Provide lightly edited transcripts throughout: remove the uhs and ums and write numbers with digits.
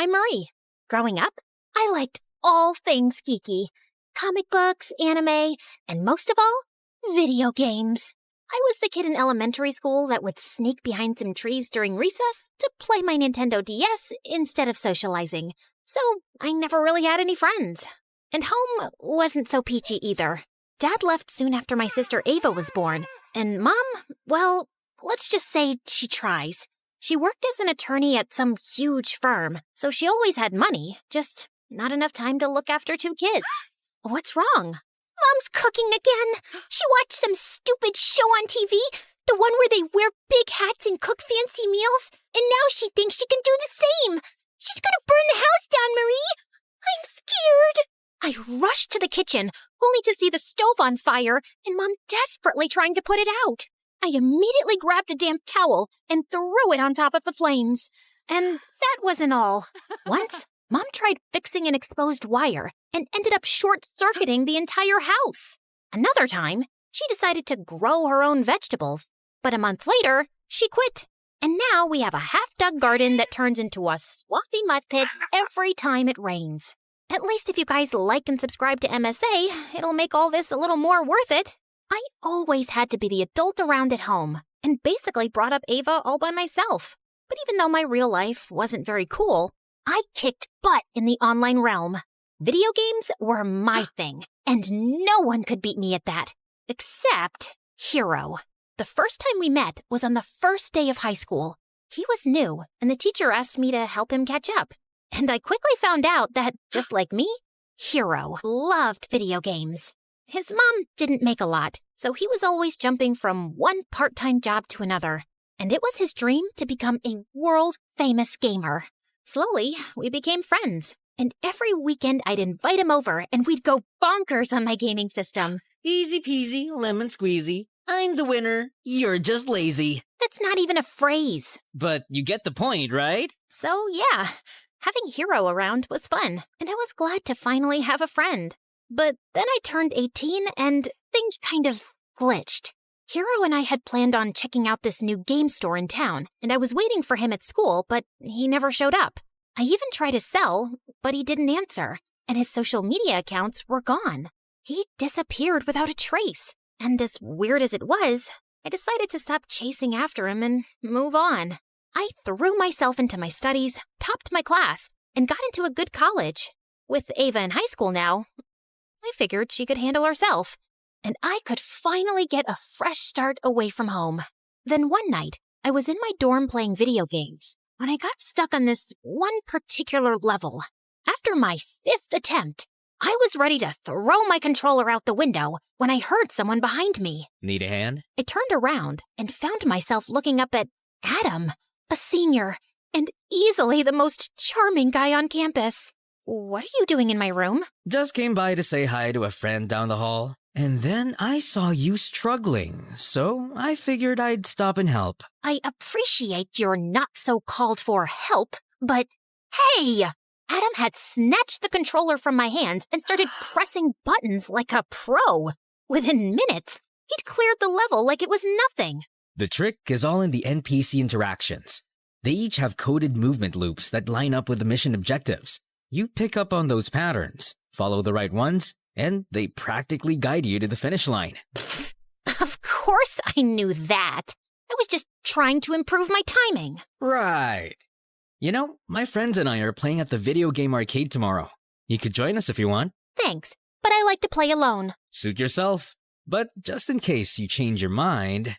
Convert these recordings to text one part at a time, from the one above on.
I'm Marie. Growing up, I liked all things geeky. Comic books, anime, and most of all, video games. I was the kid in elementary school that would sneak behind some trees during recess to play my Nintendo DS instead of socializing. So I never really had any friends. And home wasn't so peachy either. Dad left soon after my sister Ava was born. And Mom, well, let's just say she tries. She worked as an attorney at some huge firm, so she always had money, just not enough time to look after 2 kids. What's wrong? Mom's cooking again. She watched some stupid show on TV, the one where they wear big hats and cook fancy meals, and now she thinks she can do the same. She's gonna burn the house down, Marie. I'm scared. I rushed to the kitchen, only to see the stove on fire and Mom desperately trying to put it out. I immediately grabbed a damp towel and threw it on top of the flames. And that wasn't all. Once, Mom tried fixing an exposed wire and ended up short-circuiting the entire house. Another time, she decided to grow her own vegetables. But a month later, she quit. And now we have a half-dug garden that turns into a swampy mud pit every time it rains. At least if you guys like and subscribe to MSA, it'll make all this a little more worth it. I always had to be the adult around at home, and basically brought up Ava all by myself. But even though my real life wasn't very cool, I kicked butt in the online realm. Video games were my thing, and no one could beat me at that. Except Hero. The first time we met was on the first day of high school. He was new, and the teacher asked me to help him catch up. And I quickly found out that, just like me, Hero loved video games. His mom didn't make a lot, so he was always jumping from one part-time job to another. And it was his dream to become a world-famous gamer. Slowly, we became friends. And every weekend I'd invite him over and we'd go bonkers on my gaming system. Easy peasy, lemon squeezy. I'm the winner. You're just lazy. That's not even a phrase. But you get the point, right? So yeah, having Hero around was fun, and I was glad to finally have a friend. But then I turned 18 and things kind of glitched. Hero and I had planned on checking out this new game store in town, and I was waiting for him at school, but he never showed up. I even tried to sell, but he didn't answer, and his social media accounts were gone. He disappeared without a trace, and as weird as it was, I decided to stop chasing after him and move on. I threw myself into my studies, topped my class, and got into a good college. With Ava in high school now, I figured she could handle herself, and I could finally get a fresh start away from home. Then one night, I was in my dorm playing video games when I got stuck on this one particular level. After my 5th attempt, I was ready to throw my controller out the window when I heard someone behind me. Need a hand? I turned around and found myself looking up at Adam, a senior, and easily the most charming guy on campus. What are you doing in my room? Just came by to say hi to a friend down the hall. And then I saw you struggling, so I figured I'd stop and help. I appreciate your not-so-called-for help, but hey! Adam had snatched the controller from my hands and started pressing buttons like a pro. Within minutes, he'd cleared the level like it was nothing. The trick is all in the NPC interactions. They each have coded movement loops that line up with the mission objectives. You pick up on those patterns, follow the right ones, and they practically guide you to the finish line. Of course I knew that. I was just trying to improve my timing. Right. You know, my friends and I are playing at the video game arcade tomorrow. You could join us if you want. Thanks, but I like to play alone. Suit yourself. But just in case you change your mind...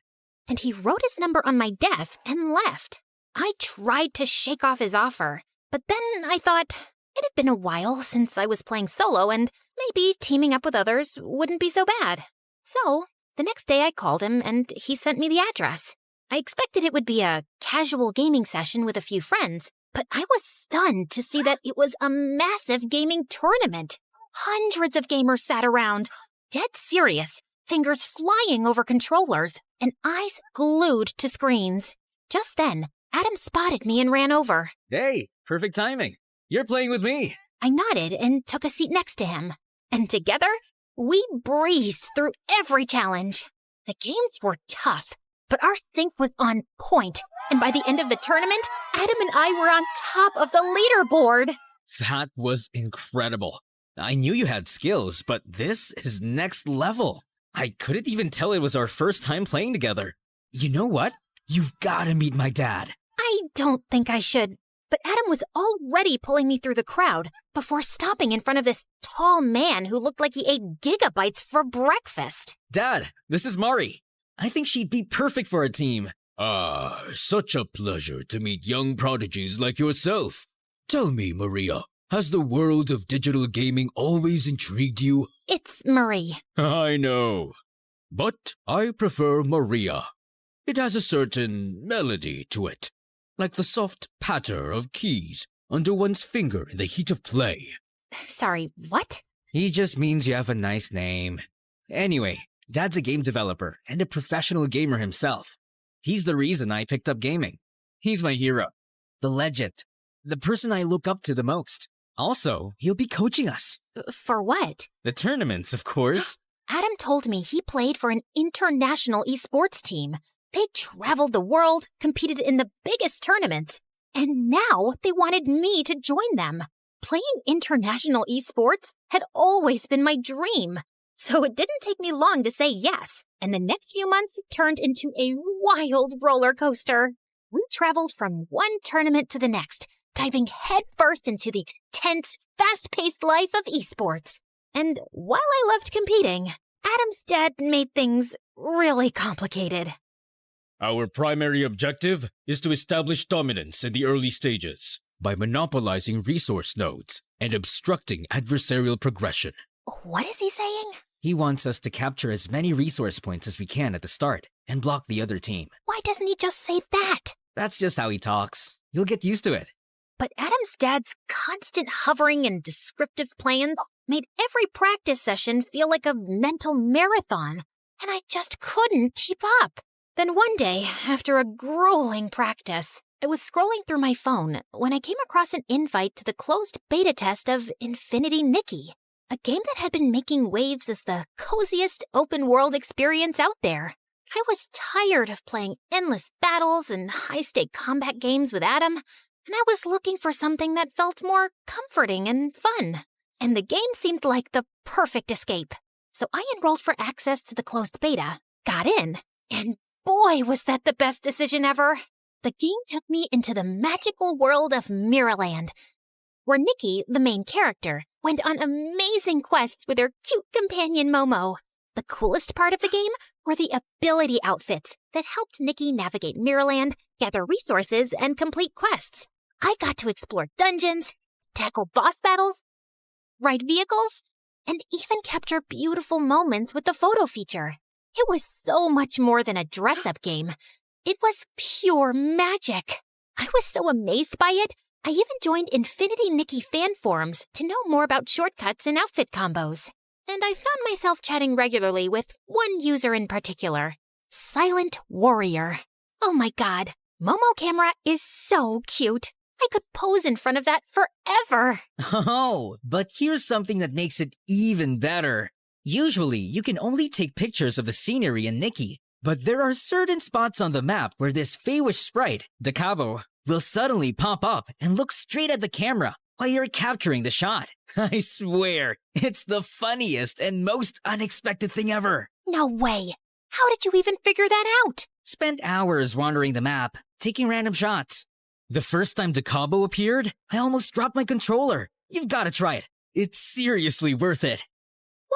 And he wrote his number on my desk and left. I tried to shake off his offer, but then I thought it had been a while since I was playing solo and maybe teaming up with others wouldn't be so bad. So, the next day I called him and he sent me the address. I expected it would be a casual gaming session with a few friends, but I was stunned to see that it was a massive gaming tournament. Hundreds of gamers sat around, dead serious, fingers flying over controllers, and eyes glued to screens. Just then, Adam spotted me and ran over. Hey, perfect timing. You're playing with me. I nodded and took a seat next to him. And together, we breezed through every challenge. The games were tough, but our sync was on point, and by the end of the tournament, Adam and I were on top of the leaderboard. That was incredible. I knew you had skills, but this is next level. I couldn't even tell it was our first time playing together. You know what? You've got to meet my dad. I don't think I should, but Adam was already pulling me through the crowd before stopping in front of this tall man who looked like he ate gigabytes for breakfast. Dad, this is Mari. I think she'd be perfect for a team. Ah, such a pleasure to meet young prodigies like yourself. Tell me, Maria, has the world of digital gaming always intrigued you? It's Marie. I know, but I prefer Maria. It has a certain melody to it, like the soft patter of keys under one's finger in the heat of play. Sorry, what? He just means you have a nice name. Anyway, Dad's a game developer and a professional gamer himself. He's the reason I picked up gaming. He's my hero, the legend, the person I look up to the most. Also, he'll be coaching us. For what? The tournaments, of course. Adam told me he played for an international esports team. They traveled the world, competed in the biggest tournaments, and now they wanted me to join them. Playing international esports had always been my dream. So it didn't take me long to say yes, and the next few months turned into a wild roller coaster. We traveled from one tournament to the next, diving headfirst into the tense, fast-paced life of esports. And while I loved competing, Adam's dad made things really complicated. Our primary objective is to establish dominance in the early stages by monopolizing resource nodes and obstructing adversarial progression. What is he saying? He wants us to capture as many resource points as we can at the start and block the other team. Why doesn't he just say that? That's just how he talks. You'll get used to it. But Adam's dad's constant hovering and descriptive plans made every practice session feel like a mental marathon, and I just couldn't keep up. Then one day, after a grueling practice, I was scrolling through my phone when I came across an invite to the closed beta test of Infinity Nikki, a game that had been making waves as the coziest open-world experience out there. I was tired of playing endless battles and high-stake combat games with Adam, and I was looking for something that felt more comforting and fun. And the game seemed like the perfect escape. So I enrolled for access to the closed beta, got in, and boy, was that the best decision ever. The game took me into the magical world of Miraland, where Nikki, the main character, went on amazing quests with her cute companion Momo. The coolest part of the game were the ability outfits that helped Nikki navigate Miraland, gather resources, and complete quests. I got to explore dungeons, tackle boss battles, ride vehicles, and even capture beautiful moments with the photo feature. It was so much more than a dress-up game. It was pure magic. I was so amazed by it, I even joined Infinity Nikki fan forums to know more about shortcuts and outfit combos. And I found myself chatting regularly with one user in particular, Silent Warrior. Oh my god, Momo camera is so cute. I could pose in front of that forever. Oh, but here's something that makes it even better. Usually, you can only take pictures of the scenery in Nikki, but there are certain spots on the map where this Feywish sprite, Dakabo, will suddenly pop up and look straight at the camera while you're capturing the shot. I swear, it's the funniest and most unexpected thing ever. No way. How did you even figure that out? Spent hours wandering the map, taking random shots. The first time Dakabo appeared, I almost dropped my controller. You've got to try it. It's seriously worth it.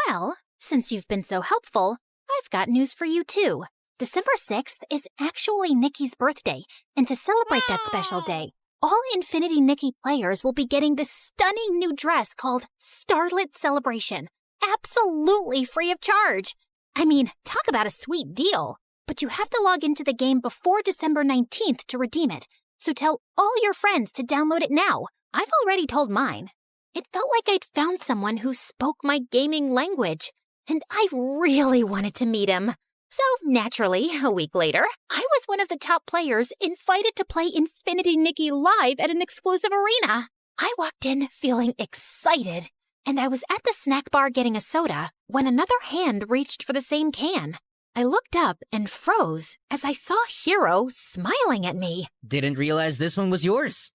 Well, since you've been so helpful, I've got news for you too. December 6th is actually Nikki's birthday, and to celebrate that special day, all Infinity Nikki players will be getting this stunning new dress called Starlit Celebration, absolutely free of charge. I mean, talk about a sweet deal. But you have to log into the game before December 19th to redeem it, so tell all your friends to download it now. I've already told mine. It felt like I'd found someone who spoke my gaming language, and I really wanted to meet him. So, naturally, a week later, I was one of the top players invited to play Infinity Nikki live at an exclusive arena. I walked in feeling excited, and I was at the snack bar getting a soda when another hand reached for the same can. I looked up and froze as I saw Hero smiling at me. Didn't realize this one was yours.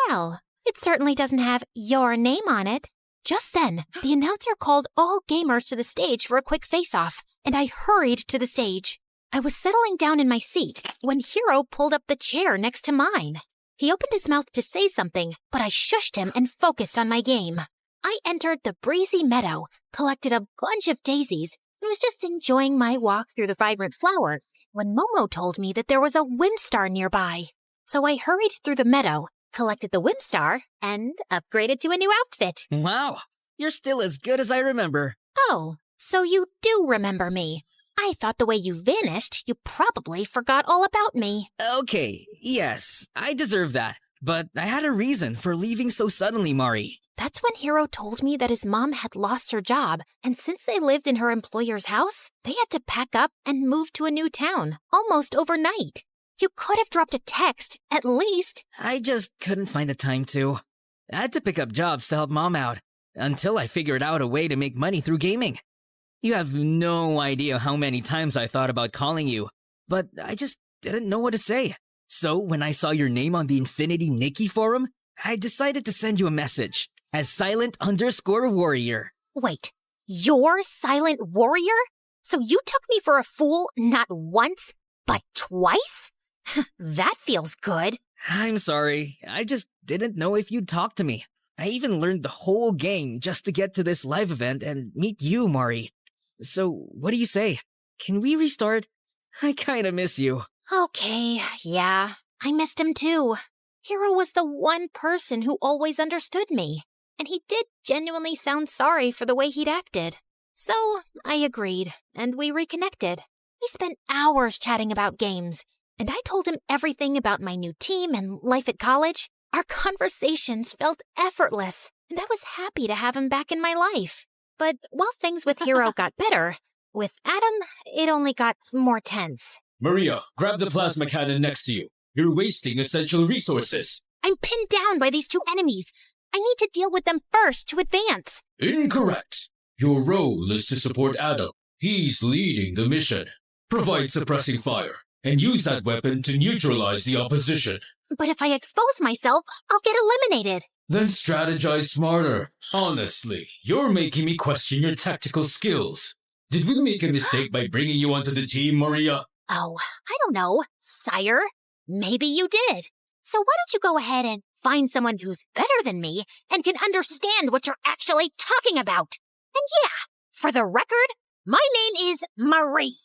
Well, it certainly doesn't have your name on it. Just then, the announcer called all gamers to the stage for a quick face-off, and I hurried to the stage. I was settling down in my seat when Hero pulled up the chair next to mine. He opened his mouth to say something, but I shushed him and focused on my game. I entered the breezy meadow, collected a bunch of daisies, and was just enjoying my walk through the vibrant flowers when Momo told me that there was a Whimstar nearby. So I hurried through the meadow, collected the Whimstar, and upgraded to a new outfit. Wow, you're still as good as I remember. Oh, so you do remember me. I thought the way you vanished, you probably forgot all about me. Okay, yes, I deserve that. But I had a reason for leaving so suddenly, Mari. That's when Hero told me that his mom had lost her job, and since they lived in her employer's house, they had to pack up and move to a new town, almost overnight. You could have dropped a text, at least. I just couldn't find the time to. I had to pick up jobs to help Mom out, until I figured out a way to make money through gaming. You have no idea how many times I thought about calling you, but I just didn't know what to say. So when I saw your name on the Infinity Nikki forum, I decided to send you a message as Silent_Warrior. Wait, you're Silent Warrior? So you took me for a fool not once, but twice? That feels good. I'm sorry, I just didn't know if you'd talk to me. I even learned the whole game just to get to this live event and meet you, Mari. So, what do you say? Can we restart? I kinda miss you. Okay, yeah, I missed him too. Hero was the one person who always understood me, and he did genuinely sound sorry for the way he'd acted. So, I agreed, and we reconnected. We spent hours chatting about games, and I told him everything about my new team and life at college. Our conversations felt effortless, and I was happy to have him back in my life. But while things with Hero got better, with Adam, it only got more tense. Maria, grab the plasma cannon next to you. You're wasting essential resources. I'm pinned down by these two enemies. I need to deal with them first to advance. Incorrect. Your role is to support Adam. He's leading the mission. Provide suppressing fire, and use that weapon to neutralize the opposition. But if I expose myself, I'll get eliminated. Then strategize smarter. Honestly, you're making me question your tactical skills. Did we make a mistake by bringing you onto the team, Maria? Oh, I don't know, sire. Maybe you did. So why don't you go ahead and find someone who's better than me and can understand what you're actually talking about? And yeah, for the record, my name is Marie.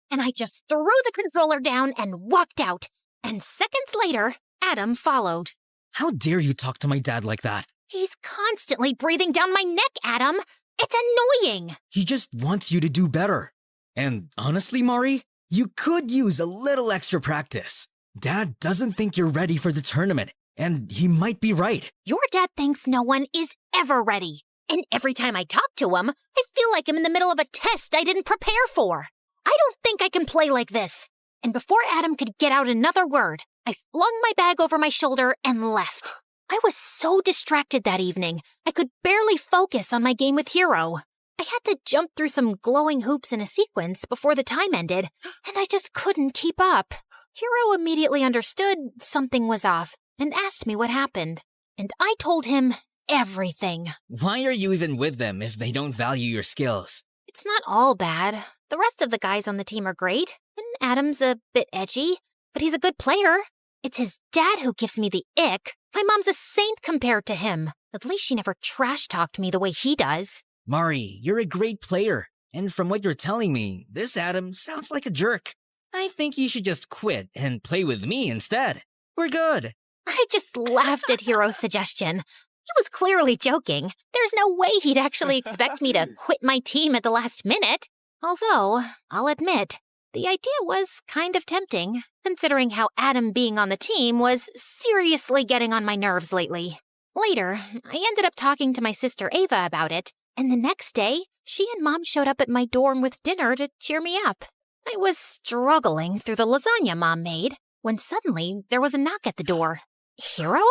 And I just threw the controller down and walked out. And seconds later, Adam followed. How dare you talk to my dad like that? He's constantly breathing down my neck, Adam. It's annoying. He just wants you to do better. And honestly, Mari, you could use a little extra practice. Dad doesn't think you're ready for the tournament, and he might be right. Your dad thinks no one is ever ready. And every time I talk to him, I feel like I'm in the middle of a test I didn't prepare for. I don't think I can play like this. And before Adam could get out another word, I flung my bag over my shoulder and left. I was so distracted that evening, I could barely focus on my game with Hero. I had to jump through some glowing hoops in a sequence before the time ended, and I just couldn't keep up. Hero immediately understood something was off and asked me what happened. And I told him everything. Why are you even with them if they don't value your skills? It's not all bad. The rest of the guys on the team are great, and Adam's a bit edgy, but he's a good player. It's his dad who gives me the ick. My mom's a saint compared to him. At least she never trash-talked me the way he does. Mari, you're a great player, and from what you're telling me, this Adam sounds like a jerk. I think you should just quit and play with me instead. We're good. I just laughed at Hero's suggestion. He was clearly joking. There's no way he'd actually expect me to quit my team at the last minute. Although, I'll admit, the idea was kind of tempting, considering how Adam being on the team was seriously getting on my nerves lately. Later, I ended up talking to my sister Ava about it, and the next day, she and Mom showed up at my dorm with dinner to cheer me up. I was struggling through the lasagna Mom made, when suddenly there was a knock at the door. Hero?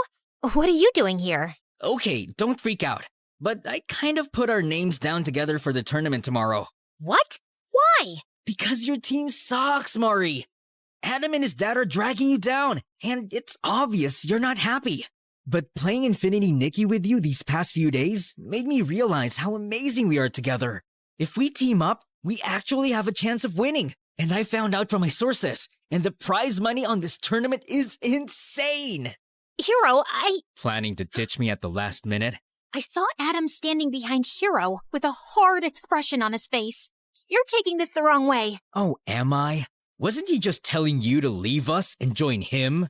What are you doing here? Okay, don't freak out. but I kind of put our names down together for the tournament tomorrow. What? Why? Because your team sucks, Mari. Adam and his dad are dragging you down, and it's obvious you're not happy. But playing Infinity Nikki with you these past few days made me realize how amazing we are together. If we team up, we actually have a chance of winning. And I found out from my sources, and the prize money on this tournament is insane. Hero, Planning to ditch me at the last minute? I saw Adam standing behind Hero with a hard expression on his face. You're taking this the wrong way. Oh, am I? Wasn't he just telling you to leave us and join him?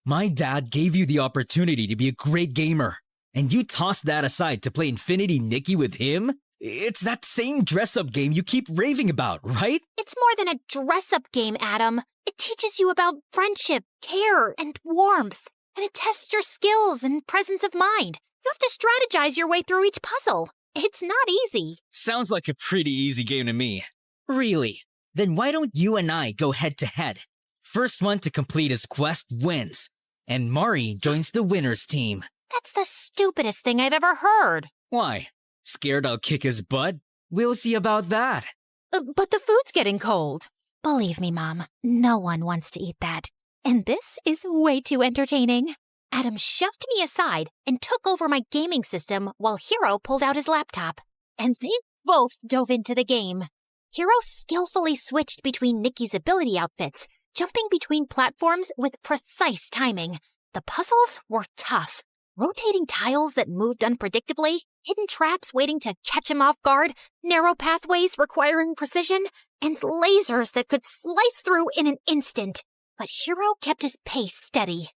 My dad gave you the opportunity to be a great gamer, and you tossed that aside to play Infinity Nikki with him? It's that same dress-up game you keep raving about, right? It's more than a dress-up game, Adam. It teaches you about friendship, care, and warmth. And it tests your skills and presence of mind. You have to strategize your way through each puzzle. It's not easy. Sounds like a pretty easy game to me. Really? Then why don't you and I go head-to-head? First one to complete his quest wins, and Mari joins the winner's team. That's the stupidest thing I've ever heard. Why? Scared I'll kick his butt? We'll see about that. But the food's getting cold. Believe me, Mom, no one wants to eat that. And this is way too entertaining. Adam shoved me aside and took over my gaming system while Hero pulled out his laptop. And they both dove into the game. Hero skillfully switched between Nikki's ability outfits, jumping between platforms with precise timing. The puzzles were tough. Rotating tiles that moved unpredictably, hidden traps waiting to catch him off guard, narrow pathways requiring precision, and lasers that could slice through in an instant. But Hero kept his pace steady.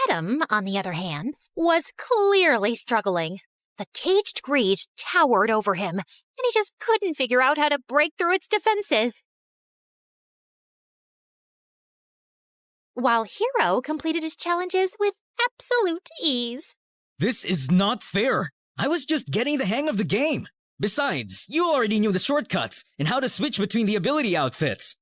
Adam, on the other hand, was clearly struggling. The caged greed towered over him, and he just couldn't figure out how to break through its defenses. While Hero completed his challenges with absolute ease. This is not fair. I was just getting the hang of the game. Besides, you already knew the shortcuts and how to switch between the ability outfits.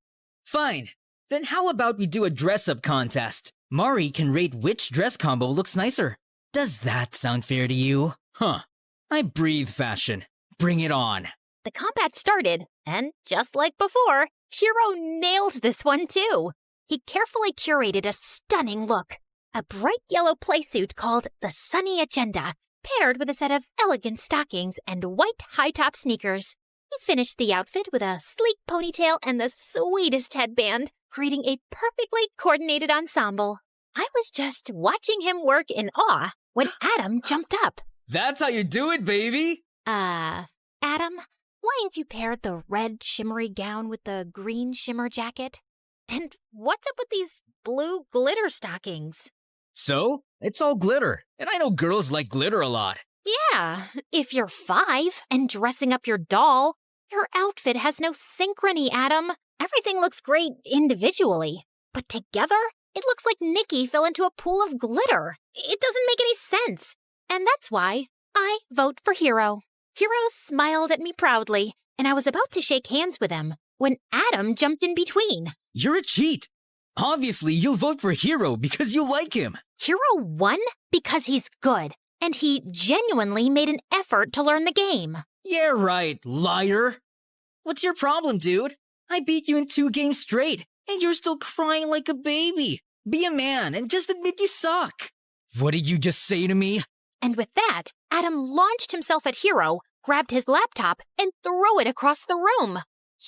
Fine. Then how about we do a dress-up contest? Mari can rate which dress combo looks nicer. Does that sound fair to you? Huh. I breathe fashion. Bring it on. The combat started, and just like before, Hero nailed this one too. He carefully curated a stunning look. A bright yellow playsuit called the Sunny Agenda, paired with a set of elegant stockings and white high-top sneakers. He finished the outfit with a sleek ponytail and the sweetest headband, creating a perfectly coordinated ensemble. I was just watching him work in awe when Adam jumped up. That's how you do it, baby! Adam, why have you paired the red shimmery gown with the green shimmer jacket? And what's up with these blue glitter stockings? So, it's all glitter, and I know girls like glitter a lot. Yeah, if you're 5 and dressing up your doll, your outfit has no synchrony, Adam. Everything looks great individually, but together, it looks like Nikki fell into a pool of glitter. It doesn't make any sense. And that's why I vote for Hero. Hero smiled at me proudly, and I was about to shake hands with him when Adam jumped in between. You're a cheat. Obviously, you'll vote for Hero because you like him. Hero won because he's good, and he genuinely made an effort to learn the game. Yeah, right, liar. What's your problem, dude? I beat you in 2 games straight, and you're still crying like a baby. Be a man and just admit you suck. What did you just say to me? And with that, Adam launched himself at Hero, grabbed his laptop, and threw it across the room.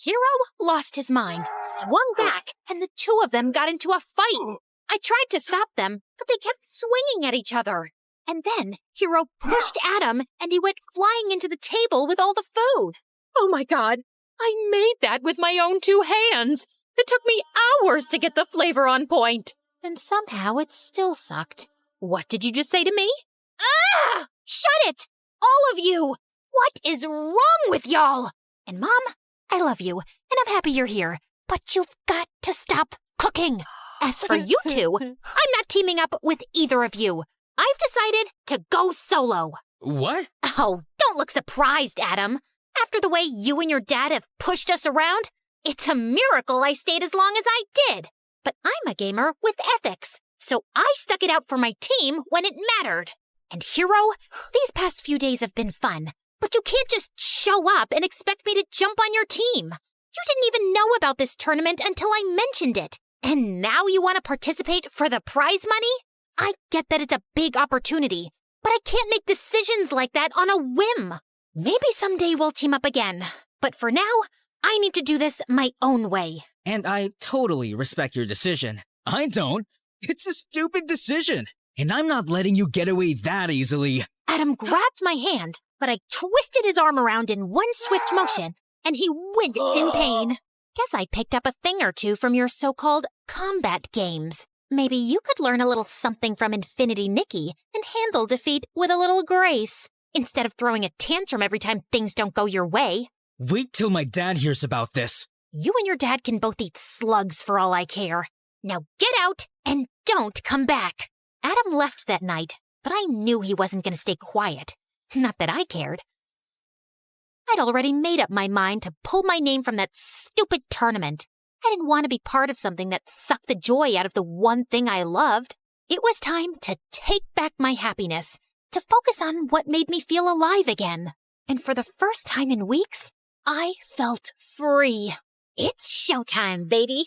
Hero lost his mind, swung back, and the two of them got into a fight. I tried to stop them, but they kept swinging at each other. And then Hero pushed Adam, and he went flying into the table with all the food. Oh my God, I made that with my own 2 hands. It took me hours to get the flavor on point. And somehow it still sucked. What did you just say to me? Ah! Shut it! All of you! What is wrong with y'all? And Mom, I love you, and I'm happy you're here, but you've got to stop cooking. As for you two, I'm not teaming up with either of you. I've decided to go solo. What? Oh, don't look surprised, Adam. After the way you and your dad have pushed us around, it's a miracle I stayed as long as I did. But I'm a gamer with ethics, so I stuck it out for my team when it mattered. And Hero, these past few days have been fun, But you can't just show up and expect me to jump on your team. You didn't even know about this tournament until I mentioned it. And now you want to participate for the prize money? I get that it's a big opportunity, but I can't make decisions like that on a whim. Maybe someday we'll team up again. But for now, I need to do this my own way. And I totally respect your decision. I don't. It's a stupid decision. And I'm not letting you get away that easily. Adam grabbed my hand, but I twisted his arm around in one swift motion, and he winced in pain. Guess I picked up a thing or two from your so-called combat games. Maybe you could learn a little something from Infinity Nikki and handle defeat with a little grace, instead of throwing a tantrum every time things don't go your way. Wait till my dad hears about this. You and your dad can both eat slugs for all I care. Now get out and don't come back. Adam left that night, but I knew he wasn't going to stay quiet. Not that I cared. I'd already made up my mind to pull my name from that stupid tournament. I didn't want to be part of something that sucked the joy out of the one thing I loved. It was time to take back my happiness, to focus on what made me feel alive again. And for the first time in weeks, I felt free. It's showtime, baby.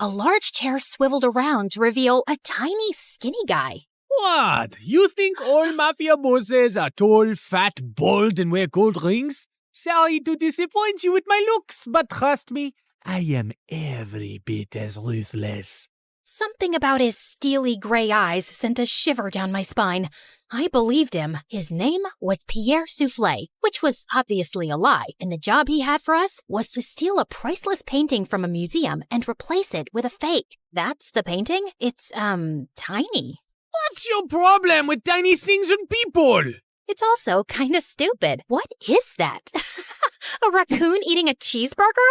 A large chair swiveled around to reveal a tiny, skinny guy. What? You think all mafia bosses are tall, fat, bald, and wear gold rings? Sorry to disappoint you with my looks, but trust me, I am every bit as ruthless. Something about his steely gray eyes sent a shiver down my spine. I believed him. His name was Pierre Soufflé, which was obviously a lie, and the job he had for us was to steal a priceless painting from a museum and replace it with a fake. That's the painting? It's, tiny. What's your problem with tiny things and people? It's also kinda stupid. What is that? A raccoon eating a cheeseburger?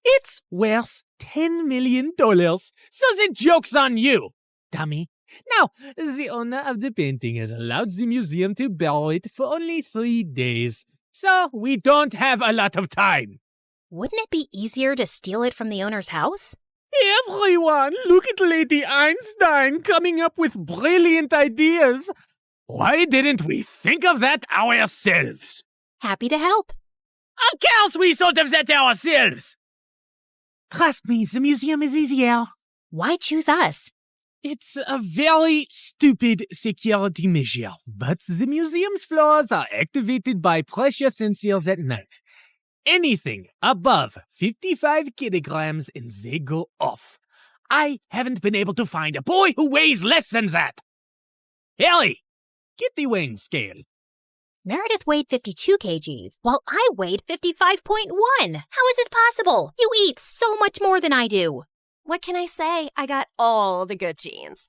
It's worth $10 million, so the joke's on you, dummy. Now, the owner of the painting has allowed the museum to borrow it for only 3 days, so we don't have a lot of time. Wouldn't it be easier to steal it from the owner's house? Everyone, look at Lady Einstein coming up with brilliant ideas. Why didn't we think of that ourselves? Happy to help. Of course we thought of that ourselves. Trust me, the museum is easier. Why choose us? It's a very stupid security measure, but the museum's floors are activated by pressure sensors at night. Anything above 55 kilograms and they go off. I haven't been able to find a boy who weighs less than that. Ellie, get the weighing scale. Meredith weighed 52 kgs, while I weighed 55.1. How is this possible? You eat so much more than I do. What can I say? I got all the good genes.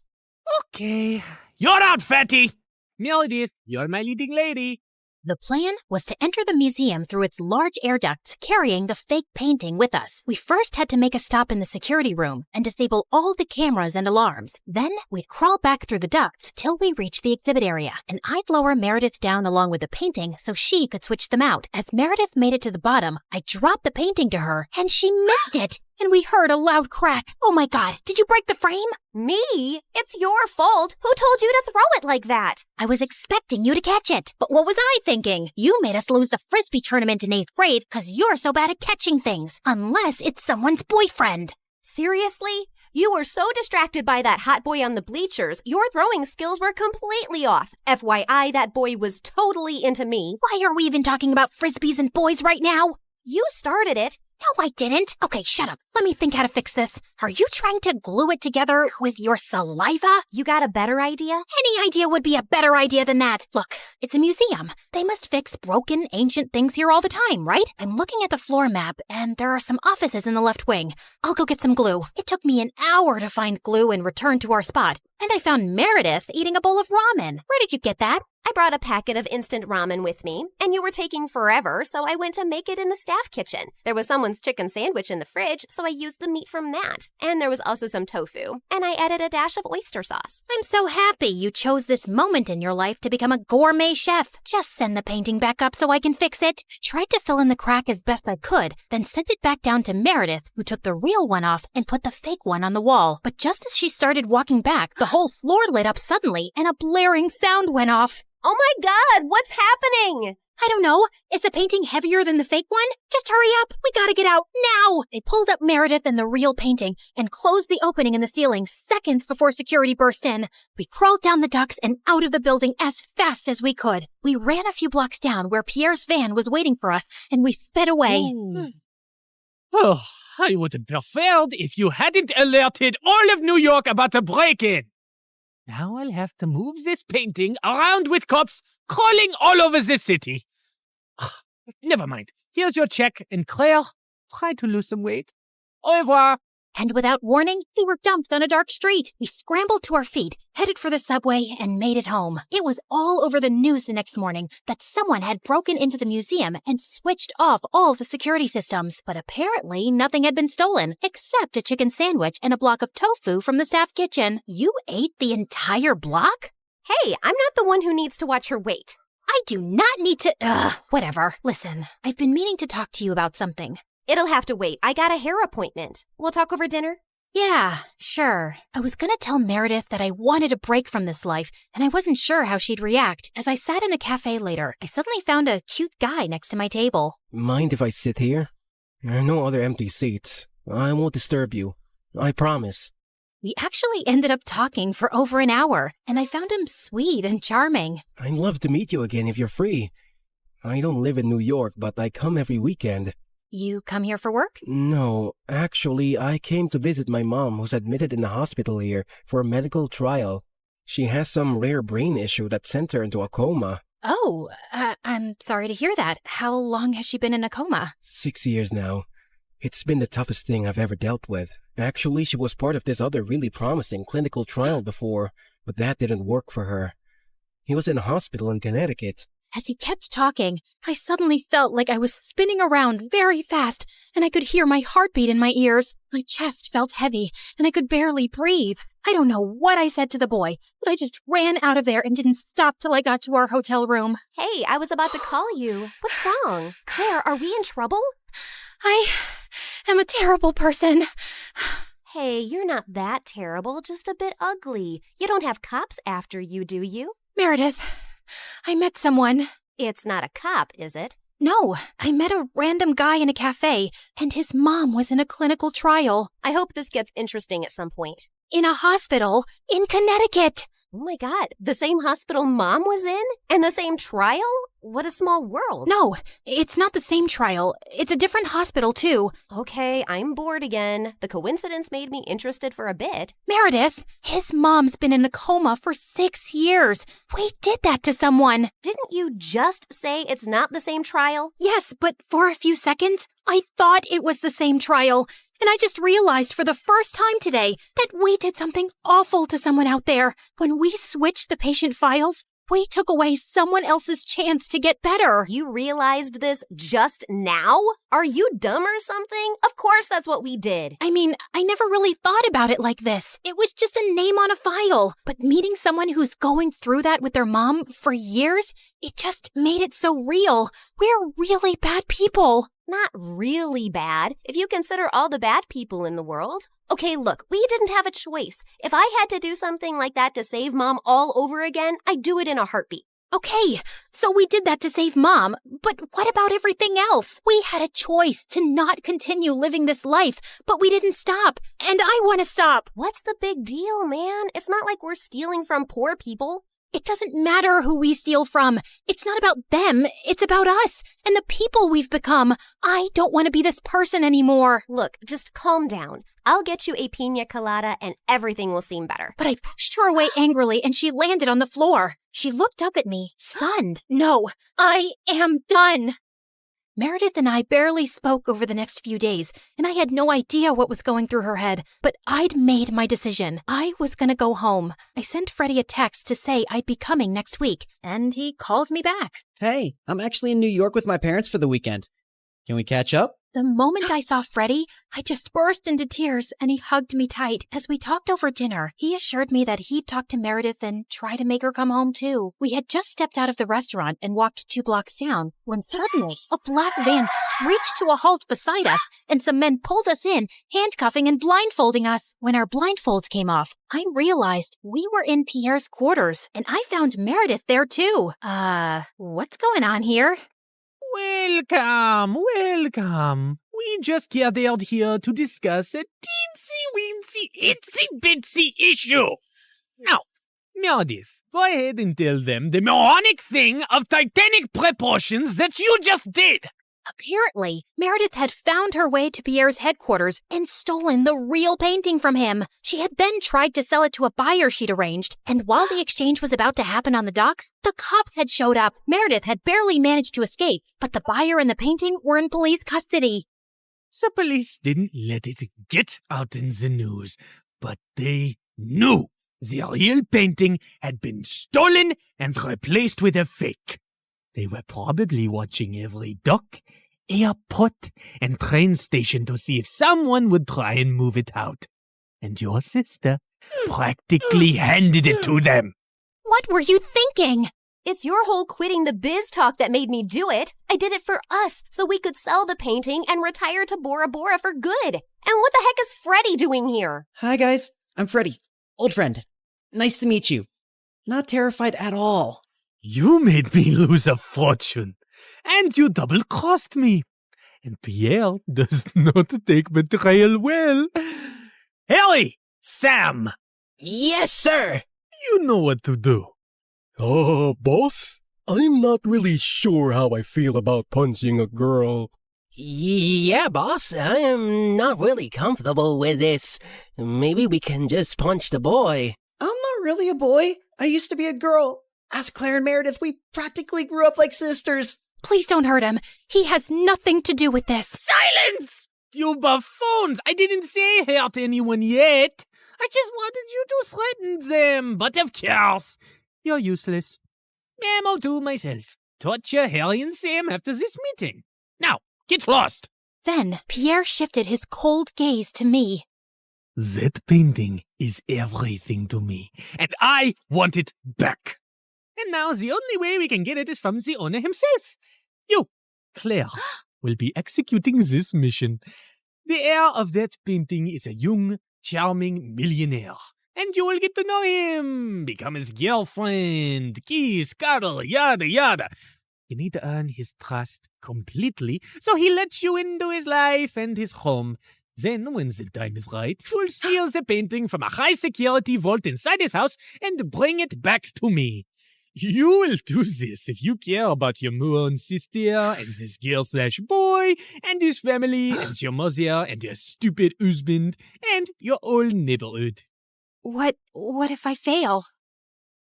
Okay, you're out, fatty. Meredith, you're my leading lady. The plan was to enter the museum through its large air ducts, carrying the fake painting with us. We first had to make a stop in the security room and disable all the cameras and alarms. Then we'd crawl back through the ducts till we reached the exhibit area, and I'd lower Meredith down along with the painting so she could switch them out. As Meredith made it to the bottom, I dropped the painting to her, and she missed it. And we heard a loud crack. Oh my God, did you break the frame? Me? It's your fault. Who told you to throw it like that? I was expecting you to catch it. But what was I thinking? You made us lose the Frisbee tournament in 8th grade because you're so bad at catching things. Unless it's someone's boyfriend. Seriously? You were so distracted by that hot boy on the bleachers, your throwing skills were completely off. FYI, that boy was totally into me. Why are we even talking about Frisbees and boys right now? You started it. No, I didn't. Okay, shut up. Let me think how to fix this. Are you trying to glue it together with your saliva? You got a better idea? Any idea would be a better idea than that. Look, it's a museum. They must fix broken, ancient things here all the time, right? I'm looking at the floor map, and there are some offices in the left wing. I'll go get some glue. It took me an hour to find glue and return to our spot. And I found Meredith eating a bowl of ramen. Where did you get that? I brought a packet of instant ramen with me, and you were taking forever, so I went to make it in the staff kitchen. There was someone's chicken sandwich in the fridge, so I used the meat from that. And there was also some tofu, and I added a dash of oyster sauce. I'm so happy you chose this moment in your life to become a gourmet chef. Just send the painting back up so I can fix it. Tried to fill in the crack as best I could, then sent it back down to Meredith, who took the real one off and put the fake one on the wall. But just as she started walking back, the whole floor lit up suddenly and a blaring sound went off. Oh my God, what's happening? I don't know. Is the painting heavier than the fake one? Just hurry up. We gotta get out now. They pulled up Meredith and the real painting and closed the opening in the ceiling seconds before security burst in. We crawled down the ducts and out of the building as fast as we could. We ran a few blocks down where Pierre's van was waiting for us and we sped away. Oh, I would have preferred if you hadn't alerted all of New York about the break-in. Now I'll have to move this painting around with cops crawling all over the city. Never mind. Here's your check, and Claire, try to lose some weight. Au revoir. And without warning, we were dumped on a dark street. We scrambled to our feet, headed for the subway, and made it home. It was all over the news the next morning that someone had broken into the museum and switched off all the security systems. But apparently, nothing had been stolen, except a chicken sandwich and a block of tofu from the staff kitchen. You ate the entire block? Hey, I'm not the one who needs to watch her weight. I do not need to... whatever. Listen, I've been meaning to talk to you about something. It'll have to wait. I got a hair appointment. We'll talk over dinner? Yeah, sure. I was gonna tell Meredith that I wanted a break from this life, and I wasn't sure how she'd react. As I sat in a cafe later, I suddenly found a cute guy next to my table. Mind if I sit here? There are no other empty seats. I won't disturb you. I promise. We actually ended up talking for over an hour, and I found him sweet and charming. I'd love to meet you again if you're free. I don't live in New York, but I come every weekend. You come here for work? No, actually, I came to visit my mom who's admitted in the hospital here for a medical trial. She has some rare brain issue that sent her into a coma. Oh, I'm sorry to hear that. How long has she been in a coma? 6 years now. It's been the toughest thing I've ever dealt with. Actually, she was part of this other really promising clinical trial before, but that didn't work for her. He was in a hospital in Connecticut. As he kept talking, I suddenly felt like I was spinning around very fast, and I could hear my heartbeat in my ears. My chest felt heavy, and I could barely breathe. I don't know what I said to the boy, but I just ran out of there and didn't stop till I got to our hotel room. Hey, I was about to call you. What's wrong? Claire, are we in trouble? I am a terrible person. Hey, you're not that terrible, just a bit ugly. You don't have cops after you, do you? Meredith, I met someone. It's not a cop, is it? No, I met a random guy in a cafe, and his mom was in a clinical trial. I hope this gets interesting at some point. In a hospital in Connecticut. Oh my God, the same hospital Mom was in? And the same trial? What a small world. No, it's not the same trial. It's a different hospital, too. Okay, I'm bored again. The coincidence made me interested for a bit. Meredith, his mom's been in a coma for 6 years. We did that to someone. Didn't you just say it's not the same trial? Yes, but for a few seconds, I thought it was the same trial. And I just realized for the first time today that we did something awful to someone out there. When we switched the patient files, we took away someone else's chance to get better. You realized this just now? Are you dumb or something? Of course that's what we did. I mean, I never really thought about it like this. It was just a name on a file. But meeting someone who's going through that with their mom for years, it just made it so real. We're really bad people. Not really bad, if you consider all the bad people in the world. Okay, look, we didn't have a choice. If I had to do something like that to save Mom all over again, I'd do it in a heartbeat. Okay, so we did that to save Mom, but what about everything else? We had a choice to not continue living this life, but we didn't stop, and I want to stop. What's the big deal, man? It's not like we're stealing from poor people. It doesn't matter who we steal from. It's not about them. It's about us and the people we've become. I don't want to be this person anymore. Look, just calm down. I'll get you a pina colada and everything will seem better. But I pushed her away angrily and she landed on the floor. She looked up at me, stunned. No, I am done. Meredith and I barely spoke over the next few days, and I had no idea what was going through her head. But I'd made my decision. I was gonna go home. I sent Freddie a text to say I'd be coming next week, and he called me back. Hey, I'm actually in New York with my parents for the weekend. Can we catch up? The moment I saw Freddie, I just burst into tears, and he hugged me tight. As we talked over dinner, he assured me that he'd talk to Meredith and try to make her come home too. We had just stepped out of the restaurant and walked 2 blocks down, when suddenly a black van screeched to a halt beside us, and some men pulled us in, handcuffing and blindfolding us. When our blindfolds came off, I realized we were in Pierre's quarters, and I found Meredith there too. What's going on here? Welcome. We just gathered here to discuss a teensy-weensy, itsy-bitsy issue. Now, Meredith, go ahead and tell them the moronic thing of titanic proportions that you just did. Apparently, Meredith had found her way to Pierre's headquarters and stolen the real painting from him. She had then tried to sell it to a buyer she'd arranged, and while the exchange was about to happen on the docks, the cops had showed up. Meredith had barely managed to escape, but the buyer and the painting were in police custody. The police didn't let it get out in the news, but they knew the real painting had been stolen and replaced with a fake. They were probably watching every dock, airport, and train station to see if someone would try and move it out. And your sister practically handed it to them. What were you thinking? It's your whole quitting the biz talk that made me do it. I did it for us, so we could sell the painting and retire to Bora Bora for good. And what the heck is Freddie doing here? Hi, guys. I'm Freddie. Old friend. Nice to meet you. Not terrified at all. You made me lose a fortune, and you double-crossed me. And Pierre does not take betrayal well. Harry! Sam! Yes, sir! You know what to do. Boss? I'm not really sure how I feel about punching a girl. Yeah, boss, I am not really comfortable with this. Maybe we can just punch the boy. I'm not really a boy. I used to be a girl. Ask Claire and Meredith, we practically grew up like sisters. Please don't hurt him. He has nothing to do with this. Silence! You buffoons! I didn't say hurt anyone yet. I just wanted you to threaten them, but of course, you're useless. I'll do myself. Torture Harry and Sam after this meeting. Now, get lost. Then Pierre shifted his cold gaze to me. That painting is everything to me, and I want it back. And now the only way we can get it is from the owner himself. You, Claire, will be executing this mission. The heir of that painting is a young, charming millionaire. And you will get to know him, become his girlfriend, kiss, cuddle, yada yada. You need to earn his trust completely, so he lets you into his life and his home. Then, when the time is right, you'll steal the painting from a high-security vault inside his house and bring it back to me. You will do this if you care about your moron sister and this girl/boy and his family and your mother and your stupid husband and your whole neighborhood. What if I fail?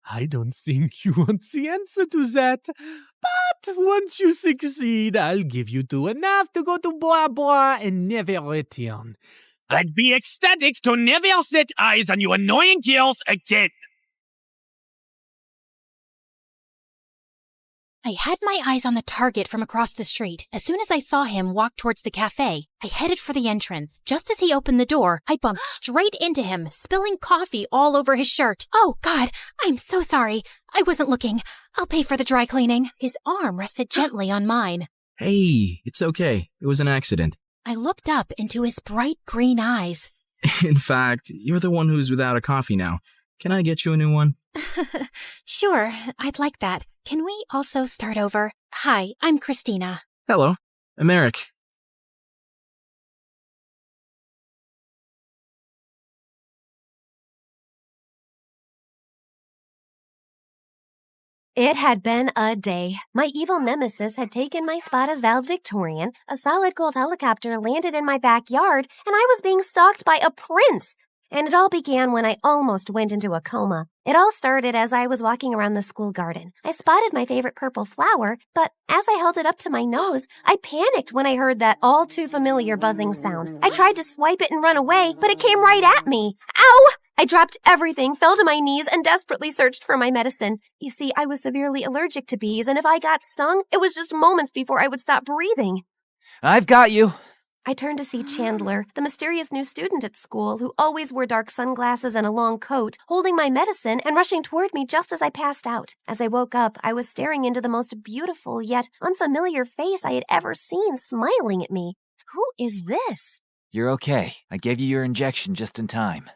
I don't think you want the answer to that. But once you succeed, I'll give you two enough to go to Bora Bora and never return. I'd be ecstatic to never set eyes on you annoying girls again. I had my eyes on the target from across the street. As soon as I saw him walk towards the cafe, I headed for the entrance. Just as he opened the door, I bumped straight into him, spilling coffee all over his shirt. Oh, God, I'm so sorry. I wasn't looking. I'll pay for the dry cleaning. His arm rested gently on mine. Hey, it's okay. It was an accident. I looked up into his bright green eyes. In fact, you're the one who's without a coffee now. Can I get you a new one? Sure, I'd like that. Can we also start over? Hi, I'm Christina. Hello, I'm Eric. It had been a day. My evil nemesis had taken my spot as valedictorian, a solid gold helicopter landed in my backyard, and I was being stalked by a prince. And it all began when I almost went into a coma. It all started as I was walking around the school garden. I spotted my favorite purple flower, but as I held it up to my nose, I panicked when I heard that all too familiar buzzing sound. I tried to swipe it and run away, but it came right at me. Ow! I dropped everything, fell to my knees, and desperately searched for my medicine. You see, I was severely allergic to bees, and if I got stung, it was just moments before I would stop breathing. I've got you. I turned to see Chandler, the mysterious new student at school who always wore dark sunglasses and a long coat, holding my medicine and rushing toward me just as I passed out. As I woke up, I was staring into the most beautiful yet unfamiliar face I had ever seen smiling at me. Who is this? You're okay. I gave you your injection just in time.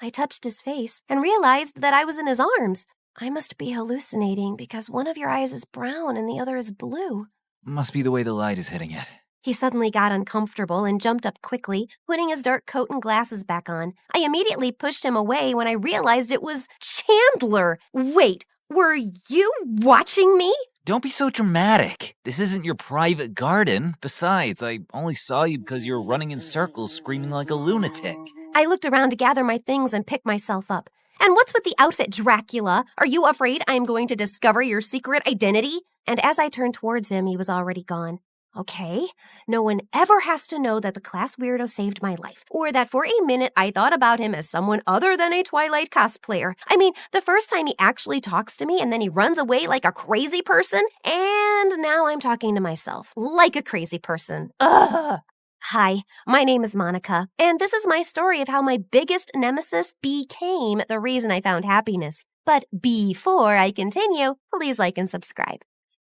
I touched his face and realized that I was in his arms. I must be hallucinating because one of your eyes is brown and the other is blue. Must be the way the light is hitting it. He suddenly got uncomfortable and jumped up quickly, putting his dark coat and glasses back on. I immediately pushed him away when I realized it was Chandler. Wait, were you watching me? Don't be so dramatic. This isn't your private garden. Besides, I only saw you because you were running in circles screaming like a lunatic. I looked around to gather my things and pick myself up. And what's with the outfit, Dracula? Are you afraid I am going to discover your secret identity? And as I turned towards him, he was already gone. Okay, no one ever has to know that the class weirdo saved my life, or that for a minute I thought about him as someone other than a Twilight cosplayer. I mean, the first time he actually talks to me and then he runs away like a crazy person, and now I'm talking to myself like a crazy person. Ugh. Hi, my name is Monica, and this is my story of how my biggest nemesis became the reason I found happiness. But before I continue, please like and subscribe.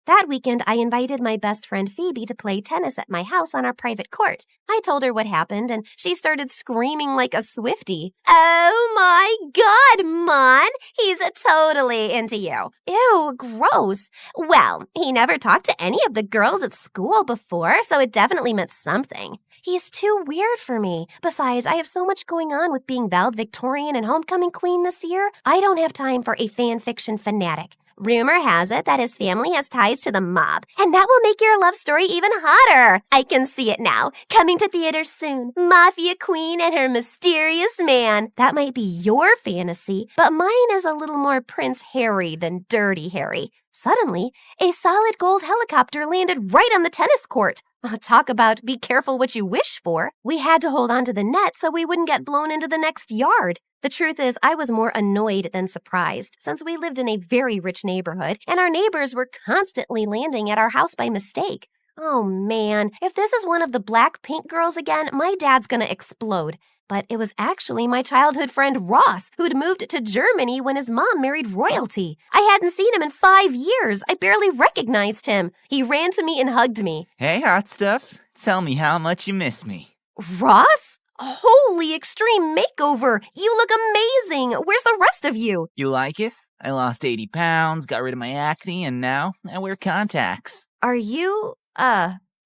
That weekend, I invited my best friend Phoebe to play tennis at my house on our private court. I told her what happened, and she started screaming like a Swiftie. Oh my God, Mon! He's totally into you. Ew, gross. Well, he never talked to any of the girls at school before, so it definitely meant something. He's too weird for me. Besides, I have so much going on with being valedictorian and homecoming queen this year. I don't have time for a fan fiction fanatic. Rumor has it that his family has ties to the mob, and that will make your love story even hotter. I can see it now. Coming to theaters soon. Mafia Queen and her mysterious man. That might be your fantasy, but mine is a little more Prince Harry than Dirty Harry. Suddenly, a solid gold helicopter landed right on the tennis court. Talk about be careful what you wish for. We had to hold on to the net so we wouldn't get blown into the next yard. The truth is, I was more annoyed than surprised, since we lived in a very rich neighborhood, and our neighbors were constantly landing at our house by mistake. Oh man, if this is one of the Blackpink girls again, my dad's gonna explode. But it was actually my childhood friend Ross, who'd moved to Germany when his mom married royalty. I hadn't seen him in 5 years. I barely recognized him. He ran to me and hugged me. Hey, hot stuff. Tell me how much you miss me. Ross? Holy extreme makeover! You look amazing! Where's the rest of you? You like it? I lost 80 pounds, got rid of my acne, and now I wear contacts. Are you,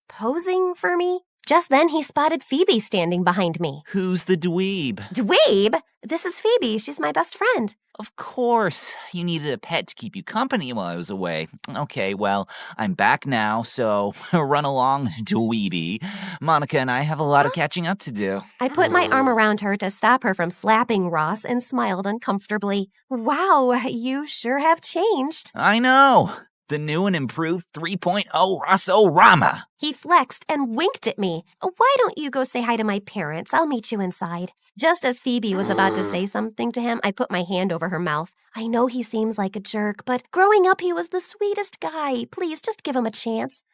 posing for me? Just then, he spotted Phoebe standing behind me. Who's the dweeb? Dweeb? This is Phoebe. She's my best friend. Of course. You needed a pet to keep you company while I was away. Okay, well, I'm back now, so run along, dweeby. Monica and I have a lot of catching up to do. I put my arm around her to stop her from slapping Ross and smiled uncomfortably. Wow, you sure have changed. I know. The new and improved 3.0 Rosso-Rama. He flexed and winked at me. Why don't you go say hi to my parents? I'll meet you inside. Just as Phoebe was about to say something to him, I put my hand over her mouth. I know he seems like a jerk, but growing up, he was the sweetest guy. Please, just give him a chance.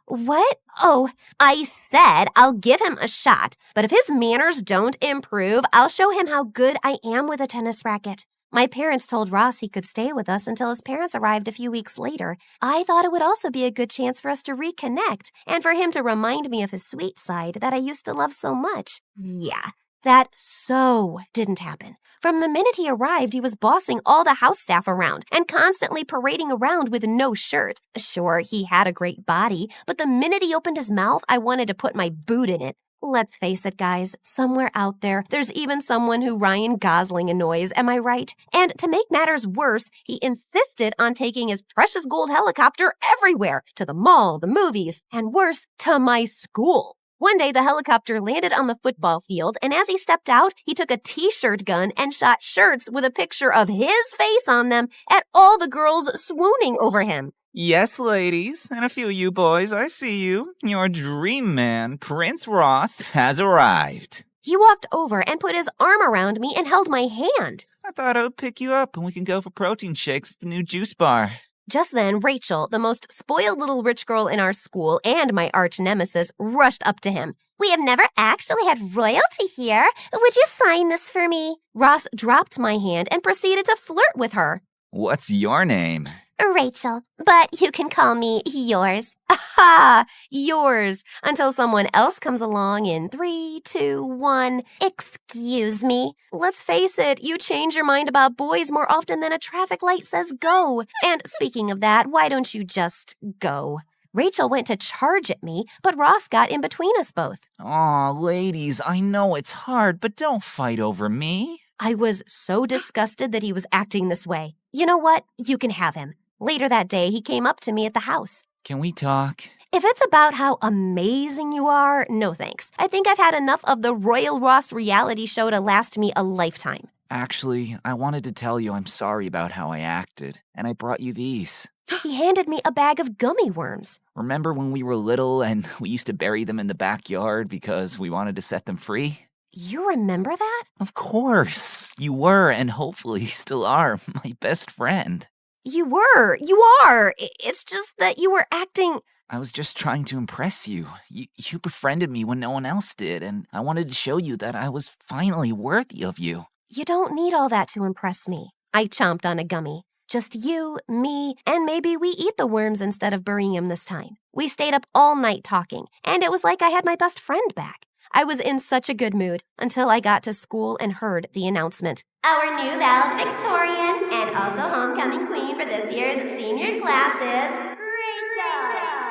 What? Oh, I said I'll give him a shot, but if his manners don't improve, I'll show him how good I am with a tennis racket. My parents told Ross he could stay with us until his parents arrived a few weeks later. I thought it would also be a good chance for us to reconnect and for him to remind me of his sweet side that I used to love so much. Yeah, that so didn't happen. From the minute he arrived, he was bossing all the house staff around and constantly parading around with no shirt. Sure, he had a great body, but the minute he opened his mouth, I wanted to put my boot in it. Let's face it, guys, somewhere out there, there's even someone who Ryan Gosling annoys, am I right? And to make matters worse, he insisted on taking his precious gold helicopter everywhere, to the mall, the movies, and worse, to my school. One day, the helicopter landed on the football field, and as he stepped out, he took a t-shirt gun and shot shirts with a picture of his face on them at all the girls swooning over him. Yes, ladies, and a few of you boys, I see you. Your dream man, Prince Ross, has arrived. He walked over and put his arm around me and held my hand. I thought I would pick you up and we can go for protein shakes at the new juice bar. Just then, Rachel, the most spoiled little rich girl in our school and my arch nemesis, rushed up to him. We have never actually had royalty here. Would you sign this for me? Ross dropped my hand and proceeded to flirt with her. What's your name? Rachel, but you can call me yours. Aha! Yours. Until someone else comes along in 3, 2, 1. Excuse me. Let's face it, you change your mind about boys more often than a traffic light says go. And speaking of that, why don't you just go? Rachel went to charge at me, but Ross got in between us both. Aw, ladies, I know it's hard, but don't fight over me. I was so disgusted that he was acting this way. You know what? You can have him. Later that day, he came up to me at the house. Can we talk? If it's about how amazing you are, no thanks. I think I've had enough of the Royal Ross reality show to last me a lifetime. Actually, I wanted to tell you I'm sorry about how I acted, and I brought you these. He handed me a bag of gummy worms. Remember when we were little and we used to bury them in the backyard because we wanted to set them free? You remember that? Of course. You were, and hopefully still are, my best friend. You were. You are. It's just that you were acting... I was just trying to impress you. You befriended me when no one else did, and I wanted to show you that I was finally worthy of you. You don't need all that to impress me. I chomped on a gummy. Just you, me, and maybe we eat the worms instead of burying him this time. We stayed up all night talking, and it was like I had my best friend back. I was in such a good mood until I got to school and heard the announcement. Our new valedictorian and also homecoming queen for this year's senior class is Rachel.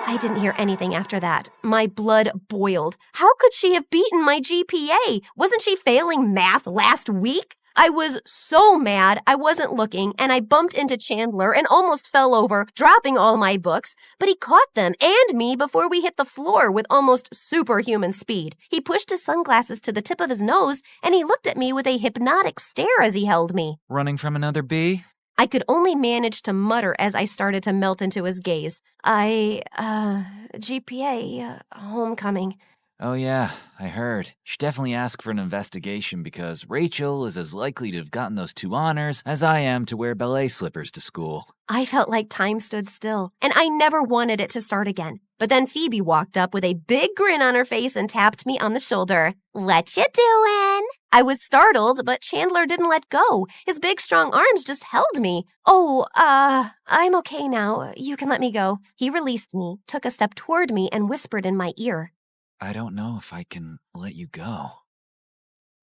I didn't hear anything after that. My blood boiled. How could she have beaten my GPA? Wasn't she failing math last week? I was so mad I wasn't looking, and I bumped into Chandler and almost fell over, dropping all my books. But he caught them and me before we hit the floor with almost superhuman speed. He pushed his sunglasses to the tip of his nose, and he looked at me with a hypnotic stare as he held me. Running from another bee? I could only manage to mutter as I started to melt into his gaze. GPA, homecoming. Oh yeah, I heard. You should definitely ask for an investigation because Rachel is as likely to have gotten those 2 honors as I am to wear ballet slippers to school. I felt like time stood still, and I never wanted it to start again. But then Phoebe walked up with a big grin on her face and tapped me on the shoulder. What you doing? I was startled, but Chandler didn't let go. His big, strong arms just held me. I'm okay now. You can let me go. He released me, took a step toward me, and whispered in my ear. I don't know if I can let you go.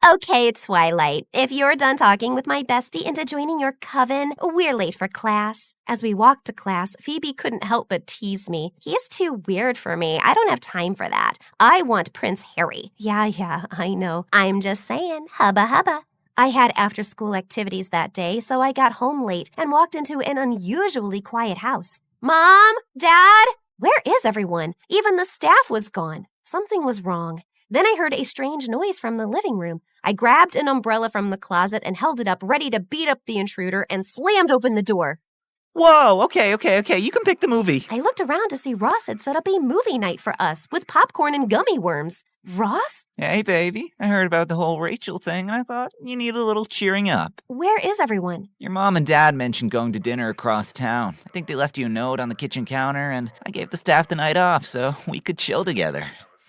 Okay, Twilight. If you're done talking with my bestie into joining your coven, we're late for class. As we walked to class, Phoebe couldn't help but tease me. He's too weird for me. I don't have time for that. I want Prince Harry. Yeah, I know. I'm just saying, hubba hubba. I had after-school activities that day, so I got home late and walked into an unusually quiet house. Mom? Dad? Where is everyone? Even the staff was gone. Something was wrong. Then I heard a strange noise from the living room. I grabbed an umbrella from the closet and held it up, ready to beat up the intruder, and slammed open the door. Whoa, okay, you can pick the movie. I looked around to see Ross had set up a movie night for us with popcorn and gummy worms. Ross? Hey, baby, I heard about the whole Rachel thing, and I thought you need a little cheering up. Where is everyone? Your mom and dad mentioned going to dinner across town. I think they left you a note on the kitchen counter, and I gave the staff the night off so we could chill together.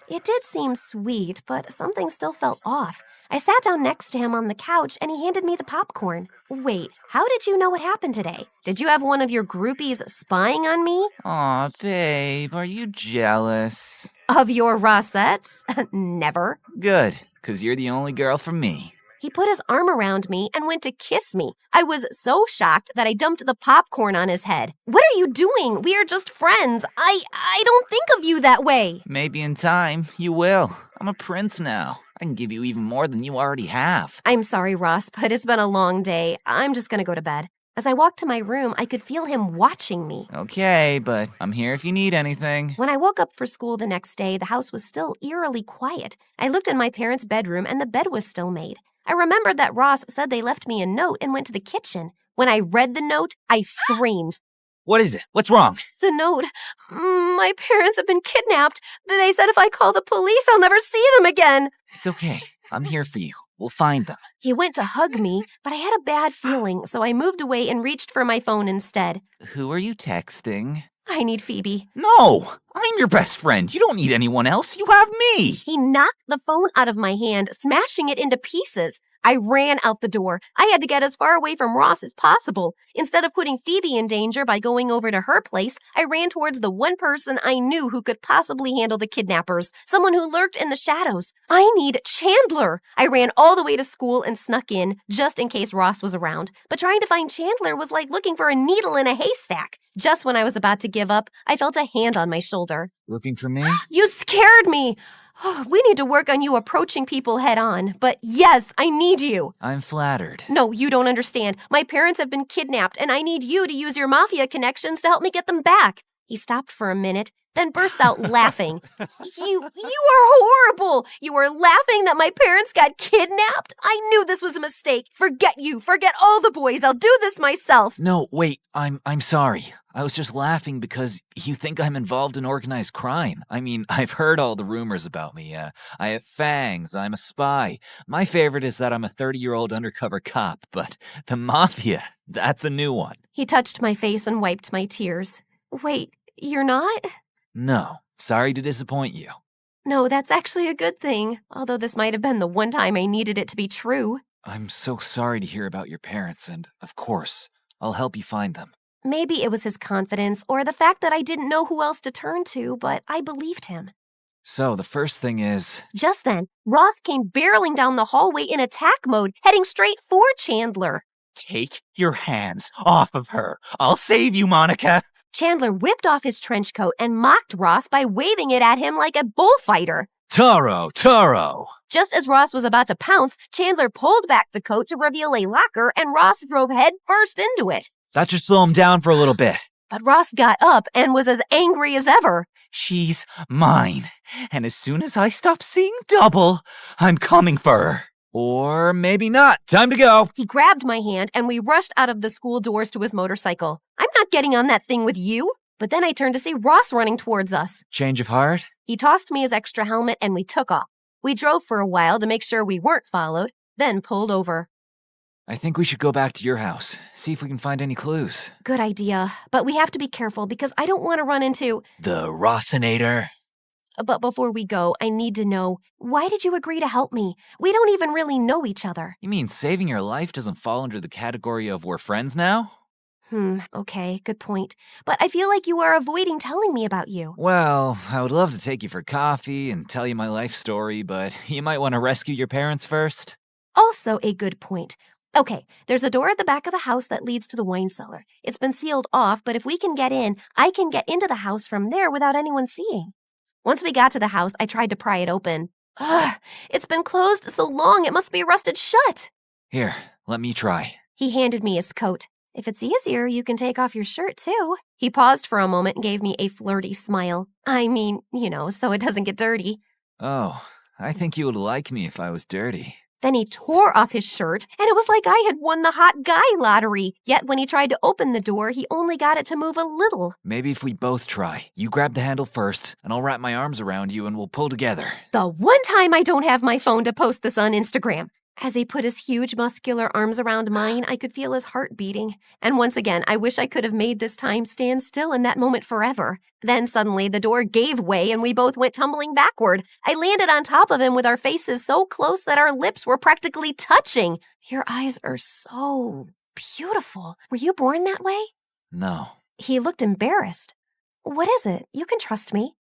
It did seem sweet, but something still felt off. I sat down next to him on the couch, and he handed me the popcorn. Wait, how did you know what happened today? Did you have one of your groupies spying on me? Aw, babe, are you jealous? Of your Rossettes? Never. Good, 'cause you're the only girl for me. He put his arm around me and went to kiss me. I was so shocked that I dumped the popcorn on his head. What are you doing? We are just friends. I don't think of you that way. Maybe in time, you will. I'm a prince now. I can give you even more than you already have. I'm sorry, Ross, but it's been a long day. I'm just gonna go to bed. As I walked to my room, I could feel him watching me. Okay, but I'm here if you need anything. When I woke up for school the next day, the house was still eerily quiet. I looked in my parents' bedroom and the bed was still made. I remembered that Ross said they left me a note and went to the kitchen. When I read the note, I screamed. What is it? What's wrong? The note. My parents have been kidnapped. They said if I call the police, I'll never see them again. It's okay. I'm here for you. We'll find them. He went to hug me, but I had a bad feeling, so I moved away and reached for my phone instead. Who are you texting? I need Phoebe. No! I'm your best friend. You don't need anyone else. You have me. He knocked the phone out of my hand, smashing it into pieces. I ran out the door. I had to get as far away from Ross as possible. Instead of putting Phoebe in danger by going over to her place, I ran towards the one person I knew who could possibly handle the kidnappers, someone who lurked in the shadows. I need Chandler. I ran all the way to school and snuck in, just in case Ross was around. But trying to find Chandler was like looking for a needle in a haystack. Just when I was about to give up, I felt a hand on my shoulder. Looking for me? You scared me! Oh, we need to work on you approaching people head on. But yes, I need you. I'm flattered. No, you don't understand. My parents have been kidnapped, and I need you to use your mafia connections to help me get them back. He stopped for a minute, then burst out laughing. You are horrible! You are laughing that my parents got kidnapped? I knew this was a mistake. Forget you. Forget all the boys. I'll do this myself. No, wait. I'm sorry. I was just laughing because you think I'm involved in organized crime. I mean, I've heard all the rumors about me. I have fangs. I'm a spy. My favorite is that I'm a 30-year-old undercover cop, but the mafia, that's a new one. He touched my face and wiped my tears. Wait, you're not? No, sorry to disappoint you. No, that's actually a good thing, although this might have been the one time I needed it to be true. I'm so sorry to hear about your parents, and of course, I'll help you find them. Maybe it was his confidence or the fact that I didn't know who else to turn to, but I believed him. So, the first thing is... Just then, Ross came barreling down the hallway in attack mode, heading straight for Chandler. Take your hands off of her. I'll save you, Monica. Chandler whipped off his trench coat and mocked Ross by waving it at him like a bullfighter. Taro! Just as Ross was about to pounce, Chandler pulled back the coat to reveal a locker, and Ross drove head first into it. That should slow him down for a little bit. But Ross got up and was as angry as ever. She's mine. And as soon as I stop seeing double, I'm coming for her. Or maybe not. Time to go. He grabbed my hand and we rushed out of the school doors to his motorcycle. I'm not getting on that thing with you. But then I turned to see Ross running towards us. Change of heart? He tossed me his extra helmet and we took off. We drove for a while to make sure we weren't followed, then pulled over. I think we should go back to your house, see if we can find any clues. Good idea, but we have to be careful because I don't want to run into... The Rossinator. But before we go, I need to know, why did you agree to help me? We don't even really know each other. You mean saving your life doesn't fall under the category of we're friends now? Okay, good point. But I feel like you are avoiding telling me about you. Well, I would love to take you for coffee and tell you my life story, but you might want to rescue your parents first. Also a good point. Okay, there's a door at the back of the house that leads to the wine cellar. It's been sealed off, but if we can get in, I can get into the house from there without anyone seeing. Once we got to the house, I tried to pry it open. Ugh, it's been closed so long it must be rusted shut. Here, let me try. He handed me his coat. If it's easier, you can take off your shirt too. He paused for a moment and gave me a flirty smile. I mean, so it doesn't get dirty. Oh, I think you would like me if I was dirty. Then he tore off his shirt, and it was like I had won the hot guy lottery. Yet when he tried to open the door, he only got it to move a little. Maybe if we both try. You grab the handle first, and I'll wrap my arms around you and we'll pull together. The one time I don't have my phone to post this on Instagram. As he put his huge muscular arms around mine, I could feel his heart beating. And once again, I wish I could have made this time stand still in that moment forever. Then suddenly the door gave way and we both went tumbling backward. I landed on top of him with our faces so close that our lips were practically touching. Your eyes are so beautiful. Were you born that way? No. He looked embarrassed. What is it? You can trust me.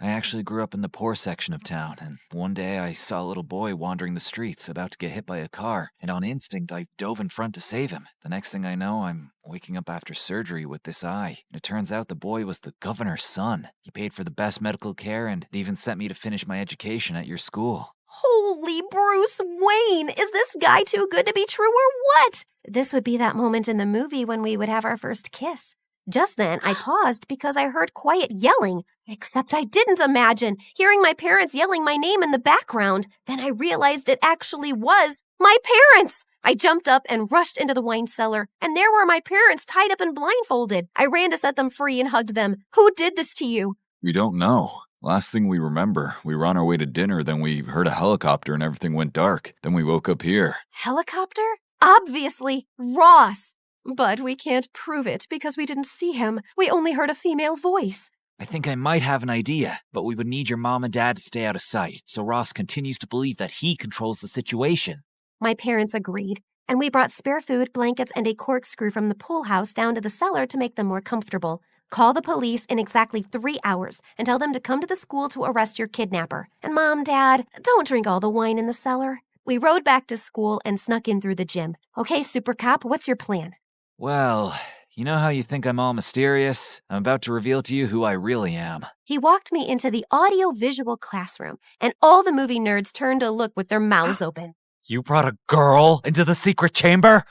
I actually grew up in the poor section of town, and one day I saw a little boy wandering the streets about to get hit by a car, and on instinct I dove in front to save him. The next thing I know, I'm waking up after surgery with this eye, and it turns out the boy was the governor's son. He paid for the best medical care and even sent me to finish my education at your school. Holy Bruce Wayne! Is this guy too good to be true or what? This would be that moment in the movie when we would have our first kiss. Just then, I paused because I heard quiet yelling, except I didn't imagine hearing my parents yelling my name in the background. Then I realized it actually was my parents! I jumped up and rushed into the wine cellar, and there were my parents tied up and blindfolded. I ran to set them free and hugged them. Who did this to you? We don't know. Last thing we remember, we were on our way to dinner, then we heard a helicopter and everything went dark. Then we woke up here. Helicopter? Obviously, Ross. But we can't prove it because we didn't see him. We only heard a female voice. I think I might have an idea, but we would need your mom and dad to stay out of sight, so Ross continues to believe that he controls the situation. My parents agreed, and we brought spare food, blankets, and a corkscrew from the pool house down to the cellar to make them more comfortable. Call the police in exactly 3 hours and tell them to come to the school to arrest your kidnapper. And Mom, Dad, don't drink all the wine in the cellar. We rode back to school and snuck in through the gym. Okay, Super Cop, what's your plan? Well, you know how you think I'm all mysterious? I'm about to reveal to you who I really am. He walked me into the audio-visual classroom, and all the movie nerds turned to look with their mouths open. You brought a girl into the secret chamber?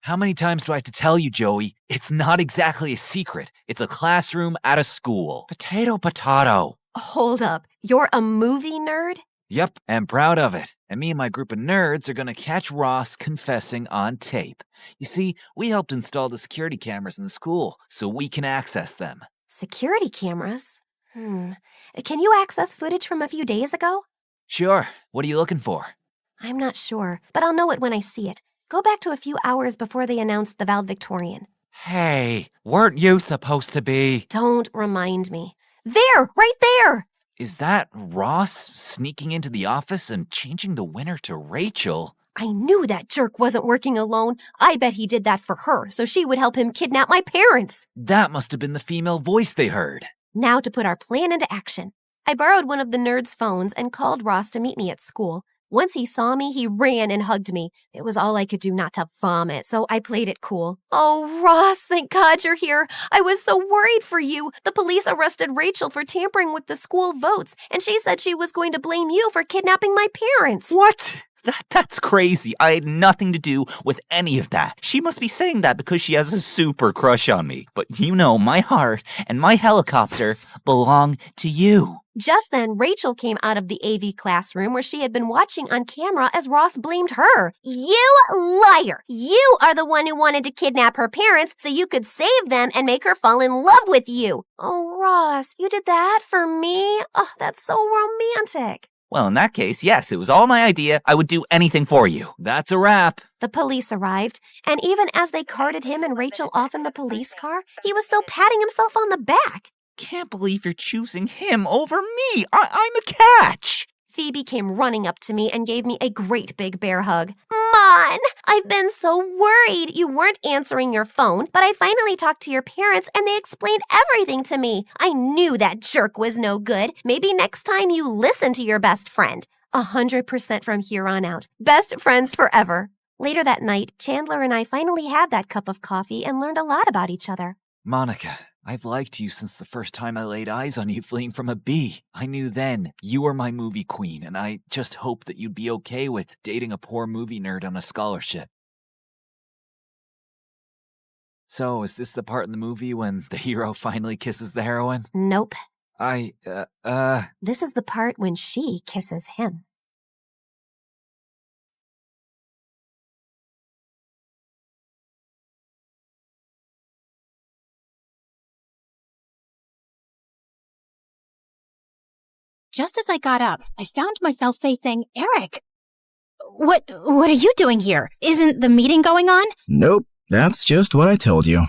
How many times do I have to tell you, Joey? It's not exactly a secret. It's a classroom at a school. Potato, potato. Hold up, you're a movie nerd? Yep, I'm proud of it. And me and my group of nerds are gonna catch Ross confessing on tape. You see, we helped install the security cameras in the school so we can access them. Security cameras? Can you access footage from a few days ago? Sure. What are you looking for? I'm not sure, but I'll know it when I see it. Go back to a few hours before they announced the valedictorian. Hey, weren't you supposed to be? Don't remind me. There! Right there! Is that Ross sneaking into the office and changing the winner to Rachel? I knew that jerk wasn't working alone. I bet he did that for her, so she would help him kidnap my parents. That must have been the female voice they heard. Now to put our plan into action. I borrowed one of the nerds' phones and called Ross to meet me at school. Once he saw me, he ran and hugged me. It was all I could do not to vomit, so I played it cool. Oh, Ross, thank God you're here. I was so worried for you. The police arrested Rachel for tampering with the school votes, and she said she was going to blame you for kidnapping my parents. What? That's crazy. I had nothing to do with any of that. She must be saying that because she has a super crush on me. But you know, my heart and my helicopter belong to you. Just then, Rachel came out of the AV classroom where she had been watching on camera as Ross blamed her. You liar! You are the one who wanted to kidnap her parents so you could save them and make her fall in love with you. Oh, Ross, you did that for me? Oh, that's so romantic. Well, in that case, yes, it was all my idea. I would do anything for you. That's a wrap. The police arrived, and even as they carted him and Rachel off in the police car, he was still patting himself on the back. Can't believe you're choosing him over me. I'm a catch. Phoebe came running up to me and gave me a great big bear hug. Mon, I've been so worried. You weren't answering your phone, but I finally talked to your parents and they explained everything to me. I knew that jerk was no good. Maybe next time you listen to your best friend. 100% from here on out. Best friends forever. Later that night, Chandler and I finally had that cup of coffee and learned a lot about each other. Monica, I've liked you since the first time I laid eyes on you fleeing from a bee. I knew then you were my movie queen, and I just hoped that you'd be okay with dating a poor movie nerd on a scholarship. So, is this the part in the movie when the hero finally kisses the heroine? Nope. This is the part when she kisses him. Just as I got up, I found myself facing Eric. What are you doing here? Isn't the meeting going on? Nope, that's just what I told you.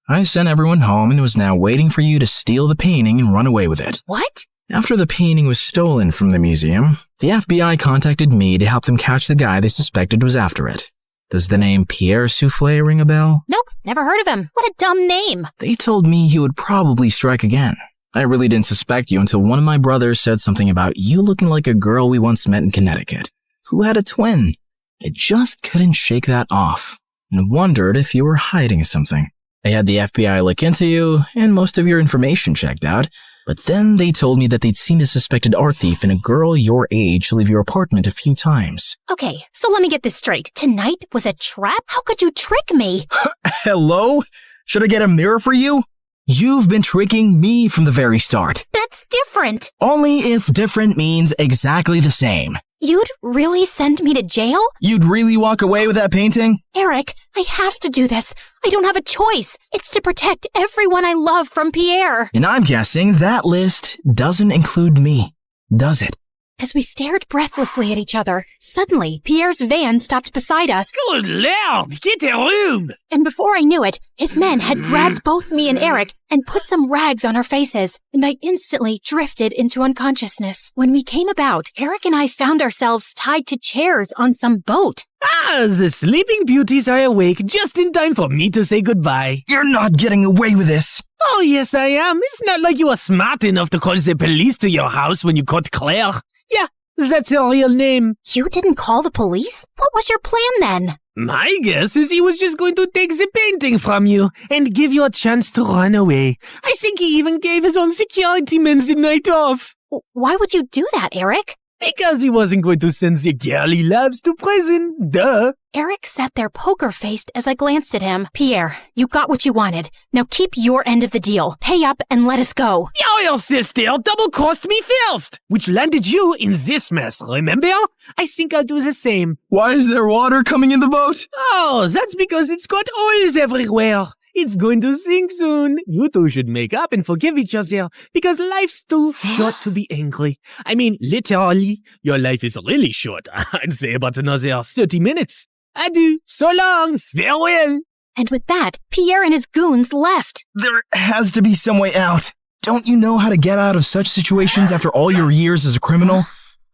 I sent everyone home and was now waiting for you to steal the painting and run away with it. What? After the painting was stolen from the museum, the FBI contacted me to help them catch the guy they suspected was after it. Does the name Pierre Souffle ring a bell? Nope, never heard of him. What a dumb name. They told me he would probably strike again. I really didn't suspect you until one of my brothers said something about you looking like a girl we once met in Connecticut, who had a twin. I just couldn't shake that off, and wondered if you were hiding something. I had the FBI look into you, and most of your information checked out, But then they told me that they'd seen a suspected art thief and a girl your age leave your apartment a few times. Okay, so let me get this straight. Tonight was a trap? How could you trick me? Hello? Should I get a mirror for you? You've been tricking me from the very start. That's different. Only if different means exactly the same. You'd really send me to jail? You'd really walk away with that painting? Eric, I have to do this. I don't have a choice. It's to protect everyone I love from Pierre. And I'm guessing that list doesn't include me, does it? As we stared breathlessly at each other, suddenly Pierre's van stopped beside us. Good lord, get a room! And before I knew it, his men had grabbed both me and Eric and put some rags on our faces, and I instantly drifted into unconsciousness. When we came about, Eric and I found ourselves tied to chairs on some boat. Ah, the sleeping beauties are awake just in time for me to say goodbye. You're not getting away with this. Oh, yes, I am. It's not like you were smart enough to call the police to your house when you caught Claire. Yeah, that's her real name. You didn't call the police? What was your plan then? My guess is he was just going to take the painting from you and give you a chance to run away. I think he even gave his own security men the night off. Why would you do that, Eric? Because he wasn't going to send the girl he loves to prison. Duh. Eric sat there poker-faced as I glanced at him. Pierre, you got what you wanted. Now keep your end of the deal. Pay up and let us go. Your sister double-crossed me first, which landed you in this mess, remember? I think I'll do the same. Why is there water coming in the boat? Oh, that's because it's got oils everywhere. It's going to sink soon. You two should make up and forgive each other because life's too short to be angry. I mean, literally, your life is really short. I'd say about another 30 minutes. Adieu. So long. Farewell. And with that, Pierre and his goons left. There has to be some way out. Don't you know how to get out of such situations after all your years as a criminal?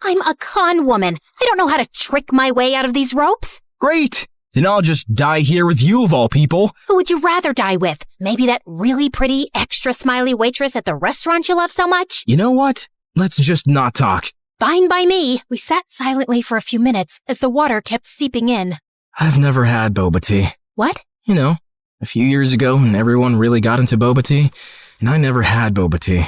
I'm a con woman. I don't know how to trick my way out of these ropes. Great. Then I'll just die here with you of all people. Who would you rather die with? Maybe that really pretty, extra smiley waitress at the restaurant you love so much? You know what? Let's just not talk. Fine by me. We sat silently for a few minutes as the water kept seeping in. I've never had boba tea. What? You know, a few years ago when everyone really got into boba tea, and I never had boba tea.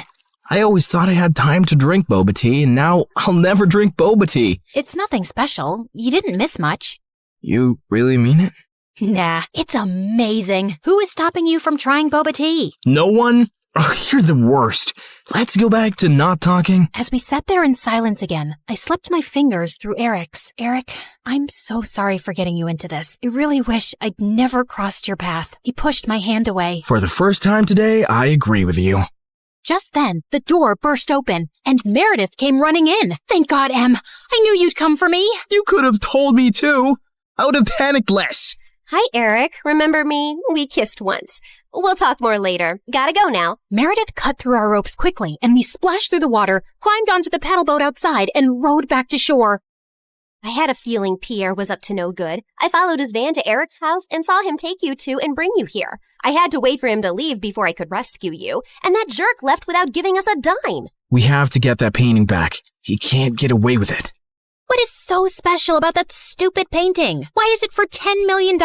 I always thought I had time to drink boba tea, and now I'll never drink boba tea. It's nothing special. You didn't miss much. You really mean it? Nah, it's amazing. Who is stopping you from trying boba tea? No one? Oh, you're the worst. Let's go back to not talking. As we sat there in silence again, I slipped my fingers through Eric's. Eric, I'm so sorry for getting you into this. I really wish I'd never crossed your path. He pushed my hand away. For the first time today, I agree with you. Just then, the door burst open, and Meredith came running in. Thank God, Em. I knew you'd come for me. You could have told me too. I would have panicked less. Hi, Eric. Remember me? We kissed once. We'll talk more later. Gotta go now. Meredith cut through our ropes quickly, and we splashed through the water, climbed onto the paddle boat outside, and rowed back to shore. I had a feeling Pierre was up to no good. I followed his van to Eric's house and saw him take you two and bring you here. I had to wait for him to leave before I could rescue you, and that jerk left without giving us a dime. We have to get that painting back. He can't get away with it. What is so special about that stupid painting? Why is it for $10 million?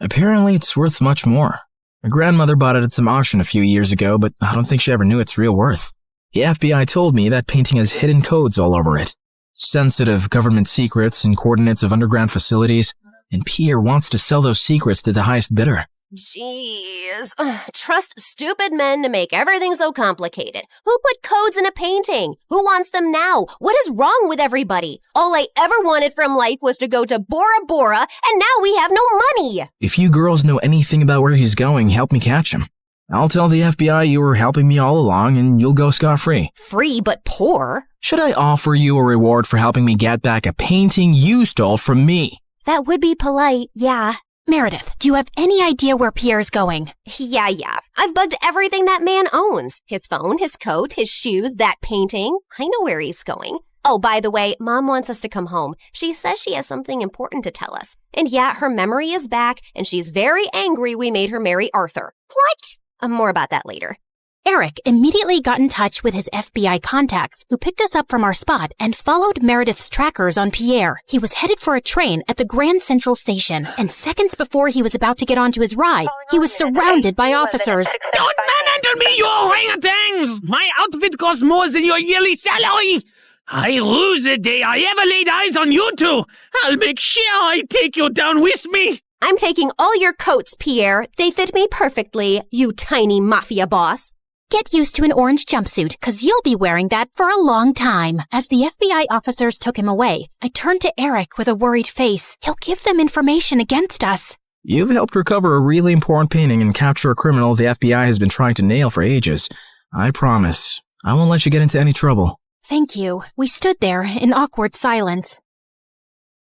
Apparently, it's worth much more. My grandmother bought it at some auction a few years ago, but I don't think she ever knew its real worth. The FBI told me that painting has hidden codes all over it. Sensitive government secrets and coordinates of underground facilities, and Pierre wants to sell those secrets to the highest bidder. Jeez. Trust stupid men to make everything so complicated. Who put codes in a painting? Who wants them now? What is wrong with everybody? All I ever wanted from life was to go to Bora Bora, and now we have no money. If you girls know anything about where he's going, help me catch him. I'll tell the FBI you were helping me all along, and you'll go scot-free. Free but poor? Should I offer you a reward for helping me get back a painting you stole from me? That would be polite, yeah. Meredith, do you have any idea where Pierre's going? Yeah. I've bugged everything that man owns. His phone, his coat, his shoes, that painting. I know where he's going. Oh, by the way, Mom wants us to come home. She says she has something important to tell us. And yeah, her memory is back, and she's very angry we made her marry Arthur. What? More about that later. Eric immediately got in touch with his FBI contacts, who picked us up from our spot and followed Meredith's trackers on Pierre. He was headed for a train at the Grand Central Station, and seconds before he was about to get onto his ride, he was surrounded by officers. Don't man under tell me, you orangutans! My outfit costs more than your yearly salary! I lose the day I ever laid eyes on you two! I'll make sure I take you down with me! I'm taking all your coats, Pierre. They fit me perfectly, you tiny mafia boss. Get used to an orange jumpsuit, 'cause you'll be wearing that for a long time. As the FBI officers took him away, I turned to Eric with a worried face. He'll give them information against us. You've helped recover a really important painting and capture a criminal the FBI has been trying to nail for ages. I promise, I won't let you get into any trouble. Thank you. We stood there in awkward silence.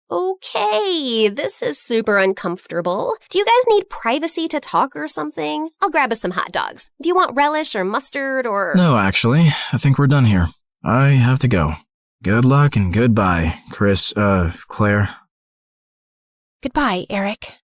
Okay, this is super uncomfortable. Do you guys need privacy to talk or something? I'll grab us some hot dogs. Do you want relish or mustard or... No, actually, I think we're done here. I have to go. Good luck and goodbye, Claire. Goodbye, Eric.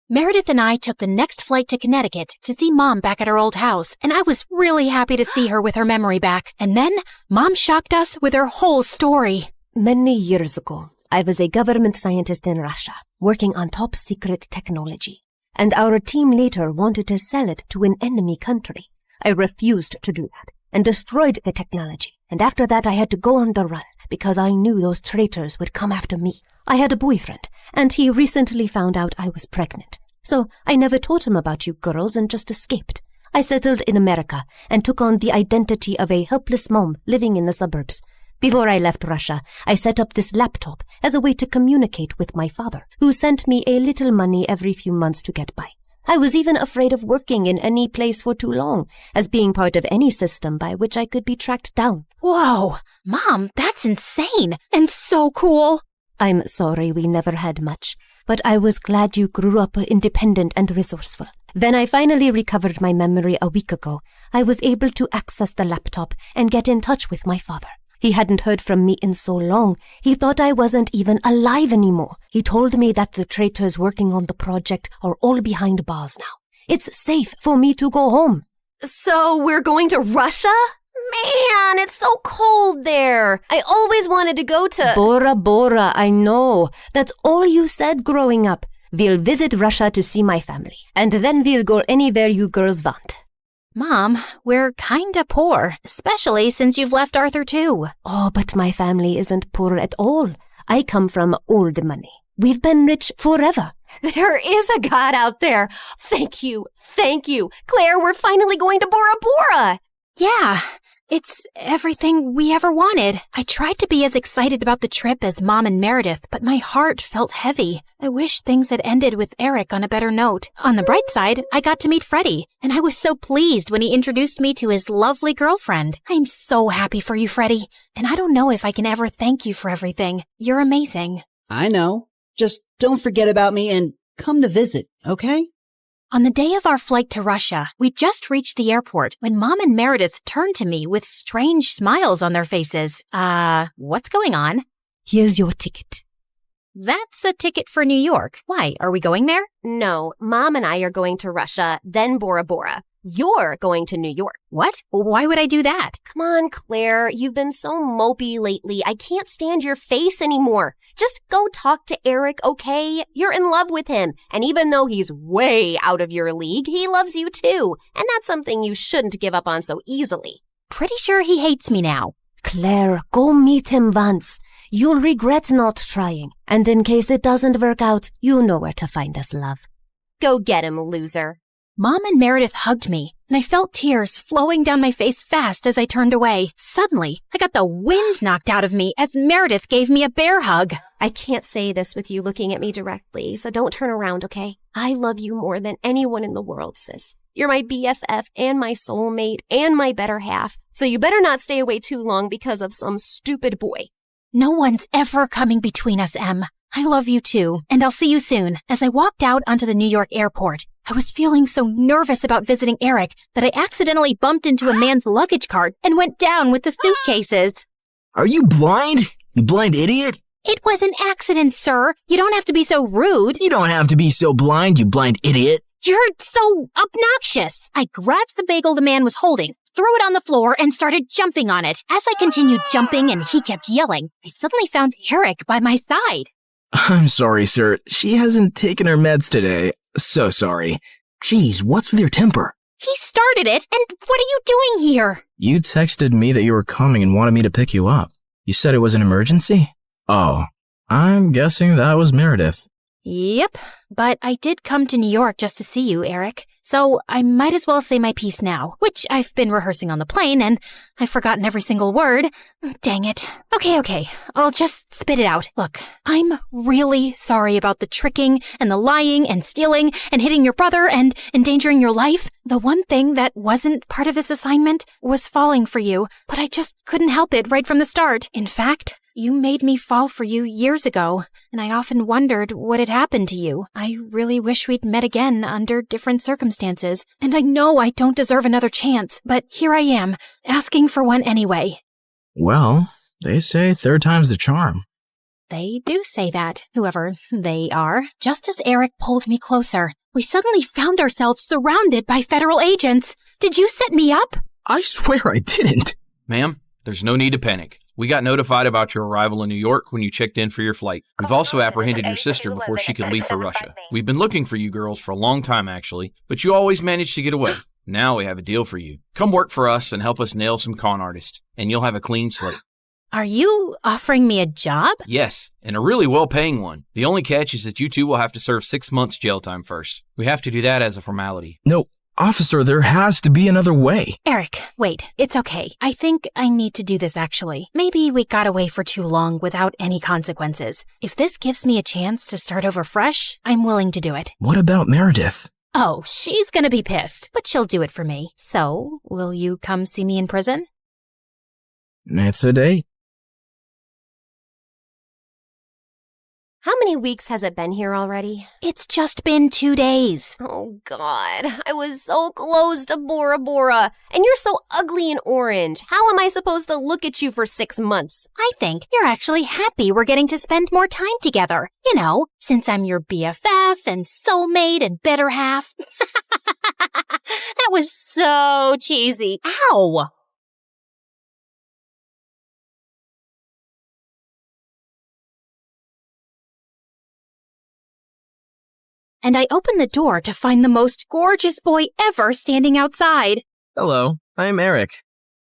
Meredith and I took the next flight to Connecticut to see Mom back at her old house, and I was really happy to see her with her memory back. And then, Mom shocked us with her whole story. Many years ago, I was a government scientist in Russia, working on top secret technology. And our team later wanted to sell it to an enemy country. I refused to do that, and destroyed the technology. And after that I had to go on the run, because I knew those traitors would come after me. I had a boyfriend, and he recently found out I was pregnant. So I never told him about you girls and just escaped. I settled in America and took on the identity of a helpless mom living in the suburbs. Before I left Russia, I set up this laptop as a way to communicate with my father, who sent me a little money every few months to get by. I was even afraid of working in any place for too long, as being part of any system by which I could be tracked down. Whoa, Mom, that's insane and so cool. I'm sorry we never had much, but I was glad you grew up independent and resourceful. When I finally recovered my memory a week ago, I was able to access the laptop and get in touch with my father. He hadn't heard from me in so long, he thought I wasn't even alive anymore. He told me that the traitors working on the project are all behind bars now. It's safe for me to go home. So we're going to Russia? Man, it's so cold there. I always wanted to go to... Bora Bora, I know. That's all you said growing up. We'll visit Russia to see my family, and then we'll go anywhere you girls want. Mom, we're kinda poor, especially since you've left Arthur too. Oh, but my family isn't poor at all. I come from old money. We've been rich forever. There is a God out there. Thank you. Claire, we're finally going to Bora Bora. Yeah, it's everything we ever wanted. I tried to be as excited about the trip as Mom and Meredith, but my heart felt heavy. I wish things had ended with Eric on a better note. On the bright side, I got to meet Freddie, and I was so pleased when he introduced me to his lovely girlfriend. I'm so happy for you, Freddie, and I don't know if I can ever thank you for everything. You're amazing. I know. Just don't forget about me and come to visit, okay? On the day of our flight to Russia, we just reached the airport when Mom and Meredith turned to me with strange smiles on their faces. What's going on? Here's your ticket. That's a ticket for New York. Why, are we going there? No, Mom and I are going to Russia, then Bora Bora. You're going to New York. What? Why would I do that? Come on, Claire. You've been so mopey lately. I can't stand your face anymore. Just go talk to Eric, okay? You're in love with him. And even though he's way out of your league, he loves you too. And that's something you shouldn't give up on so easily. Pretty sure he hates me now. Claire, go meet him once. You'll regret not trying. And in case it doesn't work out, you know where to find us, love. Go get him, loser. Mom and Meredith hugged me, and I felt tears flowing down my face fast as I turned away. Suddenly, I got the wind knocked out of me as Meredith gave me a bear hug. I can't say this with you looking at me directly, so don't turn around, okay? I love you more than anyone in the world, sis. You're my BFF and my soulmate and my better half, so you better not stay away too long because of some stupid boy. No one's ever coming between us, Em. I love you too, and I'll see you soon. As I walked out onto the New York airport, I was feeling so nervous about visiting Eric that I accidentally bumped into a man's luggage cart and went down with the suitcases. Are you blind? You blind idiot? It was an accident, sir. You don't have to be so rude. You don't have to be so blind, you blind idiot. You're so obnoxious. I grabbed the bagel the man was holding, threw it on the floor, and started jumping on it. As I continued jumping and he kept yelling, I suddenly found Eric by my side. I'm sorry, sir. She hasn't taken her meds today. So sorry. Geez, what's with your temper? He started it, and what are you doing here? You texted me that you were coming and wanted me to pick you up. You said it was an emergency? Oh, I'm guessing that was Meredith. Yep, but I did come to New York just to see you, Eric. So I might as well say my piece now, which I've been rehearsing on the plane, and I've forgotten every single word. Dang it. Okay, I'll just spit it out. Look, I'm really sorry about the tricking and the lying and stealing and hitting your brother and endangering your life. The one thing that wasn't part of this assignment was falling for you, but I just couldn't help it right from the start. In fact, you made me fall for you years ago, and I often wondered what had happened to you. I really wish we'd met again under different circumstances, and I know I don't deserve another chance, but here I am, asking for one anyway. Well, they say third time's the charm. They do say that, whoever they are. Just as Eric pulled me closer, we suddenly found ourselves surrounded by federal agents. Did you set me up? I swear I didn't. Ma'am, there's no need to panic. We got notified about your arrival in New York when you checked in for your flight. We've also apprehended your sister before she could leave for Russia. We've been looking for you girls for a long time, actually, but you always managed to get away. Now we have a deal for you. Come work for us and help us nail some con artists, and you'll have a clean slate. Are you offering me a job? Yes, and a really well-paying one. The only catch is that you two will have to serve 6 months jail time first. We have to do that as a formality. No, officer, there has to be another way. Eric, wait, it's okay. I think I need to do this actually. Maybe we got away for too long without any consequences. If this gives me a chance to start over fresh, I'm willing to do it. What about Meredith? Oh, she's gonna be pissed, but she'll do it for me. So, will you come see me in prison? It's a date. How many weeks has it been here already? It's just been 2 days. Oh, God. I was so close to Bora Bora. And you're so ugly and orange. How am I supposed to look at you for 6 months? I think you're actually happy we're getting to spend more time together. You know, since I'm your BFF and soulmate and better half. That was so cheesy. Ow! And I opened the door to find the most gorgeous boy ever standing outside. Hello, I'm Eric.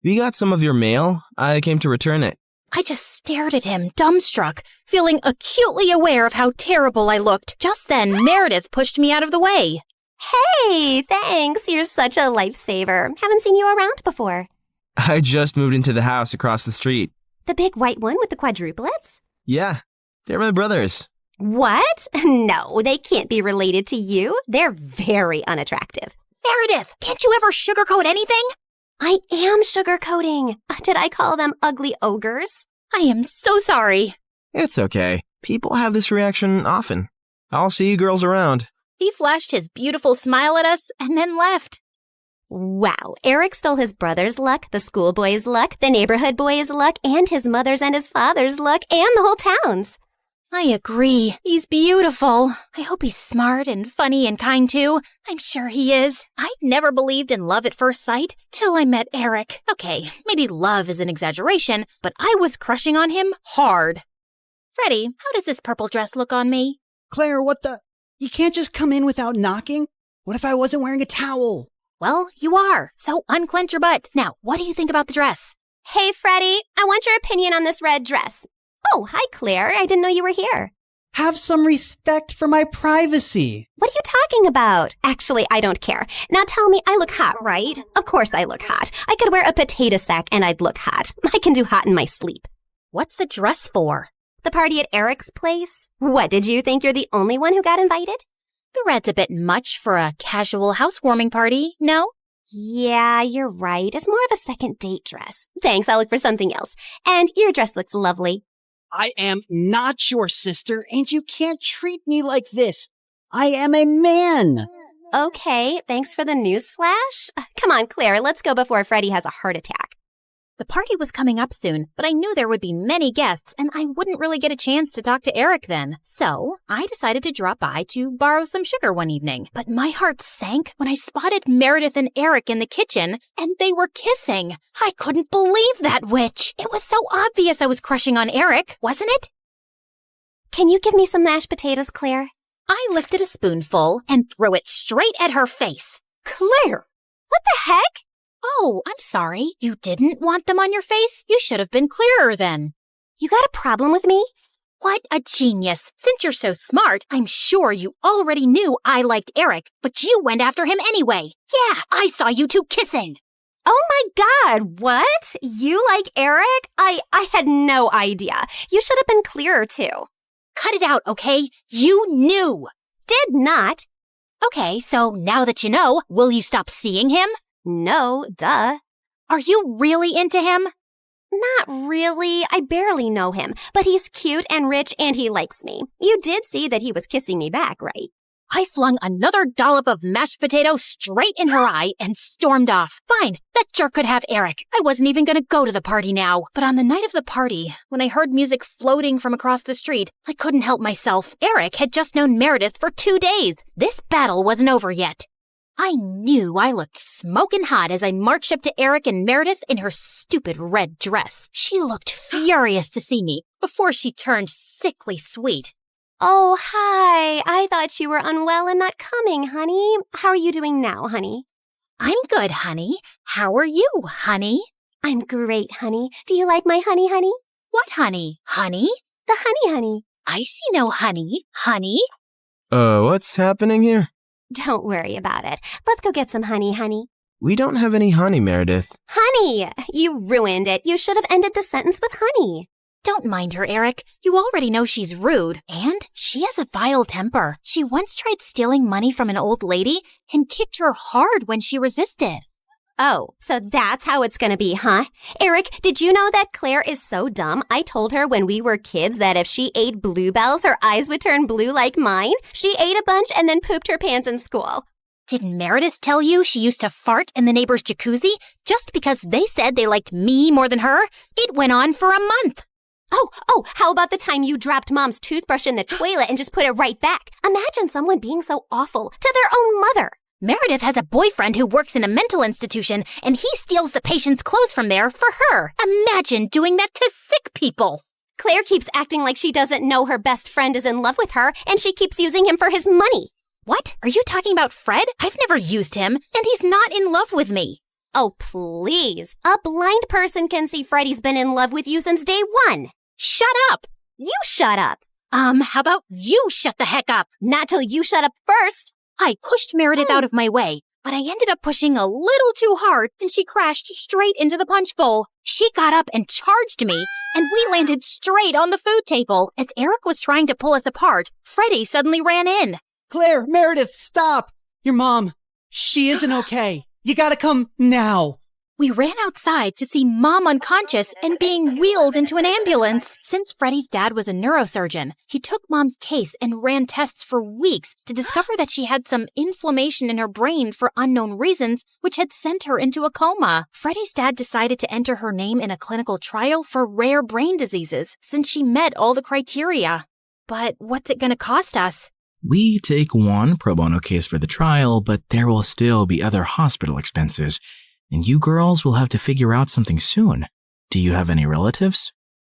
We got some of your mail. I came to return it. I just stared at him, dumbstruck, feeling acutely aware of how terrible I looked. Just then, Meredith pushed me out of the way. Hey, thanks. You're such a lifesaver. Haven't seen you around before. I just moved into the house across the street. The big white one with the quadruplets? Yeah, they're my brothers. What? No, they can't be related to you. They're very unattractive. Meredith, can't you ever sugarcoat anything? I am sugarcoating. Did I call them ugly ogres? I am so sorry. It's okay. People have this reaction often. I'll see you girls around. He flashed his beautiful smile at us and then left. Wow, Eric stole his brother's luck, the schoolboy's luck, the neighborhood boy's luck, and his mother's and his father's luck, and the whole town's. I agree. He's beautiful. I hope he's smart and funny and kind too. I'm sure he is. I never believed in love at first sight till I met Eric. Okay, maybe love is an exaggeration, but I was crushing on him hard. Freddie, how does this purple dress look on me? Claire, what the? You can't just come in without knocking? What if I wasn't wearing a towel? Well, you are. So unclench your butt. Now, what do you think about the dress? Hey, Freddie, I want your opinion on this red dress. Oh, hi, Claire. I didn't know you were here. Have some respect for my privacy. What are you talking about? Actually, I don't care. Now tell me, I look hot, right? Of course I look hot. I could wear a potato sack and I'd look hot. I can do hot in my sleep. What's the dress for? The party at Eric's place? What, did you think you're the only one who got invited? The red's a bit much for a casual housewarming party, no? Yeah, you're right. It's more of a second date dress. Thanks, I'll look for something else. And your dress looks lovely. I am not your sister, and you can't treat me like this. I am a man. Okay, thanks for the news flash. Come on, Claire, let's go before Freddie has a heart attack. The party was coming up soon, but I knew there would be many guests, and I wouldn't really get a chance to talk to Eric then. So I decided to drop by to borrow some sugar one evening. But my heart sank when I spotted Meredith and Eric in the kitchen, and they were kissing. I couldn't believe that witch. It was so obvious I was crushing on Eric, wasn't it? Can you give me some mashed potatoes, Claire? I lifted a spoonful and threw it straight at her face. Claire! What the heck? Oh, I'm sorry. You didn't want them on your face? You should have been clearer then. You got a problem with me? What a genius. Since you're so smart, I'm sure you already knew I liked Eric, but you went after him anyway. Yeah, I saw you two kissing. Oh my God, what? You like Eric? I had no idea. You should have been clearer too. Cut it out, okay? You knew. Did not. Okay, so now that you know, will you stop seeing him? No, duh. Are you really into him? Not really. I barely know him, but he's cute and rich and he likes me. You did see that he was kissing me back, right? I flung another dollop of mashed potato straight in her eye and stormed off. Fine, that jerk could have Eric. I wasn't even gonna go to the party now. But on the night of the party, when I heard music floating from across the street, I couldn't help myself. Eric had just known Meredith for 2 days. This battle wasn't over yet. I knew I looked smoking hot as I marched up to Eric and Meredith in her stupid red dress. She looked furious to see me before she turned sickly sweet. Oh, hi. I thought you were unwell and not coming, honey. How are you doing now, honey? I'm good, honey. How are you, honey? I'm great, honey. Do you like my honey, honey? What honey? Honey? The honey, honey. I see no honey. Honey? What's happening here? Don't worry about it. Let's go get some honey, honey. We don't have any honey, Meredith. Honey! You ruined it. You should have ended the sentence with honey. Don't mind her, Eric. You already know she's rude. And she has a vile temper. She once tried stealing money from an old lady and kicked her hard when she resisted. Oh, so that's how it's gonna be, huh? Eric, did you know that Claire is so dumb? I told her when we were kids that if she ate bluebells, her eyes would turn blue like mine. She ate a bunch and then pooped her pants in school. Didn't Meredith tell you she used to fart in the neighbor's jacuzzi just because they said they liked me more than her? It went on for a month. Oh, how about the time you dropped Mom's toothbrush in the toilet and just put it right back? Imagine someone being so awful to their own mother. Meredith has a boyfriend who works in a mental institution, and he steals the patient's clothes from there for her. Imagine doing that to sick people. Claire keeps acting like she doesn't know her best friend is in love with her, and she keeps using him for his money. What? Are you talking about Fred? I've never used him, and he's not in love with me. Oh, please. A blind person can see Freddie's been in love with you since day one. Shut up. You shut up. How about you shut the heck up? Not till you shut up first. I pushed Meredith out of my way, but I ended up pushing a little too hard, and she crashed straight into the punch bowl. She got up and charged me, and we landed straight on the food table. As Eric was trying to pull us apart, Freddie suddenly ran in. Claire, Meredith, stop! Your mom, she isn't okay. You gotta come now. We ran outside to see Mom unconscious and being wheeled into an ambulance. Since Freddie's dad was a neurosurgeon, he took Mom's case and ran tests for weeks to discover that she had some inflammation in her brain for unknown reasons, which had sent her into a coma. Freddie's dad decided to enter her name in a clinical trial for rare brain diseases since she met all the criteria. But what's it going to cost us? We take one pro bono case for the trial, but there will still be other hospital expenses. And you girls will have to figure out something soon. Do you have any relatives?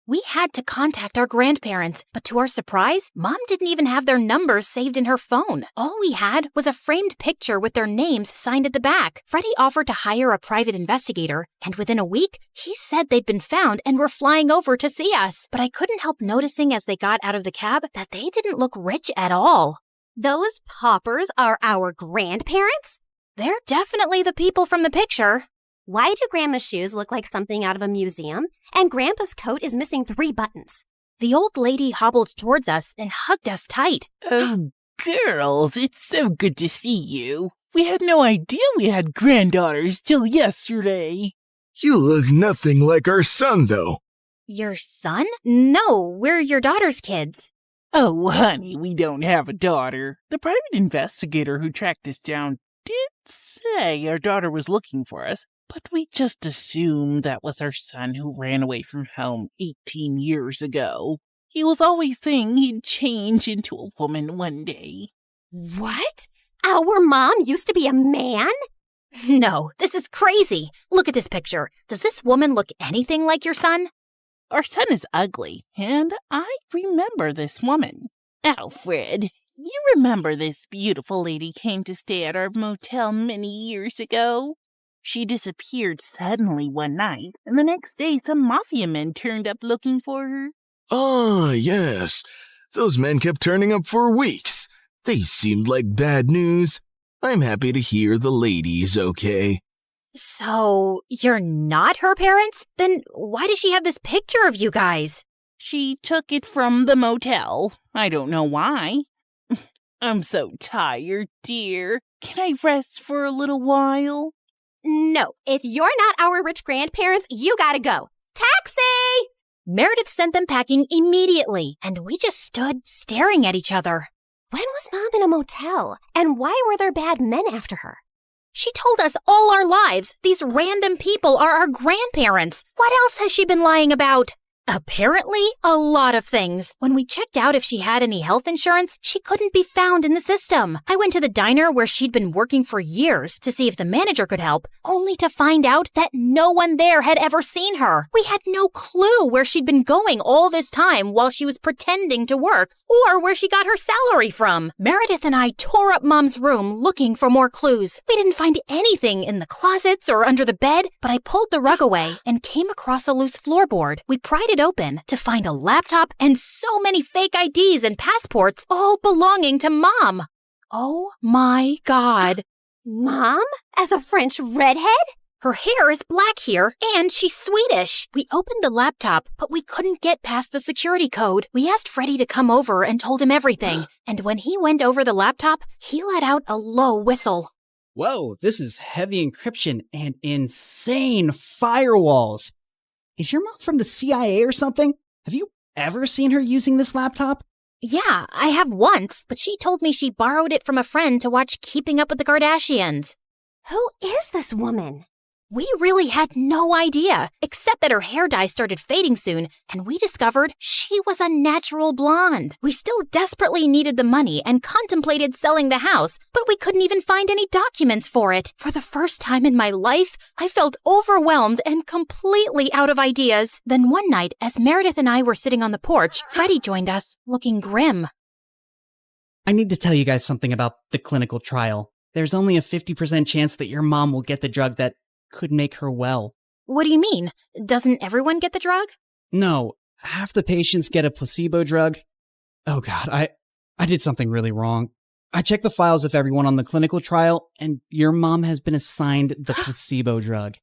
We had to contact our grandparents, but to our surprise, Mom didn't even have their numbers saved in her phone. All we had was a framed picture with their names signed at the back. Freddie offered to hire a private investigator, and within a week, he said they'd been found and were flying over to see us. But I couldn't help noticing as they got out of the cab that they didn't look rich at all. Those paupers are our grandparents? They're definitely the people from the picture. Why do Grandma's shoes look like something out of a museum? And Grandpa's coat is missing 3 buttons. The old lady hobbled towards us and hugged us tight. Oh, girls, it's so good to see you. We had no idea we had granddaughters till yesterday. You look nothing like our son, though. Your son? No, we're your daughter's kids. Oh, honey, we don't have a daughter. The private investigator who tracked us down did say our daughter was looking for us, but we just assumed that was our son who ran away from home 18 years ago. He was always saying he'd change into a woman one day. What? Our mom used to be a man? No, this is crazy. Look at this picture. Does this woman look anything like your son? Our son is ugly, and I remember this woman. Alfred, you remember this beautiful lady came to stay at our motel many years ago? She disappeared suddenly one night, and the next day some mafia men turned up looking for her. Ah, yes. Those men kept turning up for weeks. They seemed like bad news. I'm happy to hear the lady is okay. So, you're not her parents? Then why does she have this picture of you guys? She took it from the motel. I don't know why. I'm so tired, dear. Can I rest for a little while? No, if you're not our rich grandparents, you gotta go. Taxi! Meredith sent them packing immediately, and we just stood staring at each other. When was Mom in a motel? And why were there bad men after her? She told us all our lives these random people are our grandparents. What else has she been lying about? Apparently, a lot of things. When we checked out if she had any health insurance, she couldn't be found in the system. I went to the diner where she'd been working for years to see if the manager could help, only to find out that no one there had ever seen her. We had no clue where she'd been going all this time while she was pretending to work, or where she got her salary from. Meredith and I tore up Mom's room looking for more clues. We didn't find anything in the closets or under the bed, but I pulled the rug away and came across a loose floorboard. We pried it open to find a laptop and so many fake IDs and passports, all belonging to Mom. Oh my God. Mom? As a French redhead? Her hair is black here, and she's Swedish. We opened the laptop, but we couldn't get past the security code. We asked Freddie to come over and told him everything. And when he went over the laptop, he let out a low whistle. Whoa, this is heavy encryption and insane firewalls. Is your mom from the CIA or something? Have you ever seen her using this laptop? Yeah, I have once, but she told me she borrowed it from a friend to watch Keeping Up with the Kardashians. Who is this woman? We really had no idea, except that her hair dye started fading soon, and we discovered she was a natural blonde. We still desperately needed the money and contemplated selling the house, but we couldn't even find any documents for it. For the first time in my life, I felt overwhelmed and completely out of ideas. Then one night, as Meredith and I were sitting on the porch, Freddie joined us, looking grim. I need to tell you guys something about the clinical trial. There's only a 50% chance that your mom will get the drug that could make her well. What do you mean? Doesn't everyone get the drug? No, half the patients get a placebo drug. Oh God, I did something really wrong. I checked the files of everyone on the clinical trial, and your mom has been assigned the placebo drug.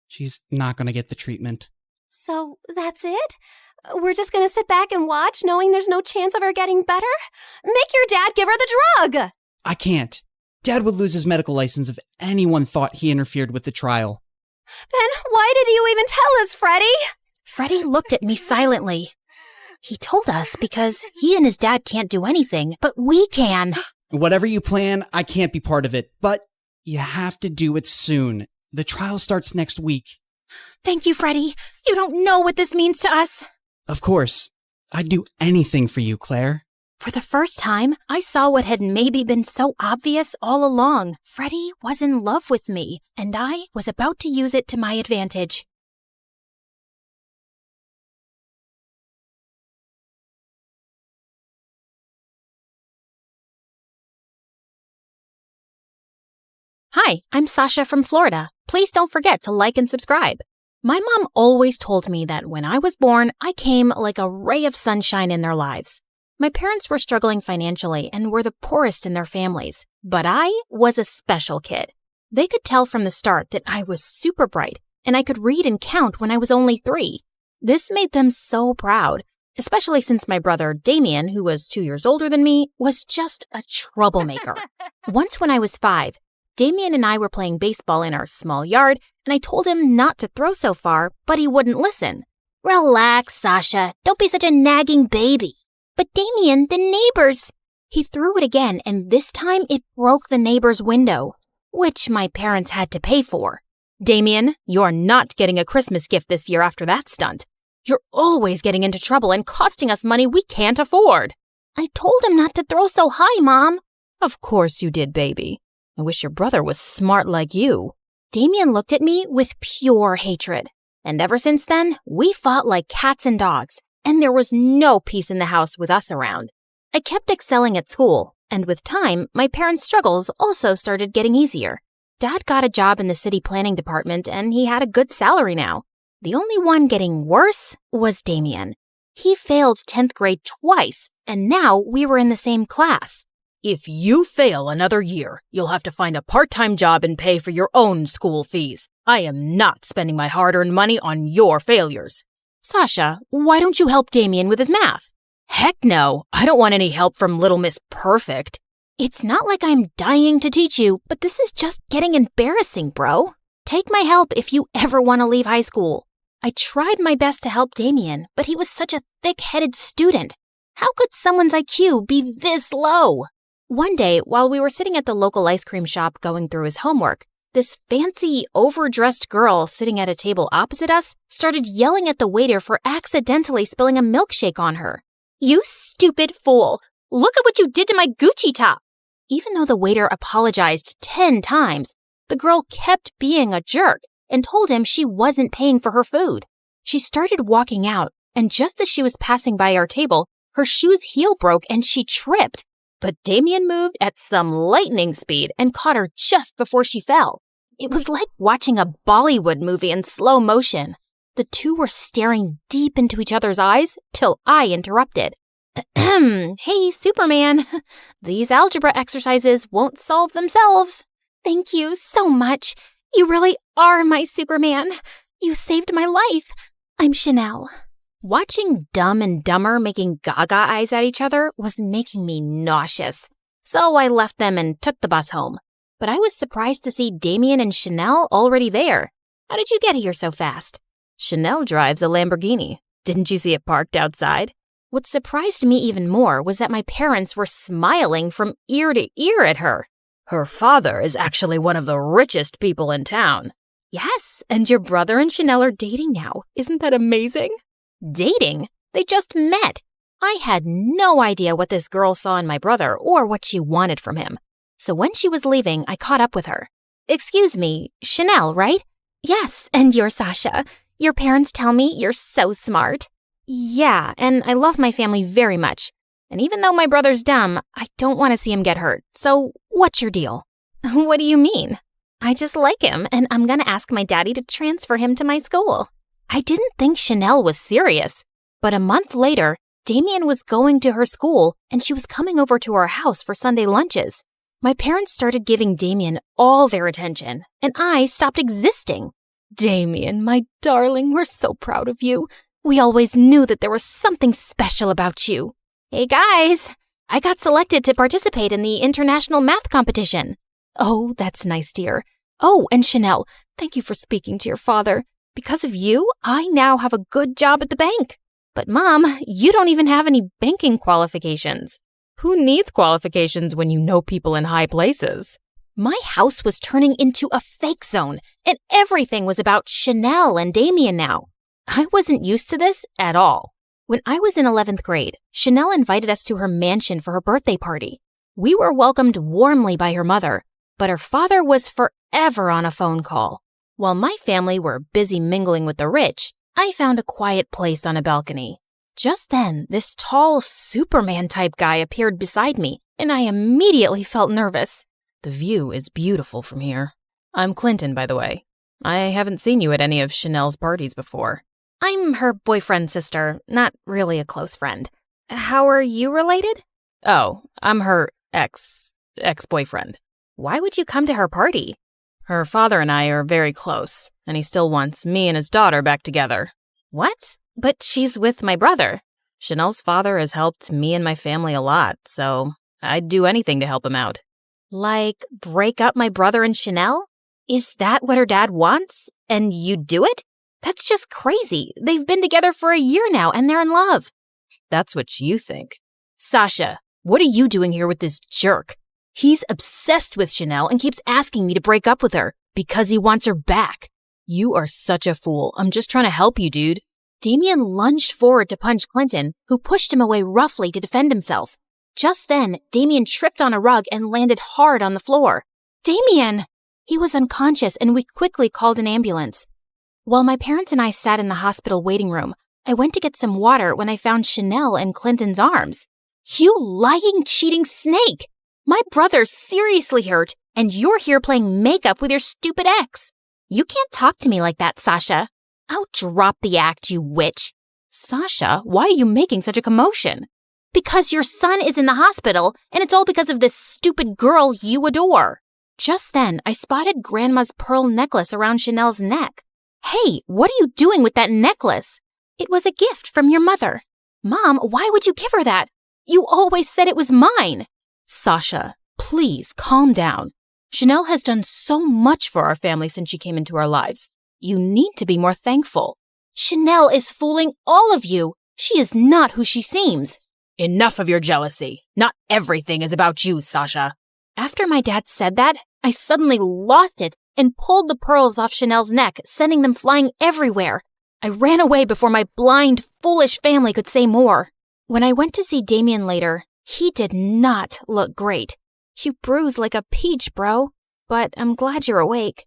She's not going to get the treatment. So that's it? We're just gonna sit back and watch, knowing there's no chance of her getting better? Make your dad give her the drug! I can't. Dad would lose his medical license if anyone thought he interfered with the trial. Then why did you even tell us, Freddie? Freddie looked at me silently. He told us because he and his dad can't do anything, but we can. Whatever you plan, I can't be part of it, but you have to do it soon. The trial starts next week. Thank you, Freddie. You don't know what this means to us. Of course. I'd do anything for you, Claire. For the first time, I saw what had maybe been so obvious all along. Freddie was in love with me, and I was about to use it to my advantage. Hi, I'm Sasha from Florida. Please don't forget to like and subscribe. My mom always told me that when I was born, I came like a ray of sunshine in their lives. My parents were struggling financially and were the poorest in their families, but I was a special kid. They could tell from the start that I was super bright, and I could read and count when I was only 3. This made them so proud, especially since my brother Damien, who was 2 years older than me, was just a troublemaker. Once when I was 5, Damien and I were playing baseball in our small yard, and I told him not to throw so far, but he wouldn't listen. Relax, Sasha. Don't be such a nagging baby. But Damien, the neighbors... He threw it again, and this time it broke the neighbor's window, which my parents had to pay for. Damien, you're not getting a Christmas gift this year after that stunt. You're always getting into trouble and costing us money we can't afford. I told him not to throw so high, Mom. Of course you did, baby. I wish your brother was smart like you. Damien looked at me with pure hatred. And ever since then, we fought like cats and dogs. And there was no peace in the house with us around. I kept excelling at school, and with time, my parents' struggles also started getting easier. Dad got a job in the city planning department and he had a good salary now. The only one getting worse was Damien. He failed 10th grade twice, and now we were in the same class. If you fail another year, you'll have to find a part-time job and pay for your own school fees. I am not spending my hard-earned money on your failures. Sasha, why don't you help Damien with his math? Heck no, I don't want any help from Little Miss Perfect. It's not like I'm dying to teach you, but this is just getting embarrassing, bro. Take my help if you ever want to leave high school. I tried my best to help Damien, but he was such a thick-headed student. How could someone's IQ be this low? One day, while we were sitting at the local ice cream shop going through his homework, this fancy, overdressed girl sitting at a table opposite us started yelling at the waiter for accidentally spilling a milkshake on her. "You stupid fool! Look at what you did to my Gucci top!" Even though the waiter apologized 10 times, the girl kept being a jerk and told him she wasn't paying for her food. She started walking out, and just as she was passing by our table, her shoe's heel broke and she tripped. But Damien moved at some lightning speed and caught her just before she fell. It was like watching a Bollywood movie in slow motion. The two were staring deep into each other's eyes till I interrupted. "Hey, Superman, these algebra exercises won't solve themselves." Thank you so much. You really are my Superman. You saved my life. I'm Chanel. Watching Dumb and Dumber making gaga eyes at each other was making me nauseous. So I left them and took the bus home. But I was surprised to see Damien and Chanel already there. How did you get here so fast? Chanel drives a Lamborghini. Didn't you see it parked outside? What surprised me even more was that my parents were smiling from ear to ear at her. Her father is actually one of the richest people in town. Yes, and your brother and Chanel are dating now. Isn't that amazing? Dating? They just met. I had no idea what this girl saw in my brother or what she wanted from him. So when she was leaving, I caught up with her. "Excuse me, Chanel, right?" Yes, and you're Sasha. Your parents tell me you're so smart. "Yeah, and I love my family very much. And even though my brother's dumb, I don't want to see him get hurt. So what's your deal?" What do you mean? I just like him, and I'm gonna ask my daddy to transfer him to my school. I didn't think Chanel was serious. But a month later, Damien was going to her school, and she was coming over to our house for Sunday lunches. My parents started giving Damien all their attention, and I stopped existing. "Damien, my darling, we're so proud of you. We always knew that there was something special about you." Hey guys, I got selected to participate in the international math competition. "Oh, that's nice, dear. Oh, and Chanel, thank you for speaking to your father. Because of you, I now have a good job at the bank." "But Mom, you don't even have any banking qualifications." "Who needs qualifications when you know people in high places?" My house was turning into a fake zone, and everything was about Chanel and Damien now. I wasn't used to this at all. When I was in 11th grade, Chanel invited us to her mansion for her birthday party. We were welcomed warmly by her mother, but her father was forever on a phone call. While my family were busy mingling with the rich, I found a quiet place on a balcony. Just then, this tall Superman-type guy appeared beside me, and I immediately felt nervous. The view is beautiful from here. I'm Clinton, by the way. I haven't seen you at any of Chanel's parties before. I'm her boyfriend's sister, not really a close friend. How are you related? Oh, I'm her ex-boyfriend. Why would you come to her party? Her father and I are very close, and he still wants me and his daughter back together. What? But she's with my brother. Chanel's father has helped me and my family a lot, so I'd do anything to help him out. Like, break up my brother and Chanel? Is that what her dad wants? And you'd do it? That's just crazy. They've been together for a year now, and they're in love. That's what you think. Sasha, what are you doing here with this jerk? He's obsessed with Chanel and keeps asking me to break up with her because he wants her back. You are such a fool. I'm just trying to help you, dude. Damien lunged forward to punch Clinton, who pushed him away roughly to defend himself. Just then, Damien tripped on a rug and landed hard on the floor. Damien! He was unconscious, and we quickly called an ambulance. While my parents and I sat in the hospital waiting room, I went to get some water when I found Chanel in Clinton's arms. "You lying, cheating snake! My brother's seriously hurt, and you're here playing makeup with your stupid ex. You can't talk to me like that, Sasha. Oh, drop the act, you witch. Sasha, why are you making such a commotion? Because your son is in the hospital, and it's all because of this stupid girl you adore. Just then, I spotted Grandma's pearl necklace around Chanel's neck. Hey, what are you doing with that necklace? It was a gift from your mother. Mom, why would you give her that? You always said it was mine. Sasha, please calm down. Chanel has done so much for our family since she came into our lives. You need to be more thankful. Chanel is fooling all of you. She is not who she seems. Enough of your jealousy. Not everything is about you, Sasha. After my dad said that, I suddenly lost it and pulled the pearls off Chanel's neck, sending them flying everywhere. I ran away before my blind, foolish family could say more. When I went to see Damien later, he did not look great. You bruised like a peach, bro. But I'm glad you're awake.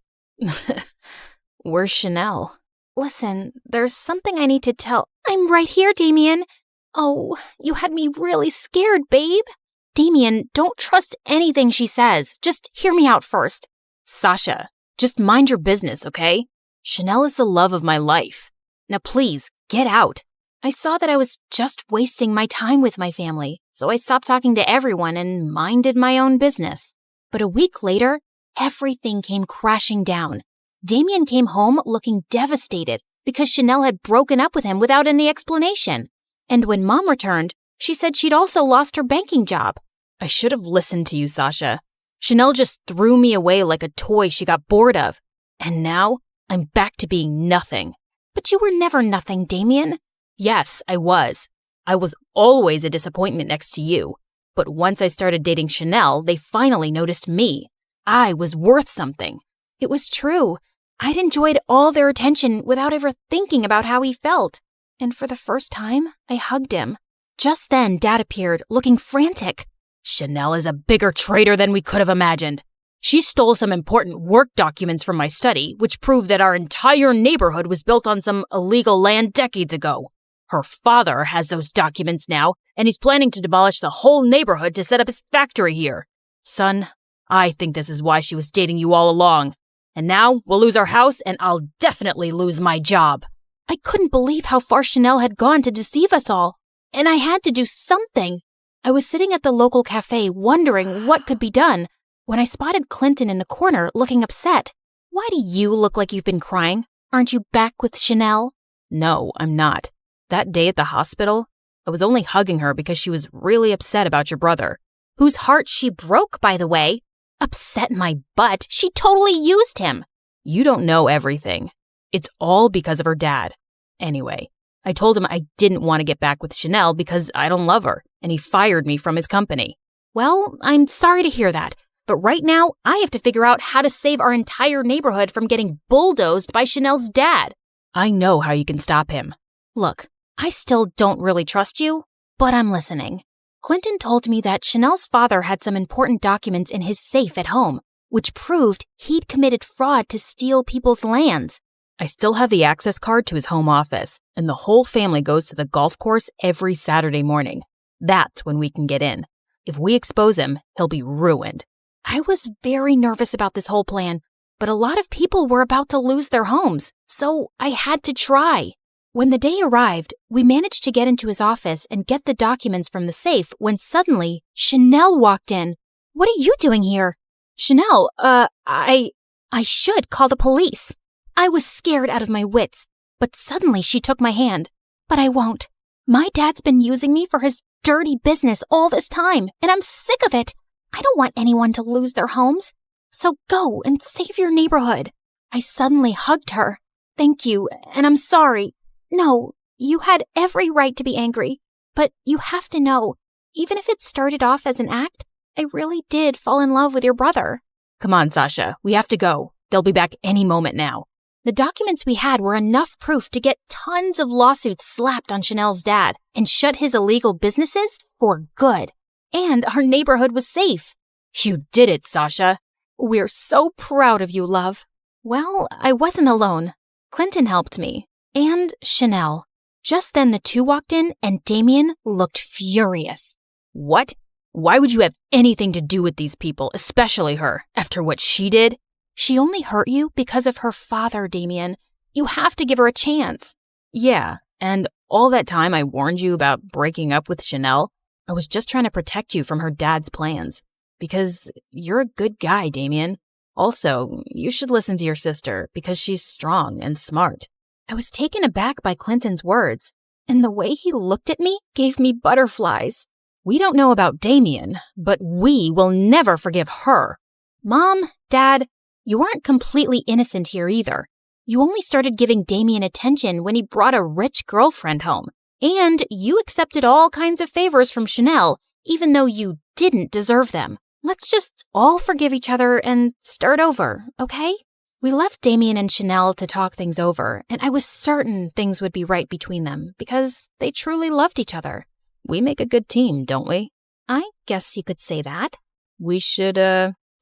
Where's Chanel? Listen, there's something I need to tell. I'm right here, Damien. Oh, you had me really scared, babe. Damien, don't trust anything she says. Just hear me out first. Sasha, just mind your business, okay? Chanel is the love of my life. Now please, get out. I saw that I was just wasting my time with my family, so I stopped talking to everyone and minded my own business. But a week later, everything came crashing down. Damien came home looking devastated because Chanel had broken up with him without any explanation. And when Mom returned, she said she'd also lost her banking job. I should have listened to you, Sasha. Chanel just threw me away like a toy she got bored of. And now, I'm back to being nothing. But you were never nothing, Damien. Yes, I was. I was always a disappointment next to you. But once I started dating Chanel, they finally noticed me. I was worth something. It was true. I'd enjoyed all their attention without ever thinking about how he felt. And for the first time, I hugged him. Just then, Dad appeared, looking frantic. Chanel is a bigger traitor than we could have imagined. She stole some important work documents from my study, which proved that our entire neighborhood was built on some illegal land decades ago. Her father has those documents now, and he's planning to demolish the whole neighborhood to set up his factory here. Son, I think this is why she was dating you all along. And now we'll lose our house, and I'll definitely lose my job. I couldn't believe how far Chanel had gone to deceive us all, and I had to do something. I was sitting at the local cafe wondering what could be done when I spotted Clinton in the corner looking upset. Why do you look like you've been crying? Aren't you back with Chanel? No, I'm not. That day at the hospital, I was only hugging her because she was really upset about your brother, whose heart she broke, by the way. Upset my butt. She totally used him. You don't know everything. It's all because of her dad. Anyway, I told him I didn't want to get back with Chanel because I don't love her, and he fired me from his company. Well, I'm sorry to hear that, but right now I have to figure out how to save our entire neighborhood from getting bulldozed by Chanel's dad. I know how you can stop him. Look, I still don't really trust you, but I'm listening. Clinton told me that Chanel's father had some important documents in his safe at home, which proved he'd committed fraud to steal people's lands. I still have the access card to his home office, and the whole family goes to the golf course every Saturday morning. That's when we can get in. If we expose him, he'll be ruined. I was very nervous about this whole plan, but a lot of people were about to lose their homes, so I had to try. When the day arrived, we managed to get into his office and get the documents from the safe when suddenly Chanel walked in. What are you doing here? Chanel, I should call the police. I was scared out of my wits, but suddenly she took my hand. But I won't. My dad's been using me for his dirty business all this time, and I'm sick of it. I don't want anyone to lose their homes. So go and save your neighborhood. I suddenly hugged her. Thank you, and I'm sorry. No, you had every right to be angry, but you have to know, even if it started off as an act, I really did fall in love with your brother. Come on, Sasha, we have to go. They'll be back any moment now. The documents we had were enough proof to get tons of lawsuits slapped on Chanel's dad and shut his illegal businesses for good. And our neighborhood was safe. You did it, Sasha. We're so proud of you, love. Well, I wasn't alone. Clinton helped me. And Chanel. Just then the two walked in and Damien looked furious. What? Why would you have anything to do with these people, especially her, after what she did? She only hurt you because of her father, Damien. You have to give her a chance. Yeah, and all that time I warned you about breaking up with Chanel, I was just trying to protect you from her dad's plans. Because you're a good guy, Damien. Also, you should listen to your sister because she's strong and smart. I was taken aback by Clinton's words, and the way he looked at me gave me butterflies. We don't know about Damien, but we will never forgive her. Mom, Dad, you aren't completely innocent here either. You only started giving Damien attention when he brought a rich girlfriend home. And you accepted all kinds of favors from Chanel, even though you didn't deserve them. Let's just all forgive each other and start over, okay? We left Damien and Chanel to talk things over, and I was certain things would be right between them because they truly loved each other. We make a good team, don't we? I guess you could say that. We should,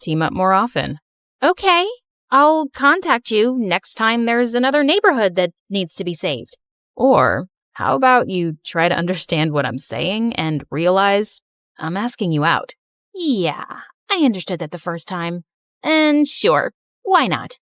team up more often. Okay, I'll contact you next time there's another neighborhood that needs to be saved. Or how about you try to understand what I'm saying and realize I'm asking you out? Yeah, I understood that the first time. And sure, why not?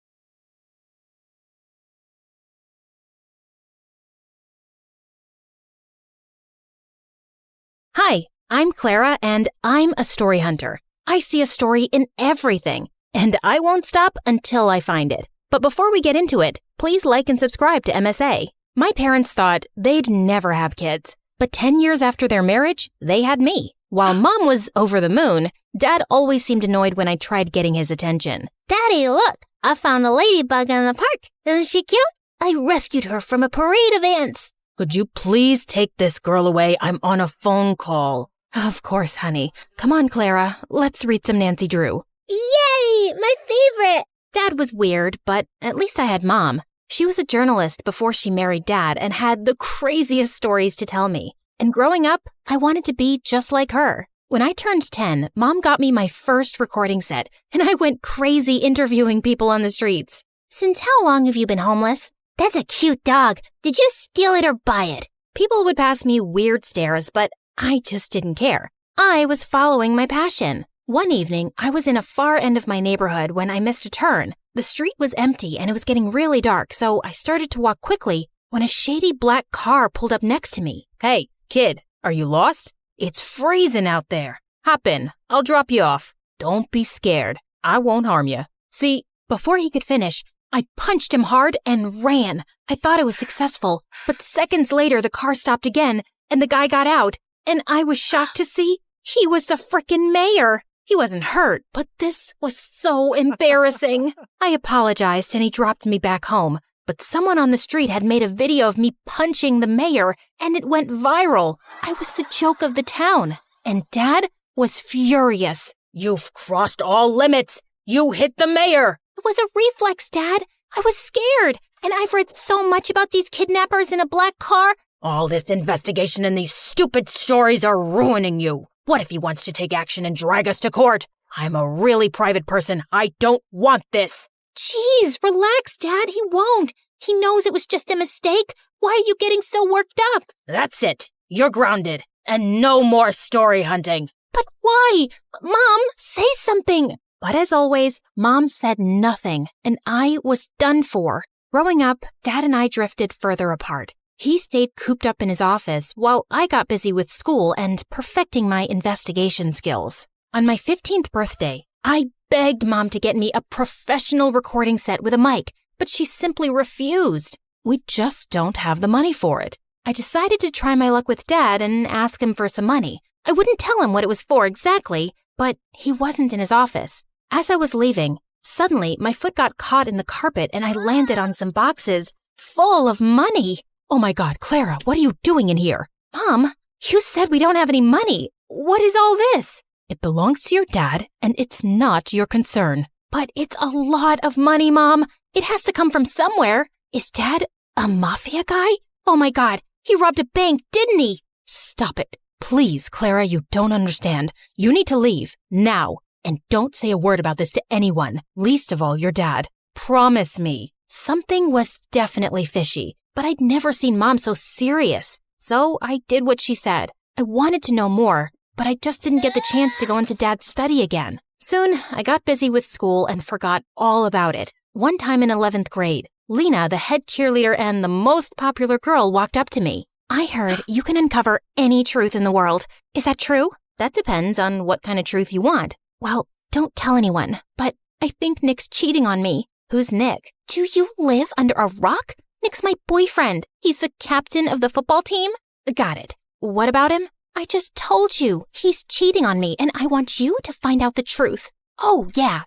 Hi, I'm Clara, and I'm a story hunter. I see a story in everything, and I won't stop until I find it. But before we get into it, please like and subscribe to MSA. My parents thought they'd never have kids, but 10 years after their marriage, they had me. While Mom was over the moon, Dad always seemed annoyed when I tried getting his attention. Daddy, look! I found a ladybug in the park. Isn't she cute? I rescued her from a parade of ants. Could you please take this girl away? I'm on a phone call. Of course, honey. Come on, Clara. Let's read some Nancy Drew. Yay! My favorite! Dad was weird, but at least I had Mom. She was a journalist before she married Dad and had the craziest stories to tell me. And growing up, I wanted to be just like her. When I turned 10, Mom got me my first recording set, and I went crazy interviewing people on the streets. Since how long have you been homeless? That's a cute dog. Did you steal it or buy it? People would pass me weird stares, but I just didn't care. I was following my passion. One evening, I was in a far end of my neighborhood when I missed a turn. The street was empty and it was getting really dark, so I started to walk quickly when a shady black car pulled up next to me. Hey, kid, are you lost? It's freezing out there. Hop in. I'll drop you off. Don't be scared. I won't harm you. See, before he could finish, I punched him hard and ran. I thought I was successful, but seconds later the car stopped again and the guy got out, and I was shocked to see he was the frickin' mayor. He wasn't hurt, but this was so embarrassing. I apologized and he dropped me back home, but someone on the street had made a video of me punching the mayor and it went viral. I was the joke of the town, and Dad was furious. You've crossed all limits. You hit the mayor. It was a reflex, Dad. I was scared, and I've read so much about these kidnappers in a black car. All this investigation and these stupid stories are ruining you. What if he wants to take action and drag us to court? I'm a really private person. I don't want this. Jeez, relax, Dad. He won't. He knows it was just a mistake. Why are you getting so worked up? That's it. You're grounded. And no more story hunting. But why? Mom, say something. But as always, Mom said nothing, and I was done for. Growing up, Dad and I drifted further apart. He stayed cooped up in his office while I got busy with school and perfecting my investigation skills. On my 15th birthday, I begged Mom to get me a professional recording set with a mic, but she simply refused. We just don't have the money for it. I decided to try my luck with Dad and ask him for some money. I wouldn't tell him what it was for exactly, but he wasn't in his office. As I was leaving, suddenly my foot got caught in the carpet and I landed on some boxes full of money. Oh my God, Clara, what are you doing in here? Mom, you said we don't have any money. What is all this? It belongs to your dad and it's not your concern. But it's a lot of money, Mom. It has to come from somewhere. Is Dad a mafia guy? Oh my God, he robbed a bank, didn't he? Stop it. Please, Clara, you don't understand. You need to leave, now. And don't say a word about this to anyone, least of all your dad. Promise me. Something was definitely fishy, but I'd never seen Mom so serious. So I did what she said. I wanted to know more, but I just didn't get the chance to go into Dad's study again. Soon, I got busy with school and forgot all about it. One time in 11th grade, Lena, the head cheerleader and the most popular girl, walked up to me. I heard you can uncover any truth in the world. Is that true? That depends on what kind of truth you want. Well, don't tell anyone, but I think Nick's cheating on me. Who's Nick? Do you live under a rock? Nick's my boyfriend. He's the captain of the football team. Got it. What about him? I just told you. He's cheating on me, and I want you to find out the truth. Oh, yeah.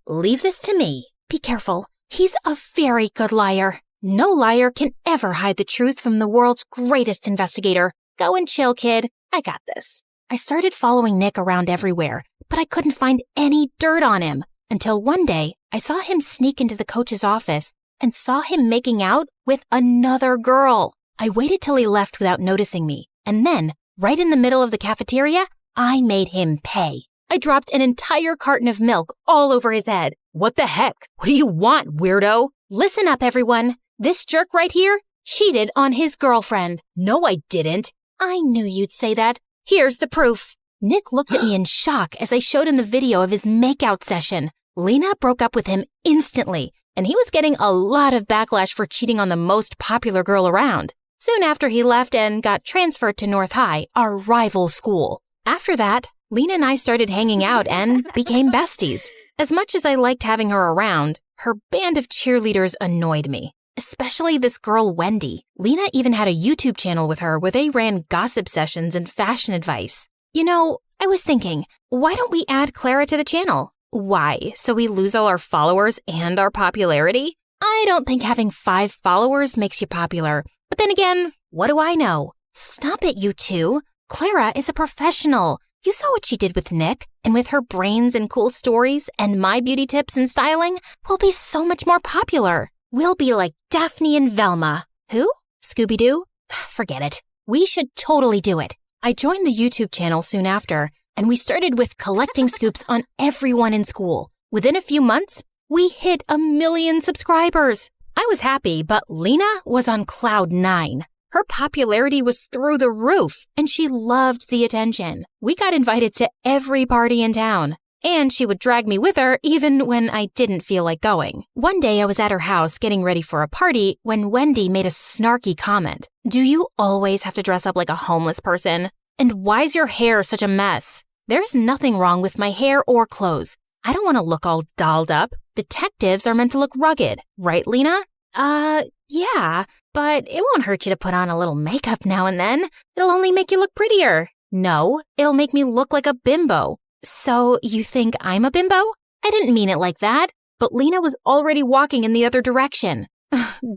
Leave this to me. Be careful. He's a very good liar. No liar can ever hide the truth from the world's greatest investigator. Go and chill, kid. I got this. I started following Nick around everywhere, but I couldn't find any dirt on him. Until one day, I saw him sneak into the coach's office and saw him making out with another girl. I waited till he left without noticing me, and then, right in the middle of the cafeteria, I made him pay. I dropped an entire carton of milk all over his head. What the heck? What do you want, weirdo? Listen up, everyone. This jerk right here cheated on his girlfriend. No, I didn't. I knew you'd say that. Here's the proof. Nick looked at me in shock as I showed him the video of his makeout session. Lena broke up with him instantly, and he was getting a lot of backlash for cheating on the most popular girl around. Soon after, he left and got transferred to North High, our rival school. After that, Lena and I started hanging out and became besties. As much as I liked having her around, her band of cheerleaders annoyed me. Especially this girl, Wendy. Lena even had a YouTube channel with her where they ran gossip sessions and fashion advice. You know, I was thinking, why don't we add Clara to the channel? Why? So we lose all our followers and our popularity? I don't think having 5 followers makes you popular. But then again, what do I know? Stop it, you two. Clara is a professional. You saw what she did with Nick, and with her brains and cool stories and my beauty tips and styling, we'll be so much more popular. We'll be like Daphne and Velma. Who? Scooby-Doo? Forget it. We should totally do it. I joined the YouTube channel soon after, and we started with collecting scoops on everyone in school. Within a few months, we hit 1 million subscribers. I was happy, but Lena was on cloud 9. Her popularity was through the roof, and she loved the attention. We got invited to every party in town, and she would drag me with her even when I didn't feel like going. One day I was at her house getting ready for a party when Wendy made a snarky comment. Do you always have to dress up like a homeless person? And why's your hair such a mess? There's nothing wrong with my hair or clothes. I don't want to look all dolled up. Detectives are meant to look rugged, right, Lena? Yeah, but it won't hurt you to put on a little makeup now and then. It'll only make you look prettier. No, it'll make me look like a bimbo. So you think I'm a bimbo? I didn't mean it like that. But Lena was already walking in the other direction.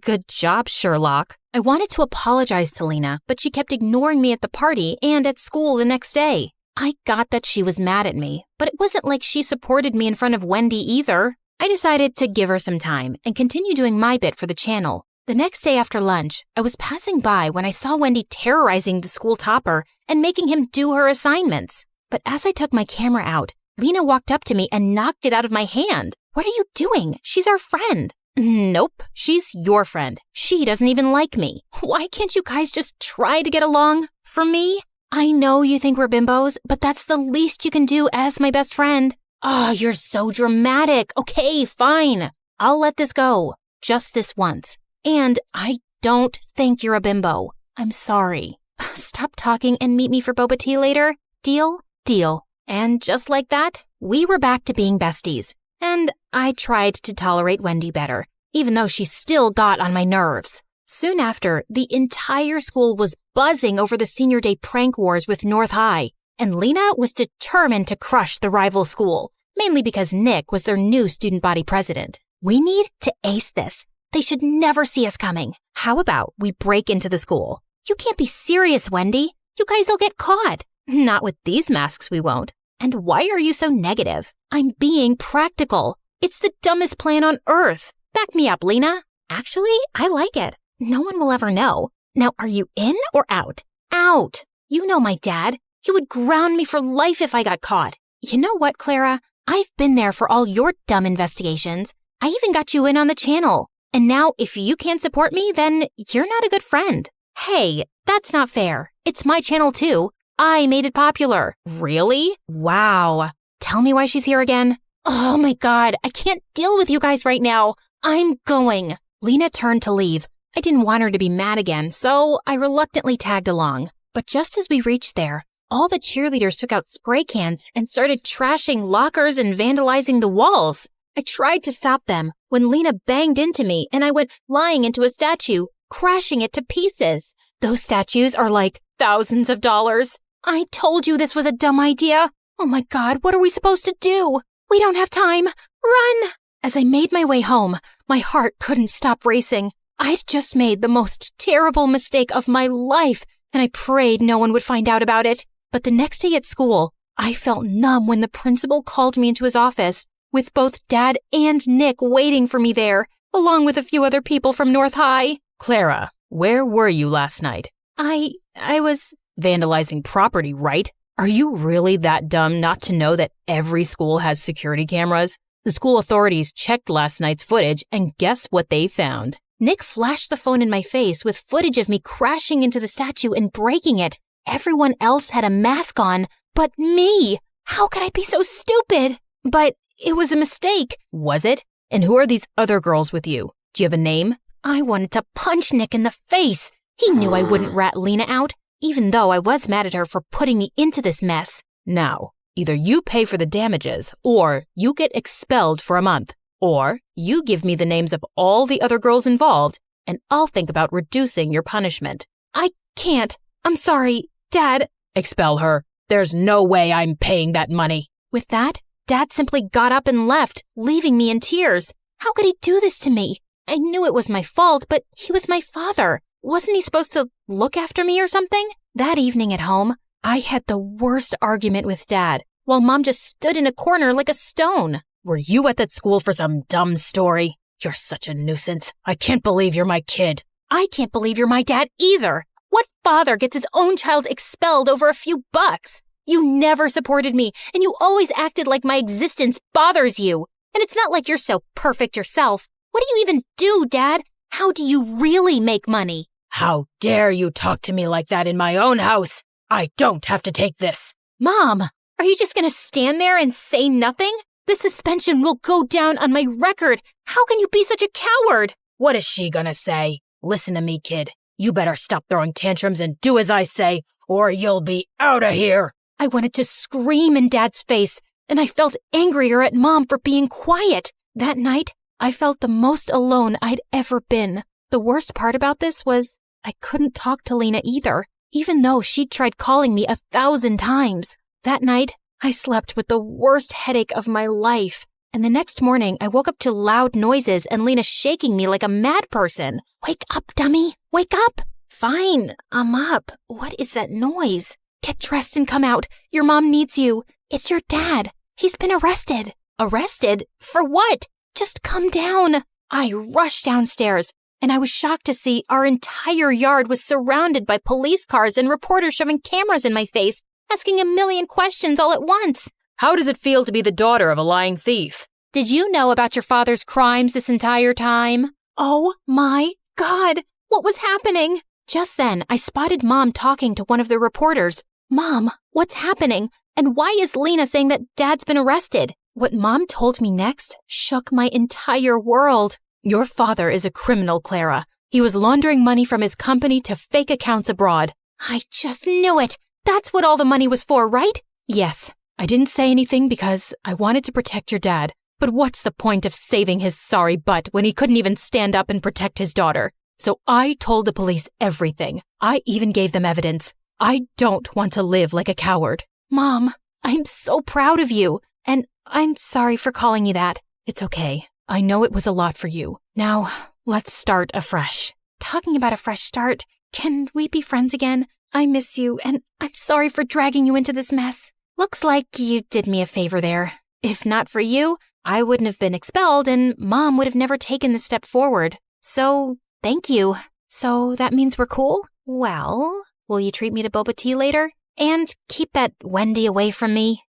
Good job, Sherlock. I wanted to apologize to Lena, but she kept ignoring me at the party and at school the next day. I got that she was mad at me, but it wasn't like she supported me in front of Wendy either. I decided to give her some time and continue doing my bit for the channel. The next day after lunch, I was passing by when I saw Wendy terrorizing the school topper and making him do her assignments. But as I took my camera out, Lena walked up to me and knocked it out of my hand. What are you doing? She's our friend. Nope, she's your friend. She doesn't even like me. Why can't you guys just try to get along? For me? I know you think we're bimbos, but that's the least you can do as my best friend. Oh, you're so dramatic. Okay, fine. I'll let this go. Just this once. And I don't think you're a bimbo. I'm sorry. Stop talking and meet me for boba tea later. Deal? Deal. And just like that, we were back to being besties. And I tried to tolerate Wendy better, even though she still got on my nerves. Soon after, the entire school was buzzing over the senior day prank wars with North High, and Lena was determined to crush the rival school, mainly because Nick was their new student body president. We need to ace this. They should never see us coming. How about we break into the school? You can't be serious, Wendy. You guys will get caught. Not with these masks, we won't. And why are you so negative? I'm being practical. It's the dumbest plan on earth. Back me up, Lena. Actually, I like it. No one will ever know. Now, are you in or out? Out. You know my dad. He would ground me for life if I got caught. You know what, Clara? I've been there for all your dumb investigations. I even got you in on the channel. And now, if you can't support me, then you're not a good friend. Hey, that's not fair. It's my channel too. I made it popular. Really? Wow. Tell me why she's here again. Oh my God, I can't deal with you guys right now. I'm going. Lena turned to leave. I didn't want her to be mad again, so I reluctantly tagged along. But just as we reached there, all the cheerleaders took out spray cans and started trashing lockers and vandalizing the walls. I tried to stop them when Lena banged into me and I went flying into a statue, crashing it to pieces. Those statues are like thousands of dollars. I told you this was a dumb idea. Oh my God, what are we supposed to do? We don't have time. Run! As I made my way home, my heart couldn't stop racing. I'd just made the most terrible mistake of my life, and I prayed no one would find out about it. But the next day at school, I felt numb when the principal called me into his office, with both Dad and Nick waiting for me there, along with a few other people from North High. Clara, where were you last night? I was vandalizing property, right? Are you really that dumb not to know that every school has security cameras? The school authorities checked last night's footage, and guess what they found? Nick flashed the phone in my face with footage of me crashing into the statue and breaking it. Everyone else had a mask on, but me. How could I be so stupid? But it was a mistake. Was it? And who are these other girls with you? Do you have a name? I wanted to punch Nick in the face. He knew I wouldn't rat Lena out, even though I was mad at her for putting me into this mess. Now, either you pay for the damages, or you get expelled for a month. Or you give me the names of all the other girls involved, and I'll think about reducing your punishment. I can't. I'm sorry, Dad. Expel her. There's no way I'm paying that money. With that, Dad simply got up and left, leaving me in tears. How could he do this to me? I knew it was my fault, but he was my father. Wasn't he supposed to look after me or something? That evening at home, I had the worst argument with Dad, while Mom just stood in a corner like a stone. Were you at that school for some dumb story? You're such a nuisance. I can't believe you're my kid. I can't believe you're my dad either. What father gets his own child expelled over a few bucks? You never supported me, and you always acted like my existence bothers you. And it's not like you're so perfect yourself. What do you even do, Dad? How do you really make money? How dare you talk to me like that in my own house? I don't have to take this. Mom, are you just gonna stand there and say nothing? This suspension will go down on my record. How can you be such a coward? What is she gonna say? Listen to me, kid. You better stop throwing tantrums and do as I say, or you'll be out of here. I wanted to scream in Dad's face, and I felt angrier at Mom for being quiet. That night, I felt the most alone I'd ever been. The worst part about this was I couldn't talk to Lena either, even though she'd tried calling me 1,000 times. That night, I slept with the worst headache of my life. And the next morning, I woke up to loud noises and Lena shaking me like a mad person. Wake up, dummy. Wake up. Fine, I'm up. What is that noise? Get dressed and come out. Your mom needs you. It's your dad. He's been arrested. Arrested? For what? Just come down. I rushed downstairs, and I was shocked to see our entire yard was surrounded by police cars and reporters shoving cameras in my face, asking a million questions all at once. How does it feel to be the daughter of a lying thief? Did you know about your father's crimes this entire time? Oh my God, what was happening? Just then, I spotted Mom talking to one of the reporters. Mom, what's happening? And why is Lena saying that Dad's been arrested? What Mom told me next shook my entire world. Your father is a criminal, Clara. He was laundering money from his company to fake accounts abroad. I just knew it. That's what all the money was for, right? Yes. I didn't say anything because I wanted to protect your dad. But what's the point of saving his sorry butt when he couldn't even stand up and protect his daughter? So I told the police everything. I even gave them evidence. I don't want to live like a coward. Mom, I'm so proud of you. And I'm sorry for calling you that. It's okay. I know it was a lot for you. Now, let's start afresh. Talking about a fresh start, can we be friends again? I miss you, and I'm sorry for dragging you into this mess. Looks like you did me a favor there. If not for you, I wouldn't have been expelled, and Mom would have never taken this step forward. So, thank you. So that means we're cool? Well, will you treat me to boba tea later? And keep that Wendy away from me?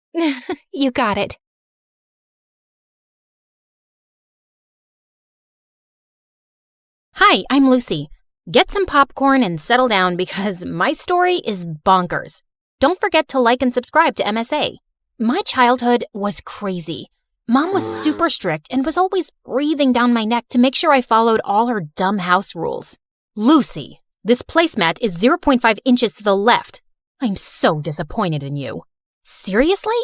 You got it. Hi, I'm Lucy. Get some popcorn and settle down because my story is bonkers. Don't forget to like and subscribe to MSA. My childhood was crazy. Mom was super strict and was always breathing down my neck to make sure I followed all her dumb house rules. Lucy, this placemat is 0.5 inches to the left. I'm so disappointed in you. Seriously?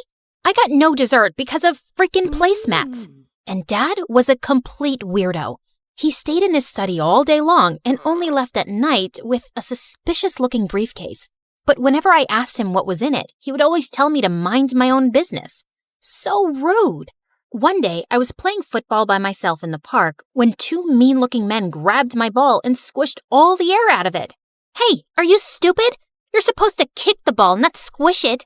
I got no dessert because of freaking placemats. And Dad was a complete weirdo. He stayed in his study all day long and only left at night with a suspicious-looking briefcase. But whenever I asked him what was in it, he would always tell me to mind my own business. So rude. One day, I was playing football by myself in the park when two mean-looking men grabbed my ball and squished all the air out of it. Hey, are you stupid? You're supposed to kick the ball, not squish it.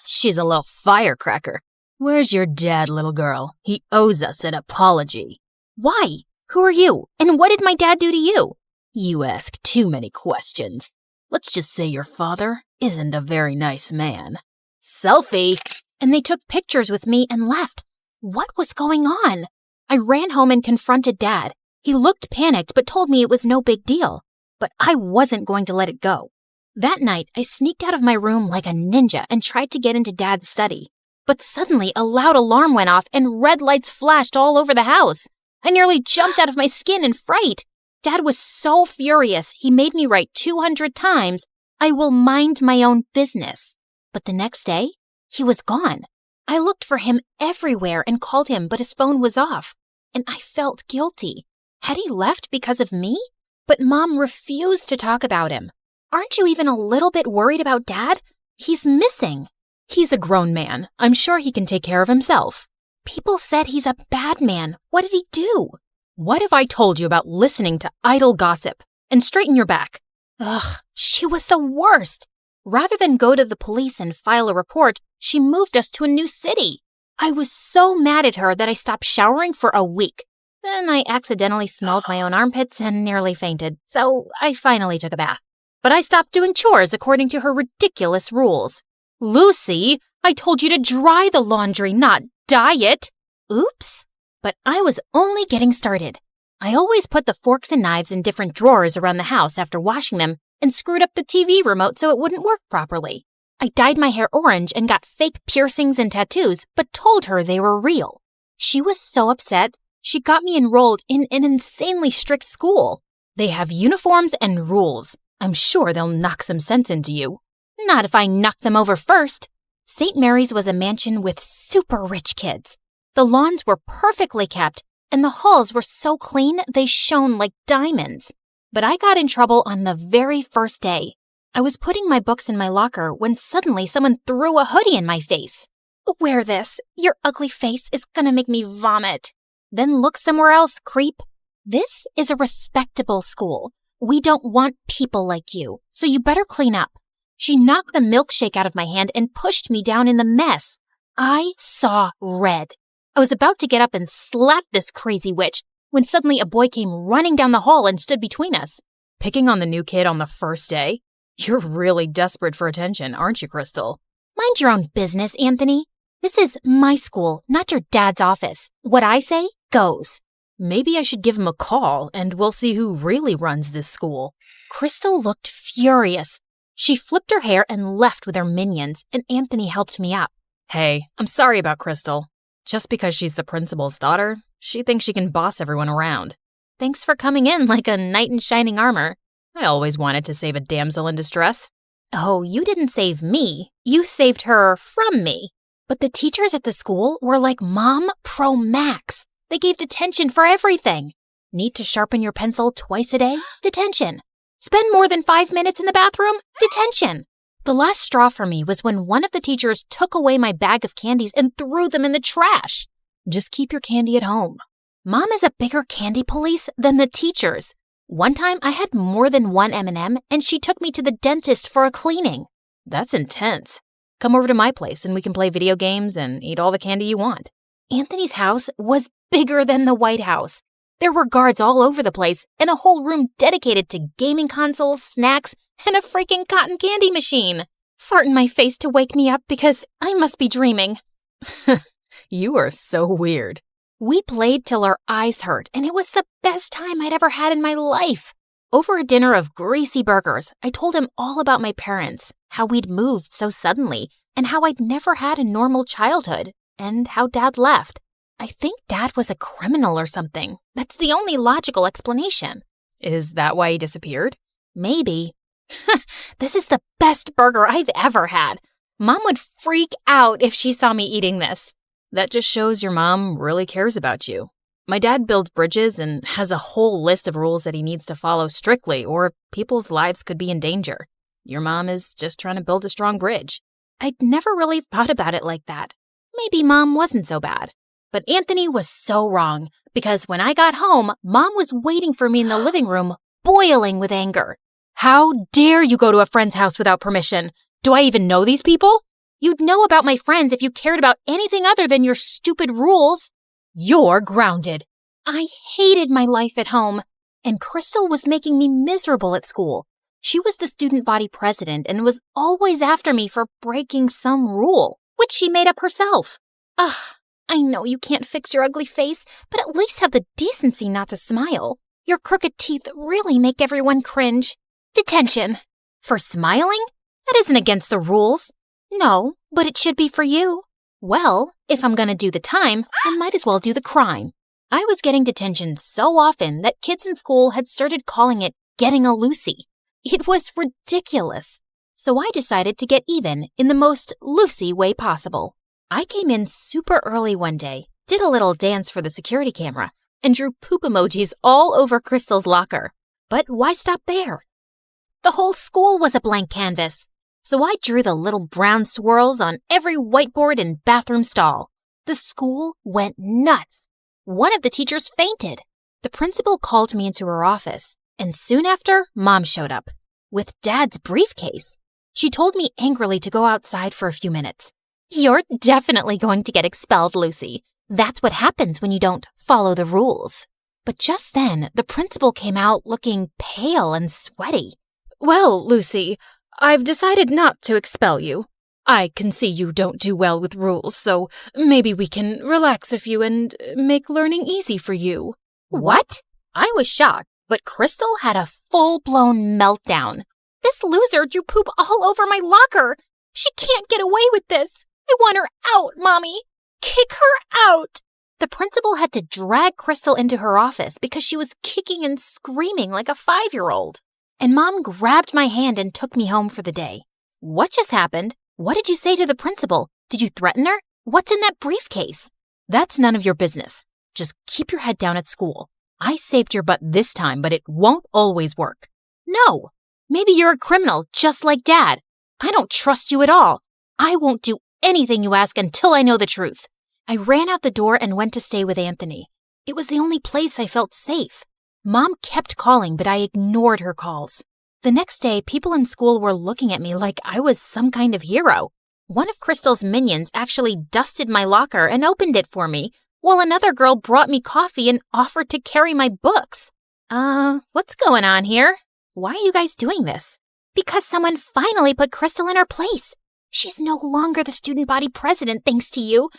She's a little firecracker. Where's your dad, little girl? He owes us an apology. Why? Who are you? And what did my dad do to you? You ask too many questions. Let's just say your father isn't a very nice man. Selfie! And they took pictures with me and left. What was going on? I ran home and confronted Dad. He looked panicked but told me it was no big deal. But I wasn't going to let it go. That night, I sneaked out of my room like a ninja and tried to get into Dad's study. But suddenly, a loud alarm went off and red lights flashed all over the house. I nearly jumped out of my skin in fright. Dad was so furious, he made me write 200 times, "I will mind my own business." But the next day, he was gone. I looked for him everywhere and called him, but his phone was off. And I felt guilty. Had he left because of me? But Mom refused to talk about him. Aren't you even a little bit worried about Dad? He's missing. He's a grown man. I'm sure he can take care of himself. People said he's a bad man. What did he do? What have I told you about listening to idle gossip? And straighten your back. Ugh, she was the worst. Rather than go to the police and file a report, she moved us to a new city. I was so mad at her that I stopped showering for a week. Then I accidentally smelled my own armpits and nearly fainted, so I finally took a bath. But I stopped doing chores according to her ridiculous rules. Lucy, I told you to dry the laundry, not dye it. Oops. But I was only getting started. I always put the forks and knives in different drawers around the house after washing them and screwed up the TV remote so it wouldn't work properly. I dyed my hair orange and got fake piercings and tattoos, but told her they were real. She was so upset, she got me enrolled in an insanely strict school. They have uniforms and rules. I'm sure they'll knock some sense into you. Not if I knock them over first. St. Mary's was a mansion with super rich kids. The lawns were perfectly kept, and the halls were so clean they shone like diamonds. But I got in trouble on the very first day. I was putting my books in my locker when suddenly someone threw a hoodie in my face. Wear this. Your ugly face is gonna make me vomit. Then look somewhere else, creep. This is a respectable school. We don't want people like you, so you better clean up. She knocked the milkshake out of my hand and pushed me down in the mess. I saw red. I was about to get up and slap this crazy witch when suddenly a boy came running down the hall and stood between us. Picking on the new kid on the first day? You're really desperate for attention, aren't you, Crystal? Mind your own business, Anthony. This is my school, not your dad's office. What I say goes. Maybe I should give him a call and we'll see who really runs this school. Crystal looked furious. She flipped her hair and left with her minions, and Anthony helped me up. Hey, I'm sorry about Crystal. Just because she's the principal's daughter, she thinks she can boss everyone around. Thanks for coming in like a knight in shining armor. I always wanted to save a damsel in distress. Oh, you didn't save me. You saved her from me. But the teachers at the school were like Mom Pro Max. They gave detention for everything. Need to sharpen your pencil twice a day? Detention. Spend more than 5 minutes in the bathroom? Detention. The last straw for me was when one of the teachers took away my bag of candies and threw them in the trash. Just keep your candy at home. Mom is a bigger candy police than the teachers. One time I had more than one M&M and she took me to the dentist for a cleaning. That's intense. Come over to my place and we can play video games and eat all the candy you want. Anthony's house was bigger than the White House. There were guards all over the place and a whole room dedicated to gaming consoles, snacks, and a freaking cotton candy machine. Fart in my face to wake me up because I must be dreaming. You are so weird. We played till our eyes hurt, and it was the best time I'd ever had in my life. Over a dinner of greasy burgers, I told him all about my parents, how we'd moved so suddenly, and how I'd never had a normal childhood, and how Dad left. I think Dad was a criminal or something. That's the only logical explanation. Is that why he disappeared? Maybe. This is the best burger I've ever had. Mom would freak out if she saw me eating this. That just shows your mom really cares about you. My dad builds bridges and has a whole list of rules that he needs to follow strictly, or people's lives could be in danger. Your mom is just trying to build a strong bridge. I'd never really thought about it like that. Maybe Mom wasn't so bad. But Anthony was so wrong, because when I got home, Mom was waiting for me in the living room, boiling with anger. How dare you go to a friend's house without permission? Do I even know these people? You'd know about my friends if you cared about anything other than your stupid rules. You're grounded. I hated my life at home, and Crystal was making me miserable at school. She was the student body president and was always after me for breaking some rule, which she made up herself. Ugh, I know you can't fix your ugly face, but at least have the decency not to smile. Your crooked teeth really make everyone cringe. Detention. For smiling? That isn't against the rules. No, but it should be for you. Well, if I'm gonna do the time, I might as well do the crime. I was getting detention so often that kids in school had started calling it getting a Lucy. It was ridiculous. So I decided to get even in the most Lucy way possible. I came in super early one day, did a little dance for the security camera, and drew poop emojis all over Crystal's locker. But why stop there? The whole school was a blank canvas. So I drew the little brown swirls on every whiteboard and bathroom stall. The school went nuts. One of the teachers fainted. The principal called me into her office, and soon after, Mom showed up with Dad's briefcase. She told me angrily to go outside for a few minutes. You're definitely going to get expelled, Lucy. That's what happens when you don't follow the rules. But just then, the principal came out looking pale and sweaty. Well, Lucy, I've decided not to expel you. I can see you don't do well with rules, so maybe we can relax a few and make learning easy for you. What? I was shocked, but Crystal had a full-blown meltdown. This loser drew poop all over my locker. She can't get away with this. I want her out, Mommy. Kick her out. The principal had to drag Crystal into her office because she was kicking and screaming like a 5-year-old. And Mom grabbed my hand and took me home for the day. What just happened? What did you say to the principal? Did you threaten her? What's in that briefcase? That's none of your business. Just keep your head down at school. I saved your butt this time, but it won't always work. No, maybe you're a criminal just like Dad. I don't trust you at all. I won't do anything you ask until I know the truth. I ran out the door and went to stay with Anthony. It was the only place I felt safe. Mom kept calling, but I ignored her calls. The next day, people in school were looking at me like I was some kind of hero. One of Crystal's minions actually dusted my locker and opened it for me, while another girl brought me coffee and offered to carry my books. What's going on here? Why are you guys doing this? Because someone finally put Crystal in her place. She's no longer the student body president thanks to you.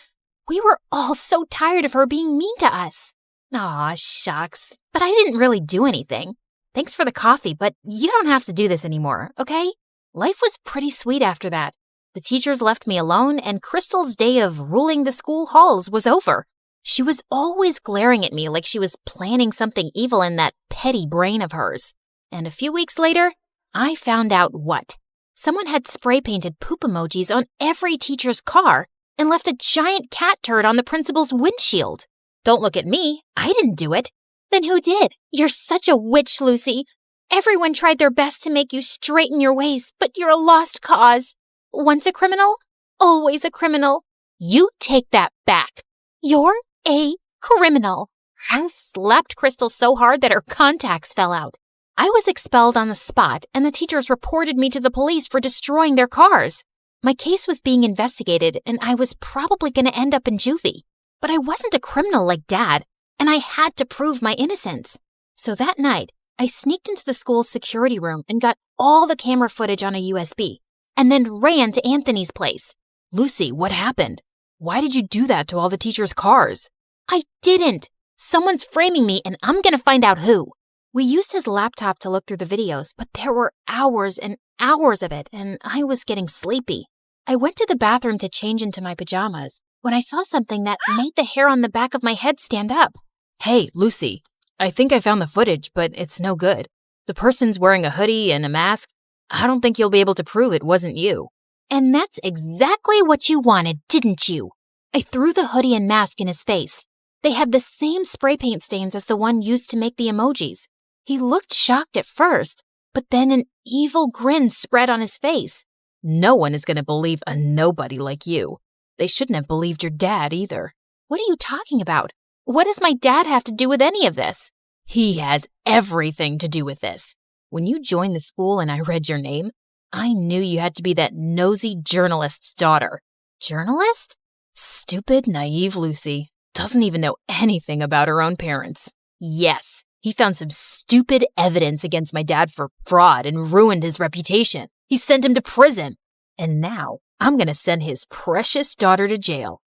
We were all so tired of her being mean to us. Aw, shucks. But I didn't really do anything. Thanks for the coffee, but you don't have to do this anymore, okay? Life was pretty sweet after that. The teachers left me alone, and Crystal's day of ruling the school halls was over. She was always glaring at me like she was planning something evil in that petty brain of hers. And a few weeks later, I found out what. Someone had spray-painted poop emojis on every teacher's car and left a giant cat turd on the principal's windshield. Don't look at me. I didn't do it. Then who did? You're such a witch, Lucy. Everyone tried their best to make you straighten your ways, but you're a lost cause. Once a criminal, always a criminal. You take that back. You're a criminal. I slapped Crystal so hard that her contacts fell out. I was expelled on the spot, and the teachers reported me to the police for destroying their cars. My case was being investigated, and I was probably going to end up in juvie. But I wasn't a criminal like Dad, and I had to prove my innocence. So that night, I sneaked into the school's security room and got all the camera footage on a USB, and then ran to Anthony's place. Lucy, what happened? Why did you do that to all the teachers' cars? I didn't. Someone's framing me, and I'm going to find out who. We used his laptop to look through the videos, but there were hours and hours of it, and I was getting sleepy. I went to the bathroom to change into my pajamas when I saw something that made the hair on the back of my head stand up. Hey, Lucy, I think I found the footage, but it's no good. The person's wearing a hoodie and a mask. I don't think you'll be able to prove it wasn't you. And that's exactly what you wanted, didn't you? I threw the hoodie and mask in his face. They had the same spray paint stains as the one used to make the emojis. He looked shocked at first, but then an evil grin spread on his face. No one is going to believe a nobody like you. They shouldn't have believed your dad either. What are you talking about? What does my dad have to do with any of this? He has everything to do with this. When you joined the school and I read your name, I knew you had to be that nosy journalist's daughter. Journalist? Stupid, naive Lucy. Doesn't even know anything about her own parents. Yes, he found some stupid evidence against my dad for fraud and ruined his reputation. He sent him to prison. And now I'm going to send his precious daughter to jail.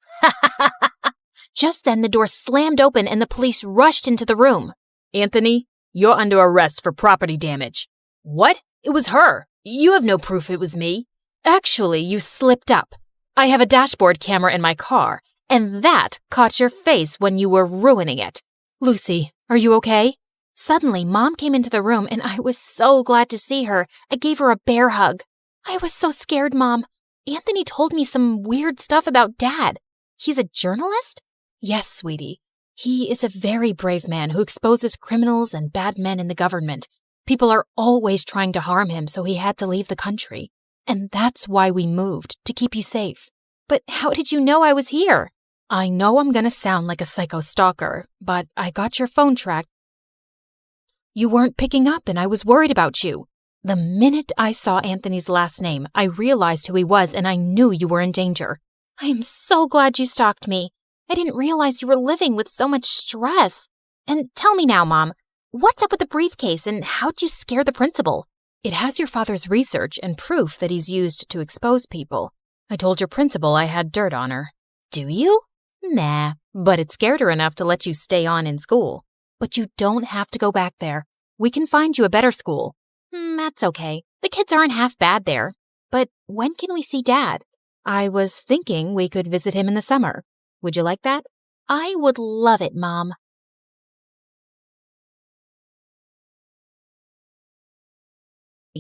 Just then, the door slammed open and the police rushed into the room. Anthony, you're under arrest for property damage. What? It was her. You have no proof it was me. Actually, you slipped up. I have a dashboard camera in my car, and that caught your face when you were ruining it. Lucy, are you okay? Suddenly, Mom came into the room, and I was so glad to see her. I gave her a bear hug. I was so scared, Mom. Anthony told me some weird stuff about Dad. He's a journalist? Yes, sweetie. He is a very brave man who exposes criminals and bad men in the government. People are always trying to harm him, so he had to leave the country. And that's why we moved, to keep you safe. But how did you know I was here? I know I'm gonna sound like a psycho stalker, but I got your phone tracked. You weren't picking up and I was worried about you. The minute I saw Anthony's last name, I realized who he was and I knew you were in danger. I am so glad you stalked me. I didn't realize you were living with so much stress. And tell me now, Mom, what's up with the briefcase and how'd you scare the principal? It has your father's research and proof that he's used to expose people. I told your principal I had dirt on her. Do you? Nah, but it scared her enough to let you stay on in school. But you don't have to go back there. We can find you a better school. That's okay. The kids aren't half bad there. But when can we see Dad? I was thinking we could visit him in the summer. Would you like that? I would love it, Mom.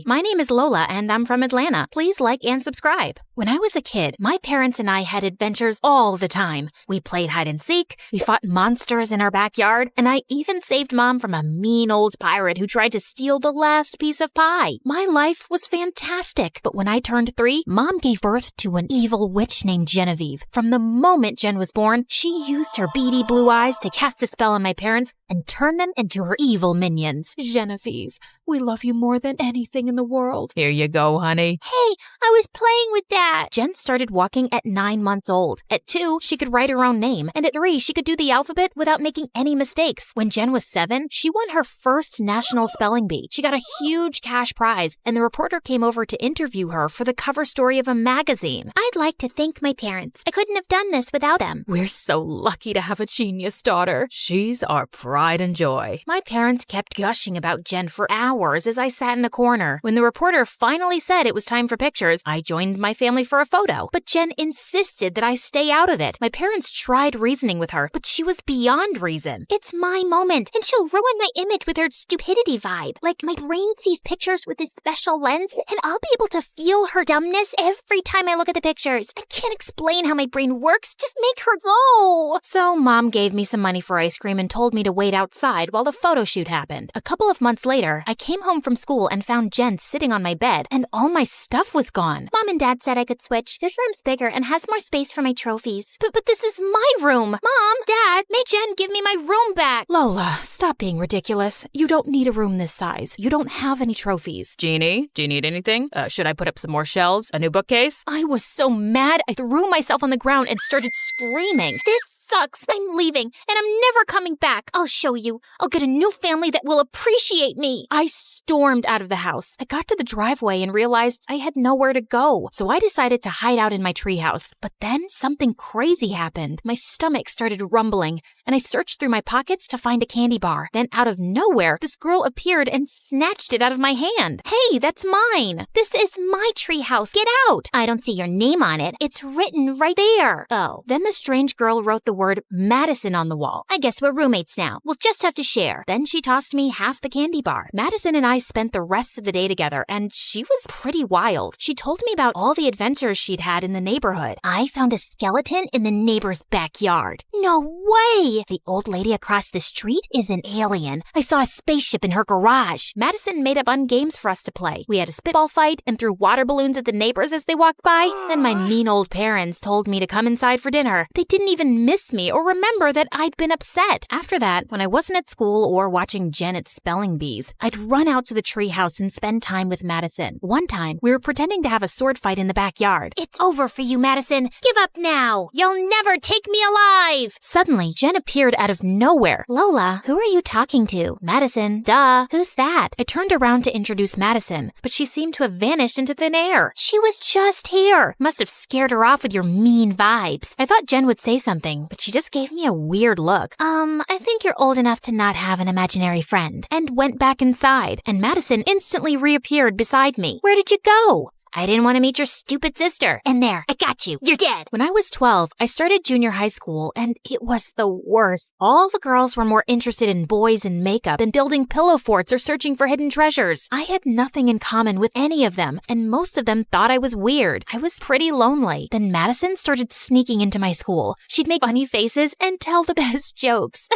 My name is Lola, and I'm from Atlanta. Please like and subscribe. When I was a kid, my parents and I had adventures all the time. We played hide and seek, we fought monsters in our backyard, and I even saved Mom from a mean old pirate who tried to steal the last piece of pie. My life was fantastic, but when I turned 3, Mom gave birth to an evil witch named Genevieve. From the moment Jen was born, she used her beady blue eyes to cast a spell on my parents and turn them into her evil minions. Genevieve, we love you more than anything in the world. Here you go, honey. Hey, I was playing with that. Jen started walking at 9 months old. At 2, she could write her own name. And at 3, she could do the alphabet without making any mistakes. When Jen was 7, she won her first national spelling bee. She got a huge cash prize, and the reporter came over to interview her for the cover story of a magazine. I'd like to thank my parents. I couldn't have done this without them. We're so lucky to have a genius daughter. She's our pride and joy. My parents kept gushing about Jen for hours as I sat in the corner. When the reporter finally said it was time for pictures, I joined my family for a photo. But Jen insisted that I stay out of it. My parents tried reasoning with her, but she was beyond reason. It's my moment, and she'll ruin my image with her stupidity vibe. Like, my brain sees pictures with this special lens, and I'll be able to feel her dumbness every time I look at the pictures. I can't explain how my brain works. Just make her go. So Mom gave me some money for ice cream and told me to wait outside while the photo shoot happened. A couple of months later, I came home from school and found Jen sitting on my bed, and all my stuff was gone. Mom and Dad said I could switch. This room's bigger and has more space for my trophies. But this is my room. Mom, Dad, make Jen give me my room back. Lola, stop being ridiculous. You don't need a room this size. You don't have any trophies. Jeannie, do you need anything? Should I put up some more shelves? A new bookcase? I was so mad, I threw myself on the ground and started screaming. This sucks. I'm leaving, and I'm never coming back. I'll show you. I'll get a new family that will appreciate me. I stormed out of the house. I got to the driveway and realized I had nowhere to go, so I decided to hide out in my treehouse. But then something crazy happened. My stomach started rumbling, and I searched through my pockets to find a candy bar. Then out of nowhere, this girl appeared and snatched it out of my hand. Hey, that's mine. This is my treehouse. Get out. I don't see your name on it. It's written right there. Oh, then the strange girl wrote the word Madison on the wall. I guess we're roommates now. We'll just have to share. Then she tossed me half the candy bar. Madison and I spent the rest of the day together, and she was pretty wild. She told me about all the adventures she'd had in the neighborhood. I found a skeleton in the neighbor's backyard. No way! The old lady across the street is an alien. I saw a spaceship in her garage. Madison made up fun games for us to play. We had a spitball fight and threw water balloons at the neighbors as they walked by. Then my mean old parents told me to come inside for dinner. They didn't even miss me or remember that I'd been upset. After that, when I wasn't at school or watching Janet's spelling bees, I'd run out to the treehouse and spend time with Madison. One time, we were pretending to have a sword fight in the backyard. It's over for you, Madison. Give up now. You'll never take me alive. Suddenly, Jen appeared out of nowhere. Lola, who are you talking to? Madison. Duh. Who's that? I turned around to introduce Madison, but she seemed to have vanished into thin air. She was just here. Must have scared her off with your mean vibes. I thought Jen would say something, but she just gave me a weird look. I think you're old enough to not have an imaginary friend. And went back inside, and Madison instantly reappeared beside me. Where did you go? I didn't want to meet your stupid sister. And there, I got you. You're dead. When I was 12, I started junior high school, and it was the worst. All the girls were more interested in boys and makeup than building pillow forts or searching for hidden treasures. I had nothing in common with any of them, and most of them thought I was weird. I was pretty lonely. Then Madison started sneaking into my school. She'd make funny faces and tell the best jokes.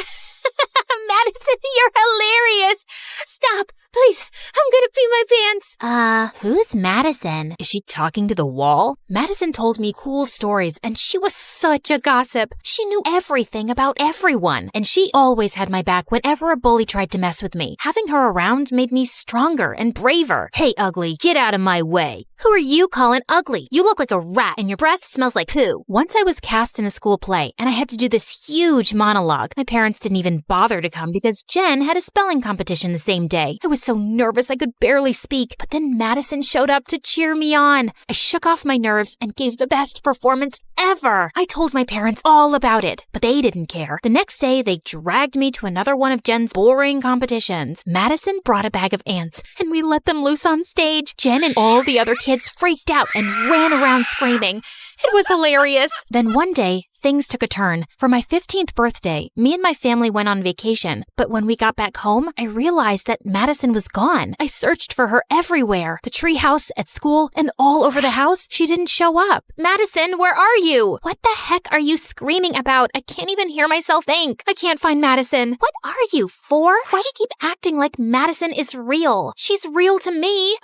Madison, you're hilarious. Stop, please. I'm gonna pee my pants. Who's Madison? Is she talking to the wall? Madison told me cool stories, and she was such a gossip. She knew everything about everyone, and she always had my back whenever a bully tried to mess with me. Having her around made me stronger and braver. Hey, ugly, get out of my way. Who are you calling ugly? You look like a rat, and your breath smells like poo. Once I was cast in a school play, and I had to do this huge monologue. My parents didn't even bother to come because Jen had a spelling competition the same day. I was so nervous I could barely speak, but then Madison showed up to cheer me on. I shook off my nerves and gave the best performance ever. I told my parents all about it, but they didn't care. The next day, they dragged me to another one of Jen's boring competitions. Madison brought a bag of ants, and we let them loose on stage. Jen and all the other kids freaked out and ran around screaming. It was hilarious. Then one day, things took a turn. For my 15th birthday, me and my family went on vacation, but when we got back home, I realized that Madison was gone. I searched for her everywhere. The treehouse, at school, and all over the house. She didn't show up. Madison, where are you? What the heck are you screaming about? I can't even hear myself think. I can't find Madison. What are you, 4? Why do you keep acting like Madison is real? She's real to me.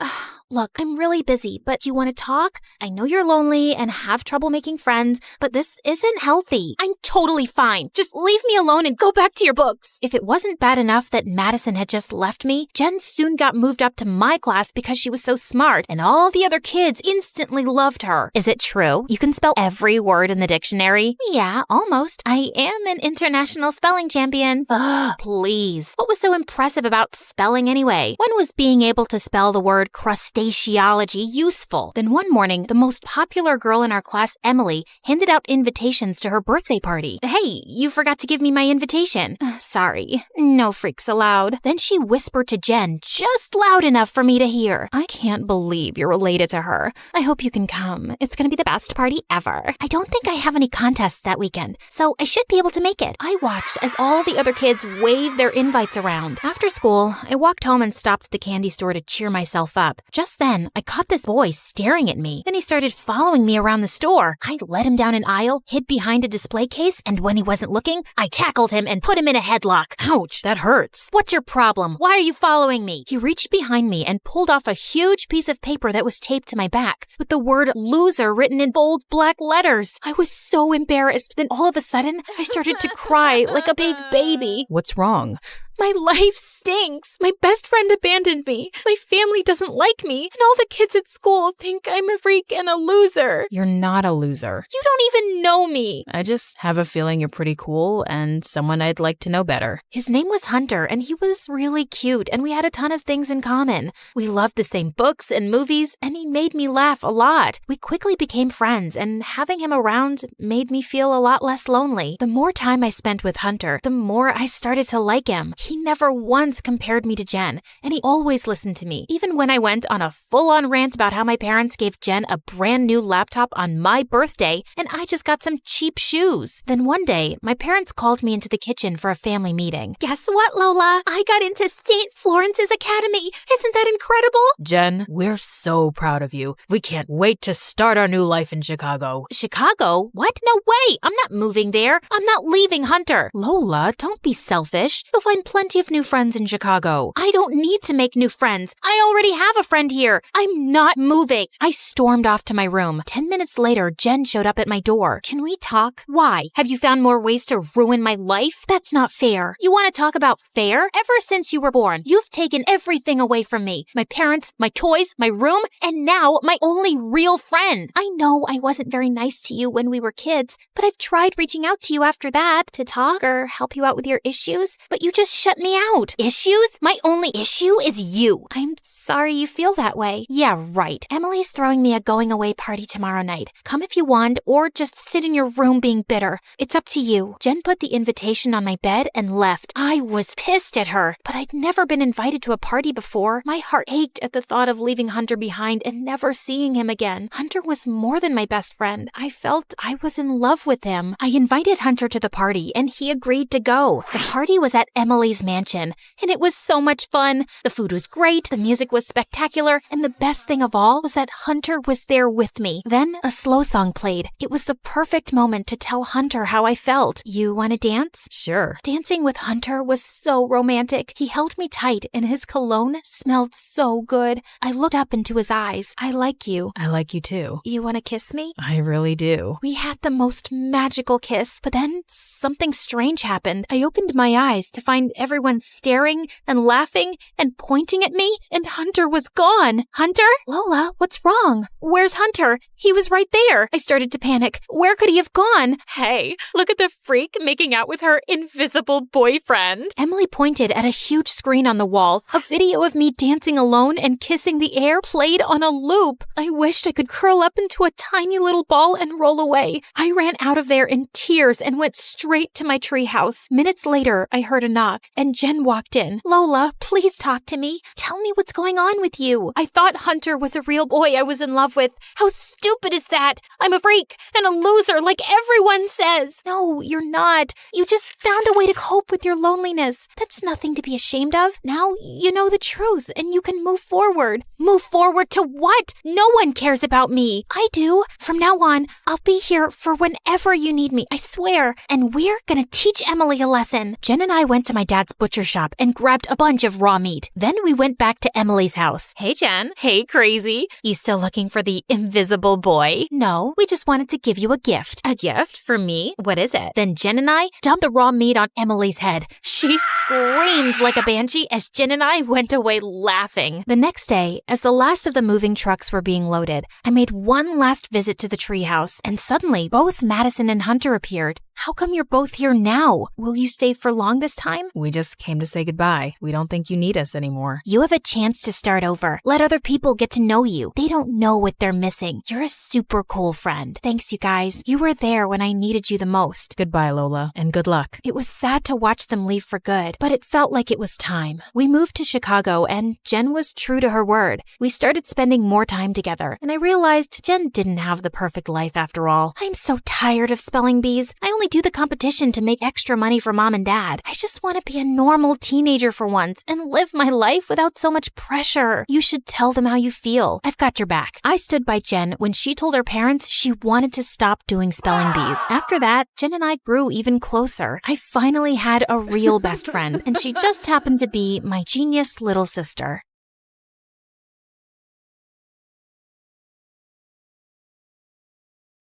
Look, I'm really busy, but do you want to talk? I know you're lonely and have trouble making friends, but this isn't healthy. I'm totally fine. Just leave me alone and go back to your books. If it wasn't bad enough that Madison had just left me, Jen soon got moved up to my class because she was so smart, and all the other kids instantly loved her. Is it true? You can spell every word in the dictionary? Yeah, almost. I am an international spelling champion. Ugh, please. What was so impressive about spelling anyway? When was being able to spell the word crustaceology useful? Then one morning, the most popular girl in our class, Emily, handed out invitations to her birthday party. Hey, you forgot to give me my invitation. Sorry, no freaks allowed. Then she whispered to Jen just loud enough for me to hear. I can't believe you're related to her. I hope you can come. It's gonna be the best party ever. I don't think I have any contests that weekend, so I should be able to make it. I watched as all the other kids waved their invites around. After school, I walked home and stopped at the candy store to cheer myself up. Just then, I caught this boy staring at me. Then he started following me around the store. I led him down an aisle, hid behind a display case, and when he wasn't looking, I tackled him and put him in a headlock. Ouch, that hurts. What's your problem? Why are you following me? He reached behind me and pulled off a huge piece of paper that was taped to my back with the word loser written in bold black letters. I was so embarrassed. Then all of a sudden, I started to cry like a big baby. What's wrong? My life stinks. My best friend abandoned me. My family doesn't like me. And all the kids at school think I'm a freak and a loser. You're not a loser. You don't even know me. I just have a feeling you're pretty cool and someone I'd like to know better. His name was Hunter, and he was really cute, and we had a ton of things in common. We loved the same books and movies, and he made me laugh a lot. We quickly became friends, and having him around made me feel a lot less lonely. The more time I spent with Hunter, the more I started to like him. He never once compared me to Jen, and he always listened to me, even when I went on a full-on rant about how my parents gave Jen a brand new laptop on my birthday, and I just got some cheap shoes. Then one day, my parents called me into the kitchen for a family meeting. Guess what, Lola? I got into St. Florence's Academy. Isn't that incredible? Jen, we're so proud of you. We can't wait to start our new life in Chicago. Chicago? What? No way! I'm not moving there. I'm not leaving Hunter. Lola, don't be selfish. You'll find plenty of new friends in Chicago. I don't need to make new friends. I already have a friend here. I'm not moving. I stormed off to my room. 10 minutes later, Jen showed up at my door. Can we talk? Why? Have you found more ways to ruin my life? That's not fair. You want to talk about fair? Ever since you were born, you've taken everything away from me. My parents, my toys, my room, and now my only real friend. I know I wasn't very nice to you when we were kids, but I've tried reaching out to you after that to talk or help you out with your issues, but you just shut me out. Issues? My only issue is you. I'm sorry you feel that way. Yeah, right. Emily's throwing me a going away party tomorrow night. Come if you want, or just sit in your room being bitter. It's up to you. Jen put the invitation on my bed and left. I was pissed at her, but I'd never been invited to a party before. My heart ached at the thought of leaving Hunter behind and never seeing him again. Hunter was more than my best friend. I felt I was in love with him. I invited Hunter to the party, and he agreed to go. The party was at Emily's mansion, and it was so much fun. The food was great, the music was spectacular, and the best thing of all was that Hunter was there with me. Then a slow song played. It was the perfect moment to tell Hunter how I felt. You want to dance? Sure. Dancing with Hunter was so romantic. He held me tight, and his cologne smelled so good. I looked up into his eyes. I like you. I like you too. You want to kiss me? I really do. We had the most magical kiss, but then something strange happened. I opened my eyes to find everyone staring and laughing and pointing at me, and Hunter was gone. Hunter? Lola, what's wrong? Where's Hunter? He was right there. I started to panic. Where could he have gone? Hey, look at the freak making out with her invisible boyfriend. Emily pointed at a huge screen on the wall. A video of me dancing alone and kissing the air played on a loop. I wished I could curl up into a tiny little ball and roll away. I ran out of there in tears and went straight to my treehouse. Minutes later, I heard a knock, and Jen walked in. Lola, please talk to me. Tell me what's going on with you. I thought Hunter was a real boy I was in love with. How stupid is that? I'm a freak and a loser like everyone says. No, you're not. You just found a way to cope with your loneliness. That's nothing to be ashamed of. Now you know the truth and you can move forward. Move forward to what? No one cares about me. I do. From now on, I'll be here for whenever you need me, I swear. And we're gonna teach Emily a lesson. Jen and I went to my dad's butcher shop and grabbed a bunch of raw meat. Then we went back to Emily's house. Hey, Jen. Hey, crazy. You still looking for the invisible boy? No, we just wanted to give you a gift. A gift? For me? What is it? Then Jen and I dumped the raw meat on Emily's head. She screamed like a banshee as Jen and I went away laughing. The next day, as the last of the moving trucks were being loaded, I made one last visit to the treehouse, and suddenly both Madison and Hunter appeared. How come you're both here now? Will you stay for long this time? We just came to say goodbye. We don't think you need us anymore. You have a chance to start over. Let other people get to know you. They don't know what they're missing. You're a super cool friend. Thanks, you guys. You were there when I needed you the most. Goodbye, Lola, and good luck. It was sad to watch them leave for good, but it felt like it was time. We moved to Chicago, and Jen was true to her word. We started spending more time together, and I realized Jen didn't have the perfect life after all. I'm so tired of spelling bees. I only do the competition to make extra money for mom and dad. I just want to be a normal teenager for once and live my life without so much pressure. You should tell them how you feel. I've got your back. I stood by Jen when she told her parents she wanted to stop doing spelling bees. After that, Jen and I grew even closer. I finally had a real best friend, and she just happened to be my genius little sister.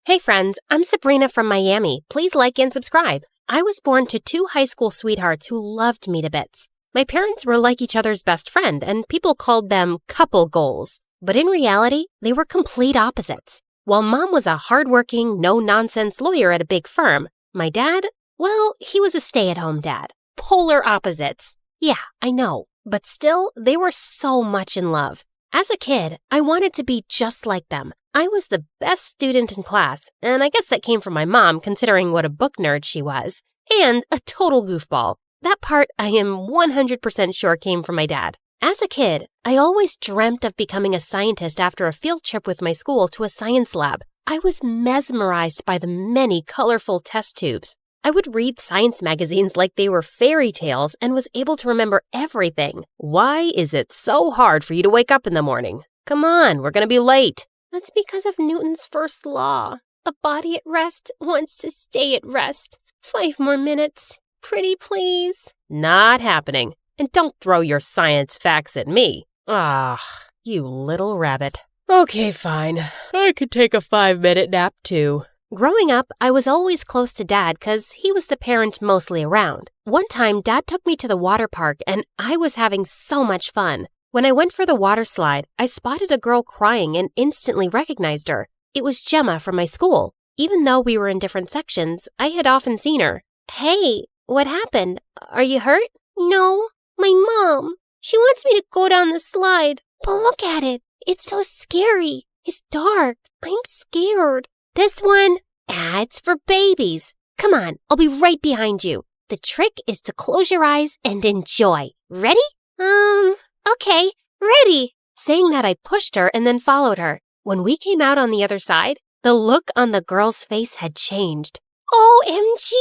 Hey friends, I'm Sabrina from Miami. Please like and subscribe. I was born to two high school sweethearts who loved me to bits. My parents were like each other's best friend, and people called them couple goals. But in reality, they were complete opposites. While Mom was a hardworking, no-nonsense lawyer at a big firm, my dad, well, he was a stay-at-home dad. Polar opposites. Yeah, I know. But still, they were so much in love. As a kid, I wanted to be just like them. I was the best student in class, and I guess that came from my mom, considering what a book nerd she was, and a total goofball. That part I am 100% sure came from my dad. As a kid, I always dreamt of becoming a scientist after a field trip with my school to a science lab. I was mesmerized by the many colorful test tubes. I would read science magazines like they were fairy tales and was able to remember everything. Why is it so hard for you to wake up in the morning? Come on, we're going to be late. That's because of Newton's first law. A body at rest wants to stay at rest. 5 more minutes. Pretty please. Not happening. And don't throw your science facts at me. Ah, you little rabbit. Okay, fine. I could take a 5-minute nap too. Growing up, I was always close to Dad because he was the parent mostly around. One time, Dad took me to the water park and I was having so much fun. When I went for the water slide, I spotted a girl crying and instantly recognized her. It was Gemma from my school. Even though we were in different sections, I had often seen her. Hey, what happened? Are you hurt? No, my mom. She wants me to go down the slide. But look at it. It's so scary. It's dark. I'm scared. This one? It's for babies. Come on, I'll be right behind you. The trick is to close your eyes and enjoy. Ready? Okay, ready. Saying that, I pushed her and then followed her. When we came out on the other side, the look on the girl's face had changed. OMG!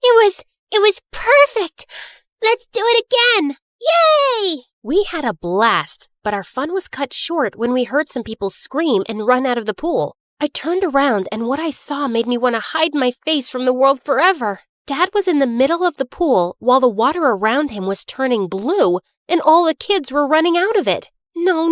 It was perfect. Let's do it again. Yay! We had a blast, but our fun was cut short when we heard some people scream and run out of the pool. I turned around and what I saw made me want to hide my face from the world forever. Dad was in the middle of the pool while the water around him was turning blue and all the kids were running out of it. No.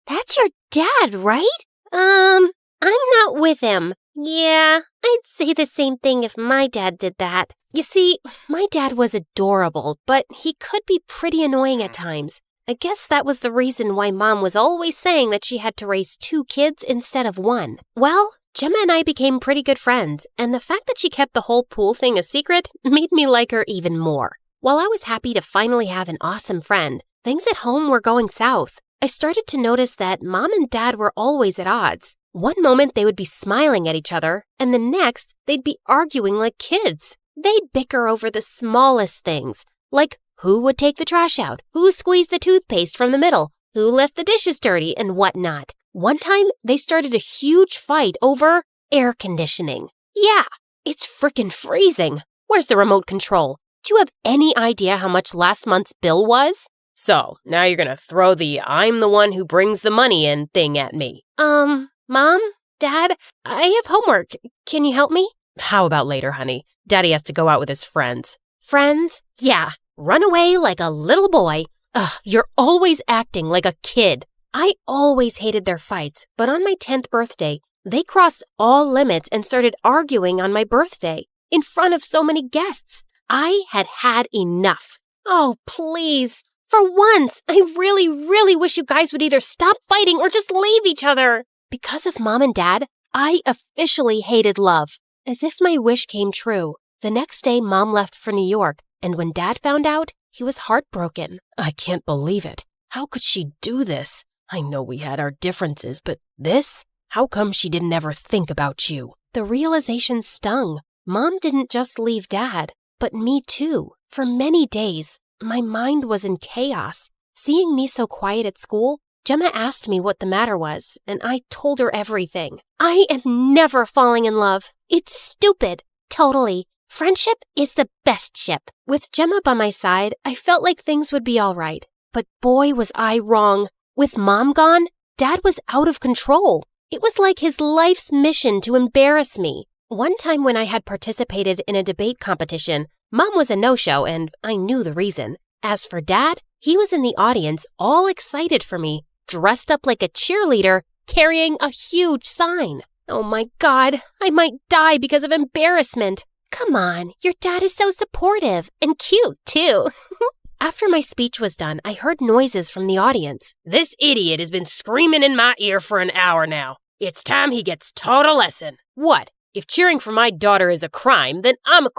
That's your dad, right? I'm not with him. Yeah, I'd say the same thing if my dad did that. You see, my dad was adorable, but he could be pretty annoying at times. I guess that was the reason why Mom was always saying that she had to raise 2 kids instead of 1. Well, Gemma and I became pretty good friends, and the fact that she kept the whole pool thing a secret made me like her even more. While I was happy to finally have an awesome friend, things at home were going south. I started to notice that Mom and Dad were always at odds. One moment they would be smiling at each other, and the next they'd be arguing like kids. They'd bicker over the smallest things, like who would take the trash out, who squeezed the toothpaste from the middle, who left the dishes dirty, and whatnot. One time, they started a huge fight over air conditioning. Yeah, it's frickin' freezing. Where's the remote control? Do you have any idea how much last month's bill was? So, now you're gonna throw the I'm the one who brings the money in thing at me. Mom? Dad? I have homework. Can you help me? How about later, honey? Daddy has to go out with his friends. Friends? Yeah. Run away like a little boy. Ugh, you're always acting like a kid. I always hated their fights, but on my 10th birthday, they crossed all limits and started arguing on my birthday in front of so many guests. I had had enough. Oh, please. For once, I really wish you guys would either stop fighting or just leave each other. Because of Mom and Dad, I officially hated love. As if my wish came true. The next day, Mom left for New York, and when Dad found out, he was heartbroken. I can't believe it. How could she do this? I know we had our differences, but this? How come she didn't ever think about you? The realization stung. Mom didn't just leave Dad, but me too. For many days, my mind was in chaos. Seeing me so quiet at school, Gemma asked me what the matter was, and I told her everything. I am never falling in love. It's stupid. Totally. Friendship is the best ship. With Gemma by my side, I felt like things would be all right. But boy, was I wrong. With Mom gone, Dad was out of control. It was like his life's mission to embarrass me. One time when I had participated in a debate competition, Mom was a no-show and I knew the reason. As for Dad, he was in the audience all excited for me, dressed up like a cheerleader, carrying a huge sign. Oh my God, I might die because of embarrassment. Come on, your dad is so supportive and cute too. After my speech was done, I heard noises from the audience. This idiot has been screaming in my ear for an hour now. It's time he gets taught a lesson. What? If cheering for my daughter is a crime, then I'm a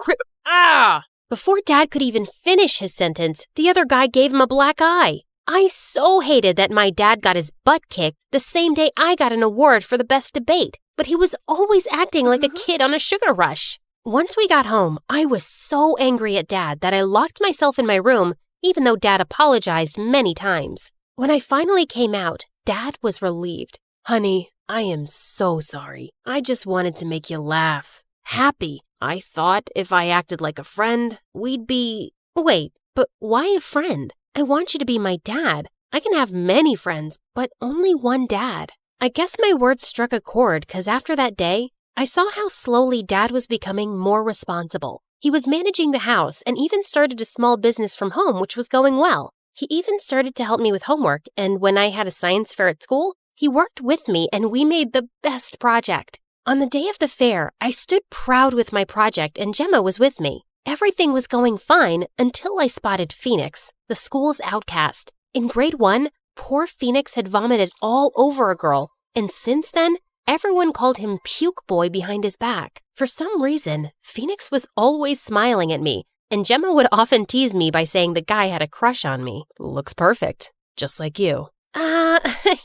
Ah! Before Dad could even finish his sentence, the other guy gave him a black eye. I so hated that my dad got his butt kicked the same day I got an award for the best debate, but he was always acting like a kid on a sugar rush. Once we got home, I was so angry at Dad that I locked myself in my room, even though Dad apologized many times. When I finally came out, Dad was relieved. Honey, I am so sorry. I just wanted to make you laugh. Happy. I thought if I acted like a friend, we'd be... Wait, but why a friend? I want you to be my dad. I can have many friends, but only one dad. I guess my words struck a chord because after that day, I saw how slowly Dad was becoming more responsible. He was managing the house and even started a small business from home, which was going well. He even started to help me with homework, and when I had a science fair at school, he worked with me and we made the best project. On the day of the fair, I stood proud with my project and Gemma was with me. Everything was going fine until I spotted Phoenix, the school's outcast. In grade 1, poor Phoenix had vomited all over a girl, and since then, everyone called him Puke Boy behind his back. For some reason, Phoenix was always smiling at me, and Gemma would often tease me by saying the guy had a crush on me. Looks perfect, just like you.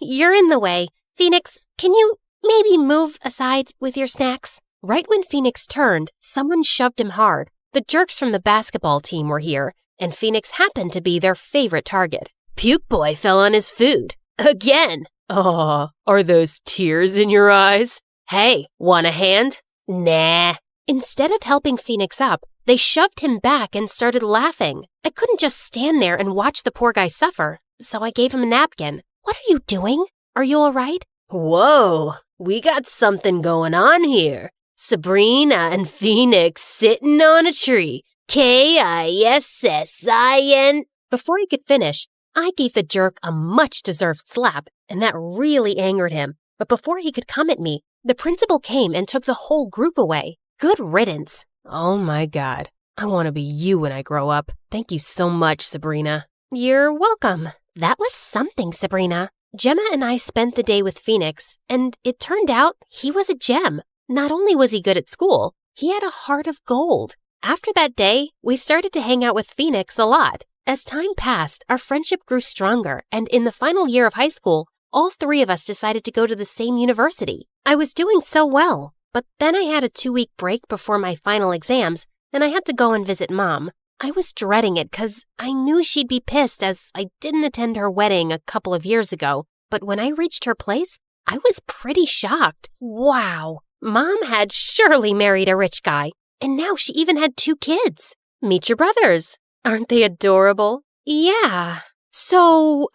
You're in the way. Phoenix, can you maybe move aside with your snacks? Right when Phoenix turned, someone shoved him hard. The jerks from the basketball team were here, and Phoenix happened to be their favorite target. Puke Boy fell on his food. Again! Aw, are those tears in your eyes? Hey, want a hand? Nah. Instead of helping Phoenix up, they shoved him back and started laughing. I couldn't just stand there and watch the poor guy suffer, so I gave him a napkin. What are you doing? Are you all right? Whoa, we got something going on here. Sabrina and Phoenix sitting on a tree. Kissin. Before he could finish, I gave the jerk a much-deserved slap, and that really angered him. But before he could come at me, the principal came and took the whole group away. Good riddance. Oh my God, I want to be you when I grow up. Thank you so much, Sabrina. You're welcome. That was something, Sabrina. Gemma and I spent the day with Phoenix, and it turned out he was a gem. Not only was he good at school, he had a heart of gold. After that day, we started to hang out with Phoenix a lot. As time passed, our friendship grew stronger, and in the final year of high school, all three of us decided to go to the same university. I was doing so well, but then I had a 2-week break before my final exams, and I had to go and visit Mom. I was dreading it because I knew she'd be pissed as I didn't attend her wedding a couple of years ago, but when I reached her place, I was pretty shocked. Wow! Mom had surely married a rich guy, and now she even had 2 kids. Meet your brothers. Aren't they adorable? Yeah. So,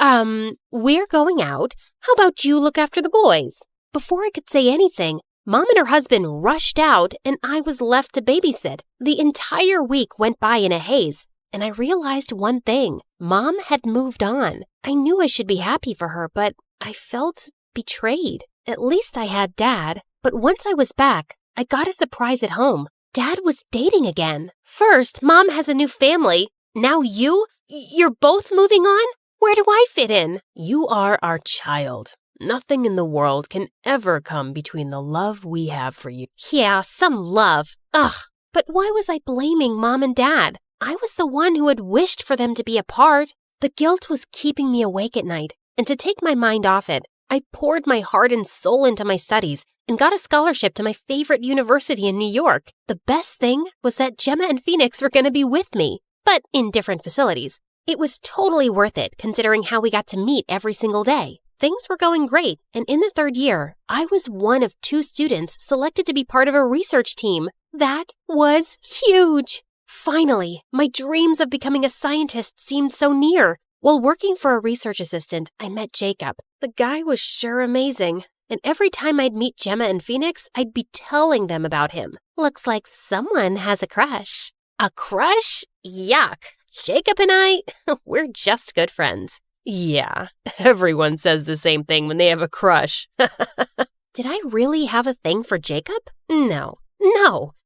we're going out. How about you look after the boys? Before I could say anything, Mom and her husband rushed out, and I was left to babysit. The entire week went by in a haze, and I realized one thing. Mom had moved on. I knew I should be happy for her, but I felt betrayed. At least I had Dad. But once I was back, I got a surprise at home. Dad was dating again. First, Mom has a new family. Now you're both moving on? Where do I fit in? You are our child. Nothing in the world can ever come between the love we have for you. Yeah, some love. Ugh, but why was I blaming Mom and Dad? I was the one who had wished for them to be apart. The guilt was keeping me awake at night, and to take my mind off it, I poured my heart and soul into my studies and got a scholarship to my favorite university in New York. The best thing was that Gemma and Phoenix were going to be with me, but in different facilities. It was totally worth it considering how we got to meet every single day. Things were going great, and in the 3rd year, I was one of 2 students selected to be part of a research team. That was huge! Finally, my dreams of becoming a scientist seemed so near. While working for a research assistant, I met Jacob. The guy was sure amazing, and every time I'd meet Gemma and Phoenix, I'd be telling them about him. Looks like someone has a crush. A crush? Yuck. Jacob and I, we're just good friends. Yeah, everyone says the same thing when they have a crush. Did I really have a thing for Jacob? No.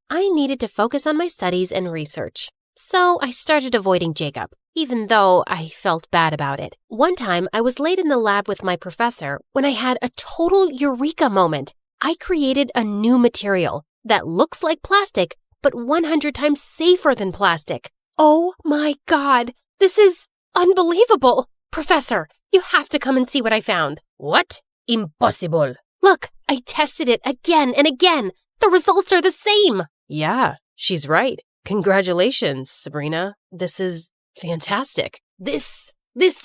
I needed to focus on my studies and research. So I started avoiding Jacob. even though I felt bad about it. One time, I was late in the lab with my professor when I had a total eureka moment. I created a new material that looks like plastic, but 100 times safer than plastic. Oh my God, this is unbelievable. Professor, you have to come and see what I found. What? Impossible. Look, I tested it again and again. The results are the same. Yeah, she's right. Congratulations, Sabrina. This is fantastic. This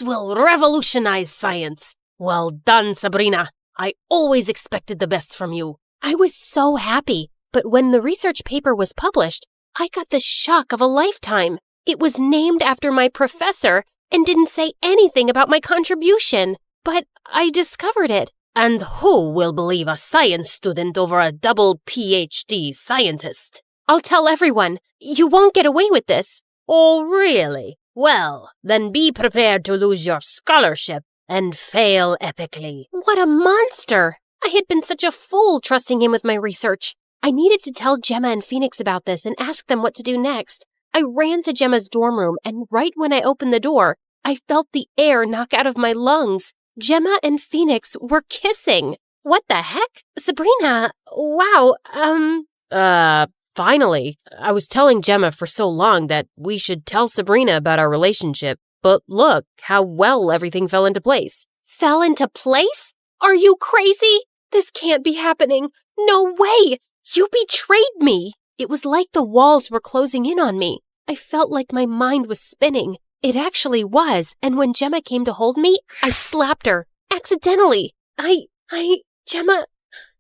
will revolutionize science. Well done, Sabrina. I always expected the best from you. I was so happy, but when the research paper was published, I got the shock of a lifetime. It was named after my professor and didn't say anything about my contribution, but I discovered it. And who will believe a science student over a double PhD scientist? I'll tell everyone. You won't get away with this. Oh, really? Well, then be prepared to lose your scholarship and fail epically. What a monster! I had been such a fool trusting him with my research. I needed to tell Gemma and Phoenix about this and ask them what to do next. I ran to Gemma's dorm room, and right when I opened the door, I felt the air knock out of my lungs. Gemma and Phoenix were kissing. What the heck? Sabrina, wow, Finally. I was telling Gemma for so long that we should tell Sabrina about our relationship, but look how well everything fell into place. Fell into place? Are you crazy? This can't be happening. No way! You betrayed me! It was like the walls were closing in on me. I felt like my mind was spinning. It actually was, and when Gemma came to hold me, I slapped her. Accidentally. Gemma,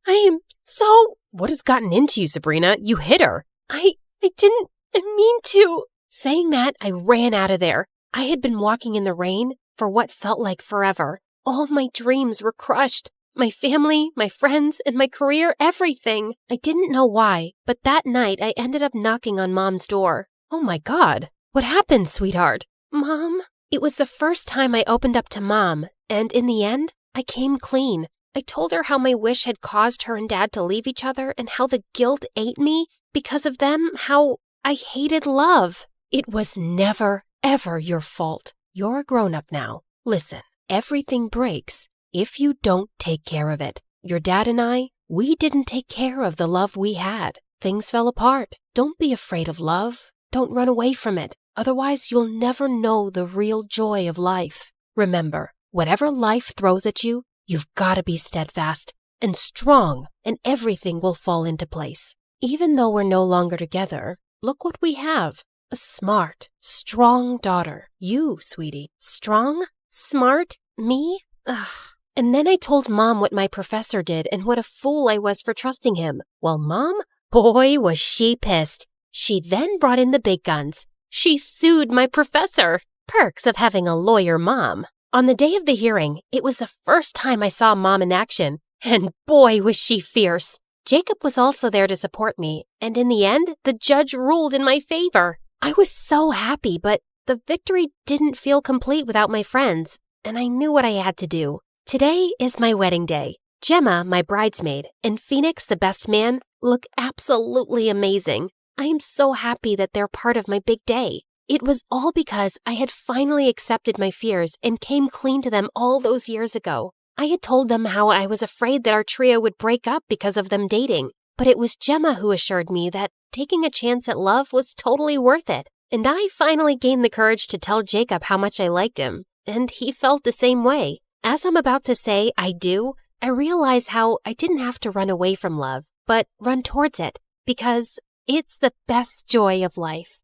I am so... What has gotten into you, Sabrina? You hit her. I didn't mean to. Saying that, I ran out of there. I had been walking in the rain for what felt like forever. All my dreams were crushed. My family, my friends, and my career, everything. I didn't know why, but that night I ended up knocking on Mom's door. Oh my God. What happened, sweetheart? Mom? It was the first time I opened up to Mom, and in the end, I came clean. I told her how my wish had caused her and Dad to leave each other and how the guilt ate me because of them, how I hated love. It was never, ever your fault. You're a grown-up now. Listen, everything breaks if you don't take care of it. Your dad and I, we didn't take care of the love we had. Things fell apart. Don't be afraid of love. Don't run away from it. Otherwise, you'll never know the real joy of life. Remember, whatever life throws at you, you've got to be steadfast and strong, and everything will fall into place. Even though we're no longer together, look what we have. A smart, strong daughter. You, sweetie. Strong? Smart? Me? Ugh. And then I told Mom what my professor did and what a fool I was for trusting him. Well, Mom, boy, was she pissed. She then brought in the big guns. She sued my professor. Perks of having a lawyer mom. On the day of the hearing, it was the first time I saw Mom in action, and boy, was she fierce. Jacob was also there to support me, and in the end, the judge ruled in my favor. I was so happy, but the victory didn't feel complete without my friends, and I knew what I had to do. Today is my wedding day. Gemma, my bridesmaid, and Phoenix, the best man, look absolutely amazing. I am so happy that they're part of my big day. It was all because I had finally accepted my fears and came clean to them all those years ago. I had told them how I was afraid that our trio would break up because of them dating, but it was Gemma who assured me that taking a chance at love was totally worth it. And I finally gained the courage to tell Jacob how much I liked him, and he felt the same way. As I'm about to say I do, I realize how I didn't have to run away from love, but run towards it, because it's the best joy of life.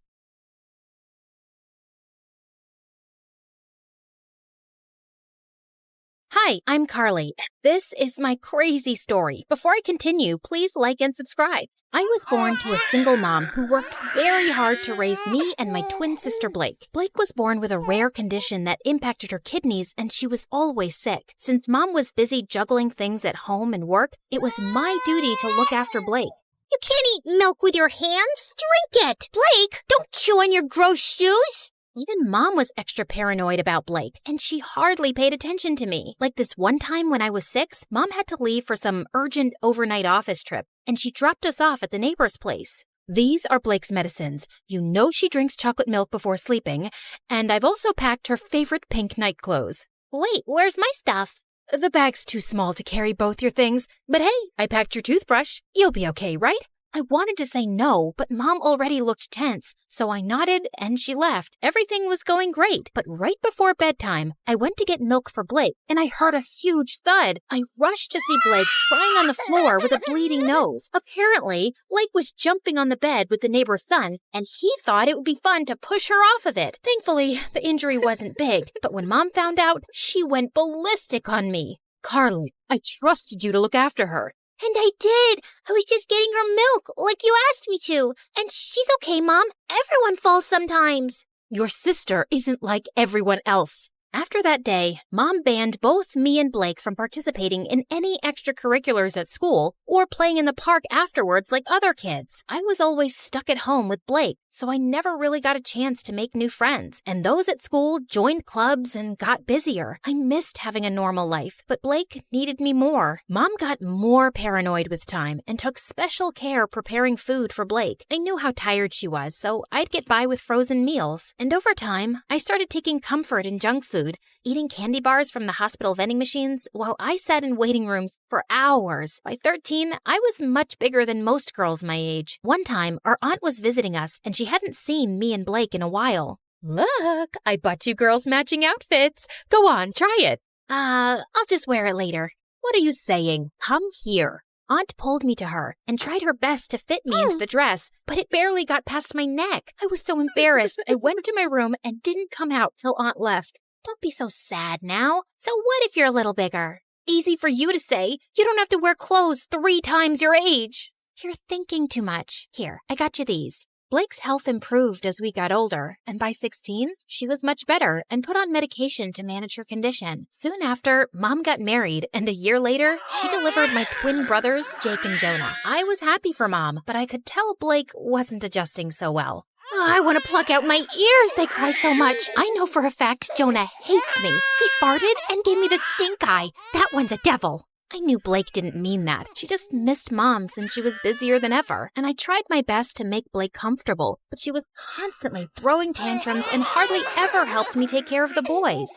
Hi, I'm Carly. This is my crazy story. Before I continue, please like and subscribe. I was born to a single mom who worked very hard to raise me and my twin sister Blake. Blake was born with a rare condition that impacted her kidneys, and she was always sick. Since Mom was busy juggling things at home and work, it was my duty to look after Blake. You can't eat milk with your hands. Drink it. Blake, don't chew on your gross shoes. Even Mom was extra paranoid about Blake, and she hardly paid attention to me. Like this one time when I was 6, Mom had to leave for some urgent overnight office trip, and she dropped us off at the neighbor's place. These are Blake's medicines. You know she drinks chocolate milk before sleeping, and I've also packed her favorite pink night clothes. Wait, where's my stuff? The bag's too small to carry both your things, but hey, I packed your toothbrush. You'll be okay, right? I wanted to say no, but Mom already looked tense, so I nodded and she left. Everything was going great, but right before bedtime, I went to get milk for Blake, and I heard a huge thud. I rushed to see Blake crying on the floor with a bleeding nose. Apparently, Blake was jumping on the bed with the neighbor's son, and he thought it would be fun to push her off of it. Thankfully, the injury wasn't big, but when Mom found out, she went ballistic on me. Carly, I trusted you to look after her. And I did. I was just getting her milk, like you asked me to. And she's okay, Mom. Everyone falls sometimes. Your sister isn't like everyone else. After that day, Mom banned both me and Blake from participating in any extracurriculars at school or playing in the park afterwards like other kids. I was always stuck at home with Blake, so I never really got a chance to make new friends. And those at school joined clubs and got busier. I missed having a normal life, but Blake needed me more. Mom got more paranoid with time and took special care preparing food for Blake. I knew how tired she was, so I'd get by with frozen meals. And over time, I started taking comfort in junk food, eating candy bars from the hospital vending machines while I sat in waiting rooms for hours. By 13, I was much bigger than most girls my age. One time, our aunt was visiting us, and she hadn't seen me and Blake in a while. Look, I bought you girls matching outfits. Go on, try it. I'll just wear it later. What are you saying? Come here. Aunt pulled me to her and tried her best to fit me into the dress, but it barely got past my neck. I was so embarrassed, I went to my room and didn't come out till Aunt left. Don't be so sad now. So what if you're a little bigger? Easy for you to say. You don't have to wear clothes 3 times your age. You're thinking too much. Here, I got you these. Blake's health improved as we got older, and by 16, she was much better and put on medication to manage her condition. Soon after, Mom got married, and a year later, she delivered my twin brothers, Jake and Jonah. I was happy for Mom, but I could tell Blake wasn't adjusting so well. Oh, I want to pluck out my ears. They cry so much. I know for a fact Jonah hates me. He farted and gave me the stink eye. That one's a devil. I knew Blake didn't mean that. She just missed Mom since she was busier than ever. And I tried my best to make Blake comfortable, but she was constantly throwing tantrums and hardly ever helped me take care of the boys.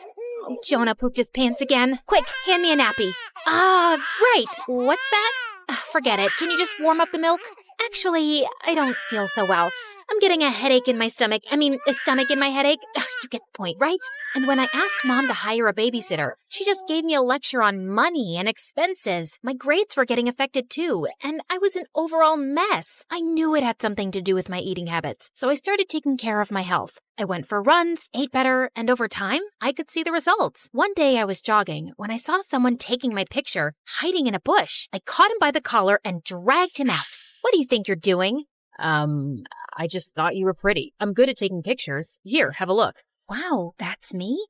Oh, Jonah pooped his pants again. Quick, hand me a nappy. Right. What's that? Forget it. Can you just warm up the milk? Actually, I don't feel so well. I'm getting a headache in my stomach. A stomach in my headache. You get the point, right? And when I asked Mom to hire a babysitter, she just gave me a lecture on money and expenses. My grades were getting affected too, and I was an overall mess. I knew it had something to do with my eating habits, so I started taking care of my health. I went for runs, ate better, and over time, I could see the results. One day I was jogging when I saw someone taking my picture, hiding in a bush. I caught him by the collar and dragged him out. What do you think you're doing? I just thought you were pretty. I'm good at taking pictures. Here, have a look. Wow, that's me?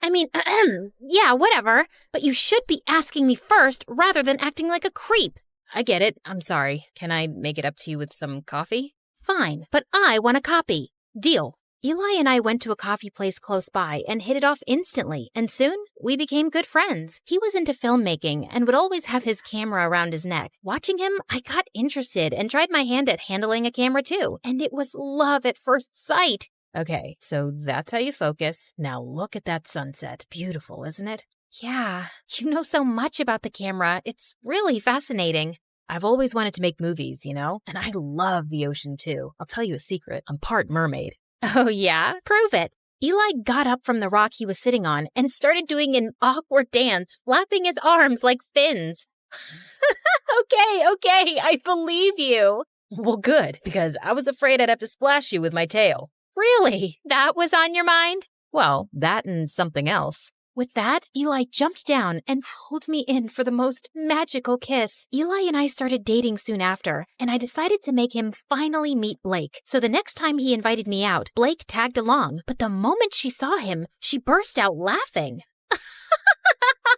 Yeah, whatever. But you should be asking me first rather than acting like a creep. I get it. I'm sorry. Can I make it up to you with some coffee? Fine, but I want a copy. Deal. Eli and I went to a coffee place close by and hit it off instantly, and soon we became good friends. He was into filmmaking and would always have his camera around his neck. Watching him, I got interested and tried my hand at handling a camera too, and it was love at first sight. Okay, so that's how you focus. Now look at that sunset. Beautiful, isn't it? Yeah, you know so much about the camera. It's really fascinating. I've always wanted to make movies, you know? And I love the ocean too. I'll tell you a secret. I'm part mermaid. Oh yeah? Prove it. Eli got up from the rock he was sitting on and started doing an awkward dance, flapping his arms like fins. Okay, I believe you. Well, good, because I was afraid I'd have to splash you with my tail. Really? That was on your mind? Well, that and something else. With that, Eli jumped down and pulled me in for the most magical kiss. Eli and I started dating soon after, and I decided to make him finally meet Blake. So the next time he invited me out, Blake tagged along. But the moment she saw him, she burst out laughing.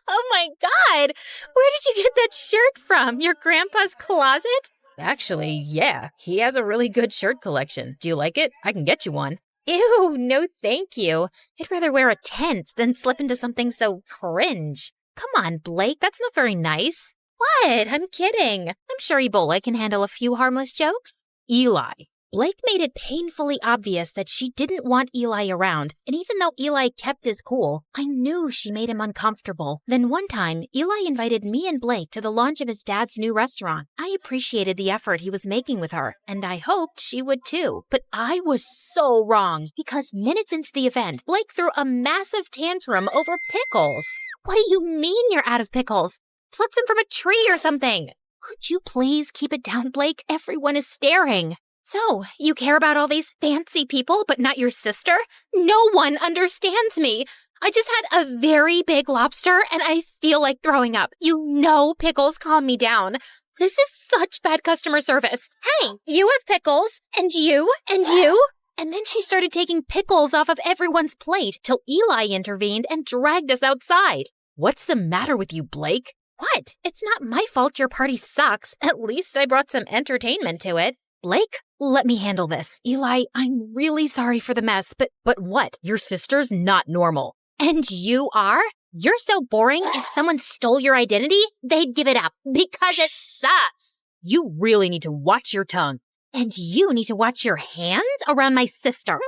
Oh my God! Where did you get that shirt from? Your grandpa's closet? Actually, yeah. He has a really good shirt collection. Do you like it? I can get you one. Ew, no thank you. I'd rather wear a tent than slip into something so cringe. Come on, Blake, that's not very nice. What? I'm kidding. I'm sure Ebola can handle a few harmless jokes. Eli. Blake made it painfully obvious that she didn't want Eli around, and even though Eli kept his cool, I knew she made him uncomfortable. Then one time, Eli invited me and Blake to the launch of his dad's new restaurant. I appreciated the effort he was making with her, and I hoped she would too. But I was so wrong, because minutes into the event, Blake threw a massive tantrum over pickles. What do you mean you're out of pickles? Pluck them from a tree or something. Could you please keep it down, Blake? Everyone is staring. So, you care about all these fancy people, but not your sister? No one understands me. I just had a very big lobster, and I feel like throwing up. You know pickles calm me down. This is such bad customer service. Hey, you have pickles, and you, and you. And then she started taking pickles off of everyone's plate till Eli intervened and dragged us outside. What's the matter with you, Blake? What? It's not my fault your party sucks. At least I brought some entertainment to it. Blake, let me handle this. Eli, I'm really sorry for the mess, but what? Your sister's not normal. And you are? You're so boring. If someone stole your identity, they'd give it up because it sucks. You really need to watch your tongue. And you need to watch your hands around my sister.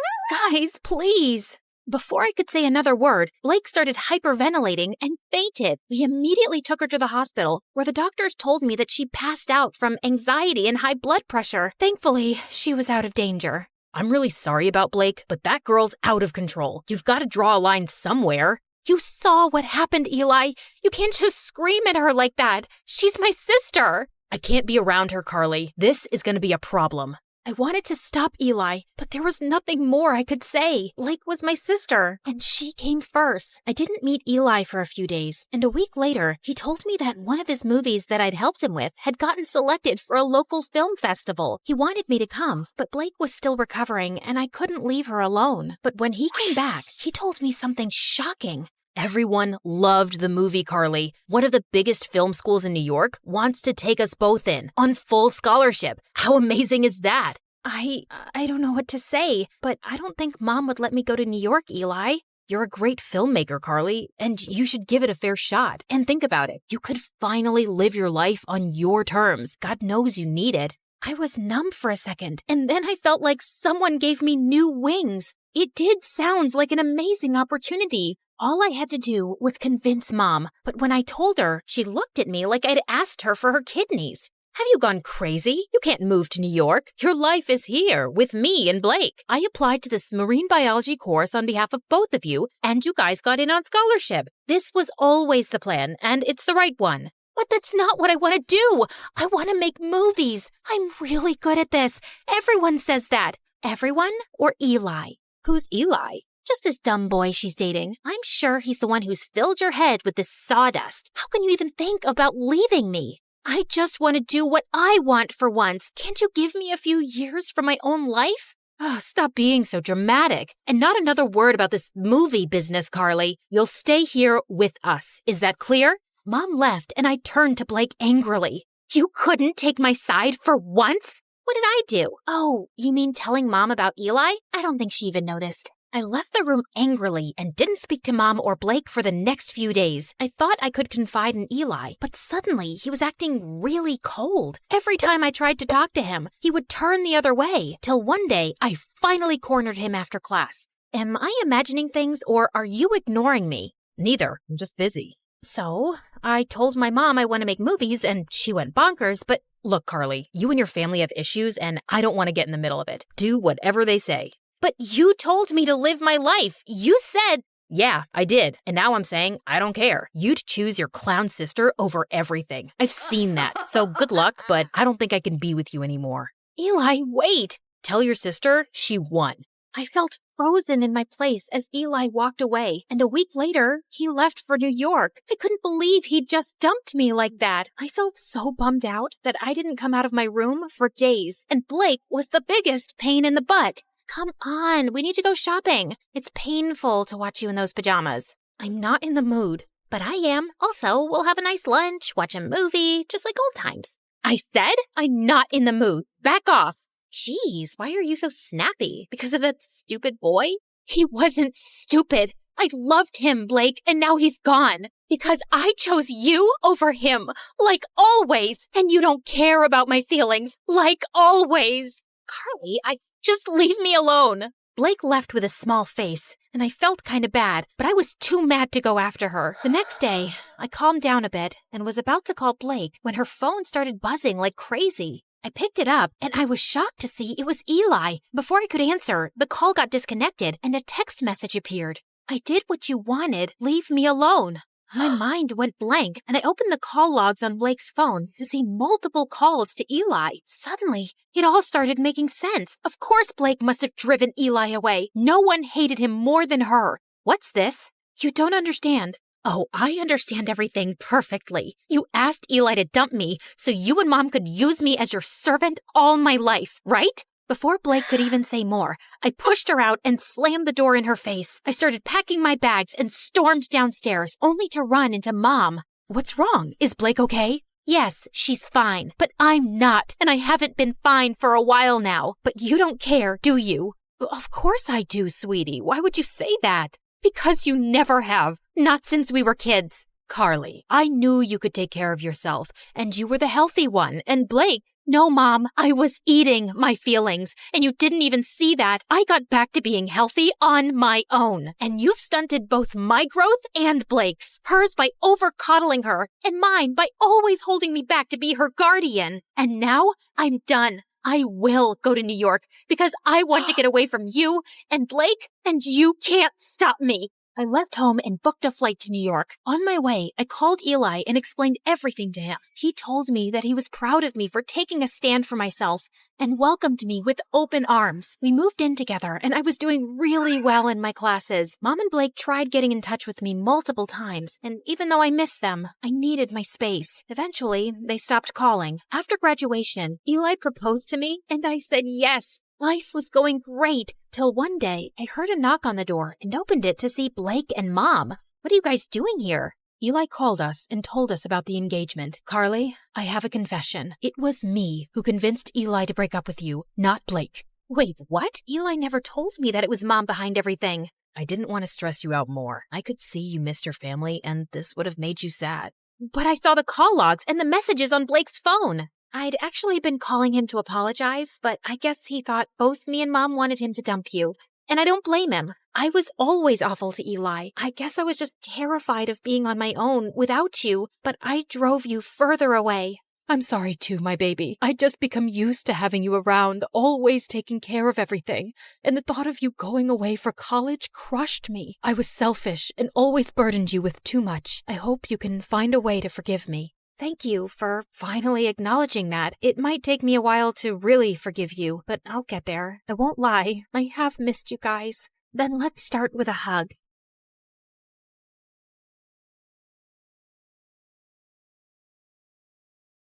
Guys, please. Before I could say another word, Blake started hyperventilating and fainted. We immediately took her to the hospital, where the doctors told me that she passed out from anxiety and high blood pressure. Thankfully, she was out of danger. I'm really sorry about Blake, but that girl's out of control. You've got to draw a line somewhere. You saw what happened, Eli. You can't just scream at her like that. She's my sister. I can't be around her, Carly. This is going to be a problem. I wanted to stop Eli, but there was nothing more I could say. Blake was my sister, and she came first. I didn't meet Eli for a few days, and a week later, he told me that one of his movies that I'd helped him with had gotten selected for a local film festival. He wanted me to come, but Blake was still recovering, and I couldn't leave her alone. But when he came back, he told me something shocking. Everyone loved the movie, Carly. One of the biggest film schools in New York wants to take us both in on full scholarship. How amazing is that? I don't know what to say, but I don't think Mom would let me go to New York, Eli. You're a great filmmaker, Carly, and you should give it a fair shot. And think about it. You could finally live your life on your terms. God knows you need it. I was numb for a second, and then I felt like someone gave me new wings. It did sound like an amazing opportunity. All I had to do was convince Mom, but when I told her, she looked at me like I'd asked her for her kidneys. Have you gone crazy? You can't move to New York. Your life is here with me and Blake. I applied to this marine biology course on behalf of both of you, and you guys got in on scholarship. This was always the plan, and it's the right one. But that's not what I want to do. I want to make movies. I'm really good at this. Everyone says that. Everyone or Eli? Who's Eli? Just this dumb boy she's dating. I'm sure he's the one who's filled your head with this sawdust. How can you even think about leaving me? I just want to do what I want for once. Can't you give me a few years from my own life? Oh, stop being so dramatic. And not another word about this movie business, Carly. You'll stay here with us. Is that clear? Mom left, and I turned to Blake angrily. You couldn't take my side for once? What did I do? Oh, you mean telling Mom about Eli? I don't think she even noticed. I left the room angrily and didn't speak to Mom or Blake for the next few days. I thought I could confide in Eli, but suddenly he was acting really cold. Every time I tried to talk to him, he would turn the other way, till one day I finally cornered him after class. Am I imagining things, or are you ignoring me? Neither. I'm just busy. So, I told my mom I want to make movies, and she went bonkers, but look, Carly, you and your family have issues, and I don't want to get in the middle of it. Do whatever they say. But you told me to live my life. You said... Yeah, I did. And now I'm saying I don't care. You'd choose your clown sister over everything. I've seen that. So good luck, but I don't think I can be with you anymore. Eli, wait. Tell your sister she won. I felt frozen in my place as Eli walked away, and a week later, he left for New York. I couldn't believe he'd just dumped me like that. I felt so bummed out that I didn't come out of my room for days, and Blake was the biggest pain in the butt. Come on, we need to go shopping. It's painful to watch you in those pajamas. I'm not in the mood, but I am. Also, we'll have a nice lunch, watch a movie, just like old times. I said I'm not in the mood. Back off. Jeez, why are you so snappy? Because of that stupid boy? He wasn't stupid. I loved him, Blake, and now he's gone. Because I chose you over him, like always, and you don't care about my feelings, like always. Carly, just leave me alone. Blake left with a small face, and I felt kind of bad, but I was too mad to go after her. The next day, I calmed down a bit and was about to call Blake when her phone started buzzing like crazy. I picked it up, and I was shocked to see it was Eli. Before I could answer, the call got disconnected, and a text message appeared. I did what you wanted. Leave me alone. My mind went blank, and I opened the call logs on Blake's phone to see multiple calls to Eli. Suddenly, it all started making sense. Of course Blake must have driven Eli away. No one hated him more than her. What's this? You don't understand. Oh, I understand everything perfectly. You asked Eli to dump me so you and Mom could use me as your servant all my life, right? Before Blake could even say more, I pushed her out and slammed the door in her face. I started packing my bags and stormed downstairs, only to run into Mom. What's wrong? Is Blake okay? Yes, she's fine, but I'm not, and I haven't been fine for a while now. But you don't care, do you? Of course I do, sweetie. Why would you say that? Because you never have. Not since we were kids. Carly, I knew you could take care of yourself, and you were the healthy one, and Blake... No, Mom, I was eating my feelings, and you didn't even see that. I got back to being healthy on my own, and you've stunted both my growth and Blake's. Hers by over-coddling her, and mine by always holding me back to be her guardian. And now I'm done. I will go to New York because I want to get away from you and Blake, and you can't stop me. I left home and booked a flight to New York. On my way, I called Eli and explained everything to him. He told me that he was proud of me for taking a stand for myself and welcomed me with open arms. We moved in together, and I was doing really well in my classes. Mom and Blake tried getting in touch with me multiple times, and even though I missed them, I needed my space. Eventually, they stopped calling. After graduation, Eli proposed to me, and I said yes. Life was going great, till one day I heard a knock on the door and opened it to see Blake and Mom. What are you guys doing here? Eli called us and told us about the engagement. Carly, I have a confession. It was me who convinced Eli to break up with you, not Blake. Wait, what? Eli never told me that it was Mom behind everything. I didn't want to stress you out more. I could see you missed your family, and this would have made you sad. But I saw the call logs and the messages on Blake's phone. I'd actually been calling him to apologize, but I guess he thought both me and Mom wanted him to dump you. And I don't blame him. I was always awful to Eli. I guess I was just terrified of being on my own without you, but I drove you further away. I'm sorry too, my baby. I'd just become used to having you around, always taking care of everything. And the thought of you going away for college crushed me. I was selfish and always burdened you with too much. I hope you can find a way to forgive me. Thank you for finally acknowledging that. It might take me a while to really forgive you, but I'll get there. I won't lie. I have missed you guys. Then let's start with a hug.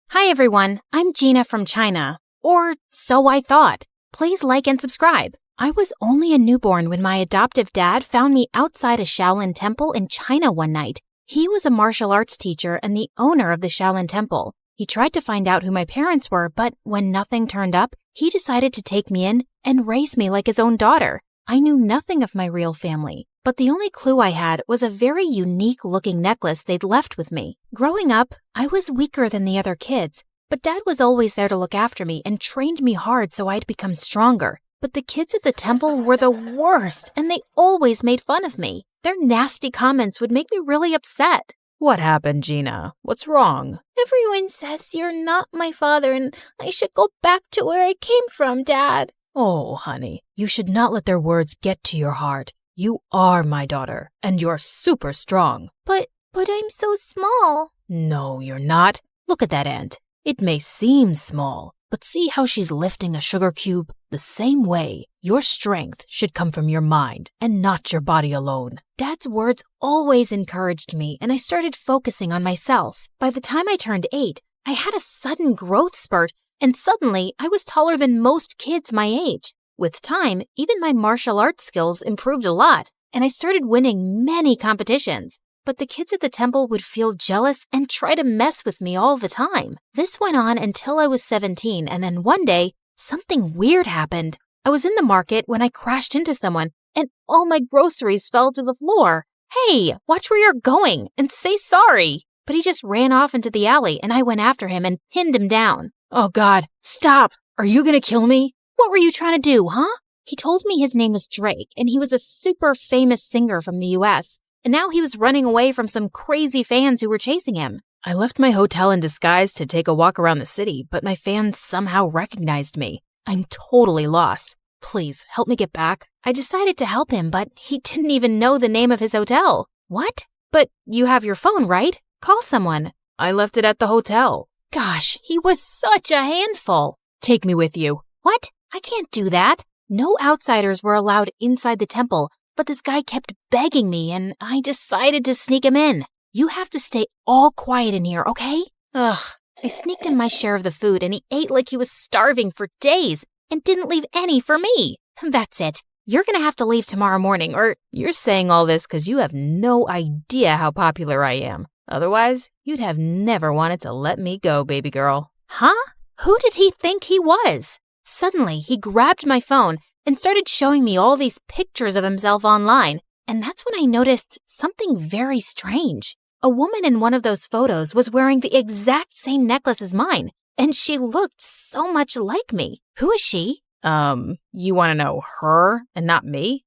Hi everyone, I'm Gina from China. Or so I thought. Please like and subscribe. I was only a newborn when my adoptive dad found me outside a Shaolin temple in China one night. He was a martial arts teacher and the owner of the Shaolin Temple. He tried to find out who my parents were, but when nothing turned up, he decided to take me in and raise me like his own daughter. I knew nothing of my real family, but the only clue I had was a very unique-looking necklace they'd left with me. Growing up, I was weaker than the other kids, but Dad was always there to look after me and trained me hard so I'd become stronger. But the kids at the temple were the worst, and they always made fun of me. Their nasty comments would make me really upset. What happened, Gina? What's wrong? Everyone says you're not my father and I should go back to where I came from, Dad. Oh, honey, you should not let their words get to your heart. You are my daughter, and you're super strong. But I'm so small. No, you're not. Look at that ant. It may seem small, but see how she's lifting a sugar cube? The same way, your strength should come from your mind and not your body alone. Dad's words always encouraged me, and I started focusing on myself. By the time I turned 8, I had a sudden growth spurt, and suddenly I was taller than most kids my age. With time, even my martial arts skills improved a lot, and I started winning many competitions. But the kids at the temple would feel jealous and try to mess with me all the time. This went on until I was 17, and then one day, something weird happened. I was in the market when I crashed into someone, and all my groceries fell to the floor. Hey, watch where you're going and say sorry. But he just ran off into the alley, and I went after him and pinned him down. Oh God, stop. Are you gonna kill me? What were you trying to do, huh? He told me his name was Drake, and he was a super famous singer from the US, and now he was running away from some crazy fans who were chasing him. I left my hotel in disguise to take a walk around the city, but my fans somehow recognized me. I'm totally lost. Please, help me get back. I decided to help him, but he didn't even know the name of his hotel. What? But you have your phone, right? Call someone. I left it at the hotel. Gosh, he was such a handful. Take me with you. What? I can't do that. No outsiders were allowed inside the temple, but this guy kept begging me, and I decided to sneak him in. You have to stay all quiet in here, okay? Ugh. I sneaked in my share of the food, and he ate like he was starving for days and didn't leave any for me. That's it. You're gonna have to leave tomorrow morning, or you're saying all this because you have no idea how popular I am. Otherwise, you'd have never wanted to let me go, baby girl. Huh? Who did he think he was? Suddenly, he grabbed my phone and started showing me all these pictures of himself online, and that's when I noticed something very strange. A woman in one of those photos was wearing the exact same necklace as mine, and she looked so much like me. Who is she? You want to know her and not me?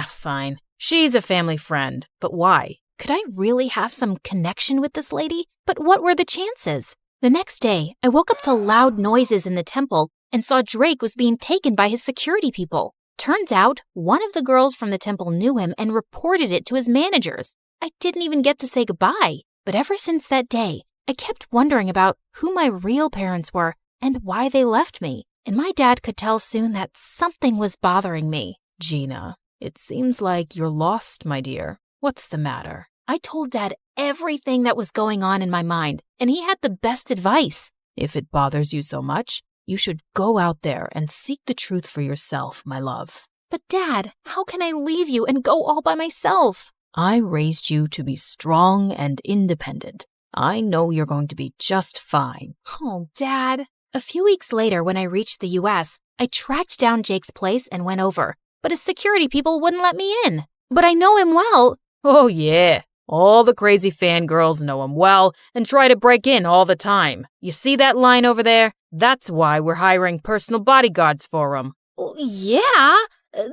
Fine. She's a family friend, but why? Could I really have some connection with this lady? But what were the chances? The next day, I woke up to loud noises in the temple and saw Drake was being taken by his security people. Turns out, one of the girls from the temple knew him and reported it to his managers. I didn't even get to say goodbye. But ever since that day, I kept wondering about who my real parents were and why they left me. And my dad could tell soon that something was bothering me. Gina, it seems like you're lost, my dear. What's the matter? I told Dad everything that was going on in my mind, and he had the best advice. If it bothers you so much, you should go out there and seek the truth for yourself, my love. But Dad, how can I leave you and go all by myself? I raised you to be strong and independent. I know you're going to be just fine. Oh, Dad. A few weeks later, when I reached the US, I tracked down Jake's place and went over, but his security people wouldn't let me in. But I know him well. Oh, yeah. All the crazy fangirls know him well and try to break in all the time. You see that line over there? That's why we're hiring personal bodyguards for him. Yeah,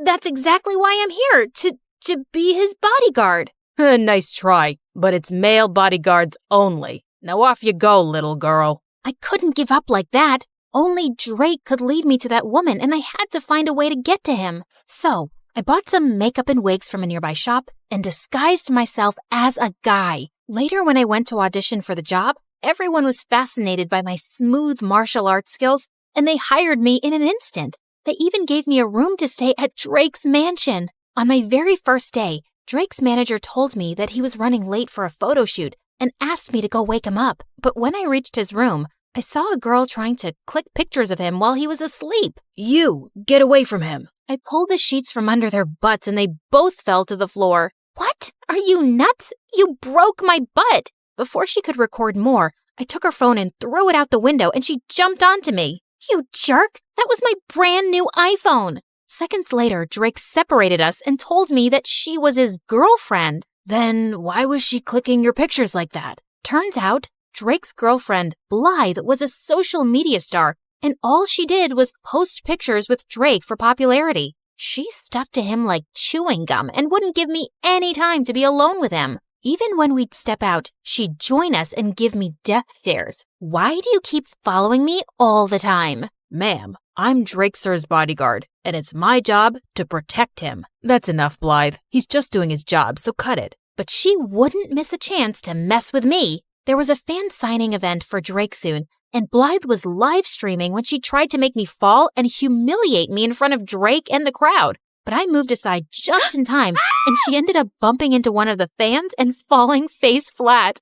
that's exactly why I'm here, to be his bodyguard. Nice try, but it's male bodyguards only. Now off you go, little girl. I couldn't give up like that. Only Drake could lead me to that woman, and I had to find a way to get to him. So I bought some makeup and wigs from a nearby shop and disguised myself as a guy. Later, when I went to audition for the job, everyone was fascinated by my smooth martial arts skills, and they hired me in an instant. They even gave me a room to stay at Drake's mansion. On my very first day, Drake's manager told me that he was running late for a photo shoot and asked me to go wake him up. But when I reached his room, I saw a girl trying to click pictures of him while he was asleep. You, get away from him. I pulled the sheets from under their butts and they both fell to the floor. What? Are you nuts? You broke my butt. Before she could record more, I took her phone and threw it out the window and she jumped onto me. You jerk! That was my brand new iPhone. Seconds later, Drake separated us and told me that she was his girlfriend. Then why was she clicking your pictures like that? Turns out, Drake's girlfriend, Blythe, was a social media star, and all she did was post pictures with Drake for popularity. She stuck to him like chewing gum and wouldn't give me any time to be alone with him. Even when we'd step out, she'd join us and give me death stares. Why do you keep following me all the time? Ma'am, I'm Drake Sir's bodyguard, and it's my job to protect him. That's enough, Blythe. He's just doing his job, so cut it. But she wouldn't miss a chance to mess with me. There was a fan signing event for Drake soon, and Blythe was live streaming when she tried to make me fall and humiliate me in front of Drake and the crowd. But I moved aside just in time, and she ended up bumping into one of the fans and falling face flat.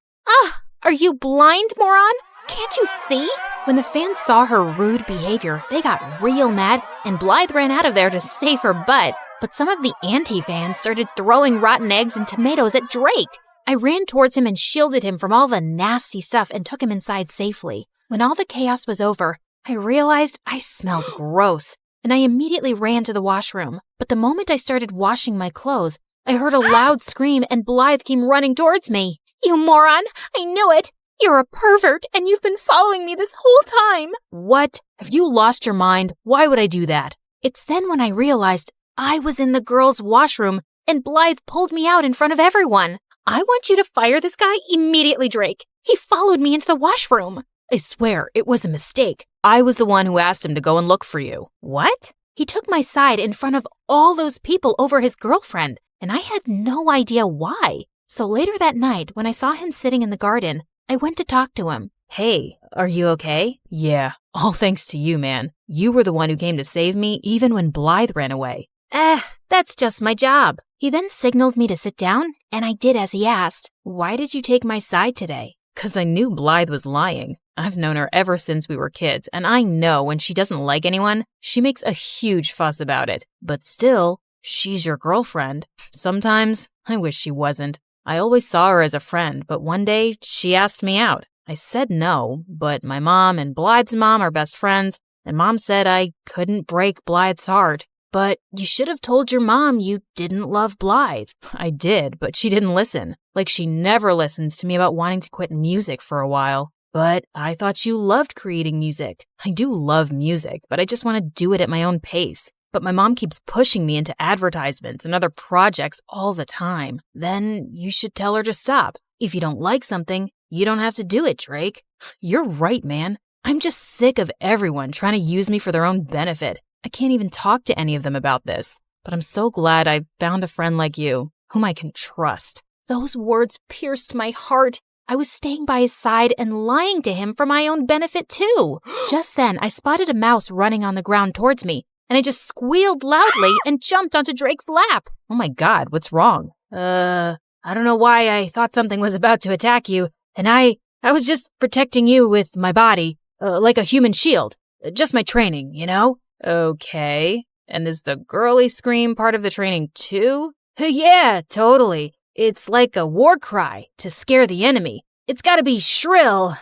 Are you blind, moron? Can't you see? When the fans saw her rude behavior, they got real mad, and Blythe ran out of there to save her butt. But some of the anti-fans started throwing rotten eggs and tomatoes at Drake. I ran towards him and shielded him from all the nasty stuff and took him inside safely. When all the chaos was over, I realized I smelled gross, and I immediately ran to the washroom. But the moment I started washing my clothes, I heard a loud scream and Blythe came running towards me. You moron! I knew it! You're a pervert, and you've been following me this whole time. What? Have you lost your mind? Why would I do that? It's then when I realized I was in the girls' washroom, and Blythe pulled me out in front of everyone. I want you to fire this guy immediately, Drake. He followed me into the washroom. I swear, it was a mistake. I was the one who asked him to go and look for you. What? He took my side in front of all those people over his girlfriend, and I had no idea why. So later that night, when I saw him sitting in the garden, I went to talk to him. Hey, are you okay? Yeah, all thanks to you, man. You were the one who came to save me even when Blythe ran away. That's just my job. He then signaled me to sit down, and I did as he asked. Why did you take my side today? 'Cause I knew Blythe was lying. I've known her ever since we were kids, and I know when she doesn't like anyone, she makes a huge fuss about it. But still, she's your girlfriend. Sometimes, I wish she wasn't. I always saw her as a friend, but one day, she asked me out. I said no, but my mom and Blythe's mom are best friends, and Mom said I couldn't break Blythe's heart. But you should have told your mom you didn't love Blythe. I did, but she didn't listen. Like she never listens to me about wanting to quit music for a while. But I thought you loved creating music. I do love music, but I just want to do it at my own pace. But my mom keeps pushing me into advertisements and other projects all the time. Then you should tell her to stop. If you don't like something, you don't have to do it, Drake. You're right, man. I'm just sick of everyone trying to use me for their own benefit. I can't even talk to any of them about this. But I'm so glad I found a friend like you, whom I can trust. Those words pierced my heart. I was staying by his side and lying to him for my own benefit, too. Just then, I spotted a mouse running on the ground towards me, and I just squealed loudly and jumped onto Drake's lap. Oh my God, what's wrong? I don't know why I thought something was about to attack you, and I was just protecting you with my body, like a human shield. Just my training, you know? Okay. And is the girly scream part of the training too? Yeah, totally. It's like a war cry to scare the enemy. It's gotta be shrill.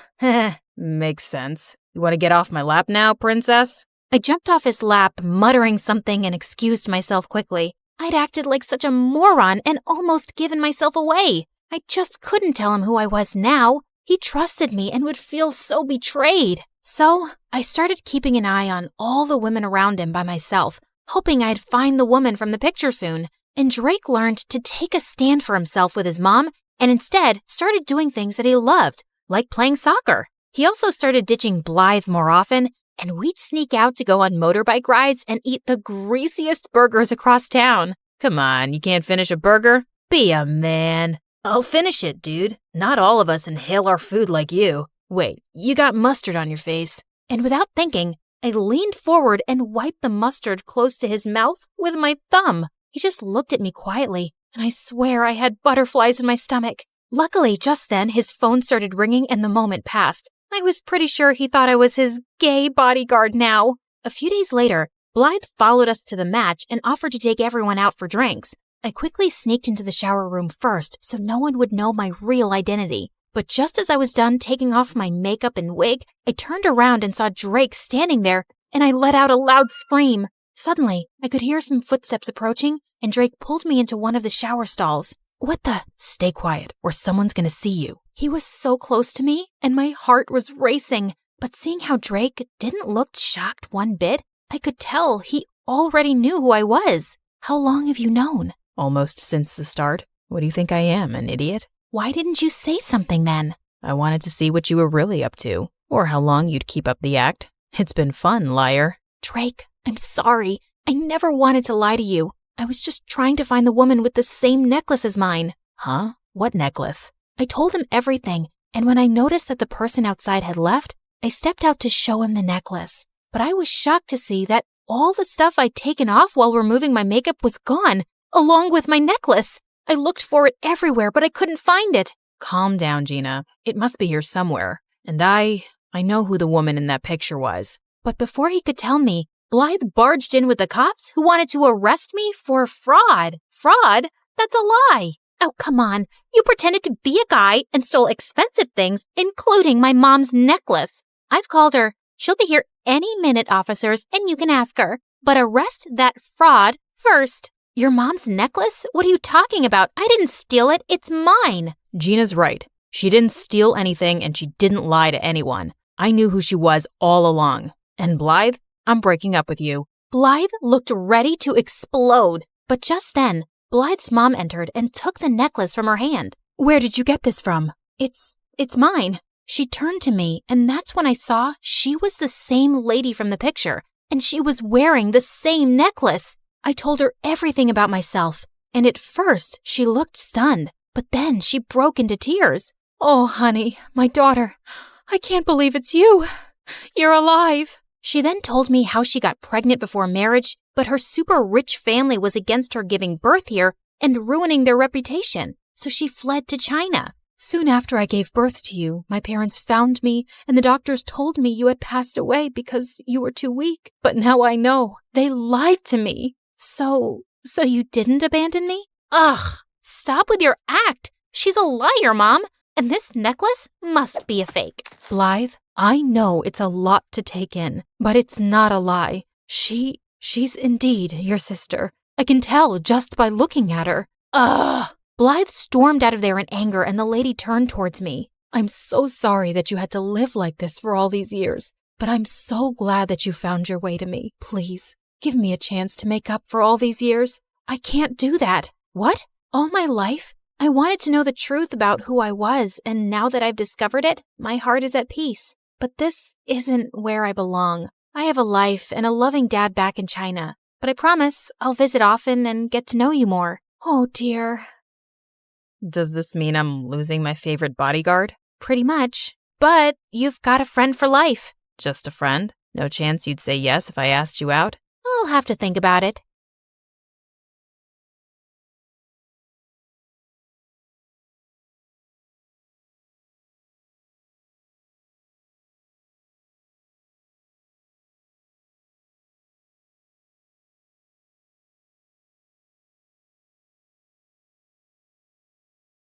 Makes sense. You want to get off my lap now, princess? I jumped off his lap, muttering something, and excused myself quickly. I'd acted like such a moron and almost given myself away. I just couldn't tell him who I was now. He trusted me and would feel so betrayed. So I started keeping an eye on all the women around him by myself, hoping I'd find the woman from the picture soon. And Drake learned to take a stand for himself with his mom and instead started doing things that he loved, like playing soccer. He also started ditching Blythe more often, and we'd sneak out to go on motorbike rides and eat the greasiest burgers across town. Come on, you can't finish a burger? Be a man. I'll finish it, dude. Not all of us inhale our food like you. Wait, you got mustard on your face. And without thinking, I leaned forward and wiped the mustard close to his mouth with my thumb. He just looked at me quietly, and I swear I had butterflies in my stomach. Luckily, just then, his phone started ringing and the moment passed. I was pretty sure he thought I was his gay bodyguard now. A few days later, Blythe followed us to the match and offered to take everyone out for drinks. I quickly sneaked into the shower room first so no one would know my real identity. But just as I was done taking off my makeup and wig, I turned around and saw Drake standing there, and I let out a loud scream. Suddenly, I could hear some footsteps approaching, and Drake pulled me into one of the shower stalls. What the? Stay quiet, or someone's gonna see you. He was so close to me, and my heart was racing. But seeing how Drake didn't look shocked one bit, I could tell he already knew who I was. How long have you known? Almost since the start. What do you think I am, an idiot? Why didn't you say something then? I wanted to see what you were really up to, or how long you'd keep up the act. It's been fun, liar. Drake, I'm sorry. I never wanted to lie to you. I was just trying to find the woman with the same necklace as mine. Huh? What necklace? I told him everything, and when I noticed that the person outside had left, I stepped out to show him the necklace. But I was shocked to see that all the stuff I'd taken off while removing my makeup was gone, along with my necklace. I looked for it everywhere, but I couldn't find it. Calm down, Gina. It must be here somewhere. And I know who the woman in that picture was. But before he could tell me, Blythe barged in with the cops who wanted to arrest me for fraud. Fraud? That's a lie. Oh, come on. You pretended to be a guy and stole expensive things, including my mom's necklace. I've called her. She'll be here any minute, officers, and you can ask her. But arrest that fraud first. Your mom's necklace? What are you talking about? I didn't steal it. It's mine. Gina's right. She didn't steal anything and she didn't lie to anyone. I knew who she was all along. And Blythe, I'm breaking up with you. Blythe looked ready to explode. But just then, Blythe's mom entered and took the necklace from her hand. Where did you get this from? It's mine. She turned to me, and that's when I saw she was the same lady from the picture, and she was wearing the same necklace. I told her everything about myself, and at first she looked stunned, but then she broke into tears. Oh, honey, my daughter, I can't believe it's you. You're alive. She then told me how she got pregnant before marriage, but her super rich family was against her giving birth here and ruining their reputation, so she fled to China. Soon after I gave birth to you, my parents found me, and the doctors told me you had passed away because you were too weak. But now I know. They lied to me. So you didn't abandon me? Ugh, stop with your act. She's a liar, Mom. And this necklace must be a fake. Blythe, I know it's a lot to take in, but it's not a lie. She's indeed your sister. I can tell just by looking at her. Ugh! Blythe stormed out of there in anger, and the lady turned towards me. I'm so sorry that you had to live like this for all these years, but I'm so glad that you found your way to me. Please, give me a chance to make up for all these years. I can't do that. What? All my life? I wanted to know the truth about who I was, and now that I've discovered it, my heart is at peace. But this isn't where I belong. I have a life and a loving dad back in China, but I promise I'll visit often and get to know you more. Oh, dear. Does this mean I'm losing my favorite bodyguard? Pretty much. But you've got a friend for life. Just a friend? No chance you'd say yes if I asked you out? I'll have to think about it.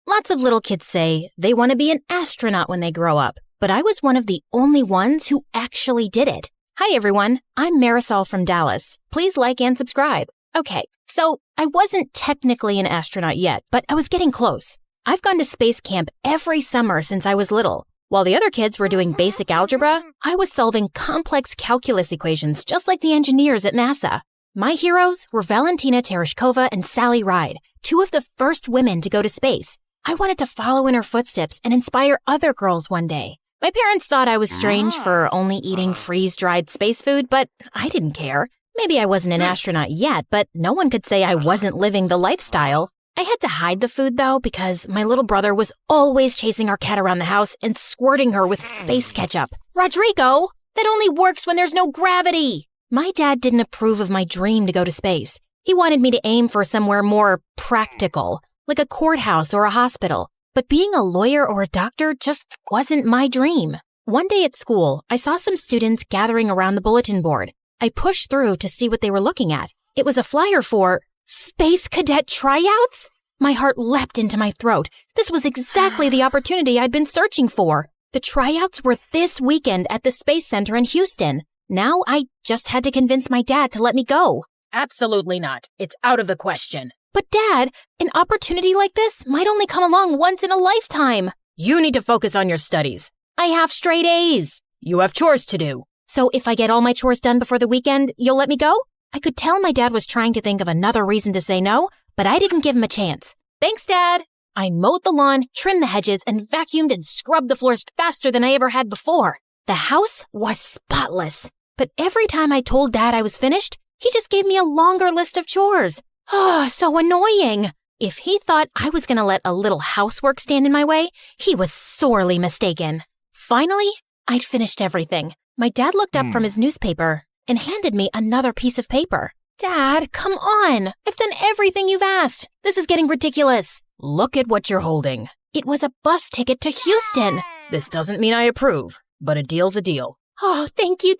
Lots of little kids say they want to be an astronaut when they grow up, but I was one of the only ones who actually did it. Hi everyone, I'm Marisol from Dallas. Please like and subscribe. Okay, so I wasn't technically an astronaut yet, but I was getting close. I've gone to space camp every summer since I was little. While the other kids were doing basic algebra, I was solving complex calculus equations just like the engineers at NASA. My heroes were Valentina Tereshkova and Sally Ride, two of the first women to go to space. I wanted to follow in her footsteps and inspire other girls one day. My parents thought I was strange for only eating freeze-dried space food, but I didn't care. Maybe I wasn't an astronaut yet, but no one could say I wasn't living the lifestyle. I had to hide the food, though, because my little brother was always chasing our cat around the house and squirting her with space ketchup. Rodrigo, that only works when there's no gravity. My dad didn't approve of my dream to go to space. He wanted me to aim for somewhere more practical, like a courthouse or a hospital. But being a lawyer or a doctor just wasn't my dream. One day at school, I saw some students gathering around the bulletin board. I pushed through to see what they were looking at. It was a flyer for Space Cadet Tryouts? My heart leapt into my throat. This was exactly the opportunity I'd been searching for. The tryouts were this weekend at the Space Center in Houston. Now I just had to convince my dad to let me go. Absolutely not. It's out of the question. But Dad, an opportunity like this might only come along once in a lifetime. You need to focus on your studies. I have straight A's. You have chores to do. So if I get all my chores done before the weekend, you'll let me go? I could tell my dad was trying to think of another reason to say no, but I didn't give him a chance. Thanks, Dad. I mowed the lawn, trimmed the hedges, and vacuumed and scrubbed the floors faster than I ever had before. The house was spotless. But every time I told Dad I was finished, he just gave me a longer list of chores. Oh, so annoying. If he thought I was going to let a little housework stand in my way, he was sorely mistaken. Finally, I'd finished everything. My dad looked up from his newspaper and handed me another piece of paper. Dad, come on. I've done everything you've asked. This is getting ridiculous. Look at what you're holding. It was a bus ticket to Houston. This doesn't mean I approve, but a deal's a deal. Oh, thank you.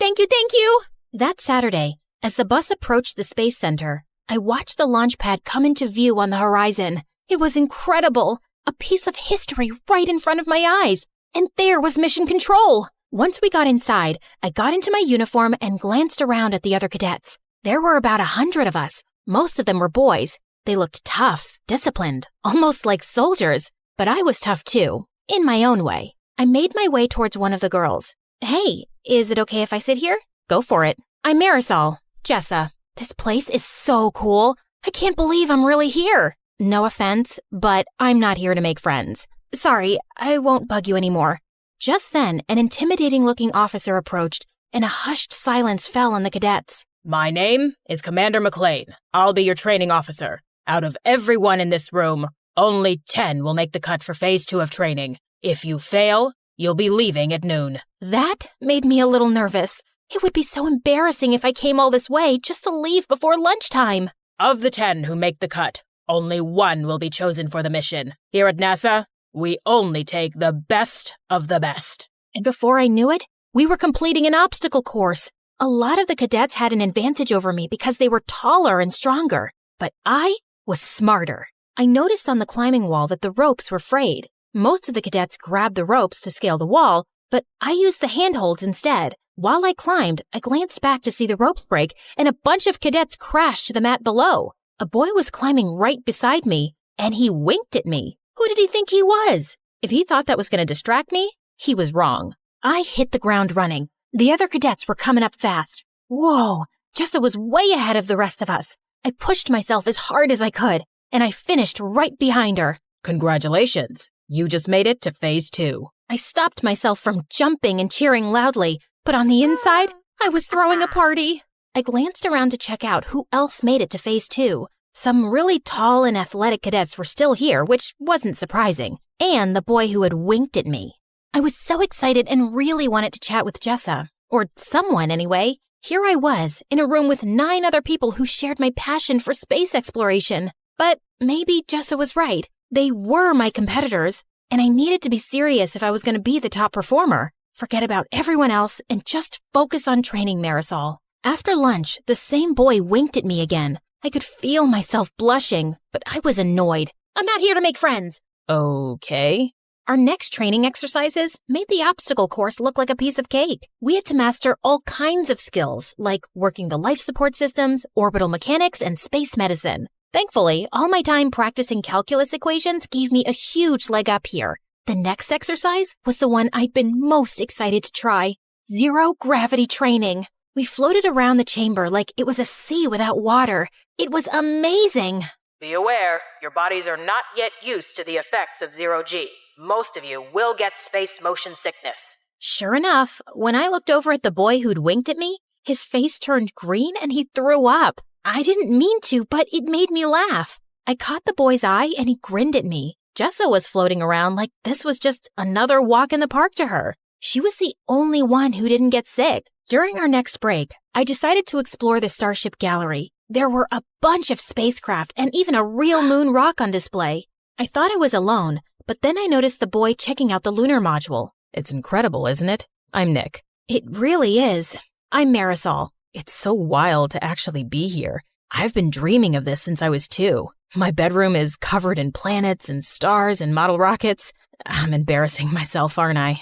That Saturday, as the bus approached the Space Center, I watched the launch pad come into view on the horizon. It was incredible. A piece of history right in front of my eyes. And there was Mission Control. Once we got inside, I got into my uniform and glanced around at the other cadets. There were about 100 of us. Most of them were boys. They looked tough, disciplined, almost like soldiers. But I was tough too. in my own way. I made my way towards one of the girls. Hey, is it okay if I sit here? Go for it. I'm Marisol, Jessa. This place is so cool. I can't believe I'm really here. No offense, but I'm not here to make friends. Sorry, I won't bug you anymore. Just then, an intimidating-looking officer approached, and a hushed silence fell on the cadets. My name is Commander McLean. I'll be your training officer. Out of everyone in this room, only 10 will make the cut for Phase 2 of training. If you fail, you'll be leaving at noon. That made me a little nervous. It would be so embarrassing if I came all this way just to leave before lunchtime. Of the 10 who make the cut, only 1 will be chosen for the mission. Here at NASA, we only take the best of the best. And before I knew it, we were completing an obstacle course. A lot of the cadets had an advantage over me because they were taller and stronger, but I was smarter. I noticed on the climbing wall that the ropes were frayed. Most of the cadets grabbed the ropes to scale the wall, but I used the handholds instead. While I climbed, I glanced back to see the ropes break, and a bunch of cadets crashed to the mat below. A boy was climbing right beside me, and he winked at me. Who did he think he was? If he thought that was going to distract me, he was wrong. I hit the ground running. The other cadets were coming up fast. Whoa, Jessa was way ahead of the rest of us. I pushed myself as hard as I could, and I finished right behind her. Congratulations. You just made it to Phase 2. I stopped myself from jumping and cheering loudly, but on the inside, I was throwing a party. I glanced around to check out who else made it to Phase 2. Some really tall and athletic cadets were still here, which wasn't surprising, and the boy who had winked at me. I was so excited and really wanted to chat with Jessa, or someone anyway. Here I was, in a room with 9 other people who shared my passion for space exploration. But maybe Jessa was right. They were my competitors, and I needed to be serious if I was going to be the top performer. Forget about everyone else and just focus on training Marisol. After lunch, the same boy winked at me again. I could feel myself blushing, but I was annoyed. I'm not here to make friends. Okay. Our next training exercises made the obstacle course look like a piece of cake. We had to master all kinds of skills, like working the life support systems, orbital mechanics, and space medicine. Thankfully, all my time practicing calculus equations gave me a huge leg up here. The next exercise was the one I'd been most excited to try. Zero gravity training. We floated around the chamber like it was a sea without water. It was amazing. Be aware, your bodies are not yet used to the effects of zero-G. Most of you will get space motion sickness. Sure enough, when I looked over at the boy who'd winked at me, his face turned green and he threw up. I didn't mean to, but it made me laugh. I caught the boy's eye and he grinned at me. Jessa was floating around like this was just another walk in the park to her. She was the only one who didn't get sick. During our next break, I decided to explore the Starship Gallery. There were a bunch of spacecraft and even a real moon rock on display. I thought I was alone, but then I noticed the boy checking out the lunar module. It's incredible, isn't it? I'm Nick. It really is. I'm Marisol. It's so wild to actually be here. I've been dreaming of this since I was 2. My bedroom is covered in planets and stars and model rockets. I'm embarrassing myself, aren't I?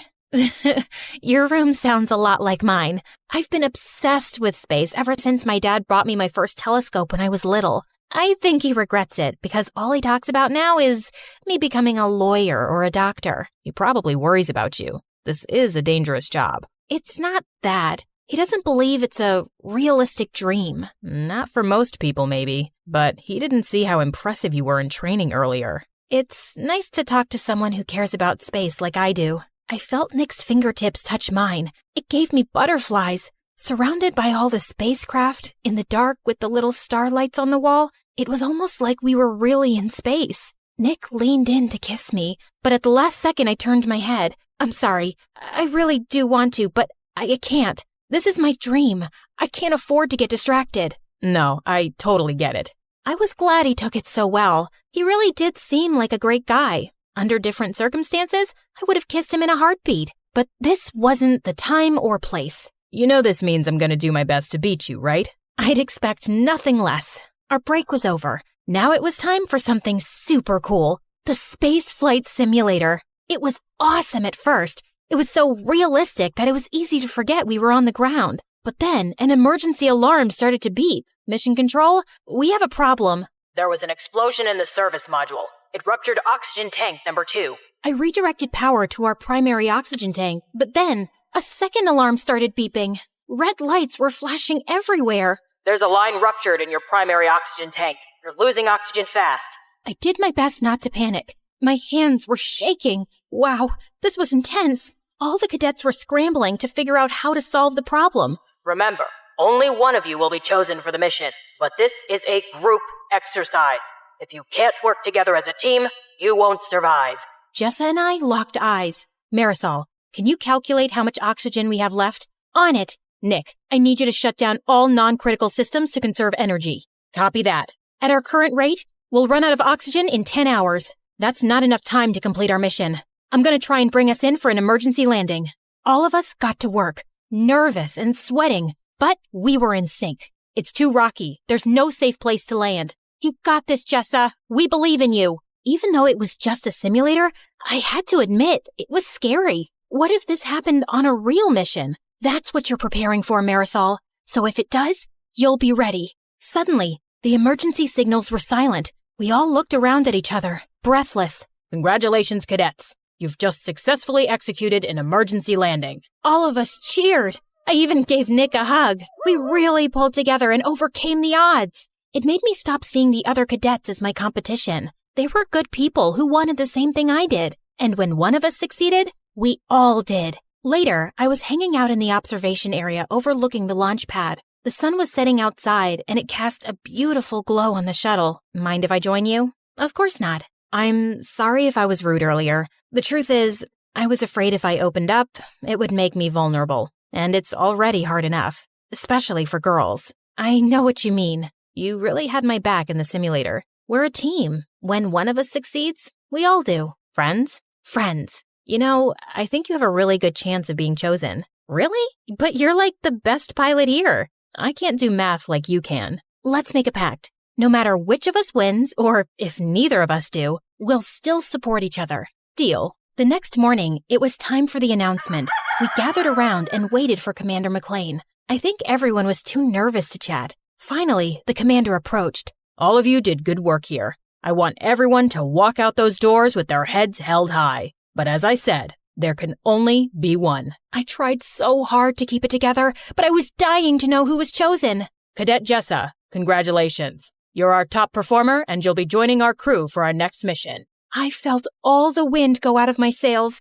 Your room sounds a lot like mine. I've been obsessed with space ever since my dad brought me my first telescope when I was little. I think he regrets it because all he talks about now is me becoming a lawyer or a doctor. He probably worries about you. This is a dangerous job. It's not that. He doesn't believe it's a realistic dream. Not for most people, maybe. But he didn't see how impressive you were in training earlier. It's nice to talk to someone who cares about space like I do. I felt Nick's fingertips touch mine. It gave me butterflies. Surrounded by all the spacecraft, in the dark with the little starlights on the wall, it was almost like we were really in space. Nick leaned in to kiss me, but at the last second I turned my head. I'm sorry. I really do want to, but I can't. This is my dream. I can't afford to get distracted. No, I totally get it. I was glad he took it so well. He really did seem like a great guy. Under different circumstances, I would have kissed him in a heartbeat. But this wasn't the time or place. You know this means I'm going to do my best to beat you, right? I'd expect nothing less. Our break was over. Now it was time for something super cool. The space flight simulator. It was awesome at first. It was so realistic that it was easy to forget we were on the ground. But then an emergency alarm started to beep. Mission Control, we have a problem. There was an explosion in the service module. It ruptured oxygen tank number 2. I redirected power to our primary oxygen tank, but then a second alarm started beeping. Red lights were flashing everywhere. There's a line ruptured in your primary oxygen tank. You're losing oxygen fast. I did my best not to panic. My hands were shaking. Wow, this was intense. All the cadets were scrambling to figure out how to solve the problem. Remember, only one of you will be chosen for the mission, but this is a group exercise. If you can't work together as a team, you won't survive. Jessa and I locked eyes. Marisol, can you calculate how much oxygen we have left? On it. Nick, I need you to shut down all non-critical systems to conserve energy. Copy that. At our current rate, we'll run out of oxygen in 10 hours. That's not enough time to complete our mission. I'm going to try and bring us in for an emergency landing. All of us got to work, nervous and sweating, but we were in sync. It's too rocky. There's no safe place to land. You got this, Jessa. We believe in you. Even though it was just a simulator, I had to admit, it was scary. What if this happened on a real mission? That's what you're preparing for, Marisol. So if it does, you'll be ready. Suddenly, the emergency signals were silent. We all looked around at each other, breathless. Congratulations, cadets. You've just successfully executed an emergency landing. All of us cheered. I even gave Nick a hug. We really pulled together and overcame the odds. It made me stop seeing the other cadets as my competition. They were good people who wanted the same thing I did. And when one of us succeeded, we all did. Later, I was hanging out in the observation area overlooking the launch pad. The sun was setting outside, and it cast a beautiful glow on the shuttle. Mind if I join you? Of course not. I'm sorry if I was rude earlier. The truth is, I was afraid if I opened up, it would make me vulnerable. And it's already hard enough, especially for girls. I know what you mean. You really had my back in the simulator. We're a team. When one of us succeeds, we all do. Friends? Friends. You know, I think you have a really good chance of being chosen. Really? But you're like the best pilot here. I can't do math like you can. Let's make a pact. No matter which of us wins, or if neither of us do, we'll still support each other. Deal. The next morning, it was time for the announcement. We gathered around and waited for Commander McLean. I think everyone was too nervous to chat. Finally, the commander approached. All of you did good work here. I want everyone to walk out those doors with their heads held high. But as I said, there can only be one. I tried so hard to keep it together, but I was dying to know who was chosen. Cadet Jessa, congratulations. You're our top performer, and you'll be joining our crew for our next mission. I felt all the wind go out of my sails.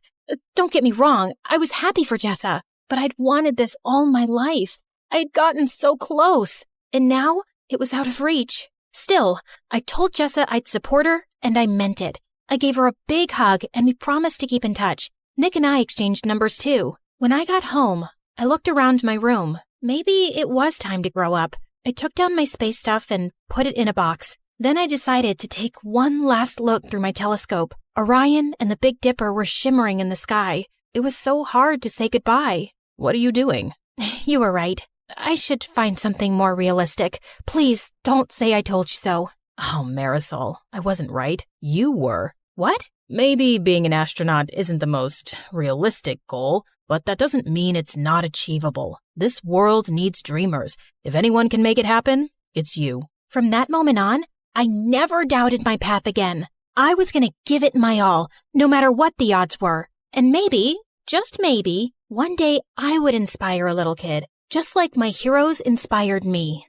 Don't get me wrong, I was happy for Jessa, but I'd wanted this all my life. I'd gotten so close, and now it was out of reach. Still, I told Jessa I'd support her, and I meant it. I gave her a big hug, and we promised to keep in touch. Nick and I exchanged numbers too. When I got home, I looked around my room. Maybe it was time to grow up. I took down my space stuff and put it in a box. Then I decided to take one last look through my telescope. Orion and the Big Dipper were shimmering in the sky. It was so hard to say goodbye. What are you doing? You were right. I should find something more realistic. Please, don't say I told you so. Oh, Marisol, I wasn't right. You were. What? Maybe being an astronaut isn't the most realistic goal, but that doesn't mean it's not achievable. This world needs dreamers. If anyone can make it happen, it's you. From that moment on, I never doubted my path again. I was going to give it my all, no matter what the odds were. And maybe, just maybe, one day I would inspire a little kid, just like my heroes inspired me.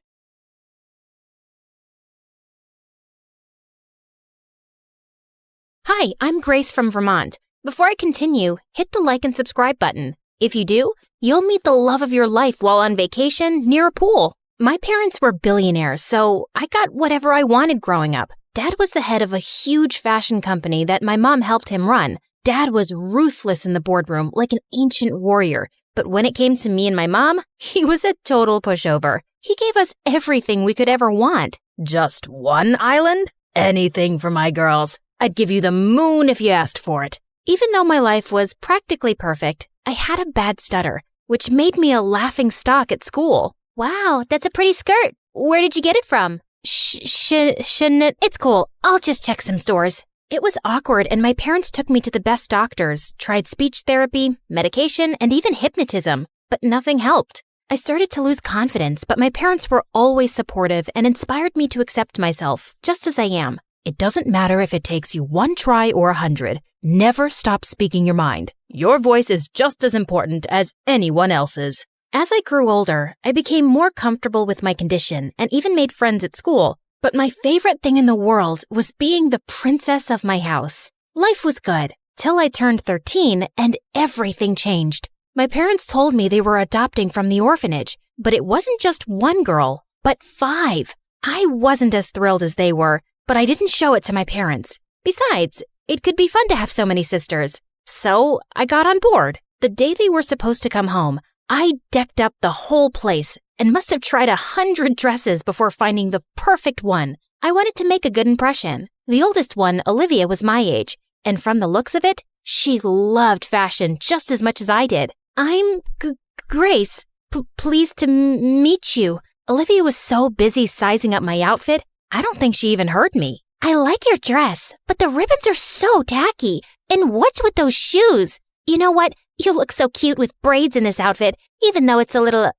Hi, I'm Grace from Vermont. Before I continue, hit the like and subscribe button. If you do, you'll meet the love of your life while on vacation near a pool. My parents were billionaires, so I got whatever I wanted growing up. Dad was the head of a huge fashion company that my mom helped him run. Dad was ruthless in the boardroom, like an ancient warrior. But when it came to me and my mom, he was a total pushover. He gave us everything we could ever want. Just one island? Anything for my girls. I'd give you the moon if you asked for it. Even though my life was practically perfect, I had a bad stutter, which made me a laughing stock at school. Wow, that's a pretty skirt. Where did you get it from? Shouldn't it? It's cool. I'll just check some stores. It was awkward, and my parents took me to the best doctors, tried speech therapy, medication, and even hypnotism, but nothing helped. I started to lose confidence, but my parents were always supportive and inspired me to accept myself, just as I am. It doesn't matter if it takes you 1 try or 100. Never stop speaking your mind. Your voice is just as important as anyone else's. As I grew older, I became more comfortable with my condition and even made friends at school. But my favorite thing in the world was being the princess of my house. Life was good till I turned 13 and everything changed. My parents told me they were adopting from the orphanage, but it wasn't just one girl, but 5. I wasn't as thrilled as they were, but I didn't show it to my parents. Besides, it could be fun to have so many sisters. So I got on board. The day they were supposed to come home, I decked up the whole place and must have tried 100 dresses before finding the perfect one. I wanted to make a good impression. The oldest one, Olivia, was my age, and from the looks of it, she loved fashion just as much as I did. I'm Grace. Pleased to meet you. Olivia was so busy sizing up my outfit, I don't think she even heard me. I like your dress, but the ribbons are so tacky. And what's with those shoes? You know what? You look so cute with braids in this outfit, even though it's a little,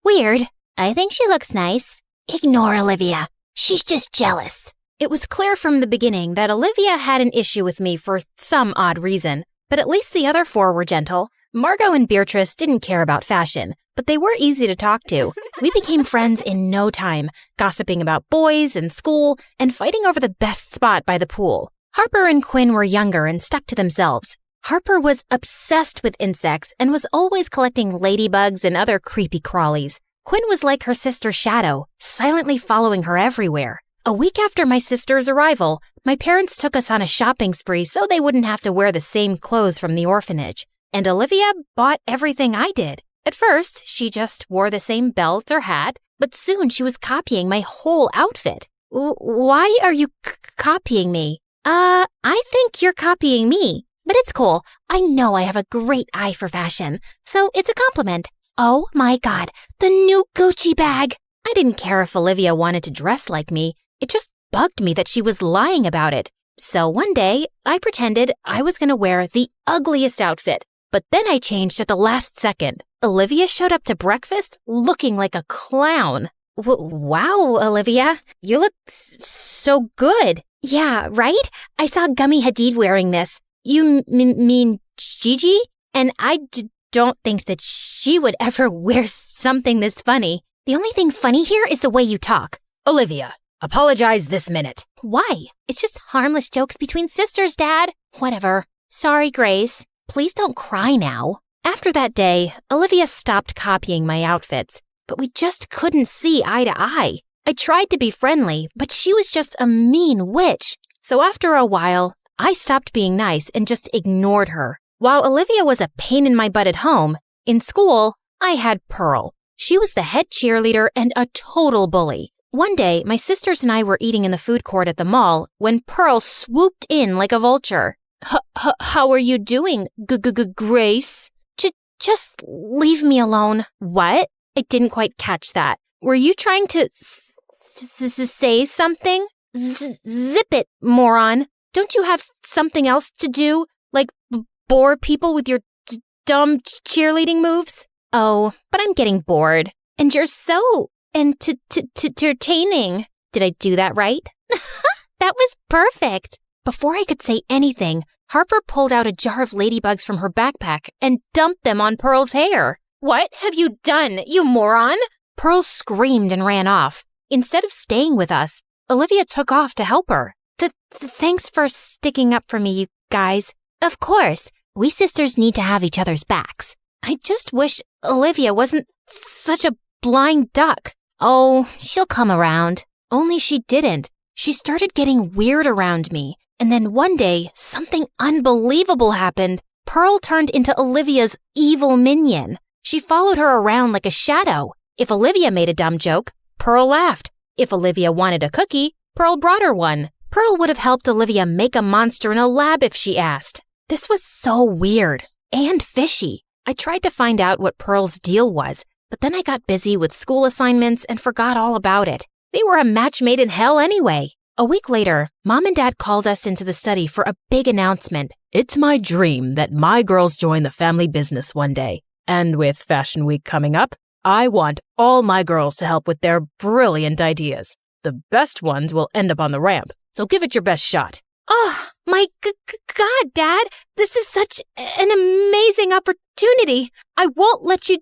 weird. I think she looks nice. Ignore Olivia. She's just jealous. It was clear from the beginning that Olivia had an issue with me for some odd reason, but at least the other 4 were gentle. Margot and Beatrice didn't care about fashion, but they were easy to talk to. We became friends in no time, gossiping about boys and school and fighting over the best spot by the pool. Harper and Quinn were younger and stuck to themselves. Harper was obsessed with insects and was always collecting ladybugs and other creepy crawlies. Quinn was like her sister's shadow, silently following her everywhere. A week after my sister's arrival, my parents took us on a shopping spree so they wouldn't have to wear the same clothes from the orphanage. And Olivia bought everything I did. At first, she just wore the same belt or hat, but soon she was copying my whole outfit. Why are you copying me? I think you're copying me, but it's cool. I know I have a great eye for fashion, so it's a compliment. Oh my God, the new Gucci bag. I didn't care if Olivia wanted to dress like me. It just bugged me that she was lying about it. So one day, I pretended I was going to wear the ugliest outfit, but then I changed at the last second. Olivia showed up to breakfast looking like a clown. Wow, Olivia, you look so good. Yeah, right? I saw Gummy Hadid wearing this. You mean Gigi? And I don't think that she would ever wear something this funny. The only thing funny here is the way you talk. Olivia, apologize this minute. Why? It's just harmless jokes between sisters, Dad. Whatever. Sorry, Grace. Please don't cry now. After that day, Olivia stopped copying my outfits, but we just couldn't see eye to eye. I tried to be friendly, but she was just a mean witch. So after a while, I stopped being nice and just ignored her. While Olivia was a pain in my butt at home, in school, I had Pearl. She was the head cheerleader and a total bully. One day, my sisters and I were eating in the food court at the mall when Pearl swooped in like a vulture. How are you doing, Grace? Just leave me alone. What? I didn't quite catch that. Were you trying to say something? Zip it, moron. Don't you have something else to do? Like bore people with your dumb cheerleading moves? Oh, but I'm getting bored. And you're so entertaining. Did I do that right? That was perfect. Before I could say anything, Harper pulled out a jar of ladybugs from her backpack and dumped them on Pearl's hair. What have you done, you moron? Pearl screamed and ran off. Instead of staying with us, Olivia took off to help her. Thanks for sticking up for me, you guys. Of course. We sisters need to have each other's backs. I just wish Olivia wasn't such a blind duck. Oh, she'll come around. Only she didn't. She started getting weird around me. And then one day, something unbelievable happened. Pearl turned into Olivia's evil minion. She followed her around like a shadow. If Olivia made a dumb joke, Pearl laughed. If Olivia wanted a cookie, Pearl brought her one. Pearl would have helped Olivia make a monster in a lab if she asked. This was so weird and fishy. I tried to find out what Pearl's deal was, but then I got busy with school assignments and forgot all about it. They were a match made in hell anyway. A week later, Mom and Dad called us into the study for a big announcement. It's my dream that my girls join the family business one day. And with Fashion Week coming up, I want all my girls to help with their brilliant ideas. The best ones will end up on the ramp, so give it your best shot. Oh, My God, Dad, this is such an amazing opportunity. I won't let you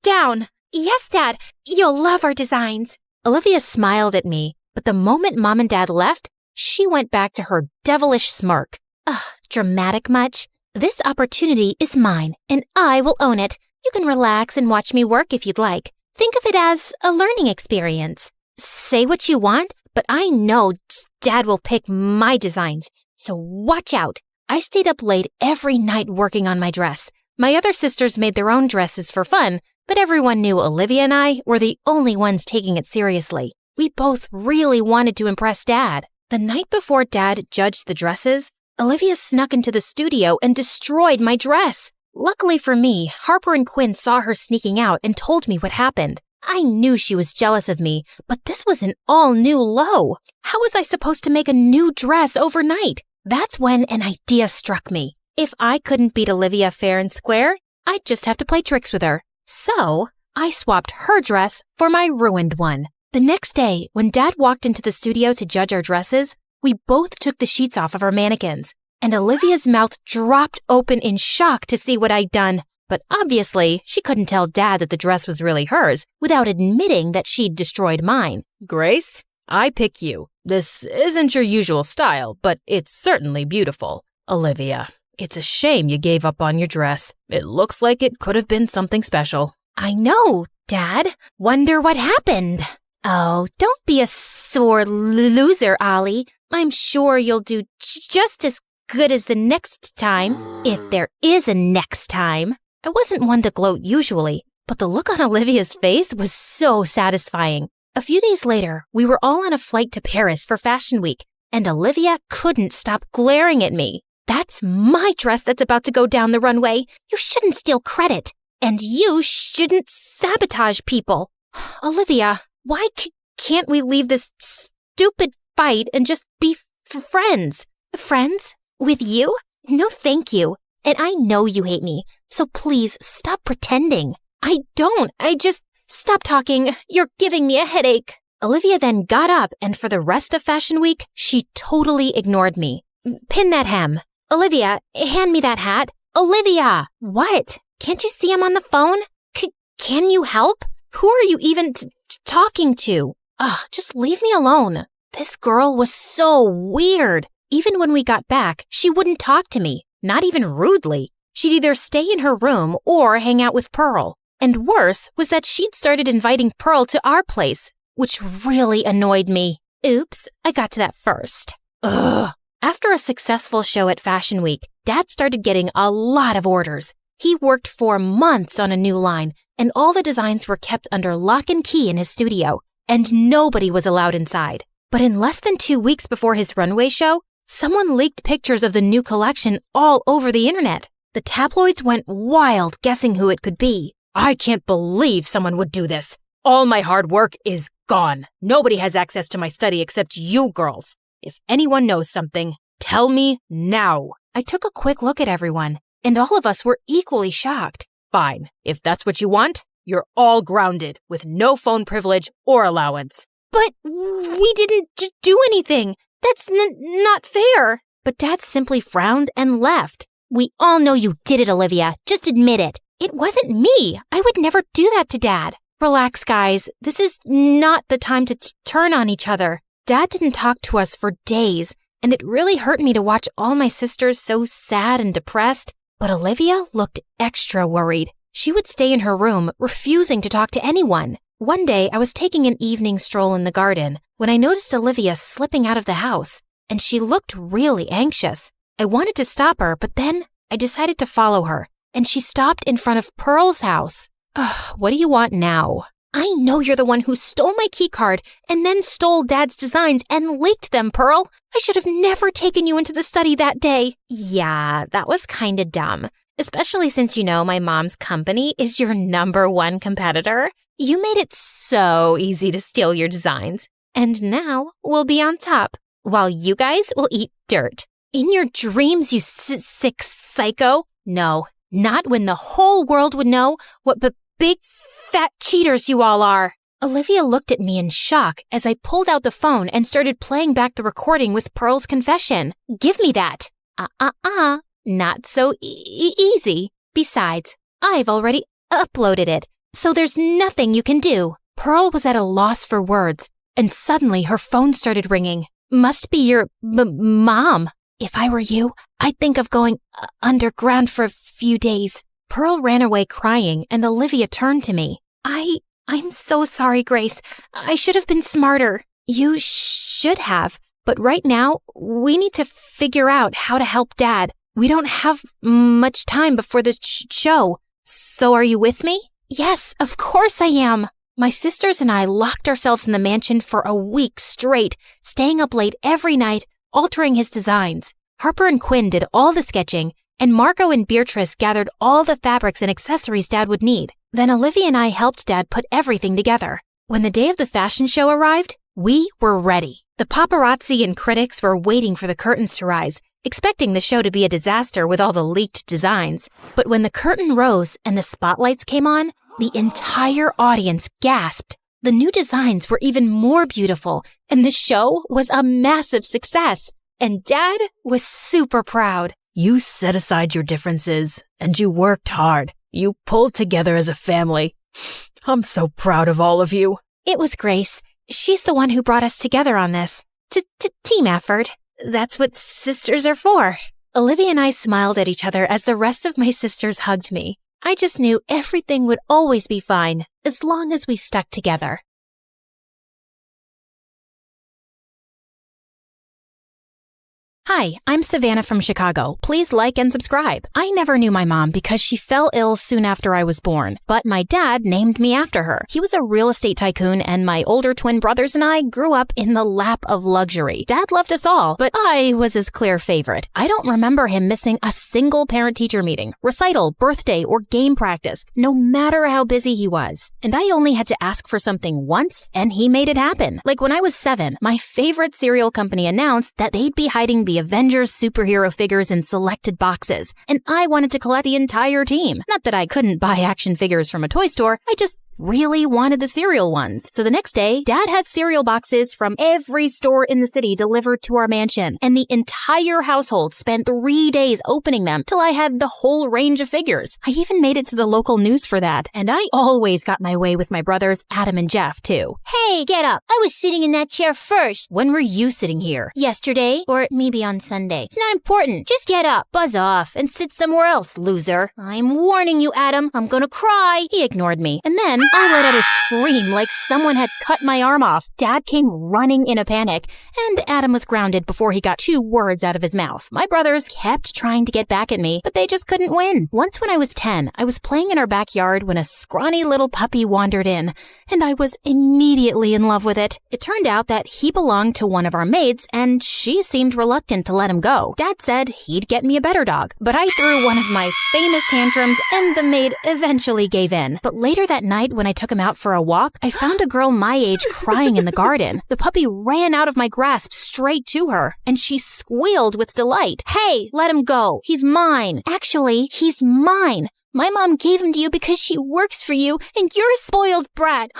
down. Yes, Dad, you'll love our designs. Olivia smiled at me, but the moment Mom and Dad left, she went back to her devilish smirk. Ugh, dramatic much? This opportunity is mine, and I will own it. You can relax and watch me work if you'd like. Think of it as a learning experience. Say what you want, but I know Dad will pick my designs, so watch out. I stayed up late every night working on my dress. My other sisters made their own dresses for fun, but everyone knew Olivia and I were the only ones taking it seriously. We both really wanted to impress Dad. The night before Dad judged the dresses, Olivia snuck into the studio and destroyed my dress. Luckily for me, Harper and Quinn saw her sneaking out and told me what happened. I knew she was jealous of me, but this was an all-new low. How was I supposed to make a new dress overnight? That's when an idea struck me. If I couldn't beat Olivia fair and square, I'd just have to play tricks with her. So, I swapped her dress for my ruined one. The next day, when Dad walked into the studio to judge our dresses, we both took the sheets off of our mannequins, and Olivia's mouth dropped open in shock to see what I'd done. But obviously, she couldn't tell Dad that the dress was really hers without admitting that she'd destroyed mine. Grace, I pick you. This isn't your usual style, but it's certainly beautiful. Olivia, it's a shame you gave up on your dress. It looks like it could have been something special. I know, Dad. Wonder what happened. Oh, don't be a sore loser, Ollie. I'm sure you'll do just as good as the next time, if there is a next time. I wasn't one to gloat usually, but the look on Olivia's face was so satisfying. A few days later, we were all on a flight to Paris for Fashion Week, and Olivia couldn't stop glaring at me. That's my dress that's about to go down the runway. You shouldn't steal credit, and you shouldn't sabotage people. Olivia, why can't we leave this stupid fight and just be friends? Friends? With you? No, thank you. And I know you hate me, so please stop pretending. I don't. Stop talking. You're giving me a headache. Olivia then got up, and for the rest of Fashion Week, she totally ignored me. Pin that hem. Olivia, hand me that hat. Olivia! What? Can't you see I'm on the phone? Can you help? Who are you even talking to? Ugh, just leave me alone. This girl was so weird. Even when we got back, she wouldn't talk to me, not even rudely. She'd either stay in her room or hang out with Pearl. And worse was that she'd started inviting Pearl to our place, which really annoyed me. Oops, I got to that first. Ugh. After a successful show at Fashion Week, Dad started getting a lot of orders. He worked for months on a new line, and all the designs were kept under lock and key in his studio, and nobody was allowed inside. But in less than 2 weeks before his runway show, someone leaked pictures of the new collection all over the internet. The tabloids went wild guessing who it could be. I can't believe someone would do this. All my hard work is gone. Nobody has access to my study except you girls. If anyone knows something, tell me now. I took a quick look at everyone, and all of us were equally shocked. Fine. If that's what you want, you're all grounded with no phone privilege or allowance. But we didn't do anything. That's not fair. But Dad simply frowned and left. We all know you did it, Olivia. Just admit it. It wasn't me. I would never do that to Dad. Relax, guys. This is not the time to turn on each other. Dad didn't talk to us for days, and it really hurt me to watch all my sisters so sad and depressed. But Olivia looked extra worried. She would stay in her room, refusing to talk to anyone. One day, I was taking an evening stroll in the garden when I noticed Olivia slipping out of the house, and she looked really anxious. I wanted to stop her, but then I decided to follow her, and she stopped in front of Pearl's house. Ugh, what do you want now? I know you're the one who stole my keycard and then stole Dad's designs and leaked them, Pearl. I should have never taken you into the study that day. Yeah, that was kinda dumb, especially since you know my mom's company is your #1 competitor. You made it so easy to steal your designs, and now we'll be on top, while you guys will eat dirt. In your dreams, you sick psycho. No, not when the whole world would know what big fat cheaters you all are. Olivia looked at me in shock as I pulled out the phone and started playing back the recording with Pearl's confession. Give me that. Not so easy. Besides, I've already uploaded it, so there's nothing you can do. Pearl was at a loss for words, and suddenly her phone started ringing. Must be your mom. If I were you, I'd think of going underground for a few days. Pearl ran away crying, and Olivia turned to me. I'm so sorry, Grace. I should have been smarter. You should have. But right now, we need to figure out how to help Dad. We don't have much time before the show. So are you with me? Yes, of course I am. My sisters and I locked ourselves in the mansion for a week straight, staying up late every night, altering his designs. Harper and Quinn did all the sketching, and Marco and Beatrice gathered all the fabrics and accessories Dad would need. Then Olivia and I helped Dad put everything together. When the day of the fashion show arrived, we were ready. The paparazzi and critics were waiting for the curtains to rise, expecting the show to be a disaster with all the leaked designs. But when the curtain rose and the spotlights came on, the entire audience gasped. The new designs were even more beautiful, and the show was a massive success. And Dad was super proud. You set aside your differences, and you worked hard. You pulled together as a family. I'm so proud of all of you. It was Grace. She's the one who brought us together on this. Team effort. That's what sisters are for. Olivia and I smiled at each other as the rest of my sisters hugged me. I just knew everything would always be fine as long as we stuck together. Hi, I'm Savannah from Chicago. Please like and subscribe. I never knew my mom because she fell ill soon after I was born, but my dad named me after her. He was a real estate tycoon, and my older twin brothers and I grew up in the lap of luxury. Dad loved us all, but I was his clear favorite. I don't remember him missing a single parent-teacher meeting, recital, birthday, or game practice, no matter how busy he was. And I only had to ask for something once, and he made it happen. Like when I was 7, my favorite cereal company announced that they'd be hiding the Avengers superhero figures in selected boxes, and I wanted to collect the entire team. Not that I couldn't buy action figures from a toy store, I just really wanted the cereal ones. So the next day, Dad had cereal boxes from every store in the city delivered to our mansion, and the entire household spent 3 days opening them till I had the whole range of figures. I even made it to the local news for that, and I always got my way with my brothers Adam and Jeff, too. Hey, get up. I was sitting in that chair first. When were you sitting here? Yesterday, or maybe on Sunday. It's not important. Just get up, buzz off, and sit somewhere else, loser. I'm warning you, Adam. I'm gonna cry. He ignored me, and then I let out a scream like someone had cut my arm off. Dad came running in a panic, and Adam was grounded before he got 2 words out of his mouth. My brothers kept trying to get back at me, but they just couldn't win. Once when I was 10, I was playing in our backyard when a scrawny little puppy wandered in, and I was immediately in love with it. It turned out that he belonged to one of our maids, and she seemed reluctant to let him go. Dad said he'd get me a better dog, but I threw one of my famous tantrums, and the maid eventually gave in. But later that night, when I took him out for a walk, I found a girl my age crying in the garden. The puppy ran out of my grasp straight to her, and she squealed with delight. Hey, let him go. He's mine. Actually, he's mine. My mom gave him to you because she works for you, and you're a spoiled brat.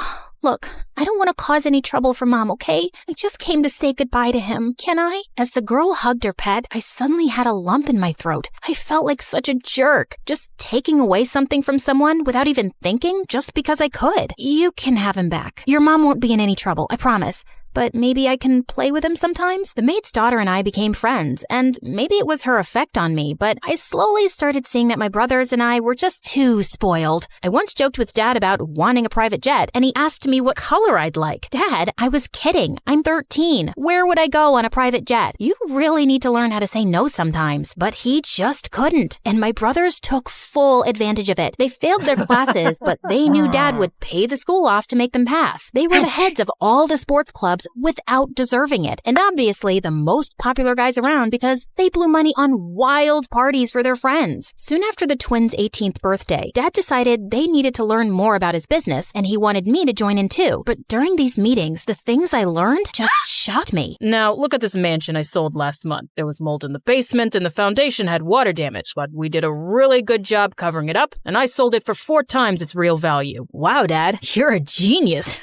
Look, I don't want to cause any trouble for Mom, okay? I just came to say goodbye to him. Can I? As the girl hugged her pet, I suddenly had a lump in my throat. I felt like such a jerk, just taking away something from someone without even thinking, just because I could. You can have him back. Your mom won't be in any trouble, I promise. But maybe I can play with him sometimes? The maid's daughter and I became friends, and maybe it was her effect on me, but I slowly started seeing that my brothers and I were just too spoiled. I once joked with Dad about wanting a private jet, and he asked me what color I'd like. Dad, I was kidding. I'm 13. Where would I go on a private jet? You really need to learn how to say no sometimes. But he just couldn't, and my brothers took full advantage of it. They failed their classes, but they knew Dad would pay the school off to make them pass. They were the heads of all the sports clubs without deserving it, and obviously the most popular guys around because they blew money on wild parties for their friends. Soon after the twins' 18th birthday, Dad decided they needed to learn more about his business, and he wanted me to join in too. But during these meetings, the things I learned just shocked me. Now, look at this mansion I sold last month. There was mold in the basement, and the foundation had water damage, but we did a really good job covering it up, and I sold it for 4 times its real value. Wow, Dad, you're a genius.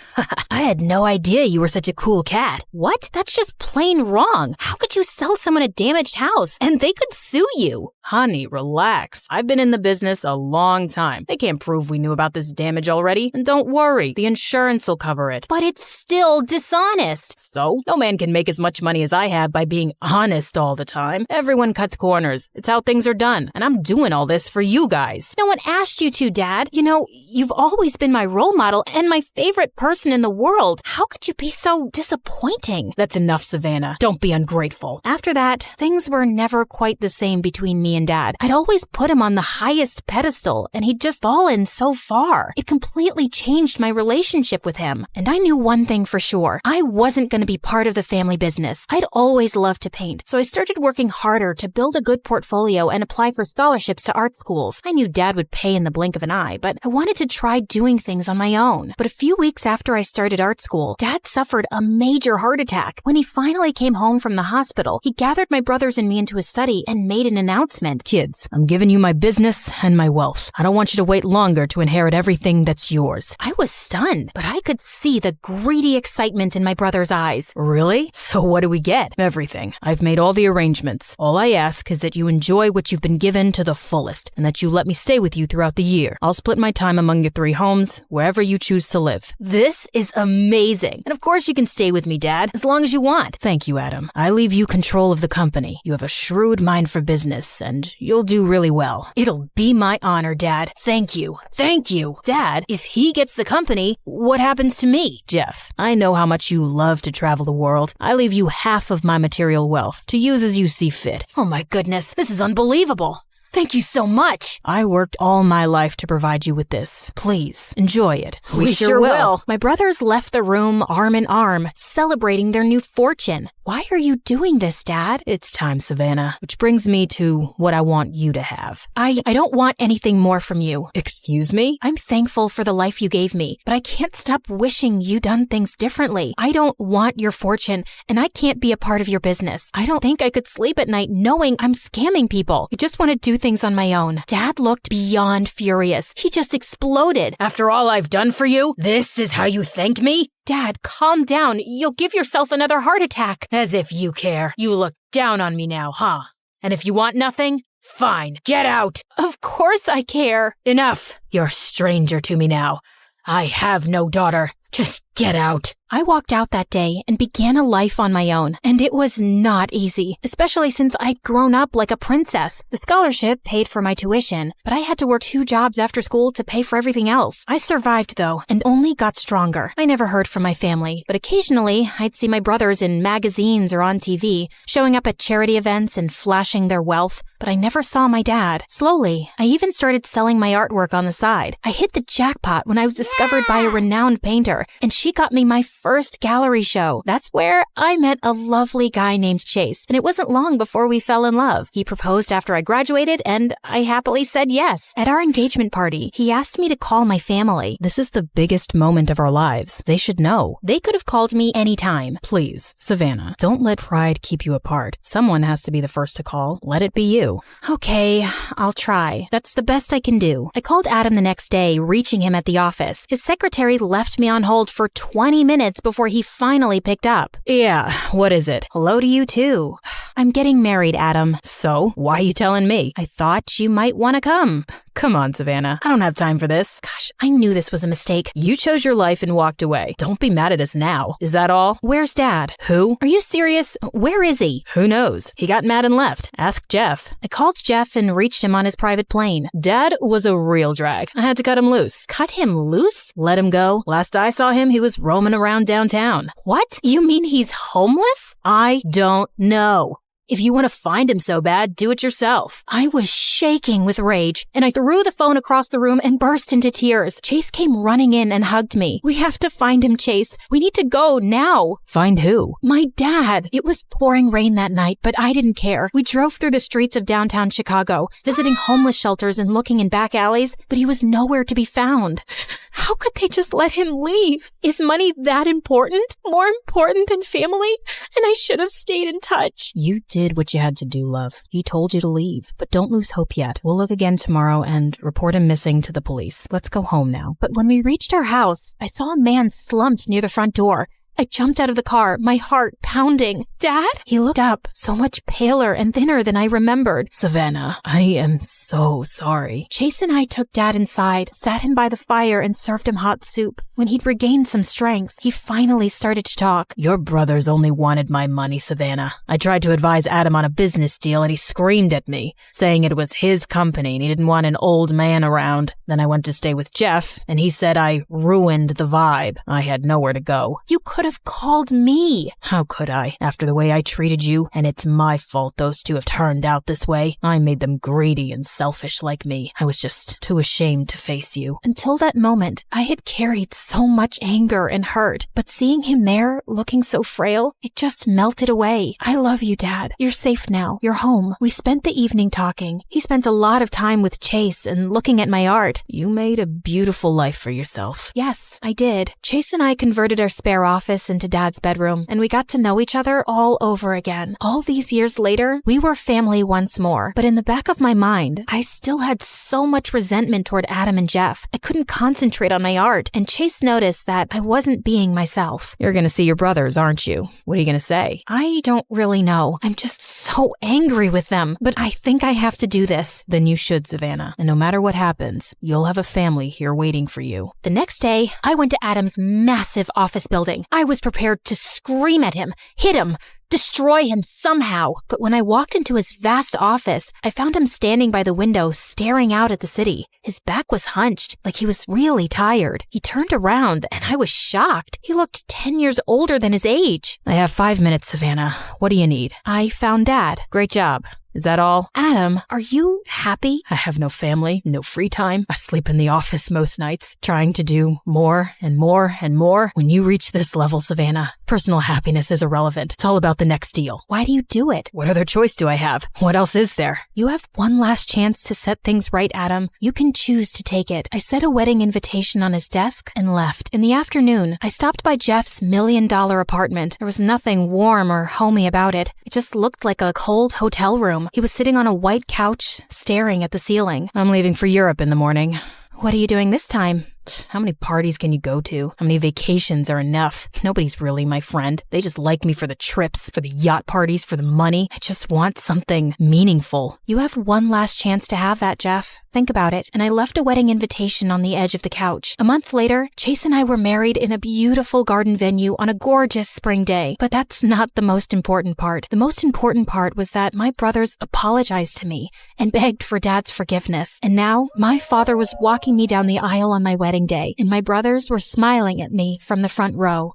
I had no idea you were such a cool cat. What? That's just plain wrong. How could you sell someone a damaged house? And they could sue you. Honey, relax. I've been in the business a long time. They can't prove we knew about this damage already. And don't worry, the insurance will cover it. But it's still dishonest. So, no man can make as much money as I have by being honest all the time. Everyone cuts corners. It's how things are done. And I'm doing all this for you guys. No one asked you to, Dad. You know, you've always been my role model and my favorite person in the world. How could you be so disappointing? That's enough, Savannah. Don't be ungrateful. After that, things were never quite the same between me and Dad. I'd always put him on the highest pedestal, and he'd just fallen so far. It completely changed my relationship with him. And I knew one thing for sure. I wasn't going to be part of the family business. I'd always loved to paint, so I started working harder to build a good portfolio and apply for scholarships to art schools. I knew Dad would pay in the blink of an eye, but I wanted to try doing things on my own. But a few weeks after I started art school, Dad suffered a major heart attack. When he finally came home from the hospital, he gathered my brothers and me into his study and made an announcement. Kids, I'm giving you my business and my wealth. I don't want you to wait longer to inherit everything that's yours. I was stunned, but I could see the greedy excitement in my brother's eyes. Really? So what do we get? Everything. I've made all the arrangements. All I ask is that you enjoy what you've been given to the fullest, and that you let me stay with you throughout the year. I'll split my time among your 3 homes, wherever you choose to live. This is amazing. And of course you can stay with me, Dad, as long as you want. Thank you, Adam. I leave you control of the company. You have a shrewd mind for business, and you'll do really well. It'll be my honor, Dad. Thank you. Thank you. Dad, if he gets the company, what happens to me? Jeff, I know how much you love to travel the world. I leave you half of my material wealth to use as you see fit. Oh my goodness, this is unbelievable. Thank you so much. I worked all my life to provide you with this. Please, enjoy it. We sure will. My brothers left the room arm in arm, celebrating their new fortune. Why are you doing this, Dad? It's time, Savannah. Which brings me to what I want you to have. I don't want anything more from you. Excuse me? I'm thankful for the life you gave me, but I can't stop wishing you done things differently. I don't want your fortune, and I can't be a part of your business. I don't think I could sleep at night knowing I'm scamming people. I just want to do things on my own. Dad looked beyond furious. He just exploded. After all I've done for you, this is how you thank me? Dad, calm down. You'll give yourself another heart attack. As if you care. You look down on me now, huh? And if you want nothing, fine. Get out. Of course I care. Enough. You're a stranger to me now. I have no daughter. Just get out. I walked out that day and began a life on my own, and it was not easy, especially since I'd grown up like a princess. The scholarship paid for my tuition, but I had to work 2 jobs after school to pay for everything else. I survived, though, and only got stronger. I never heard from my family, but occasionally I'd see my brothers in magazines or on TV, showing up at charity events and flashing their wealth, but I never saw my dad. Slowly, I even started selling my artwork on the side. I hit the jackpot when I was discovered by a renowned painter, and she got me my first gallery show. That's where I met a lovely guy named Chase, and it wasn't long before we fell in love. He proposed after I graduated, and I happily said yes. At our engagement party, he asked me to call my family. This is the biggest moment of our lives. They should know. They could have called me anytime. Please, Savannah, don't let pride keep you apart. Someone has to be the first to call. Let it be you. Okay, I'll try. That's the best I can do. I called Adam the next day, reaching him at the office. His secretary left me on hold for 20 minutes before he finally picked up. Yeah, what is it? Hello to you too. I'm getting married, Adam. So, why are you telling me? I thought you might want to come. Come on, Savannah. I don't have time for this. Gosh, I knew this was a mistake. You chose your life and walked away. Don't be mad at us now. Is that all? Where's Dad? Who? Are you serious? Where is he? Who knows? He got mad and left. Ask Jeff. I called Jeff and reached him on his private plane. Dad was a real drag. I had to cut him loose. Cut him loose? Let him go. Last I saw him, he was roaming around downtown. What? You mean he's homeless? I don't know. If you want to find him so bad, do it yourself. I was shaking with rage, and I threw the phone across the room and burst into tears. Chase came running in and hugged me. We have to find him, Chase. We need to go now. Find who? My dad. It was pouring rain that night, but I didn't care. We drove through the streets of downtown Chicago, visiting homeless shelters and looking in back alleys, but he was nowhere to be found. How could they just let him leave? Is money that important? More important than family? And I should have stayed in touch. You did what you had to do, love. He told you to leave, but don't lose hope yet. We'll look again tomorrow and report him missing to the police. Let's go home now. But when we reached our house, I saw a man slumped near the front door. I jumped out of the car, my heart pounding. Dad? He looked up, so much paler and thinner than I remembered. Savannah, I am so sorry. Chase and I took Dad inside, sat him by the fire, and served him hot soup. When he'd regained some strength, he finally started to talk. Your brothers only wanted my money, Savannah. I tried to advise Adam on a business deal and he screamed at me, saying it was his company and he didn't want an old man around. Then I went to stay with Jeff and he said I ruined the vibe. I had nowhere to go. You could have called me. How could I, after the way I treated you? And it's my fault those two have turned out this way. I made them greedy and selfish like me. I was just too ashamed to face you. Until that moment, I had carried so much anger and hurt, but seeing him there, looking so frail, it just melted away. I love you, Dad. You're safe now. You're home. We spent the evening talking. He spent a lot of time with Chase and looking at my art. You made a beautiful life for yourself. Yes, I did. Chase and I converted our spare office into Dad's bedroom, and we got to know each other all over again. All these years later, we were family once more, but in the back of my mind, I still had so much resentment toward Adam and Jeff. I couldn't concentrate on my art, and Chase noticed that I wasn't being myself. You're gonna see your brothers, aren't you? What are you gonna say? I don't really know. I'm just so angry with them, but I think I have to do this. Then you should, Savannah. And no matter what happens, you'll have a family here waiting for you. The next day, I went to Adam's massive office building. I was prepared to scream at him, hit him, destroy him somehow. But when I walked into his vast office, I found him standing by the window staring out at the city. His back was hunched, like he was really tired. He turned around, and I was shocked. He looked 10 years older than his age. I have 5 minutes, Savannah. What do you need? I found Dad. Great job. Is that all? Adam, are you happy? I have no family, no free time. I sleep in the office most nights, trying to do more and more and more. When you reach this level, Savannah, personal happiness is irrelevant. It's all about the next deal. Why do you do it? What other choice do I have? What else is there? You have one last chance to set things right, Adam. You can choose to take it. I set a wedding invitation on his desk and left. In the afternoon, I stopped by Jeff's $1 million apartment. There was nothing warm or homey about it. It just looked like a cold hotel room. He was sitting on a white couch, staring at the ceiling. I'm leaving for Europe in the morning. What are you doing this time? How many parties can you go to? How many vacations are enough? Nobody's really my friend. They just like me for the trips, for the yacht parties, for the money. I just want something meaningful. You have one last chance to have that, Jeff. Think about it. And I left a wedding invitation on the edge of the couch. A month later, Chase and I were married in a beautiful garden venue on a gorgeous spring day. But that's not the most important part. The most important part was that my brothers apologized to me and begged for Dad's forgiveness. And now, my father was walking me down the aisle on my wedding day, and my brothers were smiling at me from the front row.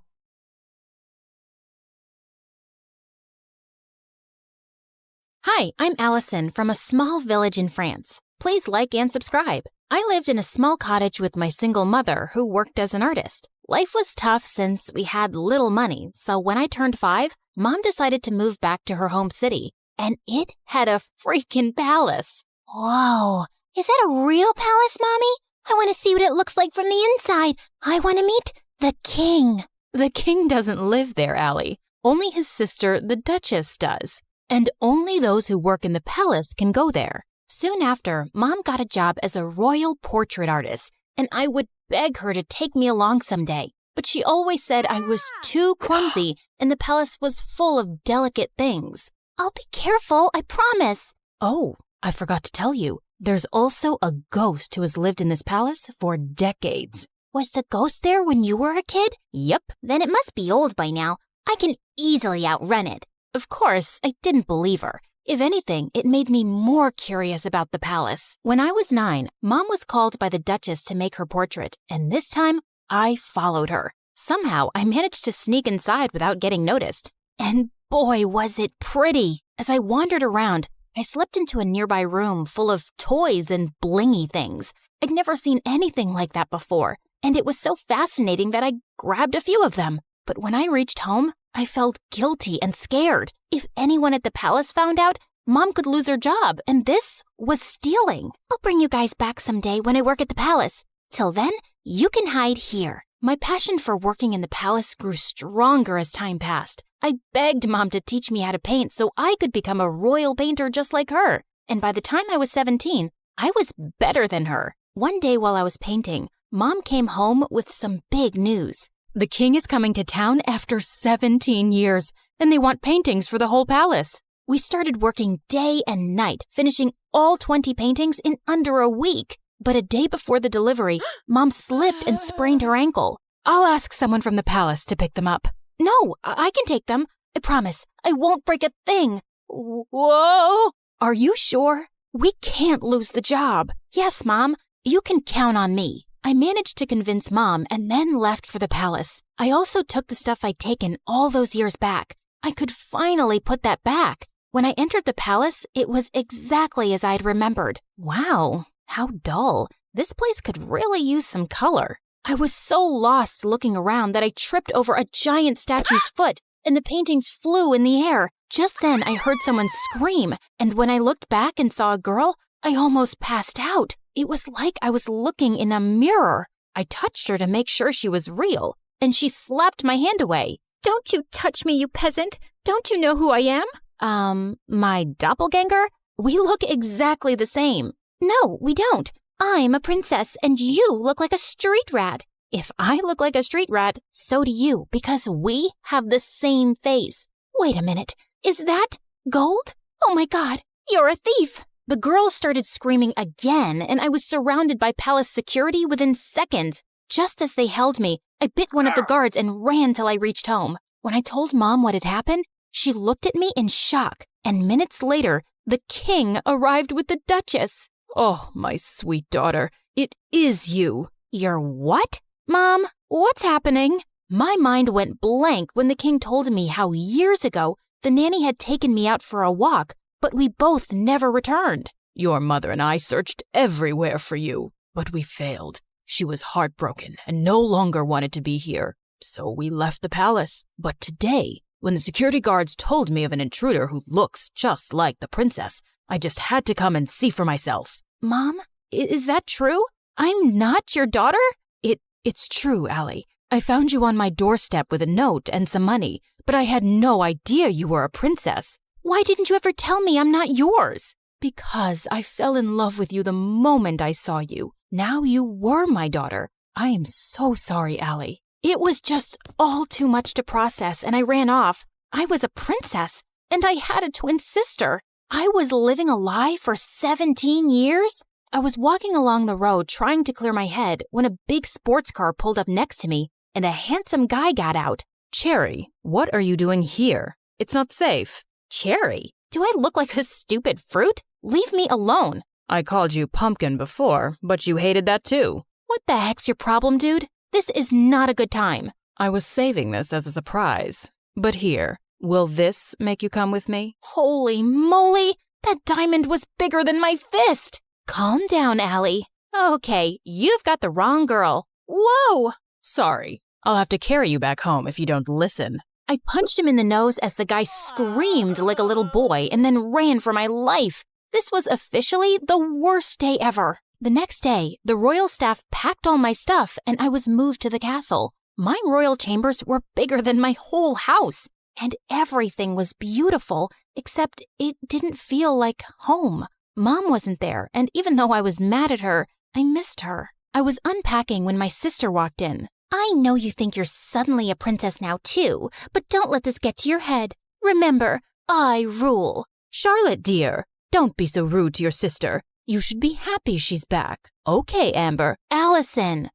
Hi, I'm Allison from a small village in France. Please like and subscribe. I lived in a small cottage with my single mother who worked as an artist. Life was tough since we had little money, so when I turned 5, Mom decided to move back to her home city, and it had a freaking palace. Whoa, is that a real palace, Mommy? I want to see what it looks like from the inside. I want to meet the king. The king doesn't live there, Allie. Only his sister, the Duchess, does. And only those who work in the palace can go there. Soon after, Mom got a job as a royal portrait artist, and I would beg her to take me along someday. But she always said I was too clumsy, and the palace was full of delicate things. I'll be careful, I promise. Oh, I forgot to tell you. There's also a ghost who has lived in this palace for decades. Was the ghost there when you were a kid? Yep. Then it must be old by now. I can easily outrun it. Of course, I didn't believe her. If anything, it made me more curious about the palace. When I was 9, Mom was called by the Duchess to make her portrait, and this time, I followed her. Somehow, I managed to sneak inside without getting noticed. And boy, was it pretty! As I wandered around, I slipped into a nearby room full of toys and blingy things. I'd never seen anything like that before, and it was so fascinating that I grabbed a few of them. But when I reached home, I felt guilty and scared. If anyone at the palace found out, Mom could lose her job, and this was stealing. I'll bring you guys back someday when I work at the palace. Till then, you can hide here. My passion for working in the palace grew stronger as time passed. I begged Mom to teach me how to paint so I could become a royal painter just like her. And by the time I was 17, I was better than her. One day while I was painting, Mom came home with some big news. The king is coming to town after 17 years, and they want paintings for the whole palace. We started working day and night, finishing all 20 paintings in under a week. But a day before the delivery, Mom slipped and sprained her ankle. I'll ask someone from the palace to pick them up. No, I can take them. I promise. I won't break a thing. Whoa! Are you sure? We can't lose the job. Yes, Mom. You can count on me. I managed to convince Mom and then left for the palace. I also took the stuff I'd taken all those years back. I could finally put that back. When I entered the palace, it was exactly as I'd remembered. Wow, how dull. This place could really use some color. I was so lost looking around that I tripped over a giant statue's foot, and the paintings flew in the air. Just then, I heard someone scream, and when I looked back and saw a girl, I almost passed out. It was like I was looking in a mirror. I touched her to make sure she was real, and she slapped my hand away. Don't you touch me, you peasant. Don't you know who I am? My doppelganger? We look exactly the same. No, we don't. I'm a princess, and you look like a street rat. If I look like a street rat, so do you, because we have the same face. Wait a minute. Is that gold? Oh my God, you're a thief. The girl started screaming again, and I was surrounded by palace security within seconds. Just as they held me, I bit one of the guards and ran till I reached home. When I told Mom what had happened, she looked at me in shock, and minutes later, the king arrived with the Duchess. Oh, my sweet daughter, it is you. You're what? Mom, what's happening? My mind went blank when the king told me how years ago the nanny had taken me out for a walk, but we both never returned. Your mother and I searched everywhere for you, but we failed. She was heartbroken and no longer wanted to be here, so we left the palace. But today, when the security guards told me of an intruder who looks just like the princess, I just had to come and see for myself. Mom, is that true? I'm not your daughter? It's true, Allie. I found you on my doorstep with a note and some money, but I had no idea you were a princess. Why didn't you ever tell me I'm not yours? Because I fell in love with you the moment I saw you. Now you were my daughter. I am so sorry, Allie. It was just all too much to process, and I ran off. I was a princess, and I had a twin sister. I was living a lie for 17 years? I was walking along the road trying to clear my head when a big sports car pulled up next to me, and a handsome guy got out. Cherry, what are you doing here? It's not safe. Cherry? Do I look like a stupid fruit? Leave me alone. I called you pumpkin before, but you hated that too. What the heck's your problem, dude? This is not a good time. I was saving this as a surprise. But here, will this make you come with me? Holy moly! That diamond was bigger than my fist! Calm down, Allie. Okay, you've got the wrong girl. Whoa! Sorry. I'll have to carry you back home if you don't listen. I punched him in the nose as the guy screamed like a little boy and then ran for my life. This was officially the worst day ever. The next day, the royal staff packed all my stuff and I was moved to the castle. My royal chambers were bigger than my whole house, and everything was beautiful, except it didn't feel like home. Mom wasn't there, and even though I was mad at her, I missed her. I was unpacking when my sister walked in. I know you think you're suddenly a princess now too, but don't let this get to your head. Remember, I rule. Charlotte, dear, don't be so rude to your sister. You should be happy she's back. Okay, Amber. Allison,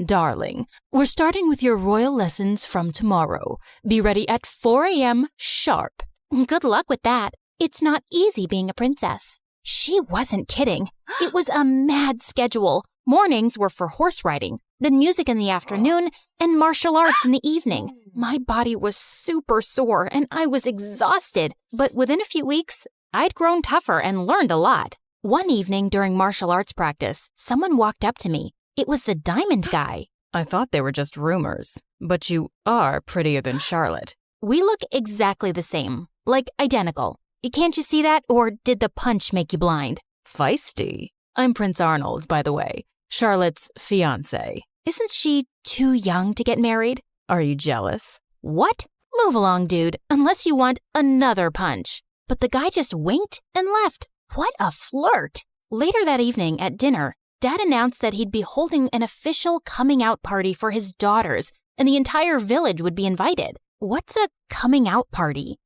darling, we're starting with your royal lessons from tomorrow. Be ready at 4 a.m. sharp. Good luck with that. It's not easy being a princess. She wasn't kidding. It was a mad schedule. Mornings were for horse riding, then music in the afternoon, and martial arts in the evening. My body was super sore, and I was exhausted. But within a few weeks, I'd grown tougher and learned a lot. One evening during martial arts practice, someone walked up to me. It was the diamond guy. I thought they were just rumors, but you are prettier than Charlotte. We look exactly the same, like identical. Can't you see that, or did the punch make you blind? Feisty. I'm Prince Arnold, by the way, Charlotte's fiancé. Isn't she too young to get married? Are you jealous? What? Move along, dude, unless you want another punch. But the guy just winked and left. What a flirt! Later that evening at dinner, Dad announced that he'd be holding an official coming out party for his daughters, and the entire village would be invited. What's a coming out party?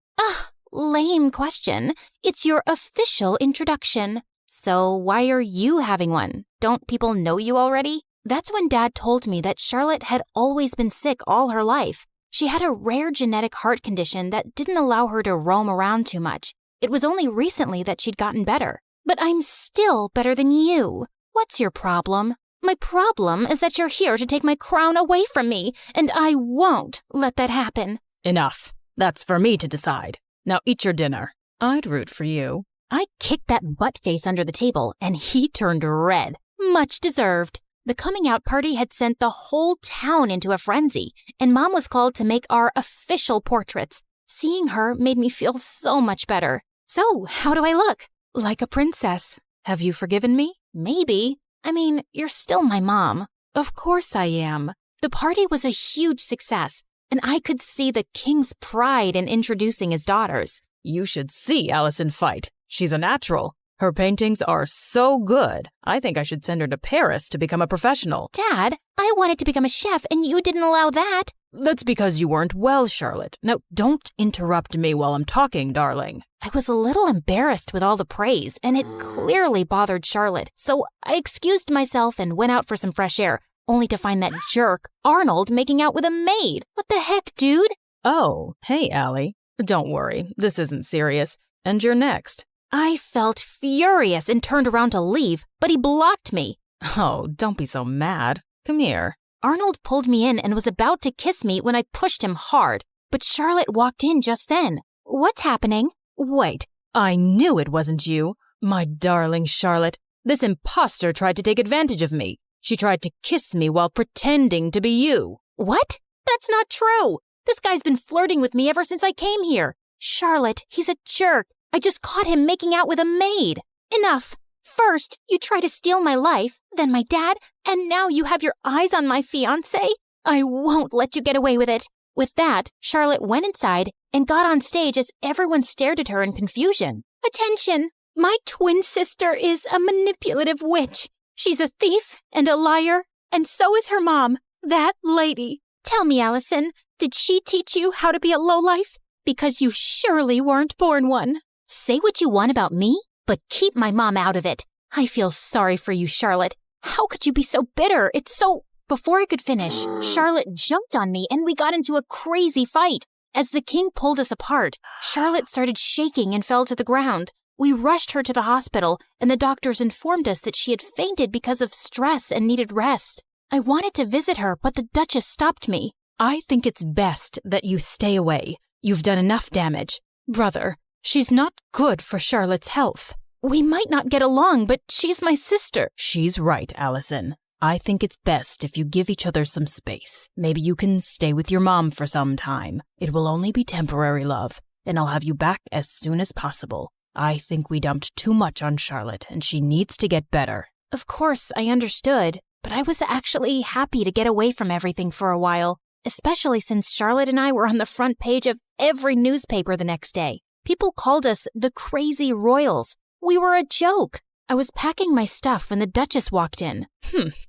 Lame question. It's your official introduction. So why are you having one? Don't people know you already? That's when Dad told me that Charlotte had always been sick all her life. She had a rare genetic heart condition that didn't allow her to roam around too much. It was only recently that she'd gotten better. But I'm still better than you. What's your problem? My problem is that you're here to take my crown away from me, and I won't let that happen. Enough. That's for me to decide. Now eat your dinner. I'd root for you. I kicked that butt face under the table, and he turned red. Much deserved. The coming out party had sent the whole town into a frenzy, and Mom was called to make our official portraits. Seeing her made me feel so much better. So, how do I look? Like a princess. Have you forgiven me? Maybe. I mean, you're still my mom. Of course I am. The party was a huge success, and I could see the king's pride in introducing his daughters. You should see Allison fight. She's a natural. Her paintings are so good. I think I should send her to Paris to become a professional. Dad, I wanted to become a chef, and you didn't allow that. That's because you weren't well, Charlotte. Now, don't interrupt me while I'm talking, darling. I was a little embarrassed with all the praise, and it clearly bothered Charlotte, so I excused myself and went out for some fresh air, only to find that jerk, Arnold, making out with a maid. What the heck, dude? Oh, hey, Allie. Don't worry, this isn't serious. And you're next. I felt furious and turned around to leave, but he blocked me. Oh, don't be so mad. Come here. Arnold pulled me in and was about to kiss me when I pushed him hard, but Charlotte walked in just then. What's happening? Wait, I knew it wasn't you. My darling Charlotte, this imposter tried to take advantage of me. She tried to kiss me while pretending to be you. What? That's not true. This guy's been flirting with me ever since I came here. Charlotte, he's a jerk. I just caught him making out with a maid. Enough. First, you try to steal my life, then my dad, and now you have your eyes on my fiancé? I won't let you get away with it. With that, Charlotte went inside and got on stage as everyone stared at her in confusion. Attention! My twin sister is a manipulative witch. She's a thief and a liar, and so is her mom, that lady. Tell me, Allison, did she teach you how to be a lowlife? Because you surely weren't born one. Say what you want about me, but keep my mom out of it. I feel sorry for you, Charlotte. How could you be so bitter? It's so... Before I could finish, Charlotte jumped on me and we got into a crazy fight. As the king pulled us apart, Charlotte started shaking and fell to the ground. We rushed her to the hospital, and the doctors informed us that she had fainted because of stress and needed rest. I wanted to visit her, but the Duchess stopped me. I think it's best that you stay away. You've done enough damage. Brother, she's not good for Charlotte's health. We might not get along, but she's my sister. She's right, Allison. I think it's best if you give each other some space. Maybe you can stay with your mom for some time. It will only be temporary, love, and I'll have you back as soon as possible. I think we dumped too much on Charlotte, and she needs to get better. Of course, I understood, but I was actually happy to get away from everything for a while, especially since Charlotte and I were on the front page of every newspaper the next day. People called us the Crazy Royals. We were a joke. I was packing my stuff when the Duchess walked in.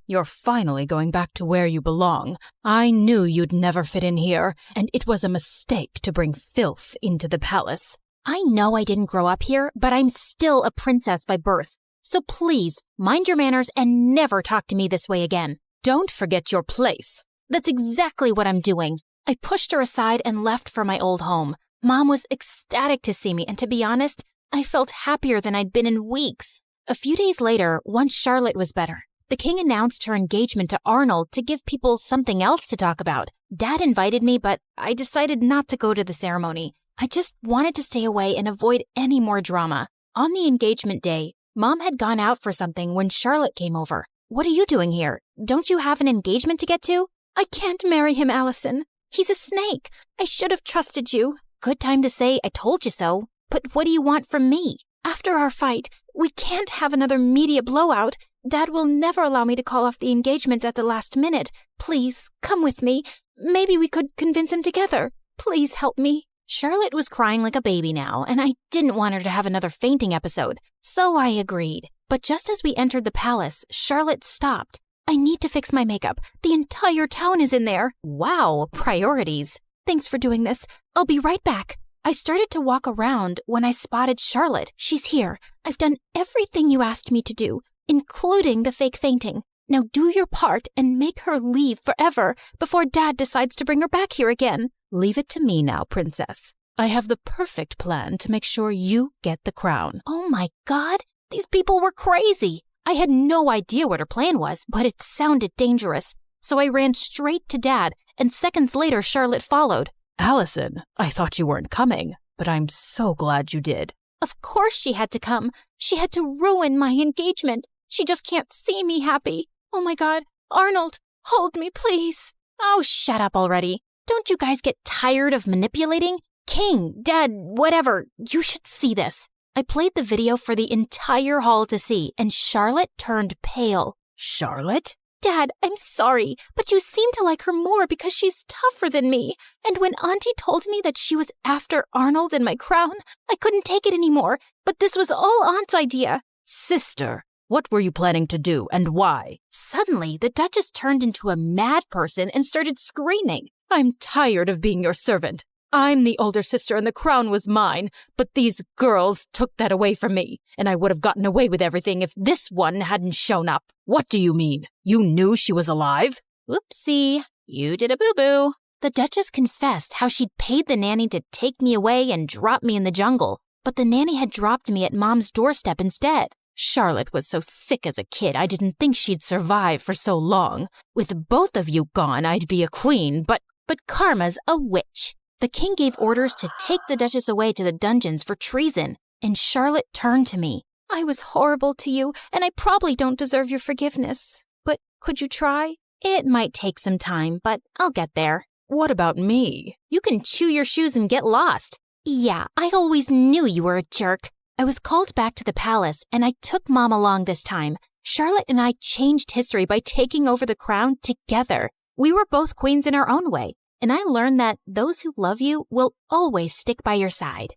You're finally going back to where you belong. I knew you'd never fit in here, and it was a mistake to bring filth into the palace. I know I didn't grow up here, but I'm still a princess by birth. So please, mind your manners and never talk to me this way again. Don't forget your place. That's exactly what I'm doing. I pushed her aside and left for my old home. Mom was ecstatic to see me, and to be honest, I felt happier than I'd been in weeks. A few days later, once Charlotte was better, the king announced her engagement to Arnold to give people something else to talk about. Dad invited me, but I decided not to go to the ceremony. I just wanted to stay away and avoid any more drama. On the engagement day, Mom had gone out for something when Charlotte came over. What are you doing here? Don't you have an engagement to get to? I can't marry him, Allison. He's a snake. I should have trusted you. Good time to say I told you so. But what do you want from me? After our fight, we can't have another media blowout. Dad will never allow me to call off the engagement at the last minute. Please, come with me. Maybe we could convince him together. Please help me. Charlotte was crying like a baby now, and I didn't want her to have another fainting episode, so I agreed. But just as we entered the palace, Charlotte stopped. I need to fix my makeup. The entire town is in there. Wow, priorities. Thanks for doing this. I'll be right back. I started to walk around when I spotted Charlotte. She's here. I've done everything you asked me to do, including the fake fainting. Now do your part and make her leave forever before Dad decides to bring her back here again. Leave it to me now, Princess. I have the perfect plan to make sure you get the crown. Oh my God, these people were crazy. I had no idea what her plan was, but it sounded dangerous. So I ran straight to Dad, and seconds later Charlotte followed. Allison, I thought you weren't coming, but I'm so glad you did. Of course she had to come. She had to ruin my engagement. She just can't see me happy. Oh my God, Arnold, hold me, please. Oh, shut up already. Don't you guys get tired of manipulating? King, Dad, whatever, you should see this. I played the video for the entire hall to see, and Charlotte turned pale. Charlotte? Dad, I'm sorry, but you seem to like her more because she's tougher than me. And when Auntie told me that she was after Arnold and my crown, I couldn't take it anymore. But this was all Aunt's idea. Sister, what were you planning to do and why? Suddenly, the Duchess turned into a mad person and started screaming. I'm tired of being your servant. I'm the older sister and the crown was mine, but these girls took that away from me, and I would have gotten away with everything if this one hadn't shown up. What do you mean? You knew she was alive? Whoopsie, you did a boo-boo. The Duchess confessed how she'd paid the nanny to take me away and drop me in the jungle, but the nanny had dropped me at Mom's doorstep instead. Charlotte was so sick as a kid, I didn't think she'd survive for so long. With both of you gone, I'd be a queen, but Karma's a witch. The king gave orders to take the Duchess away to the dungeons for treason, and Charlotte turned to me. I was horrible to you, and I probably don't deserve your forgiveness. But could you try? It might take some time, but I'll get there. What about me? You can chew your shoes and get lost. Yeah, I always knew you were a jerk. I was called back to the palace, and I took Mom along this time. Charlotte and I changed history by taking over the crown together. We were both queens in our own way, and I learned that those who love you will always stick by your side.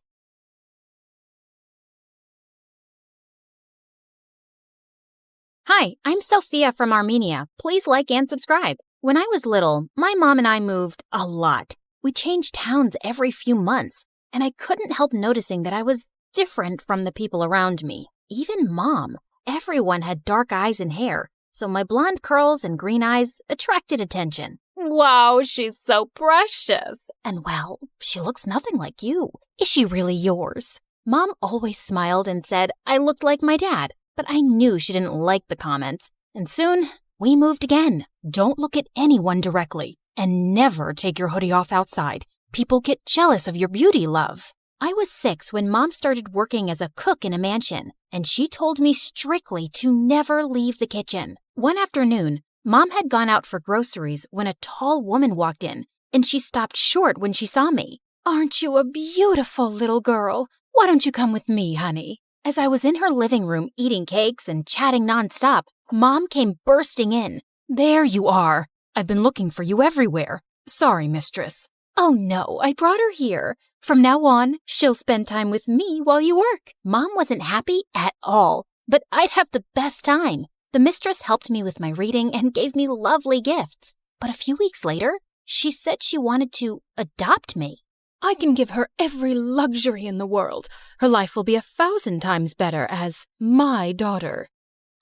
Hi, I'm Sophia from Armenia. Please like and subscribe. When I was little, my mom and I moved a lot. We changed towns every few months, and I couldn't help noticing that I was different from the people around me. Even Mom. Everyone had dark eyes and hair, so my blonde curls and green eyes attracted attention. Wow, she's so precious. And well, she looks nothing like you. Is she really yours? Mom always smiled and said I looked like my dad, but I knew she didn't like the comments. And soon, we moved again. Don't look at anyone directly, and never take your hoodie off outside. People get jealous of your beauty, love. I was 6 when Mom started working as a cook in a mansion, and she told me strictly to never leave the kitchen. One afternoon, Mom had gone out for groceries when a tall woman walked in, and she stopped short when she saw me. Aren't you a beautiful little girl? Why don't you come with me, honey? As I was in her living room eating cakes and chatting nonstop, Mom came bursting in. There you are. I've been looking for you everywhere. Sorry, mistress. Oh no, I brought her here. From now on, she'll spend time with me while you work. Mom wasn't happy at all, but I'd have the best time. The mistress helped me with my reading and gave me lovely gifts. But a few weeks later, she said she wanted to adopt me. I can give her every luxury in the world. Her life will be 1,000 times better as my daughter.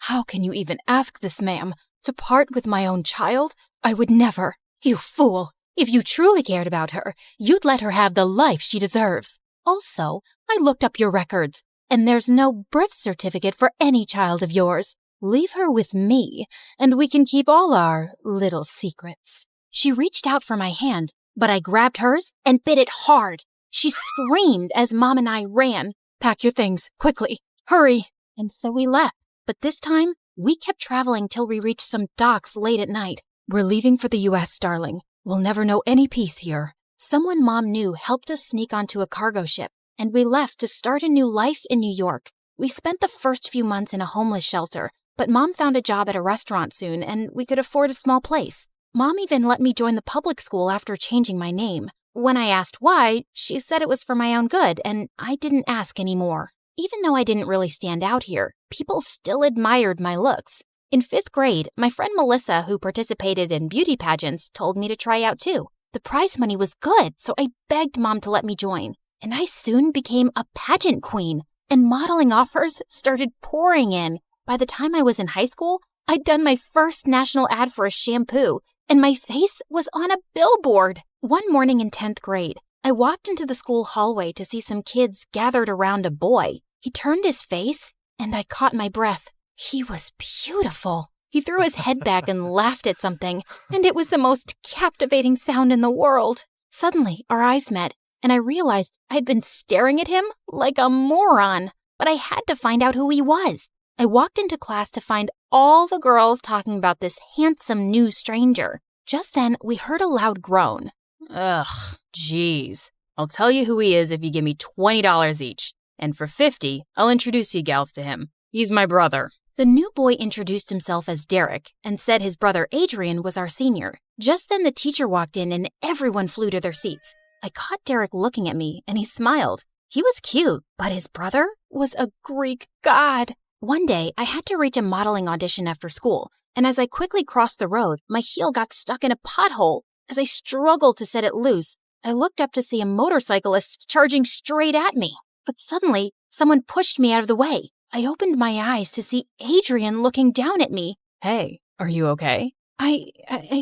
How can you even ask this, ma'am, to part with my own child? I would never. You fool. If you truly cared about her, you'd let her have the life she deserves. Also, I looked up your records, and there's no birth certificate for any child of yours. Leave her with me, and we can keep all our little secrets. She reached out for my hand, but I grabbed hers and bit it hard. She screamed as Mom and I ran. Pack your things, quickly, hurry. And so we left. But this time, we kept traveling till we reached some docks late at night. We're leaving for the U.S., darling. We'll never know any peace here. Someone Mom knew helped us sneak onto a cargo ship, and we left to start a new life in New York. We spent the first few months in a homeless shelter, but Mom found a job at a restaurant soon, and we could afford a small place. Mom even let me join the public school after changing my name. When I asked why, she said it was for my own good, and I didn't ask anymore. Even though I didn't really stand out here, people still admired my looks. In 5th grade, my friend Melissa, who participated in beauty pageants, told me to try out too. The prize money was good, so I begged Mom to let me join. And I soon became a pageant queen, and modeling offers started pouring in. By the time I was in high school, I'd done my first national ad for a shampoo, and my face was on a billboard. One morning in 10th grade, I walked into the school hallway to see some kids gathered around a boy. He turned his face, and I caught my breath. He was beautiful. He threw his head back and laughed at something, and it was the most captivating sound in the world. Suddenly, our eyes met, and I realized I'd been staring at him like a moron, but I had to find out who he was. I walked into class to find all the girls talking about this handsome new stranger. Just then, we heard a loud groan. Ugh, jeez. I'll tell you who he is if you give me $20 each. And for $50, I'll introduce you gals to him. He's my brother. The new boy introduced himself as Derek and said his brother Adrian was our senior. Just then the teacher walked in and everyone flew to their seats. I caught Derek looking at me and he smiled. He was cute, but his brother was a Greek god. One day, I had to reach a modeling audition after school, and as I quickly crossed the road, my heel got stuck in a pothole. As I struggled to set it loose, I looked up to see a motorcyclist charging straight at me. But suddenly, someone pushed me out of the way. I opened my eyes to see Adrian looking down at me. Hey, are you okay? I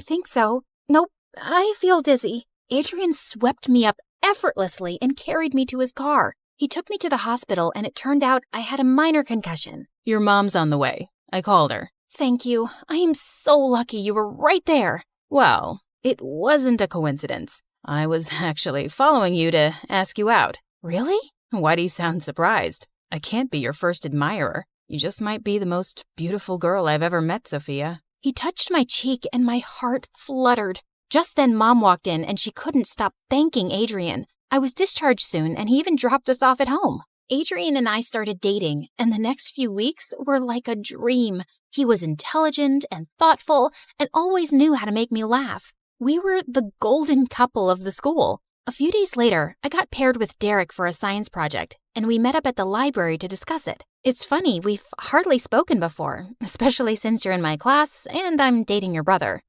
think so. Nope, I feel dizzy. Adrian swept me up effortlessly and carried me to his car. He took me to the hospital, and it turned out I had a minor concussion. Your mom's on the way. I called her. Thank you. I am so lucky you were right there. Well, it wasn't a coincidence. I was actually following you to ask you out. Really? Why do you sound surprised? I can't be your first admirer. You just might be the most beautiful girl I've ever met, Sophia. He touched my cheek and my heart fluttered. Just then Mom walked in and she couldn't stop thanking Adrian. I was discharged soon and he even dropped us off at home. Adrian and I started dating, and the next few weeks were like a dream. He was intelligent and thoughtful and always knew how to make me laugh. We were the golden couple of the school. A few days later, I got paired with Derek for a science project, and we met up at the library to discuss it. It's funny, we've hardly spoken before, especially since you're in my class and I'm dating your brother.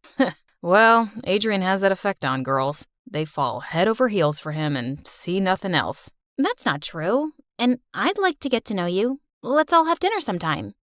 Well, Adrian has that effect on girls. They fall head over heels for him and see nothing else. That's not true. And I'd like to get to know you. Let's all have dinner sometime.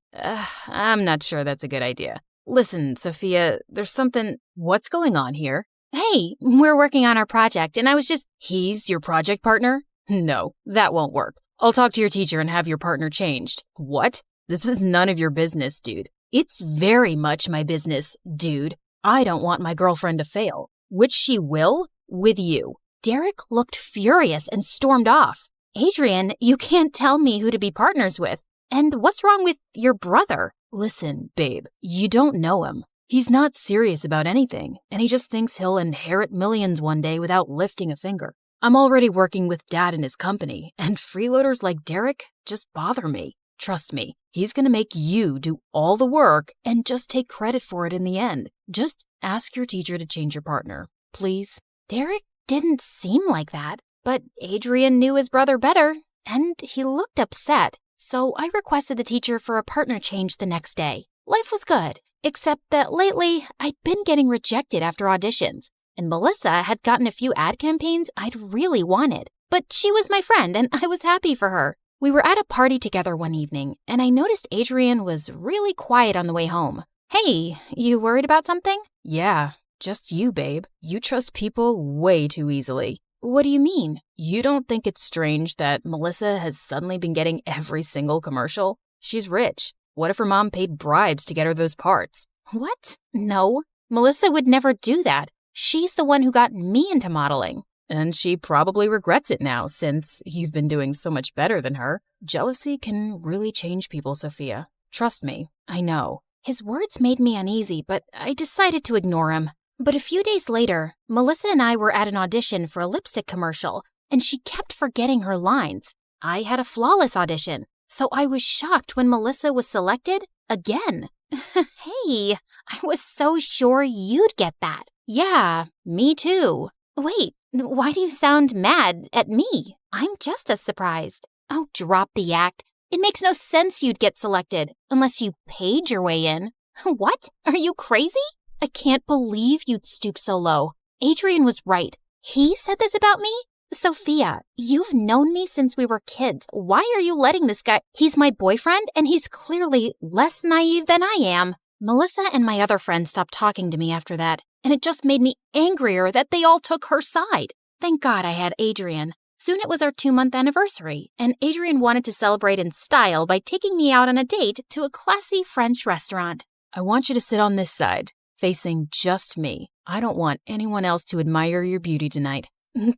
I'm not sure that's a good idea. Listen, Sophia, there's something... What's going on here? Hey, we're working on our project, and I was just... He's your project partner? No, that won't work. I'll talk to your teacher and have your partner changed. What? This is none of your business, dude. It's very much my business, dude. I don't want my girlfriend to fail, which she will with you. Derek looked furious and stormed off. Adrian, you can't tell me who to be partners with. And what's wrong with your brother? Listen, babe, you don't know him. He's not serious about anything, and he just thinks he'll inherit millions one day without lifting a finger. I'm already working with Dad and his company, and freeloaders like Derek just bother me. Trust me, he's gonna make you do all the work and just take credit for it in the end. Just ask your teacher to change your partner, please. Derek didn't seem like that, but Adrian knew his brother better, and he looked upset. So I requested the teacher for a partner change the next day. Life was good, except that lately I'd been getting rejected after auditions, and Melissa had gotten a few ad campaigns I'd really wanted. But she was my friend, and I was happy for her. We were at a party together one evening, and I noticed Adrian was really quiet on the way home. Hey, you worried about something? Yeah, just you, babe. You trust people way too easily. What do you mean? You don't think it's strange that Melissa has suddenly been getting every single commercial? She's rich. What if her mom paid bribes to get her those parts? What? No, Melissa would never do that. She's the one who got me into modeling. And she probably regrets it now, since you've been doing so much better than her. Jealousy can really change people, Sophia. Trust me, I know. His words made me uneasy, but I decided to ignore him. But a few days later, Melissa and I were at an audition for a lipstick commercial, and she kept forgetting her lines. I had a flawless audition, so I was shocked when Melissa was selected again. Hey, I was so sure you'd get that. Yeah, me too. Wait, Why do you sound mad at me? I'm just as surprised. Oh, drop the act. It makes no sense you'd get selected unless you paid your way in. What? Are you crazy? I can't believe you'd stoop so low. Adrian was right. He said this about me? Sophia, you've known me since we were kids. Why are you letting this guy? He's my boyfriend, and he's clearly less naive than I am. Melissa and my other friends stopped talking to me after that, and it just made me angrier that they all took her side. Thank God I had Adrian. Soon it was our 2-month anniversary, and Adrian wanted to celebrate in style by taking me out on a date to a classy French restaurant. I want you to sit on this side, facing just me. I don't want anyone else to admire your beauty tonight.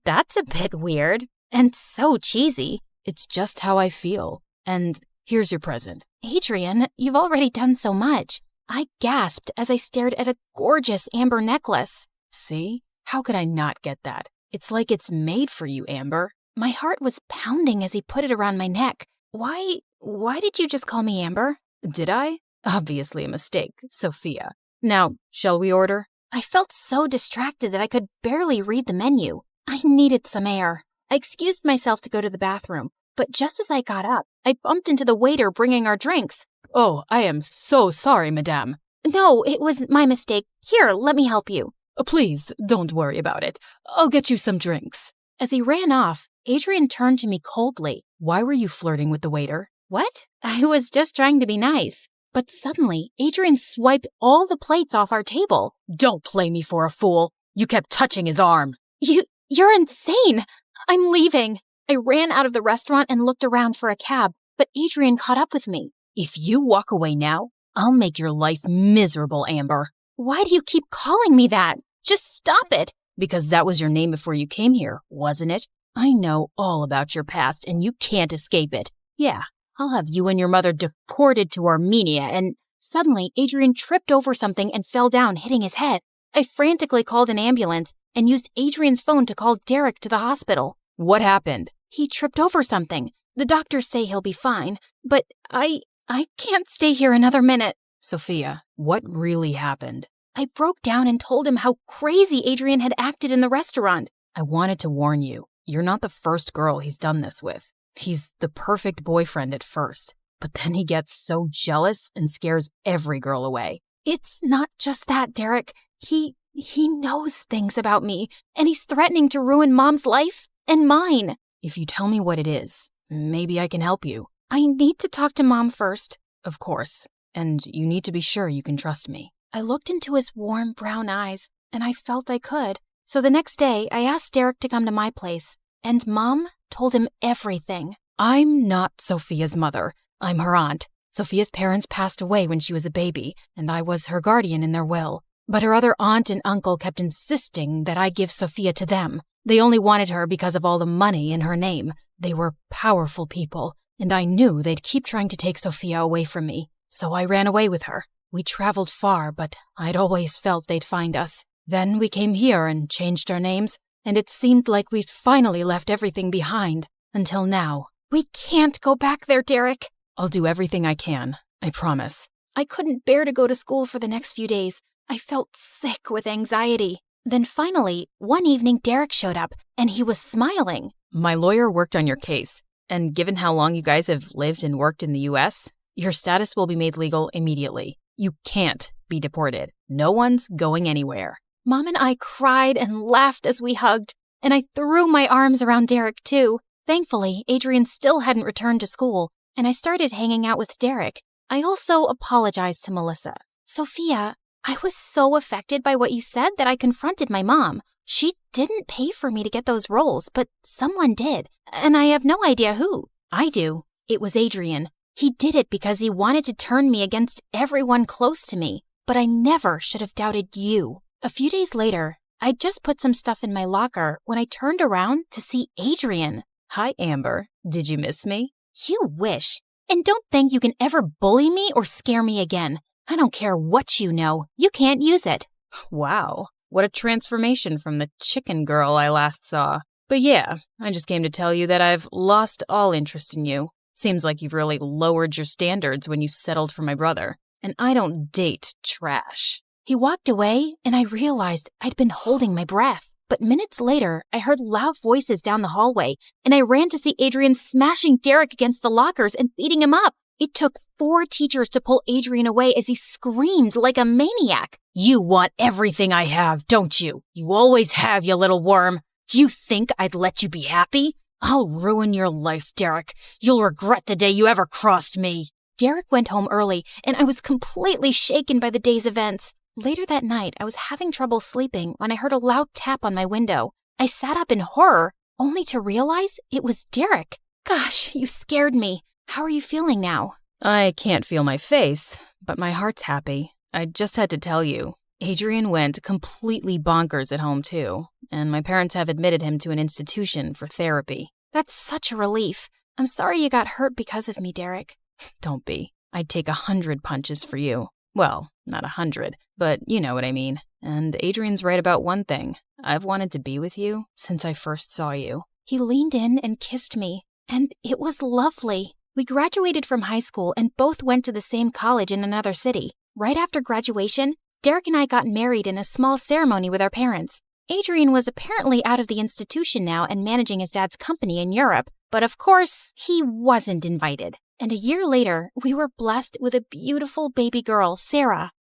That's a bit weird and so cheesy. It's just how I feel. And here's your present. Adrian, you've already done so much. I gasped as I stared at a gorgeous amber necklace. See? How could I not get that? It's like it's made for you, Amber. My heart was pounding as he put it around my neck. Why did you just call me Amber? Did I? Obviously a mistake, Sophia. Now, shall we order? I felt so distracted that I could barely read the menu. I needed some air. I excused myself to go to the bathroom, but just as I got up, I bumped into the waiter bringing our drinks. Oh, I am so sorry, madame. No, it was my mistake. Here, let me help you. Please, don't worry about it. I'll get you some drinks. As he ran off, Adrian turned to me coldly. Why were you flirting with the waiter? What? I was just trying to be nice. But suddenly, Adrian swiped all the plates off our table. Don't play me for a fool. You kept touching his arm. You're insane. I'm leaving. I ran out of the restaurant and looked around for a cab, but Adrian caught up with me. If you walk away now, I'll make your life miserable, Amber. Why do you keep calling me that? Just stop it. Because that was your name before you came here, wasn't it? I know all about your past, and you can't escape it. Yeah, I'll have you and your mother deported to Armenia, and... Suddenly, Adrian tripped over something and fell down, hitting his head. I frantically called an ambulance and used Adrian's phone to call Derek to the hospital. What happened? He tripped over something. The doctors say he'll be fine, but I can't stay here another minute. Sophia, what really happened? I broke down and told him how crazy Adrian had acted in the restaurant. I wanted to warn you. You're not the first girl he's done this with. He's the perfect boyfriend at first, but then he gets so jealous and scares every girl away. It's not just that, Derek. He knows things about me, and he's threatening to ruin Mom's life and mine. If you tell me what it is, maybe I can help you. I need to talk to Mom first. Of course. And you need to be sure you can trust me. I looked into his warm brown eyes, and I felt I could. So the next day, I asked Derek to come to my place, and Mom told him everything. I'm not Sophia's mother. I'm her aunt. Sophia's parents passed away when she was a baby, and I was her guardian in their will. But her other aunt and uncle kept insisting that I give Sophia to them. They only wanted her because of all the money in her name. They were powerful people, and I knew they'd keep trying to take Sophia away from me. So I ran away with her. We traveled far, but I'd always felt they'd find us. Then we came here and changed our names, and it seemed like we'd finally left everything behind. Until now. We can't go back there, Derek. I'll do everything I can. I promise. I couldn't bear to go to school for the next few days. I felt sick with anxiety. Then finally, one evening Derek showed up, and he was smiling. My lawyer worked on your case, and given how long you guys have lived and worked in the U.S., your status will be made legal immediately. You can't be deported. No one's going anywhere. Mom and I cried and laughed as we hugged, and I threw my arms around Derek, too. Thankfully, Adrian still hadn't returned to school, and I started hanging out with Derek. I also apologized to Melissa. Sophia, I was so affected by what you said that I confronted my mom. She didn't pay for me to get those roles, but someone did, and I have no idea who. I do. It was Adrian. He did it because he wanted to turn me against everyone close to me, but I never should have doubted you. A few days later, I'd just put some stuff in my locker when I turned around to see Adrian. Hi, Amber. Did you miss me? You wish. And don't think you can ever bully me or scare me again. I don't care what you know. You can't use it. Wow. What a transformation from the chicken girl I last saw. But yeah, I just came to tell you that I've lost all interest in you. Seems like you've really lowered your standards when you settled for my brother. And I don't date trash. He walked away, and I realized I'd been holding my breath. But minutes later, I heard loud voices down the hallway, and I ran to see Adrian smashing Derek against the lockers and beating him up. It took 4 teachers to pull Adrian away as he screamed like a maniac. You want everything I have, don't you? You always have, you little worm. Do you think I'd let you be happy? I'll ruin your life, Derek. You'll regret the day you ever crossed me. Derek went home early, and I was completely shaken by the day's events. Later that night, I was having trouble sleeping when I heard a loud tap on my window. I sat up in horror, only to realize it was Derek. Gosh, you scared me. How are you feeling now? I can't feel my face, but my heart's happy. I just had to tell you. Adrian went completely bonkers at home, too, and my parents have admitted him to an institution for therapy. That's such a relief. I'm sorry you got hurt because of me, Derek. Don't be. I'd take 100 punches for you. Well, not 100, but you know what I mean. And Adrian's right about one thing. I've wanted to be with you since I first saw you. He leaned in and kissed me, and it was lovely. We graduated from high school and both went to the same college in another city. Right after graduation, Derek and I got married in a small ceremony with our parents. Adrian was apparently out of the institution now and managing his dad's company in Europe, but of course, he wasn't invited. And a year later, we were blessed with a beautiful baby girl, Sarah.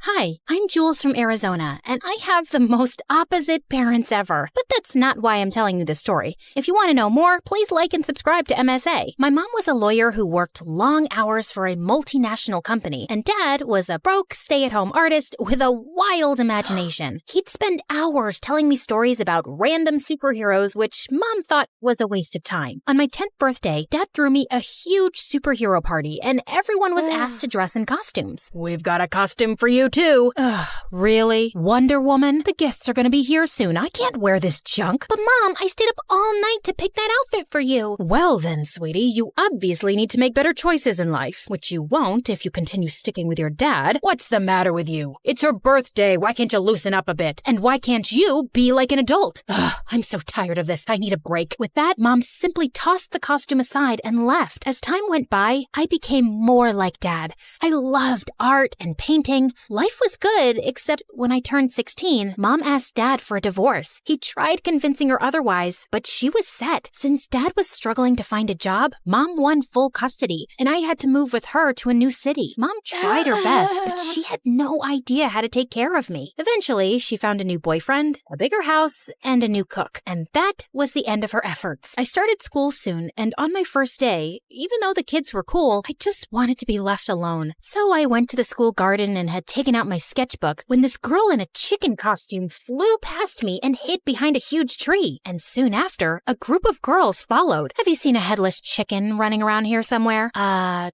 Hi, I'm Jules from Arizona, and I have the most opposite parents ever. But that's not why I'm telling you this story. If you want to know more, please like and subscribe to MSA. My mom was a lawyer who worked long hours for a multinational company, and Dad was a broke, stay-at-home artist with a wild imagination. He'd spend hours telling me stories about random superheroes, which Mom thought was a waste of time. On my 10th birthday, Dad threw me a huge superhero party, and everyone was asked to dress in costumes. We've got a costume for you, too. Ugh, really? Wonder Woman? The guests are gonna be here soon. I can't wear this junk. But Mom, I stayed up all night to pick that outfit for you. Well then, sweetie, you obviously need to make better choices in life, which you won't if you continue sticking with your dad. What's the matter with you? It's her birthday. Why can't you loosen up a bit? And why can't you be like an adult? Ugh, I'm so tired of this. I need a break. With that, Mom simply tossed the costume aside and left. As time went by, I became more like Dad. I loved art and painting. Life was good, except when I turned 16, Mom asked Dad for a divorce. He tried convincing her otherwise, but she was set. Since Dad was struggling to find a job, Mom won full custody, and I had to move with her to a new city. Mom tried her best, but she had no idea how to take care of me. Eventually, she found a new boyfriend, a bigger house, and a new cook, and that was the end of her efforts. I started school soon, and on my first day, even though the kids were cool, I just wanted to be left alone. So I went to the school garden and had taken out my sketchbook when this girl in a chicken costume flew past me and hid behind a huge tree. And soon after, a group of girls followed. Have you seen a headless chicken running around here somewhere?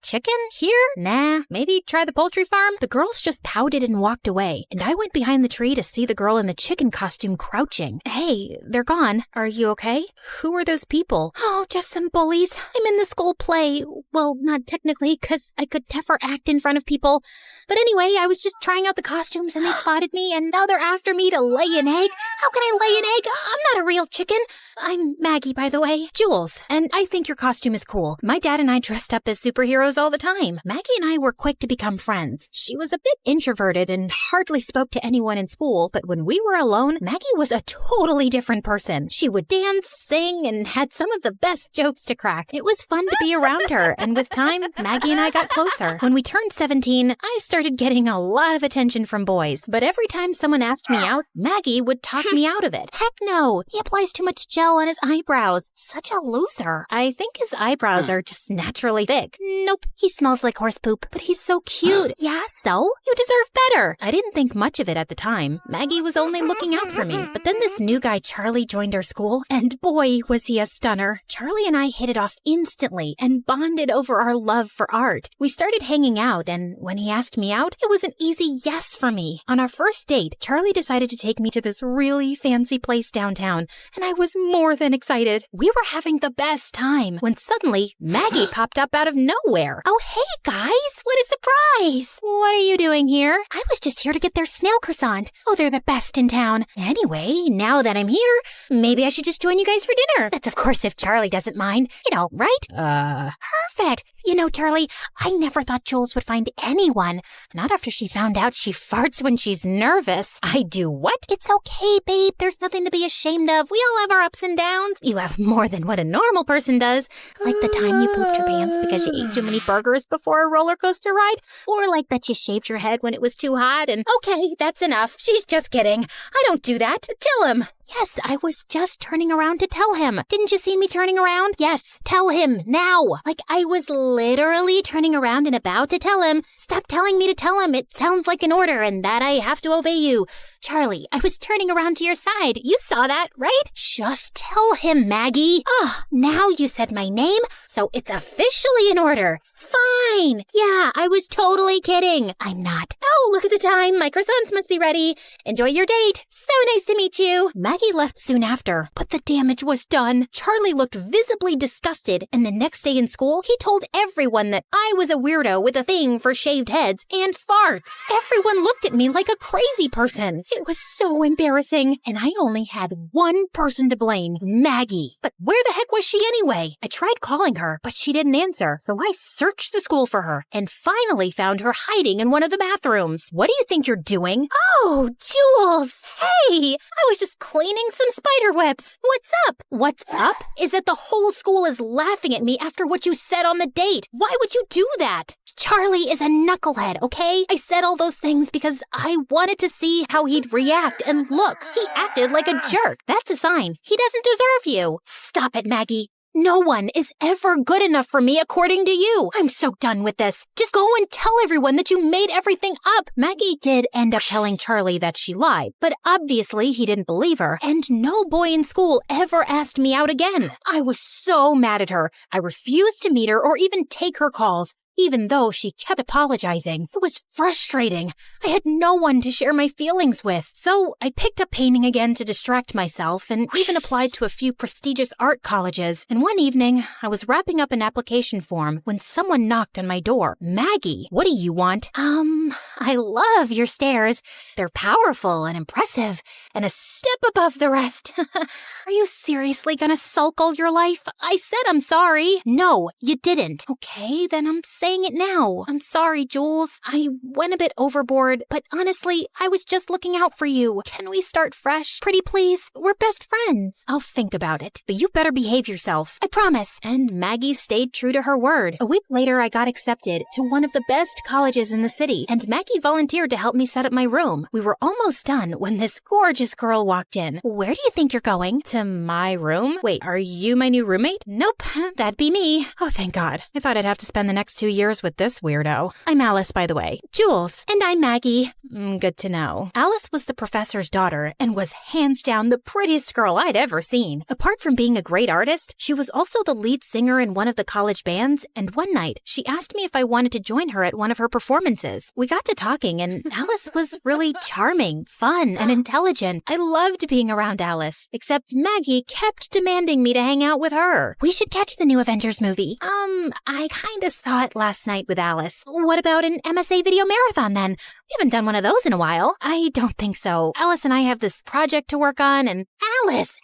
Chicken? Here? Nah, maybe try the poultry farm? The girls just pouted and walked away, and I went behind the tree to see the girl in the chicken costume crouching. Hey, they're gone. Are you okay? Who are those people? Oh, just some bullies. I'm in the school play. Well, not technically, because I could never act in front of people. But anyway, I was just trying out the costumes and they spotted me, and now they're after me to lay an egg. How can I lay an egg? I'm not a real chicken. I'm Maggie, by the way. Jules, and I think your costume is cool. My dad and I dressed up as superheroes all the time. Maggie and I were quick to become friends. She was a bit introverted and hardly spoke to anyone in school, but when we were alone, Maggie was a totally different person. She would dance, sing, and had some of the best jokes to crack. It was fun to be around her, and with time, Maggie and I got closer. When we turned 17, I started getting a lot of attention from boys, but every time someone asked me out, Maggie would talk me out of it. Heck no, he applies too much gel on his eyebrows. Such a loser. I think his eyebrows are just naturally thick. Nope, he smells like horse poop, but he's so cute. Yeah, so? You deserve better. I didn't think much of it at the time. Maggie was only looking out for me. But then this new guy, Charlie, joined our school, and boy, was he a stunner. Charlie and I hit it off instantly and bonded over our love for art. We started hanging out, and when he asked me out, it was an easy yes for me. On our first date, Charlie decided to take me to this really fancy place downtown, and I was more than excited. We were having the best time when suddenly Maggie popped up out of nowhere. Oh, hey guys, what a surprise! What are you doing here? I was just here to get their snail croissant. Oh, they're the best in town. Anyway, now that I'm here, maybe I should just join you guys for dinner. That's of course if Charlie doesn't mind. You know, right? Perfect. You know, Charlie, I never thought Jules would find anyone. Not after she found out she farts when she's nervous. I do what? It's okay, babe. There's nothing to be ashamed of. We all have our ups and downs. You have more than what a normal person does. Like the time you pooped your pants because you ate too many burgers before a roller coaster ride. Or like that you shaved your head when it was too hot and... Okay, that's enough. She's just kidding. I don't do that. Tell him. Yes, I was just turning around to tell him. Didn't you see me turning around? Yes, tell him now. Like I was literally turning around and about to tell him. Stop telling me to tell him. It sounds like an order and that I have to obey you. Charlie, I was turning around to your side. You saw that, right? Just tell him, Maggie. Now you said my name, so it's officially an order. Fine. Yeah, I was totally kidding. I'm not. Oh, look at the time. My croissants must be ready. Enjoy your date. So nice to meet you. Maggie left soon after, but the damage was done. Charlie looked visibly disgusted, and the next day in school, he told everyone that I was a weirdo with a thing for shaved heads and farts. Everyone looked at me like a crazy person. It was so embarrassing, and I only had one person to blame, Maggie. But where the heck was she anyway? I tried calling her, but she didn't answer, so I searched the school for her and finally found her hiding in one of the bathrooms. What do you think you're doing? Oh, Jules. Hey, I was just cleaning some spider webs. What's up? What's up is that the whole school is laughing at me after what you said on the date. Why would you do that? Charlie is a knucklehead, okay? I said all those things because I wanted to see how he'd react, and look, he acted like a jerk. That's a sign. He doesn't deserve you. Stop it, Maggie. No one is ever good enough for me according to you. I'm so done with this. Just go and tell everyone that you made everything up. Maggie did end up telling Charlie that she lied, but obviously he didn't believe her, and no boy in school ever asked me out again. I was so mad at her. I refused to meet her or even take her calls, even though she kept apologizing. It was frustrating. I had no one to share my feelings with. So I picked up painting again to distract myself and even applied to a few prestigious art colleges. And one evening, I was wrapping up an application form when someone knocked on my door. Maggie, what do you want? I love your stairs. They're powerful and impressive and a step above the rest. Are you seriously gonna sulk all your life? I said I'm sorry. No, you didn't. Okay, then I'm saying it now. I'm sorry, Jules. I went a bit overboard, but honestly, I was just looking out for you. Can we start fresh? Pretty please? We're best friends. I'll think about it, but you better behave yourself. I promise. And Maggie stayed true to her word. A week later, I got accepted to one of the best colleges in the city, and Maggie volunteered to help me set up my room. We were almost done when this gorgeous girl walked in. Where do you think you're going? To my room? Wait, are you my new roommate? Nope, that'd be me. Oh, thank God. I thought I'd have to spend the next 2 years with this weirdo. I'm Alice, by the way. Jules. And I'm Maggie. Good to know. Alice was the professor's daughter and was hands down the prettiest girl I'd ever seen. Apart from being a great artist, she was also the lead singer in one of the college bands, and one night she asked me if I wanted to join her at one of her performances. We got to talking, and Alice was really charming, fun, and intelligent. I loved being around Alice, except Maggie kept demanding me to hang out with her. We should catch the new Avengers movie. I kinda saw it last night with Alice. What about an MSA video marathon then? We haven't done one of those in a while. I don't think so. Alice and I have this project to work on, and Alice!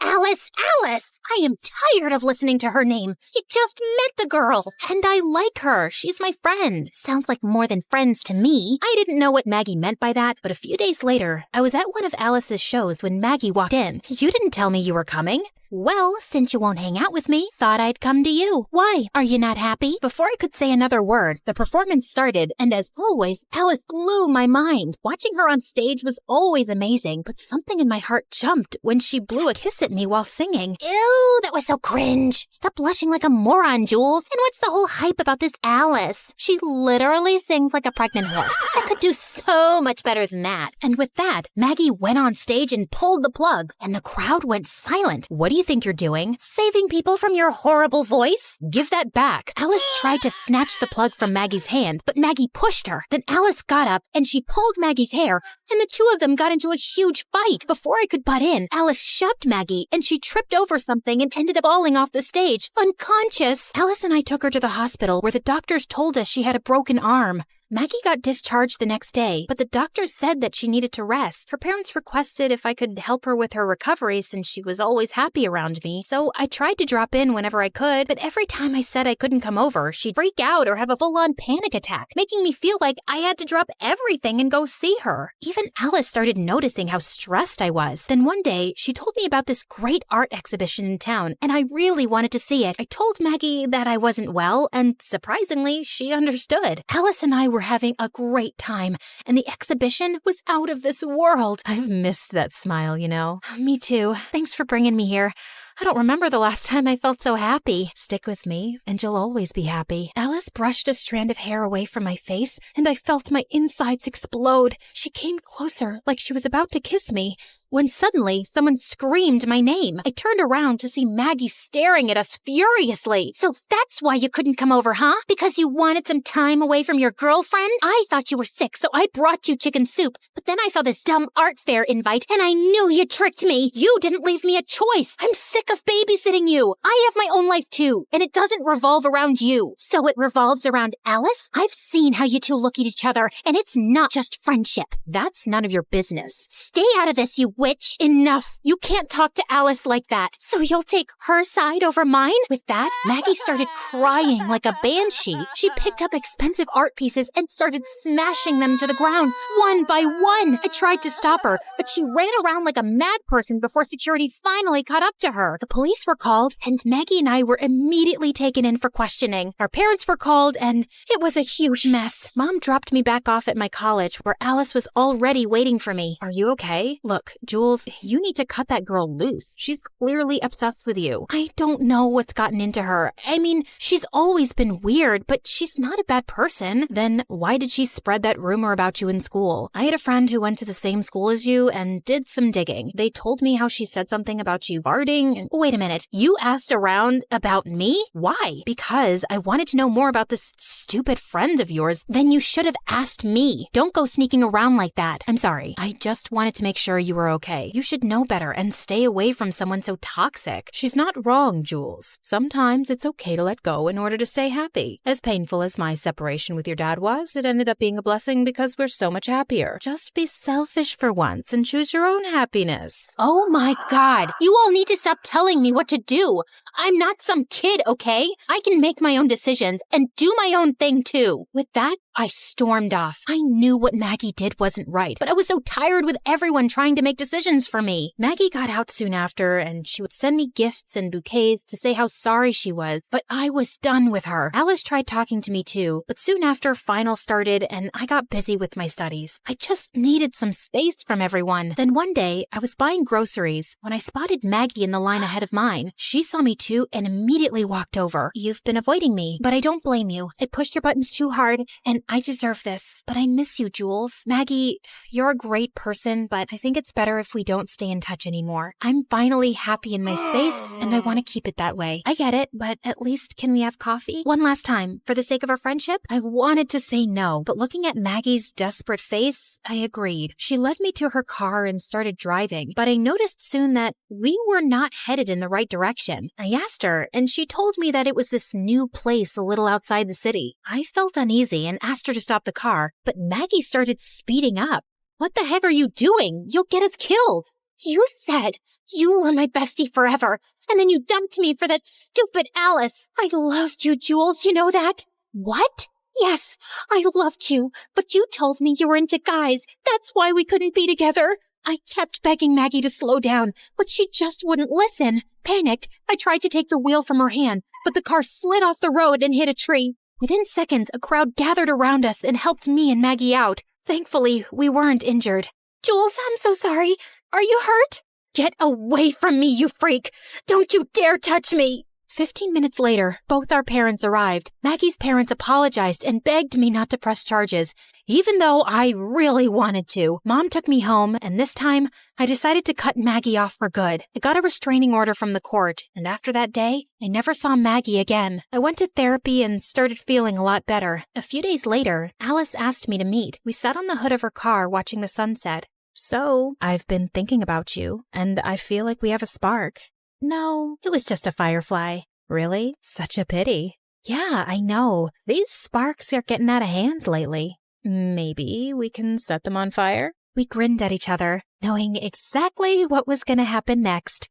I am tired of listening to her name. You just met the girl, and I like her. She's my friend. Sounds like more than friends to me. I didn't know what Maggie meant by that, but a few days later, I was at one of Alice's shows when Maggie walked in. You didn't tell me you were coming. Well, since you won't hang out with me, thought I'd come to you. Why? Are you not happy? Before I could say another word, the performance started, and as always, Alice blew my mind. Watching her on stage was always amazing, but something in my heart jumped when she blew a kiss at me while singing. Ew, that was so cringe. Stop blushing like a moron, Jules. And what's the whole hype about this Alice? She literally sings like a pregnant horse. I could do so much better than that. And with that, Maggie went on stage and pulled the plugs, and the crowd went silent. What do you think you're doing? Saving people from your horrible voice? Give that back. Alice tried to snatch the plug from Maggie's hand, but Maggie pushed her. Then Alice got up and she pulled Maggie's hair, and the two of them got into a huge fight. Before I could butt in, Alice shoved Maggie, and she tripped over something and ended up falling off the stage, unconscious. Alice and I took her to the hospital where the doctors told us she had a broken arm. Maggie got discharged the next day, but the doctor said that she needed to rest. Her parents requested if I could help her with her recovery since she was always happy around me, so I tried to drop in whenever I could, but every time I said I couldn't come over, she'd freak out or have a full-on panic attack, making me feel like I had to drop everything and go see her. Even Alice started noticing how stressed I was. Then one day, she told me about this great art exhibition in town, and I really wanted to see it. I told Maggie that I wasn't well, and surprisingly, she understood. Alice and I were having a great time, and the exhibition was out of this world. I've missed that smile, you know. Me too. Thanks for bringing me here. I don't remember the last time I felt so happy. Stick with me, and you'll always be happy. Alice brushed a strand of hair away from my face, and I felt my insides explode. She came closer, like she was about to kiss me, when suddenly someone screamed my name. I turned around to see Maggie staring at us furiously. So that's why you couldn't come over, huh? Because you wanted some time away from your girlfriend? I thought you were sick, so I brought you chicken soup. But then I saw this dumb art fair invite, and I knew you tricked me. You didn't leave me a choice. I'm sick of babysitting you. I have my own life too, and it doesn't revolve around you. So it revolves around Alice? I've seen how you two look at each other, and it's not just friendship. That's none of your business. Stay out of this, you witch. Enough. You can't talk to Alice like that. So you'll take her side over mine? With that, Maggie started crying like a banshee. She picked up expensive art pieces and started smashing them to the ground, one by one. I tried to stop her, but she ran around like a mad person before security finally caught up to her. The police were called, and Maggie and I were immediately taken in for questioning. Our parents were called, and it was a huge mess. Mom dropped me back off at my college, where Alice was already waiting for me. Are you okay? Look, Jules, you need to cut that girl loose. She's clearly obsessed with you. I don't know what's gotten into her. I mean, she's always been weird, but she's not a bad person. Then why did she spread that rumor about you in school? I had a friend who went to the same school as you and did some digging. They told me how she said something about you farting. And wait a minute, you asked around about me? Why? Because I wanted to know more about this stupid friend of yours. Then you should have asked me. Don't go sneaking around like that. I'm sorry. I just wanted to make sure you were okay. You should know better and stay away from someone so toxic. She's not wrong, Jules. Sometimes it's okay to let go in order to stay happy. As painful as my separation with your dad was, it ended up being a blessing because we're so much happier. Just be selfish for once and choose your own happiness. Oh my God. You all need to stop telling me what to do. I'm not some kid, okay? I can make my own decisions and do my own thing too. With that, I stormed off. I knew what Maggie did wasn't right, but I was so tired with everyone trying to make decisions for me. Maggie got out soon after, and she would send me gifts and bouquets to say how sorry she was, but I was done with her. Alice tried talking to me too, but soon after finals started and I got busy with my studies. I just needed some space from everyone. Then one day, I was buying groceries when I spotted Maggie in the line ahead of mine. She saw me too and immediately walked over. You've been avoiding me, but I don't blame you. I pushed your buttons too hard, and I deserve this. But I miss you, Jules. Maggie, you're a great person, but I think it's better if we don't stay in touch anymore. I'm finally happy in my space, and I want to keep it that way. I get it, but at least can we have coffee? One last time, for the sake of our friendship? I wanted to say no, but looking at Maggie's desperate face, I agreed. She led me to her car and started driving, but I noticed soon that we were not headed in the right direction. I asked her, and she told me that it was this new place a little outside the city. I felt uneasy and asked her to stop the car, but Maggie started speeding up. What the heck are you doing? You'll get us killed. You said you were my bestie forever, and then you dumped me for that stupid Alice. I loved you, Jules, you know that? What? Yes, I loved you, but you told me you were into guys. That's why we couldn't be together. I kept begging Maggie to slow down, but she just wouldn't listen. Panicked, I tried to take the wheel from her hand, but the car slid off the road and hit a tree. Within seconds, a crowd gathered around us and helped me and Maggie out. Thankfully, we weren't injured. Jules, I'm so sorry. Are you hurt? Get away from me, you freak! Don't you dare touch me! 15 minutes later, both our parents arrived. Maggie's parents apologized and begged me not to press charges, even though I really wanted to. Mom took me home, and this time, I decided to cut Maggie off for good. I got a restraining order from the court, and after that day, I never saw Maggie again. I went to therapy and started feeling a lot better. A few days later, Alice asked me to meet. We sat on the hood of her car watching the sunset. So, I've been thinking about you, and I feel like we have a spark. No, it was just a firefly. Really? Such a pity. Yeah, I know. These sparks are getting out of hands lately. Maybe we can set them on fire? We grinned at each other, knowing exactly what was going to happen next.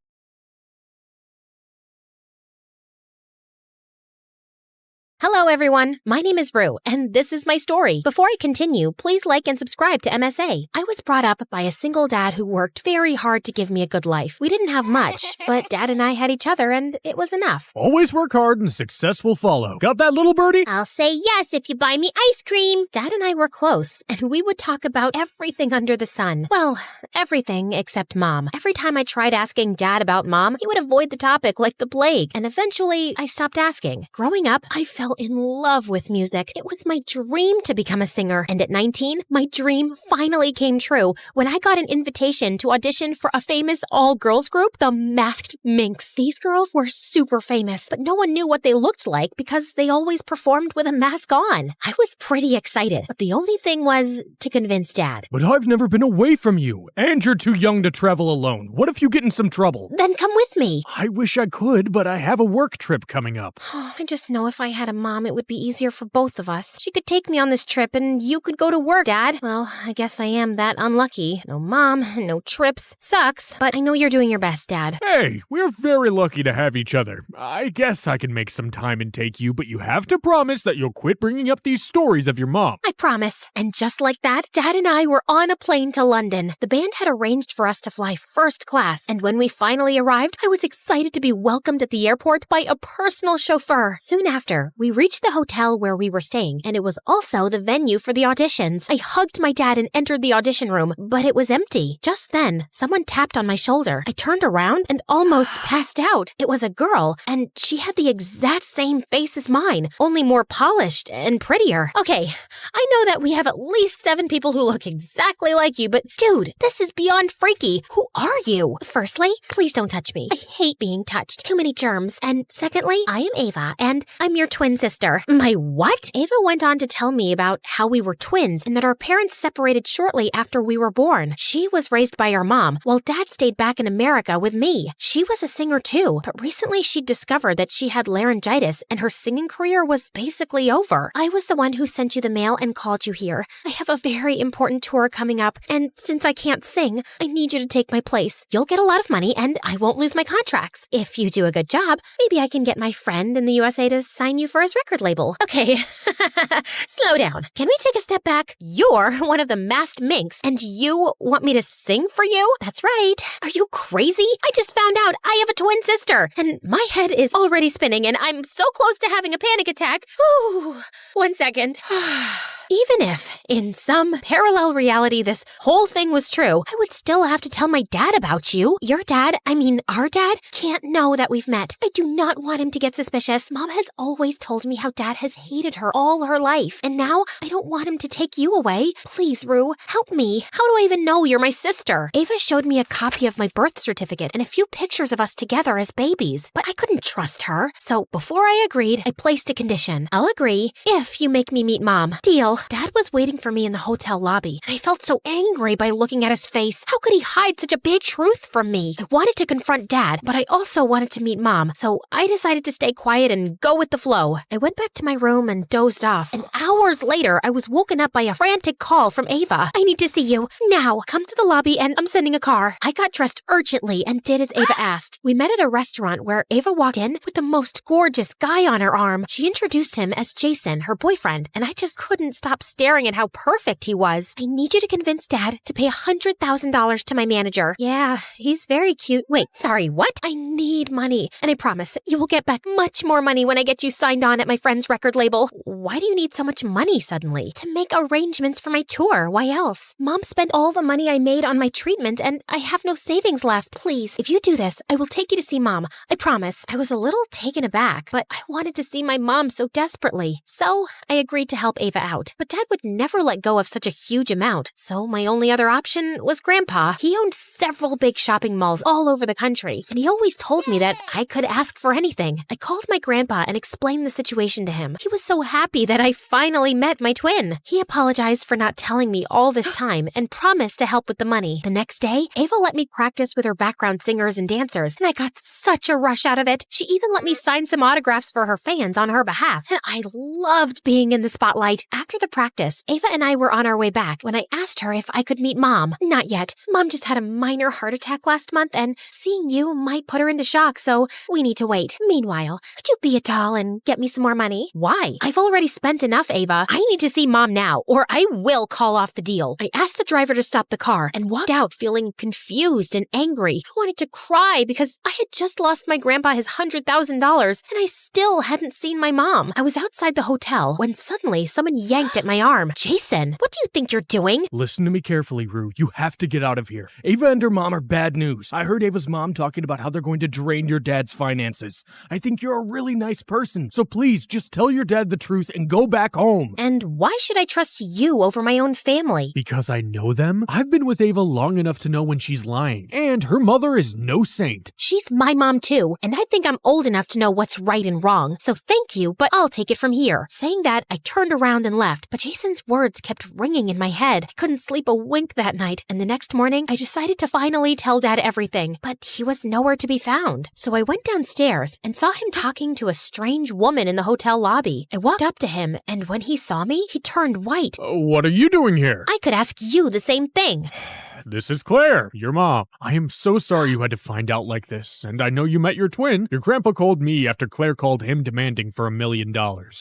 Hello, everyone. My name is Rue, and this is my story. Before I continue, please like and subscribe to MSA. I was brought up by a single dad who worked very hard to give me a good life. We didn't have much, but Dad and I had each other, and it was enough. Always work hard and success will follow. Got that, little birdie? I'll say yes if you buy me ice cream. Dad and I were close, and we would talk about everything under the sun. Well, everything except Mom. Every time I tried asking Dad about Mom, he would avoid the topic like the plague, and eventually I stopped asking. Growing up, I fell in love with music. It was my dream to become a singer, and at 19, my dream finally came true when I got an invitation to audition for a famous all-girls group, the Masked Minx. These girls were super famous, but no one knew what they looked like because they always performed with a mask on. I was pretty excited, but the only thing was to convince Dad. But I've never been away from you, and you're too young to travel alone. What if you get in some trouble? Then come with me. I wish I could, but I have a work trip coming up. I just know if I had a mom, it would be easier for both of us. She could take me on this trip and you could go to work, Dad. Well, I guess I am that unlucky. No mom, no trips. Sucks, but I know you're doing your best, Dad. Hey, we're very lucky to have each other. I guess I can make some time and take you, but you have to promise that you'll quit bringing up these stories of your mom. I promise. And just like that, Dad and I were on a plane to London. The band had arranged for us to fly first class, and when we finally arrived, I was excited to be welcomed at the airport by a personal chauffeur. Soon after, we reached the hotel where we were staying, and it was also the venue for the auditions. I hugged my dad and entered the audition room, but it was empty. Just then, someone tapped on my shoulder. I turned around and almost passed out. It was a girl, and she had the exact same face as mine, only more polished and prettier. Okay, I know that we have at least 7 people who look exactly like you, but dude, this is beyond freaky. Who are you? Firstly, please don't touch me. I hate being touched. Too many germs. And secondly, I am Ava, and I'm your twin sister. My what? Ava went on to tell me about how we were twins and that our parents separated shortly after we were born. She was raised by our mom, while Dad stayed back in America with me. She was a singer too, but recently she discovered that she had laryngitis and her singing career was basically over. I was the one who sent you the mail and called you here. I have a very important tour coming up, and since I can't sing, I need you to take my place. You'll get a lot of money, and I won't lose my contracts. If you do a good job, maybe I can get my friend in the USA to sign you for his record label. Okay, slow down. Can we take a step back? You're one of the Masked Minx, and you want me to sing for you? That's right. Are you crazy? I just found out I have a twin sister, and my head is already spinning, and I'm so close to having a panic attack. Ooh, 1 second. Even if, in some parallel reality, this whole thing was true, I would still have to tell my dad about you. Your dad, our dad, can't know that we've met. I do not want him to get suspicious. Mom has always told me how Dad has hated her all her life, and now I don't want him to take you away. Please, Rue, help me. How do I even know you're my sister? Ava showed me a copy of my birth certificate and a few pictures of us together as babies, but I couldn't trust her. So before I agreed, I placed a condition. I'll agree if you make me meet Mom. Deal. Dad was waiting for me in the hotel lobby, and I felt so angry by looking at his face. How could he hide such a big truth from me? I wanted to confront Dad, but I also wanted to meet Mom, so I decided to stay quiet and go with the flow. I went back to my room and dozed off, and hours later, I was woken up by a frantic call from Ava. I need to see you. Now, come to the lobby and I'm sending a car. I got dressed urgently and did as Ava asked. We met at a restaurant where Ava walked in with the most gorgeous guy on her arm. She introduced him as Jason, her boyfriend, and I just couldn't stop staring at how perfect he was. I need you to convince Dad to pay $100,000 to my manager. Yeah, he's very cute. Wait, sorry, what? I need money, and I promise you will get back much more money when I get you signed on at my friend's record label. Why do you need so much money suddenly? To make arrangements for my tour. Why else? Mom spent all the money I made on my treatment, and I have no savings left. Please, if you do this, I will take you to see Mom. I promise. I was a little taken aback, but I wanted to see my mom so desperately. So I agreed to help Ava out. But Dad would never let go of such a huge amount, so my only other option was Grandpa. He owned several big shopping malls all over the country, and he always told me that I could ask for anything. I called my grandpa and explained the situation to him. He was so happy that I finally met my twin. He apologized for not telling me all this time and promised to help with the money. The next day, Ava let me practice with her background singers and dancers, and I got such a rush out of it. She even let me sign some autographs for her fans on her behalf, and I loved being in the spotlight. After the practice, Ava and I were on our way back when I asked her if I could meet Mom. Not yet. Mom just had a minor heart attack last month, and seeing you might put her into shock, so we need to wait. Meanwhile, could you be a doll and get me some more money? Why? I've already spent enough, Ava. I need to see Mom now, or I will call off the deal. I asked the driver to stop the car and walked out feeling confused and angry. I wanted to cry because I had just lost my grandpa his $100,000 and I still hadn't seen my mom. I was outside the hotel when suddenly someone yanked at my arm. Jason, what do you think you're doing? Listen to me carefully, Rue. You have to get out of here. Ava and her mom are bad news. I heard Ava's mom talking about how they're going to drain your dad's finances. I think you're a really nice person, so please just tell your dad the truth and go back home. And why should I trust you over my own family? Because I know them. I've been with Ava long enough to know when she's lying, and her mother is no saint. She's my mom too, and I think I'm old enough to know what's right and wrong, so thank you, but I'll take it from here. Saying that, I turned around and left, but Jason's words kept ringing in my head. I couldn't sleep a wink that night, and the next morning, I decided to finally tell Dad everything, but he was nowhere to be found. So I went downstairs and saw him talking to a strange woman in the hotel lobby. I walked up to him, and when he saw me, he turned white. What are you doing here? I could ask you the same thing. This is Claire, your mom. I am so sorry you had to find out like this, and I know you met your twin. Your grandpa called me after Claire called him demanding for $1 million.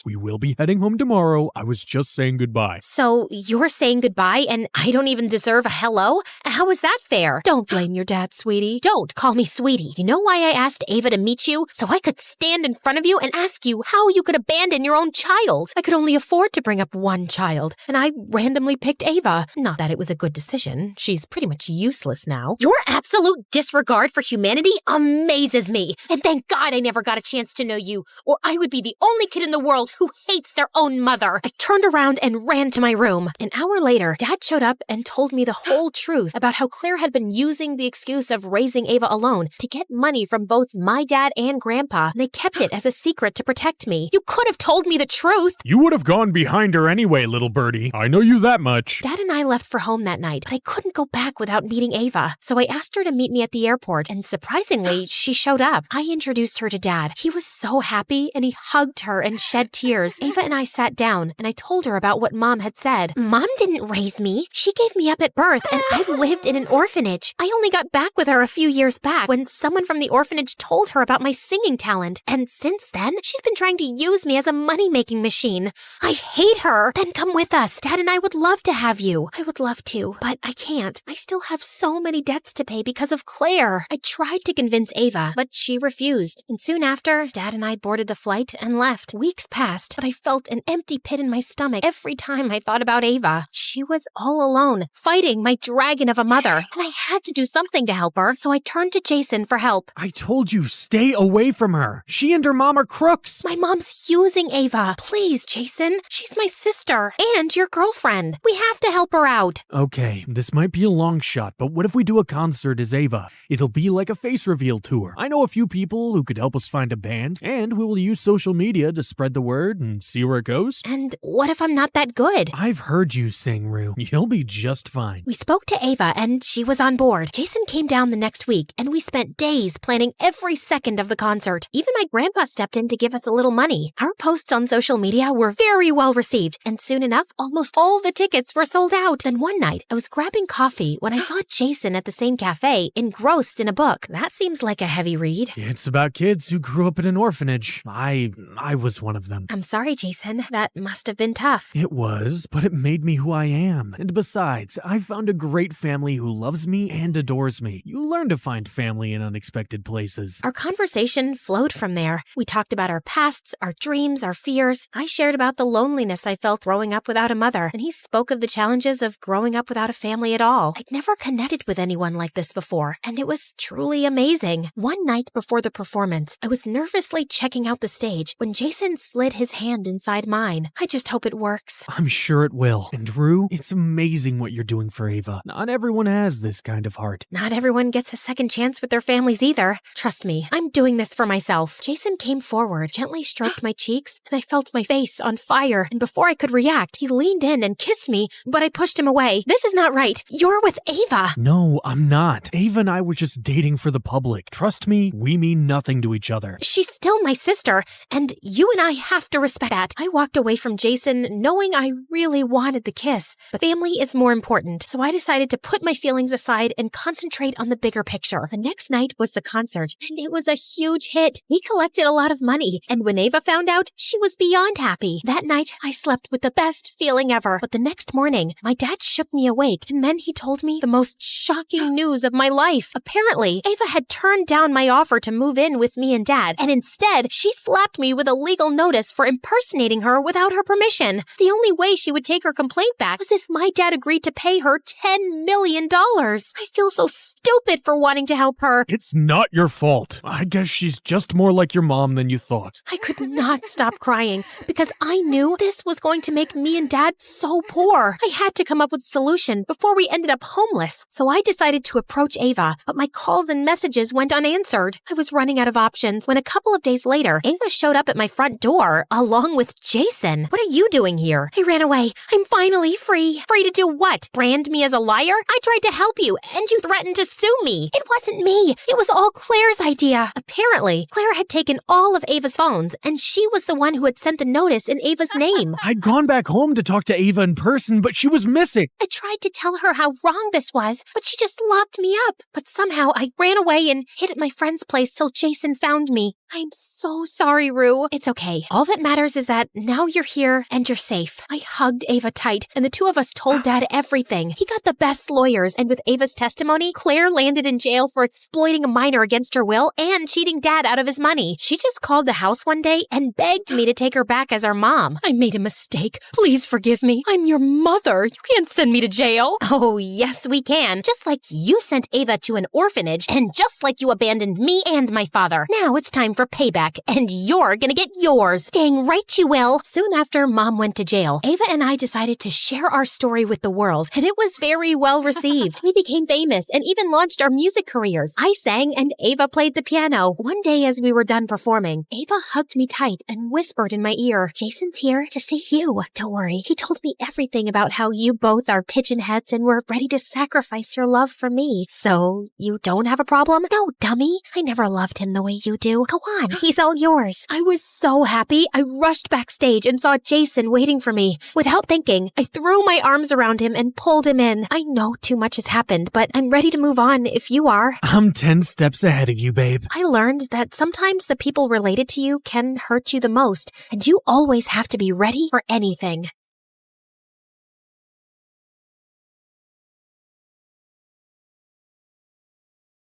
We will be heading home tomorrow. I was just saying goodbye. So you're saying goodbye and I don't even deserve a hello? How is that fair? Don't blame your dad, sweetie. Don't call me sweetie. You know why I asked Ava to meet you? So I could stand in front of you and ask you how you could abandon your own child. I could only afford to bring up one child, and I randomly picked Ava. Not that it was a good decision. She's pretty much useless now. Your absolute disregard for humanity amazes me. And thank God I never got a chance to know you, or I would be the only kid in the world who hates their own mother. I turned around and ran to my room. An hour later, Dad showed up and told me the whole truth about how Claire had been using the excuse of raising Ava alone to get money from both my dad and Grandpa, and they kept it as a secret to protect me. You could have told me the truth. You would have gone behind her anyway, little birdie. I know you that much. Dad and I left for home that night, but I couldn't go back without meeting Ava, so I asked her to meet me at the airport, and surprisingly, she showed up. I introduced her to Dad. He was so happy, and he hugged her and shed tears. Ava and I sat down, and I told her about what Mom had said. Mom didn't raise me. She gave me up at birth, and I lived in an orphanage. I only got back with her a few years back when someone from the orphanage told her about my singing talent, and since then, she's been trying to use me as a money-making machine. I hate her. Then come with us. Dad and I would love to have you. I would love to, but I can't. I still have so many debts to pay because of Claire. I tried to convince Ava, but she refused. And soon after, Dad and I boarded the flight and left. Weeks passed, but I felt an empty pit in my stomach every time I thought about Ava. She was all alone, fighting my dragon of a mother, and I had to do something to help her, so I turned to Jason for help. I told you, stay away from her. She and her mom are crooks. My mom's using Ava. Please, Jason. She's my sister and your girlfriend. We have to help her out. Okay, this might be a long shot, but what if we do a concert as Ava? It'll be like a face reveal tour. I know a few people who could help us find a band, and we will use social media to spread the word and see where it goes. And what if I'm not that good? I've heard you sing, Rue. You'll be just fine. We spoke to Ava, and she was on board. Jason came down the next week, and we spent days planning every second of the concert. Even my grandpa stepped in to give us a little money. Our posts on social media were very well received, and soon enough, almost all the tickets were sold out. Then one night, I was grabbing coffee when I saw Jason at the same cafe, engrossed in a book. That seems like a heavy read. It's about kids who grew up in an orphanage. I was one of them. I'm sorry, Jason. That must have been tough. It was, but it made me who I am. And besides, I found a great family who loves me and adores me. You learn to find family in unexpected places. Our conversation flowed from there. We talked about our pasts, our dreams, our fears. I shared about the loneliness I felt growing up without a mother, and he spoke of the challenges of growing up without a family at all. I'd never connected with anyone like this before, and it was truly amazing. One night before the performance, I was nervously checking out the stage when Jason slid his hand inside mine. I just hope it works. I'm sure it will. And Rue, it's amazing what you're doing for Ava. Not everyone has this kind of heart. Not everyone gets a second chance with their families either. Trust me, I'm doing this for myself. Jason came forward, gently stroked my cheeks, and I felt my face on fire. And before I could react, he leaned in and kissed me, but I pushed him away. This is not right. You're with Ava. No, I'm not. Ava and I were just dating for the public. Trust me, we mean nothing to each other. She's still my sister, and you and I have to respect that. I walked away from Jason knowing I really wanted the kiss, but family is more important, so I decided to put my feelings aside and concentrate on the bigger picture. The next night was the concert, and it was a huge hit. We collected a lot of money, and when Ava found out, she was beyond happy. That night, I slept with the best feeling ever, but the next morning, my dad shook me awake, and then he told me the most shocking news of my life. Apparently, Ava had turned down my offer to move in with me and Dad, and instead, she slapped me with a legal notice for impersonating her without her permission. The only way she would take her complaint back was if my dad agreed to pay her $10 million. I feel so stupid for wanting to help her. It's not your fault. I guess she's just more like your mom than you thought. I could not stop crying because I knew this was going to make me and Dad so poor. I had to come up with a solution before we ended up homeless. So I decided to approach Ava, but my calls and messages went unanswered. I was running out of options when a couple of days later, Ava showed up at my front door along with Jason. What are you doing here? I ran away. I'm finally free. Free to do what? Brand me as a liar? I tried to help you, and you threatened to sue me. It wasn't me. It was all Claire's idea. Apparently, Claire had taken all of Ava's phones, and she was the one who had sent the notice in Ava's name. I'd gone back home to talk to Ava in person, but she was missing. I tried to tell her how wrong this was, but she just locked me up. But somehow I ran away and hid at my friend's place till Jason found me. I'm so sorry, Rue. It's okay. All that matters is that now you're here and you're safe. I hugged Ava tight, and the two of us told Dad everything. He got the best lawyers, and with Ava's testimony, Claire landed in jail for exploiting a minor against her will and cheating Dad out of his money. She just called the house one day and begged me to take her back as our mom. I made a mistake. Please forgive me. I'm your mother. You can't send me to jail. Oh, yes, we can. Just like you sent Ava to an orphanage, and just like you abandoned me and my father. Now it's time for payback, and you're gonna get yours. Dang right you will. Soon after Mom went to jail, Ava and I decided to share our story with the world, and it was very well received. We became famous and even launched our music careers. I sang and Ava played the piano. One day as we were done performing, Ava hugged me tight and whispered in my ear, Jason's here to see you. Don't worry. He told me everything about how you both are pigeonheads and were ready to sacrifice your love for me. So, you don't have a problem? No, dummy. I never loved him the way you do. Go on. He's all yours. I was so happy. I rushed backstage and saw Jason waiting for me. Without thinking, I threw my arms around him and pulled him in. I know too much has happened, but I'm ready to move on if you are. I'm 10 steps ahead of you, babe. I learned that sometimes the people related to you can hurt you the most, and you always have to be ready for anything.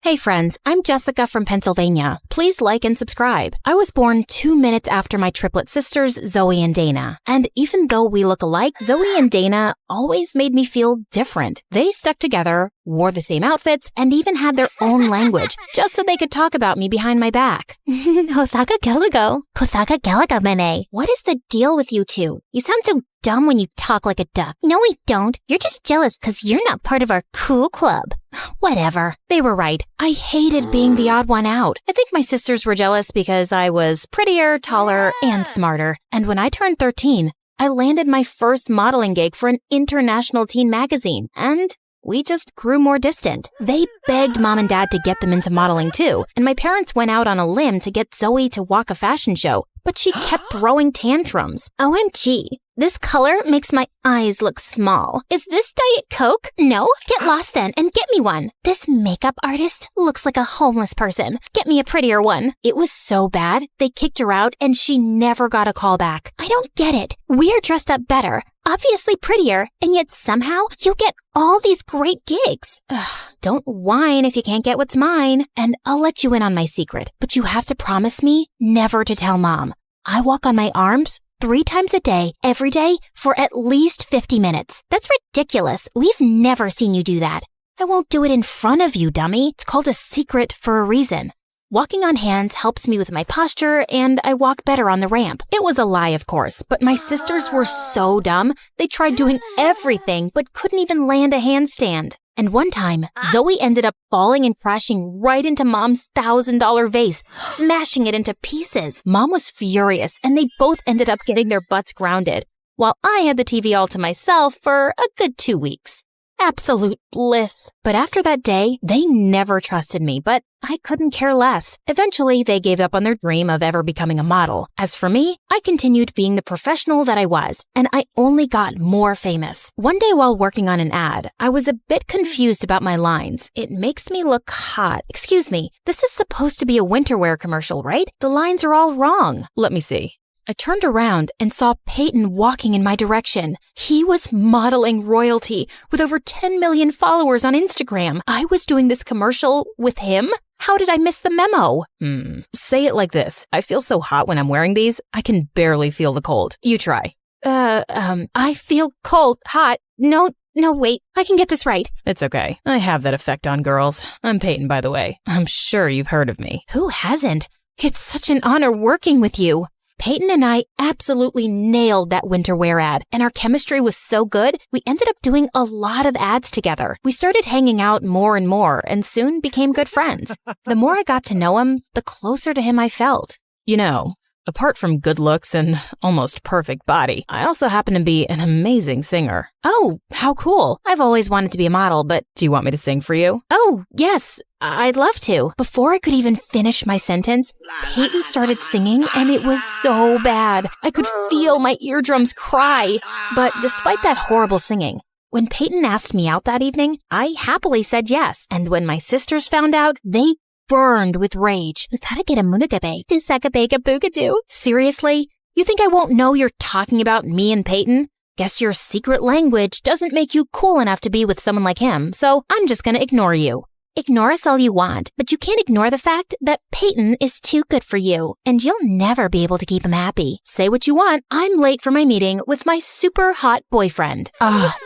Hey friends, I'm Jessica from Pennsylvania. Please like and subscribe. I was born 2 minutes after my triplet sisters, Zoe and Dana. And even though we look alike, Zoe and Dana always made me feel different. They stuck together, wore the same outfits, and even had their own language, just so they could talk about me behind my back. Hosaga Gelago. Kosaga Gelaga Mene. What is the deal with you two? You sound so dumb when you talk like a duck. No, we don't. You're just jealous because you're not part of our cool club. Whatever. They were right. I hated being the odd one out. I think my sisters were jealous because I was prettier, taller, and smarter. And when I turned 13, I landed my first modeling gig for an international teen magazine. And we just grew more distant. They begged Mom and Dad to get them into modeling too, and my parents went out on a limb to get Zoe to walk a fashion show, but she kept throwing tantrums. OMG. This color makes my eyes look small. Is this Diet Coke? No? Get lost then and get me one. This makeup artist looks like a homeless person. Get me a prettier one. It was so bad, they kicked her out and she never got a call back. I don't get it. We're dressed up better, obviously prettier, and yet somehow you get all these great gigs. Ugh, don't whine if you can't get what's mine. And I'll let you in on my secret, but you have to promise me never to tell Mom. I walk on my arms 3 times a day, every day, for at least 50 minutes. That's ridiculous. We've never seen you do that. I won't do it in front of you, dummy. It's called a secret for a reason. Walking on hands helps me with my posture, and I walk better on the ramp. It was a lie, of course, but my sisters were so dumb. They tried doing everything, but couldn't even land a handstand. And one time, Zoe ended up falling and crashing right into Mom's $1,000 vase, smashing it into pieces. Mom was furious, and they both ended up getting their butts grounded, while I had the TV all to myself for a good 2 weeks. absolute bliss. But after that day, they never trusted me, but I couldn't care less. Eventually, they gave up on their dream of ever becoming a model. As for me, I continued being the professional that I was, and I only got more famous. One day while working on an ad, I was a bit confused about my lines. It makes me look hot. Excuse me, this is supposed to be a winter wear commercial, right? The lines are all wrong. Let me see. I turned around and saw Peyton walking in my direction. He was modeling royalty with over 10 million followers on Instagram. I was doing this commercial with him? How did I miss the memo? Say it like this. I feel so hot when I'm wearing these, I can barely feel the cold. You try. I feel cold, hot. No, wait. I can get this right. It's okay. I have that effect on girls. I'm Peyton, by the way. I'm sure you've heard of me. Who hasn't? It's such an honor working with you. Peyton and I absolutely nailed that winter wear ad, and our chemistry was so good, we ended up doing a lot of ads together. We started hanging out more and more, and soon became good friends. The more I got to know him, the closer to him I felt. You know, apart from good looks and almost perfect body, I also happen to be an amazing singer. Oh, how cool. I've always wanted to be a model, but... Do you want me to sing for you? Oh, yes. I'd love to. Before I could even finish my sentence, Peyton started singing, and it was so bad. I could feel my eardrums cry. But despite that horrible singing, when Peyton asked me out that evening, I happily said yes. And when my sisters found out, they burned with rage. Seriously? You think I won't know you're talking about me and Peyton? Guess your secret language doesn't make you cool enough to be with someone like him, so I'm just gonna ignore you. Ignore us all you want, but you can't ignore the fact that Peyton is too good for you, and you'll never be able to keep him happy. Say what you want, I'm late for my meeting with my super hot boyfriend.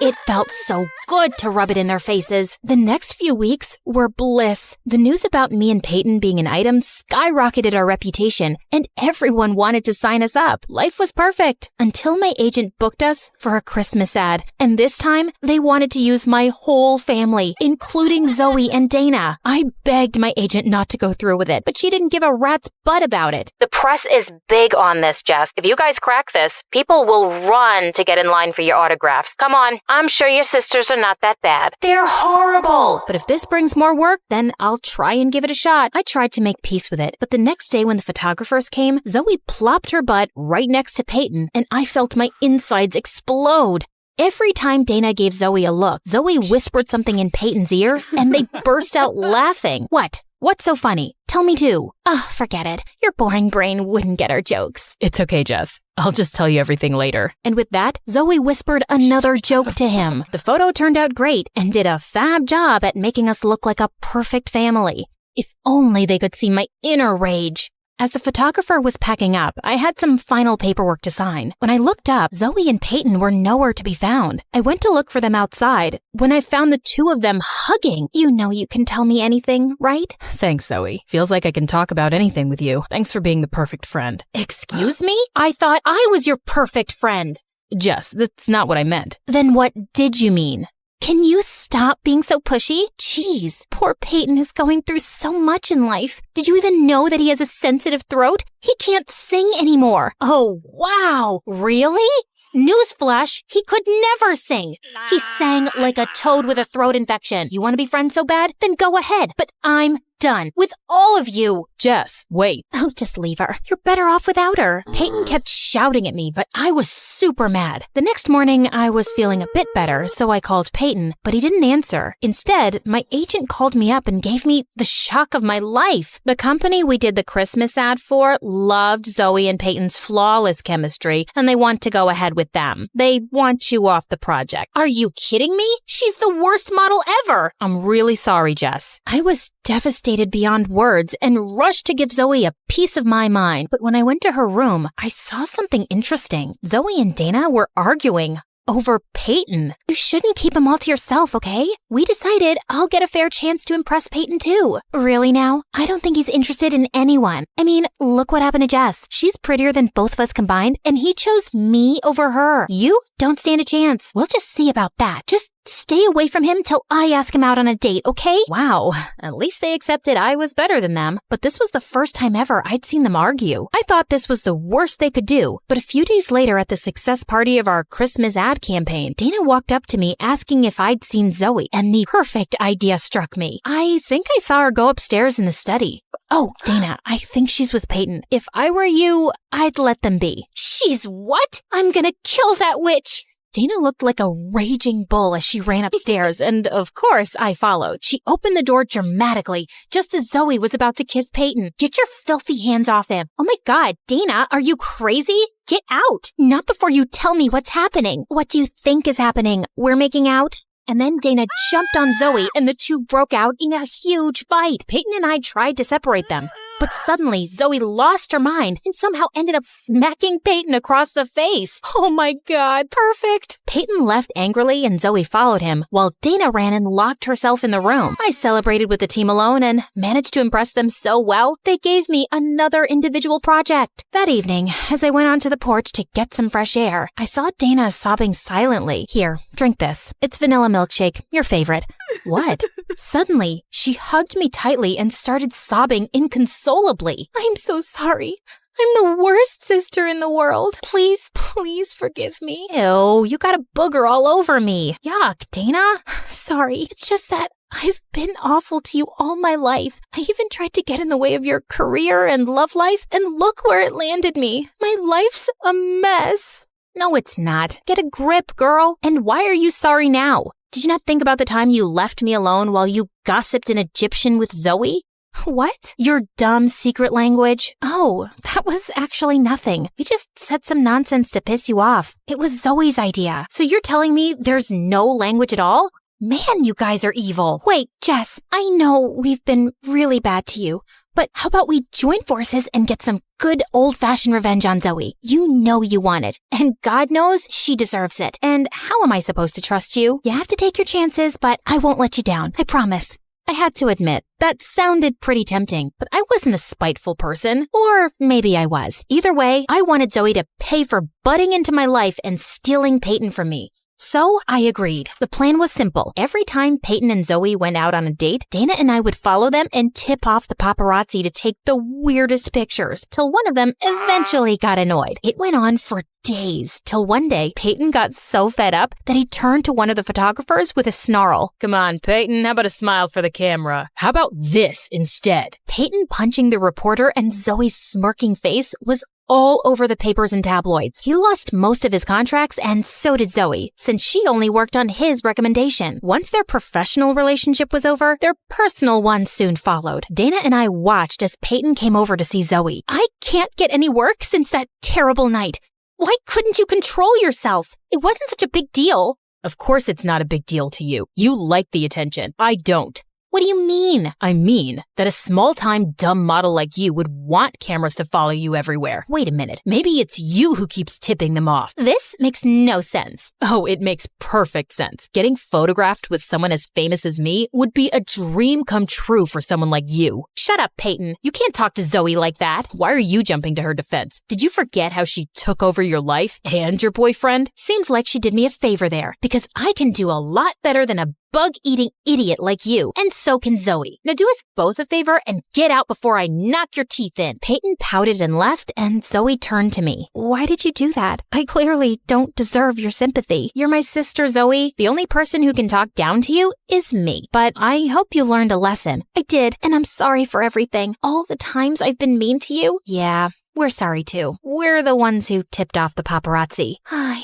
It felt so good to rub it in their faces. The next few weeks were bliss. The news about me and Peyton being an item skyrocketed our reputation, and everyone wanted to sign us up. Life was perfect, until my agent booked us for a Christmas ad, and this time, they wanted to use my whole family, including Zoe and Dana. I begged my agent not to go through with it, but she didn't give a rat's butt about it. The press is big on this, Jess. If you guys crack this, people will run to get in line for your autographs. Come on, I'm sure your sisters are not that bad. They're horrible! But if this brings more work, then I'll try and give it a shot. I tried to make peace with it, but the next day when the photographers came, Zoe plopped her butt right next to Peyton, and I felt my insides explode. Every time Dana gave Zoe a look, Zoe whispered something in Peyton's ear, and they burst out laughing. What? What's so funny? Tell me too. Forget it. Your boring brain wouldn't get our jokes. It's okay, Jess. I'll just tell you everything later. And with that, Zoe whispered another joke to him. The photo turned out great and did a fab job at making us look like a perfect family. If only they could see my inner rage. As the photographer was packing up, I had some final paperwork to sign. When I looked up, Zoe and Peyton were nowhere to be found. I went to look for them outside when I found the two of them hugging. You know you can tell me anything, right? Thanks, Zoe. Feels like I can talk about anything with you. Thanks for being the perfect friend. Excuse me? I thought I was your perfect friend. Jess, that's not what I meant. Then what did you mean? Can you stop being so pushy? Jeez, poor Peyton is going through so much in life. Did you even know that he has a sensitive throat? He can't sing anymore. Oh, wow. Really? Newsflash, he could never sing. He sang like a toad with a throat infection. You want to be friends so bad? Then go ahead. But I'm done with all of you. Jess, wait. Oh, just leave her. You're better off without her. Peyton kept shouting at me, but I was super mad. The next morning, I was feeling a bit better, so I called Peyton, but he didn't answer. Instead, my agent called me up and gave me the shock of my life. The company we did the Christmas ad for loved Zoe and Peyton's flawless chemistry, and they want to go ahead with them. They want you off the project. Are you kidding me? She's the worst model ever. I'm really sorry, Jess. I was devastated beyond words and rushed to give Zoe a piece of my mind. But when I went to her room, I saw something interesting. Zoe and Dana were arguing over Peyton. You shouldn't keep him all to yourself, okay? We decided I'll get a fair chance to impress Peyton too. Really now? I don't think he's interested in anyone. I mean, look what happened to Jess. She's prettier than both of us combined, and he chose me over her. You don't stand a chance. We'll just see about that. Just stay away from him till I ask him out on a date, okay? Wow, at least they accepted I was better than them. But this was the first time ever I'd seen them argue. I thought this was the worst they could do. But a few days later at the success party of our Christmas ad campaign, Dana walked up to me asking if I'd seen Zoe, and the perfect idea struck me. I think I saw her go upstairs in the study. Oh, Dana, I think she's with Peyton. If I were you, I'd let them be. She's what? I'm gonna kill that witch. Dana looked like a raging bull as she ran upstairs, and of course, I followed. She opened the door dramatically, just as Zoe was about to kiss Peyton. Get your filthy hands off him. Oh my God, Dana, are you crazy? Get out. Not before you tell me what's happening. What do you think is happening? We're making out? And then Dana jumped on Zoe, and the two broke out in a huge fight. Peyton and I tried to separate them. But suddenly, Zoe lost her mind and somehow ended up smacking Peyton across the face. Oh my God, perfect. Peyton left angrily and Zoe followed him, while Dana ran and locked herself in the room. I celebrated with the team alone and managed to impress them so well, they gave me another individual project. That evening, as I went onto the porch to get some fresh air, I saw Dana sobbing silently. Here, drink this. It's vanilla milkshake, your favorite. What? Suddenly, she hugged me tightly and started sobbing inconsolably. I'm so sorry. I'm the worst sister in the world. Please, please forgive me. Ew, you got a booger all over me. Yuck, Dana. Sorry, it's just that I've been awful to you all my life. I even tried to get in the way of your career and love life, and look where it landed me. My life's a mess. No, it's not. Get a grip, girl. And why are you sorry now? Did you not think about the time you left me alone while you gossiped in Egyptian with Zoe? What? Your dumb secret language? Oh, that was actually nothing. We just said some nonsense to piss you off. It was Zoe's idea. So you're telling me there's no language at all? Man, you guys are evil. Wait, Jess, I know we've been really bad to you, but how about we join forces and get some good old-fashioned revenge on Zoe? You know you want it, and God knows she deserves it. And how am I supposed to trust you? You have to take your chances, but I won't let you down. I promise. I had to admit, that sounded pretty tempting, but I wasn't a spiteful person. Or maybe I was. Either way, I wanted Zoe to pay for butting into my life and stealing Peyton from me. So I agreed. The plan was simple. Every time Peyton and Zoe went out on a date, Dana and I would follow them and tip off the paparazzi to take the weirdest pictures, till one of them eventually got annoyed. It went on for days, till one day, Peyton got so fed up that he turned to one of the photographers with a snarl. Come on, Peyton, how about a smile for the camera? How about this instead? Peyton punching the reporter and Zoe's smirking face was all over the papers and tabloids. He lost most of his contracts, and so did Zoe, since she only worked on his recommendation. Once their professional relationship was over, their personal one soon followed. Dana and I watched as Peyton came over to see Zoe. I can't get any work since that terrible night. Why couldn't you control yourself? It wasn't such a big deal. Of course it's not a big deal to you. You like the attention. I don't. What do you mean? I mean that a small-time dumb model like you would want cameras to follow you everywhere. Wait a minute. Maybe it's you who keeps tipping them off. This makes no sense. Oh, it makes perfect sense. Getting photographed with someone as famous as me would be a dream come true for someone like you. Shut up, Peyton. You can't talk to Zoe like that. Why are you jumping to her defense? Did you forget how she took over your life and your boyfriend? Seems like she did me a favor there, because I can do a lot better than a bug-eating idiot like you, and so can Zoe. Now do us both a favor and get out before I knock your teeth in. Peyton pouted and left, and Zoe turned to me. Why did you do that? I clearly don't deserve your sympathy. You're my sister, Zoe. The only person who can talk down to you is me. But I hope you learned a lesson. I did, and I'm sorry for everything. All the times I've been mean to you. Yeah, we're sorry too. We're the ones who tipped off the paparazzi.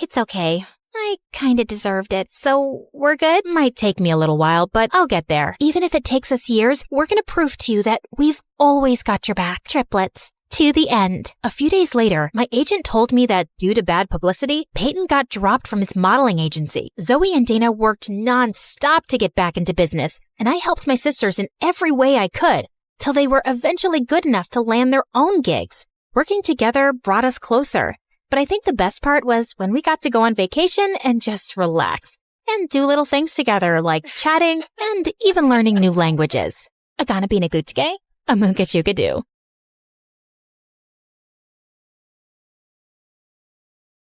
It's okay. I kinda deserved it, so we're good? Might take me a little while, but I'll get there. Even if it takes us years, we're gonna prove to you that we've always got your back. Triplets. To the end. A few days later, my agent told me that due to bad publicity, Peyton got dropped from his modeling agency. Zoe and Dana worked non-stop to get back into business, and I helped my sisters in every way I could, till they were eventually good enough to land their own gigs. Working together brought us closer. But I think the best part was when we got to go on vacation and just relax and do little things together like chatting and even learning new languages. Agana bina gutge, amunkachugadoo.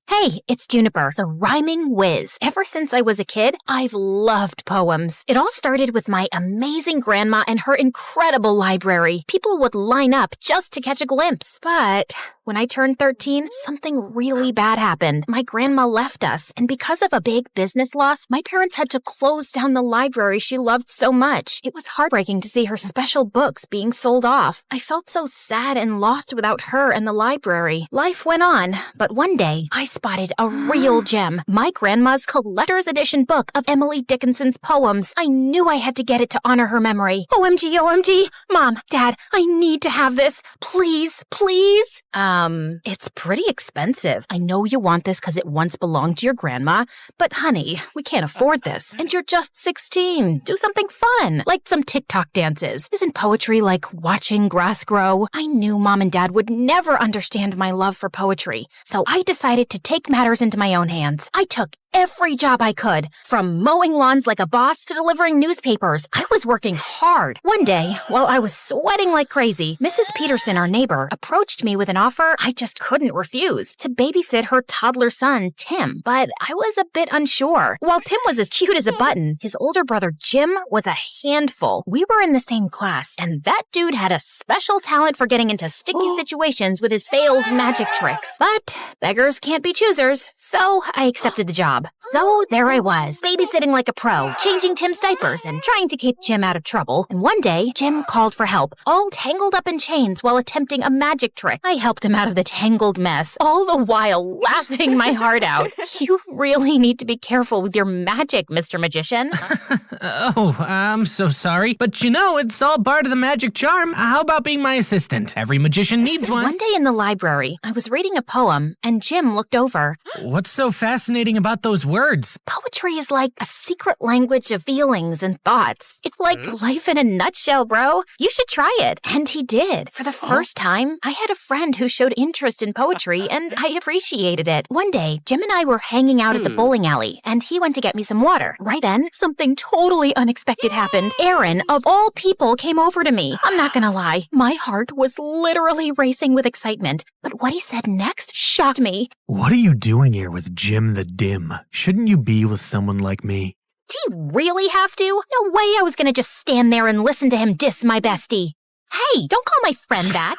Hey, it's Juniper, the rhyming whiz. Ever since I was a kid, I've loved poems. It all started with my amazing grandma and her incredible library. People would line up just to catch a glimpse. But when I turned 13, something really bad happened. My grandma left us, and because of a big business loss, my parents had to close down the library she loved so much. It was heartbreaking to see her special books being sold off. I felt so sad and lost without her and the library. Life went on, but one day, I spotted a real gem. My grandma's collector's edition book of Emily Dickinson's poems. I knew I had to get it to honor her memory. OMG, OMG. Mom, Dad, I need to have this. Please, please. It's pretty expensive. I know you want this because it once belonged to your grandma, but honey, we can't afford this. And you're just 16. Do something fun, like some TikTok dances. Isn't poetry like watching grass grow? I knew Mom and Dad would never understand my love for poetry, so I decided to take matters into my own hands. I took every job I could, from mowing lawns like a boss to delivering newspapers. I was working hard. One day, while I was sweating like crazy, Mrs. Peterson, our neighbor, approached me with an offer I just couldn't refuse, to babysit her toddler son, Tim. But I was a bit unsure. While Tim was as cute as a button, his older brother Jim was a handful. We were in the same class, and that dude had a special talent for getting into sticky situations with his failed magic tricks. But beggars can't be choosers, so I accepted the job. So there I was, babysitting like a pro, changing Tim's diapers and trying to keep Jim out of trouble. And one day, Jim called for help, all tangled up in chains while attempting a magic trick. I helped him out of the tangled mess, all the while laughing my heart out. You really need to be careful with your magic, Mr. Magician. Oh, I'm so sorry. But you know, it's all part of the magic charm. How about being my assistant? Every magician needs one. One day in the library, I was reading a poem, and Jim looked over. What's so fascinating about those words? Poetry is like a secret language of feelings and thoughts. It's like life in a nutshell, bro. You should try it. And he did. For the first time, I had a friend who showed interest in poetry, and I appreciated it. One day, Jim and I were hanging out at the bowling alley, and he went to get me some water. Right then, something totally unexpected happened. Aaron, of all people, came over to me. I'm not gonna lie, my heart was literally racing with excitement. But what he said next shocked me. What are you doing here with Jim the Dim? Shouldn't you be with someone like me? Did he really have to? No way I was gonna just stand there and listen to him diss my bestie. Hey, don't call my friend that.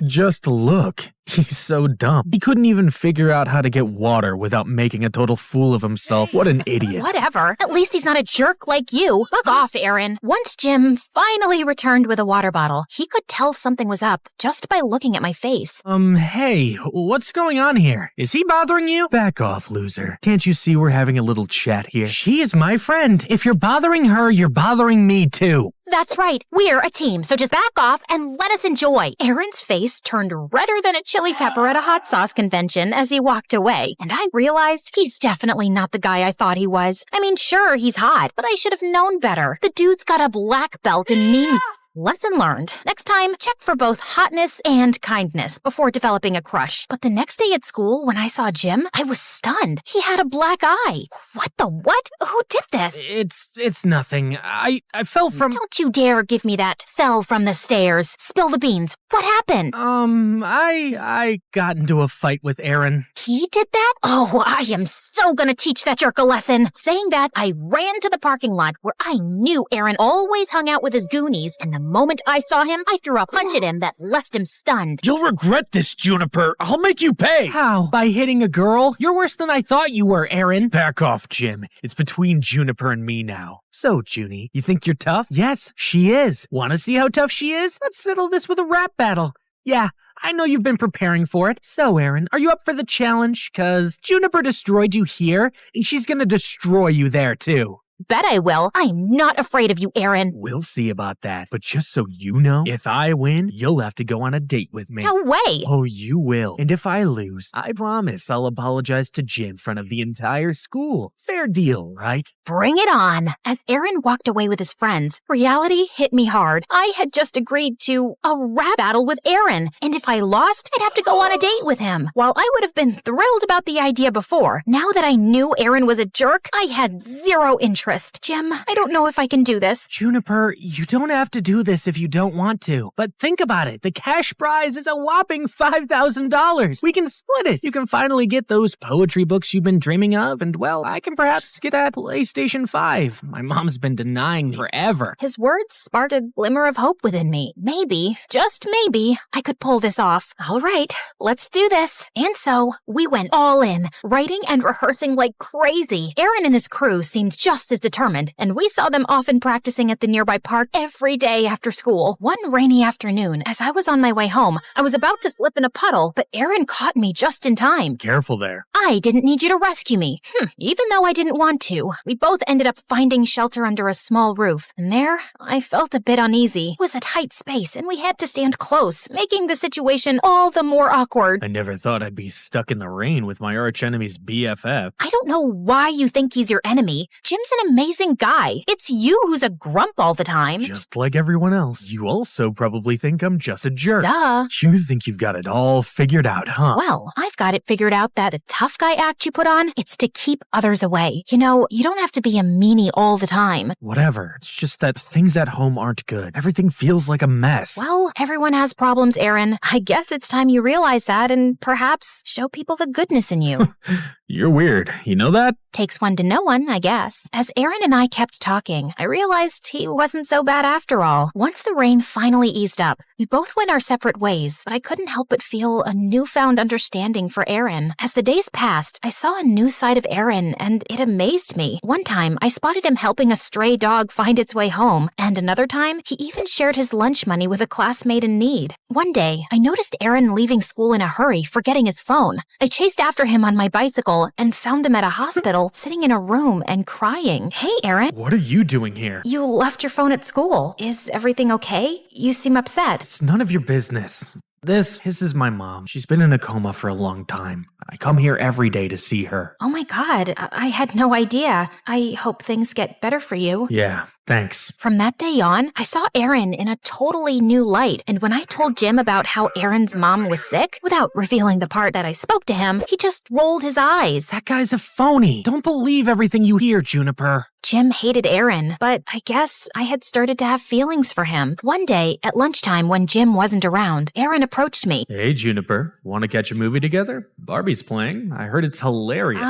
Just look. He's so dumb. He couldn't even figure out how to get water without making a total fool of himself. What an idiot. Whatever. At least he's not a jerk like you. Fuck off, Aaron. Once Jim finally returned with a water bottle, he could tell something was up just by looking at my face. Hey, what's going on here? Is he bothering you? Back off, loser. Can't you see we're having a little chat here? She is my friend. If you're bothering her, you're bothering me too. That's right. We're a team, so just back off and let us enjoy. Aaron's face turned redder than a chili pepper at a hot sauce convention as he walked away, and I realized he's definitely not the guy I thought he was. I mean, sure, he's hot, but I should have known better. The dude's got a black belt in meanness. Lesson learned. Next time, check for both hotness and kindness before developing a crush. But the next day at school, when I saw Jim, I was stunned. He had a black eye. What the what? Who did this? It's nothing. I fell from... Don't you dare give me that. Fell from the stairs. Spill the beans. What happened? I got into a fight with Aaron. He did that? Oh, I am so gonna teach that jerk a lesson. Saying that, I ran to the parking lot where I knew Aaron always hung out with his goonies, and the moment I saw him, I threw a punch at him that left him stunned. You'll regret this, Juniper. I'll make you pay. How? By hitting a girl? You're worse than I thought you were, Aaron. Back off, Jim. It's between Juniper and me now. So, Junie, you think you're tough? Yes, she is. Want to see how tough she is? Let's settle this with a rap battle. Yeah, I know you've been preparing for it. So, Aaron, are you up for the challenge? 'Cause Juniper destroyed you here, and she's gonna destroy you there, too. Bet I will. I'm not afraid of you, Aaron. We'll see about that. But just so you know, if I win, you'll have to go on a date with me. No way. Oh, you will. And if I lose, I promise I'll apologize to Jim in front of the entire school. Fair deal, right? Bring it on. As Aaron walked away with his friends, reality hit me hard. I had just agreed to a rap battle with Aaron, and if I lost, I'd have to go on a date with him. While I would have been thrilled about the idea before, now that I knew Aaron was a jerk, I had zero interest interest. Jim, I don't know if I can do this. Juniper, you don't have to do this if you don't want to. But think about it. The cash prize is a whopping $5,000. We can split it. You can finally get those poetry books you've been dreaming of, and, well, I can perhaps get that PlayStation 5. My mom's been denying me forever. His words sparked a glimmer of hope within me. Maybe, just maybe, I could pull this off. All right, let's do this. And so, we went all in, writing and rehearsing like crazy. Aaron and his crew seemed just as determined, and we saw them often practicing at the nearby park every day after school. One rainy afternoon, as I was on my way home, I was about to slip in a puddle, but Aaron caught me just in time. Careful there. I didn't need you to rescue me. Even though I didn't want to, we both ended up finding shelter under a small roof. And there, I felt a bit uneasy. It was a tight space, and we had to stand close, making the situation all the more awkward. I never thought I'd be stuck in the rain with my archenemy's BFF. I don't know why you think he's your enemy. Jim's an amazing guy. It's you who's a grump all the time. Just like everyone else, you also probably think I'm just a jerk. Duh. You think you've got it all figured out, huh? Well, I've got it figured out that a tough guy act you put on, it's to keep others away. You know, you don't have to be a meanie all the time. Whatever. It's just that things at home aren't good. Everything feels like a mess. Well, everyone has problems, Aaron. I guess it's time you realize that and perhaps show people the goodness in you. You're weird. You know that? Takes one to know one, I guess. As Aaron and I kept talking, I realized he wasn't so bad after all. Once the rain finally eased up, we both went our separate ways, but I couldn't help but feel a newfound understanding for Aaron. As the days passed, I saw a new side of Aaron, and it amazed me. One time, I spotted him helping a stray dog find its way home, and another time, he even shared his lunch money with a classmate in need. One day, I noticed Aaron leaving school in a hurry, forgetting his phone. I chased after him on my bicycle and found him at a hospital, sitting in a room and crying. Hey, Aaron. What are you doing here? You left your phone at school. Is everything okay? You seem upset. It's none of your business. This is my mom. She's been in a coma for a long time. I come here every day to see her. Oh my God, I had no idea. I hope things get better for you. Yeah, thanks. From that day on, I saw Aaron in a totally new light. And when I told Jim about how Aaron's mom was sick, without revealing the part that I spoke to him, he just rolled his eyes. That guy's a phony. Don't believe everything you hear, Juniper. Jim hated Aaron, but I guess I had started to have feelings for him. One day, at lunchtime when Jim wasn't around, Aaron approached me. Hey, Juniper. Want to catch a movie together? Barbie's playing. I heard it's hilarious.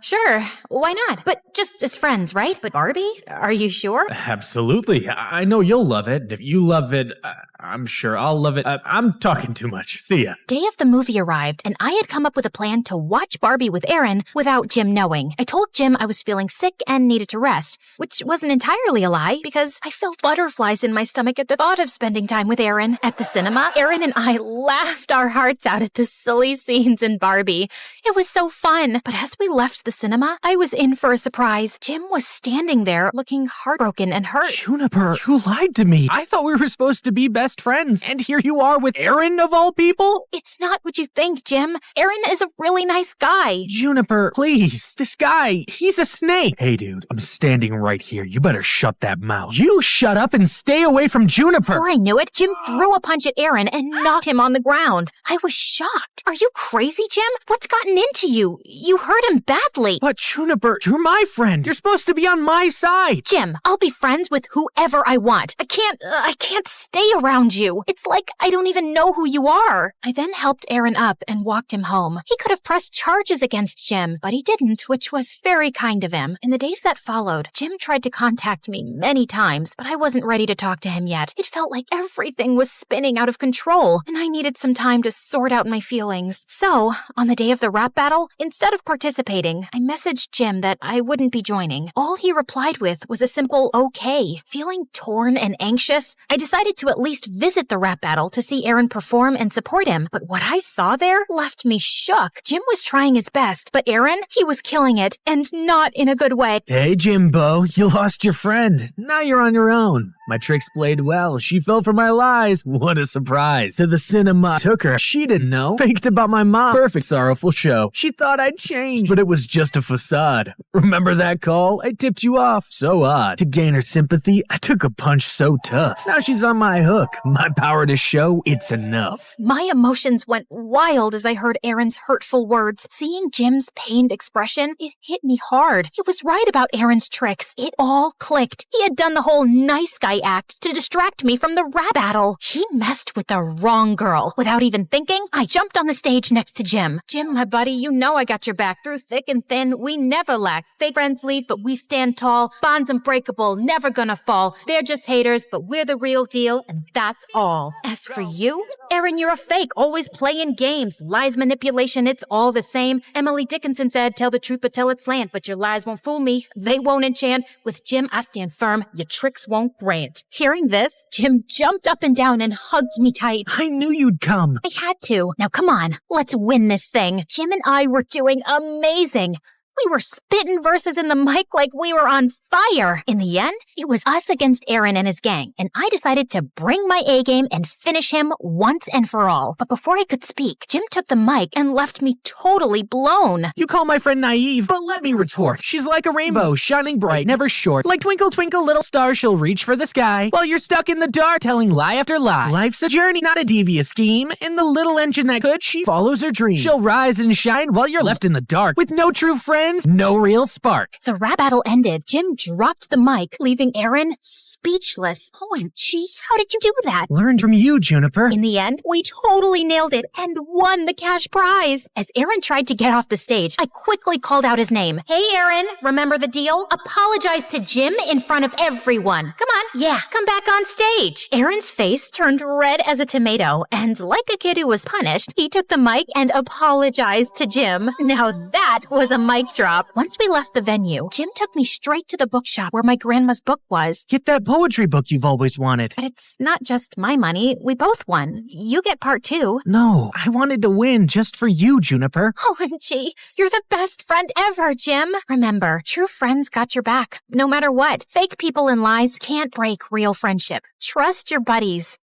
Sure. Why not? But just as friends, right? But Barbie? Are you sure? Absolutely. I know you'll love it. If you love it, I'm sure I'll love it. I'm talking too much. See ya. Day of the movie arrived, and I had come up with a plan to watch Barbie with Aaron without Jim knowing. I told Jim I was feeling sick and needed to rest, which wasn't entirely a lie because I felt butterflies in my stomach at the thought of spending time with Aaron. At the cinema, Aaron and I laughed our hearts out at the silly scenes in Barbie. It was so fun. But as we left the cinema, I was in for a surprise. Jim was standing there looking heartbroken and hurt. Juniper, you lied to me. I thought we were supposed to be best friends, and here you are with Aaron of all people? It's not what you think, Jim. Aaron is a really nice guy. Juniper, please. This guy, he's a snake. Hey, dude, I'm standing right here. You better shut that mouth. You shut up and stay away from Juniper. Before I knew it, Jim threw a punch at Aaron and knocked him on the ground. I was shocked. Are you crazy, Jim? What's gotten into you? You hurt him badly. But Juniper, you're my friend. You're supposed to be on my side. Jim, I'll be friends with whoever I want. I can't stay around you. It's like I don't even know who you are. I then helped Aaron up and walked him home. He could have pressed charges against Jim, but he didn't, which was very kind of him. In the days that followed, Jim tried to contact me many times, but I wasn't ready to talk to him yet. It felt like everything was spinning out of control, and I needed some time to sort out my feelings. So, on the day of the rap battle, instead of participating, I messaged Jim that I wouldn't be joining. All he replied with was a simple okay. Feeling torn and anxious, I decided to at least visit the rap battle to see Aaron perform and support him, but what I saw there left me shook. Jim was trying his best, but Aaron, he was killing it, and not in a good way. Hey, Jimbo, you lost your friend. Now you're on your own. My tricks played well. She fell for my lies. What a surprise. To the cinema. Took her. She didn't know. Faked about my mom. Perfect sorrowful show. She thought I'd changed, but it was just a facade. Remember that call? I tipped you off. So odd. To gain her sympathy, I took a punch so tough. Now she's on my hook. My power to show it's enough. My emotions went wild as I heard Aaron's hurtful words. Seeing Jim's pained expression, it hit me hard. He was right about Aaron's tricks. It all clicked. He had done the whole nice guy act to distract me from the rap battle. He messed with the wrong girl. Without even thinking, I jumped on the stage next to Jim. Jim, my buddy, you know I got your back. Through thick and thin, we never lack. Fake friends leave, but we stand tall. Bonds unbreakable, never gonna fall. They're just haters, but we're the real deal, and that's all. As for you, Aaron, you're a fake, always playing games. Lies, manipulation, it's all the same. Emily Dickinson said, tell the truth but tell it slant, but your lies won't fool me. They won't enchant. With Jim, I stand firm. Your tricks won't grant. Hearing this, Jim jumped up and down and hugged me tight. I knew you'd come. I had to. Now come on, let's win this thing. Jim and I were doing amazing. We were spitting verses in the mic like we were on fire. In the end, it was us against Aaron and his gang, and I decided to bring my A game and finish him once and for all. But before I could speak, Jim took the mic and left me totally blown. You call my friend naive, but let me retort. She's like a rainbow, shining bright, never short. Like twinkle, twinkle, little star, she'll reach for the sky. While you're stuck in the dark, telling lie after lie. Life's a journey, not a devious scheme. In the little engine that could, she follows her dream. She'll rise and shine while you're left in the dark. With no true friends, no real spark. The rap battle ended. Jim dropped the mic, leaving Aaron speechless. OMG, how did you do that? Learned from you, Juniper. In the end, we totally nailed it and won the cash prize. As Aaron tried to get off the stage, I quickly called out his name. Hey, Aaron, remember the deal? Apologize to Jim in front of everyone. Come on. Yeah, come back on stage. Aaron's face turned red as a tomato, and like a kid who was punished, he took the mic and apologized to Jim. Now that was a mic drop. Once we left the venue, Jim took me straight to the bookshop where my grandma's book was. Get that poetry book you've always wanted. But it's not just my money. We both won. You get part two. No, I wanted to win just for you, Juniper. OMG, you're the best friend ever, Jim. Remember, true friends got your back, no matter what. Fake people and lies can't break real friendship. Trust your buddies.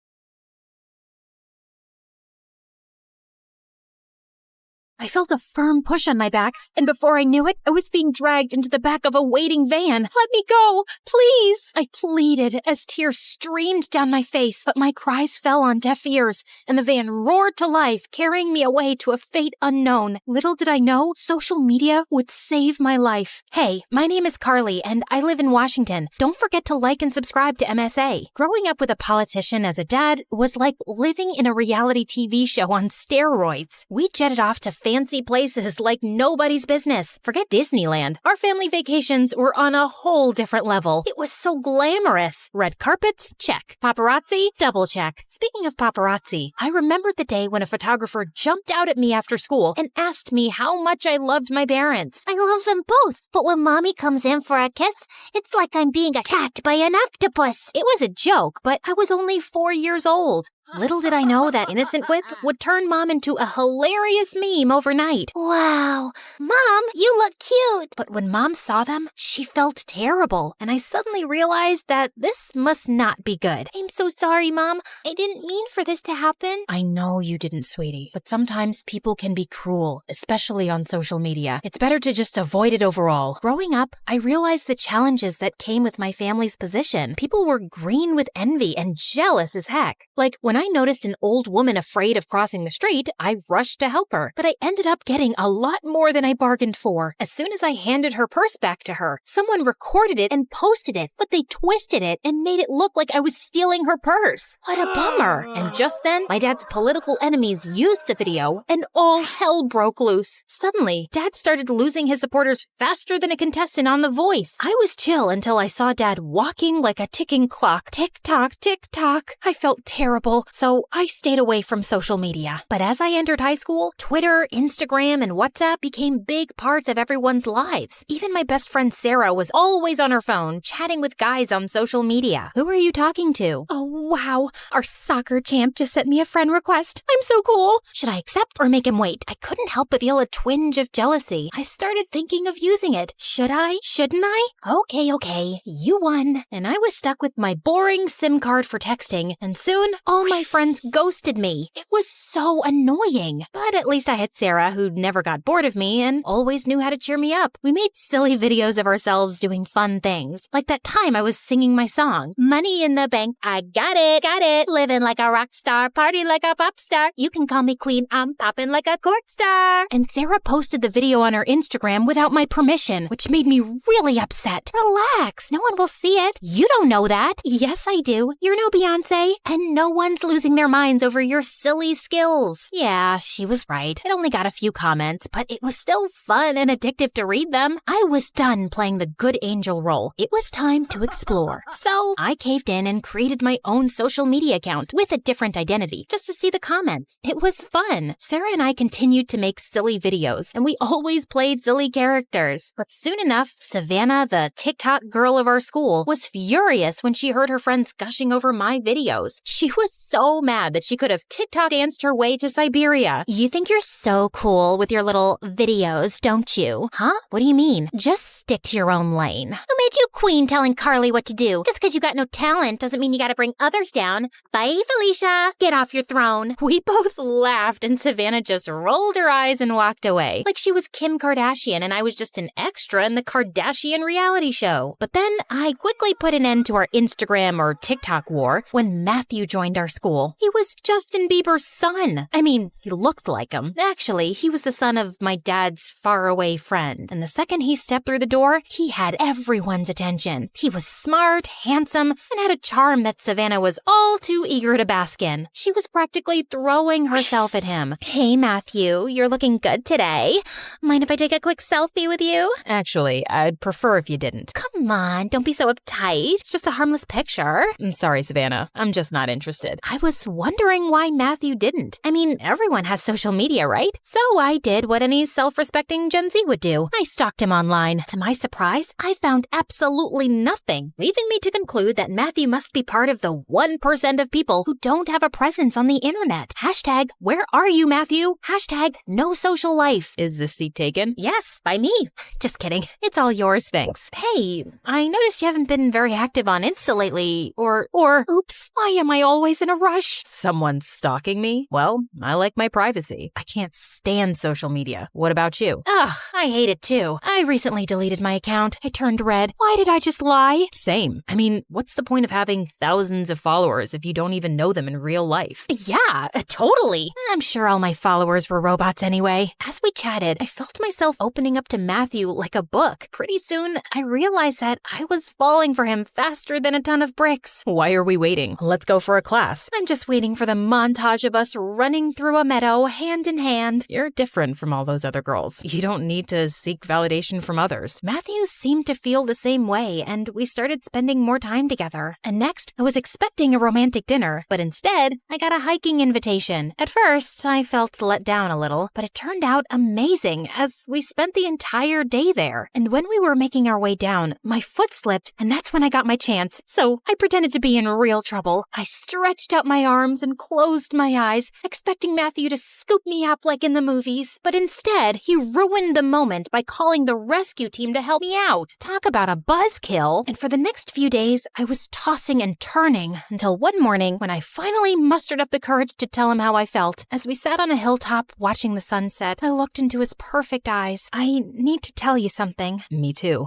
I felt a firm push on my back, and before I knew it, I was being dragged into the back of a waiting van. Let me go, please! I pleaded as tears streamed down my face, but my cries fell on deaf ears, and the van roared to life, carrying me away to a fate unknown. Little did I know, social media would save my life. Hey, my name is Carly, and I live in Washington. Don't forget to like and subscribe to MSA. Growing up with a politician as a dad was like living in a reality TV show on steroids. We jetted off to fancy places like nobody's business. Forget Disneyland. Our family vacations were on a whole different level. It was so glamorous. Red carpets? Check. Paparazzi? Double check. Speaking of paparazzi, I remembered the day when a photographer jumped out at me after school and asked me how much I loved my parents. I love them both, but when Mommy comes in for a kiss, it's like I'm being attacked by an octopus. It was a joke, but I was only 4 years old. Little did I know that innocent whip would turn Mom into a hilarious meme overnight. Wow. Mom, you look cute. But when Mom saw them, she felt terrible, and I suddenly realized that this must not be good. I'm so sorry, Mom. I didn't mean for this to happen. I know you didn't, sweetie, but sometimes people can be cruel, especially on social media. It's better to just avoid it overall. Growing up, I realized the challenges that came with my family's position. People were green with envy and jealous as heck. Like, when I noticed an old woman afraid of crossing the street, I rushed to help her, but I ended up getting a lot more than I bargained for. As soon as I handed her purse back to her, someone recorded it and posted it, but they twisted it and made it look like I was stealing her purse. What a bummer. And just then, my dad's political enemies used the video, and all hell broke loose. Suddenly, Dad started losing his supporters faster than a contestant on The Voice. I was chill until I saw Dad walking like a ticking clock. Tick-tock, tick-tock. I felt terrible. school, so I stayed away from social media. But as I entered high school, Twitter, Instagram, and WhatsApp became big parts of everyone's lives. Even my best friend Sarah was always on her phone, chatting with guys on social media. Who are you talking to? Oh, wow. Our soccer champ just sent me a friend request. I'm so cool. Should I accept or make him wait? I couldn't help but feel a twinge of jealousy. I started thinking of using it. Should I? Shouldn't I? Okay. You won. And I was stuck with my boring SIM card for texting, and soon all my friends ghosted me. It was so annoying. But at least I had Sarah, who never got bored of me and always knew how to cheer me up. We made silly videos of ourselves doing fun things. Like that time I was singing my song, Money in the Bank, I got it. Living like a rock star, party like a pop star. You can call me queen, I'm popping like a cork star. And Sarah posted the video on her Instagram without my permission, which made me really upset. Relax, no one will see it. You don't know that. Yes, I do. You're no Beyonce, and no one's losing their minds over your silly skills. Yeah, she was right. It only got a few comments, but it was still fun and addictive to read them. I was done playing the good angel role. It was time to explore. So I caved in and created my own social media account with a different identity just to see the comments. It was fun. Sarah and I continued to make silly videos, and we always played silly characters. But soon enough, Savannah, the TikTok girl of our school, was furious when she heard her friends gushing over my videos. She was so mad that she could have TikTok danced her way to Siberia. You think you're so cool with your little videos, don't you? Huh? What do you mean? Just stick to your own lane. Who made you queen telling Carly what to do? Just because you got no talent doesn't mean you gotta bring others down. Bye, Felicia. Get off your throne. We both laughed, and Savannah just rolled her eyes and walked away. Like she was Kim Kardashian and I was just an extra in the Kardashian reality show. But then I quickly put an end to our Instagram or TikTok war when Matthew joined our school. He was Justin Bieber's son. I mean, he looked like him. Actually, he was the son of my dad's faraway friend. And the second he stepped through the door, he had everyone's attention. He was smart, handsome, and had a charm that Savannah was all too eager to bask in. She was practically throwing herself at him. Hey, Matthew, you're looking good today. Mind if I take a quick selfie with you? Actually, I'd prefer if you didn't. Come on, don't be so uptight. It's just a harmless picture. I'm sorry, Savannah. I'm just not interested. I was wondering why Matthew didn't. I mean, everyone has social media, right? So I did what any self-respecting Gen Z would do. I stalked him online. To my surprise, I found absolutely nothing, leaving me to conclude that Matthew must be part of the 1% of people who don't have a presence on the internet. Hashtag, where are you, Matthew? Hashtag, no social life. Is this seat taken? Yes, by me. Just kidding. It's all yours. Thanks. Hey, I noticed you haven't been very active on Insta lately. Or, oops, why am I always in a rush? Someone's stalking me? Well, I like my privacy. I can't stand social media. What about you? Ugh, I hate it too. I recently deleted my account. I turned red. Why did I just lie? Same. I mean, what's the point of having thousands of followers if you don't even know them in real life? Yeah, totally. I'm sure all my followers were robots anyway. As we chatted, I felt myself opening up to Matthew like a book. Pretty soon, I realized that I was falling for him faster than a ton of bricks. Why are we waiting? Let's go for a class. I'm just waiting for the montage of us running through a meadow hand in hand. You're different from all those other girls. You don't need to seek validation from others. Matthew seemed to feel the same way, and we started spending more time together. And next, I was expecting a romantic dinner, but instead, I got a hiking invitation. At first, I felt let down a little, but it turned out amazing as we spent the entire day there. And when we were making our way down, my foot slipped, and that's when I got my chance. So I pretended to be in real trouble. I stretched out my arms and closed my eyes, expecting Matthew to scoop me up like in the movies. But instead, he ruined the moment by calling the rescue team to help me out. Talk about a buzzkill. And for the next few days, I was tossing and turning until one morning when I finally mustered up the courage to tell him how I felt. As we sat on a hilltop watching the sunset, I looked into his perfect eyes. I need to tell you something. Me too.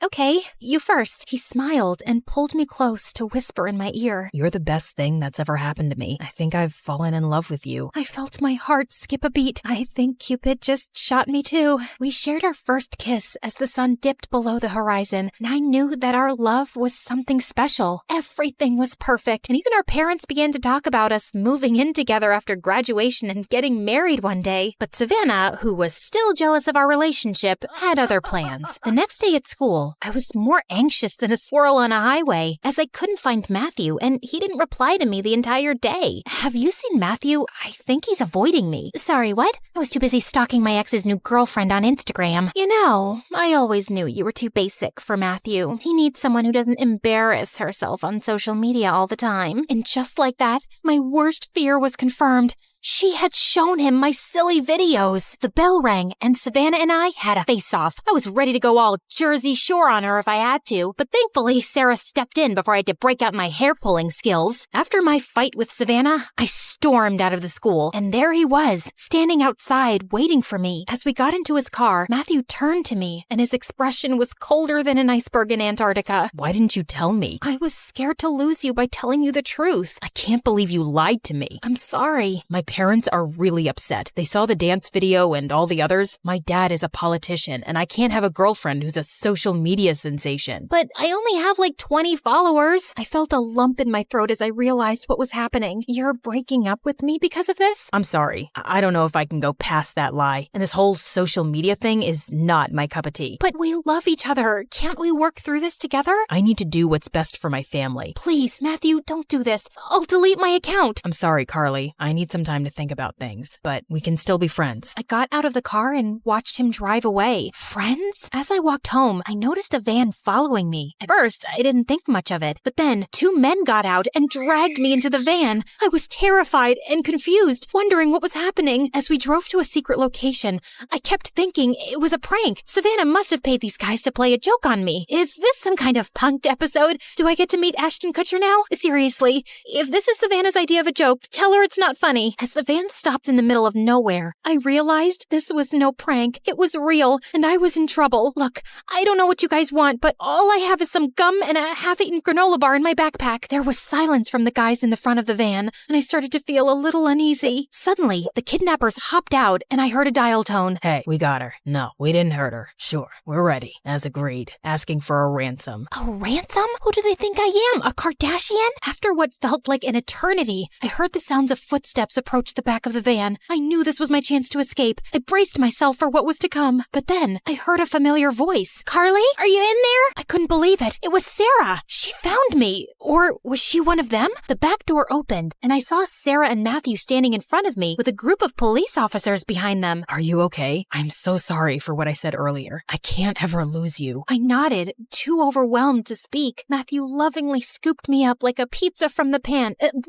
Okay, you first. He smiled and pulled me close to whisper in my ear. You're the best thing that's ever happened to me. I think I've fallen in love with you. I felt my heart skip a beat. I think Cupid just shot me too. We shared our first kiss as the sun dipped below the horizon. reason, and I knew that our love was something special. Everything was perfect, and even our parents began to talk about us moving in together after graduation and getting married one day. But Savannah, who was still jealous of our relationship, had other plans. The next day at school, I was more anxious than a squirrel on a highway, as I couldn't find Matthew, and he didn't reply to me the entire day. Have you seen Matthew? I think he's avoiding me. Sorry, what? I was too busy stalking my ex's new girlfriend on Instagram. You know, I always knew you were too basic for Matthew. He needs someone who doesn't embarrass herself on social media all the time. And just like that, my worst fear was confirmed. She had shown him my silly videos. The bell rang, and Savannah and I had a face-off. I was ready to go all Jersey Shore on her if I had to, but thankfully Sarah stepped in before I had to break out my hair-pulling skills. After my fight with Savannah, I stormed out of the school, and there he was, standing outside, waiting for me. As we got into his car, Matthew turned to me, and his expression was colder than an iceberg in Antarctica. Why didn't you tell me? I was scared to lose you by telling you the truth. I can't believe you lied to me. I'm sorry. My parents are really upset. They saw the dance video and all the others. My dad is a politician, and I can't have a girlfriend who's a social media sensation. But I only have like 20 followers. I felt a lump in my throat as I realized what was happening. You're breaking up with me because of this? I'm sorry. I don't know if I can go past that lie. And this whole social media thing is not my cup of tea. But we love each other. Can't we work through this together? I need to do what's best for my family. Please, Matthew, don't do this. I'll delete my account. I'm sorry, Carly. I need some time to think about things, but we can still be friends. I got out of the car and watched him drive away. Friends? As I walked home, I noticed a van following me. At first, I didn't think much of it, but then 2 men got out and dragged me into the van. I was terrified and confused, wondering what was happening. As we drove to a secret location, I kept thinking it was a prank. Savannah must have paid these guys to play a joke on me. Is this some kind of punked episode? Do I get to meet Ashton Kutcher now? Seriously, if this is Savannah's idea of a joke, tell her it's not funny. As the van stopped in the middle of nowhere, I realized this was no prank. It was real, and I was in trouble. Look, I don't know what you guys want, but all I have is some gum and a half-eaten granola bar in my backpack. There was silence from the guys in the front of the van, and I started to feel a little uneasy. Suddenly, the kidnappers hopped out, and I heard a dial tone. Hey, we got her. No, we didn't hurt her. Sure, we're ready, as agreed, asking for a ransom. A ransom? Who do they think I am? A Kardashian? After what felt like an eternity, I heard the sounds of footsteps approach the back of the van. I knew this was my chance to escape. I braced myself for what was to come. But then, I heard a familiar voice. Carly, are you in there? I couldn't believe it. It was Sarah. She found me. Or was she one of them? The back door opened, and I saw Sarah and Matthew standing in front of me with a group of police officers behind them. Are you okay? I'm so sorry for what I said earlier. I can't ever lose you. I nodded, too overwhelmed to speak. Matthew lovingly scooped me up like a pizza from the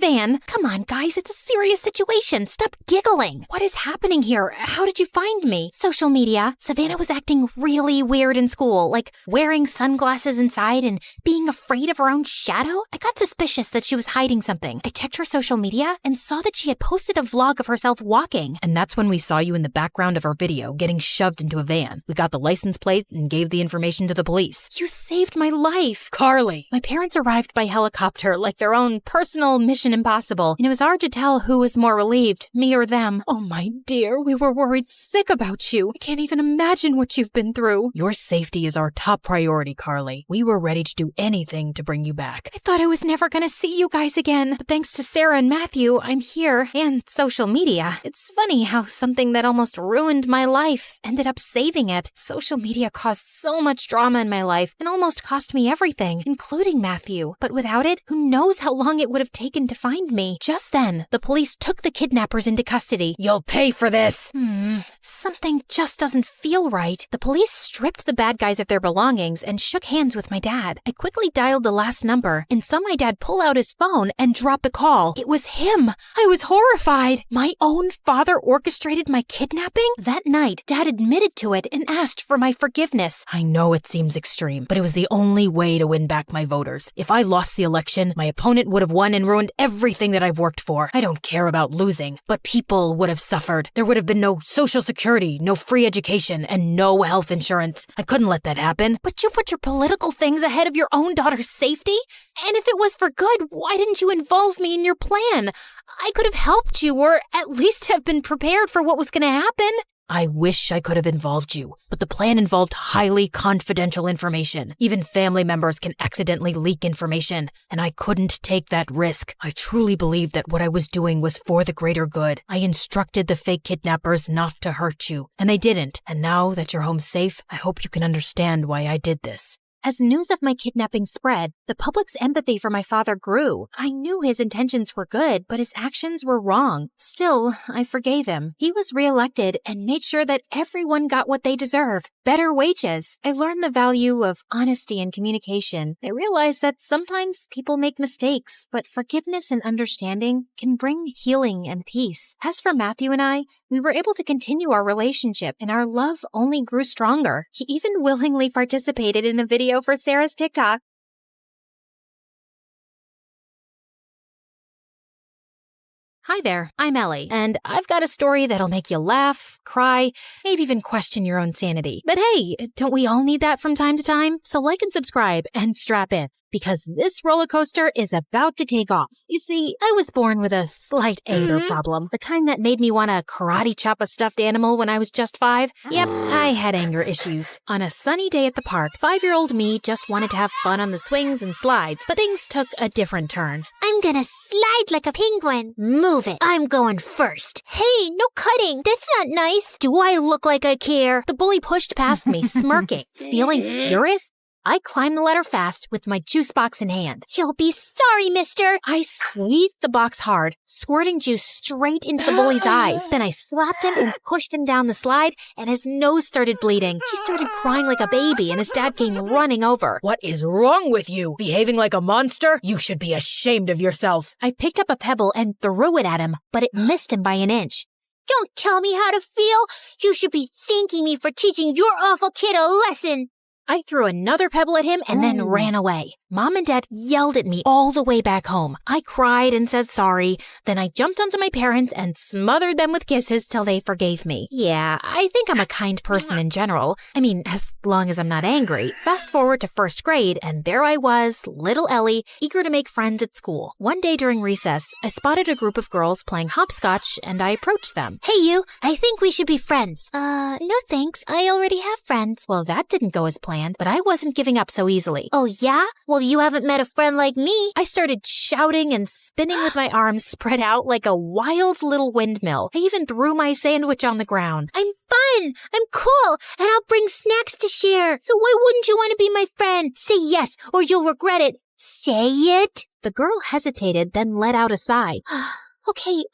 van. Come on, guys, it's a serious situation. Stop giggling. What is happening here? How did you find me? Social media. Savannah was acting really weird in school, like wearing sunglasses inside and being afraid of her own shadow. I got suspicious that she was hiding something. I checked her social media and saw that she had posted a vlog of herself walking. And that's when we saw you in the background of our video getting shoved into a van. We got the license plate and gave the information to the police. You saved my life. Carly! My parents arrived by helicopter like their own personal Mission Impossible, and it was hard to tell who was more relieved, me or them. Oh, my dear, we were worried sick about you. I can't even imagine what you've been through. Your safety is our top priority, Carly. We were ready to do anything to bring you back. I thought I was never gonna see you guys again, but thanks to Sarah and Matthew, I'm here, and social media. It's funny how something that almost ruined my life ended up saving it. Social media caused so much drama in my life and almost cost me everything, including Matthew. But without it, who knows how long it would have taken to find me. Just then, the police took the kidnappers into custody. You'll pay for this! Something just doesn't feel right. The police stripped the bad guys of their belongings and shook hands with my dad. I quickly dialed the last number and saw my dad pull out his phone and drop the call. It was him. I was horrified. My own father orchestrated my kidnapping? That night, Dad admitted to it and asked for my forgiveness. I know it seems extreme, but it was the only way to win back my voters. If I lost the election, my opponent would have won and ruined everything that I've worked for. I don't care about losing, but people would have suffered. There would have been no social security, no free education, and no health insurance. I couldn't let that happen. But you put your political things ahead of your own daughter's safety? And if it was for good, why didn't you involve me in your plan? I could have helped you, or at least have been prepared for what was going to happen. I wish I could have involved you, but the plan involved highly confidential information. Even family members can accidentally leak information, and I couldn't take that risk. I truly believed that what I was doing was for the greater good. I instructed the fake kidnappers not to hurt you, and they didn't. And now that you're home safe, I hope you can understand why I did this. As news of my kidnapping spread, the public's empathy for my father grew. I knew his intentions were good, but his actions were wrong. Still, I forgave him. He was reelected and made sure that everyone got what they deserve. Better wages. I learned the value of honesty and communication. I realized that sometimes people make mistakes, but forgiveness and understanding can bring healing and peace. As for Matthew and I, we were able to continue our relationship, and our love only grew stronger. He even willingly participated in a video for Sarah's TikTok. Hi there, I'm Ellie, and I've got a story that'll make you laugh, cry, maybe even question your own sanity. But hey, don't we all need that from time to time? So like and subscribe and strap in, because this roller coaster is about to take off. You see, I was born with a slight anger problem, the kind that made me want to karate chop a stuffed animal when I was just 5. Yep, I had anger issues. On a sunny day at the park, 5-year-old me just wanted to have fun on the swings and slides, but things took a different turn. I'm gonna slide like a penguin. Move it. I'm going first. Hey, no cutting. That's not nice. Do I look like I care? The bully pushed past me, smirking. Feeling furious, I climbed the ladder fast with my juice box in hand. You'll be sorry, mister. I squeezed the box hard, squirting juice straight into the bully's eyes. Then I slapped him and pushed him down the slide, and his nose started bleeding. He started crying like a baby, and his dad came running over. What is wrong with you? Behaving like a monster? You should be ashamed of yourself. I picked up a pebble and threw it at him, but it missed him by an inch. Don't tell me how to feel. You should be thanking me for teaching your awful kid a lesson. I threw another pebble at him and then ran away. Mom and Dad yelled at me all the way back home. I cried and said sorry. Then I jumped onto my parents and smothered them with kisses till they forgave me. Yeah, I think I'm a kind person in general. I mean, as long as I'm not angry. Fast forward to 1st grade, and there I was, little Ellie, eager to make friends at school. One day during recess, I spotted a group of girls playing hopscotch, and I approached them. Hey you, I think we should be friends. No thanks, I already have friends. Well, that didn't go as planned, but I wasn't giving up so easily. Oh yeah? Well, you haven't met a friend like me. I started shouting and spinning with my arms spread out like a wild little windmill. I even threw my sandwich on the ground. I'm fun, I'm cool, and I'll bring snacks to share. So why wouldn't you want to be my friend? Say yes, or you'll regret it. Say it. The girl hesitated, then let out a sigh. Okay,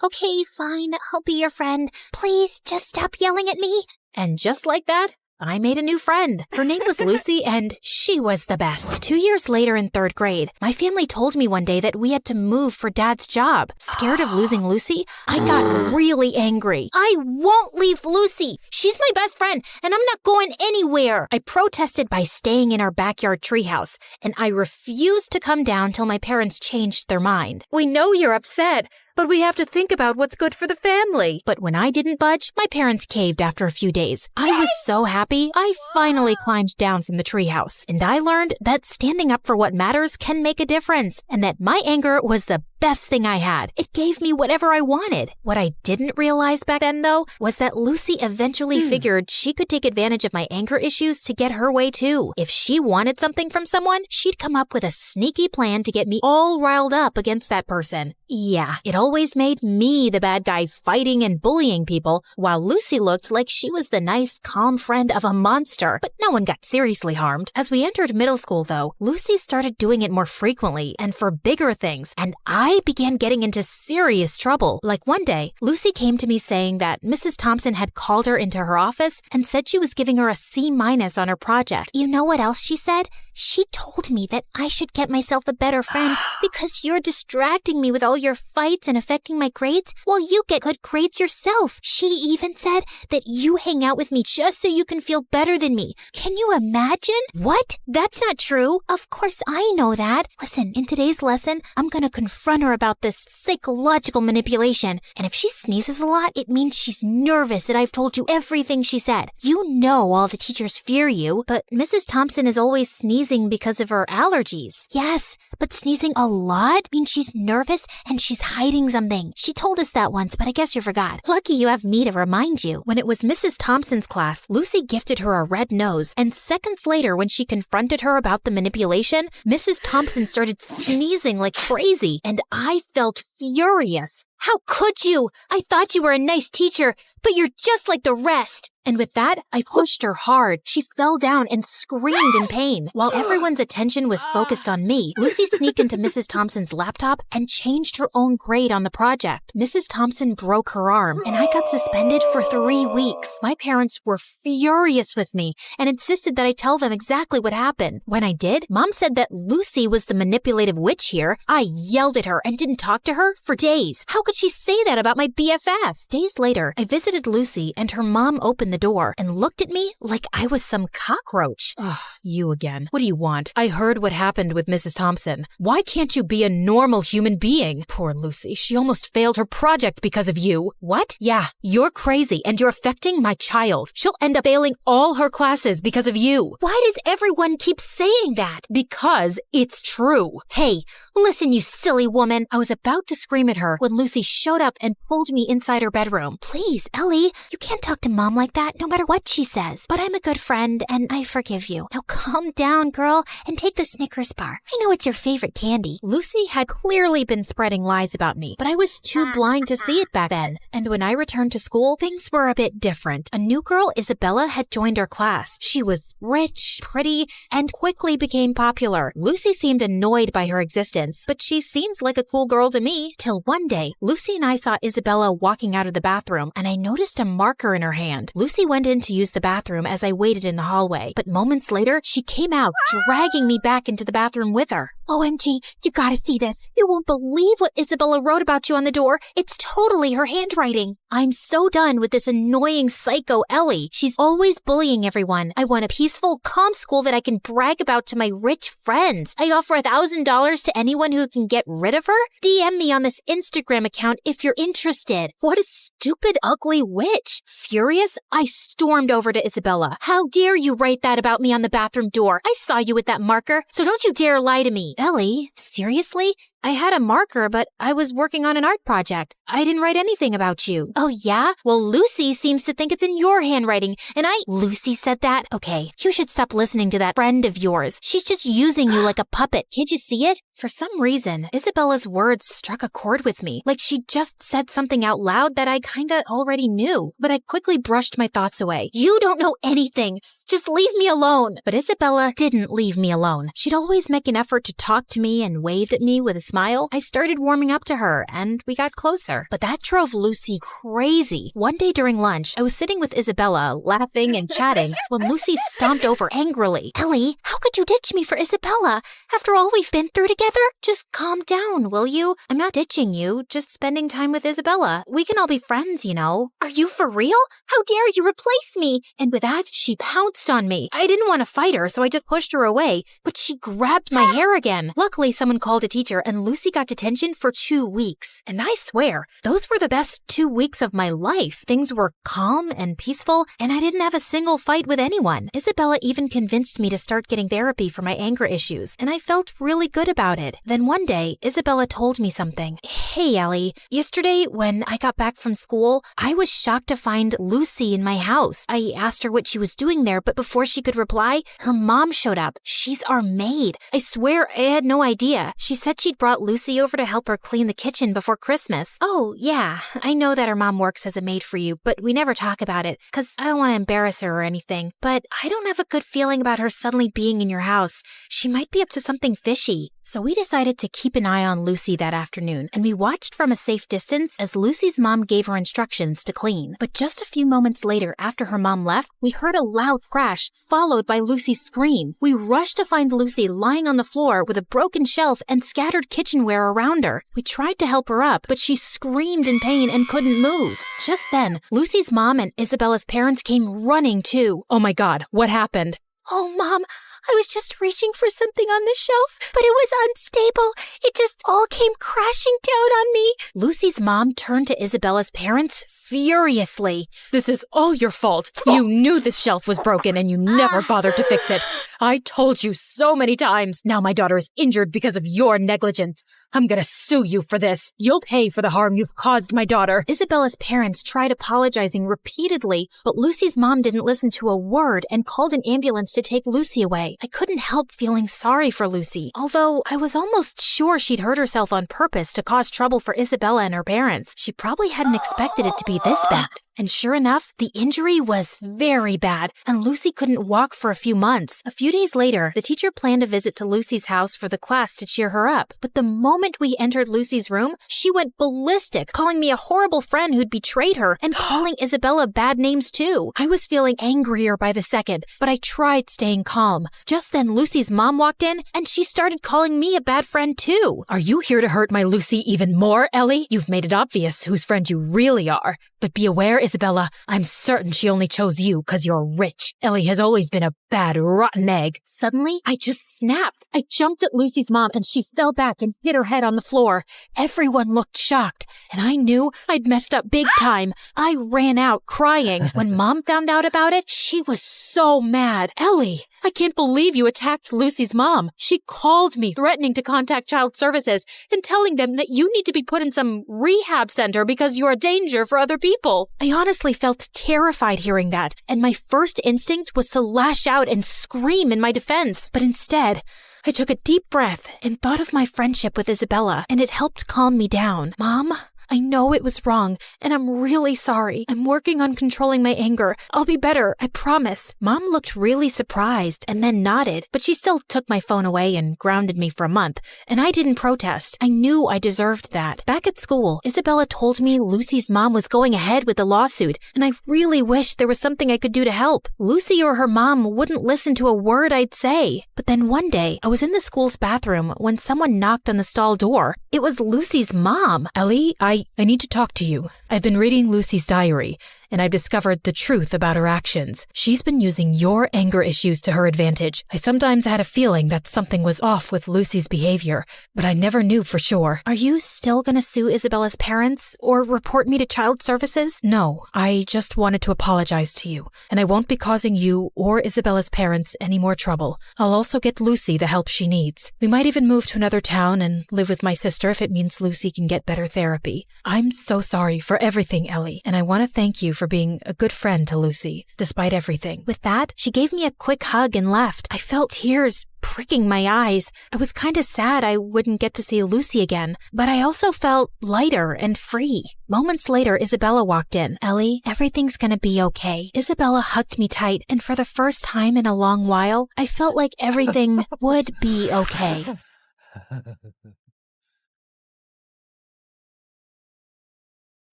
fine, I'll be your friend. Please, just stop yelling at me. And just like that, I made a new friend. Her name was Lucy, and she was the best. 2 years later in 3rd grade, my family told me one day that we had to move for Dad's job. Scared of losing Lucy, I got really angry. I won't leave Lucy. She's my best friend, and I'm not going anywhere. I protested by staying in our backyard treehouse, and I refused to come down till my parents changed their mind. We know you're upset, but we have to think about what's good for the family. But when I didn't budge, my parents caved after a few days. I was so happy, I finally climbed down from the treehouse. And I learned that standing up for what matters can make a difference, and that my anger was the best thing I had. It gave me whatever I wanted. What I didn't realize back then, though, was that Lucy eventually figured she could take advantage of my anger issues to get her way, too. If she wanted something from someone, she'd come up with a sneaky plan to get me all riled up against that person. Yeah, it always made me the bad guy fighting and bullying people, while Lucy looked like she was the nice, calm friend of a monster. But no one got seriously harmed. As we entered middle school, though, Lucy started doing it more frequently and for bigger things, and I began getting into serious trouble. Like one day, Lucy came to me saying that Mrs. Thompson had called her into her office and said she was giving her a C- on her project. You know what else she said? She told me that I should get myself a better friend because you're distracting me with all your fights and affecting my grades while you get good grades yourself. She even said that you hang out with me just so you can feel better than me. Can you imagine? What? That's not true. Of course I know that. Listen, in today's lesson, I'm gonna confront her about this psychological manipulation. And if she sneezes a lot, it means she's nervous that I've told you everything she said. You know all the teachers fear you, but Mrs. Thompson is always sneezing sneezing because of her allergies. Yes, but sneezing a lot means she's nervous and she's hiding something. She told us that once, but I guess you forgot. Lucky you have me to remind you. When it was Mrs. Thompson's class, Lucy gifted her a red nose, and seconds later, when she confronted her about the manipulation, Mrs. Thompson started sneezing like crazy, and I felt furious. How could you? I thought you were a nice teacher, but you're just like the rest. And with that, I pushed her hard. She fell down and screamed in pain. While everyone's attention was focused on me, Lucy sneaked into Mrs. Thompson's laptop and changed her own grade on the project. Mrs. Thompson broke her arm, and I got suspended for 3 weeks. My parents were furious with me and insisted that I tell them exactly what happened. When I did, Mom said that Lucy was the manipulative witch here. I yelled at her and didn't talk to her for days. How could she say that about my BFF? Days later, I visited Lucy, and her mom opened the door and looked at me like I was some cockroach. Ugh, you again. What do you want? I heard what happened with Mrs. Thompson. Why can't you be a normal human being? Poor Lucy, she almost failed her project because of you. What? Yeah, you're crazy and you're affecting my child. She'll end up failing all her classes because of you. Why does everyone keep saying that? Because it's true. Hey, listen, you silly woman. I was about to scream at her when Lucy showed up and pulled me inside her bedroom. Please, Ellie, you can't talk to Mom like that no matter what she says. But I'm a good friend and I forgive you. Now calm down, girl, and take the Snickers bar. I know it's your favorite candy. Lucy had clearly been spreading lies about me, but I was too blind to see it back then. And when I returned to school, things were a bit different. A new girl, Isabella, had joined our class. She was rich, pretty, and quickly became popular. Lucy seemed annoyed by her existence, but she seems like a cool girl to me. Till one day, Lucy and I saw Isabella walking out of the bathroom, and I noticed a marker in her hand. Lucy went in to use the bathroom as I waited in the hallway, but moments later, she came out, dragging me back into the bathroom with her. OMG, you gotta see this. You won't believe what Isabella wrote about you on the door. It's totally her handwriting. I'm so done with this annoying psycho Ellie. She's always bullying everyone. I want a peaceful, calm school that I can brag about to my rich friends. I offer $1,000 to anyone who can get rid of her. DM me on this Instagram account if you're interested. What a stupid, ugly witch. Furious, I stormed over to Isabella. How dare you write that about me on the bathroom door? I saw you with that marker, so don't you dare lie to me. Ellie, seriously? I had a marker, but I was working on an art project. I didn't write anything about you. Oh, yeah? Well, Lucy seems to think it's in your handwriting, and Lucy said that? Okay, you should stop listening to that friend of yours. She's just using you like a puppet. Can't you see it? For some reason, Isabella's words struck a chord with me, like she just said something out loud that I kinda already knew. But I quickly brushed my thoughts away. You don't know anything. Just leave me alone. But Isabella didn't leave me alone. She'd always make an effort to talk to me and waved at me with a smile. I started warming up to her, and we got closer. But that drove Lucy crazy. One day during lunch, I was sitting with Isabella, laughing and chatting, when Lucy stomped over angrily. Ellie, how could you ditch me for Isabella? After all we've been through together? Just calm down, will you? I'm not ditching you, just spending time with Isabella. We can all be friends, you know. Are you for real? How dare you replace me? And with that, she pounced on me. I didn't want to fight her, so I just pushed her away, but she grabbed my hair again. Luckily, someone called a teacher, and Lucy got detention for 2 weeks. And I swear, those were the best 2 weeks of my life. Things were calm and peaceful, and I didn't have a single fight with anyone. Isabella even convinced me to start getting therapy for my anger issues, and I felt really good about it. Then one day, Isabella told me something. Hey, Ellie, yesterday when I got back from school, I was shocked to find Lucy in my house. I asked her what she was doing there, but before she could reply, her mom showed up. She's our maid. I swear I had no idea. She said she'd brought Lucy over to help her clean the kitchen before Christmas. Oh, yeah, I know that her mom works as a maid for you, but we never talk about it, because I don't want to embarrass her or anything. But I don't have a good feeling about her suddenly being in your house. She might be up to something fishy. So we decided to keep an eye on Lucy that afternoon, and we watched from a safe distance as Lucy's mom gave her instructions to clean. But just a few moments later, after her mom left, we heard a loud crash, followed by Lucy's scream. We rushed to find Lucy lying on the floor with a broken shelf and scattered kitchenware around her. We tried to help her up, but she screamed in pain and couldn't move. Just then, Lucy's mom and Isabella's parents came running too. Oh my God, what happened? Oh, Mom, I was just reaching for something on the shelf, but it was unstable. It just all came crashing down on me. Lucy's mom turned to Isabella's parents furiously. This is all your fault. You knew this shelf was broken and you never bothered to fix it. I told you so many times. Now my daughter is injured because of your negligence. I'm gonna sue you for this. You'll pay for the harm you've caused my daughter. Isabella's parents tried apologizing repeatedly, but Lucy's mom didn't listen to a word and called an ambulance to take Lucy away. I couldn't help feeling sorry for Lucy, although I was almost sure she'd hurt herself on purpose to cause trouble for Isabella and her parents. She probably hadn't expected it to be this bad. And sure enough, the injury was very bad, and Lucy couldn't walk for a few months. A few days later, the teacher planned a visit to Lucy's house for the class to cheer her up. But the moment we entered Lucy's room, she went ballistic, calling me a horrible friend who'd betrayed her, and calling Isabella bad names too. I was feeling angrier by the second, but I tried staying calm. Just then, Lucy's mom walked in, and she started calling me a bad friend too. Are you here to hurt my Lucy even more, Ellie? You've made it obvious whose friend you really are. But be aware, Isabella, I'm certain she only chose you because you're rich. Ellie has always been a bad, rotten egg. Suddenly, I just snapped. I jumped at Lucy's mom and she fell back and hit her head on the floor. Everyone looked shocked, and I knew I'd messed up big time. I ran out crying. When Mom found out about it, she was so mad. Ellie, I can't believe you attacked Lucy's mom. She called me, threatening to contact Child Services and telling them that you need to be put in some rehab center because you're a danger for other people. I honestly felt terrified hearing that, and my first instinct was to lash out and scream in my defense. But instead, I took a deep breath and thought of my friendship with Isabella, and it helped calm me down. Mom, I know it was wrong, and I'm really sorry. I'm working on controlling my anger. I'll be better, I promise. Mom looked really surprised and then nodded, but she still took my phone away and grounded me for a month, and I didn't protest. I knew I deserved that. Back at school, Isabella told me Lucy's mom was going ahead with the lawsuit, and I really wished there was something I could do to help. Lucy or her mom wouldn't listen to a word I'd say. But then one day, I was in the school's bathroom when someone knocked on the stall door. It was Lucy's mom. Ellie, I need to talk to you. I've been reading Lucy's diary, and I've discovered the truth about her actions. She's been using your anger issues to her advantage. I sometimes had a feeling that something was off with Lucy's behavior, but I never knew for sure. Are you still gonna sue Isabella's parents or report me to Child Services? No, I just wanted to apologize to you, and I won't be causing you or Isabella's parents any more trouble. I'll also get Lucy the help she needs. We might even move to another town and live with my sister if it means Lucy can get better therapy. I'm so sorry for everything, Ellie, and I want to thank you for being a good friend to Lucy, despite everything. With that, she gave me a quick hug and left. I felt tears pricking my eyes. I was kind of sad I wouldn't get to see Lucy again, but I also felt lighter and free. Moments later, Isabella walked in. Ellie, everything's gonna be okay. Isabella hugged me tight, and for the first time in a long while, I felt like everything would be okay.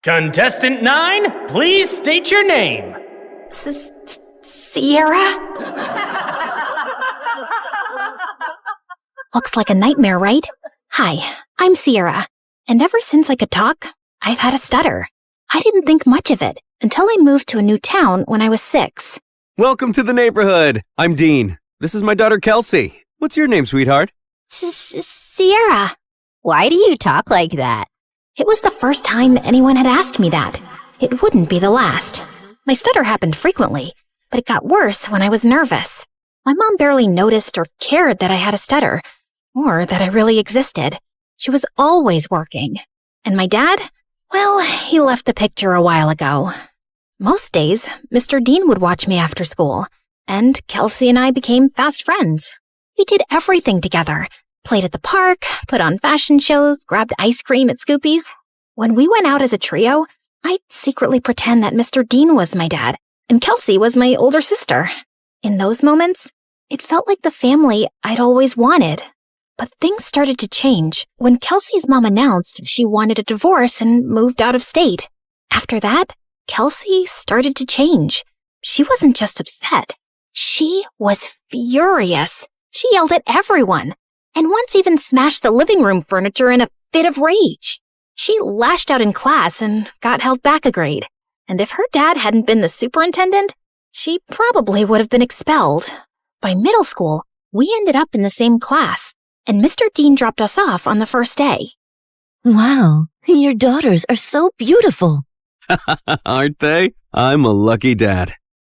Contestant 9, please state your name. Sierra? Looks like a nightmare, right? Hi, I'm Sierra, and ever since I could talk, I've had a stutter. I didn't think much of it until I moved to a new town when I was 6. Welcome to the neighborhood. I'm Dean. This is my daughter, Kelsey. What's your name, sweetheart? Sierra. Why do you talk like that? It was the first time anyone had asked me that. It wouldn't be the last. My stutter happened frequently, but it got worse when I was nervous. My mom barely noticed or cared that I had a stutter, or that I really existed. She was always working. And my dad? Well, he left the picture a while ago. Most days, Mr. Dean would watch me after school, and Kelsey and I became fast friends. We did everything together. Played at the park, put on fashion shows, grabbed ice cream at Scoopy's. When we went out as a trio, I'd secretly pretend that Mr. Dean was my dad, and Kelsey was my older sister. In those moments, it felt like the family I'd always wanted. But things started to change when Kelsey's mom announced she wanted a divorce and moved out of state. After that, Kelsey started to change. She wasn't just upset. She was furious. She yelled at everyone, and once even smashed the living room furniture in a fit of rage. She lashed out in class and got held back a grade. And if her dad hadn't been the superintendent, she probably would have been expelled. By middle school, We ended up in the same class, and Mr. Dean dropped us off on the first day. Wow, your daughters are so beautiful. Aren't they? I'm a lucky dad.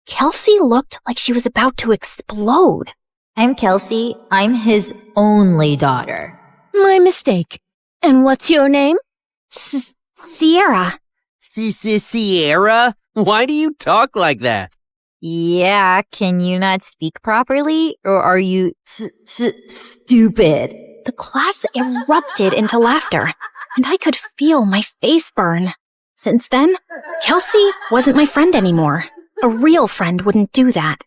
Kelsey looked like she was about to explode. I'm Kelsey. I'm his only daughter. My mistake. And what's your name? Sierra. Sierra? Why do you talk like that? Yeah, can you not speak properly? Or are you stupid? The class erupted into laughter, and I could feel my face burn. Since then, Kelsey wasn't my friend anymore. A real friend wouldn't do that.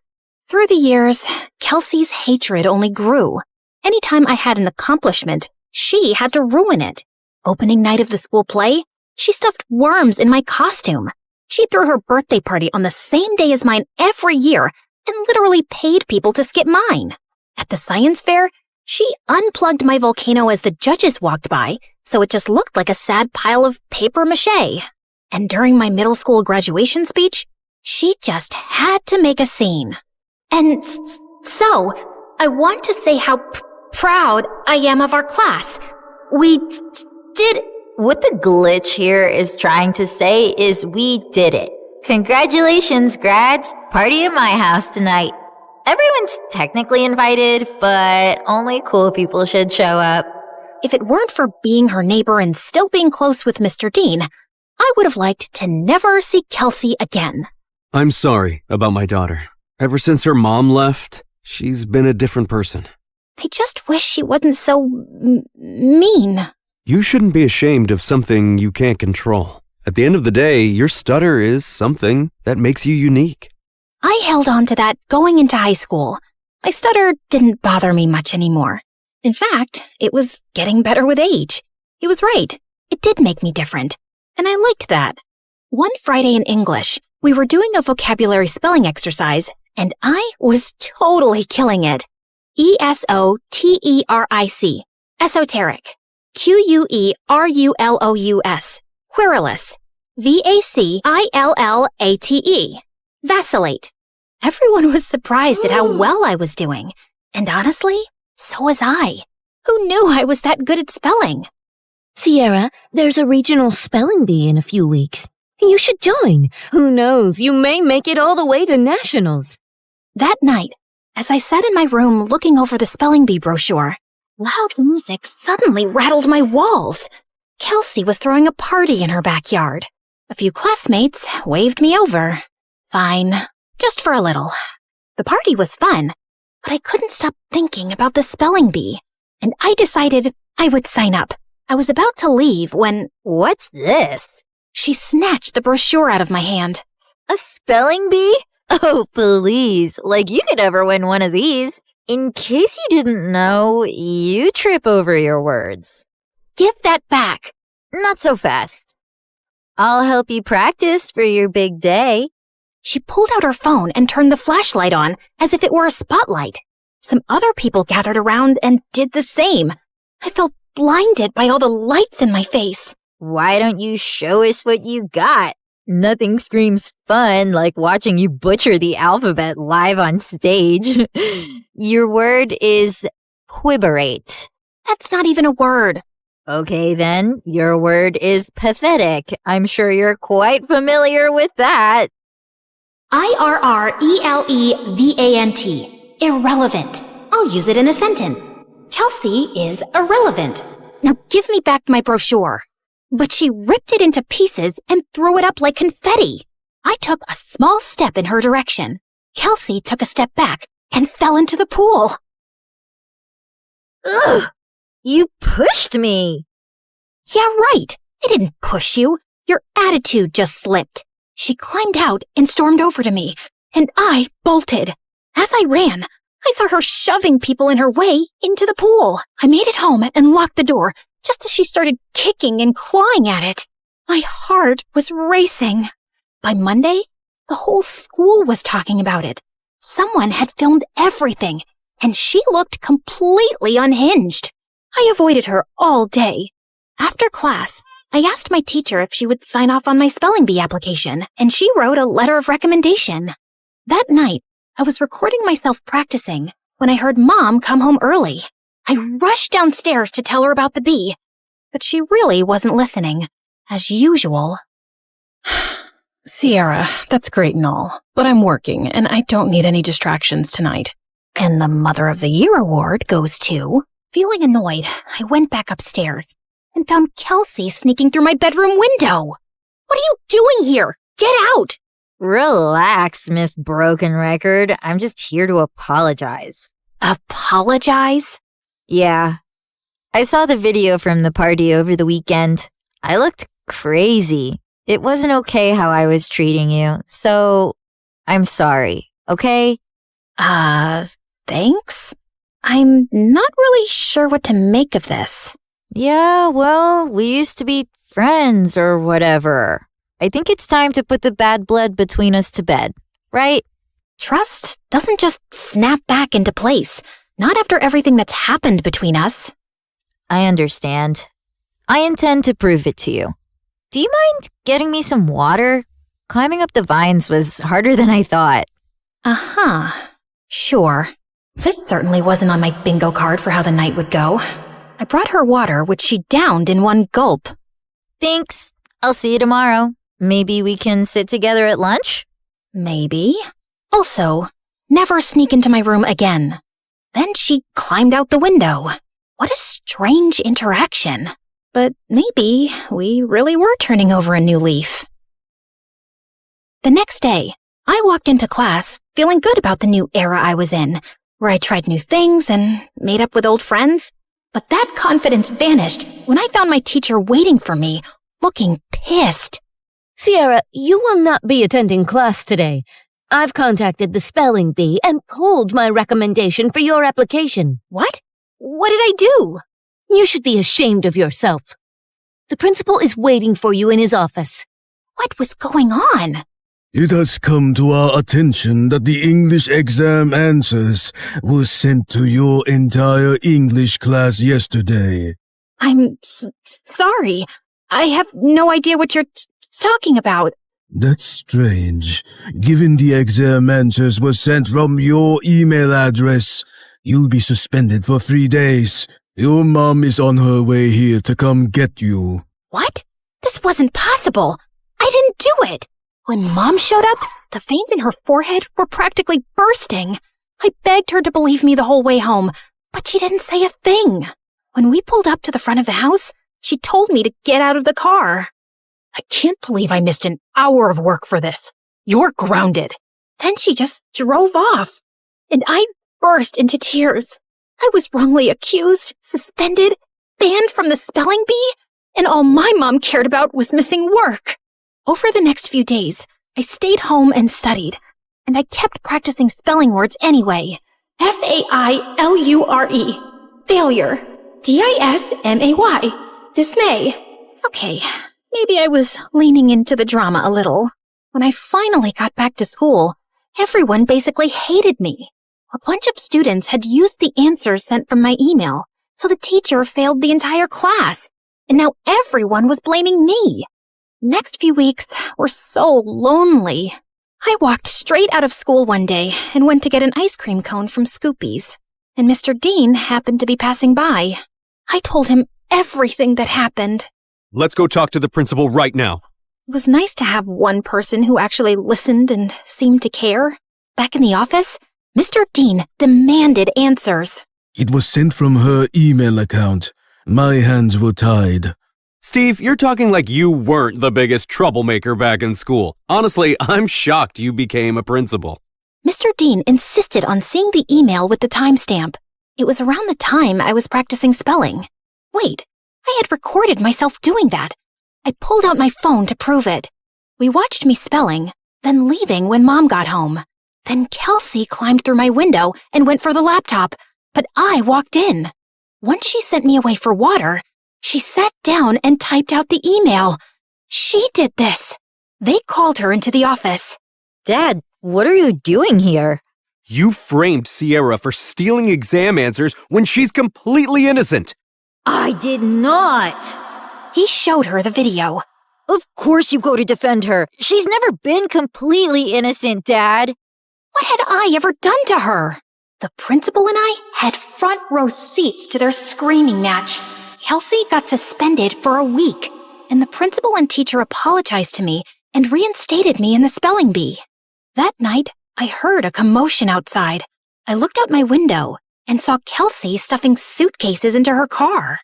Through the years, Kelsey's hatred only grew. Anytime I had an accomplishment, she had to ruin it. Opening night of the school play, she stuffed worms in my costume. She threw her birthday party on the same day as mine every year and literally paid people to skip mine. At the science fair, she unplugged my volcano as the judges walked by, so it just looked like a sad pile of paper mache. And during my middle school graduation speech, she just had to make a scene. And so, I want to say how proud I am of our class. We did... What the glitch here is trying to say is we did it. Congratulations, grads. Party at my house tonight. Everyone's technically invited, but only cool people should show up. If it weren't for being her neighbor and still being close with Mr. Dean, I would have liked to never see Kelsey again. I'm sorry about my daughter. Ever since her mom left, she's been a different person. I just wish she wasn't so mean. You shouldn't be ashamed of something you can't control. At the end of the day, your stutter is something that makes you unique. I held on to that going into high school. My stutter didn't bother me much anymore. In fact, it was getting better with age. He was right. It did make me different. And I liked that. One Friday in English, we were doing a vocabulary spelling exercise, and I was totally killing it. ESOTERIC. Esoteric. QUERULOUS. Querulous. VACILLATE. Vacillate. Everyone was surprised at how well I was doing. And honestly, so was I. Who knew I was that good at spelling? Sierra, there's a regional spelling bee in a few weeks. You should join. Who knows, you may make it all the way to nationals. That night, as I sat in my room looking over the spelling bee brochure, loud music suddenly rattled my walls. Kelsey was throwing a party in her backyard. A few classmates waved me over. Fine, just for a little. The party was fun, but I couldn't stop thinking about the spelling bee, and I decided I would sign up. I was about to leave when... What's this? She snatched the brochure out of my hand. A spelling bee? Oh, please. Like you could ever win one of these. In case you didn't know, you trip over your words. Give that back. Not so fast. I'll help you practice for your big day. She pulled out her phone and turned the flashlight on as if it were a spotlight. Some other people gathered around and did the same. I felt blinded by all the lights in my face. Why don't you show us what you got? Nothing screams fun like watching you butcher the alphabet live on stage. Your word is quiberate. That's not even a word. Okay then, your word is pathetic. I'm sure you're quite familiar with that. IRRELEVANT. Irrelevant. I'll use it in a sentence. Kelsey is irrelevant. Now give me back my brochure. But she ripped it into pieces and threw it up like confetti. I took a small step in her direction. Kelsey took a step back and fell into the pool. Ugh! You pushed me! Yeah, right. I didn't push you. Your attitude just slipped. She climbed out and stormed over to me, and I bolted. As I ran, I saw her shoving people in her way into the pool. I made it home and locked the door, just as she started kicking and clawing at it. My heart was racing. By Monday, the whole school was talking about it. Someone had filmed everything, and she looked completely unhinged. I avoided her all day. After class, I asked my teacher if she would sign off on my spelling bee application, and she wrote a letter of recommendation. That night, I was recording myself practicing when I heard Mom come home early. I rushed downstairs to tell her about the bee, but she really wasn't listening, as usual. Sierra, that's great and all, but I'm working and I don't need any distractions tonight. And the Mother of the Year award goes to... Feeling annoyed, I went back upstairs and found Kelsey sneaking through my bedroom window. What are you doing here? Get out! Relax, Miss Broken Record. I'm just here to apologize. Apologize? Yeah. I saw the video from the party over the weekend. I looked crazy. It wasn't okay how I was treating you, so I'm sorry, okay? Thanks? I'm not really sure what to make of this. Yeah, well, we used to be friends or whatever. I think it's time to put the bad blood between us to bed, right? Trust doesn't just snap back into place, not after everything that's happened between us. I understand. I intend to prove it to you. Do you mind getting me some water? Climbing up the vines was harder than I thought. Uh-huh. Sure. This certainly wasn't on my bingo card for how the night would go. I brought her water, which she downed in one gulp. Thanks. I'll see you tomorrow. Maybe we can sit together at lunch? Maybe. Also, never sneak into my room again. Then she climbed out the window. What a strange interaction. But maybe we really were turning over a new leaf. The next day, I walked into class feeling good about the new era I was in, where I tried new things and made up with old friends. But that confidence vanished when I found my teacher waiting for me, looking pissed. Sierra, you will not be attending class today. I've contacted the spelling bee and pulled my recommendation for your application. What? What did I do? You should be ashamed of yourself. The principal is waiting for you in his office. What was going on? It has come to our attention that the English exam answers were sent to your entire English class yesterday. I'm sorry. I have no idea what you're talking about. That's strange. Given the exam answers were sent from your email address, you'll be suspended for 3 days. Your mom is on her way here to come get you. What? This wasn't possible. I didn't do it. When Mom showed up, the veins in her forehead were practically bursting. I begged her to believe me the whole way home, but she didn't say a thing. When we pulled up to the front of the house, she told me to get out of the car. I can't believe I missed an hour of work for this. You're grounded. Then she just drove off, and I burst into tears. I was wrongly accused, suspended, banned from the spelling bee, and all my mom cared about was missing work. Over the next few days, I stayed home and studied, and I kept practicing spelling words anyway. Failure. Failure. Dismay. Dismay. Okay, maybe I was leaning into the drama a little. When I finally got back to school, everyone basically hated me. A bunch of students had used the answers sent from my email, so the teacher failed the entire class, and now everyone was blaming me. Next few weeks were so lonely. I walked straight out of school one day and went to get an ice cream cone from Scoopy's, and Mr. Dean happened to be passing by. I told him everything that happened. Let's go talk to the principal right now. It was nice to have one person who actually listened and seemed to care. Back in the office, Mr. Dean demanded answers. It was sent from her email account. My hands were tied. Steve, you're talking like you weren't the biggest troublemaker back in school. Honestly, I'm shocked you became a principal. Mr. Dean insisted on seeing the email with the timestamp. It was around the time I was practicing spelling. Wait, I had recorded myself doing that. I pulled out my phone to prove it. We watched me spelling, then leaving when Mom got home. Then Kelsey climbed through my window and went for the laptop, but I walked in. Once she sent me away for water, she sat down and typed out the email. She did this. They called her into the office. Dad, what are you doing here? You framed Sierra for stealing exam answers when she's completely innocent. I did not. He showed her the video. Of course you go to defend her. She's never been completely innocent, Dad. What had I ever done to her? The principal and I had front row seats to their screaming match. Kelsey got suspended for a week, and the principal and teacher apologized to me and reinstated me in the spelling bee. That night, I heard a commotion outside. I looked out my window and saw Kelsey stuffing suitcases into her car.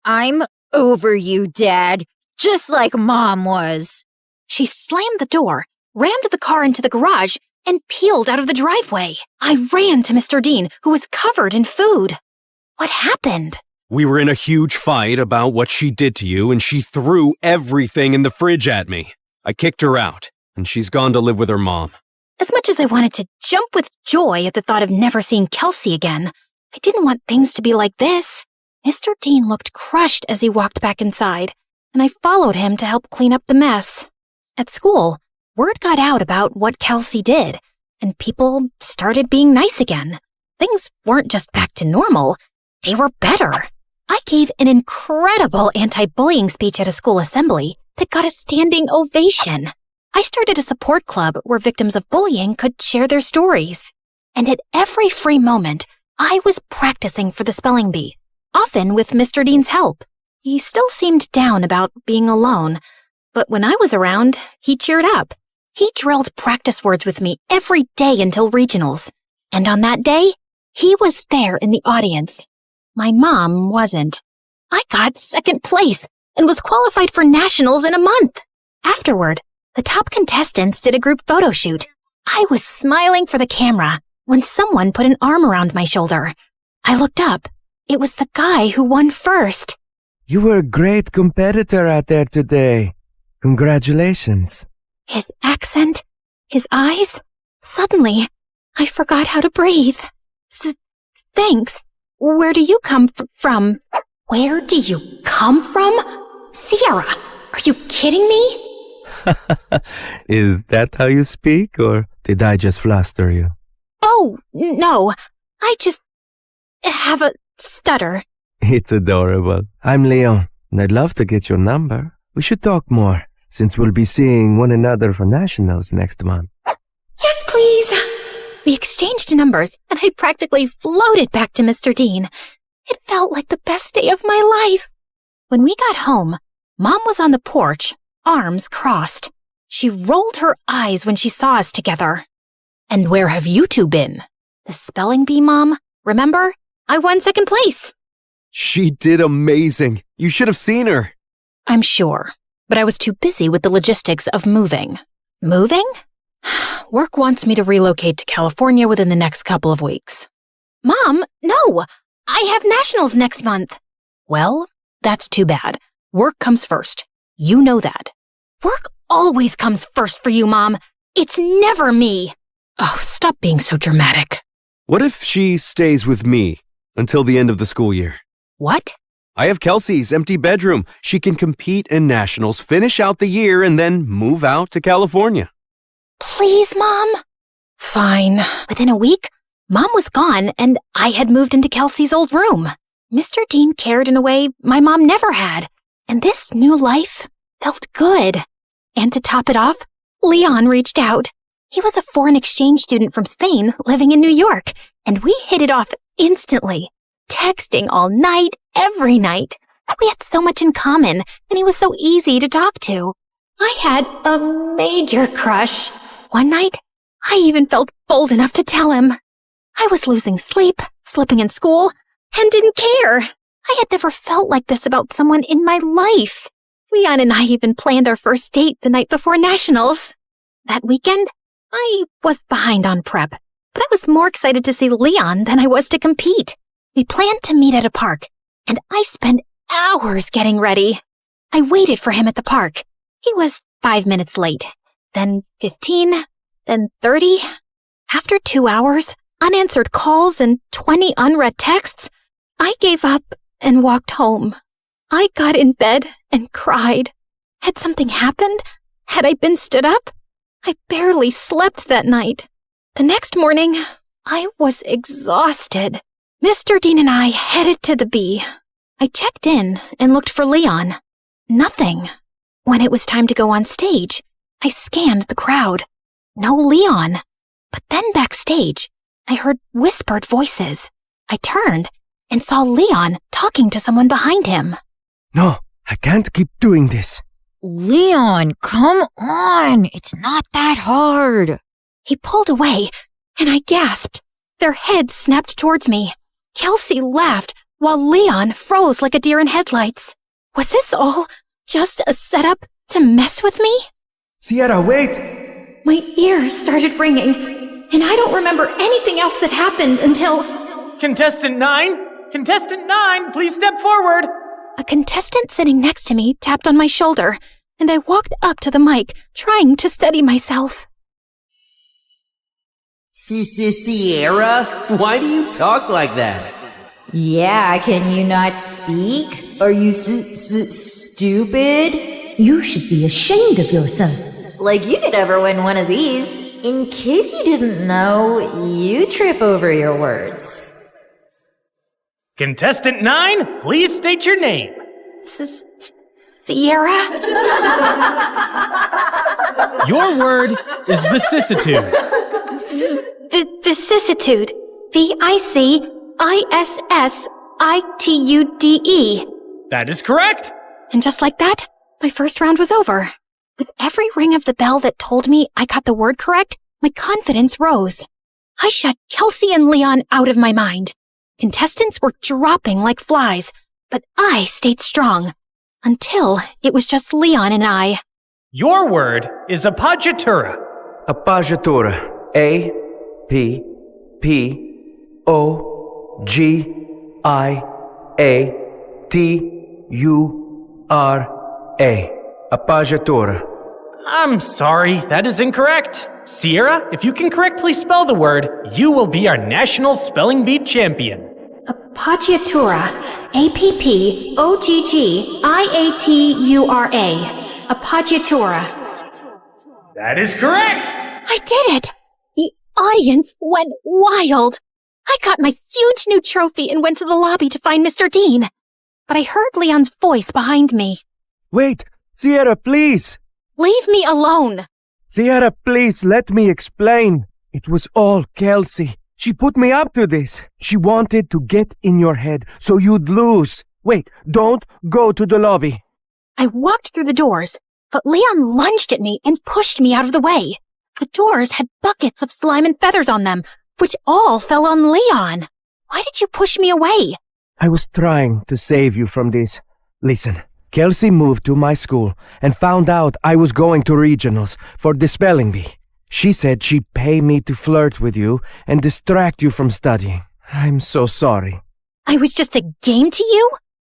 I'm over you, Dad, just like Mom was. She slammed the door, rammed the car into the garage, and peeled out of the driveway. I ran to Mr. Dean, who was covered in food. What happened? We were in a huge fight about what she did to you, and she threw everything in the fridge at me. I kicked her out, and she's gone to live with her mom. As much as I wanted to jump with joy at the thought of never seeing Kelsey again, I didn't want things to be like this. Mr. Dean looked crushed as he walked back inside, and I followed him to help clean up the mess. At school, word got out about what Kelsey did, and people started being nice again. Things weren't just back to normal, they were better. I gave an incredible anti-bullying speech at a school assembly that got a standing ovation. I started a support club where victims of bullying could share their stories. And at every free moment, I was practicing for the spelling bee, often with Mr. Dean's help. He still seemed down about being alone, but when I was around, he cheered up. He drilled practice words with me every day until regionals. And on that day, he was there in the audience. My mom wasn't. I got second place and was qualified for nationals in a month. Afterward, the top contestants did a group photo shoot. I was smiling for the camera when someone put an arm around my shoulder. I looked up. It was the guy who won first. You were a great competitor out there today. Congratulations. His accent, his eyes. Suddenly, I forgot how to breathe. Thanks. Where do you come from? Where do you come from? Sierra, are you kidding me? Is that how you speak, or did I just fluster you? Oh, no. I just have a stutter. It's adorable. I'm Leon, and I'd love to get your number. We should talk more, since we'll be seeing one another for nationals next month. Yes, please. We exchanged numbers, and I practically floated back to Mr. Dean. It felt like the best day of my life. When we got home, Mom was on the porch, arms crossed. She rolled her eyes when she saw us together. And where have you two been? The spelling bee, Mom. Remember? I won second place. She did amazing. You should have seen her. I'm sure, but I was too busy with the logistics of moving. Moving? Work wants me to relocate to California within the next couple of weeks. Mom, no! I have nationals next month. Well, that's too bad. Work comes first. You know that. Work always comes first for you, Mom. It's never me. Oh, stop being so dramatic. What if she stays with me until the end of the school year? What? I have Kelsey's empty bedroom. She can compete in nationals, finish out the year, and then move out to California. Please, Mom. Fine. Within a week, Mom was gone, and I had moved into Kelsey's old room. Mr. Dean cared in a way my mom never had, and this new life felt good. And to top it off, Leon reached out. He was a foreign exchange student from Spain living in New York, and we hit it off instantly, texting all night, every night. We had so much in common, and he was so easy to talk to. I had a major crush. One night, I even felt bold enough to tell him. I was losing sleep, slipping in school, and didn't care. I had never felt like this about someone in my life. Leon and I even planned our first date the night before nationals. That weekend, I was behind on prep, but I was more excited to see Leon than I was to compete. We planned to meet at a park, and I spent hours getting ready. I waited for him at the park. He was 5 minutes late, then 15, then 30. After 2 hours, unanswered calls, and 20 unread texts, I gave up and walked home. I got in bed and cried. Had something happened? Had I been stood up? I barely slept that night. The next morning, I was exhausted. Mr. Dean and I headed to the bee. I checked in and looked for Leon. Nothing. When it was time to go on stage, I scanned the crowd. No Leon. But then backstage, I heard whispered voices. I turned and saw Leon talking to someone behind him. No, I can't keep doing this. Leon, come on. It's not that hard. He pulled away, and I gasped. Their heads snapped towards me. Kelsey laughed, while Leon froze like a deer in headlights. Was this all just a setup to mess with me? Sierra, wait! My ears started ringing, and I don't remember anything else that happened until... Contestant 9? Contestant 9, please step forward! A contestant sitting next to me tapped on my shoulder, and I walked up to the mic, trying to steady myself. Sierra? Why do you talk like that? Yeah, can you not speak? Are you stupid? You should be ashamed of yourself. Like you could ever win one of these. In case you didn't know, you trip over your words. Contestant 9, please state your name. Sierra? Your word is vicissitude. Vicissitude. VICISSITUDE. That is correct. And just like that, my first round was over. With every ring of the bell that told me I got the word correct, my confidence rose. I shut Kelsey and Leon out of my mind. Contestants were dropping like flies, but I stayed strong. Until it was just Leon and I. Your word is appoggiatura. Appoggiatura. A-P-P-O-G-I-A-T-U-R-A. Appoggiatura. I'm sorry, that is incorrect. Sierra, if you can correctly spell the word, you will be our national spelling bee champion. Appoggiatura. A-P-P-O-G-G-I-A-T-U-R-A. Appoggiatura. That is correct! I did it! The audience went wild. I got my huge new trophy and went to the lobby to find Mr. Dean. But I heard Leon's voice behind me. Wait, Sierra, please! Leave me alone! Sierra, please, let me explain. It was all Kelsey. She put me up to this. She wanted to get in your head so you'd lose. Wait, don't go to the lobby. I walked through the doors, but Leon lunged at me and pushed me out of the way. The doors had buckets of slime and feathers on them, which all fell on Leon. Why did you push me away? I was trying to save you from this. Listen, Kelsey moved to my school and found out I was going to regionals for the spelling bee. She said she'd pay me to flirt with you and distract you from studying. I'm so sorry. I was just a game to you?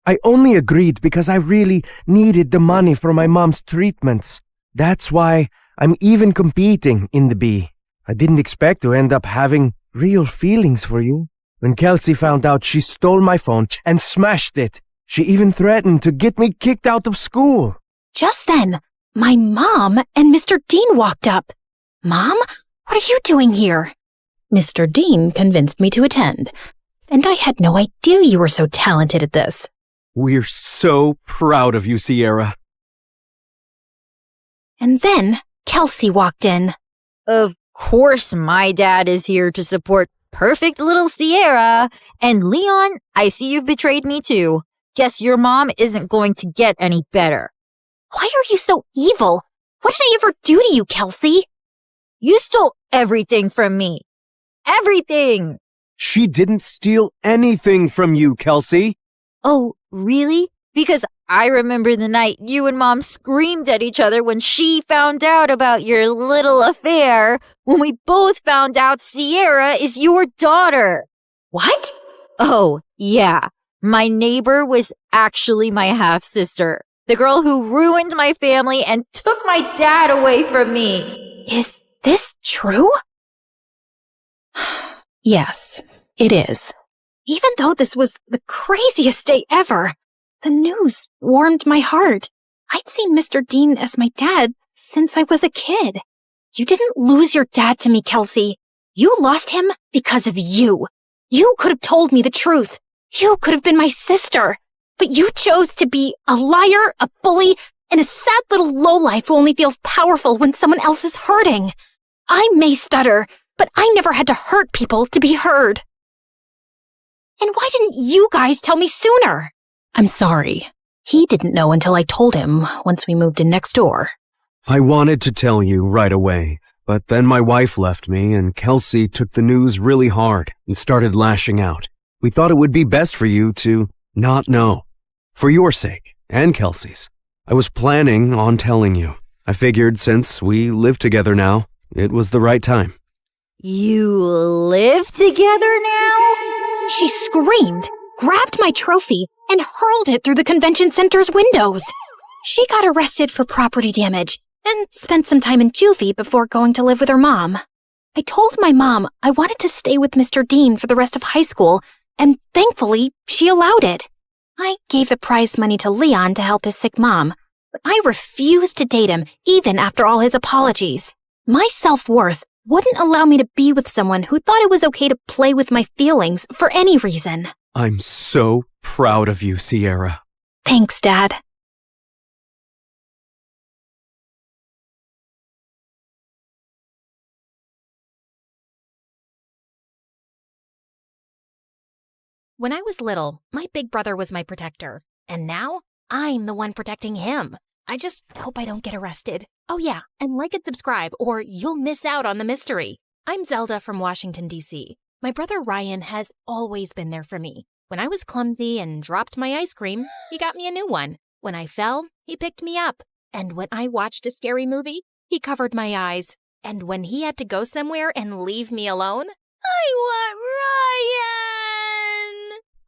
I only agreed because I really needed the money for my mom's treatments. That's why I'm even competing in the bee. I didn't expect to end up having real feelings for you. When Kelsey found out, she stole my phone and smashed it. She even threatened to get me kicked out of school. Just then, my mom and Mr. Dean walked up. Mom, what are you doing here? Mr. Dean convinced me to attend, and I had no idea you were so talented at this. We're so proud of you, Sierra. And then Kelsey walked in. Of course my dad is here to support perfect little Sierra. And Leon, I see you've betrayed me too. Guess your mom isn't going to get any better. Why are you so evil? What did I ever do to you, Kelsey? You stole everything from me. Everything! She didn't steal anything from you, Kelsey. Oh, really? Because I remember the night you and Mom screamed at each other when she found out about your little affair, when we both found out Sierra is your daughter. What? Oh, yeah. My neighbor was actually my half-sister. The girl who ruined my family and took my dad away from me. Is this true? Yes, it is. Even though this was the craziest day ever, the news warmed my heart. I'd seen Mr. Dean as my dad since I was a kid. You didn't lose your dad to me, Kelsey. You lost him because of you. You could have told me the truth. You could have been my sister. But you chose to be a liar, a bully, and a sad little lowlife who only feels powerful when someone else is hurting. I may stutter, but I never had to hurt people to be heard. And why didn't you guys tell me sooner? I'm sorry. He didn't know until I told him once we moved in next door. I wanted to tell you right away, but then my wife left me and Kelsey took the news really hard and started lashing out. We thought it would be best for you to not know. For your sake, and Kelsey's. I was planning on telling you. I figured since we live together now, it was the right time. You live together now? She screamed, grabbed my trophy, and hurled it through the convention center's windows. She got arrested for property damage and spent some time in juvie before going to live with her mom. I told my mom I wanted to stay with Mr. Dean for the rest of high school, and thankfully, she allowed it. I gave the prize money to Leon to help his sick mom, but I refused to date him even after all his apologies. My self-worth wouldn't allow me to be with someone who thought it was okay to play with my feelings for any reason. I'm so proud of you, Sierra. Thanks, Dad. When I was little, my big brother was my protector. And now, I'm the one protecting him. I just hope I don't get arrested. Oh yeah, and like and subscribe or you'll miss out on the mystery. I'm Zelda from Washington, D.C. My brother Ryan has always been there for me. When I was clumsy and dropped my ice cream, he got me a new one. When I fell, he picked me up. And when I watched a scary movie, he covered my eyes. And when he had to go somewhere and leave me alone, I want Ryan!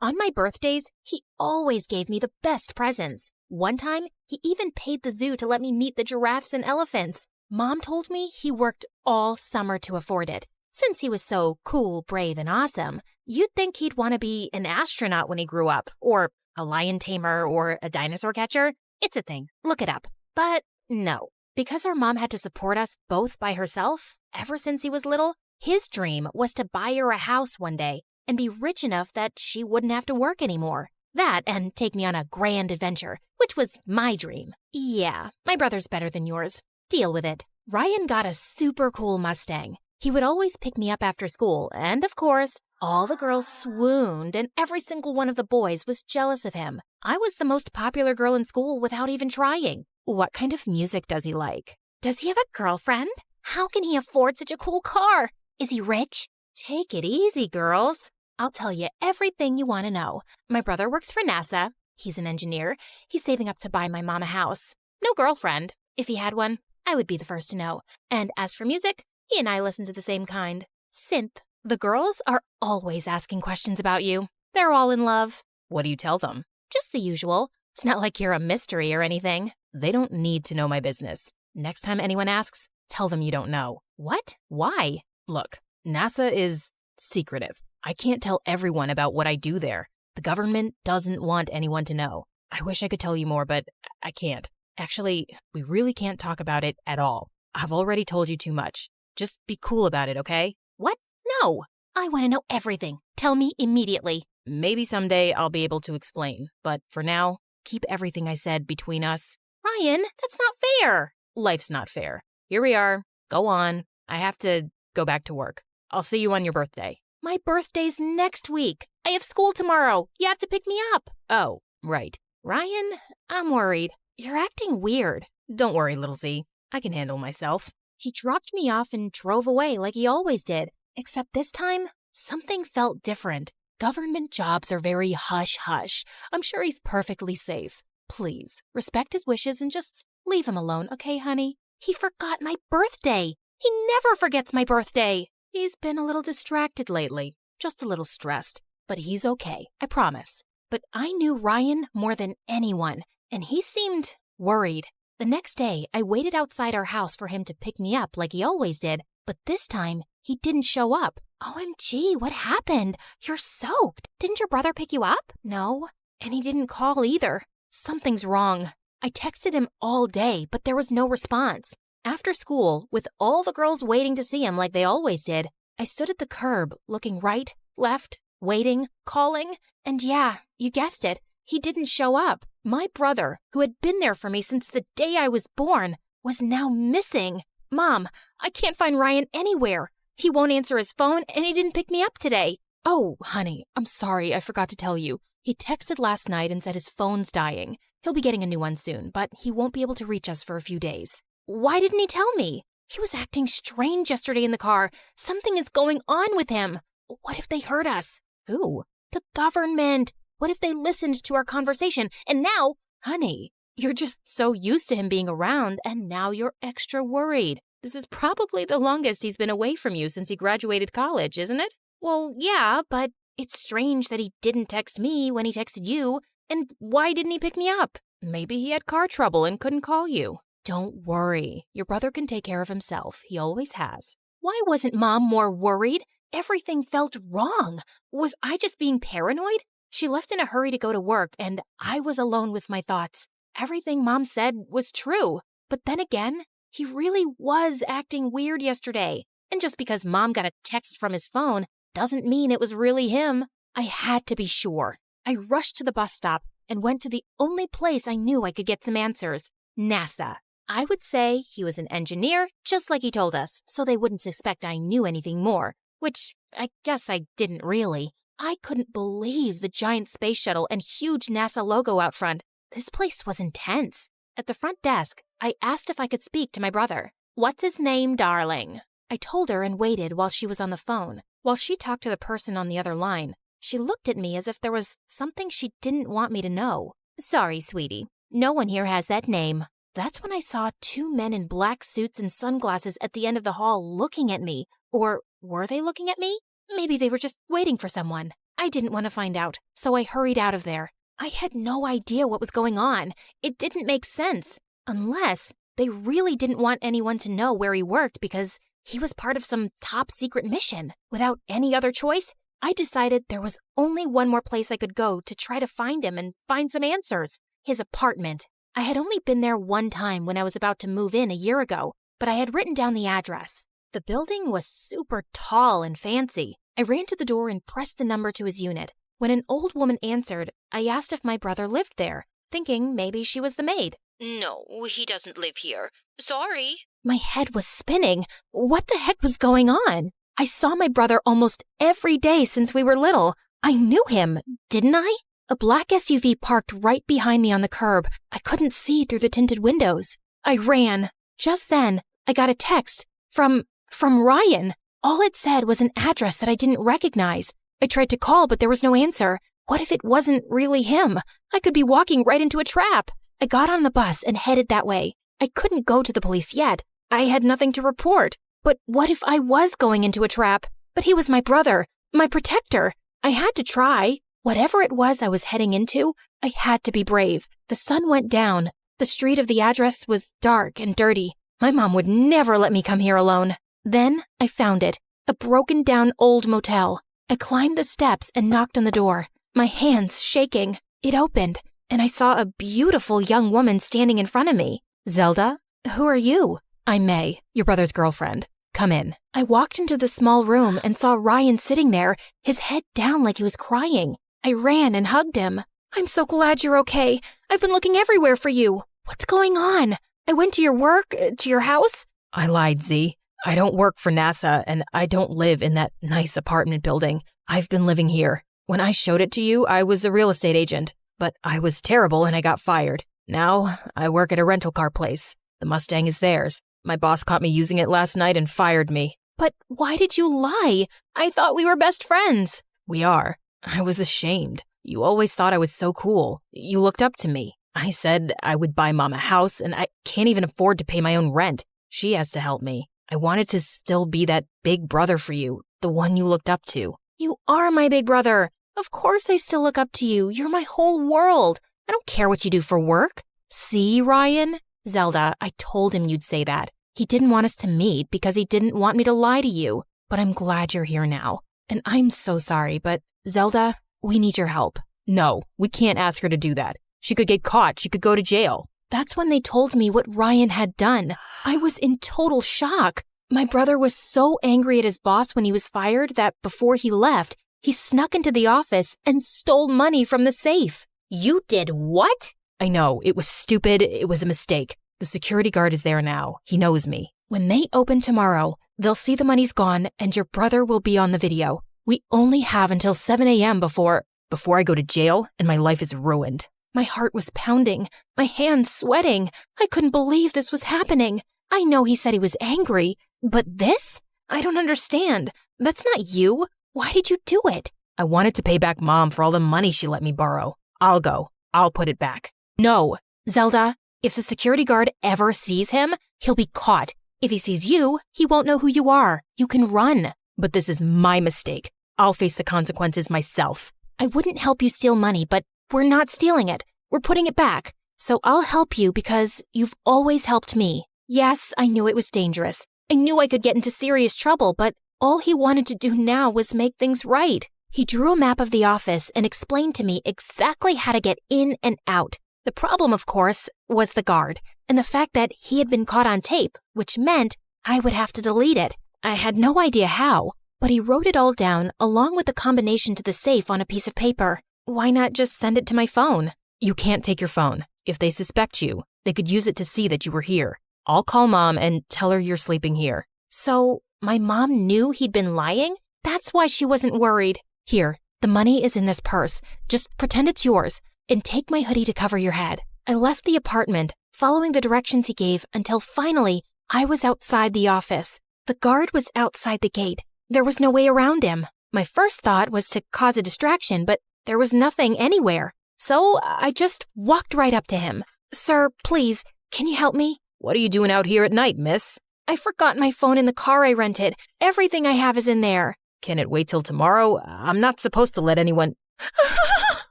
On my birthdays, he always gave me the best presents. One time, he even paid the zoo to let me meet the giraffes and elephants. Mom told me he worked all summer to afford it. Since he was so cool, brave, and awesome, you'd think he'd want to be an astronaut when he grew up, or a lion tamer, or a dinosaur catcher. It's a thing. Look it up. But no. Because our mom had to support us both by herself, ever since he was little, his dream was to buy her a house one day and be rich enough that she wouldn't have to work anymore. That and take me on a grand adventure, which was my dream. Yeah, my brother's better than yours. Deal with it. Ryan got a super cool Mustang. He would always pick me up after school, and of course, all the girls swooned and every single one of the boys was jealous of him. I was the most popular girl in school without even trying. What kind of music does he like? Does he have a girlfriend? How can he afford such a cool car? Is he rich? Take it easy, girls. I'll tell you everything you want to know. My brother works for NASA. He's an engineer. He's saving up to buy my mom a house. No girlfriend. If he had one, I would be the first to know. And as for music, he and I listen to the same kind. Synth. The girls are always asking questions about you. They're all in love. What do you tell them? Just the usual. It's not like you're a mystery or anything. They don't need to know my business. Next time anyone asks, tell them you don't know. What? Why? Look, NASA is secretive. I can't tell everyone about what I do there. The government doesn't want anyone to know. I wish I could tell you more, but I can't. Actually, we really can't talk about it at all. I've already told you too much. Just be cool about it, okay? What? No. I want to know everything. Tell me immediately. Maybe someday I'll be able to explain, but for now, keep everything I said between us. Ryan, that's not fair. Life's not fair. Here we are. Go on. I have to go back to work. I'll see you on your birthday. My birthday's next week. I have school tomorrow. You have to pick me up. Oh, right. Ryan, I'm worried. You're acting weird. Don't worry, little Z. I can handle myself. He dropped me off and drove away like he always did. Except this time, something felt different. Government jobs are very hush-hush. I'm sure he's perfectly safe. Please, respect his wishes and just leave him alone, okay, honey? He forgot my birthday. He never forgets my birthday. He's been a little distracted lately, just a little stressed. But he's okay, I promise. But I knew Ryan more than anyone, and he seemed worried. The next day, I waited outside our house for him to pick me up like he always did, but this time, he didn't show up. OMG, what happened? You're soaked. Didn't your brother pick you up? No, and he didn't call either. Something's wrong. I texted him all day, but there was no response. After school, with all the girls waiting to see him like they always did, I stood at the curb, looking right, left, waiting, calling, and yeah, you guessed it, he didn't show up. My brother, who had been there for me since the day I was born, was now missing. Mom, I can't find Ryan anywhere. He won't answer his phone, and he didn't pick me up today. Oh, honey, I'm sorry, I forgot to tell you. He texted last night and said his phone's dying. He'll be getting a new one soon, but he won't be able to reach us for a few days. Why didn't he tell me? He was acting strange yesterday in the car. Something is going on with him. What if they heard us? Who? The government. What if they listened to our conversation? And now, honey, you're just so used to him being around, and now you're extra worried. This is probably the longest he's been away from you since he graduated college, isn't it? Well, yeah, but it's strange that he didn't text me when he texted you. And why didn't he pick me up? Maybe he had car trouble and couldn't call you. Don't worry. Your brother can take care of himself. He always has. Why wasn't Mom more worried? Everything felt wrong. Was I just being paranoid? She left in a hurry to go to work, and I was alone with my thoughts. Everything Mom said was true. But then again, he really was acting weird yesterday. And just because Mom got a text from his phone doesn't mean it was really him. I had to be sure. I rushed to the bus stop and went to the only place I knew I could get some answers, NASA. I would say he was an engineer, just like he told us, so they wouldn't suspect I knew anything more, which I guess I didn't really. I couldn't believe the giant space shuttle and huge NASA logo out front. This place was intense. At the front desk, I asked if I could speak to my brother. What's his name, darling? I told her and waited while she was on the phone. While she talked to the person on the other line, she looked at me as if there was something she didn't want me to know. Sorry, sweetie. No one here has that name. That's when I saw two men in black suits and sunglasses at the end of the hall looking at me. Or were they looking at me? Maybe they were just waiting for someone. I didn't want to find out, so I hurried out of there. I had no idea what was going on. It didn't make sense. Unless they really didn't want anyone to know where he worked because he was part of some top secret mission. Without any other choice, I decided there was only one more place I could go to try to find him and find some answers. His apartment. I had only been there one time when I was about to move in a year ago, but I had written down the address. The building was super tall and fancy. I ran to the door and pressed the number to his unit. When an old woman answered, I asked if my brother lived there, thinking maybe she was the maid. No, he doesn't live here. Sorry. My head was spinning. What the heck was going on? I saw my brother almost every day since we were little. I knew him, didn't I? A black SUV parked right behind me on the curb. I couldn't see through the tinted windows. I ran. Just then, I got a text from Ryan. All it said was an address that I didn't recognize. I tried to call, but there was no answer. What if it wasn't really him? I could be walking right into a trap. I got on the bus and headed that way. I couldn't go to the police yet. I had nothing to report. But what if I was going into a trap? But he was my brother, my protector. I had to try. Whatever it was I was heading into, I had to be brave. The sun went down. The street of the address was dark and dirty. My mom would never let me come here alone. Then I found it, a broken down old motel. I climbed the steps and knocked on the door, my hands shaking. It opened, and I saw a beautiful young woman standing in front of me. Zelda, who are you? I'm May, your brother's girlfriend. Come in. I walked into the small room and saw Ryan sitting there, his head down like he was crying. I ran and hugged him. I'm so glad you're okay. I've been looking everywhere for you. What's going on? I went to your work, to your house. I lied, Z. I don't work for NASA, and I don't live in that nice apartment building. I've been living here. When I showed it to you, I was a real estate agent, but I was terrible and I got fired. Now, I work at a rental car place. The Mustang is theirs. My boss caught me using it last night and fired me. But why did you lie? I thought we were best friends. We are. I was ashamed. You always thought I was so cool. You looked up to me. I said I would buy Mom a house, and I can't even afford to pay my own rent. She has to help me. I wanted to still be that big brother for you, the one you looked up to. You are my big brother. Of course I still look up to you. You're my whole world. I don't care what you do for work. See, Ryan? Zelda, I told him you'd say that. He didn't want us to meet because he didn't want me to lie to you. But I'm glad you're here now. And I'm so sorry, but Zelda, we need your help. No, we can't ask her to do that. She could get caught. She could go to jail. That's when they told me what Ryan had done. I was in total shock. My brother was so angry at his boss when he was fired that before he left, he snuck into the office and stole money from the safe. You did what? I know, it was stupid. It was a mistake. The security guard is there now. He knows me. When they open tomorrow, They'll see the money's gone and your brother will be on the video. We only have until 7 a.m. before I go to jail and my life is ruined. My heart was pounding, my hands sweating. I couldn't believe this was happening. I know he said he was angry, but this? I don't understand. That's not you. Why did you do it? I wanted to pay back Mom for all the money she let me borrow. I'll go. I'll put it back. No, Zelda, if the security guard ever sees him, he'll be caught. If he sees you, he won't know who you are. You can run. But this is my mistake. I'll face the consequences myself. I wouldn't help you steal money, but we're not stealing it. We're putting it back. So I'll help you because you've always helped me. Yes, I knew it was dangerous. I knew I could get into serious trouble, but all he wanted to do now was make things right. He drew a map of the office and explained to me exactly how to get in and out. The problem, of course, was the guard and the fact that he had been caught on tape, which meant I would have to delete it. I had no idea how, but he wrote it all down along with the combination to the safe on a piece of paper. Why not just send it to my phone? You can't take your phone. If they suspect you, they could use it to see that you were here. I'll call Mom and tell her you're sleeping here. So my mom knew he'd been lying? That's why she wasn't worried. Here, the money is in this purse. Just pretend it's yours and take my hoodie to cover your head. I left the apartment, following the directions he gave until finally I was outside the office. The guard was outside the gate. There was no way around him. My first thought was to cause a distraction, but there was nothing anywhere. So I just walked right up to him. Sir, please, can you help me? What are you doing out here at night, miss? I forgot my phone in the car I rented. Everything I have is in there. Can it wait till tomorrow? I'm not supposed to let anyone...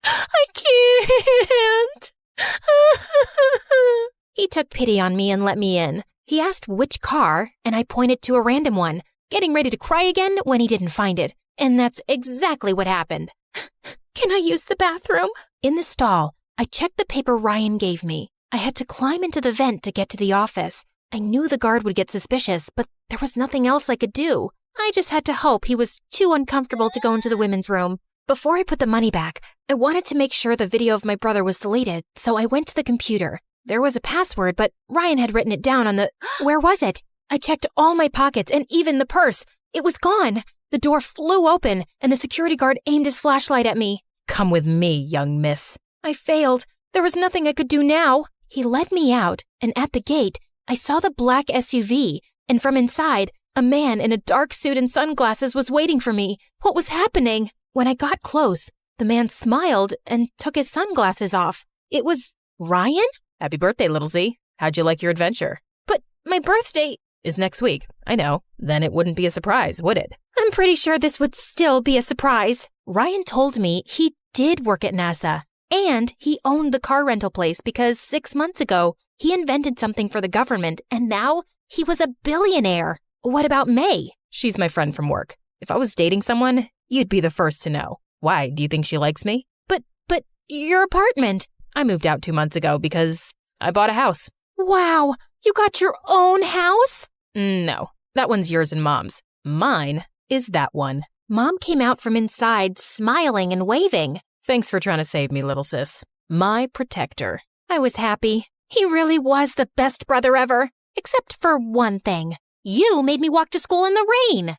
I can't. He took pity on me and let me in. He asked which car, and I pointed to a random one, getting ready to cry again when he didn't find it. And that's exactly what happened. Can I use the bathroom? In the stall, I checked the paper Ryan gave me. I had to climb into the vent to get to the office. I knew the guard would get suspicious, but there was nothing else I could do. I just had to hope he was too uncomfortable to go into the women's room. Before I put the money back, I wanted to make sure the video of my brother was deleted, so I went to the computer. There was a password, but Ryan had written it down on the... Where was it? I checked all my pockets and even the purse. It was gone. The door flew open, and the security guard aimed his flashlight at me. Come with me, young miss. I failed. There was nothing I could do now. He led me out, and at the gate, I saw the black SUV, and from inside, a man in a dark suit and sunglasses was waiting for me. What was happening? When I got close, the man smiled and took his sunglasses off. It was Ryan? Happy birthday, little Z. How'd you like your adventure? But my birthday is next week. I know. Then it wouldn't be a surprise, would it? I'm pretty sure this would still be a surprise. Ryan told me he did work at NASA, and he owned the car rental place because 6 months ago, he invented something for the government, and now he was a billionaire. What about May? She's my friend from work. If I was dating someone, you'd be the first to know. Why? Do you think she likes me? But your apartment. I moved out 2 months ago because I bought a house. Wow, you got your own house? No, that one's yours and Mom's. Mine is that one. Mom came out from inside, smiling and waving. Thanks for trying to save me, little sis. My protector. I was happy. He really was the best brother ever. Except for one thing. You made me walk to school in the rain.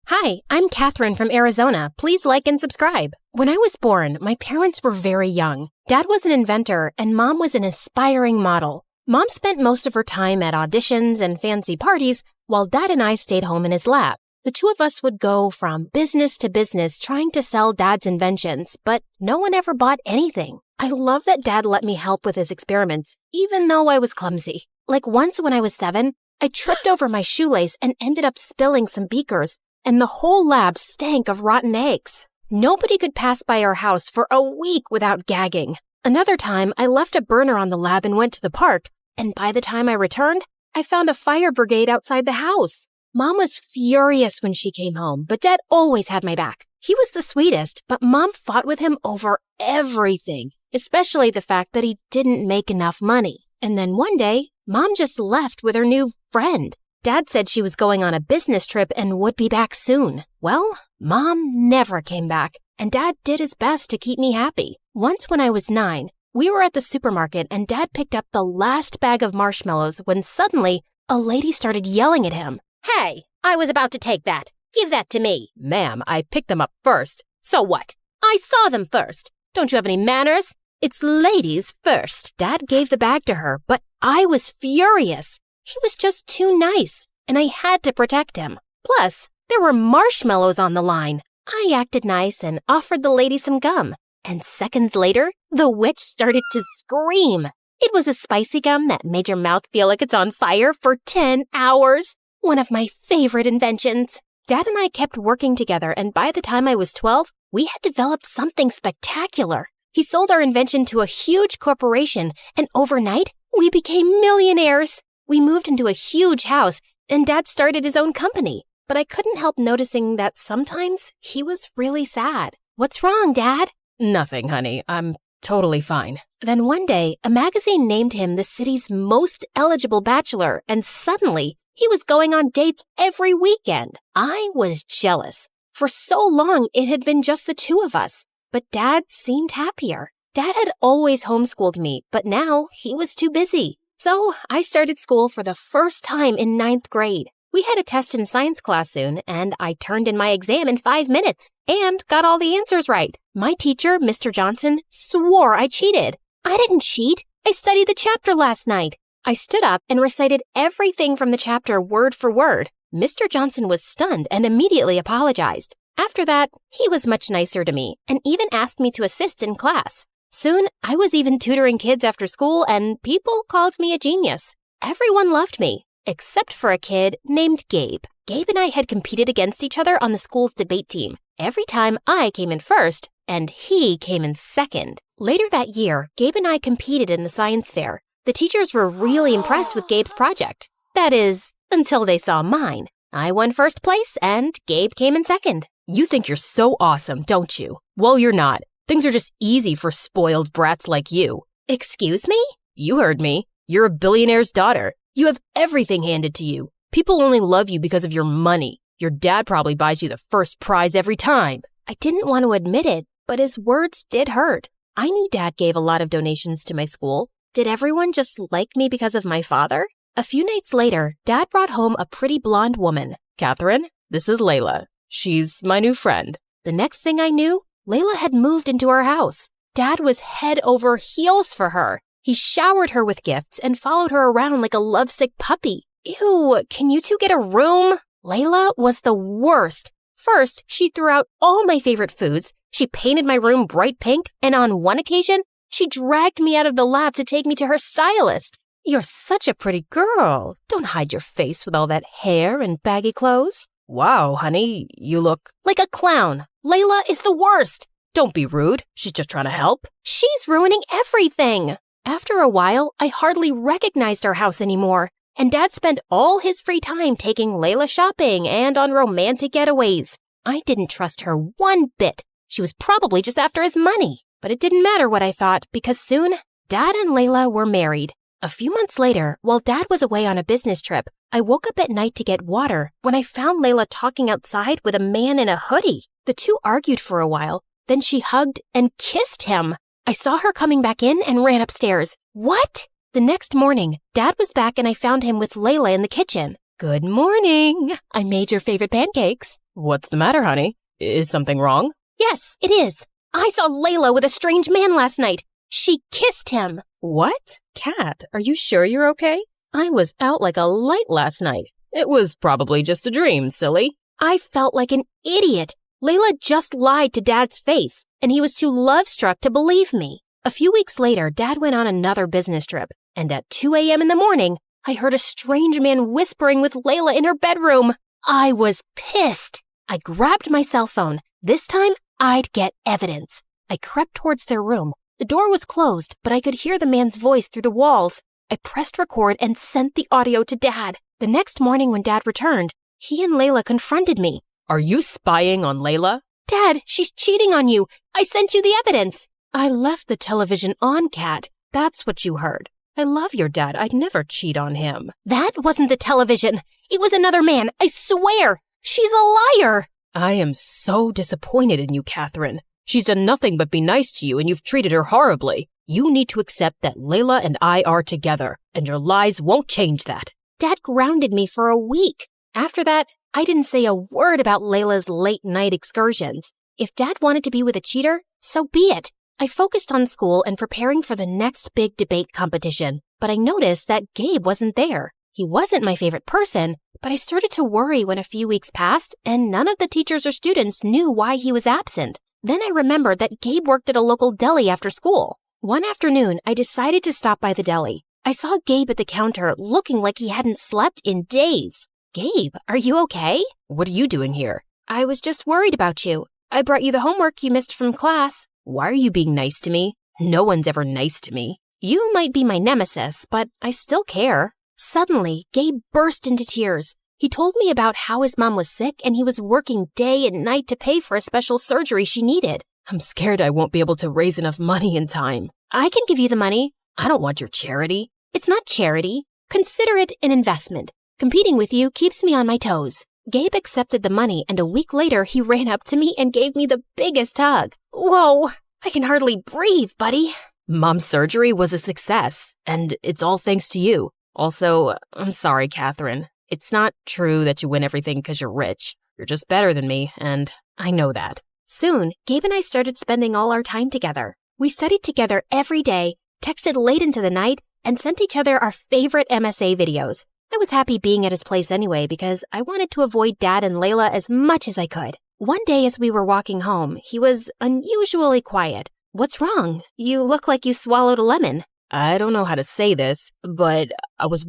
Hi, I'm Catherine from Arizona. Please like and subscribe. When I was born, my parents were very young. Dad was an inventor and Mom was an aspiring model. Mom spent most of her time at auditions and fancy parties, while Dad and I stayed home in his lab. The two of us would go from business to business trying to sell Dad's inventions, but no one ever bought anything. I love that Dad let me help with his experiments, even though I was clumsy. Like once when I was 7, I tripped over my shoelace and ended up spilling some beakers, and the whole lab stank of rotten eggs. Nobody could pass by our house for a week without gagging. Another time, I left a burner on the lab and went to the park, and by the time I returned, I found a fire brigade outside the house. Mom was furious when she came home, but Dad always had my back. He was the sweetest, but Mom fought with him over everything, especially the fact that he didn't make enough money. And then one day, Mom just left with her new friend. Dad said she was going on a business trip and would be back soon. Well, Mom never came back, and Dad did his best to keep me happy. Once when I was 9, We were at the supermarket and Dad picked up the last bag of marshmallows when suddenly a lady started yelling at him. Hey, I was about to take that. Give that to me. Ma'am, I picked them up first. So what? I saw them first. Don't you have any manners? It's ladies first. Dad gave the bag to her, but I was furious. He was just too nice, and I had to protect him. Plus, there were marshmallows on the line. I acted nice and offered the lady some gum. And seconds later, the witch started to scream. It was a spicy gum that made your mouth feel like it's on fire for 10 hours. One of my favorite inventions. Dad and I kept working together, and by the time I was 12, we had developed something spectacular. He sold our invention to a huge corporation, and overnight, we became millionaires. We moved into a huge house, and Dad started his own company. But I couldn't help noticing that sometimes he was really sad. What's wrong, Dad? Nothing, honey. I'm totally fine. Then one day, a magazine named him the city's most eligible bachelor, and suddenly, he was going on dates every weekend. I was jealous. For so long, it had been just the two of us. But Dad seemed happier. Dad had always homeschooled me, but now he was too busy. So I started school for the first time in 9th grade. We had a test in science class soon, and I turned in my exam in 5 minutes and got all the answers right. My teacher, Mr. Johnson, swore I cheated. I didn't cheat. I studied the chapter last night. I stood up and recited everything from the chapter word for word. Mr. Johnson was stunned and immediately apologized. After that, he was much nicer to me and even asked me to assist in class. Soon, I was even tutoring kids after school, and people called me a genius. Everyone loved me, except for a kid named Gabe. Gabe and I had competed against each other on the school's debate team. Every time I came in first, and he came in second. Later that year, Gabe and I competed in the science fair. The teachers were really impressed with Gabe's project. That is, until they saw mine. I won first place, and Gabe came in second. You think you're so awesome, don't you? Well, you're not. Things are just easy for spoiled brats like you. Excuse me? You heard me. You're a billionaire's daughter. You have everything handed to you. People only love you because of your money. Your dad probably buys you the first prize every time. I didn't want to admit it, but his words did hurt. I knew Dad gave a lot of donations to my school. Did everyone just like me because of my father? A few nights later, Dad brought home a pretty blonde woman. Catherine, this is Layla. She's my new friend. The next thing I knew, Layla had moved into our house. Dad was head over heels for her. He showered her with gifts and followed her around like a lovesick puppy. Ew, can you two get a room? Layla was the worst. First, she threw out all my favorite foods. She painted my room bright pink, and on one occasion, she dragged me out of the lab to take me to her stylist. You're such a pretty girl. Don't hide your face with all that hair and baggy clothes. Wow, honey, you look like a clown. Layla is the worst. Don't be rude. She's just trying to help. She's ruining everything. After a while, I hardly recognized our house anymore, and Dad spent all his free time taking Layla shopping and on romantic getaways. I didn't trust her one bit. She was probably just after his money. But it didn't matter what I thought, because soon, Dad and Layla were married. A few months later, while Dad was away on a business trip, I woke up at night to get water when I found Layla talking outside with a man in a hoodie. The two argued for a while, then she hugged and kissed him. I saw her coming back in and ran upstairs. What? The next morning, Dad was back and I found him with Layla in the kitchen. Good morning. I made your favorite pancakes. What's the matter, honey? Is something wrong? Yes, it is. I saw Layla with a strange man last night. She kissed him. What? Kat, are you sure you're okay? I was out like a light last night. It was probably just a dream, silly. I felt like an idiot. Layla just lied to Dad's face, and he was too love-struck to believe me. A few weeks later, Dad went on another business trip, and at 2 a.m. in the morning, I heard a strange man whispering with Layla in her bedroom. I was pissed. I grabbed my cell phone. This time, I'd get evidence. I crept towards their room. The door was closed, but I could hear the man's voice through the walls. I pressed record and sent the audio to Dad. The next morning when Dad returned, he and Layla confronted me. Are you spying on Layla? Dad, she's cheating on you. I sent you the evidence. I left the television on, Kat. That's what you heard. I love your dad. I'd never cheat on him. That wasn't the television. It was another man. I swear. She's a liar. I am so disappointed in you, Catherine. She's done nothing but be nice to you, and you've treated her horribly. You need to accept that Layla and I are together, and your lies won't change that. Dad grounded me for a week. After that, I didn't say a word about Layla's late-night excursions. If Dad wanted to be with a cheater, so be it. I focused on school and preparing for the next big debate competition, but I noticed that Gabe wasn't there. He wasn't my favorite person, but I started to worry when a few weeks passed and none of the teachers or students knew why he was absent. Then I remembered that Gabe worked at a local deli after school. One afternoon, I decided to stop by the deli. I saw Gabe at the counter looking like he hadn't slept in days. Gabe, are you okay? What are you doing here? I was just worried about you. I brought you the homework you missed from class. Why are you being nice to me? No one's ever nice to me. You might be my nemesis, but I still care. Suddenly, Gabe burst into tears. He told me about how his mom was sick and he was working day and night to pay for a special surgery she needed. I'm scared I won't be able to raise enough money in time. I can give you the money. I don't want your charity. It's not charity. Consider it an investment. Competing with you keeps me on my toes. Gabe accepted the money, and a week later, he ran up to me and gave me the biggest hug. Whoa, I can hardly breathe, buddy. Mom's surgery was a success, and it's all thanks to you. Also, I'm sorry, Catherine. It's not true that you win everything because you're rich. You're just better than me, and I know that. Soon, Gabe and I started spending all our time together. We studied together every day, texted late into the night, and sent each other our favorite MSA videos. I was happy being at his place anyway because I wanted to avoid Dad and Layla as much as I could. One day as we were walking home, he was unusually quiet. What's wrong? You look like you swallowed a lemon. I don't know how to say this, but I was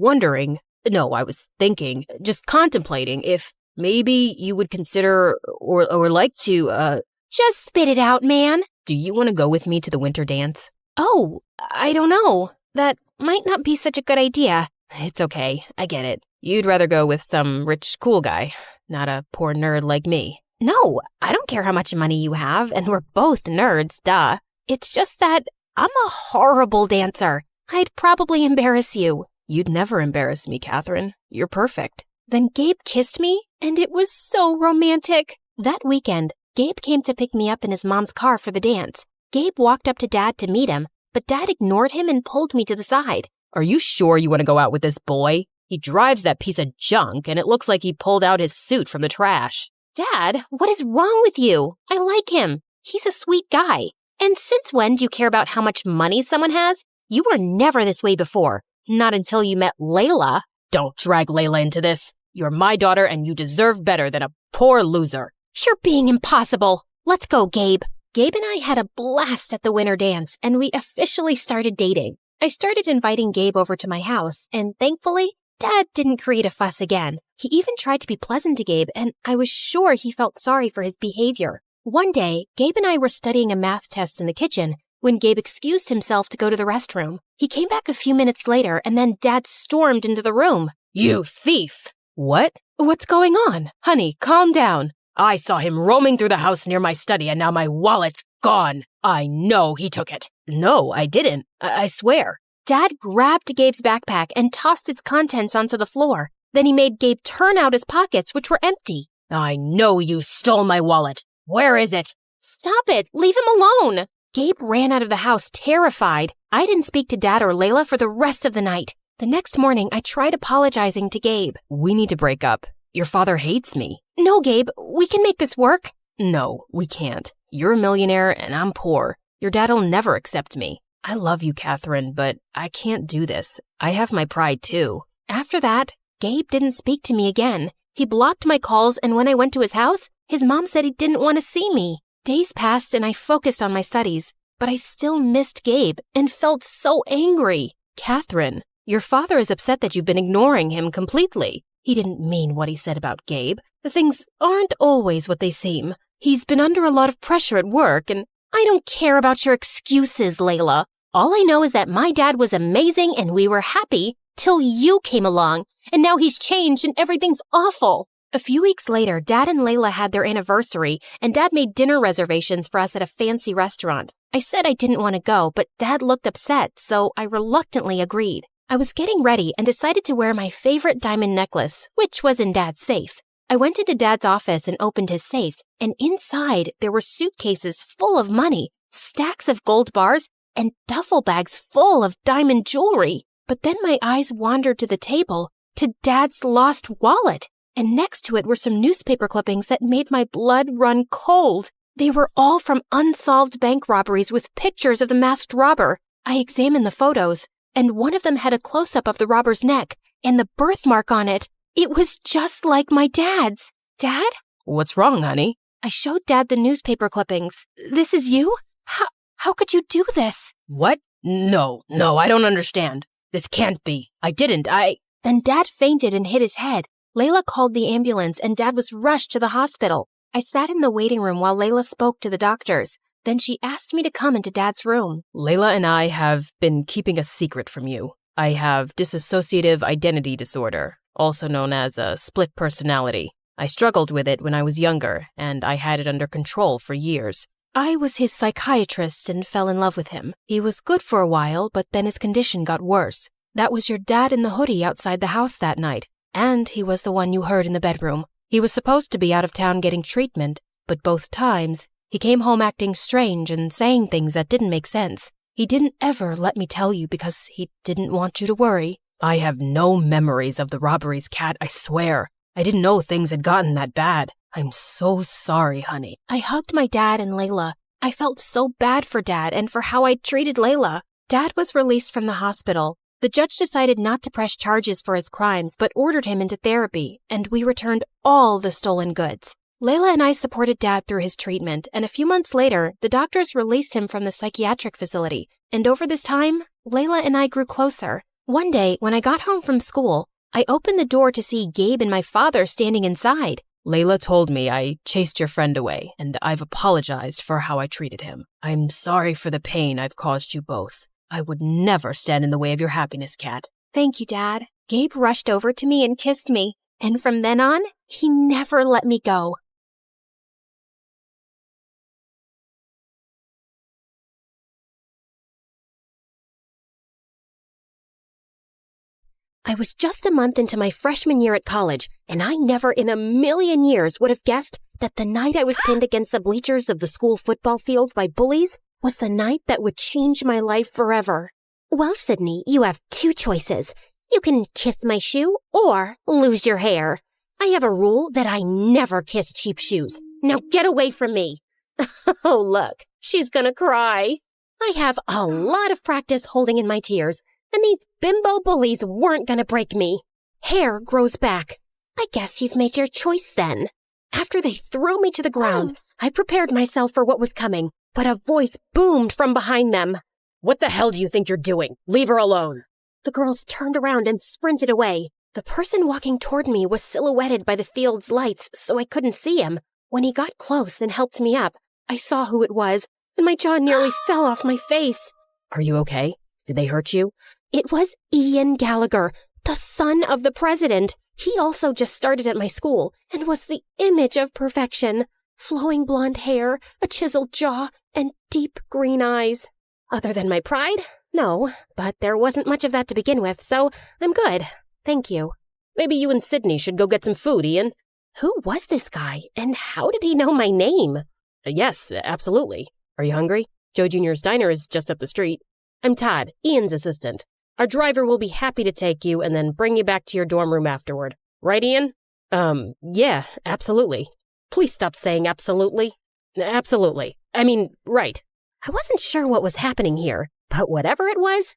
thinking, just contemplating if maybe you would consider or like to, Just spit it out, man. Do you want to go with me to the winter dance? Oh, I don't know. That might not be such a good idea. It's okay, I get it. You'd rather go with some rich, cool guy, not a poor nerd like me. No, I don't care how much money you have, and we're both nerds, duh. It's just that I'm a horrible dancer. I'd probably embarrass you. You'd never embarrass me, Catherine. You're perfect. Then Gabe kissed me, and it was so romantic. That weekend, Gabe came to pick me up in his mom's car for the dance. Gabe walked up to Dad to meet him, but Dad ignored him and pulled me to the side. Are you sure you want to go out with this boy? He drives that piece of junk, and it looks like he pulled out his suit from the trash. Dad, what is wrong with you? I like him. He's a sweet guy. And since when do you care about how much money someone has? You were never this way before. Not until you met Layla. Don't drag Layla into this. You're my daughter, and you deserve better than a poor loser. You're being impossible. Let's go, Gabe. Gabe and I had a blast at the winter dance, and we officially started dating. I started inviting Gabe over to my house, and thankfully, Dad didn't create a fuss again. He even tried to be pleasant to Gabe, and I was sure he felt sorry for his behavior. One day, Gabe and I were studying a math test in the kitchen when Gabe excused himself to go to the restroom. He came back a few minutes later, and then Dad stormed into the room. You thief! What? What's going on? Honey, calm down. I saw him roaming through the house near my study, and now my wallet's gone. I know he took it. No, I didn't. I swear. Dad grabbed Gabe's backpack and tossed its contents onto the floor. Then he made Gabe turn out his pockets, which were empty. I know you stole my wallet. Where is it? Stop it. Leave him alone. Gabe ran out of the house terrified. I didn't speak to Dad or Layla for the rest of the night. The next morning, I tried apologizing to Gabe. We need to break up. Your father hates me. No, Gabe. We can make this work. No, we can't. You're a millionaire and I'm poor. Your dad'll never accept me. I love you, Catherine, but I can't do this. I have my pride too. After that, Gabe didn't speak to me again. He blocked my calls, and when I went to his house, his mom said he didn't want to see me. Days passed and I focused on my studies, but I still missed Gabe and felt so angry. Catherine, your father is upset that you've been ignoring him completely. He didn't mean what he said about Gabe. The things aren't always what they seem. He's been under a lot of pressure at work, and I don't care about your excuses, Layla. All I know is that my dad was amazing and we were happy till you came along, and now he's changed and everything's awful. A few weeks later, Dad and Layla had their anniversary, and Dad made dinner reservations for us at a fancy restaurant. I said I didn't want to go, but Dad looked upset, so I reluctantly agreed. I was getting ready and decided to wear my favorite diamond necklace, which was in Dad's safe. I went into Dad's office and opened his safe, and inside there were suitcases full of money, stacks of gold bars, and duffel bags full of diamond jewelry. But then my eyes wandered to the table, to Dad's lost wallet, and next to it were some newspaper clippings that made my blood run cold. They were all from unsolved bank robberies with pictures of the masked robber. I examined the photos, and one of them had a close-up of the robber's neck and the birthmark on it. It was just like my dad's. Dad? What's wrong, honey? I showed Dad the newspaper clippings. This is you? How could you do this? What? No, I don't understand. This can't be. I didn't. Then Dad fainted and hit his head. Layla called the ambulance and Dad was rushed to the hospital. I sat in the waiting room while Layla spoke to the doctors. Then she asked me to come into Dad's room. Layla and I have been keeping a secret from you. I have dissociative identity disorder, also known as a split personality. I struggled with it when I was younger, and I had it under control for years. I was his psychiatrist and fell in love with him. He was good for a while, but then his condition got worse. That was your dad in the hoodie outside the house that night, and he was the one you heard in the bedroom. He was supposed to be out of town getting treatment, but both times, he came home acting strange and saying things that didn't make sense. He didn't ever let me tell you because he didn't want you to worry. I have no memories of the robberies, Kat, I swear. I didn't know things had gotten that bad. I'm so sorry, honey. I hugged my dad and Layla. I felt so bad for Dad and for how I'd treated Layla. Dad was released from the hospital. The judge decided not to press charges for his crimes, but ordered him into therapy, and we returned all the stolen goods. Layla and I supported Dad through his treatment, and a few months later, the doctors released him from the psychiatric facility. And over this time, Layla and I grew closer. One day, when I got home from school, I opened the door to see Gabe and my father standing inside. Layla told me I chased your friend away, and I've apologized for how I treated him. I'm sorry for the pain I've caused you both. I would never stand in the way of your happiness, Kat. Thank you, Dad. Gabe rushed over to me and kissed me, and from then on, he never let me go. I was just a month into my freshman year at college, and I never in a million years would have guessed that the night I was pinned against the bleachers of the school football field by bullies was the night that would change my life forever. Well, Sydney, you have two choices. You can kiss my shoe or lose your hair. I have a rule that I never kiss cheap shoes. Now get away from me. Oh, look, she's gonna cry. I have a lot of practice holding in my tears, and these bimbo bullies weren't gonna break me. Hair grows back. I guess you've made your choice then. After they threw me to the ground, I prepared myself for what was coming, but a voice boomed from behind them. What the hell do you think you're doing? Leave her alone. The girls turned around and sprinted away. The person walking toward me was silhouetted by the field's lights, so I couldn't see him. When he got close and helped me up, I saw who it was, and my jaw nearly fell off my face. Are you okay? Did they hurt you? It was Ian Gallagher, the son of the president. He also just started at my school and was the image of perfection. Flowing blonde hair, a chiseled jaw, and deep green eyes. Other than my pride? No, but there wasn't much of that to begin with, so I'm good. Thank you. Maybe you and Sydney should go get some food, Ian. Who was this guy, and how did he know my name? Yes, absolutely. Are you hungry? Joe Jr.'s Diner is just up the street. I'm Todd, Ian's assistant. Our driver will be happy to take you and then bring you back to your dorm room afterward. Right, Ian? Yeah, absolutely. Please stop saying absolutely. Absolutely. I mean, right. I wasn't sure what was happening here, but whatever it was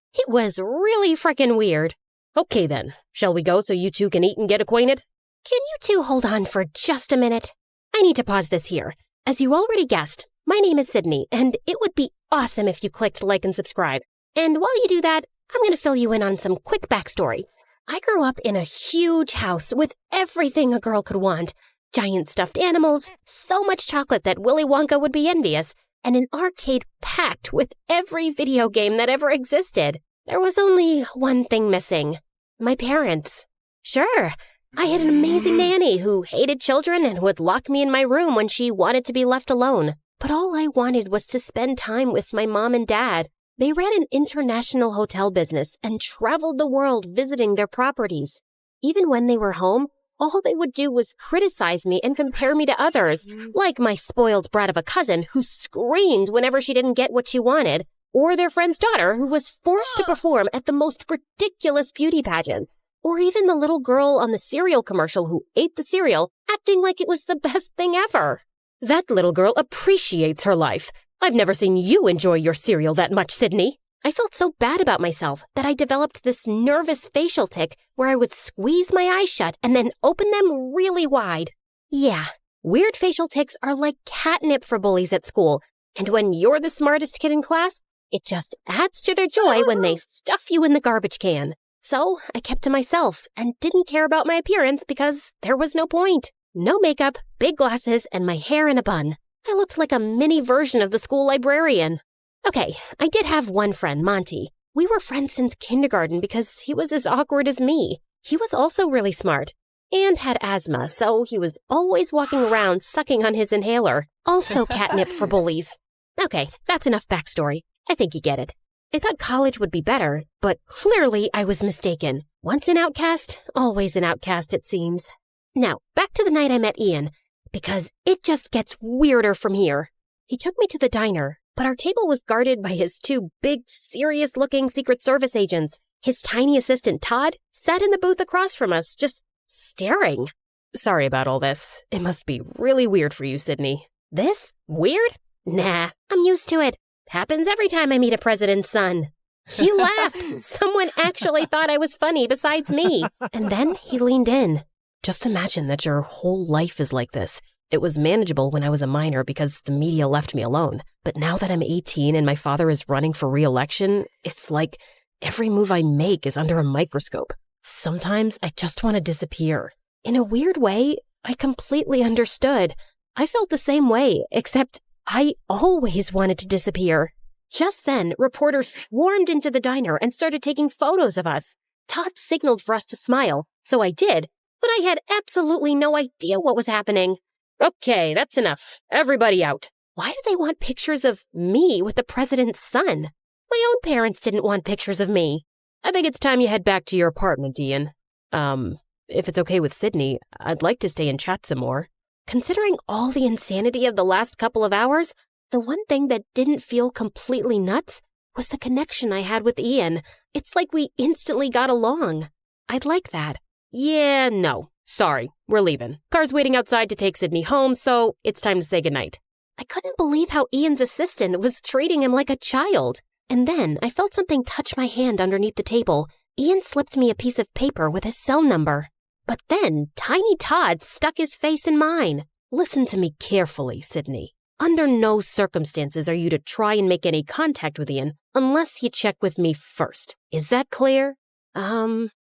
really frickin' weird. Okay then, shall we go so you two can eat and get acquainted? Can you two hold on for just a minute? I need to pause this here. As you already guessed, my name is Sydney, and it would be awesome if you clicked like and subscribe. And while you do that, I'm going to fill you in on some quick backstory. I grew up in a huge house with everything a girl could want. Giant stuffed animals, so much chocolate that Willy Wonka would be envious, and an arcade packed with every video game that ever existed. There was only one thing missing. My parents. Sure, I had an amazing nanny who hated children and would lock me in my room when she wanted to be left alone. But all I wanted was to spend time with my mom and dad. They ran an international hotel business and traveled the world visiting their properties. Even when they were home, all they would do was criticize me and compare me to others, like my spoiled brat of a cousin who screamed whenever she didn't get what she wanted. or their friend's daughter who was forced to perform at the most ridiculous beauty pageants, or even the little girl on the cereal commercial who ate the cereal, acting like it was the best thing ever. That little girl appreciates her life. I've never seen you enjoy your cereal that much, Sydney. I felt so bad about myself that I developed this nervous facial tic where I would squeeze my eyes shut and then open them really wide. Yeah, weird facial tics are like catnip for bullies at school, and when you're the smartest kid in class, it just adds to their joy when they stuff you in the garbage can. So I kept to myself and didn't care about my appearance because there was no point. No makeup, big glasses, and my hair in a bun. I looked like a mini version of the school librarian. Okay, I did have one friend, Monty. We were friends since kindergarten because he was as awkward as me. He was also really smart and had asthma, so he was always walking around sucking on his inhaler. Also catnip for bullies. Okay, that's enough backstory. I think you get it. I thought college would be better, but clearly I was mistaken. Once an outcast, always an outcast, it seems. Now, back to the night I met Ian, because it just gets weirder from here. He took me to the diner, but our table was guarded by his two big, serious-looking Secret Service agents. His tiny assistant, Todd, sat in the booth across from us, just staring. Sorry about all this. It must be really weird for you, Sydney. This? Weird? Nah, I'm used to it. Happens every time I meet a president's son. He laughed. Someone actually thought I was funny besides me. And then he leaned in. Just imagine that your whole life is like this. It was manageable when I was a minor because the media left me alone. But now that I'm 18 and my father is running for re-election, it's like every move I make is under a microscope. Sometimes I just want to disappear. In a weird way, I completely understood. I felt the same way, except I always wanted to disappear. Just then, reporters swarmed into the diner and started taking photos of us. Todd signaled for us to smile, so I did, but I had absolutely no idea what was happening. Okay, that's enough. Everybody out. Why do they want pictures of me with the president's son? My own parents didn't want pictures of me. I think it's time you head back to your apartment, Ian. If it's okay with Sydney, I'd like to stay and chat some more. Considering all the insanity of the last couple of hours, the one thing that didn't feel completely nuts was the connection I had with Ian. It's like we instantly got along. I'd like that. Yeah, no. Sorry, we're leaving. Car's waiting outside to take Sydney home, so it's time to say goodnight. I couldn't believe how Ian's assistant was treating him like a child. And then I felt something touch my hand underneath the table. Ian slipped me a piece of paper with his cell number. But then Tiny Todd stuck his face in mine. Listen to me carefully, Sydney. Under no circumstances are you to try and make any contact with Ian unless you check with me first. Is that clear?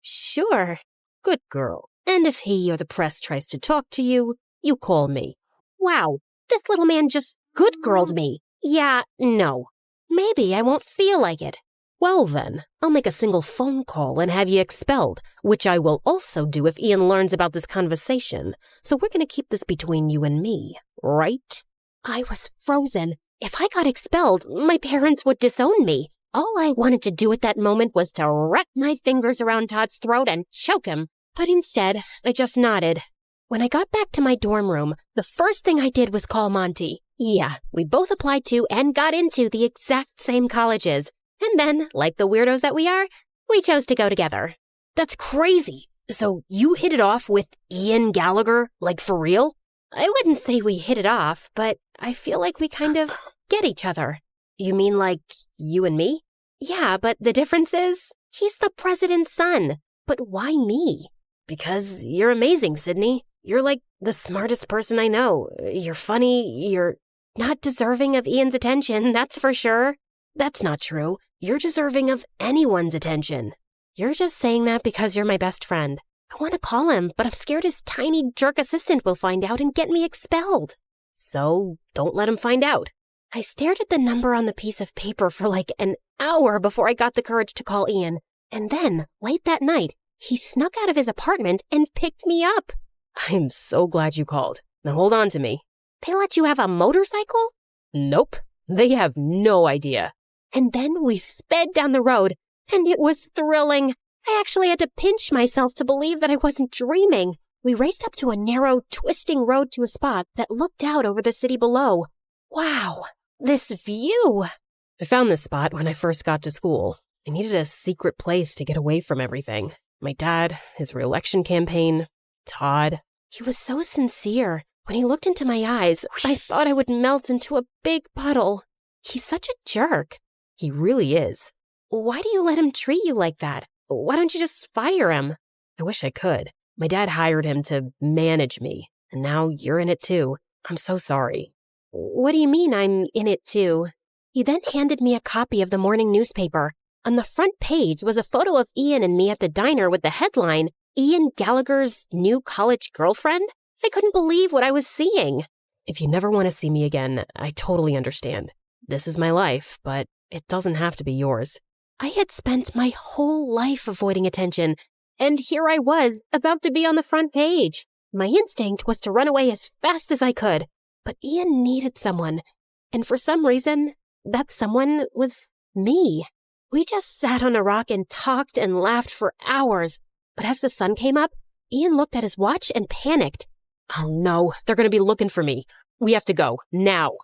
Sure. Good girl. And if he or the press tries to talk to you, you call me. Wow, this little man just good-girled me. Yeah, no. Maybe I won't feel like it. Well then, I'll make a single phone call and have you expelled, which I will also do if Ian learns about this conversation. So we're going to keep this between you and me, right? I was frozen. If I got expelled, my parents would disown me. All I wanted to do at that moment was to wrap my fingers around Todd's throat and choke him. But instead, I just nodded. When I got back to my dorm room, the first thing I did was call Monty. Yeah, we both applied to and got into the exact same colleges. And then, like the weirdos that we are, we chose to go together. That's crazy. So you hit it off with Ian Gallagher, like for real? I wouldn't say we hit it off, but I feel like we kind of get each other. You mean like you and me? Yeah, but the difference is, he's the president's son. But why me? Because you're amazing, Sydney. You're like the smartest person I know. You're funny, you're not deserving of Ian's attention, that's for sure. That's not true. You're deserving of anyone's attention. You're just saying that because you're my best friend. I want to call him, but I'm scared his tiny jerk assistant will find out and get me expelled. So don't let him find out. I stared at the number on the piece of paper for like an hour before I got the courage to call Ian. And then, late that night, he snuck out of his apartment and picked me up. I'm so glad you called. Now hold on to me. They let you have a motorcycle? Nope. They have no idea. And then we sped down the road, and it was thrilling. I actually had to pinch myself to believe that I wasn't dreaming. We raced up to a narrow, twisting road to a spot that looked out over the city below. Wow, this view! I found this spot when I first got to school. I needed a secret place to get away from everything. My dad, his re-election campaign, Todd. He was so sincere. When he looked into my eyes, I thought I would melt into a big puddle. He's such a jerk. He really is. Why do you let him treat you like that? Why don't you just fire him? I wish I could. My dad hired him to manage me, and now you're in it too. I'm so sorry. What do you mean I'm in it too? He then handed me a copy of the morning newspaper. On the front page was a photo of Ian and me at the diner with the headline, Ian Gallagher's new college girlfriend? I couldn't believe what I was seeing. If you never want to see me again, I totally understand. This is my life, but it doesn't have to be yours. I had spent my whole life avoiding attention, and here I was, about to be on the front page. My instinct was to run away as fast as I could, but Ian needed someone, and for some reason, that someone was me. We just sat on a rock and talked and laughed for hours, but as the sun came up, Ian looked at his watch and panicked. Oh no, they're going to be looking for me. We have to go, now.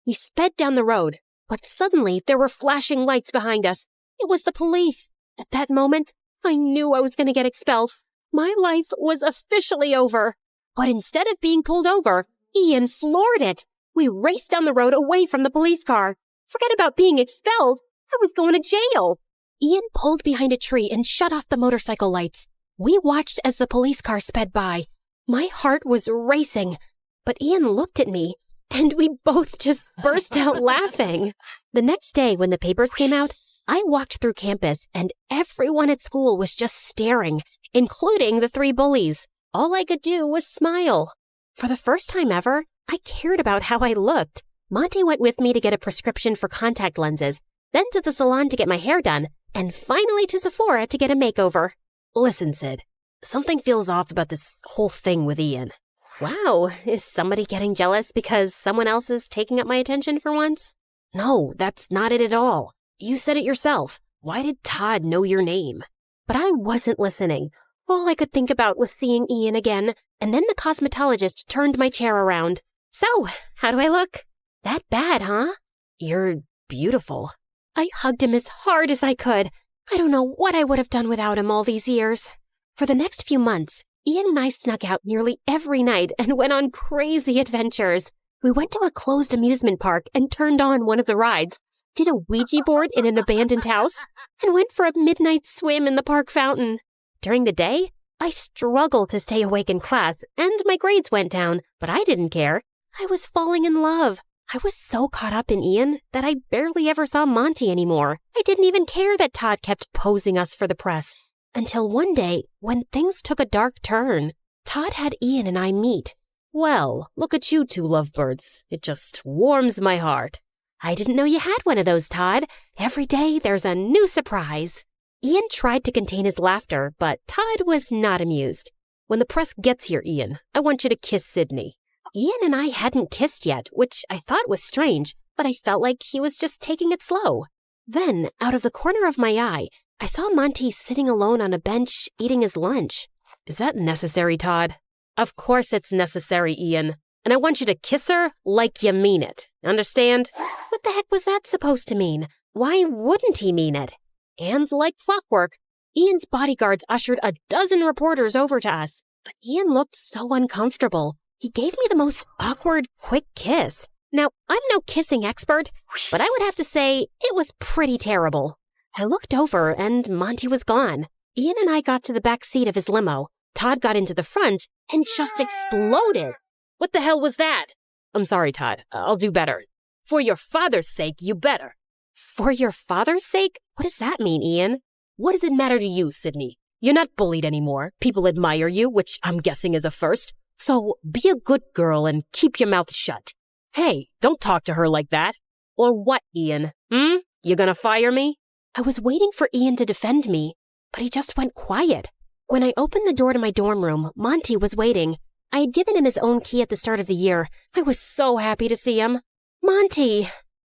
We sped down the road, but suddenly there were flashing lights behind us. It was the police. At that moment, I knew I was going to get expelled. My life was officially over. But instead of being pulled over, Ian floored it. We raced down the road away from the police car. Forget about being expelled. I was going to jail. Ian pulled behind a tree and shut off the motorcycle lights. We watched as the police car sped by. My heart was racing, but Ian looked at me, and we both just burst out laughing. The next day, when the papers came out, I walked through campus, and everyone at school was just staring, including the 3 bullies. All I could do was smile. For the first time ever, I cared about how I looked. Monty went with me to get a prescription for contact lenses, then to the salon to get my hair done, and finally to Sephora to get a makeover. Listen, Sid, something feels off about this whole thing with Ian. Wow, is somebody getting jealous because someone else is taking up my attention for once? No, that's not it at all. You said it yourself. Why did Todd know your name? But I wasn't listening. All I could think about was seeing Ian again, and then the cosmetologist turned my chair around. So, how do I look? That bad, huh? You're beautiful. I hugged him as hard as I could. I don't know what I would have done without him all these years. For the next few months, Ian and I snuck out nearly every night and went on crazy adventures. We went to a closed amusement park and turned on one of the rides, did a Ouija board in an abandoned house, and went for a midnight swim in the park fountain. During the day, I struggled to stay awake in class, and my grades went down, but I didn't care. I was falling in love. I was so caught up in Ian that I barely ever saw Monty anymore. I didn't even care that Todd kept posing us for the press. Until one day, when things took a dark turn, Todd had Ian and I meet. Well, look at you 2 lovebirds. It just warms my heart. I didn't know you had one of those, Todd. Every day there's a new surprise. Ian tried to contain his laughter, but Todd was not amused. When the press gets here, Ian, I want you to kiss Sydney. Ian and I hadn't kissed yet, which I thought was strange, but I felt like he was just taking it slow. Then, out of the corner of my eye, I saw Monty sitting alone on a bench eating his lunch. Is that necessary, Todd? Of course it's necessary, Ian. And I want you to kiss her like you mean it. Understand? What the heck was that supposed to mean? Why wouldn't he mean it? And like clockwork, Ian's bodyguards ushered a dozen reporters over to us. But Ian looked so uncomfortable. He gave me the most awkward, quick kiss. Now, I'm no kissing expert, but I would have to say it was pretty terrible. I looked over and Monty was gone. Ian and I got to the back seat of his limo. Todd got into the front and just exploded. What the hell was that? I'm sorry, Todd. I'll do better. For your father's sake, you better. For your father's sake? What does that mean, Ian? What does it matter to you, Sydney? You're not bullied anymore. People admire you, which I'm guessing is a first. So be a good girl and keep your mouth shut. Hey, don't talk to her like that. Or what, Ian? You gonna fire me? I was waiting for Ian to defend me, but he just went quiet. When I opened the door to my dorm room, Monty was waiting. I had given him his own key at the start of the year. I was so happy to see him. Monty!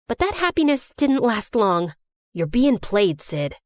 But that happiness didn't last long. You're being played, Sid.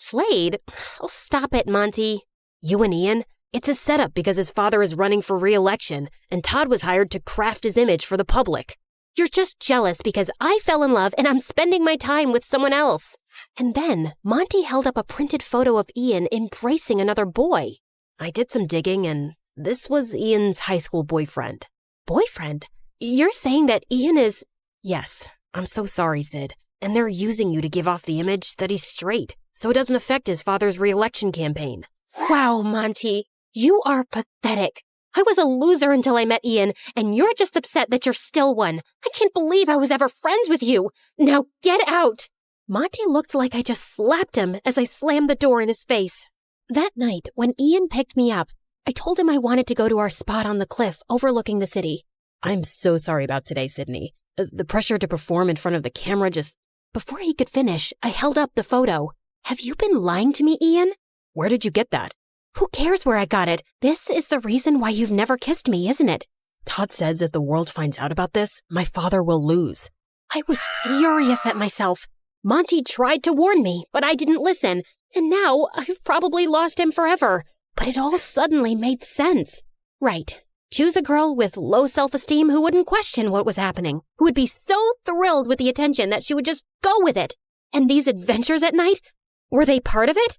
Played? Oh, stop it, Monty. You and Ian? It's a setup because his father is running for re-election, and Todd was hired to craft his image for the public. You're just jealous because I fell in love and I'm spending my time with someone else. And then Monty held up a printed photo of Ian embracing another boy. I did some digging and this was Ian's high school boyfriend. Boyfriend? You're saying that Ian is... Yes, I'm so sorry, Sid. And they're using you to give off the image that he's straight, so it doesn't affect his father's re-election campaign. Wow, Monty, you are pathetic. I was a loser until I met Ian, and you're just upset that you're still one. I can't believe I was ever friends with you. Now get out. Monty looked like I just slapped him as I slammed the door in his face. That night, when Ian picked me up, I told him I wanted to go to our spot on the cliff overlooking the city. I'm so sorry about today, Sydney. The pressure to perform in front of the camera just... Before he could finish, I held up the photo. Have you been lying to me, Ian? Where did you get that? Who cares where I got it? This is the reason why you've never kissed me, isn't it? Todd says if the world finds out about this, my father will lose. I was furious at myself. Monty tried to warn me, but I didn't listen. And now I've probably lost him forever. But it all suddenly made sense. Right. Choose a girl with low self-esteem who wouldn't question what was happening, who would be so thrilled with the attention that she would just go with it. And these adventures at night, were they part of it?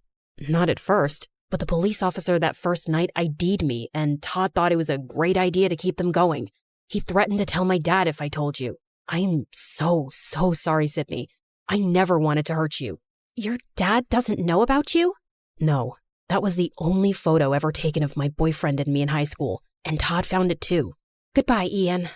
Not at first, but the police officer that first night ID'd me, and Todd thought it was a great idea to keep them going. He threatened to tell my dad if I told you. I'm so sorry, Sydney. I never wanted to hurt you. Your dad doesn't know about you? No, that was the only photo ever taken of my boyfriend and me in high school. And Todd found it too. Goodbye, Ian.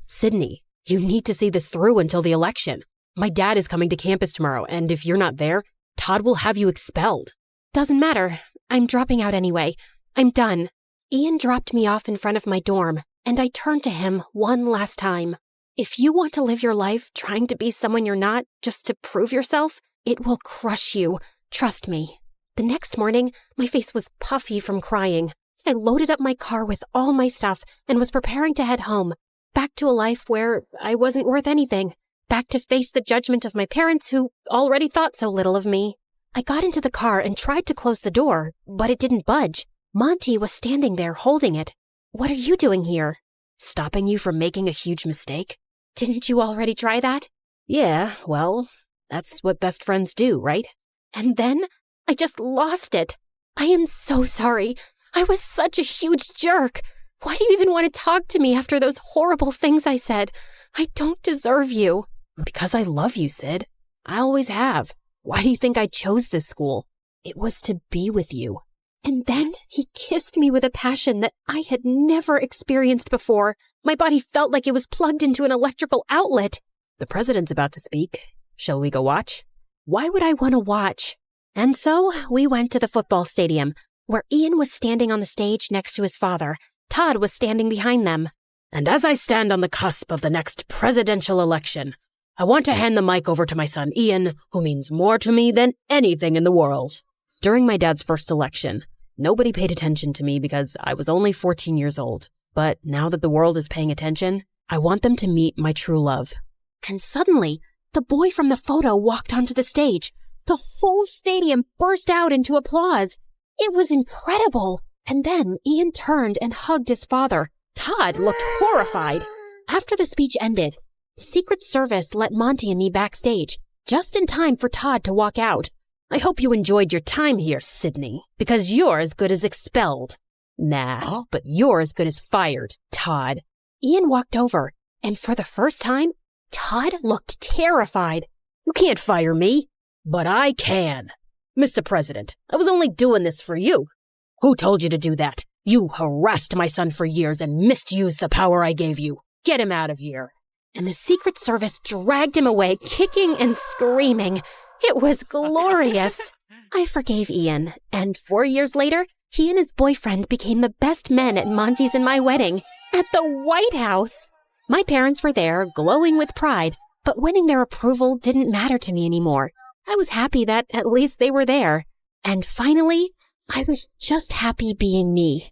Sydney, you need to see this through until the election. My dad is coming to campus tomorrow, and if you're not there, Todd will have you expelled. Doesn't matter. I'm dropping out anyway. I'm done. Ian dropped me off in front of my dorm, and I turned to him one last time. If you want to live your life trying to be someone you're not just to prove yourself, it will crush you. Trust me. The next morning, my face was puffy from crying. I loaded up my car with all my stuff and was preparing to head home, back to a life where I wasn't worth anything, back to face the judgment of my parents who already thought so little of me. I got into the car and tried to close the door, but it didn't budge. Monty was standing there holding it. What are you doing here? Stopping you from making a huge mistake? Didn't you already try that? Yeah, well, that's what best friends do, right? And then I just lost it. I am so sorry. I was such a huge jerk. Why do you even want to talk to me after those horrible things I said? I don't deserve you. Because I love you, Sid. I always have. Why do you think I chose this school? It was to be with you. And then he kissed me with a passion that I had never experienced before. My body felt like it was plugged into an electrical outlet. The president's about to speak. Shall we go watch? Why would I want to watch? And so we went to the football stadium, where Ian was standing on the stage next to his father. Todd was standing behind them. And as I stand on the cusp of the next presidential election, I want to hand the mic over to my son Ian, who means more to me than anything in the world. During my dad's first election, nobody paid attention to me because I was only 14 years old. But now that the world is paying attention, I want them to meet my true love. And suddenly, the boy from the photo walked onto the stage. The whole stadium burst out into applause. It was incredible. And then Ian turned and hugged his father. Todd looked horrified. After the speech ended, Secret Service let Monty and me backstage, just in time for Todd to walk out. I hope you enjoyed your time here, Sydney, because you're as good as expelled. Nah, but you're as good as fired, Todd. Ian walked over, and for the first time, Todd looked terrified. You can't fire me. But I can. Mr. President, I was only doing this for you. Who told you to do that? You harassed my son for years and misused the power I gave you. Get him out of here. And the Secret Service dragged him away, kicking and screaming. It was glorious. I forgave Ian, and 4 years later, he and his boyfriend became the best men at Monty's and my wedding, at the White House. My parents were there, glowing with pride, but winning their approval didn't matter to me anymore. I was happy that at least they were there. And finally, I was just happy being me.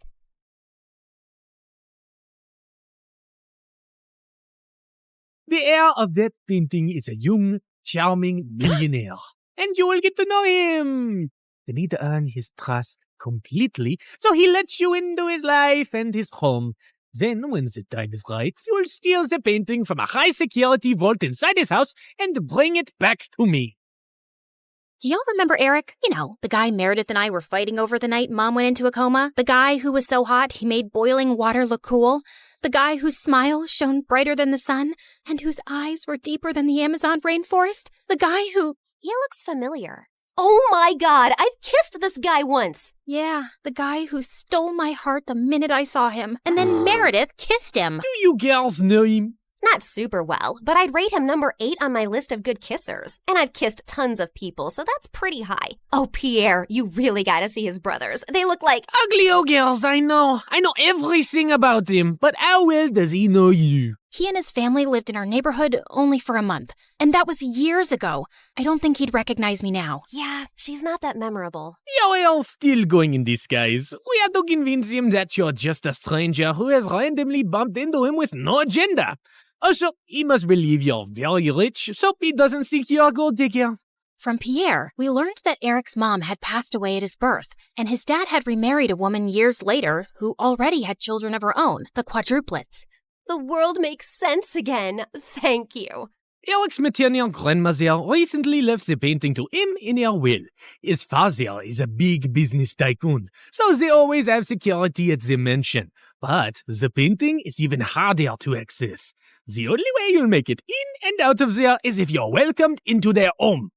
The heir of that painting is a young, charming millionaire, and you will get to know him. You need to earn his trust completely, so he lets you into his life and his home. Then, when the time is right, you'll steal the painting from a high-security vault inside his house and bring it back to me. Do y'all remember Eric? You know, the guy Meredith and I were fighting over the night Mom went into a coma? The guy who was so hot he made boiling water look cool? The guy whose smile shone brighter than the sun and whose eyes were deeper than the Amazon rainforest? The guy who... He looks familiar. Oh my god, I've kissed this guy once. Yeah, the guy who stole my heart the minute I saw him. And then Meredith kissed him. Do you girls know him? Not super well, but I'd rate him number 8 on my list of good kissers. And I've kissed tons of people, so that's pretty high. Oh, Pierre, you really gotta see his brothers. They look like... Ugly old girls, I know. I know everything about him, but how well does he know you? He and his family lived in our neighborhood only for a month, and that was years ago. I don't think he'd recognize me now. Yeah, she's not that memorable. You're all still going in disguise. We have to convince him that you're just a stranger who has randomly bumped into him with no agenda. Also, he must believe you're very rich, so he doesn't think you're a gold digger. From Pierre, we learned that Eric's mom had passed away at his birth, and his dad had remarried a woman years later who already had children of her own, the quadruplets. The world makes sense again. Thank you. Eric's maternal grandmother recently left the painting to him in her will. His father is a big business tycoon, so they always have security at the mansion. But the painting is even harder to access. The only way you'll make it in and out of there is if you're welcomed into their home.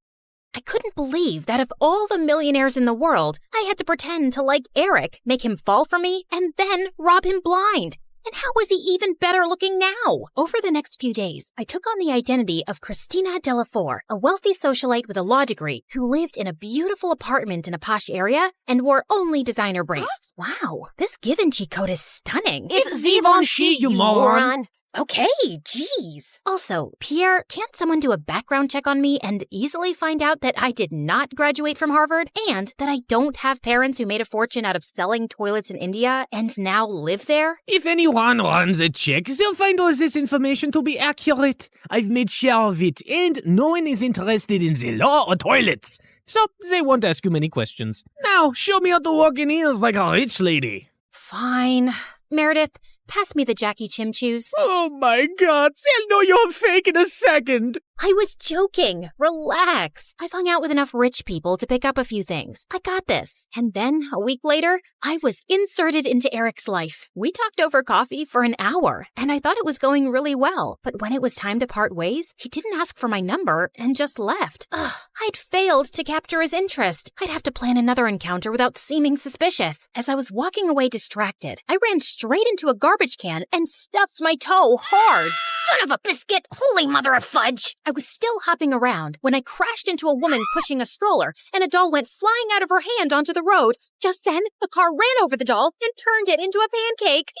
I couldn't believe that of all the millionaires in the world, I had to pretend to like Eric, make him fall for me, and then rob him blind. And how was he even better looking now? Over the next few days, I took on the identity of Christina Delafour, a wealthy socialite with a law degree who lived in a beautiful apartment in a posh area and wore only designer braids. Wow, this Givenchy coat is stunning. It's Givenchy, you moron. Okay, geez. Also, Pierre, can't someone do a background check on me and easily find out that I did not graduate from Harvard and that I don't have parents who made a fortune out of selling toilets in India and now live there? If anyone runs a check, they'll find all this information to be accurate. I've made sure of it, and no one is interested in the law or toilets. So they won't ask you many questions. Now, show me how to walk in heels like a rich lady. Fine. Meredith, pass me the Jackie Chim shoes. Oh my god, they'll know you're fake in a second. I was joking. Relax. I've hung out with enough rich people to pick up a few things. I got this. And then, a week later, I was inserted into Eric's life. We talked over coffee for an hour, and I thought it was going really well. But when it was time to part ways, he didn't ask for my number and just left. Ugh, I'd failed to capture his interest. I'd have to plan another encounter without seeming suspicious. As I was walking away distracted, I ran straight into a garbage can and stuffed my toe hard. Son of a biscuit! Holy mother of fudge! I was still hopping around when I crashed into a woman pushing a stroller, and a doll went flying out of her hand onto the road. Just then, a car ran over the doll and turned it into a pancake.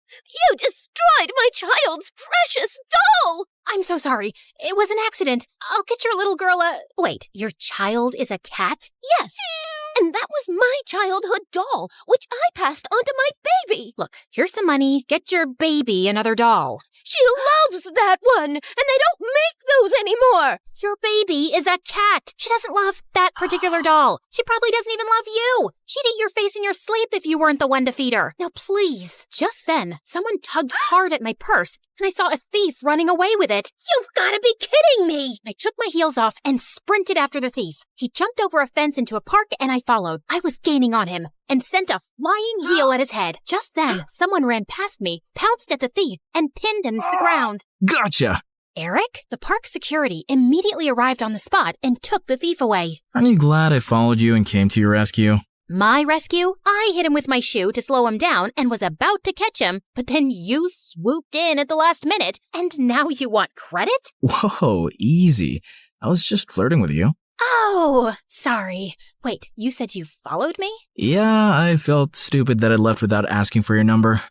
You destroyed my child's precious doll! I'm so sorry. It was an accident. I'll get your little girl a... Wait, your child is a cat? Yes. And that was my childhood doll, which I passed on to my baby. Look, here's some money. Get your baby another doll. She loves that one, and they don't make those anymore. Your baby is a cat. She doesn't love that particular doll. She probably doesn't even love you. She'd eat your face in your sleep if you weren't the one to feed her. Now, please. Just then, someone tugged hard at my purse, and I saw a thief running away with it. You've got to be kidding me. I took my heels off and sprinted after the thief. He jumped over a fence into a park, and I followed. I was gaining on him and sent a flying heel at his head. Just then, someone ran past me, pounced at the thief, and pinned him to the ground. Gotcha! Eric? The park security immediately arrived on the spot and took the thief away. Aren't you glad I followed you and came to your rescue? My rescue? I hit him with my shoe to slow him down and was about to catch him, but then you swooped in at the last minute, and now you want credit? Whoa, easy. I was just flirting with you. Oh, sorry. Wait, you said you followed me? Yeah, I felt stupid that I left without asking for your number.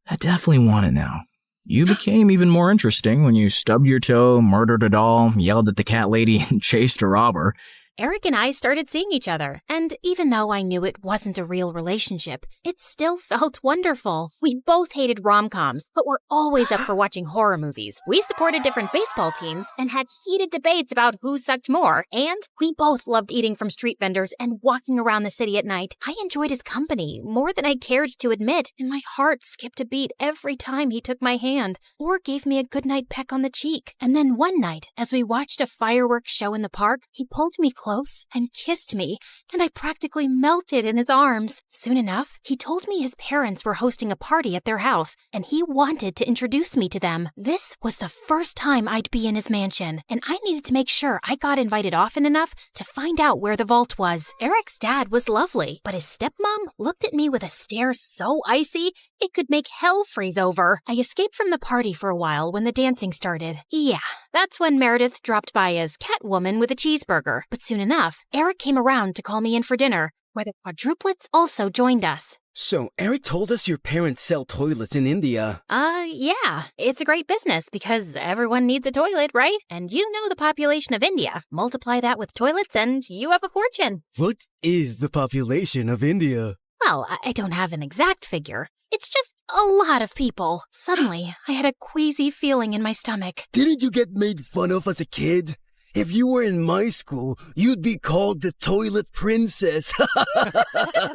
I definitely want it now. You became even more interesting when you stubbed your toe, murdered a doll, yelled at the cat lady, and chased a robber. Eric and I started seeing each other. And even though I knew it wasn't a real relationship, it still felt wonderful. We both hated rom-coms, but were always up for watching horror movies. We supported different baseball teams and had heated debates about who sucked more. And we both loved eating from street vendors and walking around the city at night. I enjoyed his company more than I cared to admit, and my heart skipped a beat every time he took my hand or gave me a goodnight peck on the cheek. And then one night, as we watched a fireworks show in the park, he pulled me close and kissed me, and I practically melted in his arms. Soon enough, he told me his parents were hosting a party at their house, and he wanted to introduce me to them. This was the first time I'd be in his mansion, and I needed to make sure I got invited often enough to find out where the vault was. Eric's dad was lovely, but his stepmom looked at me with a stare so icy it could make hell freeze over. I escaped from the party for a while when the dancing started. Yeah, that's when Meredith dropped by as Catwoman with a cheeseburger. But soon enough, Eric came around to call me in for dinner, where the quadruplets also joined us. So, Eric told us your parents sell toilets in India. Yeah. It's a great business because everyone needs a toilet, right? And you know the population of India. Multiply that with toilets and you have a fortune. What is the population of India? Well, I don't have an exact figure. It's just a lot of people. Suddenly, I had a queasy feeling in my stomach. Didn't you get made fun of as a kid? If you were in my school, you'd be called the Toilet Princess.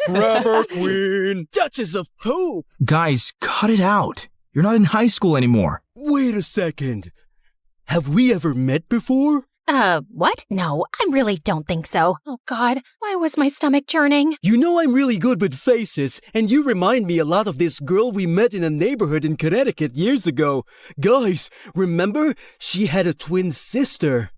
Rubber Queen. Duchess of Poop. Guys, cut it out. You're not in high school anymore. Wait a second. Have we ever met before? What? No, I really don't think so. Oh God, why was my stomach churning? You know I'm really good with faces, and you remind me a lot of this girl we met in a neighborhood in Connecticut years ago. Guys, remember? She had a twin sister.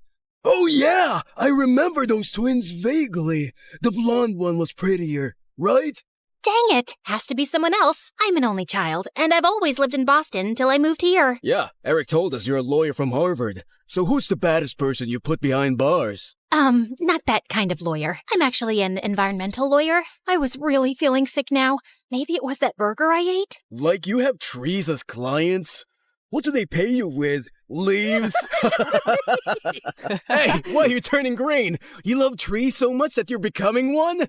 Oh yeah, I remember those twins vaguely. The blonde one was prettier, right? Dang it, has to be someone else. I'm an only child, and I've always lived in Boston until I moved here. Yeah, Eric told us you're a lawyer from Harvard. So who's the baddest person you put behind bars? Not that kind of lawyer. I'm actually an environmental lawyer. I was really feeling sick now. Maybe it was that burger I ate? Like you have trees as clients? What do they pay you with? Leaves? Hey, why are you turning green? You love trees so much that you're becoming one?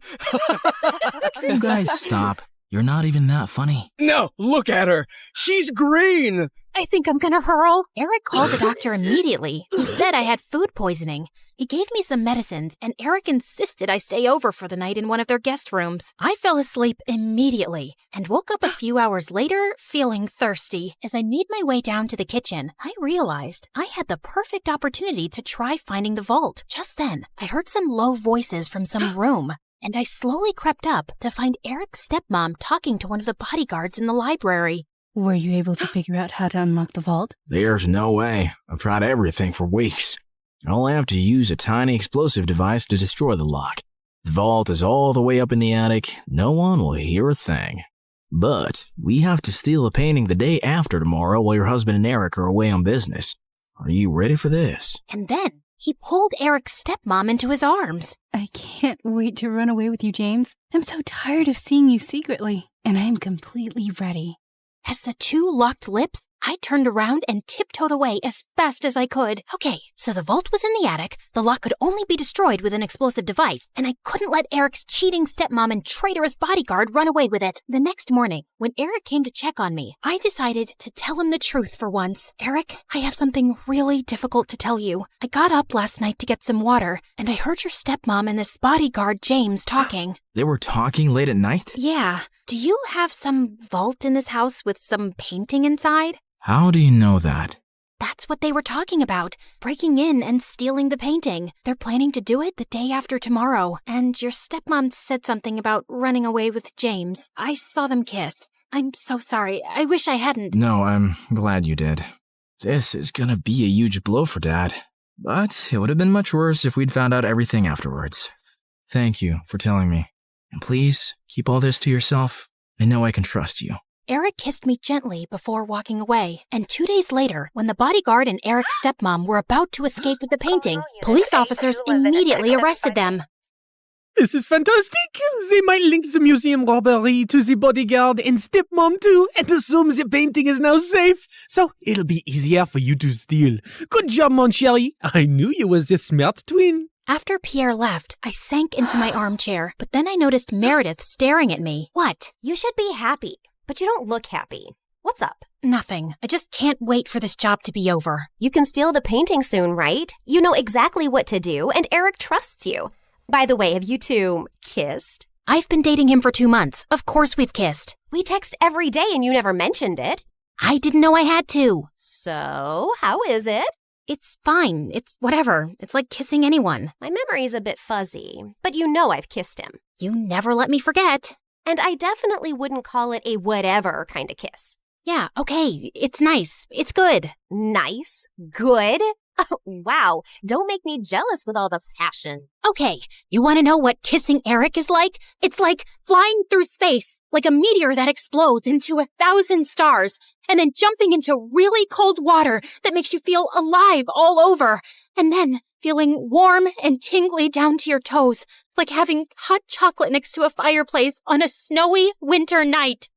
You guys stop. You're not even that funny. No, look at her. She's green. I think I'm gonna hurl. Eric called a doctor immediately, who said I had food poisoning. He gave me some medicines, and Eric insisted I stay over for the night in one of their guest rooms. I fell asleep immediately and woke up a few hours later feeling thirsty. As I made my way down to the kitchen, I realized I had the perfect opportunity to try finding the vault. Just then, I heard some low voices from some room, and I slowly crept up to find Eric's stepmom talking to one of the bodyguards in the library. Were you able to figure out how to unlock the vault? There's no way. I've tried everything for weeks. I'll have to use a tiny explosive device to destroy the lock. The vault is all the way up in the attic. No one will hear a thing. But we have to steal a painting the day after tomorrow while your husband and Eric are away on business. Are you ready for this? And then he pulled Eric's stepmom into his arms. I can't wait to run away with you, James. I'm so tired of seeing you secretly, and I am completely ready. As the two locked lips, I turned around and tiptoed away as fast as I could. Okay, so the vault was in the attic, the lock could only be destroyed with an explosive device, and I couldn't let Eric's cheating stepmom and traitorous bodyguard run away with it. The next morning, when Eric came to check on me, I decided to tell him the truth for once. Eric, I have something really difficult to tell you. I got up last night to get some water, and I heard your stepmom and this bodyguard James talking. They were talking late at night? Yeah. Do you have some vault in this house with some painting inside? How do you know that? That's what they were talking about, breaking in and stealing the painting. They're planning to do it the day after tomorrow, and your stepmom said something about running away with James. I saw them kiss. I'm so sorry. I wish I hadn't. No, I'm glad you did. This is gonna be a huge blow for Dad. But it would have been much worse if we'd found out everything afterwards. Thank you for telling me. And please, keep all this to yourself. I know I can trust you. Eric kissed me gently before walking away, and 2 days later, when the bodyguard and Eric's stepmom were about to escape with the painting, police officers immediately arrested them. This is fantastic. They might link the museum robbery to the bodyguard and stepmom too, and assume the painting is now safe. So it'll be easier for you to steal. Good job, mon chéri. I knew you was a smart twin. After Pierre left, I sank into my armchair, but then I noticed Meredith staring at me. What? You should be happy, but you don't look happy. What's up? Nothing. I just can't wait for this job to be over. You can steal the painting soon, right? You know exactly what to do, and Eric trusts you. By the way, have you two kissed? I've been dating him for 2 months. Of course we've kissed. We text every day and you never mentioned it. I didn't know I had to. So, how is it? It's fine. It's whatever. It's like kissing anyone. My memory's a bit fuzzy, but you know I've kissed him. You never let me forget. And I definitely wouldn't call it a whatever kind of kiss. Yeah, okay. It's nice. It's good. Nice? Good? Oh, wow. Don't make me jealous with all the passion. Okay, you want to know what kissing Eric is like? It's like flying through space, like a meteor that explodes into 1,000 stars, and then jumping into really cold water that makes you feel alive all over, and then feeling warm and tingly down to your toes, like having hot chocolate next to a fireplace on a snowy winter night.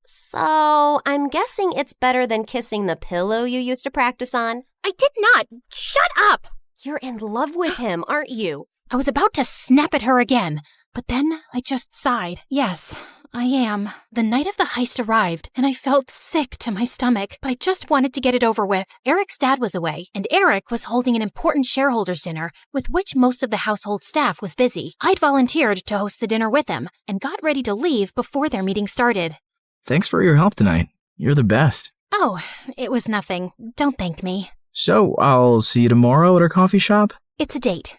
So, I'm guessing it's better than kissing the pillow you used to practice on? I did not. Shut up! You're in love with him, aren't you? I was about to snap at her again, but then I just sighed. Yes, I am. The night of the heist arrived, and I felt sick to my stomach, but I just wanted to get it over with. Eric's dad was away, and Eric was holding an important shareholders' dinner, with which most of the household staff was busy. I'd volunteered to host the dinner with him, and got ready to leave before their meeting started. Thanks for your help tonight. You're the best. Oh, it was nothing. Don't thank me. So, I'll see you tomorrow at our coffee shop? It's a date.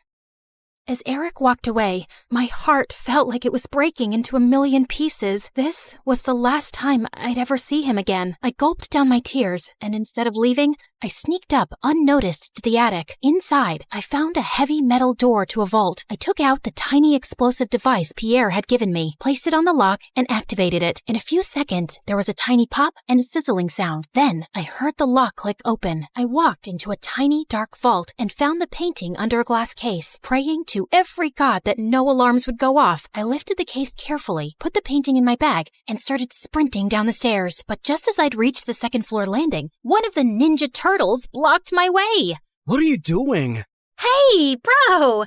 As Eric walked away, my heart felt like it was breaking into a million pieces. This was the last time I'd ever see him again. I gulped down my tears, and instead of leaving, I sneaked up unnoticed to the attic. Inside, I found a heavy metal door to a vault. I took out the tiny explosive device Pierre had given me, placed it on the lock, and activated it. In a few seconds, there was a tiny pop and a sizzling sound. Then, I heard the lock click open. I walked into a tiny, dark vault and found the painting under a glass case. Praying to every god that no alarms would go off, I lifted the case carefully, put the painting in my bag, and started sprinting down the stairs. But just as I'd reached the second floor landing, one of the Ninja Turtles blocked my way. What are you doing? Hey, bro!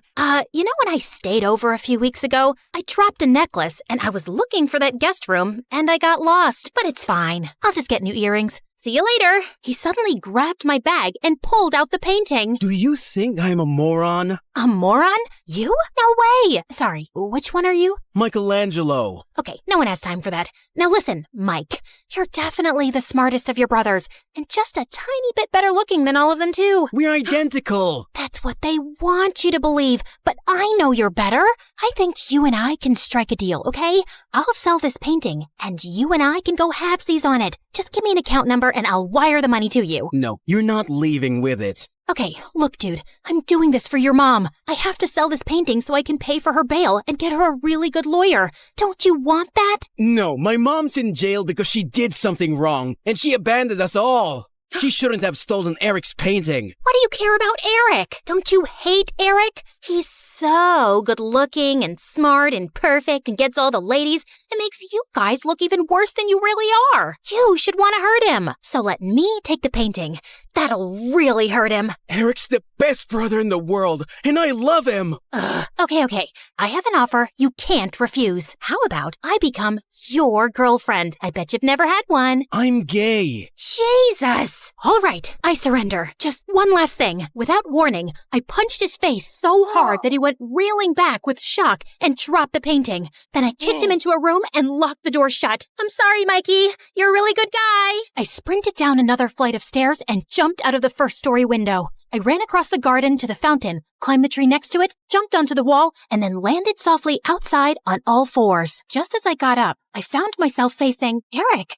You know when I stayed over a few weeks ago? I dropped a necklace, and I was looking for that guest room, and I got lost. But it's fine. I'll just get new earrings. See you later. He suddenly grabbed my bag and pulled out the painting. Do you think I'm a moron? A moron? You? No way! Sorry, which one are you? Michelangelo. Okay, no one has time for that. Now listen, Mike, you're definitely the smartest of your brothers, and just a tiny bit better looking than all of them too. We're identical. That's what they want you to believe, but I know you're better. I think you and I can strike a deal, okay? I'll sell this painting, and you and I can go halvesies on it. Just give me an account number and I'll wire the money to you. No, you're not leaving with it. Okay, look, dude, I'm doing this for your mom. I have to sell this painting so I can pay for her bail and get her a really good lawyer. Don't you want that? No, my mom's in jail because she did something wrong, and she abandoned us all. She shouldn't have stolen Eric's painting. What do you care about Eric? Don't you hate Eric? He's so good looking and smart and perfect and gets all the ladies. It makes you guys look even worse than you really are. You should want to hurt him. So let me take the painting. That'll really hurt him. Eric's the best brother in the world, and I love him. Okay. I have an offer you can't refuse. How about I become your girlfriend? I bet you've never had one. I'm gay. Jesus! All right, I surrender. Just one last thing. Without warning, I punched his face so hard that he went reeling back with shock and dropped the painting. Then I kicked him into a room and locked the door shut. I'm sorry, Mikey. You're a really good guy. I sprinted down another flight of stairs and jumped out of the first-story window. I ran across the garden to the fountain, climbed the tree next to it, jumped onto the wall, and then landed softly outside on all fours. Just as I got up, I found myself facing Eric.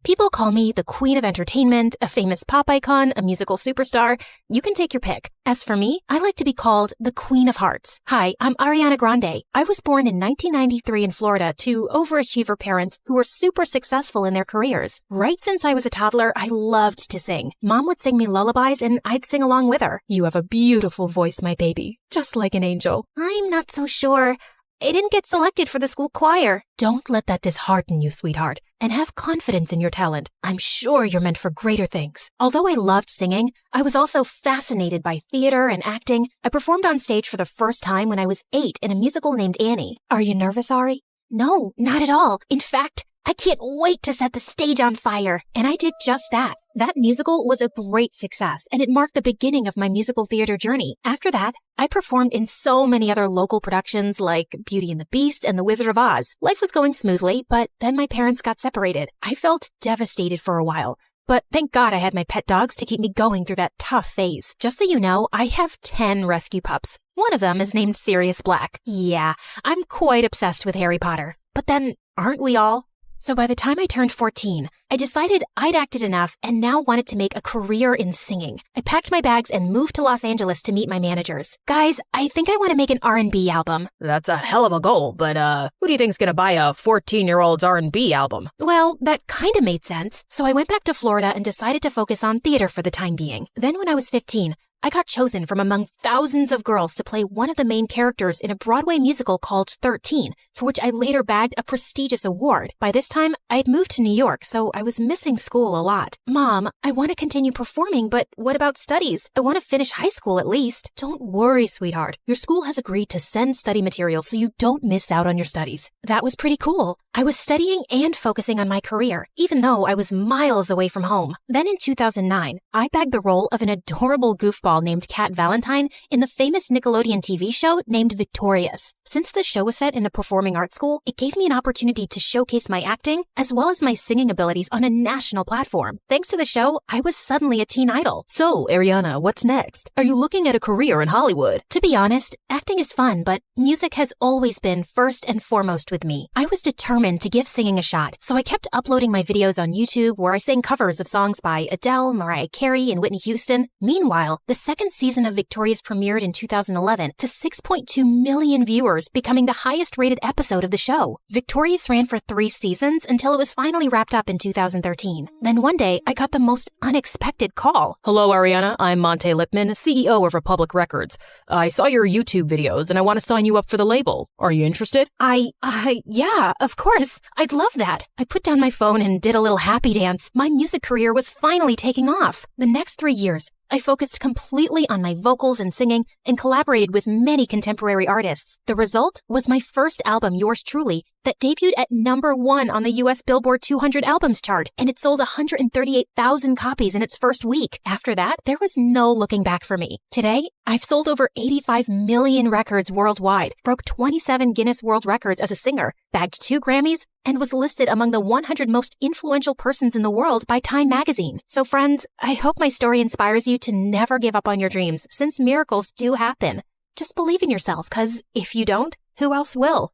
People call me the queen of entertainment, a famous pop icon, a musical superstar. You can take your pick. As for me, I like to be called the Queen of Hearts. Hi, I'm Ariana Grande. I was born in 1993 in Florida to overachiever parents who were super successful in their careers. Right since I was a toddler, I loved to sing. Mom would sing me lullabies and I'd sing along with her. You have a beautiful voice, my baby, just like an angel. I'm not so sure. I didn't get selected for the school choir. Don't let that dishearten you, sweetheart, and have confidence in your talent. I'm sure you're meant for greater things. Although I loved singing, I was also fascinated by theater and acting. I performed on stage for the first time when I was 8 in a musical named Annie. Are you nervous, Ari? No, not at all. In fact, I can't wait to set the stage on fire. And I did just that. That musical was a great success, and it marked the beginning of my musical theater journey. After that, I performed in so many other local productions like Beauty and the Beast and The Wizard of Oz. Life was going smoothly, but then my parents got separated. I felt devastated for a while. But thank God I had my pet dogs to keep me going through that tough phase. Just so you know, I have 10 rescue pups. One of them is named Sirius Black. Yeah, I'm quite obsessed with Harry Potter. But then, aren't we all? So by the time I turned 14, I decided I'd acted enough and now wanted to make a career in singing. I packed my bags and moved to Los Angeles to meet my managers. Guys, I think I want to make an R&B album. That's a hell of a goal, but who do you think's gonna buy a 14-year-old's R&B album? Well, that kind of made sense. So I went back to Florida and decided to focus on theater for the time being. Then when I was 15, I got chosen from among thousands of girls to play one of the main characters in a Broadway musical called 13, for which I later bagged a prestigious award. By this time, I had moved to New York, so I was missing school a lot. Mom, I want to continue performing, but what about studies? I want to finish high school at least. Don't worry, sweetheart. Your school has agreed to send study materials so you don't miss out on your studies. That was pretty cool. I was studying and focusing on my career, even though I was miles away from home. Then in 2009, I bagged the role of an adorable goofball named Cat Valentine in the famous Nickelodeon TV show named Victorious. Since the show was set in a performing arts school, it gave me an opportunity to showcase my acting as well as my singing abilities on a national platform. Thanks to the show, I was suddenly a teen idol. So, Ariana, what's next? Are you looking at a career in Hollywood? To be honest, acting is fun, but music has always been first and foremost with me. I was determined to give singing a shot, so I kept uploading my videos on YouTube where I sang covers of songs by Adele, Mariah Carey, and Whitney Houston. Meanwhile, the second season of Victorious premiered in 2011 to 6.2 million viewers, becoming the highest-rated episode of the show. Victorious ran for 3 seasons until it was finally wrapped up in 2013. Then one day, I got the most unexpected call. Hello, Ariana. I'm Monte Lipman, CEO of Republic Records. I saw your YouTube videos and I want to sign you up for the label. Are you interested? Yeah, of course. I'd love that. I put down my phone and did a little happy dance. My music career was finally taking off. The next 3 years, I focused completely on my vocals and singing and collaborated with many contemporary artists. The result was my first album, Yours Truly, that debuted at #1 on the US Billboard 200 albums chart, and it sold 138,000 copies in its first week. After that, there was no looking back for me. Today, I've sold over 85 million records worldwide, broke 27 Guinness World Records as a singer, bagged 2 Grammys, and was listed among the 100 most influential persons in the world by Time magazine. So friends, I hope my story inspires you to never give up on your dreams, since miracles do happen. Just believe in yourself, because if you don't, who else will?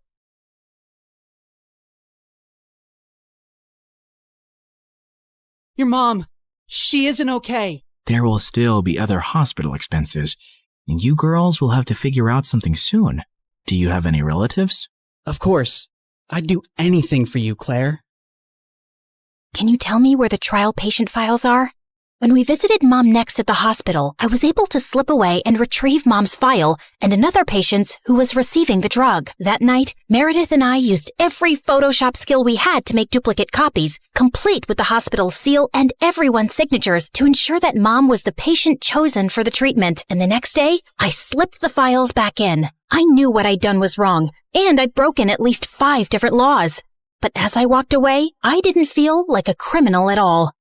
Your mom, she isn't okay. There will still be other hospital expenses, and you girls will have to figure out something soon. Do you have any relatives? Of course. I'd do anything for you, Claire. Can you tell me where the trial patient files are? When we visited Mom next at the hospital, I was able to slip away and retrieve Mom's file and another patient's who was receiving the drug. That night, Meredith and I used every Photoshop skill we had to make duplicate copies, complete with the hospital's seal and everyone's signatures to ensure that Mom was the patient chosen for the treatment. And the next day, I slipped the files back in. I knew what I'd done was wrong, and I'd broken at least 5 different laws. But as I walked away, I didn't feel like a criminal at all.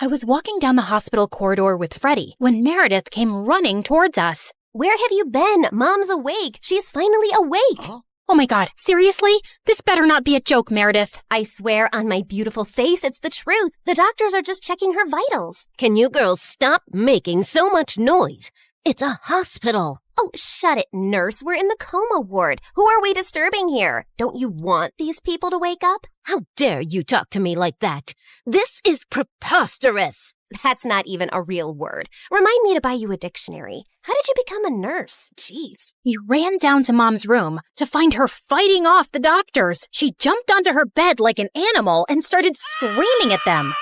I was walking down the hospital corridor with Freddie when Meredith came running towards us. Where have you been? Mom's awake. She's finally awake. Oh my God, seriously? This better not be a joke, Meredith. I swear on my beautiful face, it's the truth. The doctors are just checking her vitals. Can you girls stop making so much noise? It's a hospital. Oh, shut it, nurse. We're in the coma ward. Who are we disturbing here? Don't you want these people to wake up? How dare you talk to me like that? This is preposterous. That's not even a real word. Remind me to buy you a dictionary. How did you become a nurse? Jeez. You ran down to Mom's room to find her fighting off the doctors. She jumped onto her bed like an animal and started screaming at them.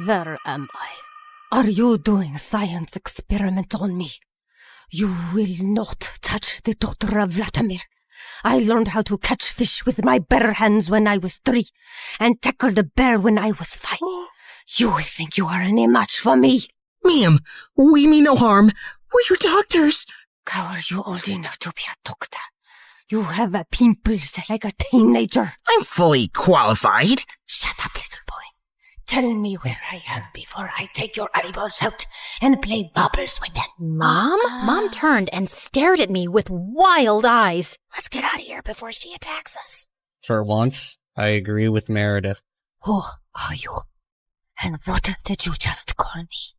Where am I? Are you doing a science experiment on me? You will not touch the daughter of Vladimir. I learned how to catch fish with my bare hands when I was 3 and tackled a bear when I was 5. You think you are any match for me? Ma'am, we mean no harm. We're your doctors. How are you old enough to be a doctor? You have pimples like a teenager. I'm fully qualified. Shut up, little boy. Tell me where I am before I take your eyeballs out and play bubbles with them. Mom? Mom turned and stared at me with wild eyes. Let's get out of here before she attacks us. For once, I agree with Meredith. Who are you? And what did you just call me?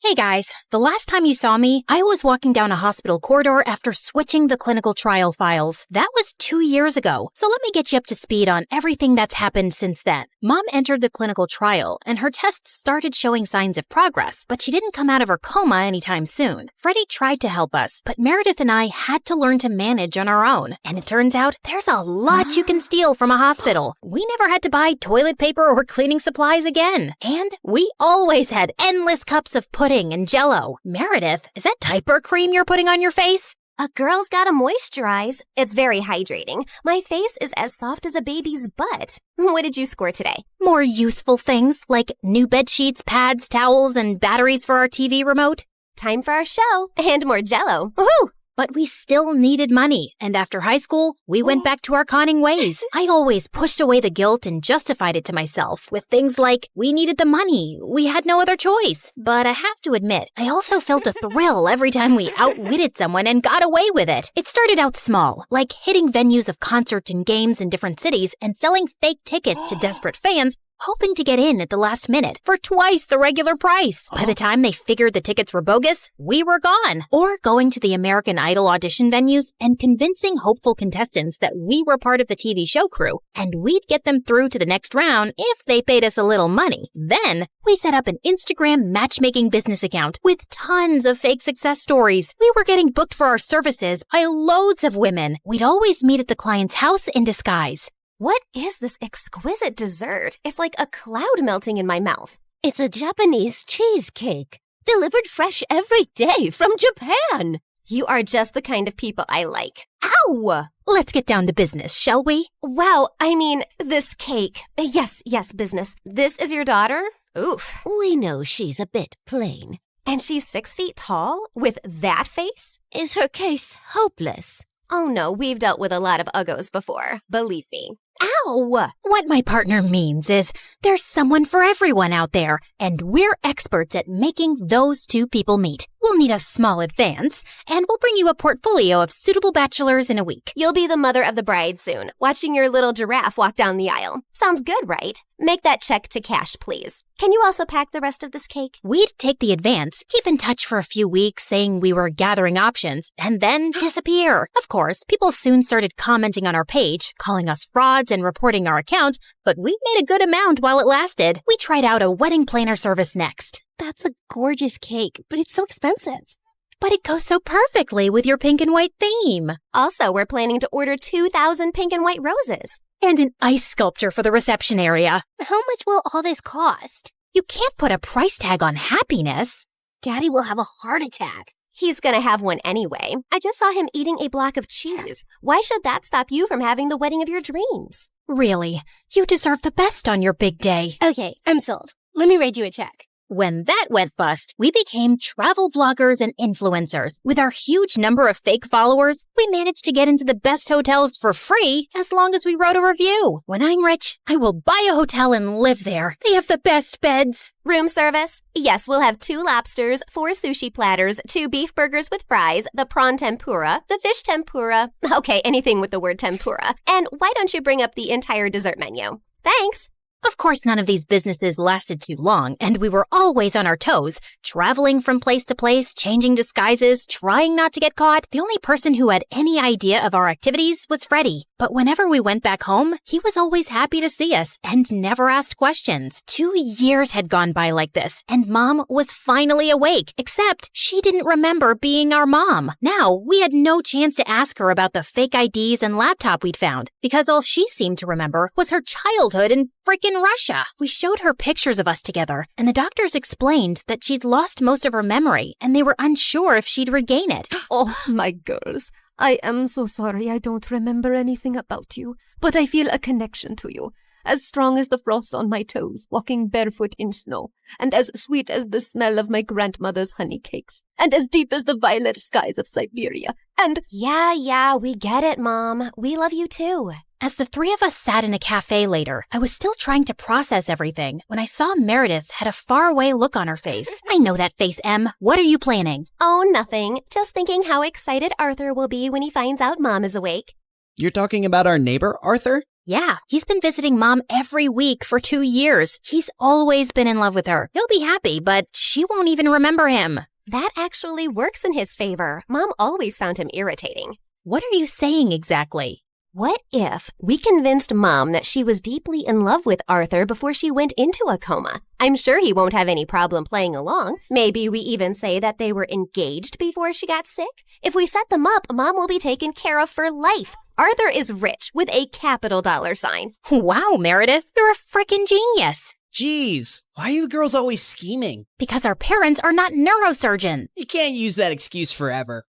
Hey guys, the last time you saw me, I was walking down a hospital corridor after switching the clinical trial files. That was 2 years ago, so let me get you up to speed on everything that's happened since then. Mom entered the clinical trial, and her tests started showing signs of progress, but she didn't come out of her coma anytime soon. Freddie tried to help us, but Meredith and I had to learn to manage on our own, and it turns out there's a lot you can steal from a hospital. We never had to buy toilet paper or cleaning supplies again, and we always had endless cups of pudding and Jell-O. Meredith, is that diaper cream you're putting on your face? A girl's gotta moisturize. It's very hydrating. My face is as soft as a baby's butt. What did you score today? More useful things like new bed sheets, pads, towels, and batteries for our TV remote. Time for our show and more Jell-O. Woohoo! But we still needed money, and after high school, we went back to our conning ways. I always pushed away the guilt and justified it to myself with things like, we needed the money, we had no other choice. But I have to admit, I also felt a thrill every time we outwitted someone and got away with it. It started out small, like hitting venues of concerts and games in different cities and selling fake tickets to desperate fans, hoping to get in at the last minute for twice the regular price. By the time they figured the tickets were bogus, we were gone. Or going to the American Idol audition venues and convincing hopeful contestants that we were part of the TV show crew, and we'd get them through to the next round if they paid us a little money. Then, we set up an Instagram matchmaking business account with tons of fake success stories. We were getting booked for our services by loads of women. We'd always meet at the client's house in disguise. What is this exquisite dessert? It's like a cloud melting in my mouth. It's a Japanese cheesecake, delivered fresh every day from Japan. You are just the kind of people I like. Ow! Let's get down to business, shall we? Wow, I mean, this cake. Yes, business. This is your daughter? Oof. We know she's a bit plain. And she's 6 feet tall? With that face? Is her case hopeless? Oh no, we've dealt with a lot of uggos before. Believe me. Ow! What my partner means is there's someone for everyone out there, and we're experts at making those two people meet. We'll need a small advance, and we'll bring you a portfolio of suitable bachelors in a week. You'll be the mother of the bride soon, watching your little giraffe walk down the aisle. Sounds good, right? Make that check to cash, please. Can you also pack the rest of this cake? We'd take the advance, keep in touch for a few weeks saying we were gathering options, and then disappear. Of course, people soon started commenting on our page, calling us frauds and reporting our account, but we made a good amount while it lasted. We tried out a wedding planner service next. That's a gorgeous cake, but it's so expensive. But it goes so perfectly with your pink and white theme. Also, we're planning to order 2,000 pink and white roses. And an ice sculpture for the reception area. How much will all this cost? You can't put a price tag on happiness. Daddy will have a heart attack. He's gonna have one anyway. I just saw him eating a block of cheese. Why should that stop you from having the wedding of your dreams? Really, you deserve the best on your big day. Okay, I'm sold. Let me write you a check. When that went bust, we became travel bloggers and influencers. With our huge number of fake followers, we managed to get into the best hotels for free as long as we wrote a review. When I'm rich, I will buy a hotel and live there. They have the best beds. Room service? Yes, we'll have 2 lobsters, 4 sushi platters, 2 beef burgers with fries, the prawn tempura, the fish tempura. Okay, anything with the word tempura. And why don't you bring up the entire dessert menu? Thanks. Of course, none of these businesses lasted too long, and we were always on our toes, traveling from place to place, changing disguises, trying not to get caught. The only person who had any idea of our activities was Freddie. But whenever we went back home, he was always happy to see us and never asked questions. 2 years had gone by like this, and Mom was finally awake, except she didn't remember being our mom. Now, we had no chance to ask her about the fake IDs and laptop we'd found, because all she seemed to remember was her childhood and frickin' Russia. We showed her pictures of us together, and the doctors explained that she'd lost most of her memory, and they were unsure if she'd regain it. Oh, my girls. I am so sorry I don't remember anything about you, but I feel a connection to you, as strong as the frost on my toes, walking barefoot in snow, and as sweet as the smell of my grandmother's honey cakes, and as deep as the violet skies of Siberia, and— Yeah, we get it, Mom. We love you too. As the three of us sat in a cafe later, I was still trying to process everything when I saw Meredith had a faraway look on her face. I know that face, Em. What are you planning? Oh, nothing. Just thinking how excited Arthur will be when he finds out Mom is awake. You're talking about our neighbor, Arthur? Yeah, he's been visiting Mom every week for 2 years. He's always been in love with her. He'll be happy, but she won't even remember him. That actually works in his favor. Mom always found him irritating. What are you saying exactly? What if we convinced Mom that she was deeply in love with Arthur before she went into a coma? I'm sure he won't have any problem playing along. Maybe we even say that they were engaged before she got sick. If we set them up, Mom will be taken care of for life. Arthur is rich with a capital $sign. Wow, Meredith, you're a frickin' genius. Jeez, why are you girls always scheming? Because our parents are not neurosurgeons. You can't use that excuse forever.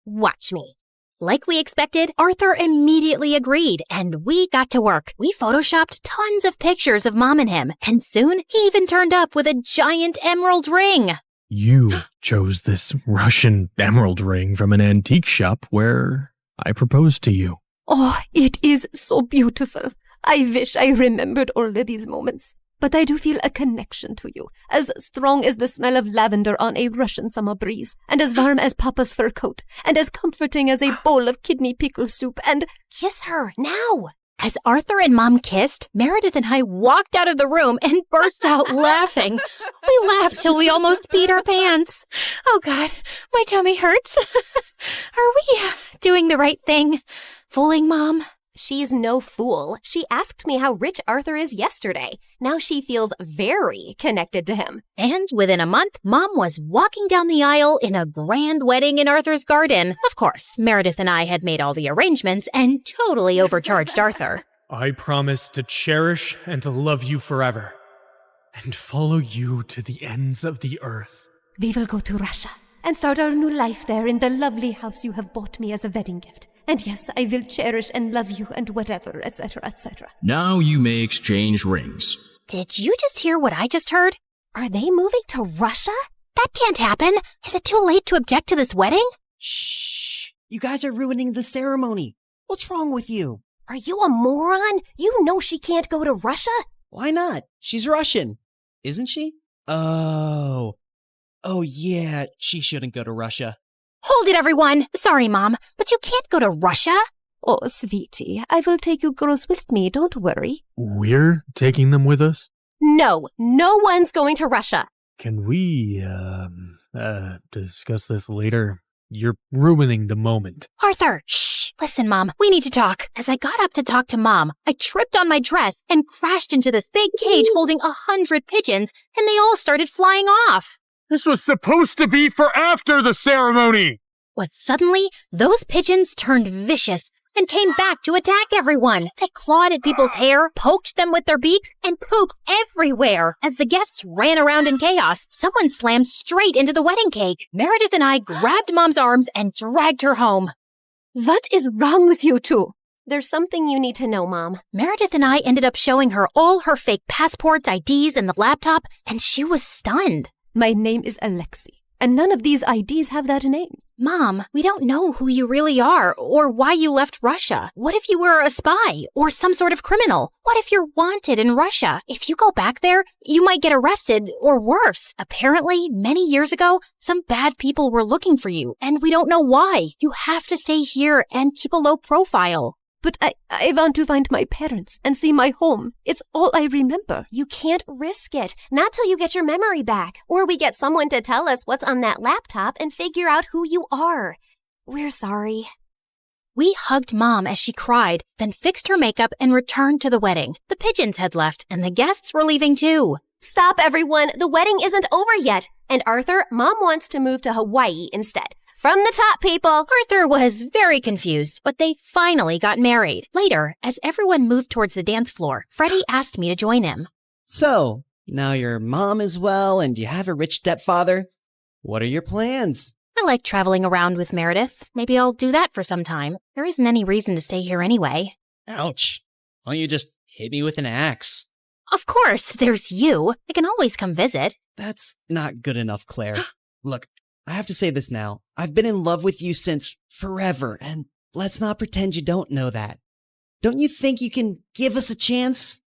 Watch me. Like we expected, Arthur immediately agreed, and we got to work. We photoshopped tons of pictures of Mom and him, and soon he even turned up with a giant emerald ring. You chose this Russian emerald ring from an antique shop where I proposed to you. Oh, it is so beautiful. I wish I remembered all of these moments. But I do feel a connection to you, as strong as the smell of lavender on a Russian summer breeze, and as warm as Papa's fur coat, and as comforting as a bowl of kidney pickle soup, and— Kiss her, now! As Arthur and Mom kissed, Meredith and I walked out of the room and burst out laughing. We laughed till we almost peed our pants. Oh God, my tummy hurts. Are we doing the right thing? Fooling Mom? She's no fool. She asked me how rich Arthur is yesterday. Now she feels very connected to him. And within a month, Mom was walking down the aisle in a grand wedding in Arthur's garden. Of course, Meredith and I had made all the arrangements and totally overcharged Arthur. I promise to cherish and to love you forever, and follow you to the ends of the earth. We will go to Russia and start our new life there in the lovely house you have bought me as a wedding gift. And yes, I will cherish and love you and whatever, etc., etc. Now you may exchange rings. Did you just hear what I just heard? Are they moving to Russia? That can't happen. Is it too late to object to this wedding? Shh! You guys are ruining the ceremony. What's wrong with you? Are you a moron? You know she can't go to Russia? Why not? She's Russian, isn't she? Oh yeah, she shouldn't go to Russia. Hold it, everyone. Sorry, Mom, but you can't go to Russia. Oh, sweetie, I will take you girls with me, don't worry. We're taking them with us? No one's going to Russia. Can we, discuss this later? You're ruining the moment. Arthur, shh. Listen, Mom, we need to talk. As I got up to talk to Mom, I tripped on my dress and crashed into this big cage holding 100 pigeons, and they all started flying off. This was supposed to be for after the ceremony! But suddenly, those pigeons turned vicious and came back to attack everyone. They clawed at people's hair, poked them with their beaks, and pooped everywhere. As the guests ran around in chaos, someone slammed straight into the wedding cake. Meredith and I grabbed Mom's arms and dragged her home. What is wrong with you two? There's something you need to know, Mom. Meredith and I ended up showing her all her fake passports, IDs, and the laptop, and she was stunned. My name is Alexei, and none of these IDs have that name. Mom, we don't know who you really are or why you left Russia. What if you were a spy or some sort of criminal? What if you're wanted in Russia? If you go back there, you might get arrested or worse. Apparently, many years ago, some bad people were looking for you, and we don't know why. You have to stay here and keep a low profile. But I want to find my parents and see my home. It's all I remember. You can't risk it. Not till you get your memory back. Or we get someone to tell us what's on that laptop and figure out who you are. We're sorry. We hugged Mom as she cried, then fixed her makeup and returned to the wedding. The pigeons had left, and the guests were leaving too. Stop, everyone. The wedding isn't over yet. And Arthur, Mom wants to move to Hawaii instead. From the top, people. Arthur was very confused, but they finally got married. Later, as everyone moved towards the dance floor, Freddie asked me to join him. So, now your mom is well and you have a rich stepfather. What are your plans? I like traveling around with Meredith. Maybe I'll do that for some time. There isn't any reason to stay here anyway. Ouch. Why don't you just hit me with an axe? Of course, there's you. I can always come visit. That's not good enough, Claire. Look, I have to say this now. I've been in love with you since forever, and let's not pretend you don't know that. Don't you think you can give us a chance?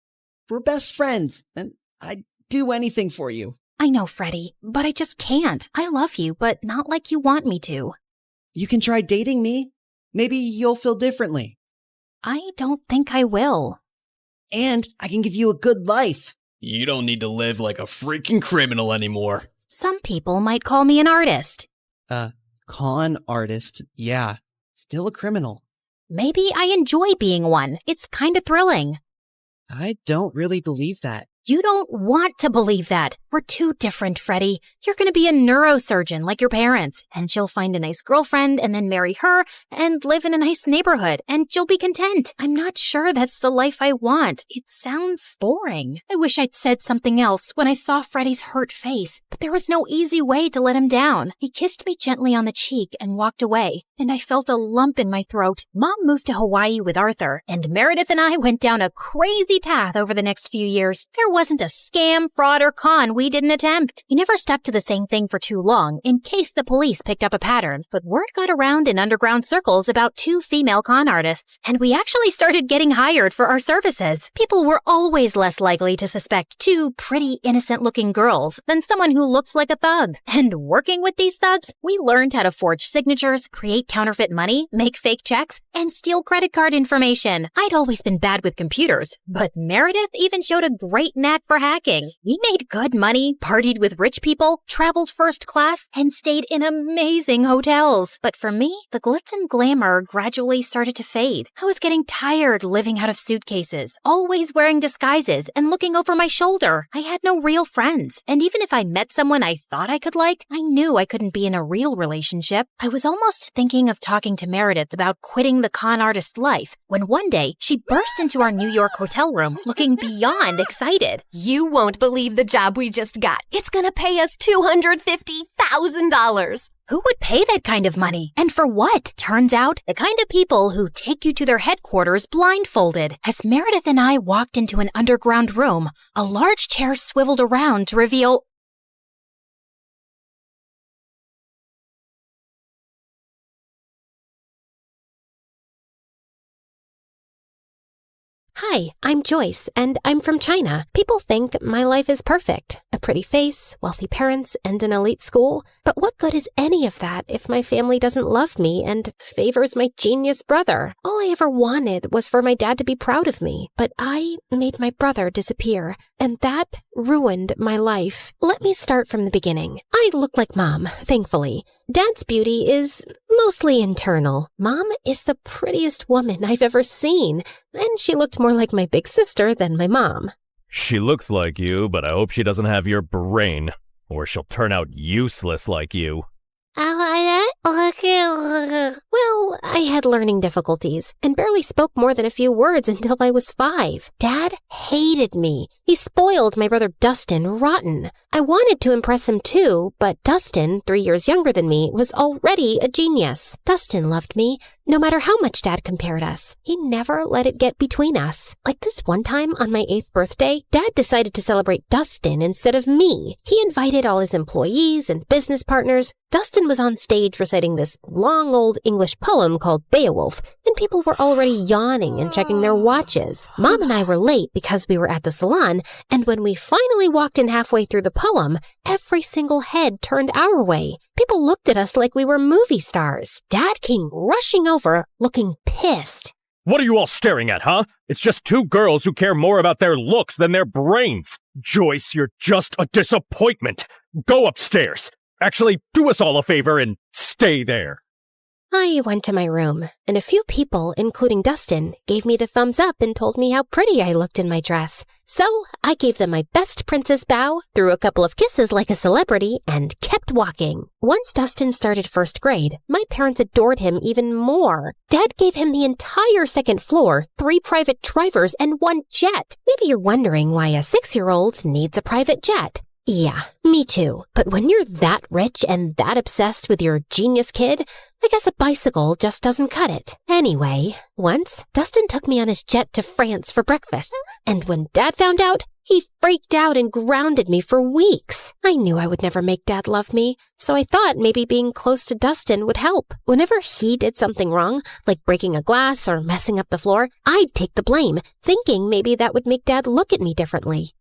We're best friends, and I'd do anything for you. I know, Freddie, but I just can't. I love you, but not like you want me to. You can try dating me. Maybe you'll feel differently. I don't think I will. And I can give you a good life. You don't need to live like a freaking criminal anymore. Some people might call me an artist. Con artist, yeah. Still a criminal. Maybe I enjoy being one. It's kind of thrilling. I don't really believe that. You don't want to believe that. We're too different, Freddie. You're going to be a neurosurgeon like your parents, and she'll find a nice girlfriend and then marry her and live in a nice neighborhood, and you'll be content. I'm not sure that's the life I want. It sounds boring. I wish I'd said something else when I saw Freddie's hurt face, but there was no easy way to let him down. He kissed me gently on the cheek and walked away, and I felt a lump in my throat. Mom moved to Hawaii with Arthur, and Meredith and I went down a crazy path over the next few years. There wasn't a scam, fraud, or con we didn't attempt. We never stuck to the same thing for too long, in case the police picked up a pattern, but word got around in underground circles about 2 female con artists, and we actually started getting hired for our services. People were always less likely to suspect 2 pretty, innocent-looking girls than someone who looked like a thug. And working with these thugs, we learned how to forge signatures, create counterfeit money, make fake checks, and steal credit card information. I'd always been bad with computers, but Meredith even showed a great knack for hacking. We made good money, partied with rich people, traveled first class, and stayed in amazing hotels. But for me, the glitz and glamour gradually started to fade. I was getting tired living out of suitcases, always wearing disguises and looking over my shoulder. I had no real friends, and even if I met someone I thought I could like, I knew I couldn't be in a real relationship. I was almost thinking of talking to Meredith about quitting the con artist life, when one day she burst into our New York hotel room looking beyond excited. You won't believe the job we just got. It's gonna pay us $250,000. Who would pay that kind of money? And for what? Turns out, the kind of people who take you to their headquarters blindfolded. As Meredith and I walked into an underground room, a large chair swiveled around to reveal... Hi, I'm Joyce, and I'm from China. People think my life is perfect. A pretty face, wealthy parents, and an elite school. But what good is any of that if my family doesn't love me and favors my genius brother? All I ever wanted was for my dad to be proud of me. But I made my brother disappear, and that ruined my life. Let me start from the beginning. I look like Mom, thankfully. Dad's beauty is mostly internal. Mom is the prettiest woman I've ever seen, and she looked more like my big sister than my mom. She looks like you, but I hope she doesn't have your brain, or she'll turn out useless like you. Well, I had learning difficulties and barely spoke more than a few words until I was 5. Dad hated me. He spoiled my brother Dustin rotten. I wanted to impress him too, but Dustin, 3 years younger than me, was already a genius. Dustin loved me, no matter how much Dad compared us. He never let it get between us. Like this one time on my 8th birthday, Dad decided to celebrate Dustin instead of me. He invited all his employees and business partners. Dustin was on stage reciting this long old English poem called Beowulf, and people were already yawning and checking their watches. Mom and I were late because we were at the salon, and when we finally walked in halfway through the poem, every single head turned our way. People looked at us like we were movie stars. Dad came rushing over, looking pissed. What are you all staring at, huh? It's just 2 girls who care more about their looks than their brains. Joyce, you're just a disappointment. Go upstairs. Actually, do us all a favor and stay there. I went to my room, and a few people, including Dustin, gave me the thumbs up and told me how pretty I looked in my dress. So I gave them my best princess bow, threw a couple of kisses like a celebrity, and kept walking. Once Dustin started first grade, my parents adored him even more. Dad gave him the entire second floor, 3 private drivers, and 1 jet. Maybe you're wondering why a 6-year-old needs a private jet. Yeah, me too. But when you're that rich and that obsessed with your genius kid, I guess a bicycle just doesn't cut it. Anyway, once, Dustin took me on his jet to France for breakfast. And when Dad found out, he freaked out and grounded me for weeks. I knew I would never make Dad love me, so I thought maybe being close to Dustin would help. Whenever he did something wrong, like breaking a glass or messing up the floor, I'd take the blame, thinking maybe that would make Dad look at me differently.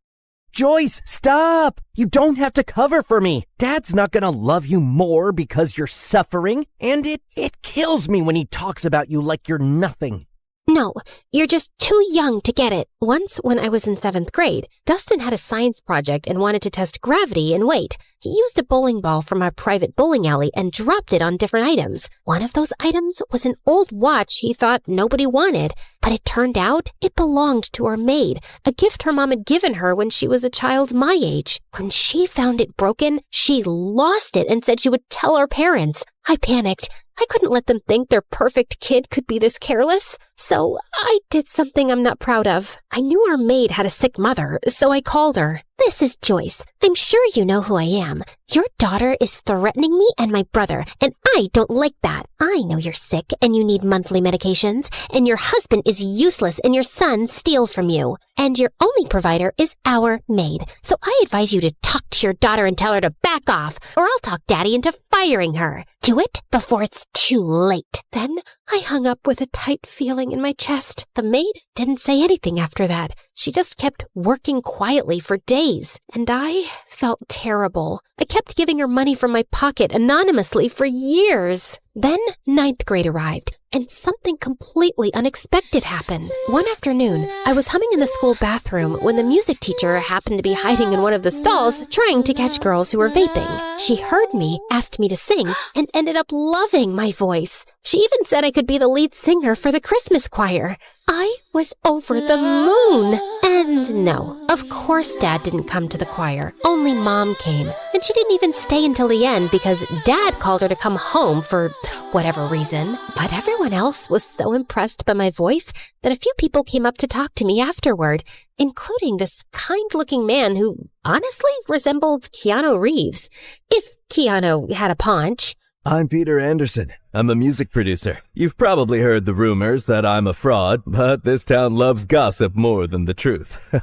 Joyce, stop! You don't have to cover for me. Dad's not gonna love you more because you're suffering, and it kills me when he talks about you like you're nothing. No, you're just too young to get it. Once, when I was in 7th grade, Dustin had a science project and wanted to test gravity and weight. He used a bowling ball from our private bowling alley and dropped it on different items. One of those items was an old watch he thought nobody wanted, but it turned out it belonged to our maid, a gift her mom had given her when she was a child my age. When she found it broken, she lost it and said she would tell our parents. I panicked. I couldn't let them think their perfect kid could be this careless. So I did something I'm not proud of. I knew our maid had a sick mother, so I called her. This is Joyce. I'm sure you know who I am. Your daughter is threatening me and my brother, and I don't like that. I know you're sick and you need monthly medications, and your husband is useless and your son steals from you. And your only provider is our maid. So I advise you to talk to your daughter and tell her to back off, or I'll talk Daddy into firing her. Do it before it's too late. Then I hung up with a tight feeling in my chest. The maid didn't say anything after that. She just kept working quietly for days, and I felt terrible. I kept giving her money from my pocket anonymously for years. Then 9th grade arrived, and something completely unexpected happened. One afternoon, I was humming in the school bathroom when the music teacher happened to be hiding in one of the stalls trying to catch girls who were vaping. She heard me, asked me to sing, and ended up loving my voice. She even said I could be the lead singer for the Christmas choir. I was over the moon. And no, of course Dad didn't come to the choir. Only Mom came. And she didn't even stay until the end because Dad called her to come home for whatever reason. But everyone else was so impressed by my voice that a few people came up to talk to me afterward, including this kind-looking man who honestly resembled Keanu Reeves, if Keanu had a paunch. I'm Peter Anderson. I'm a music producer. You've probably heard the rumors that I'm a fraud, but this town loves gossip more than the truth.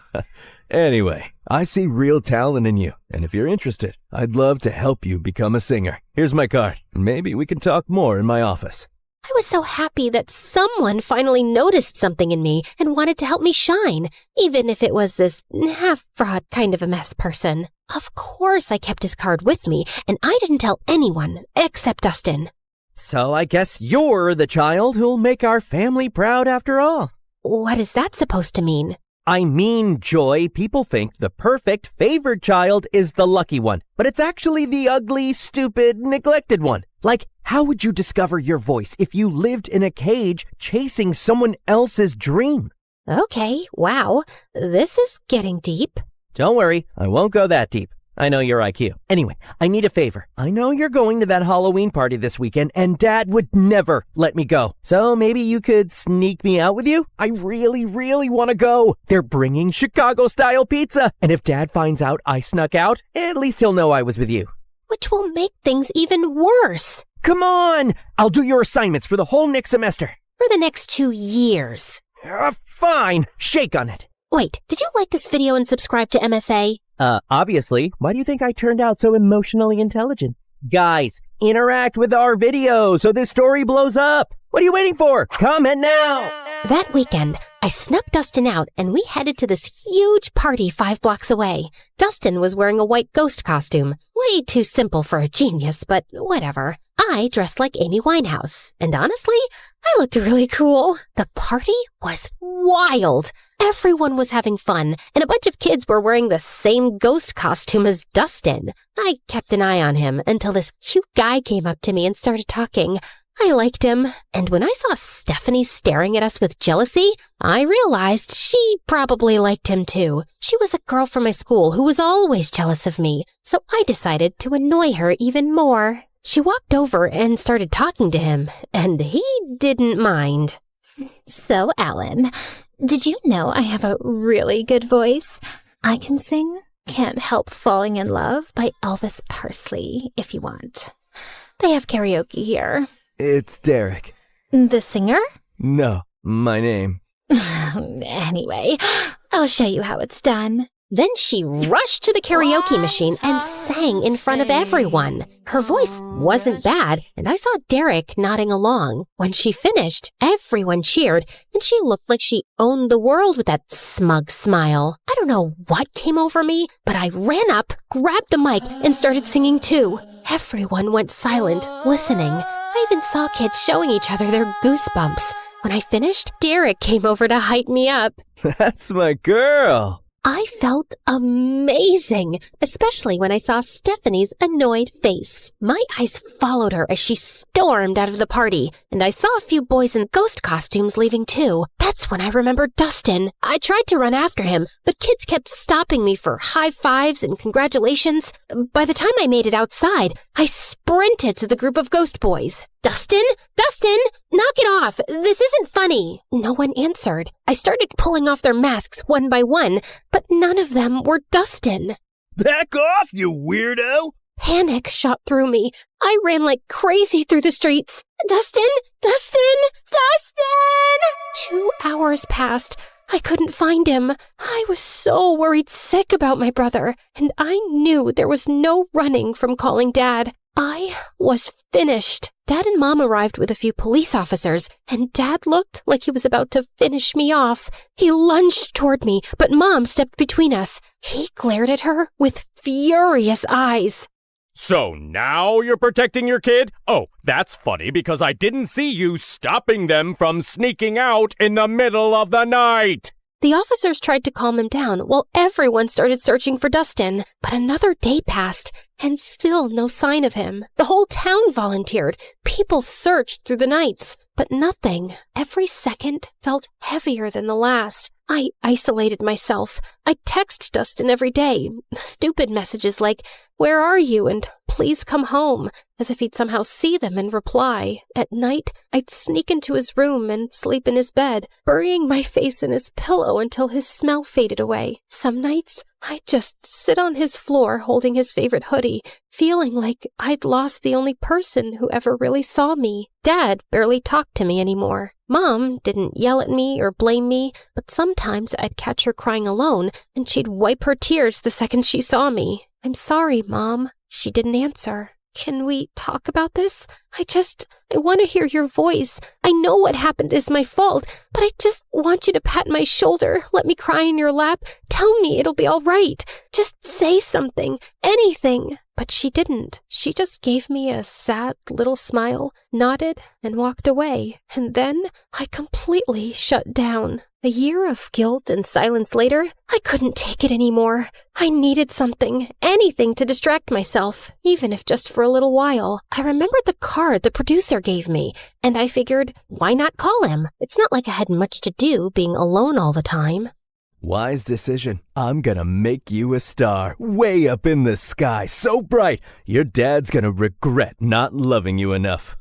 Anyway, I see real talent in you, and if you're interested, I'd love to help you become a singer. Here's my card, and maybe we can talk more in my office. I was so happy that someone finally noticed something in me and wanted to help me shine, even if it was this half-fraud kind of a mess person. Of course I kept his card with me, and I didn't tell anyone except Dustin. So I guess you're the child who'll make our family proud after all. What is that supposed to mean? I mean, Joy, people think the perfect, favored child is the lucky one, but it's actually the ugly, stupid, neglected one. Like, how would you discover your voice if you lived in a cage chasing someone else's dream? Okay, wow, this is getting deep. Don't worry, I won't go that deep. I know your IQ. Anyway, I need a favor. I know you're going to that Halloween party this weekend, and Dad would never let me go. So maybe you could sneak me out with you? I really, really want to go. They're bringing Chicago-style pizza, and if Dad finds out I snuck out, at least he'll know I was with you. Which will make things even worse. Come on! I'll do your assignments for the whole next semester. For the next 2 years. Fine. Shake on it. Wait, did you like this video and subscribe to MSA? Obviously. Why do you think I turned out so emotionally intelligent? Guys, interact with our video so this story blows up. What are you waiting for? Comment now! That weekend, I snuck Dustin out and we headed to this huge party 5 blocks away. Dustin was wearing a white ghost costume. Way too simple for a genius, but whatever. I dressed like Amy Winehouse, and honestly, I looked really cool. The party was wild. Everyone was having fun, and a bunch of kids were wearing the same ghost costume as Dustin. I kept an eye on him until this cute guy came up to me and started talking. I liked him, and when I saw Stephanie staring at us with jealousy, I realized she probably liked him too. She was a girl from my school who was always jealous of me, so I decided to annoy her even more. She walked over and started talking to him, and he didn't mind. So, Alan, did you know I have a really good voice? I can sing Can't Help Falling in Love by Elvis Presley, if you want. They have karaoke here. It's Derek. The singer? No, my name. Anyway, I'll show you how it's done. Then she rushed to the karaoke machine and sang in front of everyone. Her voice wasn't bad, and I saw Derek nodding along. When she finished, everyone cheered, and she looked like she owned the world with that smug smile. I don't know what came over me, but I ran up, grabbed the mic, and started singing too. Everyone went silent, listening. I even saw kids showing each other their goosebumps. When I finished, Derek came over to hype me up. That's my girl. I felt amazing, especially when I saw Stephanie's annoyed face. My eyes followed her as she stormed out of the party, and I saw a few boys in ghost costumes leaving too. That's when I remembered Dustin. I tried to run after him, but kids kept stopping me for high fives and congratulations. By the time I made it outside, I sprinted to the group of ghost boys. Dustin? Dustin! Knock it off! This isn't funny! No one answered. I started pulling off their masks one by one, but none of them were Dustin. Back off, you weirdo! Panic shot through me. I ran like crazy through the streets. Dustin! Dustin! Dustin! 2 hours passed. I couldn't find him. I was so worried sick about my brother, and I knew there was no running from calling Dad. I was finished. Dad and Mom arrived with a few police officers, and Dad looked like he was about to finish me off. He lunged toward me, but Mom stepped between us. He glared at her with furious eyes. So now you're protecting your kid? Oh, that's funny because I didn't see you stopping them from sneaking out in the middle of the night. The officers tried to calm him down while everyone started searching for Dustin. But another day passed, and still no sign of him. The whole town volunteered. People searched through the nights, but nothing. Every second felt heavier than the last. I isolated myself. I text Dustin every day. Stupid messages like, "Where are you?" and "Please come home," as if he'd somehow see them and reply. At night, I'd sneak into his room and sleep in his bed, burying my face in his pillow until his smell faded away. Some nights, I'd just sit on his floor holding his favorite hoodie, feeling like I'd lost the only person who ever really saw me. Dad barely talked to me anymore. Mom didn't yell at me or blame me, but sometimes I'd catch her crying alone, and she'd wipe her tears the second she saw me. "I'm sorry, Mom." She didn't answer. "Can we talk about this? I want to hear your voice. I know what happened is my fault, but I just want you to pat my shoulder, let me cry in your lap, tell me it'll be all right. Just say something, anything." But she didn't. She just gave me a sad little smile, nodded, and walked away. And then I completely shut down. A year of guilt and silence later, I couldn't take it anymore. I needed something, anything to distract myself, even if just for a little while. I remembered the card the producer gave me, and I figured, why not call him? It's not like I had much to do being alone all the time. Wise decision. I'm gonna make you a star, way up in the sky, so bright, your dad's gonna regret not loving you enough.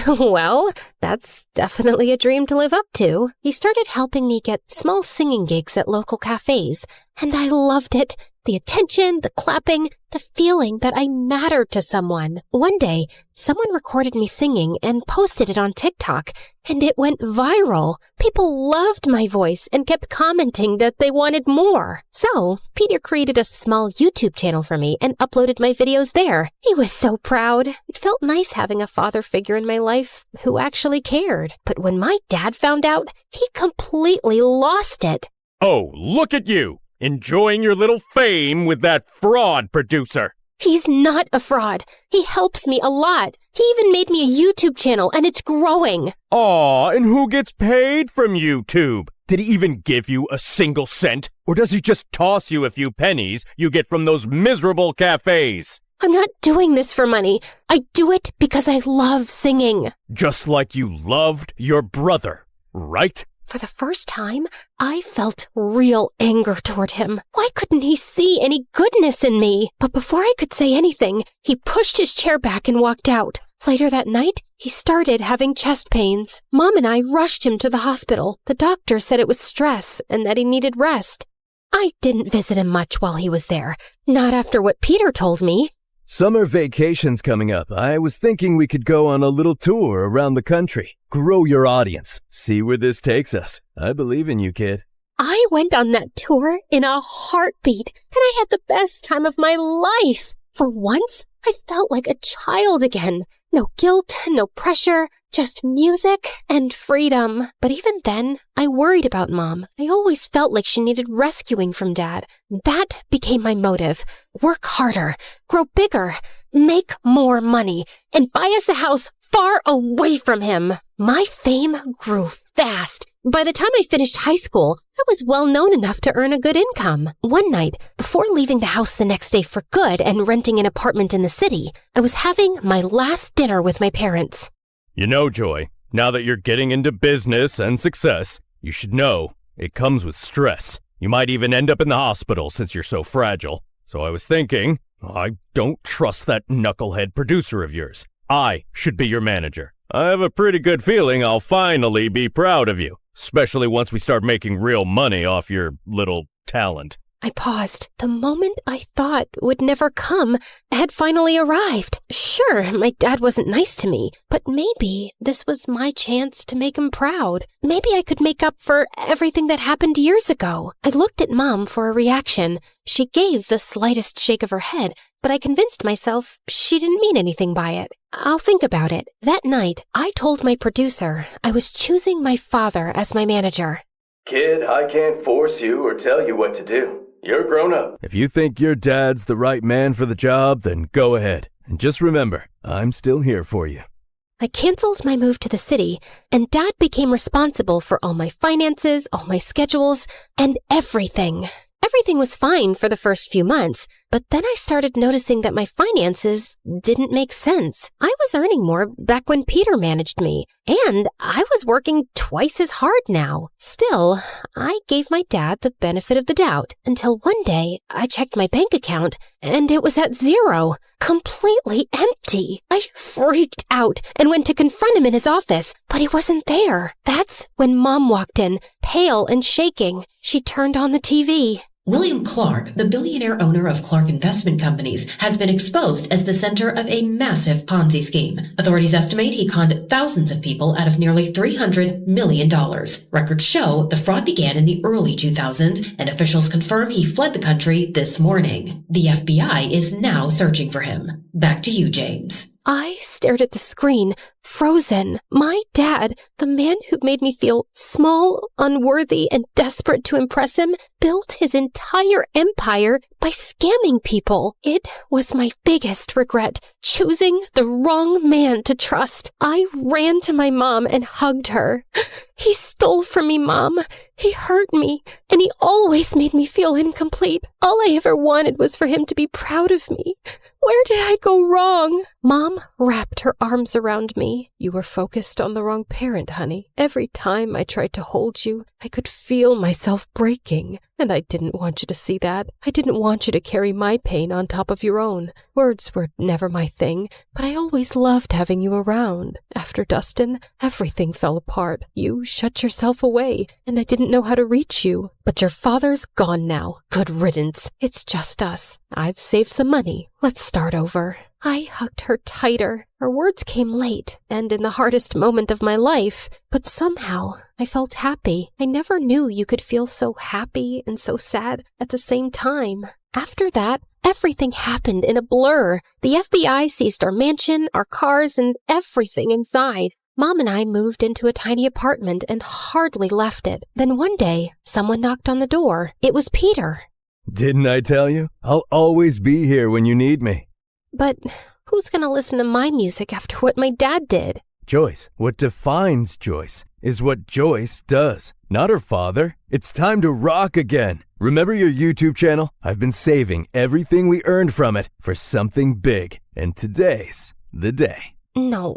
Well, that's definitely a dream to live up to. He started helping me get small singing gigs at local cafes, and I loved it. The attention, the clapping, the feeling that I mattered to someone. One day, someone recorded me singing and posted it on TikTok, and it went viral. People loved my voice and kept commenting that they wanted more. So, Peter created a small YouTube channel for me and uploaded my videos there. He was so proud. It felt nice having a father figure in my life who actually cared. But when my dad found out, he completely lost it. Oh, look at you! Enjoying your little fame with that fraud producer. He's not a fraud. He helps me a lot. He even made me a YouTube channel, and it's growing. Aw, and who gets paid from YouTube? Did he even give you a single cent? Or does he just toss you a few pennies you get from those miserable cafes? I'm not doing this for money. I do it because I love singing. Just like you loved your brother, right? For the first time, I felt real anger toward him. Why couldn't he see any goodness in me? But before I could say anything, he pushed his chair back and walked out. Later that night, he started having chest pains. Mom and I rushed him to the hospital. The doctor said it was stress and that he needed rest. I didn't visit him much while he was there. Not after what Peter told me. Summer vacation's coming up. I was thinking we could go on a little tour around the country. Grow your audience. See where this takes us. I believe in you, kid. I went on that tour in a heartbeat, and I had the best time of my life. For once, I felt like a child again. No guilt, no pressure, just music and freedom. But even then, I worried about Mom. I always felt like she needed rescuing from Dad. That became my motive. Work harder, grow bigger, make more money, and buy us a house far away from him. My fame grew fast. By the time I finished high school, I was well known enough to earn a good income. One night, before leaving the house the next day for good and renting an apartment in the city, I was having my last dinner with my parents. You know, Joy, now that you're getting into business and success, you should know it comes with stress. You might even end up in the hospital since you're so fragile. So I was thinking, I don't trust that knucklehead producer of yours. I should be your manager. I have a pretty good feeling I'll finally be proud of you, especially once we start making real money off your little talent. I paused. The moment I thought would never come had finally arrived. Sure, my dad wasn't nice to me, but maybe this was my chance to make him proud. Maybe I could make up for everything that happened years ago. I looked at Mom for a reaction. She gave the slightest shake of her head, but I convinced myself she didn't mean anything by it. I'll think about it. That night, I told my producer I was choosing my father as my manager. Kid, I can't force you or tell you what to do. You're grown up. If you think your dad's the right man for the job, then go ahead. And just remember, I'm still here for you. I canceled my move to the city, and Dad became responsible for all my finances, all my schedules, and everything. Everything was fine for the first few months, but then I started noticing that my finances didn't make sense. I was earning more back when Peter managed me, and I was working twice as hard now. Still, I gave my dad the benefit of the doubt until one day I checked my bank account and it was at zero, completely empty. I freaked out and went to confront him in his office, but he wasn't there. That's when Mom walked in, pale and shaking. She turned on the TV. William Clark, the billionaire owner of Clark Investment Companies, has been exposed as the center of a massive Ponzi scheme. Authorities estimate he conned thousands of people out of nearly $300 million. Records show the fraud began in the early 2000s, and officials confirm he fled the country this morning. The FBI is now searching for him. Back to you, James. I stared at the screen, frozen. My dad, the man who made me feel small, unworthy, and desperate to impress him, built his entire empire by scamming people. It was my biggest regret, choosing the wrong man to trust. I ran to my mom and hugged her. He stole from me, Mom. He hurt me, and he always made me feel incomplete. All I ever wanted was for him to be proud of me. Where did I go wrong? Mom wrapped her arms around me. You were focused on the wrong parent, honey. Every time I tried to hold you, I could feel myself breaking. And I didn't want you to see that. I didn't want you to carry my pain on top of your own. Words were never my thing, but I always loved having you around. After Dustin, everything fell apart. You shut yourself away, and I didn't know how to reach you. But your father's gone now. Good riddance. It's just us. I've saved some money. Let's start over. I hugged her tighter. Her words came late, and in the hardest moment of my life, but somehow I felt happy. I never knew you could feel so happy and so sad at the same time. After that, everything happened in a blur. The FBI seized our mansion, our cars, and everything inside. Mom and I moved into a tiny apartment and hardly left it. Then one day, someone knocked on the door. It was Peter. Didn't I tell you? I'll always be here when you need me. But who's gonna listen to my music after what my dad did? Joyce, what defines Joyce is what Joyce does, not her father. It's time to rock again. remember your YouTube channel? I've been saving everything we earned from it for something big, and today's the day. No,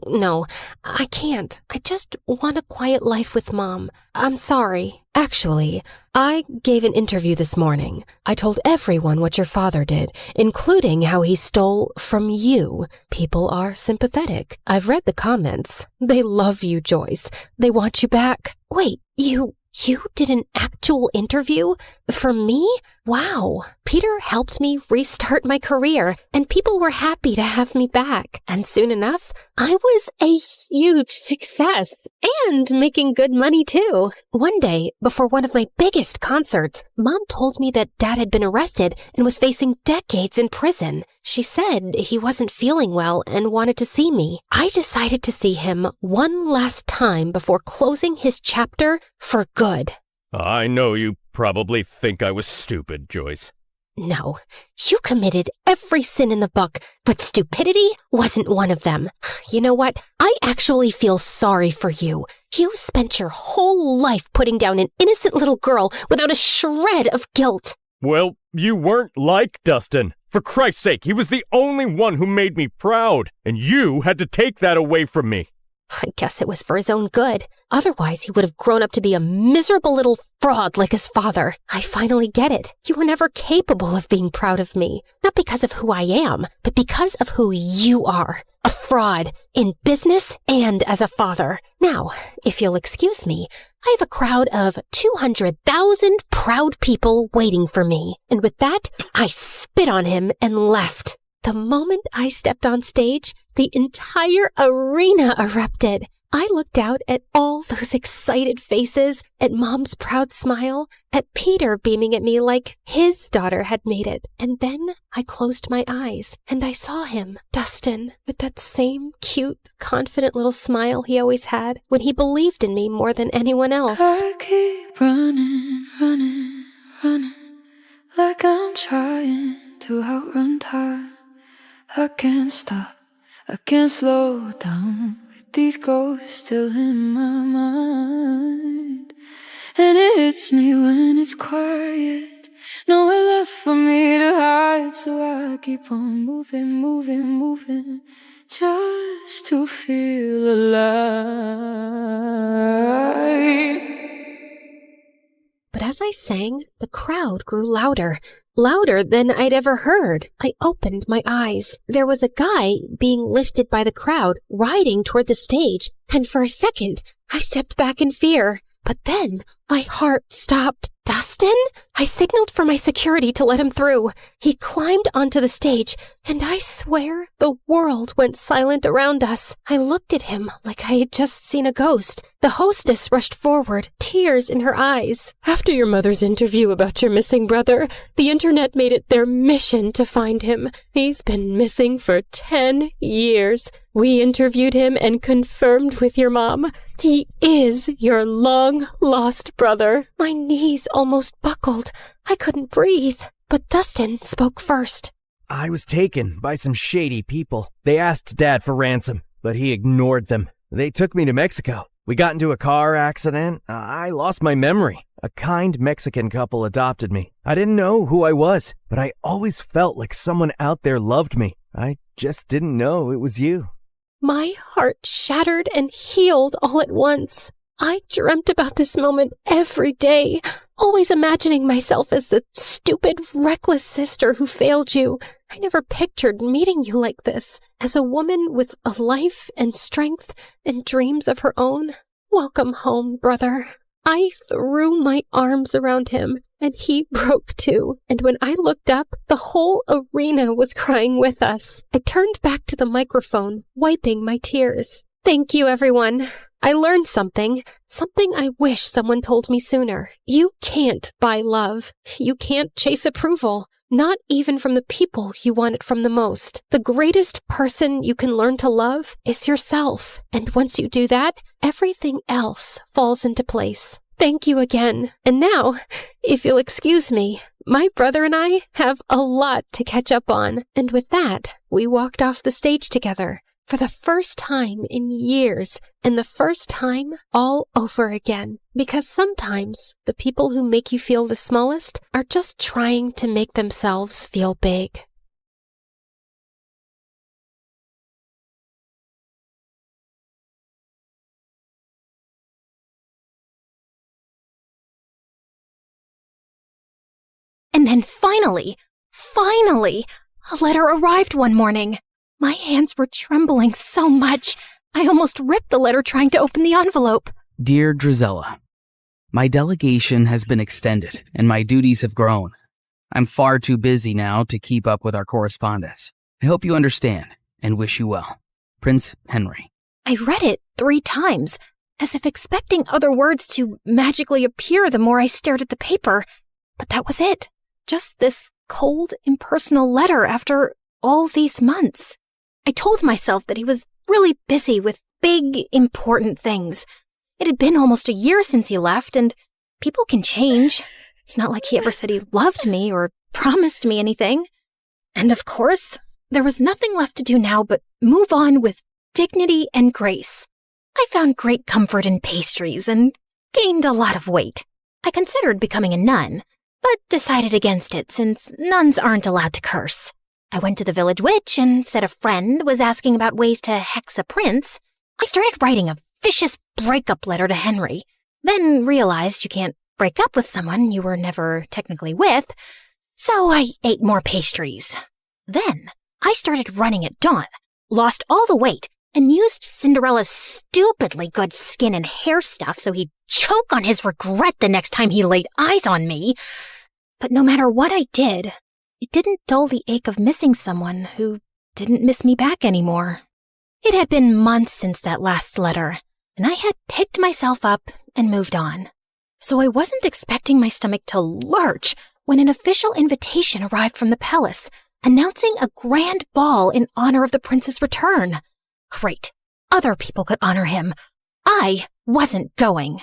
I can't. I just want a quiet life with Mom. I'm sorry. Actually, I gave an interview this morning. I told everyone what your father did, including how he stole from you. People are sympathetic. I've read the comments. They love you, Joyce. They want you back. Wait, you did an actual interview? For me? Wow. Peter helped me restart my career, and people were happy to have me back. And soon enough, I was a huge success and making good money too. One day, before one of my biggest concerts, Mom told me that Dad had been arrested and was facing decades in prison. She said he wasn't feeling well and wanted to see me. I decided to see him one last time before closing his chapter for good. I know you probably think I was stupid, Joyce. No, you committed every sin in the book, but stupidity wasn't one of them. You know what? I actually feel sorry for you. You spent your whole life putting down an innocent little girl without a shred of guilt. Well, you weren't like Dustin. For Christ's sake, he was the only one who made me proud, and you had to take that away from me. I guess it was for his own good. Otherwise, he would have grown up to be a miserable little fraud like his father. I finally get it. You were never capable of being proud of me. Not because of who I am, but because of who you are. A fraud, in business and as a father. Now, if you'll excuse me, I have a crowd of 200,000 proud people waiting for me. And with that, I spit on him and left. The moment I stepped on stage, the entire arena erupted. I looked out at all those excited faces, at Mom's proud smile, at Peter beaming at me like his daughter had made it. And then I closed my eyes, and I saw him, Dustin, with that same cute, confident little smile he always had when he believed in me more than anyone else. I keep running, like I'm trying to outrun time. I can't stop, I can't slow down with these ghosts still in my mind. And it hits me when it's quiet, nowhere left for me to hide. So I keep on moving, just to feel alive. But as I sang, the crowd grew louder. Louder than I'd ever heard. I opened my eyes. There was a guy being lifted by the crowd, riding toward the stage, and for a second, I stepped back in fear. But then, my heart stopped. Dustin? I signaled for my security to let him through. He climbed onto the stage, and I swear the world went silent around us. I looked at him like I had just seen a ghost. The hostess rushed forward, tears in her eyes. After your mother's interview about your missing brother, the internet made it their mission to find him. He's been missing for 10 years. We interviewed him and confirmed with your mom. He is your long-lost brother. My knees almost buckled. I couldn't breathe. But Dustin spoke first. I was taken by some shady people. They asked Dad for ransom, but he ignored them. They took me to Mexico. We got into a car accident. I lost my memory. A kind Mexican couple adopted me. I didn't know who I was, but I always felt like someone out there loved me. I just didn't know it was you. My heart shattered and healed all at once. I dreamt about this moment every day, always imagining myself as the stupid, reckless sister who failed you. I never pictured meeting you like this, as a woman with a life and strength and dreams of her own. Welcome home, brother. I threw my arms around him, and he broke too. And when I looked up, the whole arena was crying with us. I turned back to the microphone, wiping my tears. Thank you, everyone. I learned something I wish someone told me sooner. You can't buy love. You can't chase approval. Not even from the people you want it from the most. The greatest person you can learn to love is yourself. And once you do that, everything else falls into place. Thank you again. And now, if you'll excuse me, my brother and I have a lot to catch up on. And with that, we walked off the stage together. For the first time in years, and the first time all over again. Because sometimes the people who make you feel the smallest are just trying to make themselves feel big. And then finally, a letter arrived one morning. My hands were trembling so much, I almost ripped the letter trying to open the envelope. Dear Drizella, my delegation has been extended and my duties have grown. I'm far too busy now to keep up with our correspondence. I hope you understand and wish you well. Prince Henry. I read it 3 times, as if expecting other words to magically appear the more I stared at the paper. But that was it. Just this cold, impersonal letter after all these months. I told myself that he was really busy with big, important things. It had been almost a year since he left, and people can change. It's not like he ever said he loved me or promised me anything. And of course, there was nothing left to do now but move on with dignity and grace. I found great comfort in pastries and gained a lot of weight. I considered becoming a nun, but decided against it since nuns aren't allowed to curse. I went to the village witch and said a friend was asking about ways to hex a prince. I started writing a vicious breakup letter to Henry, then realized you can't break up with someone you were never technically with, so I ate more pastries. Then I started running at dawn, lost all the weight, and used Cinderella's stupidly good skin and hair stuff so he'd choke on his regret the next time he laid eyes on me. But no matter what I did, it didn't dull the ache of missing someone who didn't miss me back anymore. It had been months since that last letter, and I had picked myself up and moved on. So I wasn't expecting my stomach to lurch when an official invitation arrived from the palace, announcing a grand ball in honor of the prince's return. Great. Other people could honor him. I wasn't going.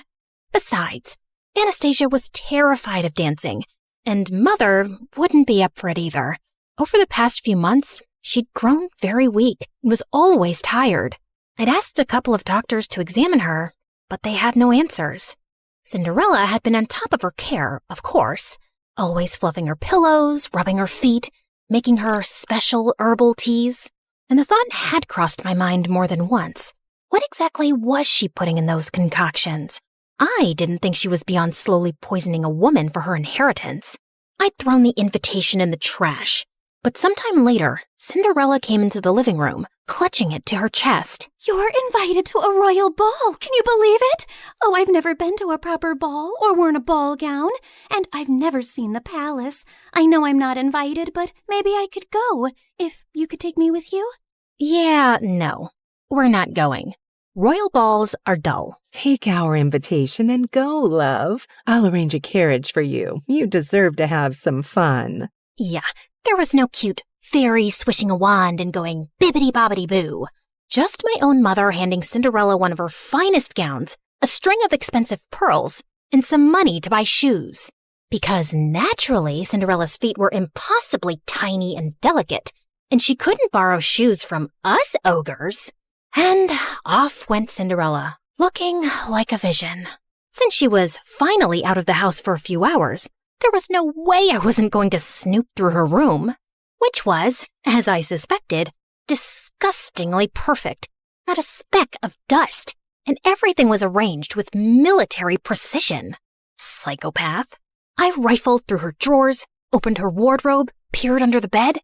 Besides, Anastasia was terrified of dancing, and Mother wouldn't be up for it either. Over the past few months, she'd grown very weak and was always tired. I'd asked a couple of doctors to examine her, but they had no answers. Cinderella had been on top of her care, of course, always fluffing her pillows, rubbing her feet, making her special herbal teas. And the thought had crossed my mind more than once. What exactly was she putting in those concoctions? I didn't think she was beyond slowly poisoning a woman for her inheritance. I'd thrown the invitation in the trash. But sometime later, Cinderella came into the living room, clutching it to her chest. You're invited to a royal ball. Can you believe it? Oh, I've never been to a proper ball or worn a ball gown, and I've never seen the palace. I know I'm not invited, but maybe I could go, if you could take me with you. Yeah, no. We're not going. Royal balls are dull. Take our invitation and go, love. I'll arrange a carriage for you. You deserve to have some fun. Yeah, there was no cute fairy swishing a wand and going bibbidi-bobbidi-boo. Just my own mother handing Cinderella one of her finest gowns, a string of expensive pearls, and some money to buy shoes. Because naturally, Cinderella's feet were impossibly tiny and delicate, and she couldn't borrow shoes from us ogres. And off went Cinderella, looking like a vision. Since she was finally out of the house for a few hours, there was no way I wasn't going to snoop through her room, which was, as I suspected, disgustingly perfect. Not a speck of dust, and everything was arranged with military precision. Psychopath. I rifled through her drawers, opened her wardrobe, peered under the bed.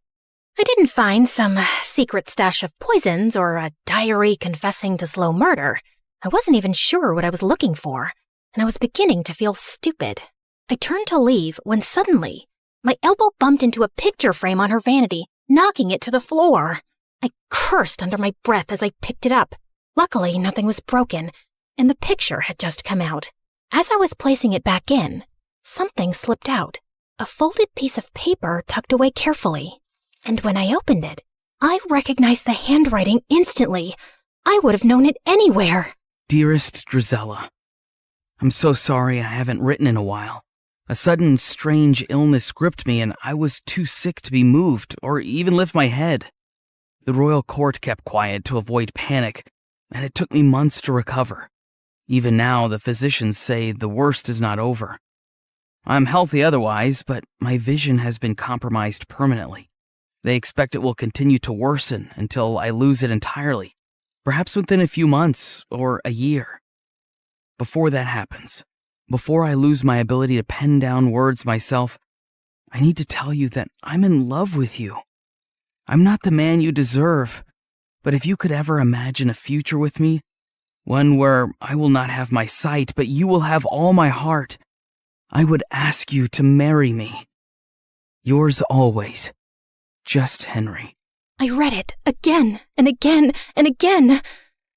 I didn't find some secret stash of poisons or a diary confessing to slow murder. I wasn't even sure what I was looking for, and I was beginning to feel stupid. I turned to leave when suddenly, my elbow bumped into a picture frame on her vanity, knocking it to the floor. I cursed under my breath as I picked it up. Luckily, nothing was broken, and the picture had just come out. As I was placing it back in, something slipped out, a folded piece of paper tucked away carefully. And when I opened it, I recognized the handwriting instantly. I would have known it anywhere. Dearest Drizella, I'm so sorry I haven't written in a while. A sudden, strange illness gripped me and I was too sick to be moved or even lift my head. The royal court kept quiet to avoid panic, and it took me months to recover. Even now, the physicians say the worst is not over. I'm healthy otherwise, but my vision has been compromised permanently. They expect it will continue to worsen until I lose it entirely, perhaps within a few months or a year. Before that happens, before I lose my ability to pen down words myself, I need to tell you that I'm in love with you. I'm not the man you deserve, but if you could ever imagine a future with me, one where I will not have my sight, but you will have all my heart, I would ask you to marry me. Yours always, Just Henry. I read it again and again and again.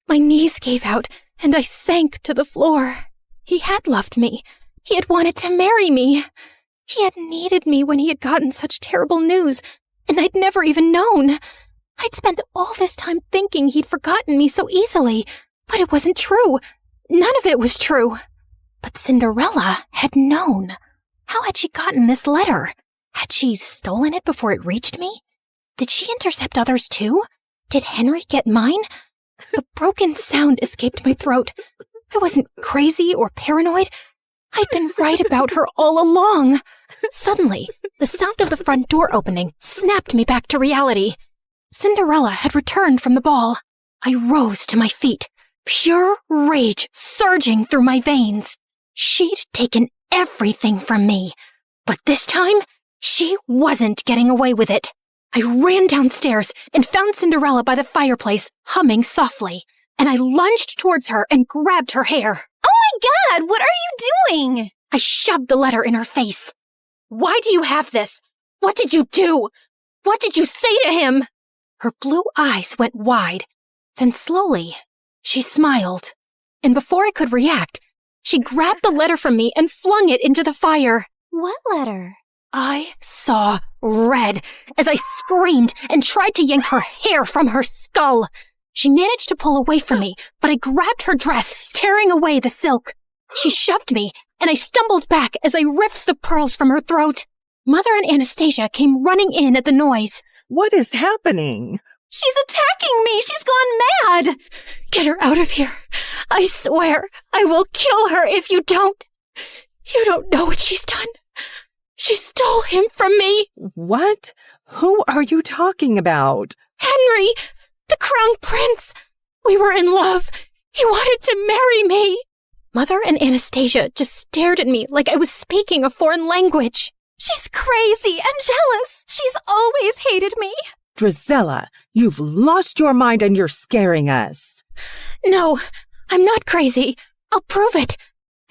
My knees gave out, and I sank to the floor. He had loved me. He had wanted to marry me. He had needed me when he had gotten such terrible news, and I'd never even known. I'd spent all this time thinking he'd forgotten me so easily, but it wasn't true. None of it was true. But Cinderella had known. How had she gotten this letter? Had she stolen it before it reached me? Did she intercept others too? Did Henry get mine? A broken sound escaped my throat. I wasn't crazy or paranoid. I'd been right about her all along. Suddenly, the sound of the front door opening snapped me back to reality. Cinderella had returned from the ball. I rose to my feet, pure rage surging through my veins. She'd taken everything from me, but this time, she wasn't getting away with it. I ran downstairs and found Cinderella by the fireplace, humming softly, and I lunged towards her and grabbed her hair. Oh my God, what are you doing? I shoved the letter in her face. Why do you have this? What did you do? What did you say to him? Her blue eyes went wide. Then slowly, she smiled. And before I could react, she grabbed the letter from me and flung it into the fire. What letter? I saw red as I screamed and tried to yank her hair from her skull. She managed to pull away from me, but I grabbed her dress, tearing away the silk. She shoved me, and I stumbled back as I ripped the pearls from her throat. Mother and Anastasia came running in at the noise. What is happening? She's attacking me! She's gone mad! Get her out of here. I swear I will kill her if you don't. You don't know what she's done. She stole him from me. What? Who are you talking about? Henry, the crown prince. We were in love. He wanted to marry me. Mother and Anastasia just stared at me like I was speaking a foreign language. She's crazy and jealous. She's always hated me. Drizella, you've lost your mind and you're scaring us. No, I'm not crazy. I'll prove it.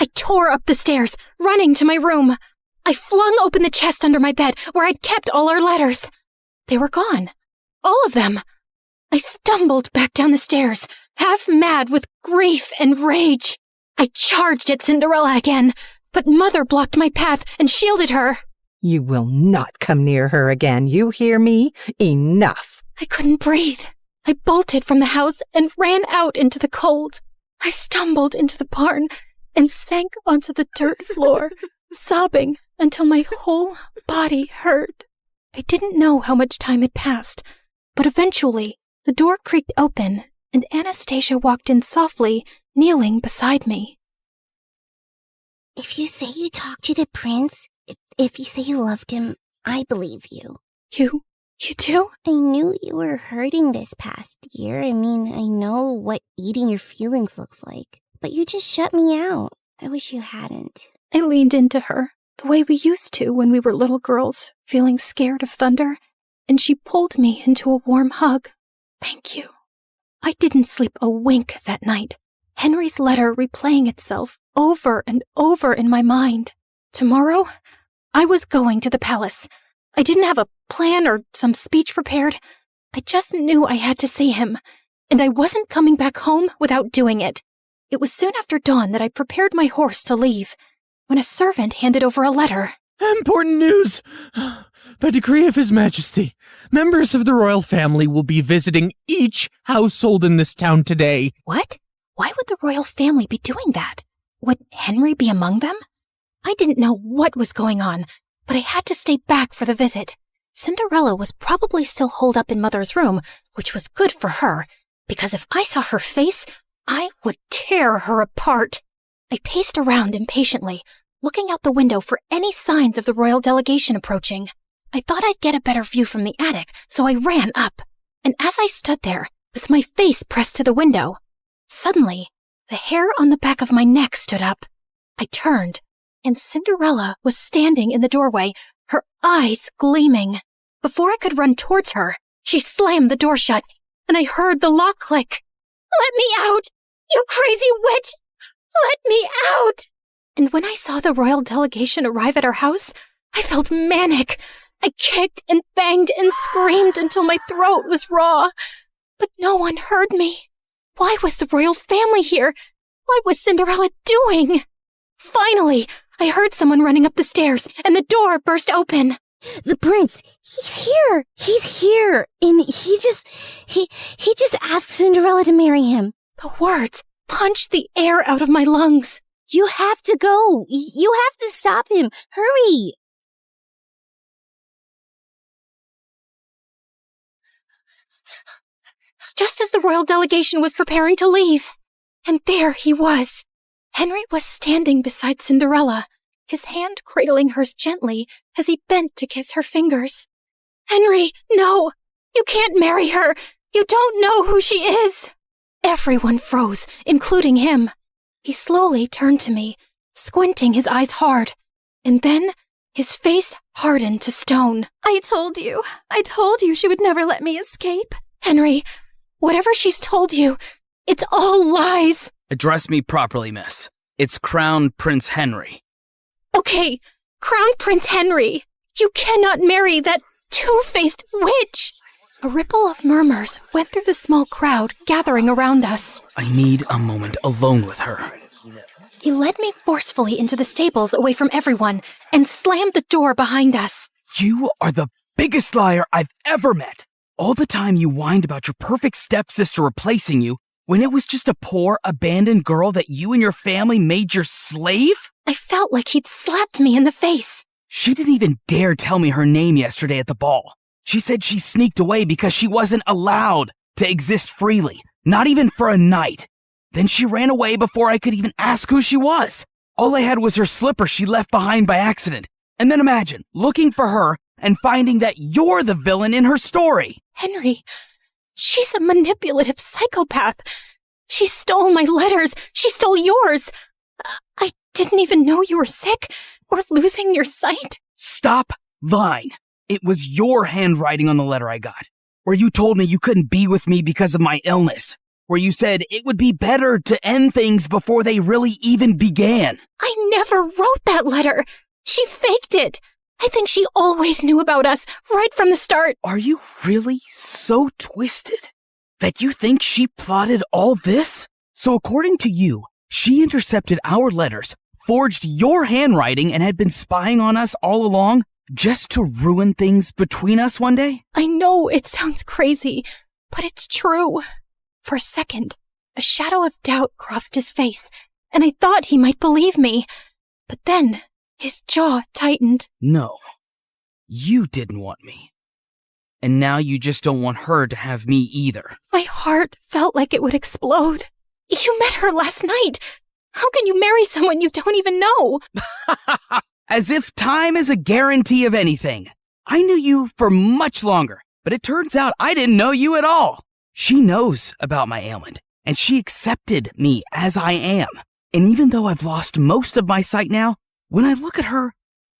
I tore up the stairs, running to my room. I flung open the chest under my bed where I'd kept all our letters. They were gone. All of them. I stumbled back down the stairs, half mad with grief and rage. I charged at Cinderella again, but Mother blocked my path and shielded her. You will not come near her again, you hear me? Enough. I couldn't breathe. I bolted from the house and ran out into the cold. I stumbled into the barn and sank onto the dirt floor, sobbing until my whole body hurt. I didn't know how much time had passed, but eventually the door creaked open and Anastasia walked in softly, kneeling beside me. If you say you talked to the prince, if you say you loved him, I believe you. You do? I knew you were hurting this past year. I mean, I know what eating your feelings looks like, but you just shut me out. I wish you hadn't. I leaned into her, the way we used to when we were little girls, feeling scared of thunder, and she pulled me into a warm hug. Thank you. I didn't sleep a wink that night, Henry's letter replaying itself over and over in my mind. Tomorrow, I was going to the palace. I didn't have a plan or some speech prepared. I just knew I had to see him, and I wasn't coming back home without doing it. It was soon after dawn that I prepared my horse to leave, when a servant handed over a letter. Important news! By decree of His Majesty, members of the royal family will be visiting each household in this town today. What? Why would the royal family be doing that? Would Henry be among them? I didn't know what was going on, but I had to stay back for the visit. Cinderella was probably still holed up in Mother's room, which was good for her, because if I saw her face, I would tear her apart. I paced around impatiently, looking out the window for any signs of the royal delegation approaching. I thought I'd get a better view from the attic, so I ran up. And as I stood there, with my face pressed to the window, suddenly, the hair on the back of my neck stood up. I turned, and Cinderella was standing in the doorway, her eyes gleaming. Before I could run towards her, she slammed the door shut, and I heard the lock click. "Let me out! You crazy witch! Let me out!" And when I saw the royal delegation arrive at our house, I felt manic. I kicked and banged and screamed until my throat was raw. But no one heard me. Why was the royal family here? What was Cinderella doing? Finally, I heard someone running up the stairs, and the door burst open. "The prince, he's here! He's here! And he just asked Cinderella to marry him." The words punched the air out of my lungs. "You have to go! You have to stop him! Hurry!" Just as the royal delegation was preparing to leave. And there he was. Henry was standing beside Cinderella, his hand cradling hers gently as he bent to kiss her fingers. "Henry, no! You can't marry her! You don't know who she is!" Everyone froze, including him. He slowly turned to me, squinting his eyes hard, and then his face hardened to stone. I told you she would never let me escape. "Henry, whatever she's told you, it's all lies." Address me properly, miss. It's Crown Prince Henry. Okay, Crown Prince Henry. You cannot marry that two-faced witch. A ripple of murmurs went through the small crowd gathering around us. I need a moment alone with her. He led me forcefully into the stables away from everyone and slammed the door behind us. You are the biggest liar I've ever met. All the time you whined about your perfect stepsister replacing you when it was just a poor, abandoned girl that you and your family made your slave? I felt like he'd slapped me in the face. She didn't even dare tell me her name yesterday at the ball. She said she sneaked away because she wasn't allowed to exist freely, not even for a night. Then she ran away before I could even ask who she was. All I had was her slipper she left behind by accident. And then imagine looking for her and finding that you're the villain in her story. Henry, she's a manipulative psychopath. She stole my letters. She stole yours. I didn't even know you were sick or losing your sight. Stop lying. It was your handwriting on the letter I got, where you told me you couldn't be with me because of my illness, where you said it would be better to end things before they really even began. I never wrote that letter. She faked it. I think she always knew about us right from the start. Are you really so twisted that you think she plotted all this? So according to you, she intercepted our letters, forged your handwriting, and had been spying on us all along just to ruin things between us one day? I know it sounds crazy, but it's true. For a second, a shadow of doubt crossed his face, and I thought he might believe me. But then his jaw tightened. No, you didn't want me. And now you just don't want her to have me either. My heart felt like it would explode. You met her last night. How can you marry someone you don't even know? As if time is a guarantee of anything. I knew you for much longer, but it turns out I didn't know you at all. She knows about my ailment, and she accepted me as I am. And even though I've lost most of my sight now, when I look at her,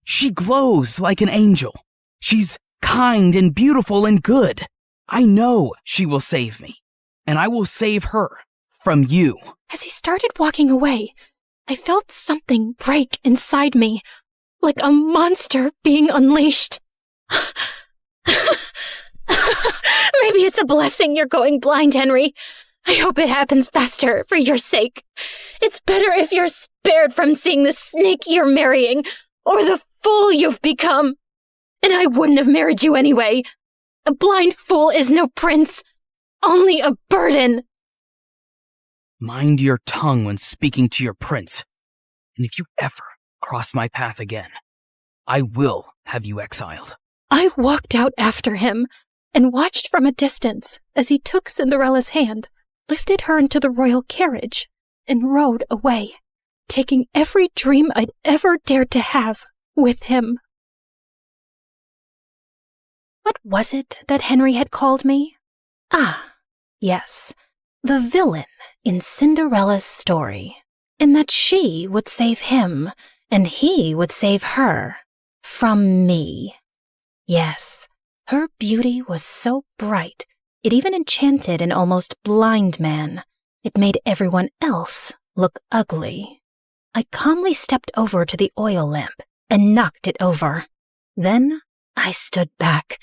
she glows like an angel. She's kind and beautiful and good. I know she will save me, and I will save her from you. As he started walking away, I felt something break inside me, like a monster being unleashed. Maybe it's a blessing you're going blind, Henry. I hope it happens faster for your sake. It's better if you're spared from seeing the snake you're marrying or the fool you've become. And I wouldn't have married you anyway. A blind fool is no prince, only a burden. Mind your tongue when speaking to your prince. And if you ever cross my path again, I will have you exiled. I walked out after him, and watched from a distance as he took Cinderella's hand, lifted her into the royal carriage, and rode away, taking every dream I'd ever dared to have with him. What was it that Henry had called me? Ah, yes, the villain in Cinderella's story, in that she would save him and he would save her from me. Yes, her beauty was so bright it even enchanted an almost blind man. It made everyone else look ugly. I calmly stepped over to the oil lamp and knocked it over. Then I stood back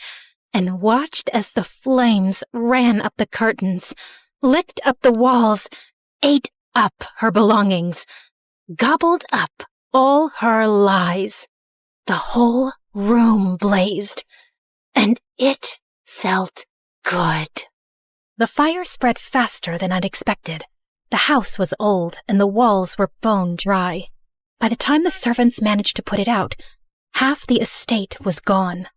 and watched as the flames ran up the curtains, licked up the walls, ate up her belongings, gobbled up all her lies. The whole room blazed, and it felt good. The fire spread faster than I'd expected. The house was old, and the walls were bone dry. By the time the servants managed to put it out, half the estate was gone.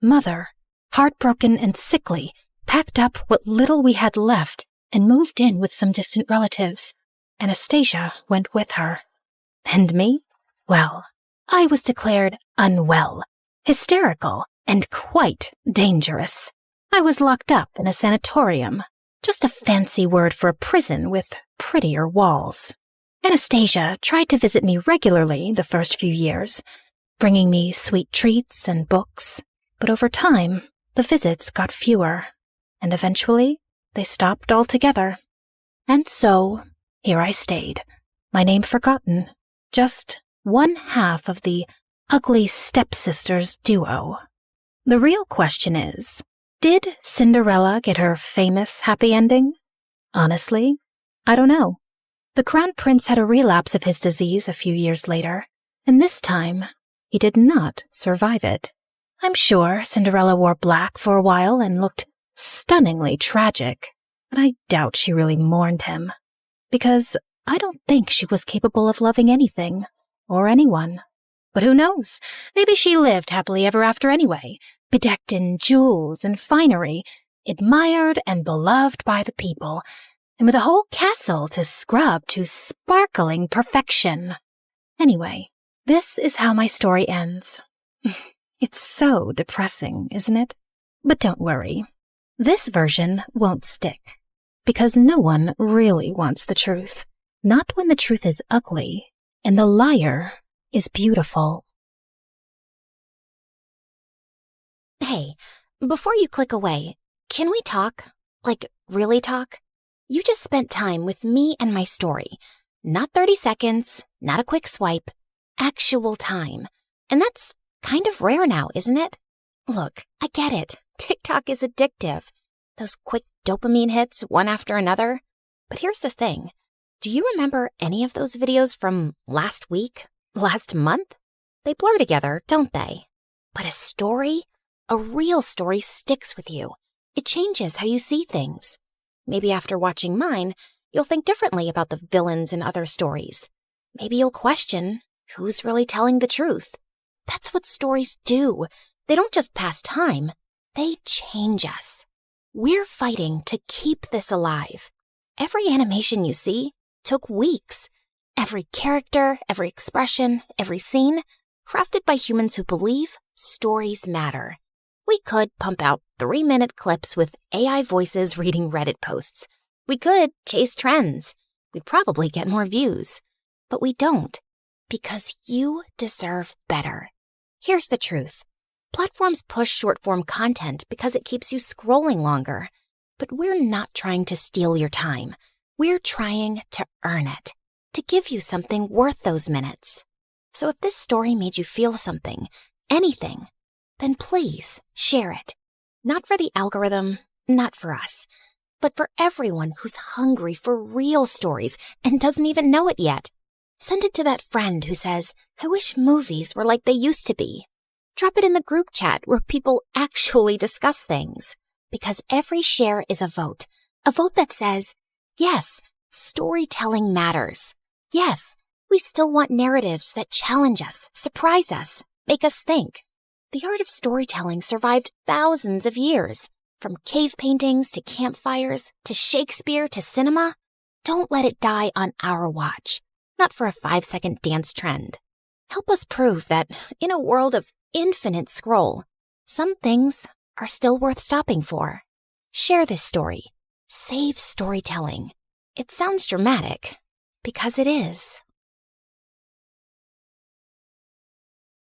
Mother, heartbroken and sickly, packed up what little we had left and moved in with some distant relatives. Anastasia went with her. And me? Well, I was declared unwell, hysterical, and quite dangerous. I was locked up in a sanatorium, just a fancy word for a prison with prettier walls. Anastasia tried to visit me regularly the first few years, bringing me sweet treats and books, but over time, the visits got fewer, and eventually they stopped altogether. And so, here I stayed, my name forgotten, just one half of the ugly stepsisters duo. The real question is, did Cinderella get her famous happy ending? Honestly, I don't know. The Crown Prince had a relapse of his disease a few years later, and this time, he did not survive it. I'm sure Cinderella wore black for a while and looked stunningly tragic, but I doubt she really mourned him, because I don't think she was capable of loving anything or anyone. But who knows? Maybe she lived happily ever after anyway, bedecked in jewels and finery, admired and beloved by the people, and with a whole castle to scrub to sparkling perfection. Anyway, this is how my story ends. It's so depressing, isn't it? But don't worry. This version won't stick, because no one really wants the truth. Not when the truth is ugly and the liar is beautiful. Hey, before you click away, can we talk? Like, really talk? You just spent time with me and my story. Not 30 seconds, not a quick swipe, actual time. And that's kind of rare now, isn't it? Look, I get it. TikTok is addictive. Those quick dopamine hits, one after another. But here's the thing. Do you remember any of those videos from last week? Last month? They blur together, don't they? But a story? A real story sticks with you. It changes how you see things. Maybe after watching mine, you'll think differently about the villains in other stories. Maybe you'll question who's really telling the truth. That's what stories do. They don't just pass time. They change us. We're fighting to keep this alive. Every animation you see took weeks. Every character, every expression, every scene, crafted by humans who believe stories matter. We could pump out 3-minute clips with AI voices reading Reddit posts. We could chase trends. We'd probably get more views. But we don't, because you deserve better. Here's the truth. Platforms push short-form content because it keeps you scrolling longer. But we're not trying to steal your time. We're trying to earn it, to give you something worth those minutes. So if this story made you feel something, anything, then please share it. Not for the algorithm, not for us, but for everyone who's hungry for real stories and doesn't even know it yet. Send it to that friend who says, I wish movies were like they used to be. Drop it in the group chat where people actually discuss things. Because every share is a vote that says, yes, storytelling matters. Yes, we still want narratives that challenge us, surprise us, make us think. The art of storytelling survived thousands of years. From cave paintings to campfires to Shakespeare to cinema, don't let it die on our watch. Not for a 5-second dance trend. Help us prove that in a world of infinite scroll, some things are still worth stopping for. Share this story. Save storytelling. It sounds dramatic, because it is.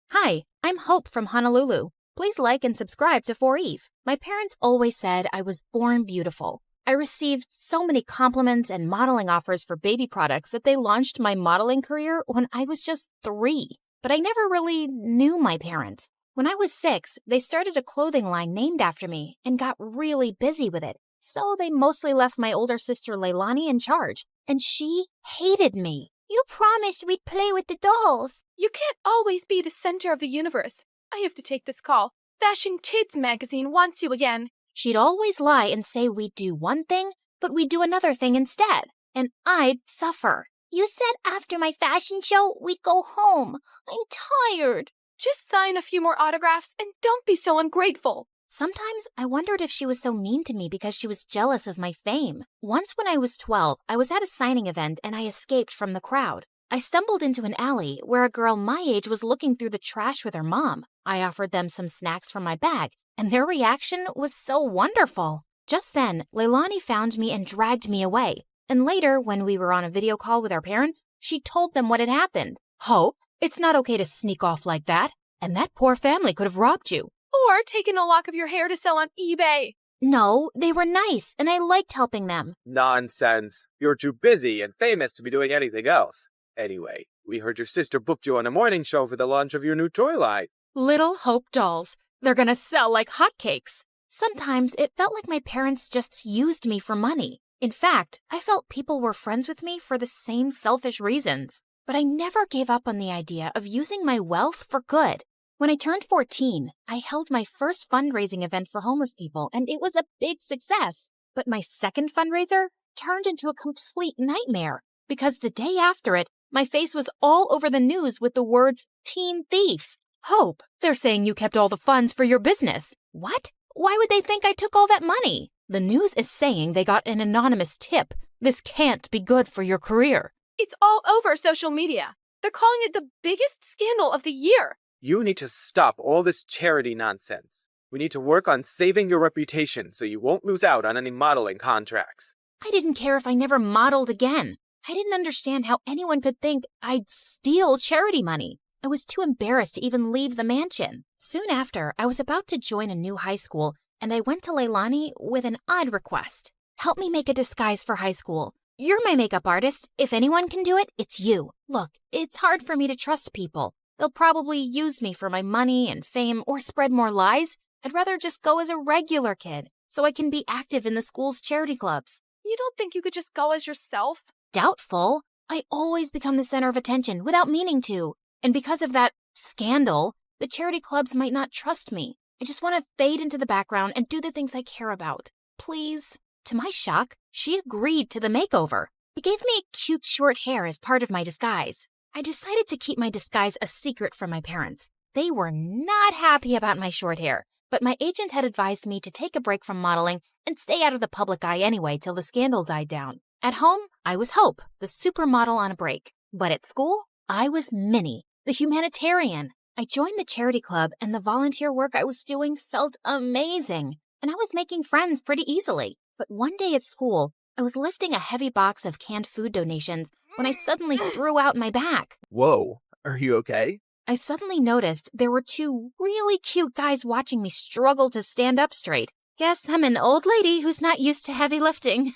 Hi, I'm Hope from Honolulu. Please like and subscribe to 4Eve. My parents always said I was born beautiful. I received so many compliments and modeling offers for baby products that they launched my modeling career when I was just 3. But I never really knew my parents. When I was 6, they started a clothing line named after me and got really busy with it. So they mostly left my older sister Leilani in charge, and she hated me. You promised we'd play with the dolls. You can't always be the center of the universe. I have to take this call. Fashion Kids magazine wants you again. She'd always lie and say we'd do one thing, but we'd do another thing instead, and I'd suffer. You said after my fashion show, we'd go home. I'm tired. Just sign a few more autographs and don't be so ungrateful. Sometimes I wondered if she was so mean to me because she was jealous of my fame. Once when I was 12, I was at a signing event and I escaped from the crowd. I stumbled into an alley where a girl my age was looking through the trash with her mom. I offered them some snacks from my bag, and their reaction was so wonderful. Just then, Leilani found me and dragged me away. And later, when we were on a video call with our parents, she told them what had happened. Hope, it's not okay to sneak off like that. And that poor family could have robbed you. Or taken a lock of your hair to sell on eBay. No, they were nice, and I liked helping them. Nonsense. You're too busy and famous to be doing anything else. Anyway, we heard your sister booked you on a morning show for the launch of your new toy line. Little Hope dolls. They're gonna sell like hotcakes. Sometimes it felt like my parents just used me for money. In fact, I felt people were friends with me for the same selfish reasons. But I never gave up on the idea of using my wealth for good. When I turned 14, I held my first fundraising event for homeless people, and it was a big success. But my second fundraiser turned into a complete nightmare, because the day after it, my face was all over the news with the words, teen thief. Hope, they're saying you kept all the funds for your business. What? Why would they think I took all that money? The news is saying they got an anonymous tip. This can't be good for your career. It's all over social media. They're calling it the biggest scandal of the year. You need to stop all this charity nonsense. We need to work on saving your reputation so you won't lose out on any modeling contracts. I didn't care if I never modeled again. I didn't understand how anyone could think I'd steal charity money. I was too embarrassed to even leave the mansion. Soon after, I was about to join a new high school, and I went to Leilani with an odd request. Help me make a disguise for high school. You're my makeup artist. If anyone can do it, it's you. Look, it's hard for me to trust people. They'll probably use me for my money and fame or spread more lies. I'd rather just go as a regular kid so I can be active in the school's charity clubs. You don't think you could just go as yourself? Doubtful. I always become the center of attention without meaning to. And because of that scandal, the charity clubs might not trust me. I just want to fade into the background and do the things I care about. Please. To my shock, she agreed to the makeover. She gave me cute short hair as part of my disguise. I decided to keep my disguise a secret from my parents. They were not happy about my short hair, but my agent had advised me to take a break from modeling and stay out of the public eye anyway till the scandal died down. At home, I was Hope, the supermodel on a break. But at school, I was Minnie, the humanitarian. I joined the charity club, and the volunteer work I was doing felt amazing. And I was making friends pretty easily. But one day at school, I was lifting a heavy box of canned food donations when I suddenly threw out my back. Whoa, are you okay? I suddenly noticed there were 2 really cute guys watching me struggle to stand up straight. Guess I'm an old lady who's not used to heavy lifting.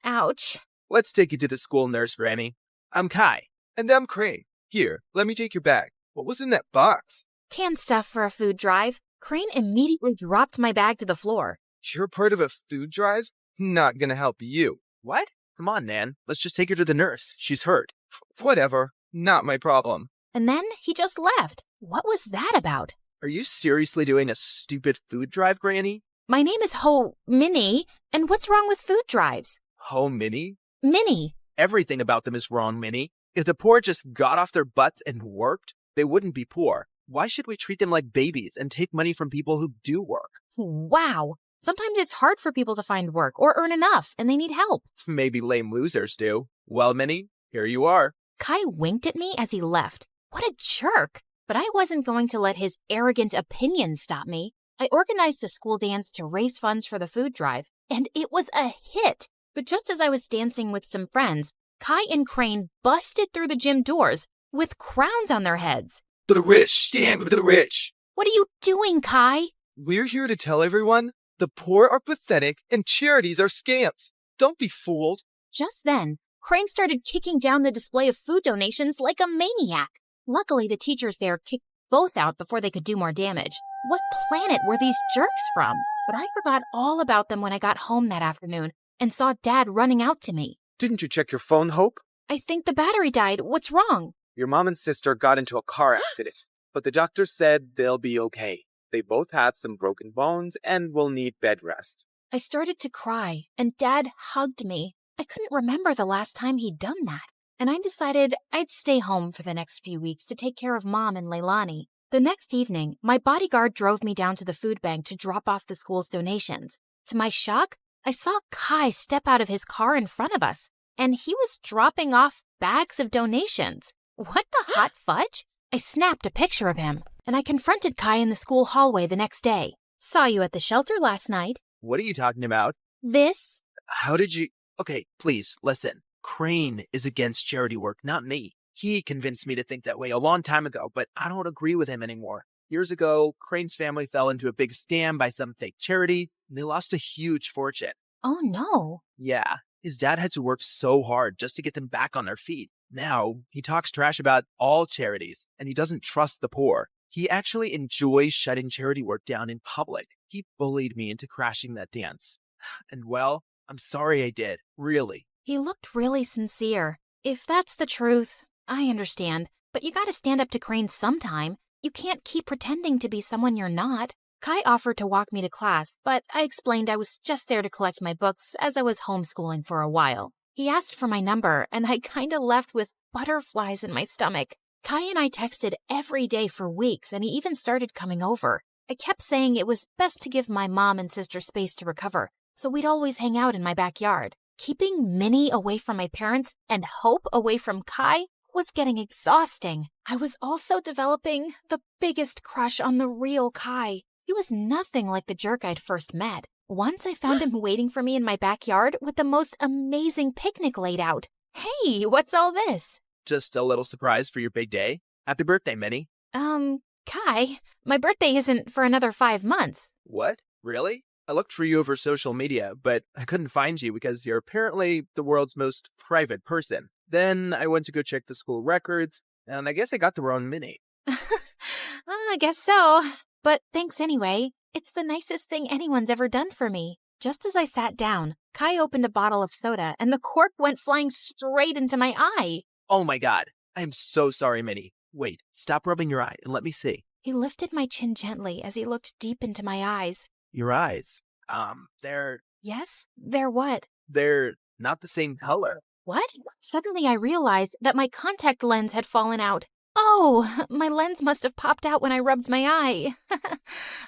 Ouch. Let's take you to the school nurse, Granny. I'm Kai. And I'm Crane. Here, let me take your bag. What was in that box? Canned stuff for a food drive. Crane immediately dropped my bag to the floor. You're part of a food drive? Not gonna help you. What? Come on, Nan. Let's just take her to the nurse. She's hurt. Whatever. Not my problem. And then he just left. What was that about? Are you seriously doing a stupid food drive, Granny? My name is Minnie, and what's wrong with food drives? Minnie? Minnie. Everything about them is wrong, Minnie. If the poor just got off their butts and worked, they wouldn't be poor. Why should we treat them like babies and take money from people who do work? Wow. Sometimes it's hard for people to find work or earn enough, and they need help. Maybe lame losers do. Well, Minnie, here you are. Kai winked at me as he left. What a jerk! But I wasn't going to let his arrogant opinions stop me. I organized a school dance to raise funds for the food drive, and it was a hit. But just as I was dancing with some friends, Kai and Crane busted through the gym doors with crowns on their heads. To the rich, stand with the rich. What are you doing, Kai? We're here to tell everyone the poor are pathetic and charities are scams. Don't be fooled. Just then, Crane started kicking down the display of food donations like a maniac. Luckily, the teachers there kicked both out before they could do more damage. What planet were these jerks from? But I forgot all about them when I got home that afternoon and saw Dad running out to me. Didn't you check your phone, Hope? I think the battery died. What's wrong? Your mom and sister got into a car accident, but the doctor said they'll be okay. They both have some broken bones and will need bed rest. I started to cry, and Dad hugged me. I couldn't remember the last time he'd done that, and I decided I'd stay home for the next few weeks to take care of Mom and Leilani. The next evening, my bodyguard drove me down to the food bank to drop off the school's donations. To my shock, I saw Kai step out of his car in front of us, and he was dropping off bags of donations. What the hot fudge? I snapped a picture of him, and I confronted Kai in the school hallway the next day. Saw you at the shelter last night. What are you talking about? This? How did you... Okay, please, listen. Crane is against charity work, not me. He convinced me to think that way a long time ago, but I don't agree with him anymore. Years ago, Crane's family fell into a big scam by some fake charity, and they lost a huge fortune. Oh no. Yeah, his dad had to work so hard just to get them back on their feet. Now, he talks trash about all charities, and he doesn't trust the poor. He actually enjoys shutting charity work down in public. He bullied me into crashing that dance. And well, I'm sorry I did, really. He looked really sincere. If that's the truth, I understand. But you gotta stand up to Crane sometime. You can't keep pretending to be someone you're not. Kai offered to walk me to class, but I explained I was just there to collect my books as I was homeschooling for a while. He asked for my number, and I kinda left with butterflies in my stomach. Kai and I texted every day for weeks, and he even started coming over. I kept saying it was best to give my mom and sister space to recover, so we'd always hang out in my backyard. Keeping Minnie away from my parents and Hope away from Kai was getting exhausting. I was also developing the biggest crush on the real Kai. He was nothing like the jerk I'd first met. Once I found him waiting for me in my backyard with the most amazing picnic laid out. Hey, what's all this? Just a little surprise for your big day. Happy birthday, Minnie. Kai, my birthday isn't for another 5 months. What? Really? I looked for you over social media, but I couldn't find you because you're apparently the world's most private person. Then I went to go check the school records, and I guess I got the wrong Minnie. I guess so. But thanks anyway. It's the nicest thing anyone's ever done for me. Just as I sat down, Kai opened a bottle of soda, and the cork went flying straight into my eye. Oh my god. I am so sorry, Minnie. Wait, stop rubbing your eye and let me see. He lifted my chin gently as he looked deep into my eyes. Your eyes. They're... Yes? They're what? They're not the same color. What? Suddenly I realized that my contact lens had fallen out. Oh, my lens must have popped out when I rubbed my eye.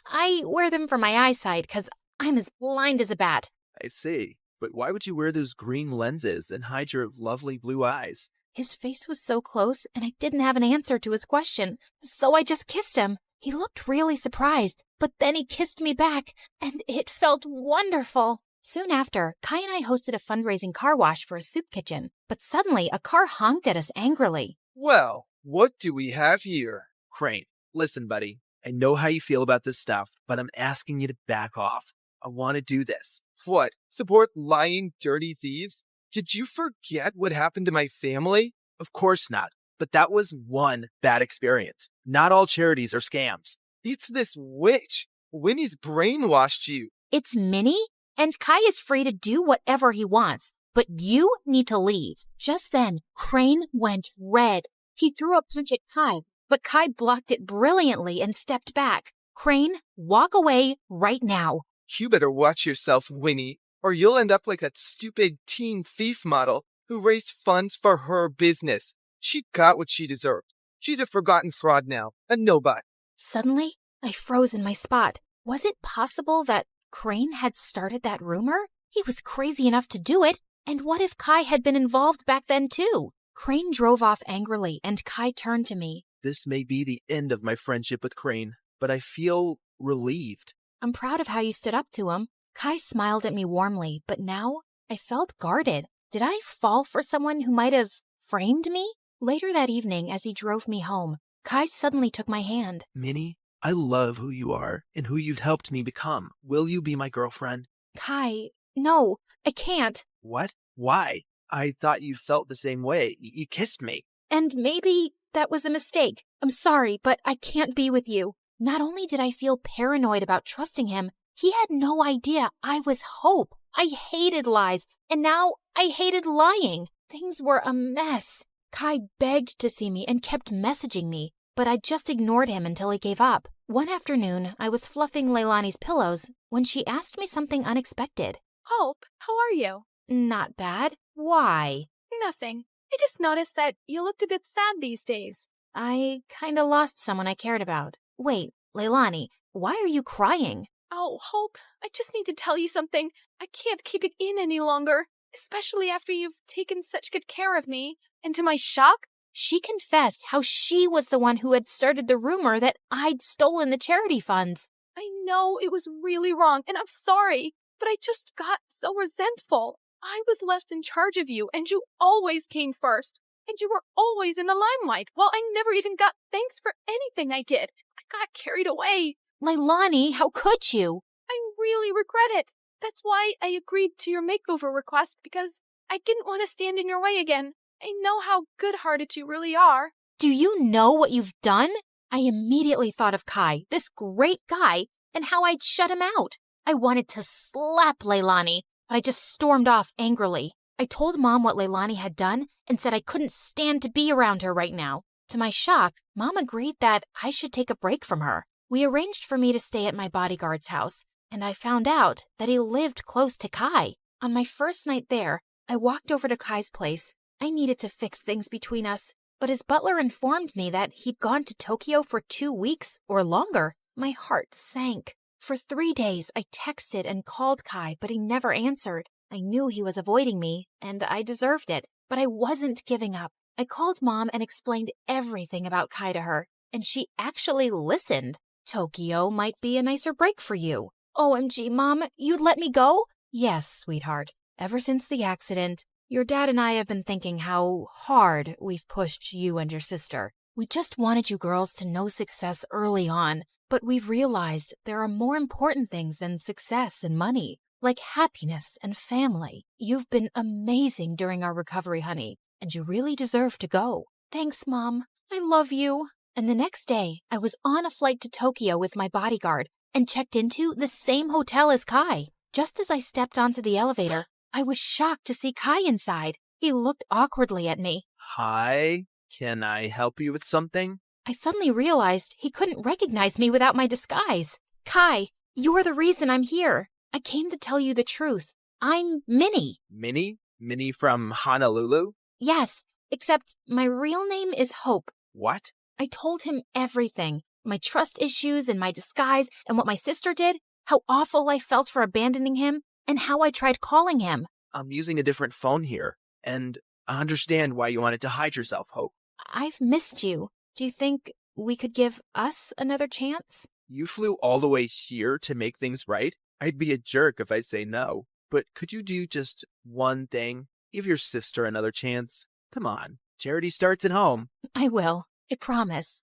I wear them for my eyesight because I'm as blind as a bat. I see. But why would you wear those green lenses and hide your lovely blue eyes? His face was so close, and I didn't have an answer to his question, so I just kissed him. He looked really surprised, but then he kissed me back, and it felt wonderful. Soon after, Kai and I hosted a fundraising car wash for a soup kitchen, but suddenly a car honked at us angrily. Well, what do we have here? Crane, listen, buddy. I know how you feel about this stuff, but I'm asking you to back off. I want to do this. What? Support lying, dirty thieves? Did you forget what happened to my family? Of course not. But that was one bad experience. Not all charities are scams. It's this witch. Winnie's brainwashed you. It's Minnie? And Kai is free to do whatever he wants. But you need to leave. Just then, Crane went red. He threw a punch at Kai, but Kai blocked it brilliantly and stepped back. Crane, walk away right now. You better watch yourself, Winnie, or you'll end up like that stupid teen thief model who raised funds for her business. She got what she deserved. She's a forgotten fraud now, a nobody. Suddenly, I froze in my spot. Was it possible that Crane had started that rumor? He was crazy enough to do it. And what if Kai had been involved back then too? Crane drove off angrily, and Kai turned to me. This may be the end of my friendship with Crane, but I feel relieved. I'm proud of how you stood up to him. Kai smiled at me warmly, but now I felt guarded. Did I fall for someone who might have framed me? Later that evening, as he drove me home, Kai suddenly took my hand. Minnie, I love who you are and who you've helped me become. Will you be my girlfriend? Kai, no, I can't. What? Why? I thought you felt the same way. You kissed me. And maybe that was a mistake. I'm sorry, but I can't be with you. Not only did I feel paranoid about trusting him, he had no idea I was Hope. I hated lies, and now I hated lying. Things were a mess. Kai begged to see me and kept messaging me, but I just ignored him until he gave up. One afternoon, I was fluffing Leilani's pillows when she asked me something unexpected. Hope, how are you? Not bad. Why? Nothing. I just noticed that you looked a bit sad these days. I kinda lost someone I cared about. Wait, Leilani, why are you crying? Oh, Hope, I just need to tell you something. I can't keep it in any longer, especially after you've taken such good care of me. And to my shock, she confessed how she was the one who had started the rumor that I'd stolen the charity funds. I know it was really wrong, and I'm sorry, but I just got so resentful. I was left in charge of you, and you always came first. And you were always in the limelight, while I never even got thanks for anything I did. I got carried away. Leilani, how could you? I really regret it. That's why I agreed to your makeover request, because I didn't want to stand in your way again. I know how good-hearted you really are. Do you know what you've done? I immediately thought of Kai, this great guy, and how I'd shut him out. I wanted to slap Leilani, but I just stormed off angrily. I told Mom what Leilani had done and said I couldn't stand to be around her right now. To my shock, Mom agreed that I should take a break from her. We arranged for me to stay at my bodyguard's house, and I found out that he lived close to Kai. On my first night there, I walked over to Kai's place. I needed to fix things between us, but his butler informed me that he'd gone to Tokyo for 2 weeks or longer. My heart sank. For 3 days, I texted and called Kai, but he never answered. I knew he was avoiding me, and I deserved it, but I wasn't giving up. I called Mom and explained everything about Kai to her, and she actually listened. Tokyo might be a nicer break for you. OMG, Mom, you'd let me go? Yes, sweetheart. Ever since the accident, your dad and I have been thinking how hard we've pushed you and your sister. We just wanted you girls to know success early on, but we've realized there are more important things than success and money, like happiness and family. You've been amazing during our recovery, honey, and you really deserve to go. Thanks, Mom. I love you. And the next day, I was on a flight to Tokyo with my bodyguard and checked into the same hotel as Kai. Just as I stepped onto the elevator, I was shocked to see Kai inside. He looked awkwardly at me. Hi, can I help you with something? I suddenly realized he couldn't recognize me without my disguise. Kai, you're the reason I'm here. I came to tell you the truth. I'm Minnie. Minnie? Minnie from Honolulu? Yes, except my real name is Hope. What? I told him everything. My trust issues and my disguise and what my sister did, how awful I felt for abandoning him, and how I tried calling him. I'm using a different phone here, and I understand why you wanted to hide yourself, Hope. I've missed you. Do you think we could give us another chance? You flew all the way here to make things right? I'd be a jerk if I say no. But could you do just one thing? Give your sister another chance. Come on. Charity starts at home. I will. I promise.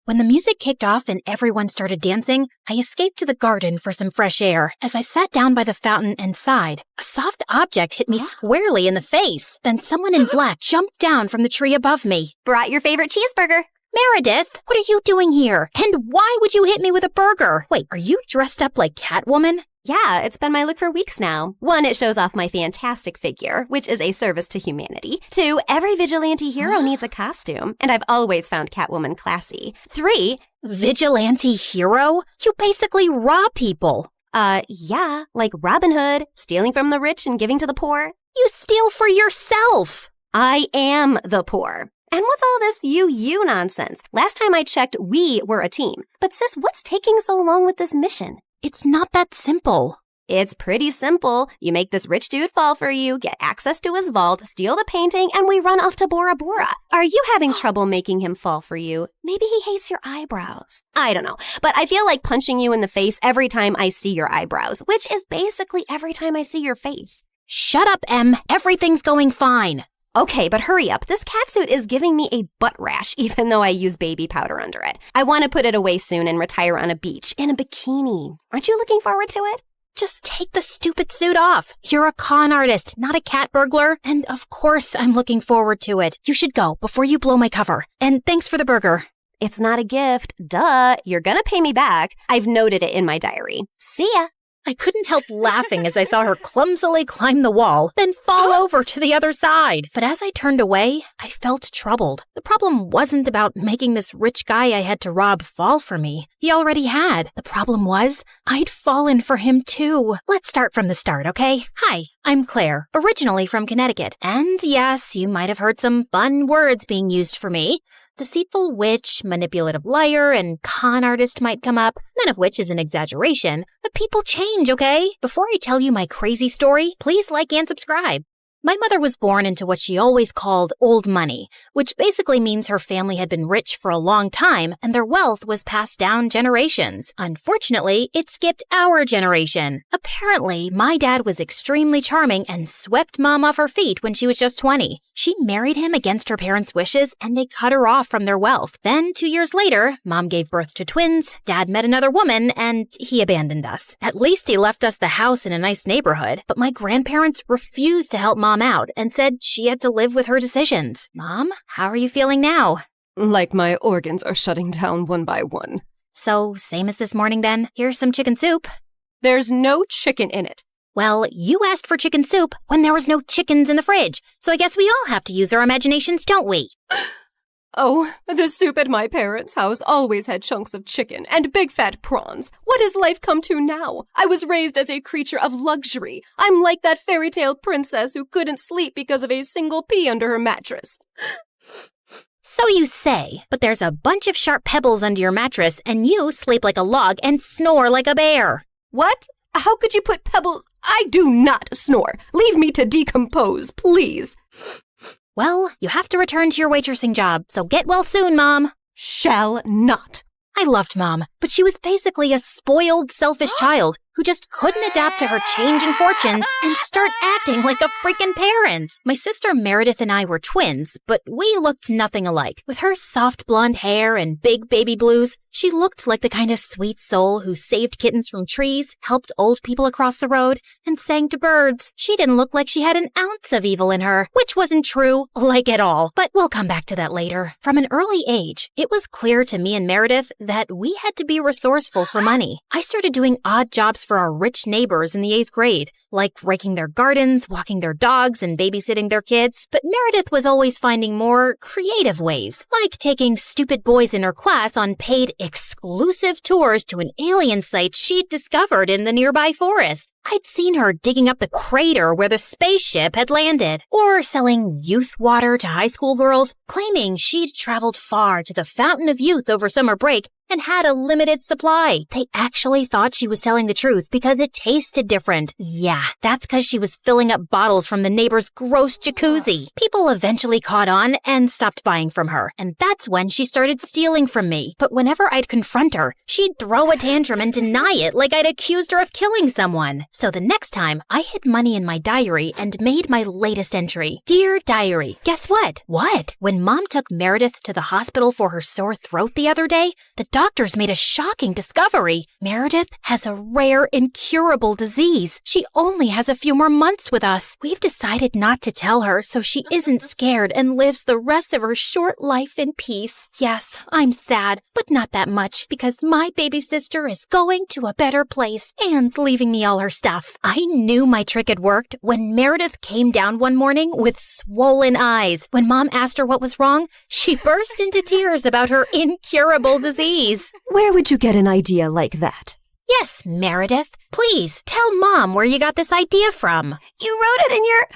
When the music kicked off and everyone started dancing, I escaped to the garden for some fresh air. As I sat down by the fountain and sighed, a soft object hit me squarely in the face. Then someone in black jumped down from the tree above me. Brought your favorite cheeseburger. Meredith, what are you doing here? And why would you hit me with a burger? Wait, are you dressed up like Catwoman? Yeah, it's been my look for weeks now. 1, it shows off my fantastic figure, which is a service to humanity. 2, every vigilante hero needs a costume, and I've always found Catwoman classy. 3, vigilante hero? You basically rob people. Yeah, like Robin Hood, stealing from the rich and giving to the poor. You steal for yourself. I am the poor. And what's all this you nonsense? Last time I checked, we were a team. But sis, what's taking so long with this mission? It's not that simple. It's pretty simple. You make this rich dude fall for you, get access to his vault, steal the painting, and we run off to Bora Bora. Are you having trouble making him fall for you? Maybe he hates your eyebrows. I don't know, but I feel like punching you in the face every time I see your eyebrows, which is basically every time I see your face. Shut up, Em. Everything's going fine. Okay, but hurry up. This catsuit is giving me a butt rash, even though I use baby powder under it. I want to put it away soon and retire on a beach in a bikini. Aren't you looking forward to it? Just take the stupid suit off. You're a con artist, not a cat burglar. And of course I'm looking forward to it. You should go before you blow my cover. And thanks for the burger. It's not a gift. Duh. You're gonna pay me back. I've noted it in my diary. See ya. I couldn't help laughing as I saw her clumsily climb the wall, then fall over to the other side. But as I turned away, I felt troubled. The problem wasn't about making this rich guy I had to rob fall for me. He already had. The problem was, I'd fallen for him too. Let's start from the start, okay? Hi, I'm Claire, originally from Connecticut. And yes, you might have heard some fun words being used for me. Deceitful witch, manipulative liar, and con artist might come up, none of which is an exaggeration. But people change, okay? Before I tell you my crazy story, please like and subscribe. My mother was born into what she always called old money, which basically means her family had been rich for a long time and their wealth was passed down generations. Unfortunately, it skipped our generation. Apparently, my dad was extremely charming and swept Mom off her feet when she was just 20. She married him against her parents' wishes and they cut her off from their wealth. Then, 2 years later, Mom gave birth to twins, Dad met another woman, and he abandoned us. At least he left us the house in a nice neighborhood, but my grandparents refused to help Mom out and said she had to live with her decisions. Mom, how are you feeling now? Like my organs are shutting down one by one. So, same as this morning then. Here's some chicken soup. There's no chicken in it. Well, you asked for chicken soup when there was no chickens in the fridge, so I guess we all have to use our imaginations, don't we? Oh, the soup at my parents' house always had chunks of chicken and big fat prawns. What has life come to now? I was raised as a creature of luxury. I'm like that fairy tale princess who couldn't sleep because of a single pea under her mattress. So you say, but there's a bunch of sharp pebbles under your mattress and you sleep like a log and snore like a bear. What? How could you put pebbles? I do not snore. Leave me to decompose, please. Well, you have to return to your waitressing job, so get well soon, Mom. Shall not. I loved Mom, but she was basically a spoiled, selfish child who just couldn't adapt to her changing fortunes and start acting like a freaking parent. My sister Meredith and I were twins, but we looked nothing alike. With her soft blonde hair and big baby blues, she looked like the kind of sweet soul who saved kittens from trees, helped old people across the road, and sang to birds. She didn't look like she had an ounce of evil in her, which wasn't true, like at all. But we'll come back to that later. From an early age, it was clear to me and Meredith that we had to be resourceful for money. I started doing odd jobs for our rich neighbors in the 8th grade, like raking their gardens, walking their dogs, and babysitting their kids. But Meredith was always finding more creative ways, like taking stupid boys in her class on paid exclusive tours to an alien site she'd discovered in the nearby forest. I'd seen her digging up the crater where the spaceship had landed, or selling youth water to high school girls, claiming she'd traveled far to the Fountain of Youth over summer break and had a limited supply. They actually thought she was telling the truth because it tasted different. Yeah, that's because she was filling up bottles from the neighbor's gross jacuzzi. People eventually caught on and stopped buying from her, and that's when she started stealing from me. But whenever I'd confront her, she'd throw a tantrum and deny it like I'd accused her of killing someone. So the next time, I hid money in my diary and made my latest entry. Dear Diary, guess what? What? When Mom took Meredith to the hospital for her sore throat the other day, the doctors made a shocking discovery. Meredith has a rare, incurable disease. She only has a few more months with us. We've decided not to tell her so she isn't scared and lives the rest of her short life in peace. Yes, I'm sad, but not that much because my baby sister is going to a better place and leaving me all her stuff. I knew my trick had worked when Meredith came down one morning with swollen eyes. When Mom asked her what was wrong, she burst into tears about her incurable disease. Where would you get an idea like that? Yes, Meredith. Please, tell Mom where you got this idea from. You wrote it in your...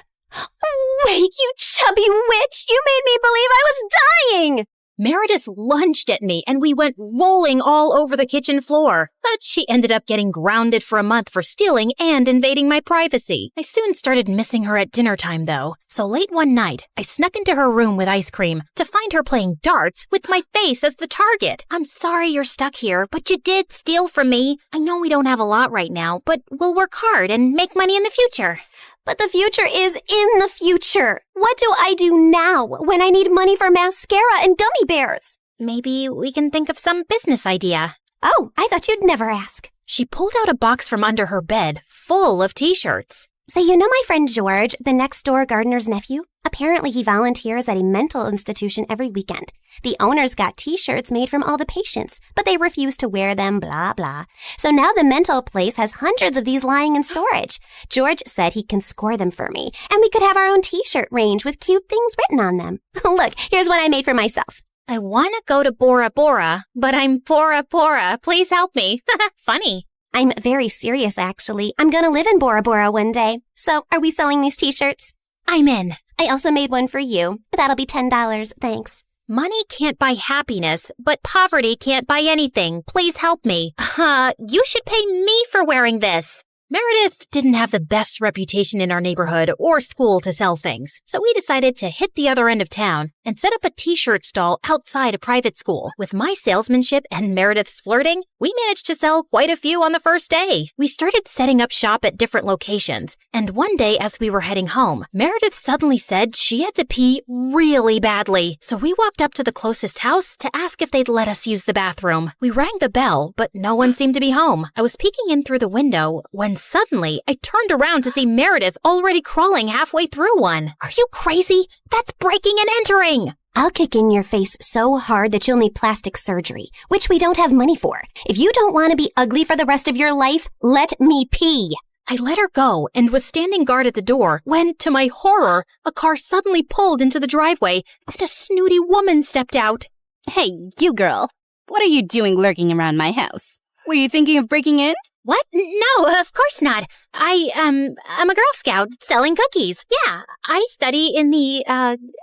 Wait, you chubby witch! You made me believe I was dying! Meredith lunged at me and we went rolling all over the kitchen floor. But she ended up getting grounded for a month for stealing and invading my privacy. I soon started missing her at dinner time though. So late one night, I snuck into her room with ice cream to find her playing darts with my face as the target. I'm sorry you're stuck here, but you did steal from me. I know we don't have a lot right now, but we'll work hard and make money in the future. But the future is in the future. What do I do now when I need money for mascara and gummy bears? Maybe we can think of some business idea. Oh, I thought you'd never ask. She pulled out a box from under her bed full of t-shirts. So you know my friend George, the next-door gardener's nephew? Apparently he volunteers at a mental institution every weekend. The owners got t-shirts made from all the patients, but they refuse to wear them, blah, blah. So now the mental place has hundreds of these lying in storage. George said he can score them for me, and we could have our own t-shirt range with cute things written on them. Look, here's one I made for myself. I want to go to Bora Bora, but I'm Bora Bora. Please help me. Funny. I'm very serious, actually. I'm gonna live in Bora Bora one day. So, are we selling these t-shirts? I'm in. I also made one for you. That'll be $10, thanks. Money can't buy happiness, but poverty can't buy anything. Please help me. You should pay me for wearing this. Meredith didn't have the best reputation in our neighborhood or school to sell things, so we decided to hit the other end of town and set up a t-shirt stall outside a private school. With my salesmanship and Meredith's flirting, we managed to sell quite a few on the first day. We started setting up shop at different locations, and one day as we were heading home, Meredith suddenly said she had to pee really badly. So we walked up to the closest house to ask if they'd let us use the bathroom. We rang the bell, but no one seemed to be home. I was peeking in through the window when suddenly I turned around to see Meredith already crawling halfway through one. Are you crazy? That's breaking and entering! I'll kick in your face so hard that you'll need plastic surgery, which we don't have money for. If you don't want to be ugly for the rest of your life, let me pee. I let her go and was standing guard at the door when, to my horror, a car suddenly pulled into the driveway and a snooty woman stepped out. Hey, you girl. What are you doing lurking around my house? Were you thinking of breaking in? What? No, of course not. I'm a Girl Scout selling cookies. Yeah, I study in the,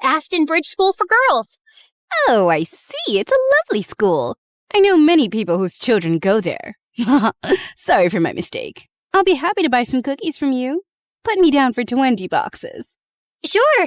Aston Bridge School for Girls. Oh, I see. It's a lovely school. I know many people whose children go there. Sorry for my mistake. I'll be happy to buy some cookies from you. Put me down for 20 boxes. Sure.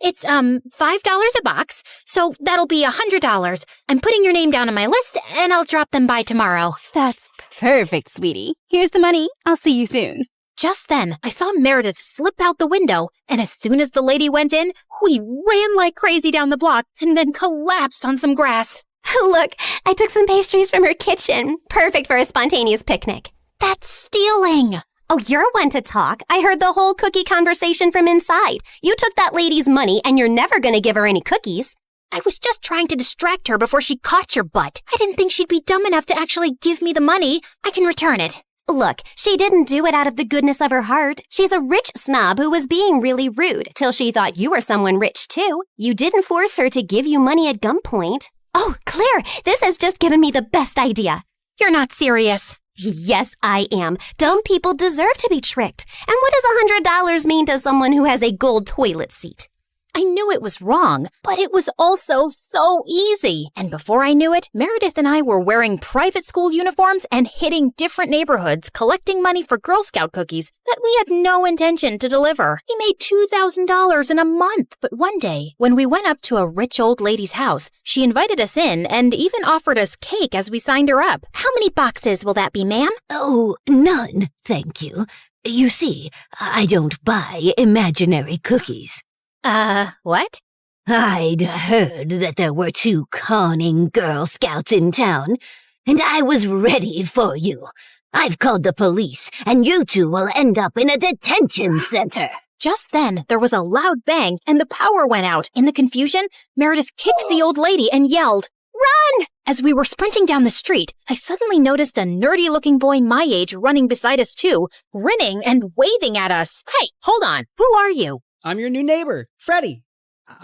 It's, $5 a box, so that'll be $100. I'm putting your name down on my list, and I'll drop them by tomorrow. That's perfect, sweetie. Here's the money. I'll see you soon. Just then, I saw Meredith slip out the window, and as soon as the lady went in, we ran like crazy down the block and then collapsed on some grass. Look, I took some pastries from her kitchen. Perfect for a spontaneous picnic. That's stealing. Oh, you're one to talk. I heard the whole cookie conversation from inside. You took that lady's money, and you're never going to give her any cookies. I was just trying to distract her before she caught your butt. I didn't think she'd be dumb enough to actually give me the money. I can return it. Look, she didn't do it out of the goodness of her heart. She's a rich snob who was being really rude till she thought you were someone rich, too. You didn't force her to give you money at gunpoint. Oh, Claire, this has just given me the best idea. You're not serious. Yes, I am. Dumb people deserve to be tricked. And what does $100 mean to someone who has a gold toilet seat? I knew it was wrong, but it was also so easy. And before I knew it, Meredith and I were wearing private school uniforms and hitting different neighborhoods, collecting money for Girl Scout cookies that we had no intention to deliver. We made $2,000 in a month. But one day, when we went up to a rich old lady's house, she invited us in and even offered us cake as we signed her up. How many boxes will that be, ma'am? Oh, none, thank you. You see, I don't buy imaginary cookies. What? I'd heard that there were 2 conning Girl Scouts in town, and I was ready for you. I've called the police, and you 2 will end up in a detention center. Just then, there was a loud bang, and the power went out. In the confusion, Meredith kicked the old lady and yelled, "Run!" As we were sprinting down the street, I suddenly noticed a nerdy-looking boy my age running beside us too, grinning and waving at us. Hey, hold on. Who are you? I'm your new neighbor, Freddie.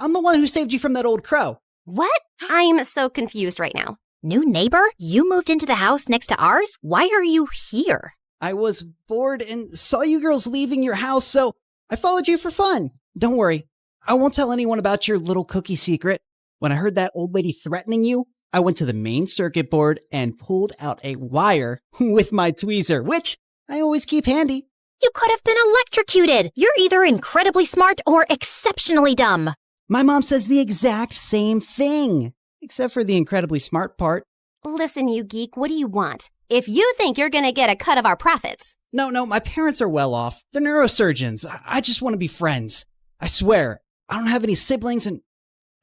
I'm the one who saved you from that old crow. What? I'm so confused right now. New neighbor? You moved into the house next to ours? Why are you here? I was bored and saw you girls leaving your house, so I followed you for fun. Don't worry. I won't tell anyone about your little cookie secret. When I heard that old lady threatening you, I went to the main circuit board and pulled out a wire with my tweezer, which I always keep handy. You could have been electrocuted. You're either incredibly smart or exceptionally dumb. My mom says the exact same thing, except for the incredibly smart part. Listen, you geek, what do you want? If you think you're gonna get a cut of our profits. No, my parents are well off. They're neurosurgeons. I just want to be friends. I swear, I don't have any siblings and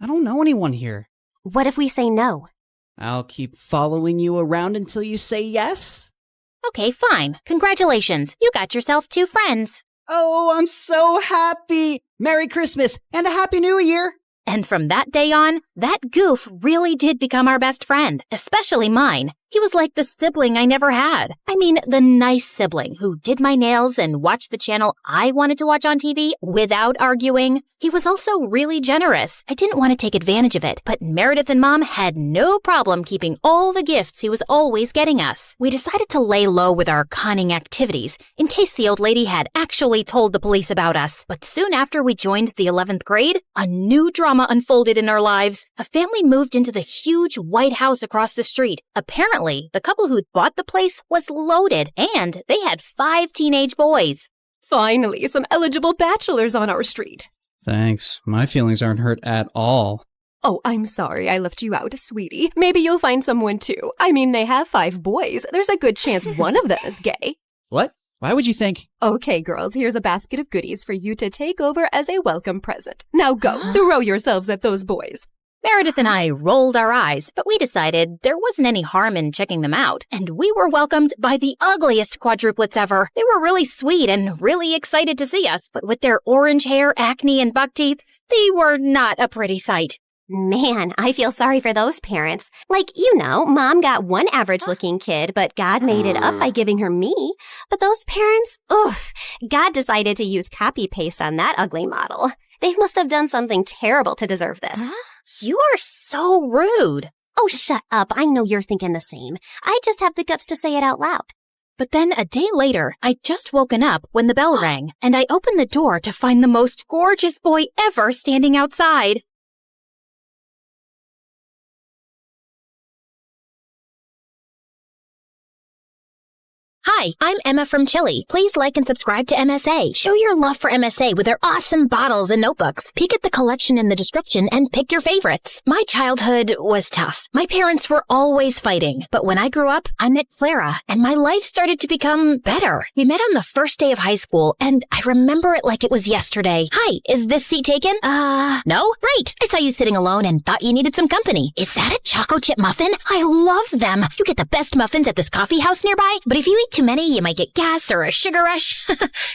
I don't know anyone here. What if we say no? I'll keep following you around until you say yes. Okay, fine. Congratulations. You got yourself 2 friends. Oh, I'm so happy. Merry Christmas and a Happy New Year. And from that day on, that goof really did become our best friend, especially mine. He was like the sibling I never had. I mean, the nice sibling who did my nails and watched the channel I wanted to watch on TV without arguing. He was also really generous. I didn't want to take advantage of it, but Meredith and Mom had no problem keeping all the gifts he was always getting us. We decided to lay low with our conning activities in case the old lady had actually told the police about us. But soon after we joined the 11th grade, a new drama unfolded in our lives. A family moved into the huge white house across the street. Apparently, the couple who'd bought the place was loaded, and they had 5 teenage boys. Finally, some eligible bachelors on our street. Thanks. My feelings aren't hurt at all. Oh, I'm sorry I left you out, sweetie. Maybe you'll find someone too. I mean, they have 5 boys. There's a good chance one of them is gay. What? Why would you think? Okay, girls, here's a basket of goodies for you to take over as a welcome present. Now go, throw yourselves at those boys. Meredith and I rolled our eyes, but we decided there wasn't any harm in checking them out, and we were welcomed by the ugliest quadruplets ever. They were really sweet and really excited to see us, but with their orange hair, acne, and buck teeth, they were not a pretty sight. Man, I feel sorry for those parents. Like, Mom got one average-looking kid, but God made it up by giving her me. But those parents, God decided to use copy-paste on that ugly model. They must have done something terrible to deserve this. Huh? You are so rude. Oh, shut up. I know you're thinking the same. I just have the guts to say it out loud. But then a day later, I'd just woken up when the bell rang, and I opened the door to find the most gorgeous boy ever standing outside. Hi, I'm Emma from Chile. Please like and subscribe to MSA. Show your love for MSA with their awesome bottles and notebooks. Peek at the collection in the description and pick your favorites. My childhood was tough. My parents were always fighting. But when I grew up, I met Clara, and my life started to become better. We met on the first day of high school, and I remember it like it was yesterday. Hi, is this seat taken? No? Great. I saw you sitting alone and thought you needed some company. Is that a choco chip muffin? I love them. You get the best muffins at this coffee house nearby, but if you eat too many, you might get gas or a sugar rush.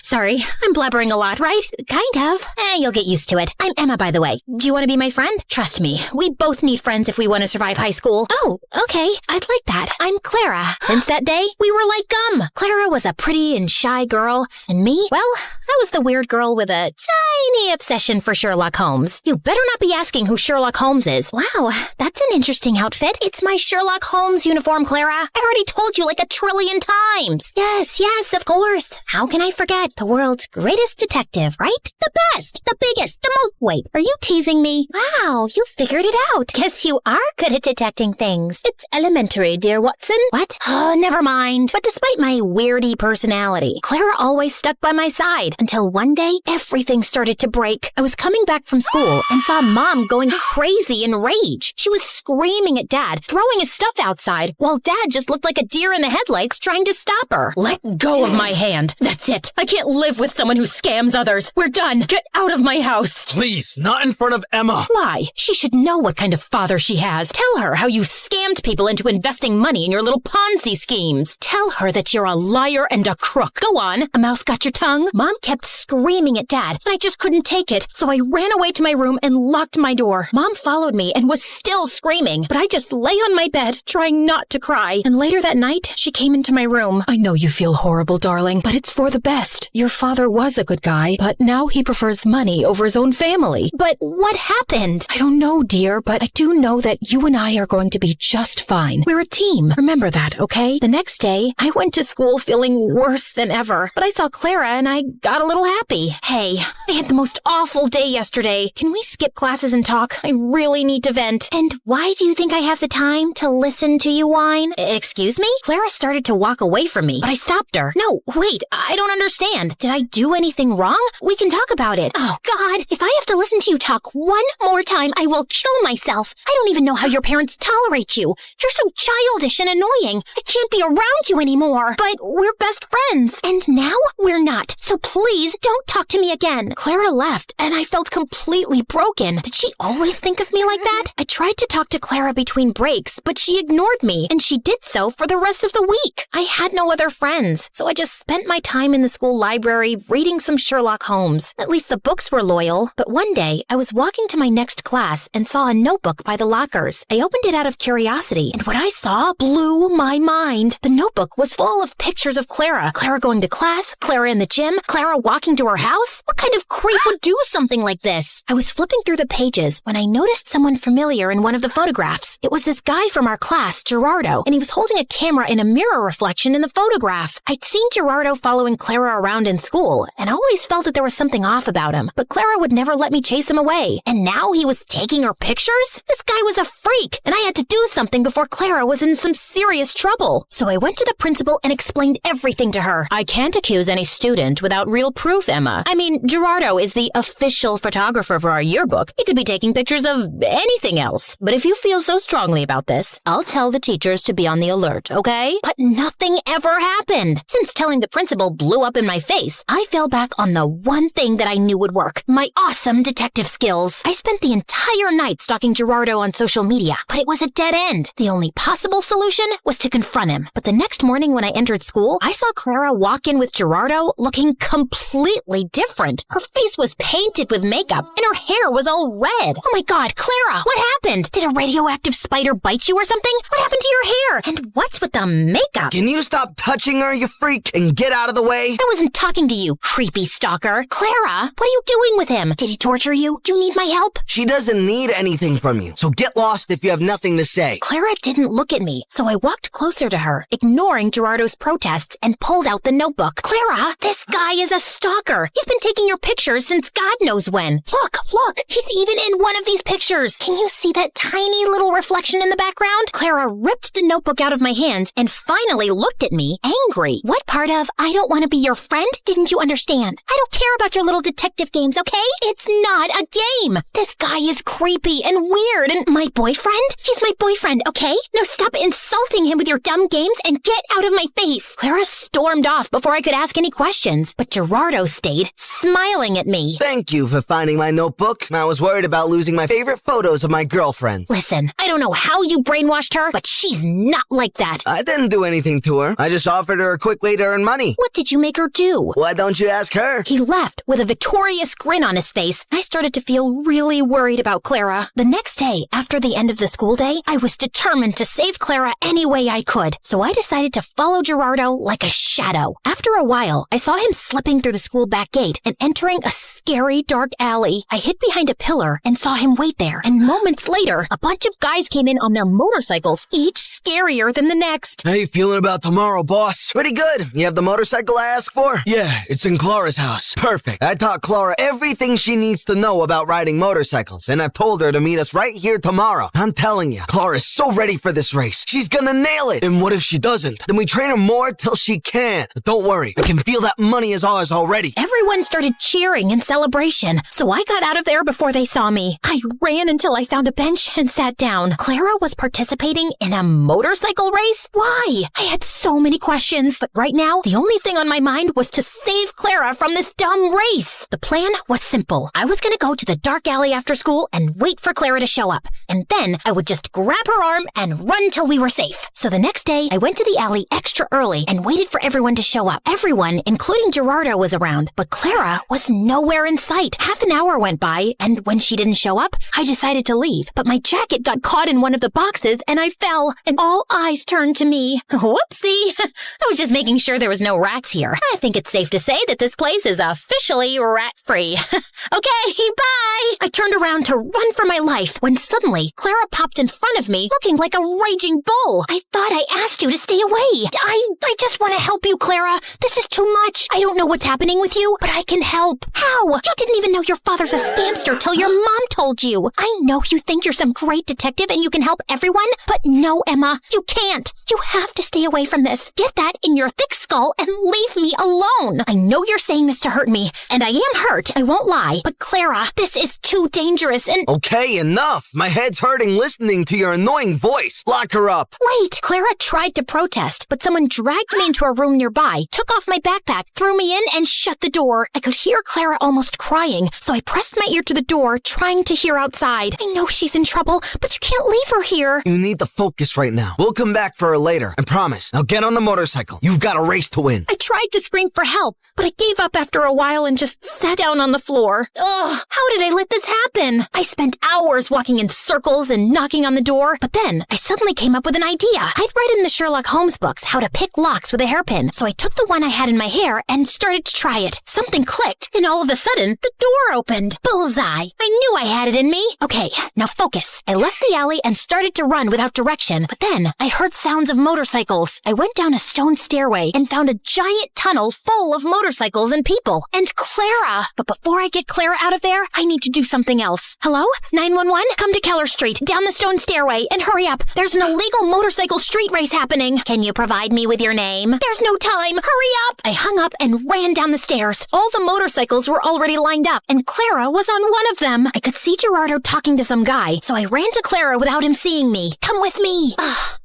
Sorry, I'm blabbering a lot, right? Kind of. You'll get used to it. I'm Emma, by the way. Do you want to be my friend? Trust me, we both need friends if we want to survive high school. Oh, okay. I'd like that. I'm Clara. Since that day, we were like gum. Clara was a pretty and shy girl, and me, well, I was the weird girl with a tiny obsession for Sherlock Holmes. You better not be asking who Sherlock Holmes is. Wow, that's an interesting outfit. It's my Sherlock Holmes uniform, Clara. I already told you like 1 trillion times. Yes, of course. How can I forget? The world's greatest detective, right? The best, the biggest, the most... Wait, are you teasing me? Wow, you figured it out. Guess you are good at detecting things. It's elementary, dear Watson. What? Oh, never mind. But despite my weirdy personality, Clara always stuck by my side until one day, everything started to break. I was coming back from school and saw Mom going crazy in rage. She was screaming at Dad, throwing his stuff outside, while Dad just looked like a deer in the headlights trying to stop her. Let go of my hand. That's it. I can't live with someone who scams others. We're done. Get out of my house. Please, not in front of Emma. Why? She should know what kind of father she has. Tell her how you scammed people into investing money in your little Ponzi schemes. Tell her that you're a liar and a crook. Go on. A mouse got your tongue? Mom kept screaming at Dad, and I just couldn't take it, so I ran away to my room and locked my door. Mom followed me and was still screaming, but I just lay on my bed, trying not to cry. And later that night, she came into my room. I know you feel horrible, darling, but it's for the best. Your father was a good guy, but now he prefers money over his own family. But what happened? I don't know, dear, but I do know that you and I are going to be just fine. We're a team. Remember that, okay? The next day, I went to school feeling worse than ever, but I saw Clara and I got got a little happy. Hey, I had the most awful day yesterday. Can we skip classes and talk? I really need to vent. And why do you think I have the time to listen to you whine? Excuse me? Clara started to walk away from me, but I stopped her. No, wait, I don't understand. Did I do anything wrong? We can talk about it. Oh, God, if I have to listen to you talk one more time, I will kill myself. I don't even know how your parents tolerate you. You're so childish and annoying. I can't be around you anymore. But we're best friends. And now we're not. So please don't talk to me again. Clara left, and I felt completely broken. Did she always think of me like that? I tried to talk to Clara between breaks, but she ignored me, and she did so for the rest of the week. I had no other friends, so I just spent my time in the school library reading some Sherlock Holmes. At least the books were loyal. But one day, I was walking to my next class and saw a notebook by the lockers. I opened it out of curiosity, and what I saw blew my mind. The notebook was full of pictures of Clara. Clara going to class, Clara in the gym, Clara walking to her house. What kind of creep would do something like this? I was flipping through the pages when I noticed someone familiar in one of the photographs. It was this guy from our class, Gerardo, and he was holding a camera in a mirror reflection in the photograph. I'd seen Gerardo following Clara around in school, and I always felt that there was something off about him, but Clara would never let me chase him away. And now he was taking her pictures? This guy was a freak, and I had to do something before Clara was in some serious trouble. So I went to the principal and explained everything to her. I can't accuse any student without real proof, Emma. I mean, Gerardo is the official photographer for our yearbook. He could be taking pictures of anything else. But if you feel so strongly about this, I'll tell the teachers to be on the alert, okay? But nothing ever happened. Since telling the principal blew up in my face, I fell back on the one thing that I knew would work. My awesome detective skills. I spent the entire night stalking Gerardo on social media, but it was a dead end. The only possible solution was to confront him. But the next morning when I entered school, I saw Clara walk in with Gerardo looking completely different. Her face was painted with makeup, and her hair was all red. Oh my God, Clara, what happened? Did a radioactive spider bite you or something? What happened to your hair? And what's with the makeup? Can you stop touching her, you freak, and get out of the way? I wasn't talking to you, creepy stalker. Clara, what are you doing with him? Did he torture you? Do you need my help? She doesn't need anything from you, so get lost if you have nothing to say. Clara didn't look at me, so I walked closer to her, ignoring Gerardo's protests, and pulled out the notebook. Clara, this guy is a stalker. He's been taking your pictures since God knows when. Look, he's even in one of these pictures. Can you see that tiny little reflection in the background? Clara ripped the notebook out of my hands and finally looked at me, angry. What part of I don't want to be your friend didn't you understand? I don't care about your little detective games, okay? It's not a game. This guy is creepy and weird, and my boyfriend? He's my boyfriend, okay? Now stop insulting him with your dumb games and get out of my face. Clara stormed off before I could ask any questions, but Gerardo stayed, smiling at me. Thank you for finding my notebook. I was worried about losing my favorite photos of my girlfriend. Listen, I don't know how you brainwashed her, but she's not like that. I didn't do anything to her. I just offered her a quick way to earn money. What did you make her do? Why don't you ask her? He left with a victorious grin on his face. I started to feel really worried about Clara. The next day, after the end of the school day, I was determined to save Clara any way I could. So I decided to follow Gerardo like a shadow. After a while, I saw him slipping through the school back gate and entering a scary dark alley. I hid behind a pillar and saw him wait there. And moments later, a bunch of guys came in on their motorcycles, each scarier than the next. How you feeling about tomorrow, boss? Pretty good. You have the motorcycle I asked for? Yeah, it's in Clara's house. Perfect. I taught Clara everything she needs to know about riding motorcycles, and I've told her to meet us right here tomorrow. I'm telling you, Clara's so ready for this race. She's gonna nail it. And what if she doesn't? Then we train her more till she can. But don't worry, I can feel that money is ours already. Everyone started cheering in celebration, so I got out of there before they saw me. I ran until I found a bench and sat down. Clara was participating in a motorcycle race? Why? I had so many questions, but right now, the only thing on my mind was to save Clara from this dumb race. The plan was simple. I was gonna go to the dark alley after school and wait for Clara to show up, and then I would just grab her arm and run till we were safe. So the next day, I went to the alley extra early and waited for everyone to show up. Everyone, including Gerardo, was around, but Clara was nowhere in sight. Half an hour went by, and when she didn't show up, I decided to leave. But my jacket got caught in one of the boxes, and I fell, and all eyes turned to me. Whoopsie! I was just making sure there was no rats here. I think it's safe to say that this place is officially rat-free. Okay, bye! I turned around to run for my life when suddenly Clara popped in front of me, looking like a raging bull. I thought I asked you to stay away. I just want to help you, Clara. This is too much. I don't know what's happening with you, but I can help. How? You didn't even know your father's a scamster till your mom told you. I know you think you're some great detective and you can help everyone, but no, Emma, you can't. You have to stay away from this. Get that in your thick skull and leave me alone. I know you're saying this to hurt me, and I am hurt, I won't lie. But Clara, this is too dangerous and— Okay, enough. My head's hurting listening to your annoying voice. Lock her up. Wait, Clara tried to protest, but someone dragged me into a room nearby, took off my backpack, threw me in, and shut the door. I could hear Clara almost crying, so I pressed my ear to the door, trying to hear outside. I know she's in trouble, but you can't leave her here. You need to focus right now. We'll come back for her later, I promise. Now get on the motorcycle. You've got a race to win. I tried to scream for help, but I gave up after a while and just sat down on the floor. Ugh, how did I let this happen? I spent hours walking in circles and knocking on the door, but then I suddenly came up with an idea. I'd read in the Sherlock Holmes books how to pick locks with a hairpin, so I took the one I had in my hair and started to try it. Something clicked, and all of a sudden, the door opened. Bullseye! I knew I had it in me. Okay, now focus. I left the alley and started to run without direction, but then I heard sounds of motorcycles. I went down a stone stairway and found a giant tunnel full of motorcycles and people. And Clara! But before I get Clara out of there, I need to do something else. Hello? 911? Come to Keller Street, down the stone stairway, and hurry up. There's an illegal motorcycle street race happening. Can you provide me with your name? There's no time. Hurry up! I hung up and ran down the stairs. All the motorcycles were already lined up, and Clara was on one of them. I could see Gerardo talking to some guy, so I ran to Clara without him seeing me. Come with me.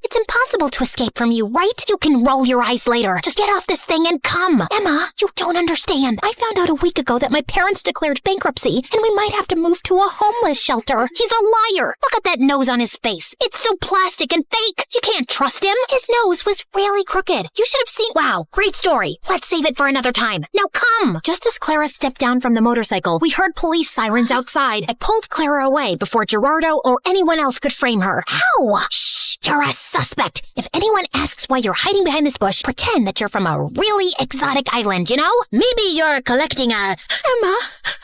It's impossible to escape from you, right? You can roll your eyes later. Just get off this thing and come. Emma, you don't understand. I found out a week ago that my parents declared bankruptcy, and we might have to move to a homeless shelter. He's a liar. Look at that nose on his face. It's so plastic and fake. You can't trust him. His nose was really crooked. You should have seen— Wow, great story. Let's save it for another time. Now come. Just as Clara stepped down from the motorcycle, we heard police sirens outside. I pulled Clara away before Gerardo or anyone else could frame her. How? Shh, you're a suspect. If anyone asks why you're hiding behind this bush, pretend that you're from a really exotic island, you know? Maybe you're collecting a— Emma,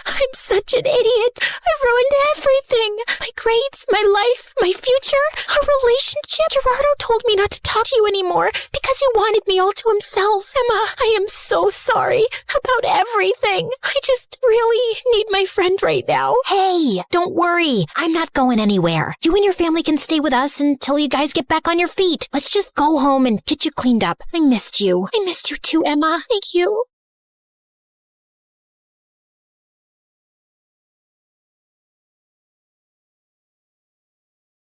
I'm such an idiot. I've ruined everything. My grades, my life, my future, our relationship. Gerardo told me not to talk to you anymore because he wanted me all to himself. Emma, I am so sorry about everything. I just really need my friend right now. Hey, don't worry. I'm not going anywhere. You and your family can stay with us until you guys get back on your feet. Let's just go home and get you cleaned up. I missed you. I missed you too, Emma. Thank you.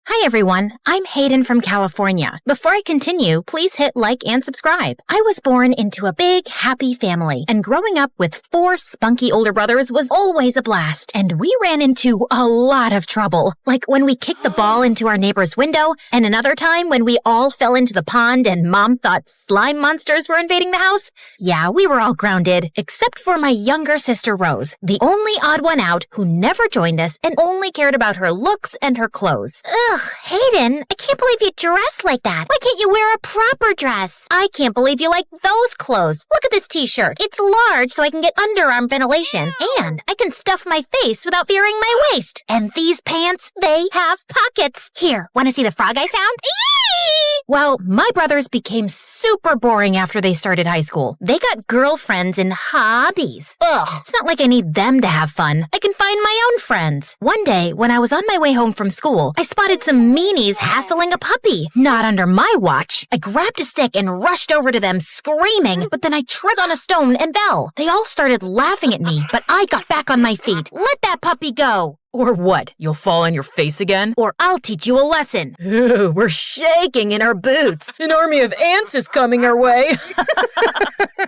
Hi everyone, I'm Hayden from California. Before I continue, please hit like and subscribe. I was born into a big, happy family, and growing up with 4 spunky older brothers was always a blast. And we ran into a lot of trouble, like when we kicked the ball into our neighbor's window, and another time when we all fell into the pond and Mom thought slime monsters were invading the house. Yeah, we were all grounded, except for my younger sister Rose, the only odd one out who never joined us and only cared about her looks and her clothes. Ugh, Hayden, I can't believe you dress like that. Why can't you wear a proper dress? I can't believe you like those clothes. Look at this t-shirt. It's large so I can get underarm ventilation. And I can stuff my face without fearing my waist. And these pants, they have pockets. Here, want to see the frog I found? Eee! Well, my brothers became super boring after they started high school. They got girlfriends and hobbies. Ugh, it's not like I need them to have fun. I can find my own friends. One day, when I was on my way home from school, I spotted some meanies hassling a puppy. Not under my watch. I grabbed a stick and rushed over to them screaming, but then I trod on a stone and fell. They all started laughing at me, but I got back on my feet. Let that puppy go. Or what? You'll fall on your face again? Or I'll teach you a lesson. Ooh, we're shaking in our boots. An army of ants is coming our way.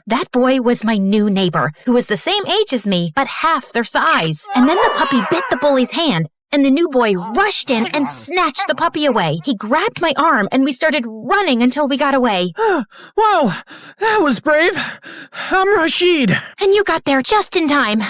That boy was my new neighbor, who was the same age as me, but half their size. And then the puppy bit the bully's hand, and the new boy rushed in and snatched the puppy away. He grabbed my arm, and we started running until we got away. Wow, that was brave. I'm Rashid. And you got there just in time.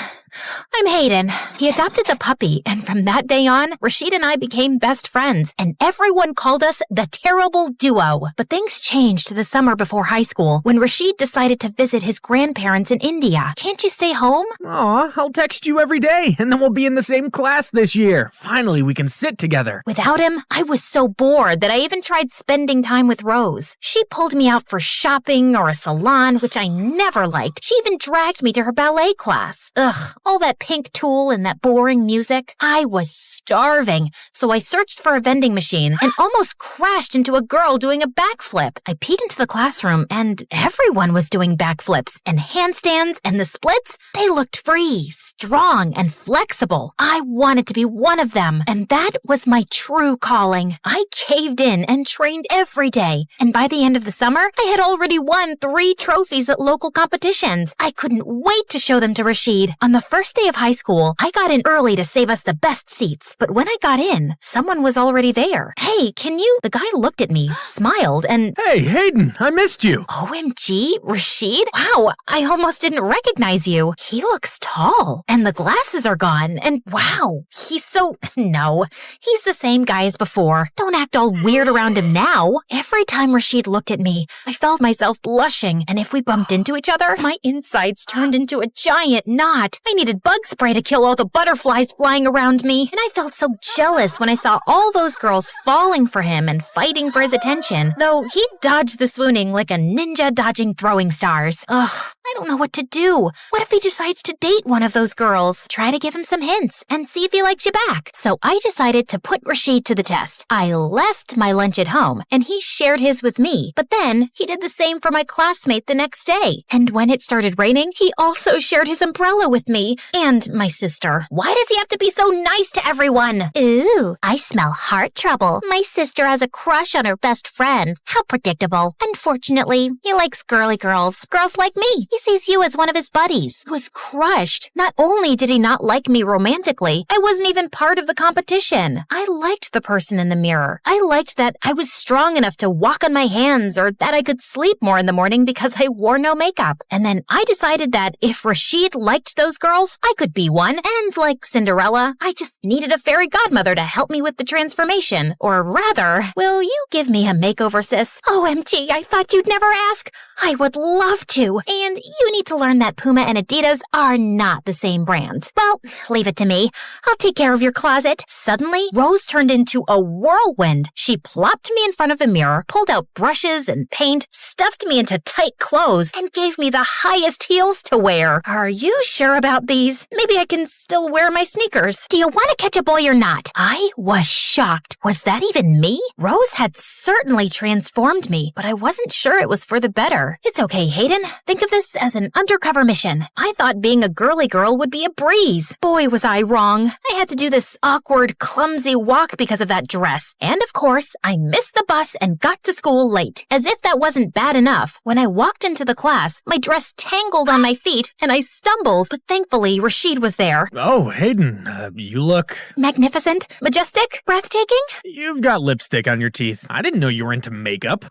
I'm Hayden. He adopted the puppy, and from that day on, Rashid and I became best friends, and everyone called us the Terrible Duo. But things changed the summer before high school when Rashid decided to visit his grandparents in India. Can't you stay home? Aw, I'll text you every day, and then we'll be in the same class this year. Finally, we can sit together. Without him, I was so bored that I even tried spending time with Rose. She pulled me out for shopping or a salon, which I never liked. She even dragged me to her ballet class. Ugh, all that pink tulle and that boring music. I was starving, so I searched for a vending machine and almost crashed into a girl doing a backflip. I peeked into the classroom and everyone was doing backflips and handstands, and the splits, they looked free, strong, and flexible. I wanted to be one of them, and that was my true calling. I caved in and trained every day, and by the end of the summer, I had already won 3 trophies at local competitions. I couldn't wait to show them to Rashid. On the first day of high school, I got in early to save us the best seats, but when I got in, someone was already there. Hey, can you? The guy looked at me, smiled, and... Hey, Hayden, I missed you. OMG, Rashid? Wow, I almost didn't recognize you. He looks tall, and the glasses are gone, and wow, he's so... No, he's the same guy as before. Don't act all weird around him now. Every time Rashid looked at me, I felt myself blushing, and if we bumped into each other, my insides turned into a giant knot. I needed bug spray to kill all the butterflies flying around me, and I felt so jealous when I saw all those girls falling for him and fighting for his attention, though he dodged the swooning like a ninja dodging throwing stars. Ugh, I don't know what to do. What if he decides to date one of those girls? Try to give him some hints and see if he likes you back. So I decided to put Rashid to the test. I left my lunch at home, and he shared his with me, but then he did the same for my classmate the next day. And when it started raining, he also shared his umbrella with me and my sister. Why does he have to be so nice to everyone? Ooh, I smell heart trouble. My sister has a crush on her best friend. How predictable. Unfortunately, he likes girly girls. Girls like me. He sees you as one of his buddies. I was crushed. Not only did he not like me romantically, I wasn't even part of the competition. I liked the person in the mirror. I liked that I was strong enough to walk on my hands, or that I could sleep more in the morning because I wore no makeup. And then I decided that if Rashid liked those girls, I could be one. And like Cinderella, I just needed a fairy godmother to help me with the transformation. Or rather, will you give me a makeover, sis? OMG, I thought you'd never ask. I would love to. And you need to learn that Puma and Adidas are not the same brands. Well, leave it to me. I'll take care of your closet. Suddenly, Rose turned into a whirlwind. She plopped me in front of the mirror, pulled out brushes and paint, stuffed me into tight clothes, and gave me the highest heels to wear. Are you sure about these? Maybe I can still wear my sneakers. Do you want to catch a boy or not? I was shocked. Was that even me? Rose had certainly transformed me, but I wasn't sure it was for the better. It's okay, Hayden. Think of this as an undercover mission. I thought being a girly girl would be a breeze. Boy, was I wrong. I had to do this awkward, clumsy walk because of that dress. And of course, I missed the bus and got to school late. As if that wasn't bad enough, when I walked into the class, my dress tangled on my feet and I stumbled, but thankfully Rashid was there. Oh, Hayden, you look... Magnificent? Majestic? Breathtaking? You've got lipstick on your teeth. I didn't know you were into makeup.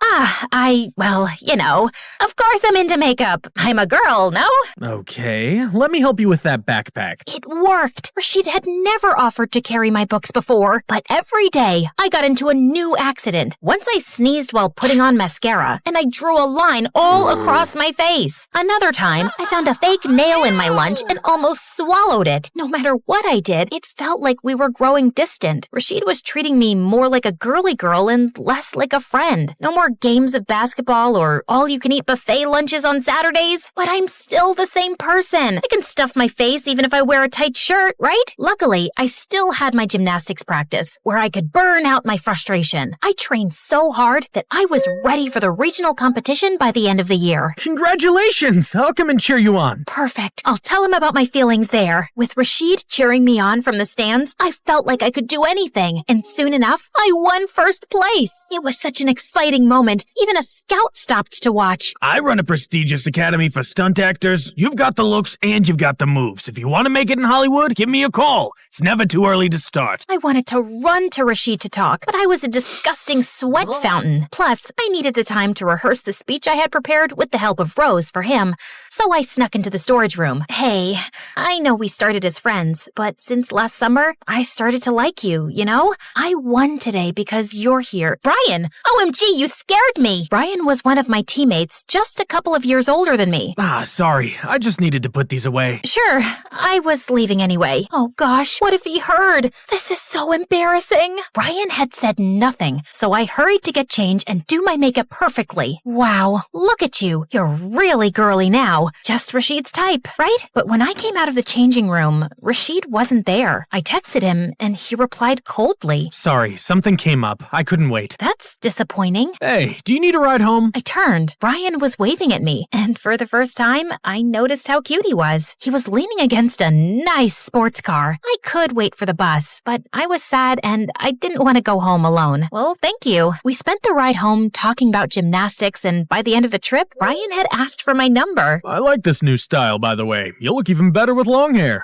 Well, you know, of course I'm into makeup. I'm a girl, no? Okay, let me help you with that backpack. It worked. Rashid had never offered to carry my books before, but every day I got into a new accident. Once I sneezed while putting on mascara, and I drew a line all across my face. Another time, I found a fake nail in my lunch and almost swallowed it. No matter what I did, it felt like we were growing distant. Rashid was treating me more like a girly girl and less like a friend. No more games of basketball or all-you-can-eat buffet lunches on Saturdays, but I'm still the same person. I can stuff my face even if I wear a tight shirt, right? Luckily, I still had my gymnastics practice where I could burn out my frustration. I trained so hard that I was ready for the regional competition by the end of the year. Congratulations! I'll come and cheer you on. Perfect. I'll tell him about my feelings there. With Rashid cheering me on from the stands, I felt like I could do anything. And soon enough, I won first place. It was such an exciting moment. Even a scout stopped to watch. I run a prestigious academy Academy for stunt actors. You've got the looks and you've got the moves. If you want to make it in Hollywood, give me a call. It's never too early to start. I wanted to run to Rashid to talk, but I was a disgusting sweat fountain. Plus, I needed the time to rehearse the speech I had prepared with the help of Rose for him. So I snuck into the storage room. Hey, I know we started as friends, but since last summer, I started to like you, you know? I won today because you're here. Brian! OMG, you scared me! Brian was one of my teammates, just a couple of years older than me. Sorry. I just needed to put these away. Sure, I was leaving anyway. Oh gosh, what if he heard? This is so embarrassing. Brian had said nothing, so I hurried to get changed and do my makeup perfectly. Wow, look at you. You're really girly now. Just Rashid's type, right? But when I came out of the changing room, Rashid wasn't there. I texted him, and he replied coldly. Sorry, something came up. I couldn't wait. That's disappointing. Hey, do you need a ride home? I turned. Brian was waving at me, and for the first time, I noticed how cute he was. He was leaning against a nice sports car. I could wait for the bus, but I was sad and I didn't want to go home alone. Well, thank you. We spent the ride home talking about gymnastics, and by the end of the trip, Brian had asked for my number. I like this new style, by the way. You'll look even better with long hair.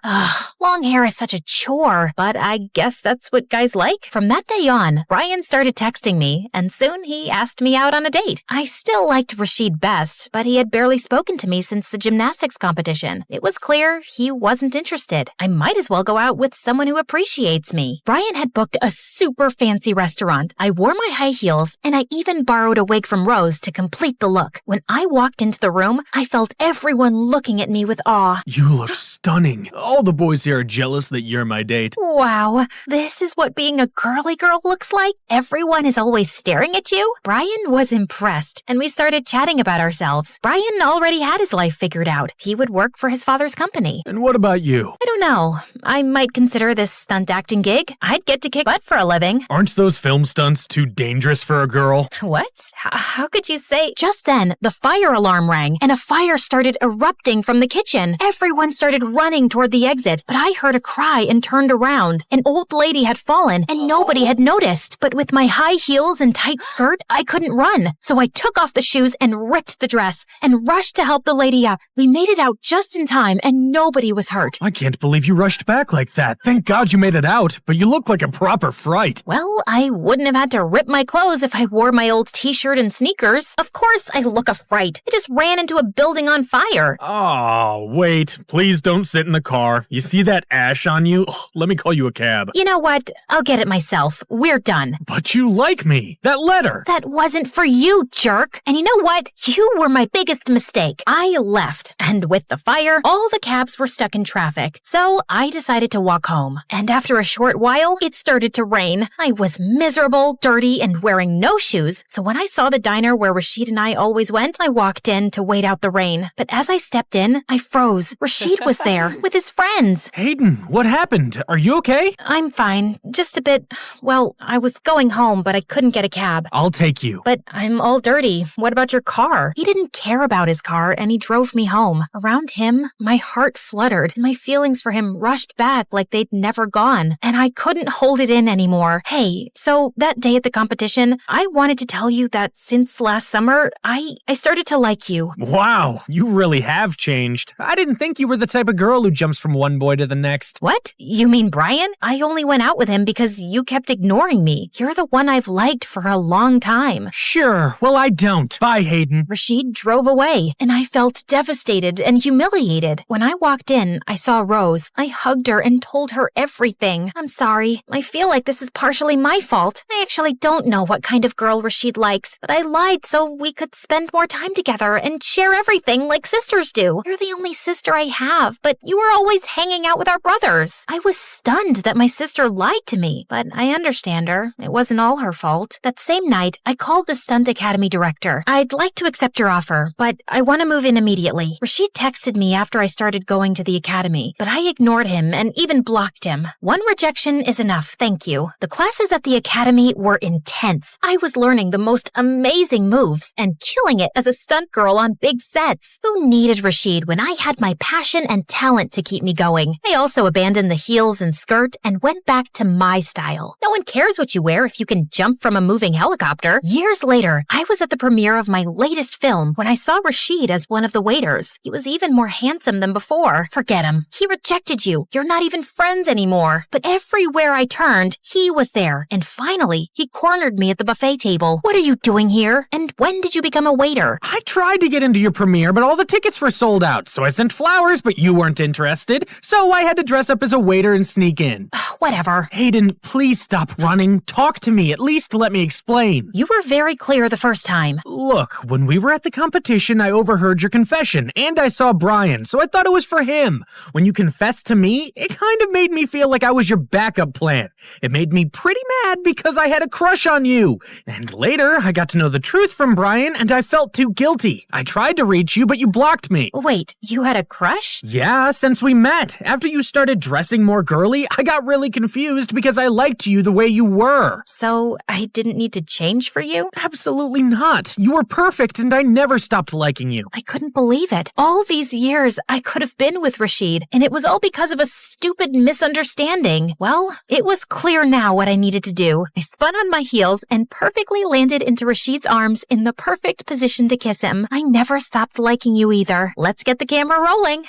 Long hair is such a chore, but I guess that's what guys like. From that day on, Brian started texting me, and soon he asked me out on a date. I still liked Rashid best, but he had barely spoken to me since the gymnastics competition. It was clear he wasn't interested. I might as well go out with someone who appreciates me. Brian had booked a super fancy restaurant. I wore my high heels, and I even borrowed a wig from Rose to complete the look. When I walked into the room, I felt everyone looking at me with awe. You look stunning. All the boys here are jealous that you're my date. Wow, this is what being a girly girl looks like? Everyone is always staring at you? Brian was impressed, and we started chatting about ourselves. Brian already had his life figured out. He would work for his father's company. And what about you? I don't know. I might consider this stunt acting gig. I'd get to kick butt for a living. Aren't those film stunts too dangerous for a girl? What? How could you say? Just then, the fire alarm rang, and a fire started erupting from the kitchen. Everyone started running toward the exit, but I heard a cry and turned around. An old lady had fallen, and nobody had noticed. But with my high heels and tight skirt, I couldn't run. So I took off the shoes and ripped the dress and rushed to help the lady up. We made it out just in time, and nobody was hurt. I can't believe you rushed back like that. Thank God you made it out, but you look like a proper fright. Well, I wouldn't have had to rip my clothes if I wore my old t-shirt and sneakers. Of course I look a fright. I just ran into a building on fire. Oh, wait. Please don't sit in the car. You see that ash on you? Ugh, let me call you a cab. You know what? I'll get it myself. We're done. But you like me. That letter. That wasn't for you, jerk. And you know what? You were my biggest mistake. I left. And with the fire, all the cabs were stuck in traffic. So I decided to walk home. And after a short while, it started to rain. I was miserable, dirty, and wearing no shoes. So when I saw the diner where Rashid and I always went, I walked in to wait out the rain. But as I stepped in, I froze. Rashid was there with his friends. Hayden, what happened? Are you okay? I'm fine. Just a bit. Well, I was going home, but I couldn't get a cab. I'll take you. But I'm all dirty. What about your car? He didn't care about his car, and he drove me home. Around him, my heart fluttered, and my feelings for him rushed back like they'd never gone. And I couldn't hold it in anymore. Hey, so that day at the competition, I wanted to tell you that since last summer, I started to like you. Wow, you really have changed. I didn't think you were the type of girl who jumps from one boy to the next. What? You mean Brian? I only went out with him because you kept ignoring me. You're the one I've liked for a long time. Sure, well I don't. Bye, Hayden. Rashid drove away, and I felt devastated and humiliated. When I walked in, I saw Rose. I hugged her and told her everything. I'm sorry. I feel like this is partially my fault. I actually don't know what kind of girl Rashid likes, but I lied so we could spend more time together and share everything like sisters do. You're the only sister I have, but you were always hanging out with our brothers. I was stunned that my sister lied to me, but I understand her. It wasn't all her fault. That same night, I called the Stunt Academy director. I'd like to accept your offer, but I want to move in immediately. Rashid texted me after I started going to the academy, but I ignored him and even blocked him. One rejection is enough, thank you. The classes at the academy were intense. I was learning the most amazing moves and killing it as a stunt girl on big sets. Who needed Rashid when I had my passion and talent to keep me going? I also abandoned the heels and skirt and went back to my style. No one cares what you wear if you can jump from a moving helicopter. Years later, I was at the premiere of my latest film when I saw Rashid as one of the waiters. He was even more handsome than before. Forget him. He rejected you. You're not even friends anymore. But everywhere I turned, he was there. And finally, he cornered me at the buffet table. What are you doing here? And when did you become a waiter? I tried to get into your premiere, but all the tickets were sold out. So I sent flowers, but you weren't interested. So I had to dress up as a waiter and sneak in. Whatever. Hayden, please stop running. Talk to me. At least let me explain. You were very clear the first time. Look, when we were at the competition, I overheard your confession, and I saw Brian, so I thought it was for him. When you confessed to me, it kind of made me feel like I was your backup plan. It made me pretty mad because I had a crush on you. And later, I got to know the truth from Brian, and I felt too guilty. I tried to reach you, but you blocked me. Wait, you had a crush? Yeah, since we met. After you started dressing more girly, I got really confused because I liked you the way you were. So I didn't need to change for you? Absolutely not. You were perfect, and I never stopped liking you. I couldn't believe it. All these years, I could have been with Rashid, and it was all because of a stupid misunderstanding. Well, it was clear now what I needed to do. I spun on my heels and perfectly landed into Rashid's arms in the perfect position to kiss him. I never stopped liking you either. Let's get the camera rolling.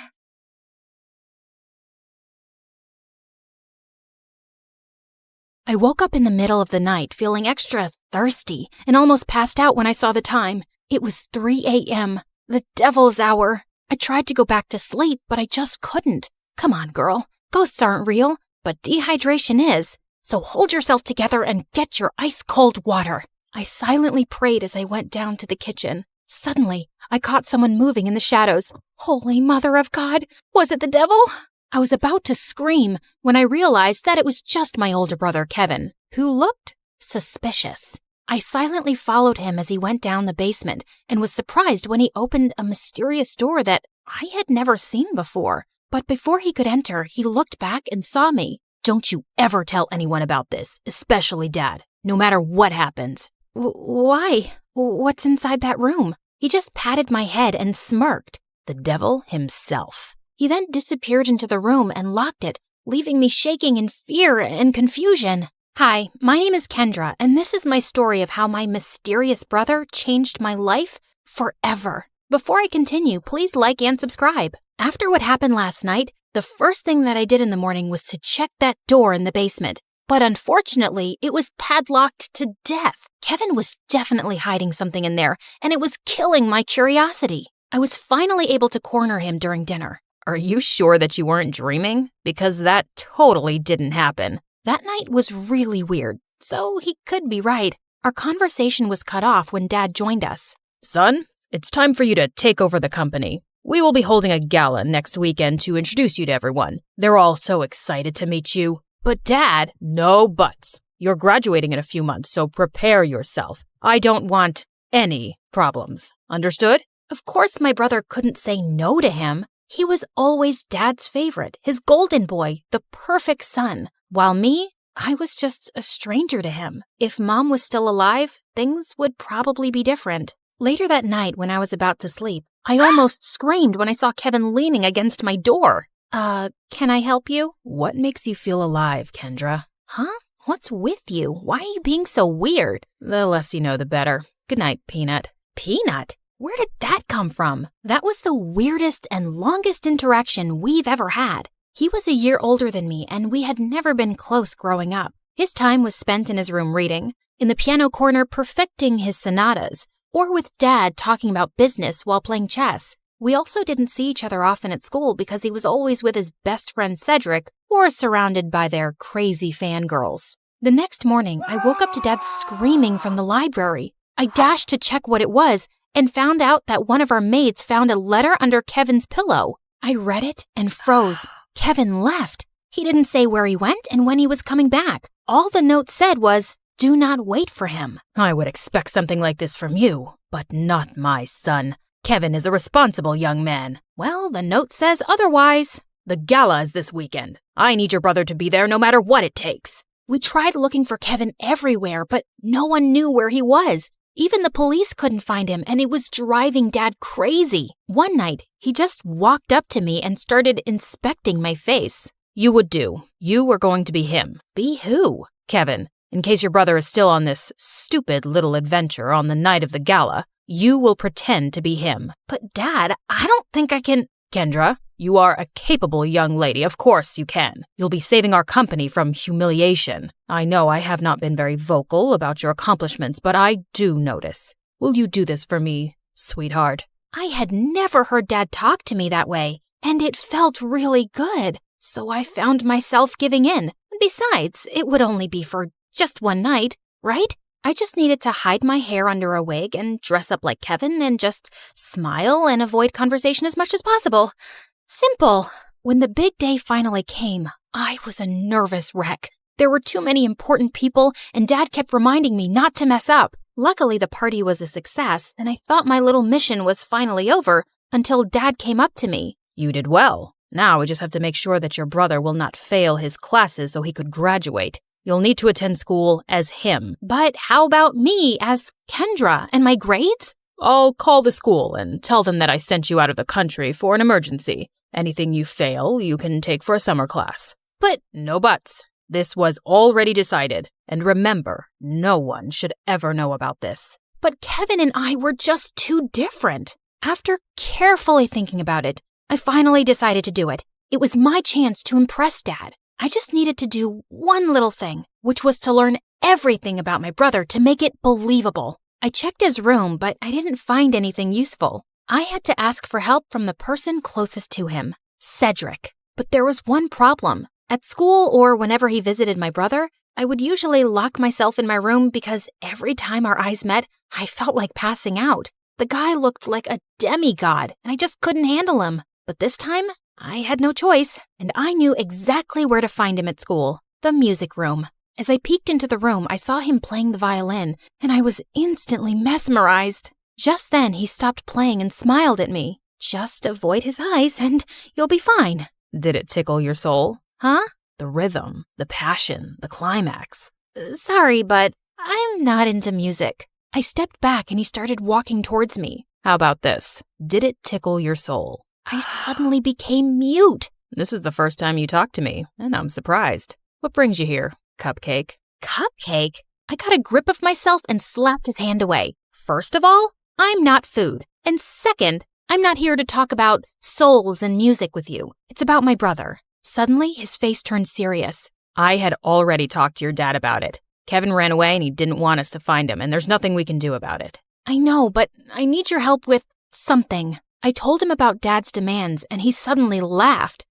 I woke up in the middle of the night feeling extra thirsty and almost passed out when I saw the time. It was 3 a.m., the devil's hour. I tried to go back to sleep, but I just couldn't. Come on, girl. Ghosts aren't real, but dehydration is. So hold yourself together and get your ice-cold water. I silently prayed as I went down to the kitchen. Suddenly, I caught someone moving in the shadows. Holy Mother of God! Was it the devil? I was about to scream when I realized that it was just my older brother, Kevin, who looked suspicious. I silently followed him as he went down the basement and was surprised when he opened a mysterious door that I had never seen before. But before he could enter, he looked back and saw me. Don't you ever tell anyone about this, especially Dad, no matter what happens. Why? What's inside that room? He just patted my head and smirked. The devil himself. He then disappeared into the room and locked it, leaving me shaking in fear and confusion. Hi, my name is Kendra, and this is my story of how my mysterious brother changed my life forever. Before I continue, please like and subscribe. After what happened last night, the first thing that I did in the morning was to check that door in the basement. But unfortunately, it was padlocked to death. Kevin was definitely hiding something in there, and it was killing my curiosity. I was finally able to corner him during dinner. Are you sure that you weren't dreaming? Because that totally didn't happen. That night was really weird, so he could be right. Our conversation was cut off when Dad joined us. Son, it's time for you to take over the company. We will be holding a gala next weekend to introduce you to everyone. They're all so excited to meet you. But Dad, no buts. You're graduating in a few months, so prepare yourself. I don't want any problems. Understood? Of course my brother couldn't say no to him. He was always Dad's favorite, his golden boy, the perfect son. While me, I was just a stranger to him. If Mom was still alive, things would probably be different. Later that night, when I was about to sleep, I almost screamed when I saw Kevin leaning against my door. Can I help you? What makes you feel alive, Kendra? Huh? What's with you? Why are you being so weird? The less you know, the better. Good night, Peanut. Peanut? Where did that come from? That was the weirdest and longest interaction we've ever had. He was a year older than me, and we had never been close growing up. His time was spent in his room reading, in the piano corner perfecting his sonatas, or with Dad talking about business while playing chess. We also didn't see each other often at school because he was always with his best friend Cedric or surrounded by their crazy fangirls. The next morning, I woke up to Dad screaming from the library. I dashed to check what it was and found out that one of our maids found a letter under Kevin's pillow. I read it and froze. Kevin left. He didn't say where he went and when he was coming back. All the note said was, "Do not wait for him." I would expect something like this from you, but not my son. Kevin is a responsible young man. Well, the note says otherwise. The gala is this weekend. I need your brother to be there no matter what it takes. We tried looking for Kevin everywhere, but no one knew where he was. Even the police couldn't find him, and it was driving Dad crazy. One night, he just walked up to me and started inspecting my face. You would do. You were going to be him. Be who? Kevin. In case your brother is still on this stupid little adventure on the night of the gala, You will pretend to be him. But Dad, I don't think I can. Kendra, you are a capable young lady. Of course you can. You'll be saving our company from humiliation. I know I have not been very vocal about your accomplishments, but I do notice. Will you do this for me, sweetheart? I had never heard Dad talk to me that way, and it felt really good. So I found myself giving in. Besides, it would only be for just one night, right? I just needed to hide my hair under a wig and dress up like Kevin and just smile and avoid conversation as much as possible. Simple. When the big day finally came, I was a nervous wreck. There were too many important people, and Dad kept reminding me not to mess up. Luckily, the party was a success, and I thought my little mission was finally over until Dad came up to me. You did well. Now we just have to make sure that your brother will not fail his classes so he could graduate. You'll need to attend school as him. But how about me as Kendra and my grades? I'll call the school and tell them that I sent you out of the country for an emergency. Anything you fail, you can take for a summer class. But no buts. This was already decided. And remember, no one should ever know about this. But Kevin and I were just too different. After carefully thinking about it, I finally decided to do it. It was my chance to impress Dad. I just needed to do one little thing, which was to learn everything about my brother to make it believable. I checked his room, but I didn't find anything useful. I had to ask for help from the person closest to him, Cedric. But there was one problem. At school or whenever he visited my brother, I would usually lock myself in my room because every time our eyes met, I felt like passing out. The guy looked like a demigod, and I just couldn't handle him. But this time, I had no choice, and I knew exactly where to find him at school, the music room. As I peeked into the room, I saw him playing the violin, and I was instantly mesmerized. Just then, he stopped playing and smiled at me. Just avoid his eyes, and you'll be fine. Did it tickle your soul? Huh? The rhythm, the passion, the climax. Sorry, but I'm not into music. I stepped back, and he started walking towards me. How about this? Did it tickle your soul? I suddenly became mute. This is the first time you talked to me, and I'm surprised. What brings you here, Cupcake? Cupcake? I got a grip of myself and slapped his hand away. First of all, I'm not food. And second, I'm not here to talk about souls and music with you. It's about my brother. Suddenly, his face turned serious. I had already talked to your dad about it. Kevin ran away and he didn't want us to find him, and there's nothing we can do about it. I know, but I need your help with something. I told him about Dad's demands, and he suddenly laughed.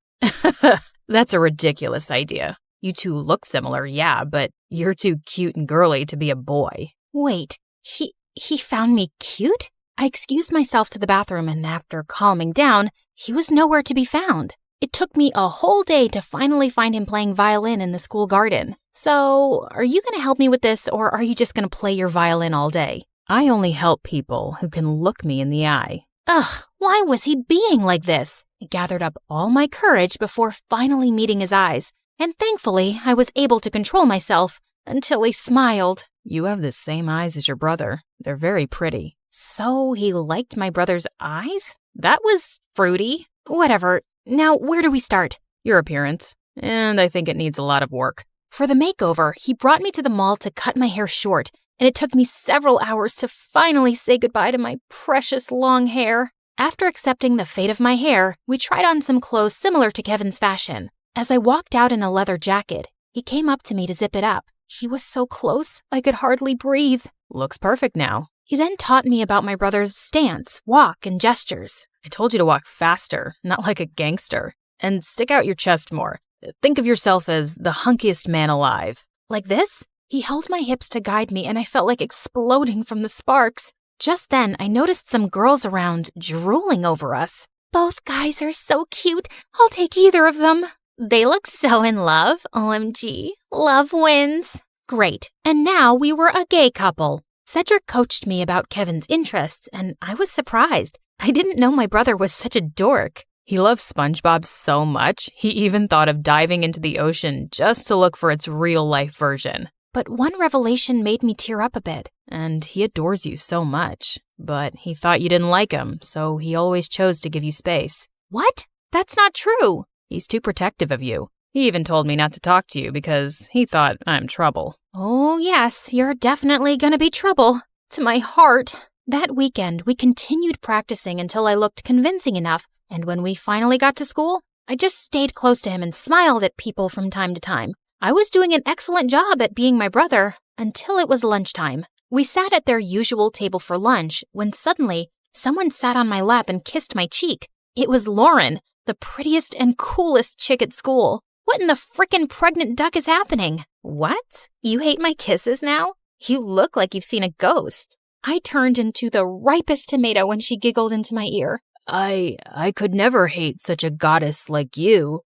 That's a ridiculous idea. You two look similar, yeah, but you're too cute and girly to be a boy. Wait, he found me cute? I excused myself to the bathroom, and after calming down, he was nowhere to be found. It took me a whole day to finally find him playing violin in the school garden. So, are you going to help me with this, or are you just going to play your violin all day? I only help people who can look me in the eye. Ugh, why was he being like this? I gathered up all my courage before finally meeting his eyes, and thankfully I was able to control myself until he smiled. You have the same eyes as your brother. They're very pretty. So he liked my brother's eyes? That was fruity. Whatever. Now, where do we start? Your appearance. And I think it needs a lot of work. For the makeover, he brought me to the mall to cut my hair short, and it took me several hours to finally say goodbye to my precious long hair. After accepting the fate of my hair, we tried on some clothes similar to Kevin's fashion. As I walked out in a leather jacket, he came up to me to zip it up. He was so close, I could hardly breathe. Looks perfect now. He then taught me about my brother's stance, walk, and gestures. I told you to walk faster, not like a gangster. And stick out your chest more. Think of yourself as the hunkiest man alive. Like this? He held my hips to guide me, and I felt like exploding from the sparks. Just then, I noticed some girls around drooling over us. Both guys are so cute. I'll take either of them. They look so in love. OMG. Love wins. Great. And now we were a gay couple. Cedric coached me about Kevin's interests, and I was surprised. I didn't know my brother was such a dork. He loves SpongeBob so much, he even thought of diving into the ocean just to look for its real-life version. But one revelation made me tear up a bit. And he adores you so much. But he thought you didn't like him, so he always chose to give you space. What? That's not true. He's too protective of you. He even told me not to talk to you because he thought I'm trouble. Oh, yes, you're definitely gonna be trouble. To my heart. That weekend, we continued practicing until I looked convincing enough, and when we finally got to school, I just stayed close to him and smiled at people from time to time. I was doing an excellent job at being my brother until it was lunchtime. We sat at their usual table for lunch when suddenly someone sat on my lap and kissed my cheek. It was Lauren, the prettiest and coolest chick at school. What in the frickin' pregnant duck is happening? What? You hate my kisses now? You look like you've seen a ghost. I turned into the ripest tomato when she giggled into my ear. I could never hate such a goddess like you.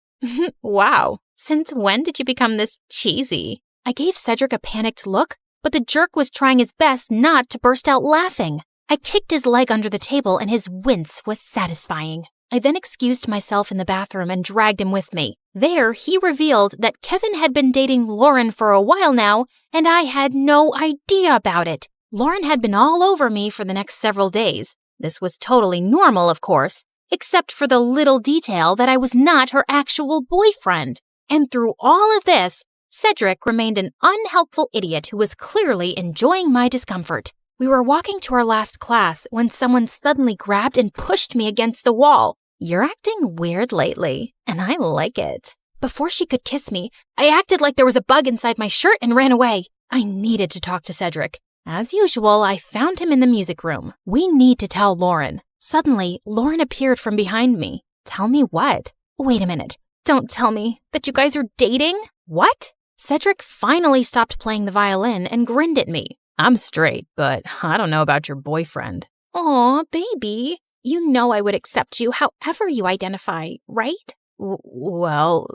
Wow. Since when did you become this cheesy? I gave Cedric a panicked look, but the jerk was trying his best not to burst out laughing. I kicked his leg under the table and his wince was satisfying. I then excused myself in the bathroom and dragged him with me. There, he revealed that Kevin had been dating Lauren for a while now, and I had no idea about it. Lauren had been all over me for the next several days. This was totally normal, of course, except for the little detail that I was not her actual boyfriend. And through all of this, Cedric remained an unhelpful idiot who was clearly enjoying my discomfort. We were walking to our last class when someone suddenly grabbed and pushed me against the wall. You're acting weird lately, and I like it. Before she could kiss me, I acted like there was a bug inside my shirt and ran away. I needed to talk to Cedric. As usual, I found him in the music room. We need to tell Lauren. Suddenly, Lauren appeared from behind me. Tell me what? Wait a minute. Don't tell me that you guys are dating? What? Cedric finally stopped playing the violin and grinned at me. I'm straight, but I don't know about your boyfriend. Aw, baby. You know I would accept you however you identify, right? Well,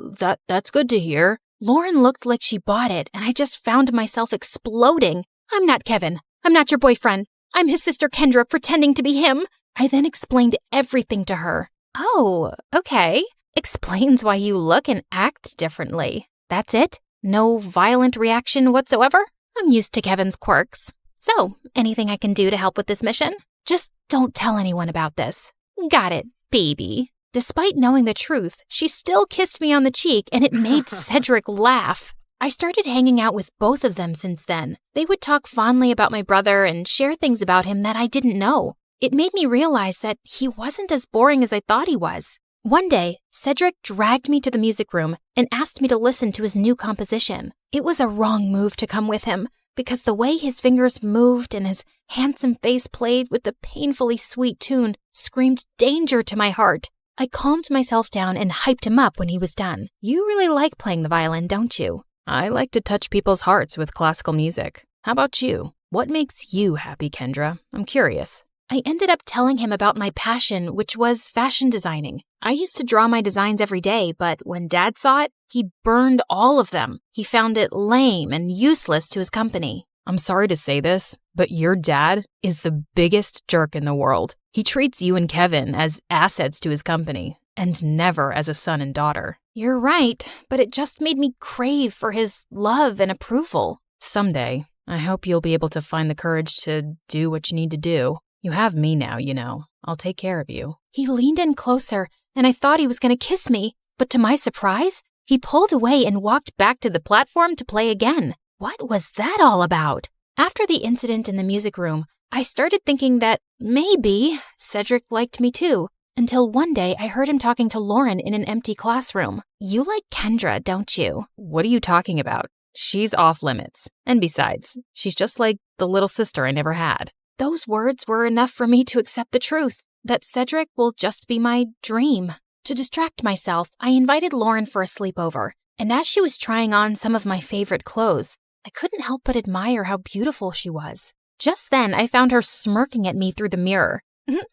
that's good to hear. Lauren looked like she bought it, and I just found myself exploding. I'm not Kevin. I'm not your boyfriend. I'm his sister Kendra pretending to be him. I then explained everything to her. Oh, okay. Explains why you look and act differently. That's it? No violent reaction whatsoever? I'm used to Kevin's quirks. So, anything I can do to help with this mission? Just don't tell anyone about this. Got it, baby. Despite knowing the truth, she still kissed me on the cheek and it made Cedric laugh. I started hanging out with both of them since then. They would talk fondly about my brother and share things about him that I didn't know. It made me realize that he wasn't as boring as I thought he was. One day, Cedric dragged me to the music room and asked me to listen to his new composition. It was a wrong move to come with him, because the way his fingers moved and his handsome face played with the painfully sweet tune screamed danger to my heart. I calmed myself down and hyped him up when he was done. You really like playing the violin, don't you? I like to touch people's hearts with classical music. How about you? What makes you happy, Kendra? I'm curious. I ended up telling him about my passion, which was fashion designing. I used to draw my designs every day, but when Dad saw it, he burned all of them. He found it lame and useless to his company. I'm sorry to say this, but your dad is the biggest jerk in the world. He treats you and Kevin as assets to his company, and never as a son and daughter. You're right, but it just made me crave for his love and approval. Someday, I hope you'll be able to find the courage to do what you need to do. You have me now, you know. I'll take care of you. He leaned in closer, and I thought he was going to kiss me, but to my surprise, he pulled away and walked back to the platform to play again. What was that all about? After the incident in the music room, I started thinking that maybe Cedric liked me too, until one day I heard him talking to Lauren in an empty classroom. You like Kendra, don't you? What are you talking about? She's off limits. And besides, she's just like the little sister I never had. Those words were enough for me to accept the truth, that Cedric will just be my dream. To distract myself, I invited Lauren for a sleepover, and as she was trying on some of my favorite clothes, I couldn't help but admire how beautiful she was. Just then, I found her smirking at me through the mirror.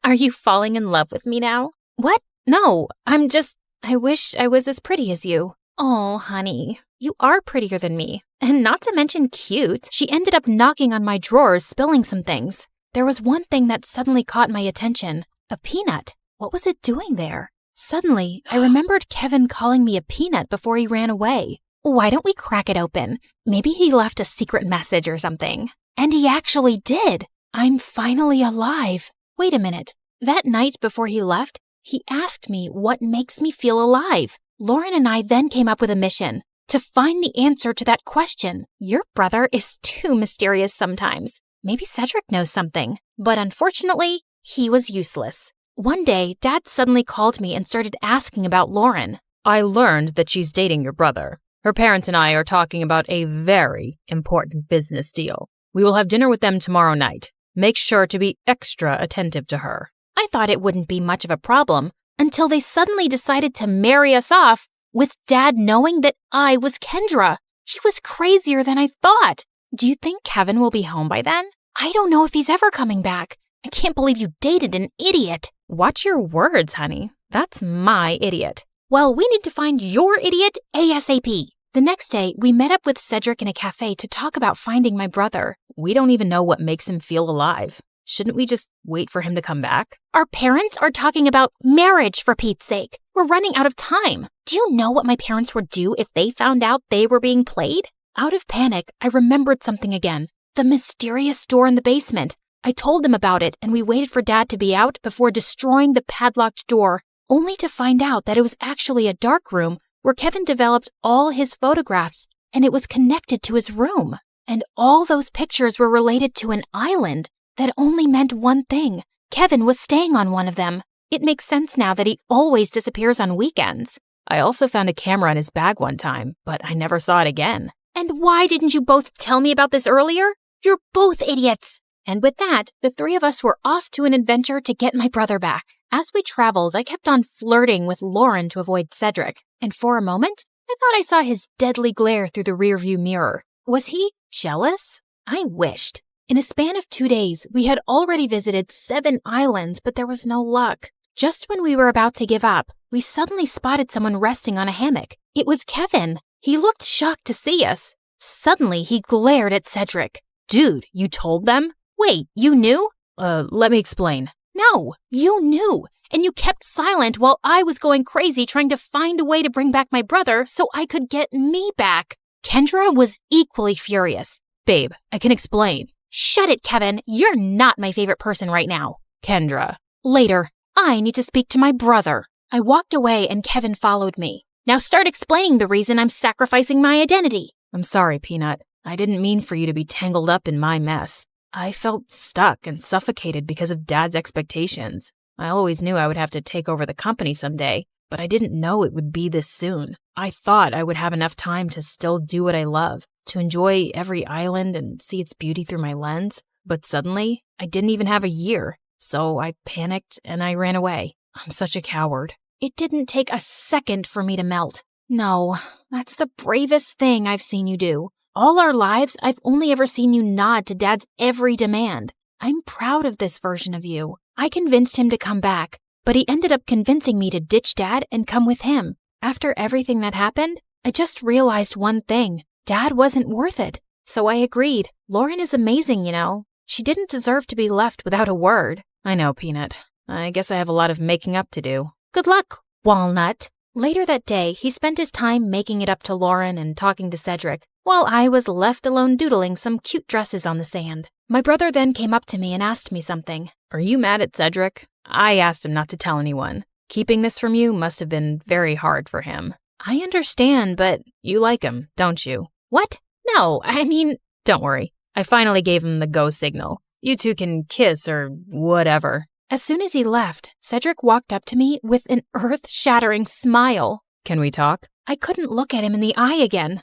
Are you falling in love with me now? What? No, I wish I was as pretty as you. Oh, honey, you are prettier than me. And not to mention cute. She ended up knocking on my drawers, spilling some things. There was one thing that suddenly caught my attention. A peanut. What was it doing there? Suddenly, I remembered Kevin calling me a peanut before he ran away. Why don't we crack it open? Maybe he left a secret message or something. And he actually did. I'm finally alive. Wait a minute. That night before he left, he asked me what makes me feel alive. Lauren and I then came up with a mission to find the answer to that question. Your brother is too mysterious sometimes. maybe Cedric knows something. But unfortunately, he was useless. One day, Dad suddenly called me and started asking about Lauren. I learned that she's dating your brother. Her parents and I are talking about a very important business deal. We will have dinner with them tomorrow night. Make sure to be extra attentive to her. I thought it wouldn't be much of a problem until they suddenly decided to marry us off with Dad knowing that I was Kendra. He was crazier than I thought. Do you think Kevin will be home by then? I don't know if he's ever coming back. I can't believe you dated an idiot. Watch your words, honey. That's my idiot. Well, we need to find your idiot ASAP. The next day, we met up with Cedric in a cafe to talk about finding my brother. We don't even know what makes him feel alive. Shouldn't we just wait for him to come back? Our parents are talking about marriage, for Pete's sake. We're running out of time. Do you know what my parents would do if they found out they were being played? Out of panic, I remembered something again. The mysterious door in the basement. I told them about it, and we waited for Dad to be out before destroying the padlocked door, only to find out that it was actually a dark room where Kevin developed all his photographs, and it was connected to his room. And all those pictures were related to an island that only meant one thing. Kevin was staying on one of them. It makes sense now that he always disappears on weekends. I also found a camera in his bag one time, but I never saw it again. And why didn't you both tell me about this earlier? You're both idiots. And with that, the three of us were off to an adventure to get my brother back. As we traveled, I kept on flirting with Lauren to avoid Cedric. And for a moment, I thought I saw his deadly glare through the rearview mirror. Was he jealous? I wished. In a span of 2 days, we had already visited 7 islands, but there was no luck. Just when we were about to give up, we suddenly spotted someone resting on a hammock. It was Kevin. He looked shocked to see us. Suddenly, he glared at Cedric. Dude, you told them? Wait, you knew? Let me explain. No, you knew. And you kept silent while I was going crazy trying to find a way to bring back my brother so I could get me back. Kendra was equally furious. Babe, I can explain. Shut it, Kevin. You're not my favorite person right now. Kendra. Later, I need to speak to my brother. I walked away and Kevin followed me. Now start explaining the reason I'm sacrificing my identity. I'm sorry, Peanut. I didn't mean for you to be tangled up in my mess. I felt stuck and suffocated because of Dad's expectations. I always knew I would have to take over the company someday, but I didn't know it would be this soon. I thought I would have enough time to still do what I love, to enjoy every island and see its beauty through my lens. But suddenly, I didn't even have a year, so I panicked and I ran away. I'm such a coward. It didn't take a second for me to melt. No, that's the bravest thing I've seen you do. All our lives, I've only ever seen you nod to Dad's every demand. I'm proud of this version of you. I convinced him to come back, but he ended up convincing me to ditch Dad and come with him. After everything that happened, I just realized one thing. Dad wasn't worth it. So I agreed. Lauren is amazing, you know. She didn't deserve to be left without a word. I know, Peanut. I guess I have a lot of making up to do. Good luck, Walnut. Later that day, he spent his time making it up to Lauren and talking to Cedric, while I was left alone doodling some cute dresses on the sand. My brother then came up to me and asked me something. Are you mad at Cedric? I asked him not to tell anyone. Keeping this from you must have been very hard for him. I understand, but you like him, don't you? What? No, I mean... Don't worry. I finally gave him the go signal. You two can kiss or whatever. As soon as he left, Cedric walked up to me with an earth-shattering smile. Can we talk? I couldn't look at him in the eye again.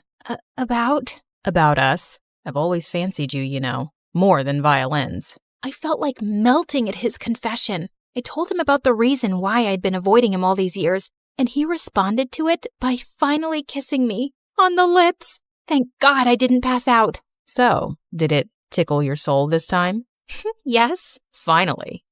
About us. I've always fancied you, you know. More than violins. I felt like melting at his confession. I told him about the reason why I'd been avoiding him all these years, and he responded to it by finally kissing me on the lips. Thank God I didn't pass out. So, did it tickle your soul this time? Yes. Finally.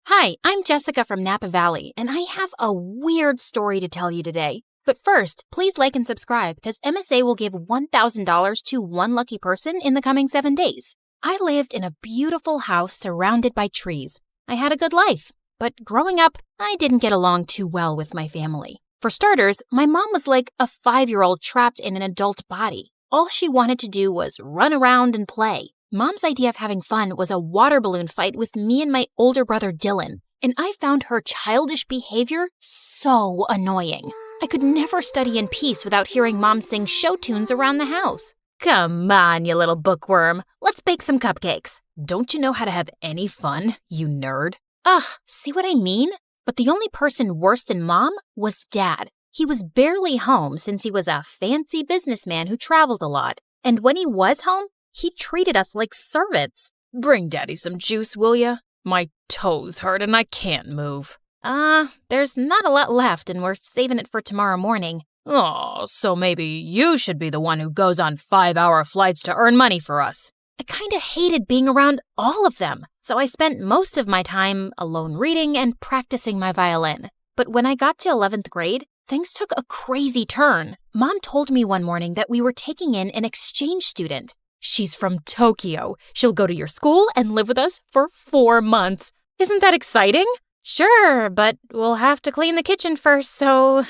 Hi, I'm Jessica from Napa Valley, and I have a weird story to tell you today. But first, please like and subscribe because MSA will give $1,000 to one lucky person in the coming 7 days. I lived in a beautiful house surrounded by trees. I had a good life, but growing up, I didn't get along too well with my family. For starters, my mom was like a 5-year-old trapped in an adult body. All she wanted to do was run around and play. Mom's idea of having fun was a water balloon fight with me and my older brother Dylan, and I found her childish behavior so annoying. I could never study in peace without hearing Mom sing show tunes around the house. Come on, you little bookworm. Let's bake some cupcakes. Don't you know how to have any fun, you nerd? Ugh, see what I mean? But the only person worse than Mom was Dad. He was barely home since he was a fancy businessman who traveled a lot. And when he was home, he treated us like servants. Bring Daddy some juice, will ya? My toes hurt and I can't move. There's not a lot left and we're saving it for tomorrow morning. Oh, so maybe you should be the one who goes on 5-hour flights to earn money for us. I kinda hated being around all of them, so I spent most of my time alone reading and practicing my violin. But when I got to 11th grade, things took a crazy turn. Mom told me one morning that we were taking in an exchange student. She's from Tokyo. She'll go to your school and live with us for 4 months. Isn't that exciting? Sure, but we'll have to clean the kitchen first so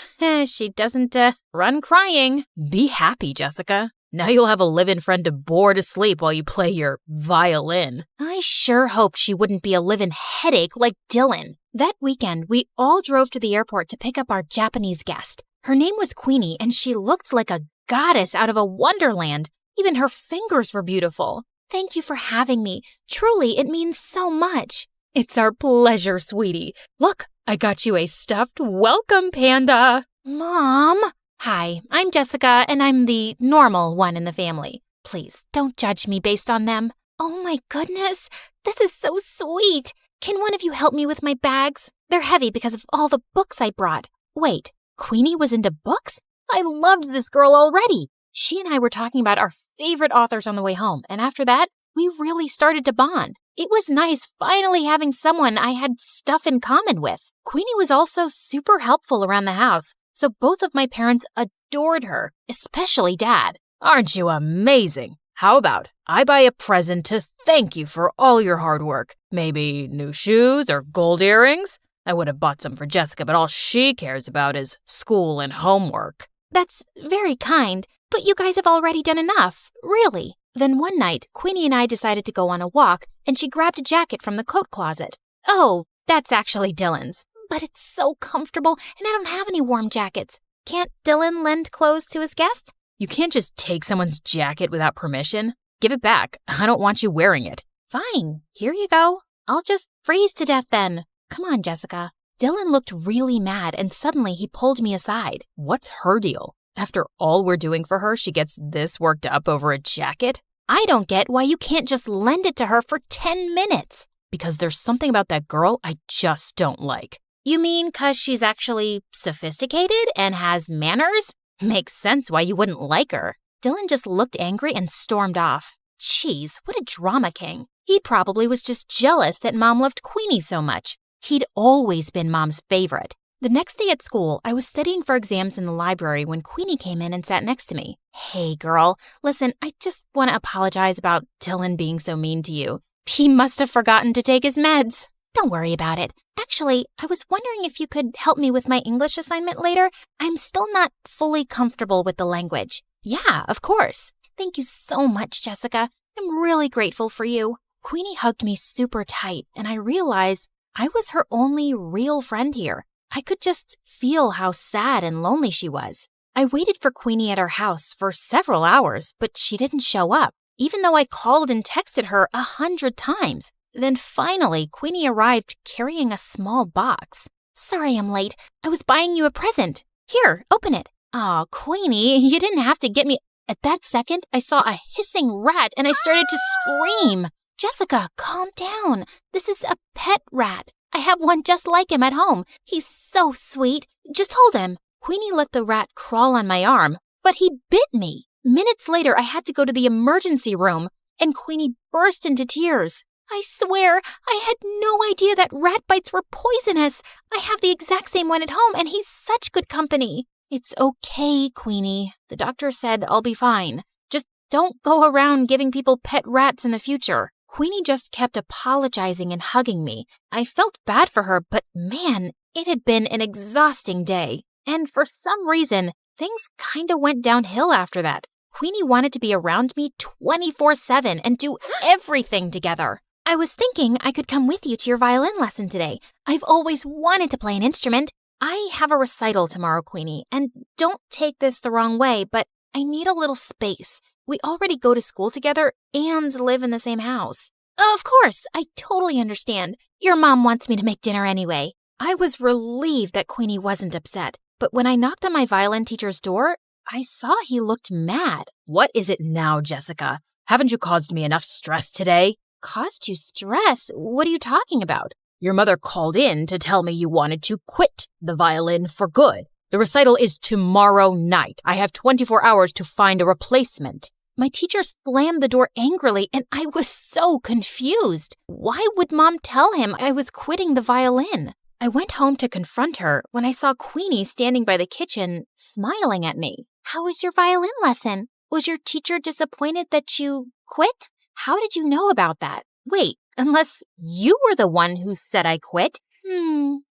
she doesn't run crying. Be happy, Jessica. Now you'll have a live-in friend to bore to sleep while you play your violin. I sure hoped she wouldn't be a live-in headache like Dylan. That weekend, we all drove to the airport to pick up our Japanese guest. Her name was Queenie, and she looked like a goddess out of a wonderland. Even her fingers were beautiful. Thank you for having me. Truly, it means so much. It's our pleasure, sweetie. Look, I got you a stuffed welcome panda. Mom? Hi, I'm Jessica, and I'm the normal one in the family. Please, don't judge me based on them. Oh my goodness, this is so sweet. Can one of you help me with my bags? They're heavy because of all the books I brought. Wait, Queenie was into books? I loved this girl already. She and I were talking about our favorite authors on the way home, and after that, we really started to bond. It was nice finally having someone I had stuff in common with. Queenie was also super helpful around the house, so both of my parents adored her, especially Dad. Aren't you amazing? How about I buy a present to thank you for all your hard work? Maybe new shoes or gold earrings? I would have bought some for Jessica, but all she cares about is school and homework. That's very kind, but you guys have already done enough, really. Then one night, Queenie and I decided to go on a walk, and she grabbed a jacket from the coat closet. Oh, that's actually Dylan's. But it's so comfortable, and I don't have any warm jackets. Can't Dylan lend clothes to his guests? You can't just take someone's jacket without permission. Give it back. I don't want you wearing it. Fine, here you go. I'll just freeze to death then. Come on, Jessica. Dylan looked really mad, and suddenly he pulled me aside. What's her deal? After all we're doing for her, she gets this worked up over a jacket? I don't get why you can't just lend it to her for 10 minutes. Because there's something about that girl I just don't like. You mean 'cause she's actually sophisticated and has manners? Makes sense why you wouldn't like her. Dylan just looked angry and stormed off. Jeez, what a drama king. He probably was just jealous that Mom loved Queenie so much. He'd always been Mom's favorite. The next day at school, I was studying for exams in the library when Queenie came in and sat next to me. Hey, girl, listen, I just want to apologize about Dylan being so mean to you. He must have forgotten to take his meds. Don't worry about it. Actually, I was wondering if you could help me with my English assignment later. I'm still not fully comfortable with the language. Yeah, of course. Thank you so much, Jessica. I'm really grateful for you. Queenie hugged me super tight, and I realized I was her only real friend here. I could just feel how sad and lonely she was. I waited for Queenie at her house for several hours, but she didn't show up, even though I called and texted her 100 times. Then finally, Queenie arrived carrying a small box. Sorry I'm late. I was buying you a present. Here, open it. Aw, Queenie, you didn't have to get me. At that second, I saw a hissing rat and I started to scream. Jessica, calm down. This is a pet rat. I have one just like him at home. He's so sweet. Just hold him. Queenie let the rat crawl on my arm, but he bit me. Minutes later, I had to go to the emergency room, and Queenie burst into tears. I swear, I had no idea that rat bites were poisonous. I have the exact same one at home, and he's such good company. It's okay, Queenie. The doctor said I'll be fine. Just don't go around giving people pet rats in the future. Queenie just kept apologizing and hugging me. I felt bad for her, but man, it had been an exhausting day. And for some reason, things kinda went downhill after that. Queenie wanted to be around me 24/7 and do everything together. I was thinking I could come with you to your violin lesson today. I've always wanted to play an instrument. I have a recital tomorrow, Queenie, and don't take this the wrong way, but I need a little space. We already go to school together and live in the same house. Of course, I totally understand. Your mom wants me to make dinner anyway. I was relieved that Queenie wasn't upset, but when I knocked on my violin teacher's door, I saw he looked mad. What is it now, Jessica? Haven't you caused me enough stress today? Caused you stress? What are you talking about? Your mother called in to tell me you wanted to quit the violin for good. The recital is tomorrow night. I have 24 hours to find a replacement. My teacher slammed the door angrily, and I was so confused. Why would Mom tell him I was quitting the violin? I went home to confront her when I saw Queenie standing by the kitchen, smiling at me. How was your violin lesson? Was your teacher disappointed that you quit? How did you know about that? Wait, unless you were the one who said I quit?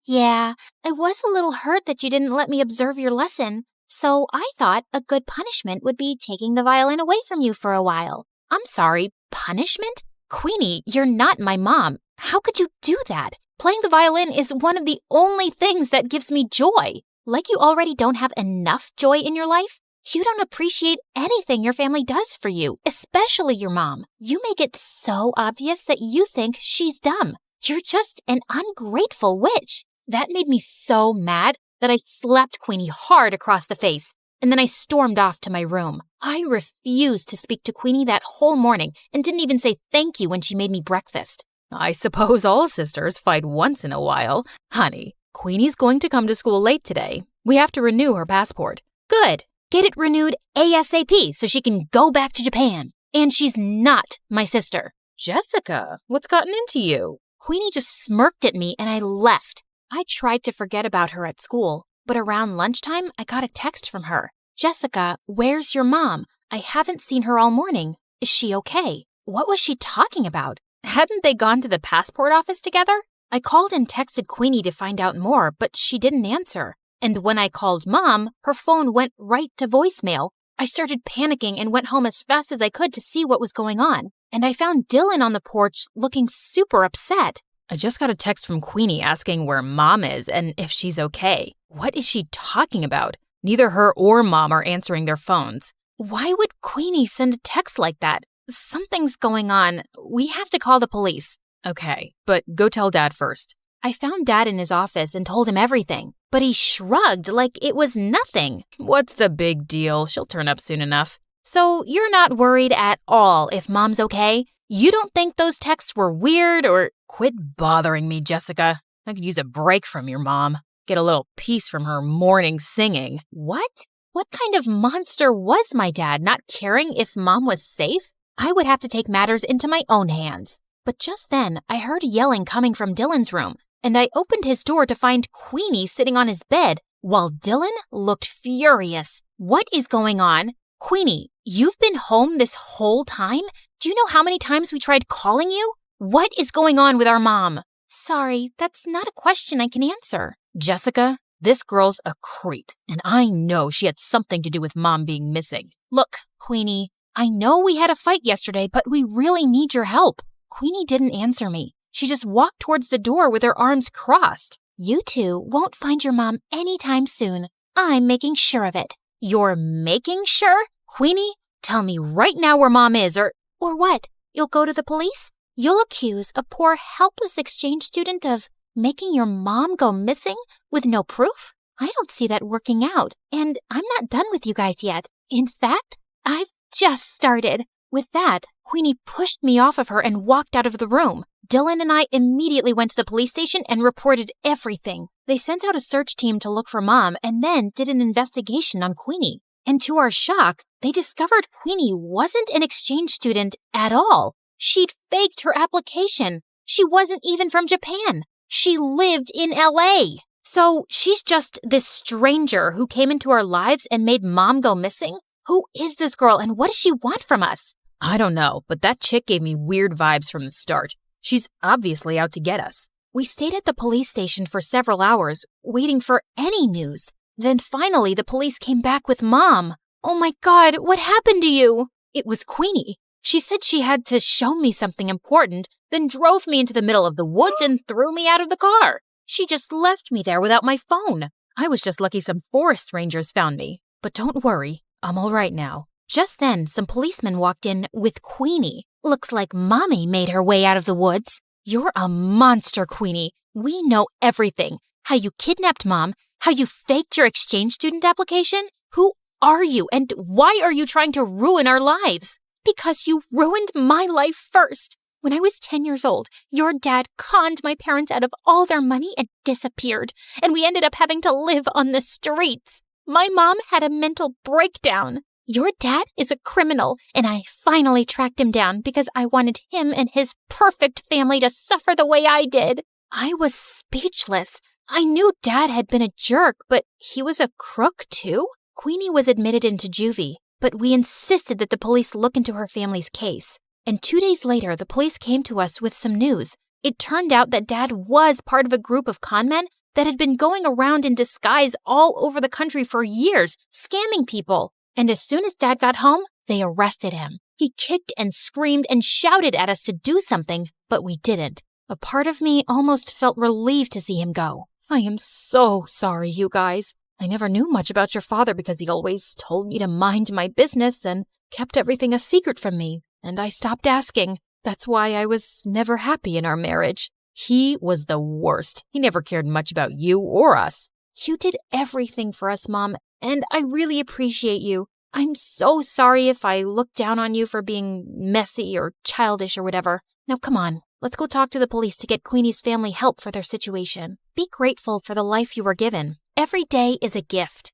Yeah, I was a little hurt that you didn't let me observe your lesson. So I thought a good punishment would be taking the violin away from you for a while. I'm sorry, punishment? Queenie, you're not my mom. How could you do that? Playing the violin is one of the only things that gives me joy. Like you already don't have enough joy in your life? You don't appreciate anything your family does for you, especially your mom. You make it so obvious that you think she's dumb. You're just an ungrateful witch. That made me so mad that I slapped Queenie hard across the face, and then I stormed off to my room. I refused to speak to Queenie that whole morning and didn't even say thank you when she made me breakfast. I suppose all sisters fight once in a while. Honey, Queenie's going to come to school late today. We have to renew her passport. Good. Get it renewed ASAP so she can go back to Japan. And she's not my sister. Jessica, what's gotten into you? Queenie just smirked at me and I left. I tried to forget about her at school, but around lunchtime, I got a text from her. Jessica, where's your mom? I haven't seen her all morning. Is she okay? What was she talking about? Hadn't they gone to the passport office together? I called and texted Queenie to find out more, but she didn't answer. And when I called Mom, her phone went right to voicemail. I started panicking and went home as fast as I could to see what was going on. And I found Dylan on the porch looking super upset. I just got a text from Queenie asking where Mom is and if she's okay. What is she talking about? Neither her or Mom are answering their phones. Why would Queenie send a text like that? Something's going on. We have to call the police. Okay, but go tell Dad first. I found Dad in his office and told him everything, but he shrugged like it was nothing. What's the big deal? She'll turn up soon enough. So you're not worried at all if Mom's okay? You don't think those texts were weird or... Quit bothering me, Jessica. I could use a break from your mom. Get a little peace from her morning singing. What? What kind of monster was my dad, not caring if Mom was safe? I would have to take matters into my own hands. But just then, I heard yelling coming from Dylan's room, and I opened his door to find Queenie sitting on his bed, while Dylan looked furious. What is going on? Queenie, you've been home this whole time? Do you know how many times we tried calling you? What is going on with our mom? Sorry, that's not a question I can answer. Jessica, this girl's a creep, and I know she had something to do with Mom being missing. Look, Queenie, I know we had a fight yesterday, but we really need your help. Queenie didn't answer me. She just walked towards the door with her arms crossed. You two won't find your mom anytime soon. I'm making sure of it. You're making sure? Queenie, tell me right now where Mom is, or what? You'll go to the police? You'll accuse a poor, helpless exchange student of making your mom go missing with no proof? I don't see that working out, and I'm not done with you guys yet. In fact, I've just started. With that, Queenie pushed me off of her and walked out of the room. Dylan and I immediately went to the police station and reported everything. They sent out a search team to look for Mom and then did an investigation on Queenie. And to our shock, they discovered Queenie wasn't an exchange student at all. She'd faked her application. She wasn't even from Japan. She lived in LA. So she's just this stranger who came into our lives and made Mom go missing? Who is this girl and what does she want from us? I don't know, but that chick gave me weird vibes from the start. She's obviously out to get us. We stayed at the police station for several hours, waiting for any news. Then finally the police came back with Mom. Oh my God, what happened to you? It was Queenie. She said she had to show me something important, then drove me into the middle of the woods and threw me out of the car. She just left me there without my phone. I was just lucky some forest rangers found me. But don't worry, I'm all right now. Just then, some policemen walked in with Queenie. Looks like Mommy made her way out of the woods. You're a monster, Queenie. We know everything. How you kidnapped Mom, how you faked your exchange student application. Who are you, and why are you trying to ruin our lives? Because you ruined my life first. When I was 10 years old, your dad conned my parents out of all their money and disappeared, and we ended up having to live on the streets. My mom had a mental breakdown. Your dad is a criminal, and I finally tracked him down because I wanted him and his perfect family to suffer the way I did. I was speechless. I knew Dad had been a jerk, but he was a crook too? Queenie was admitted into juvie, but we insisted that the police look into her family's case. And 2 days later, the police came to us with some news. It turned out that Dad was part of a group of conmen that had been going around in disguise all over the country for years, scamming people. And as soon as Dad got home, they arrested him. He kicked and screamed and shouted at us to do something, but we didn't. A part of me almost felt relieved to see him go. I am so sorry, you guys. I never knew much about your father because he always told me to mind my business and kept everything a secret from me, and I stopped asking. That's why I was never happy in our marriage. He was the worst. He never cared much about you or us. You did everything for us, Mom, and I really appreciate you. I'm so sorry if I looked down on you for being messy or childish or whatever. Now come on, let's go talk to the police to get Queenie's family help for their situation. Be grateful for the life you were given. Every day is a gift.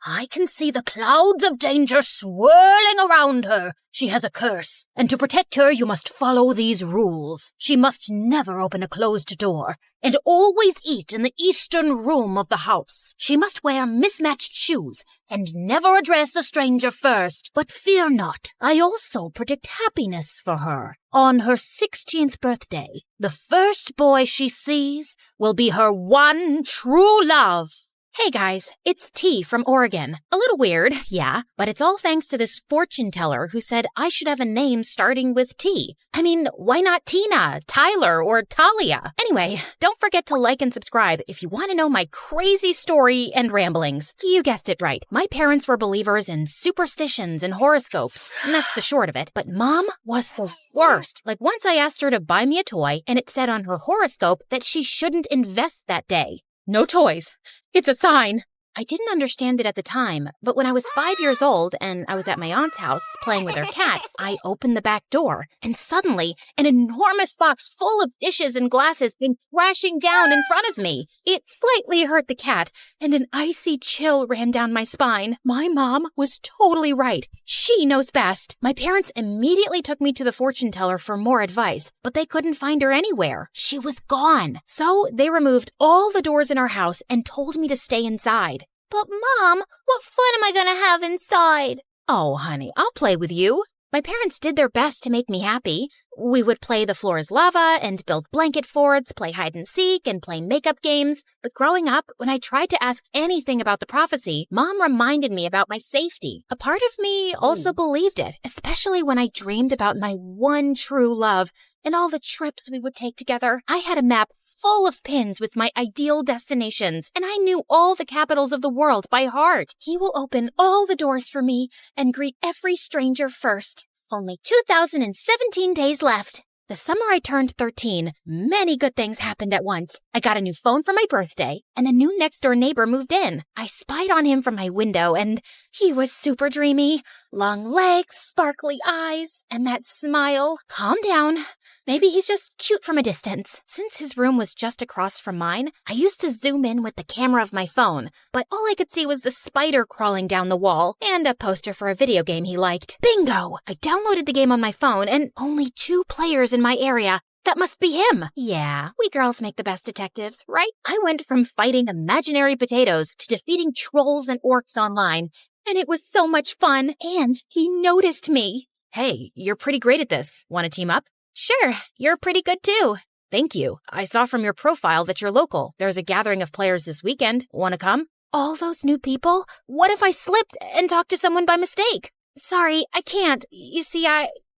I can see the clouds of danger swirling around her. She has a curse, and to protect her, you must follow these rules. She must never open a closed door, and always eat in the eastern room of the house. She must wear mismatched shoes, and never address a stranger first. But fear not, I also predict happiness for her. On her 16th birthday, the first boy she sees will be her one true love. Hey guys, it's T from Oregon. A little weird, yeah, but it's all thanks to this fortune teller who said I should have a name starting with T. I mean, why not Tina, Tyler, or Talia? Anyway, don't forget to like and subscribe if you want to know my crazy story and ramblings. You guessed it right. My parents were believers in superstitions and horoscopes, and that's the short of it. But Mom was the worst. Like once I asked her to buy me a toy, and it said on her horoscope that she shouldn't invest that day. No toys. It's a sign. I didn't understand it at the time, but when I was 5 years old and I was at my aunt's house playing with her cat, I opened the back door, and suddenly an enormous box full of dishes and glasses came crashing down in front of me. It slightly hurt the cat, and an icy chill ran down my spine. My mom was totally right. She knows best. My parents immediately took me to the fortune teller for more advice, but they couldn't find her anywhere. She was gone. So they removed all the doors in our house and told me to stay inside. But Mom, what fun am I going to have inside? Oh, honey, I'll play with you. My parents did their best to make me happy. We would play The Floor is Lava and build blanket forts, play hide and seek, and play makeup games. But growing up, when I tried to ask anything about the prophecy, Mom reminded me about my safety. A part of me also believed it, especially when I dreamed about my one true love and all the trips we would take together. I had a map full of pins with my ideal destinations, and I knew all the capitals of the world by heart. He will open all the doors for me and greet every stranger first. Only 2,017 days left. The summer I turned 13, many good things happened at once. I got a new phone for my birthday, and a new next-door neighbor moved in. I spied on him from my window, and he was super dreamy. Long legs, sparkly eyes, and that smile. Calm down. Maybe he's just cute from a distance. Since his room was just across from mine, I used to zoom in with the camera of my phone, but all I could see was the spider crawling down the wall and a poster for a video game he liked. Bingo! I downloaded the game on my phone, and only 2 players in my area. That must be him. Yeah, we girls make the best detectives, right? I went from fighting imaginary potatoes to defeating trolls and orcs online, and it was so much fun, and he noticed me. Hey, you're pretty great at this. Want to team up? Sure, you're pretty good too. Thank you. I saw from your profile that you're local. There's a gathering of players this weekend. Want to come? All those new people? What if I slipped and talked to someone by mistake? Sorry, I can't. You see,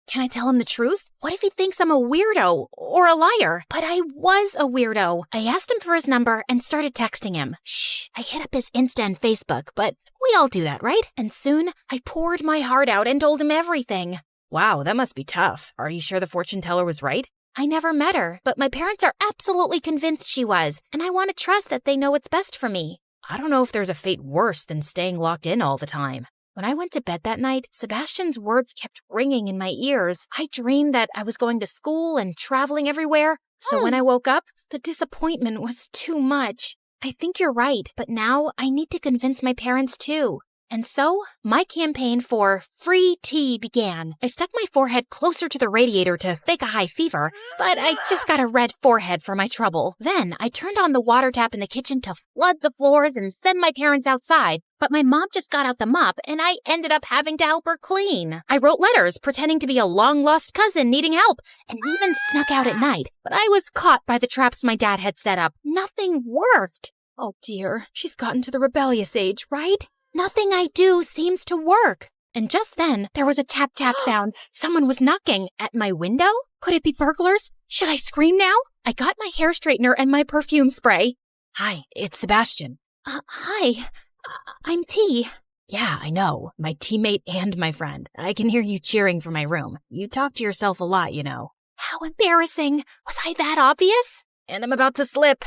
Can I tell him the truth? What if he thinks I'm a weirdo or a liar? But I was a weirdo. I asked him for his number and started texting him. Shh, I hit up his Insta and Facebook, but we all do that, right? And soon, I poured my heart out and told him everything. Wow, that must be tough. Are you sure the fortune teller was right? I never met her, but my parents are absolutely convinced she was, and I want to trust that they know what's best for me. I don't know if there's a fate worse than staying locked in all the time. When I went to bed that night, Sebastian's words kept ringing in my ears. I dreamed that I was going to school and traveling everywhere. So when I woke up, the disappointment was too much. I think you're right, but now I need to convince my parents too. And so, my campaign for free tea began. I stuck my forehead closer to the radiator to fake a high fever, but I just got a red forehead for my trouble. Then, I turned on the water tap in the kitchen to flood the floors and send my parents outside. But my mom just got out the mop, and I ended up having to help her clean. I wrote letters pretending to be a long-lost cousin needing help, and even snuck out at night. But I was caught by the traps my dad had set up. Nothing worked. Oh dear, she's gotten to the rebellious age, right? Nothing I do seems to work. And just then, there was a tap-tap sound. Someone was knocking at my window? Could it be burglars? Should I scream now? I got my hair straightener and my perfume spray. Hi, it's Sebastian. Hi, I'm T. Yeah, I know. My teammate and my friend. I can hear you cheering from my room. You talk to yourself a lot, you know. How embarrassing. Was I that obvious? And I'm about to slip.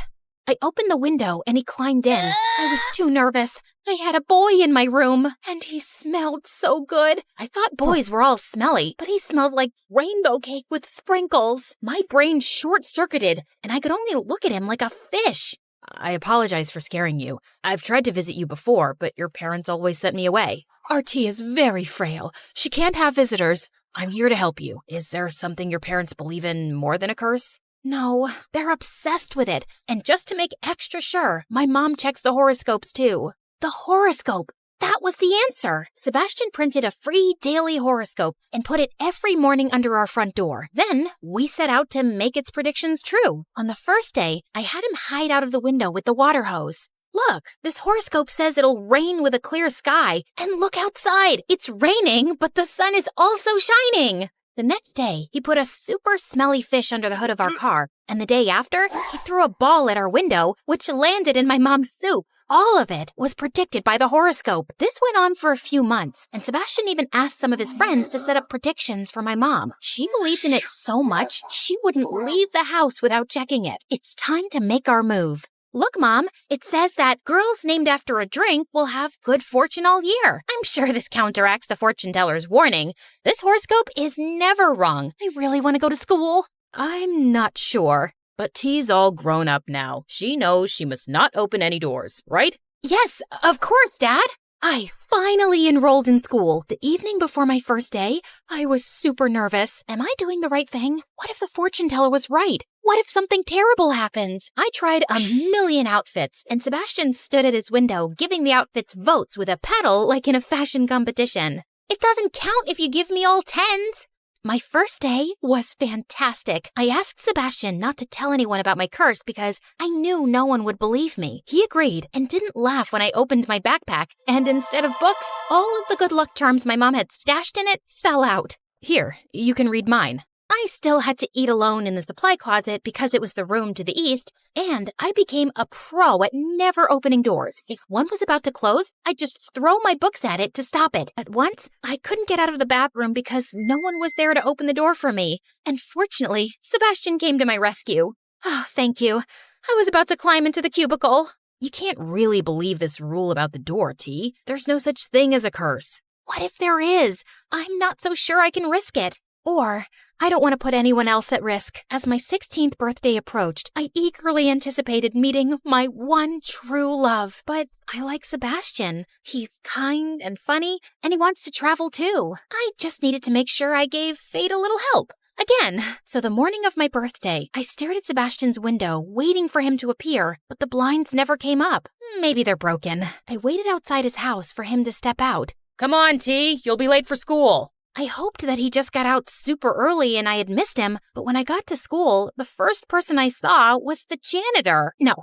I opened the window and he climbed in. I was too nervous. I had a boy in my room, and he smelled so good. I thought boys were all smelly, but he smelled like rainbow cake with sprinkles. My brain short-circuited, and I could only look at him like a fish. I apologize for scaring you. I've tried to visit you before, but your parents always sent me away. RT is very frail. She can't have visitors. I'm here to help you. Is there something your parents believe in more than a curse? No, they're obsessed with it. And just to make extra sure, my mom checks the horoscopes too. The horoscope. That was the answer. Sebastian printed a free daily horoscope and put it every morning under our front door. Then we set out to make its predictions true. On the first day, I had him hide out of the window with the water hose. Look, this horoscope says it'll rain with a clear sky. And look outside. It's raining, but the sun is also shining. The next day, he put a super smelly fish under the hood of our car. And the day after, he threw a ball at our window, which landed in my mom's soup. All of it was predicted by the horoscope. This went on for a few months, and Sebastian even asked some of his friends to set up predictions for my mom. She believed in it so much, she wouldn't leave the house without checking it. It's time to make our move. Look, Mom, it says that girls named after a drink will have good fortune all year. I'm sure this counteracts the fortune teller's warning. This horoscope is never wrong. I really want to go to school. I'm not sure. But T's all grown up now. She knows she must not open any doors, right? Yes, of course, Dad. I finally enrolled in school. The evening before my first day, I was super nervous. Am I doing the right thing? What if the fortune teller was right? What if something terrible happens? I tried a million outfits, and Sebastian stood at his window giving the outfits votes with a pedal like in a fashion competition. It doesn't count if you give me all 10s. My first day was fantastic. I asked Sebastian not to tell anyone about my curse because I knew no one would believe me. He agreed and didn't laugh when I opened my backpack, and instead of books, all of the good luck charms my mom had stashed in it fell out. Here, you can read mine. I still had to eat alone in the supply closet because it was the room to the east, and I became a pro at never opening doors. If one was about to close, I'd just throw my books at it to stop it. But once, I couldn't get out of the bathroom because no one was there to open the door for me. And fortunately, Sebastian came to my rescue. Oh, thank you. I was about to climb into the cubicle. You can't really believe this rule about the door, T. There's no such thing as a curse. What if there is? I'm not so sure I can risk it. Or, I don't want to put anyone else at risk. As my 16th birthday approached, I eagerly anticipated meeting my one true love. But I like Sebastian. He's kind and funny, and he wants to travel too. I just needed to make sure I gave fate a little help. Again. So the morning of my birthday, I stared at Sebastian's window, waiting for him to appear, but the blinds never came up. Maybe they're broken. I waited outside his house for him to step out. Come on, T. You'll be late for school. I hoped that he just got out super early and I had missed him, but when I got to school, the first person I saw was the janitor. No,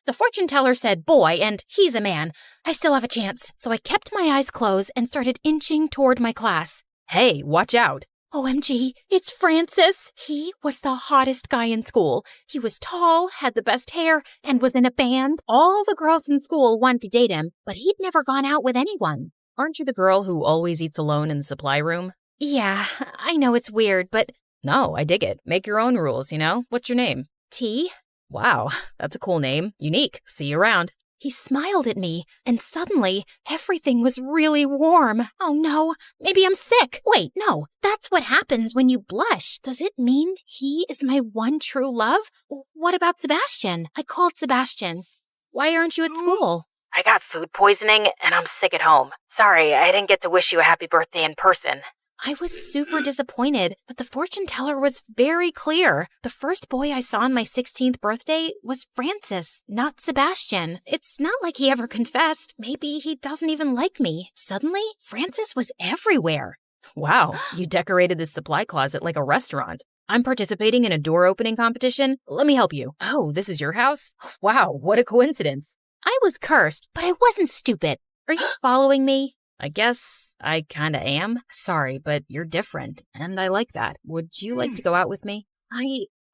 the fortune teller said boy, and he's a man. I still have a chance, so I kept my eyes closed and started inching toward my class. Hey, watch out. OMG, it's Francis. He was the hottest guy in school. He was tall, had the best hair, and was in a band. All the girls in school wanted to date him, but he'd never gone out with anyone. Aren't you the girl who always eats alone in the supply room? Yeah, I know it's weird, but... No, I dig it. Make your own rules, you know? What's your name? T? Wow, that's a cool name. Unique. See you around. He smiled at me, and suddenly, everything was really warm. Oh no, maybe I'm sick. Wait, no, that's what happens when you blush. Does it mean he is my one true love? What about Sebastian? I called Sebastian. Why aren't you at school? I got food poisoning, and I'm sick at home. Sorry, I didn't get to wish you a happy birthday in person. I was super disappointed, but the fortune teller was very clear. The first boy I saw on my 16th birthday was Francis, not Sebastian. It's not like he ever confessed. Maybe he doesn't even like me. Suddenly, Francis was everywhere. Wow, you decorated this supply closet like a restaurant. I'm participating in a door opening competition. Let me help you. Oh, this is your house? Wow, what a coincidence. I was cursed, but I wasn't stupid. Are you following me? I guess I kinda am. Sorry, but you're different, and I like that. Would you like to go out with me?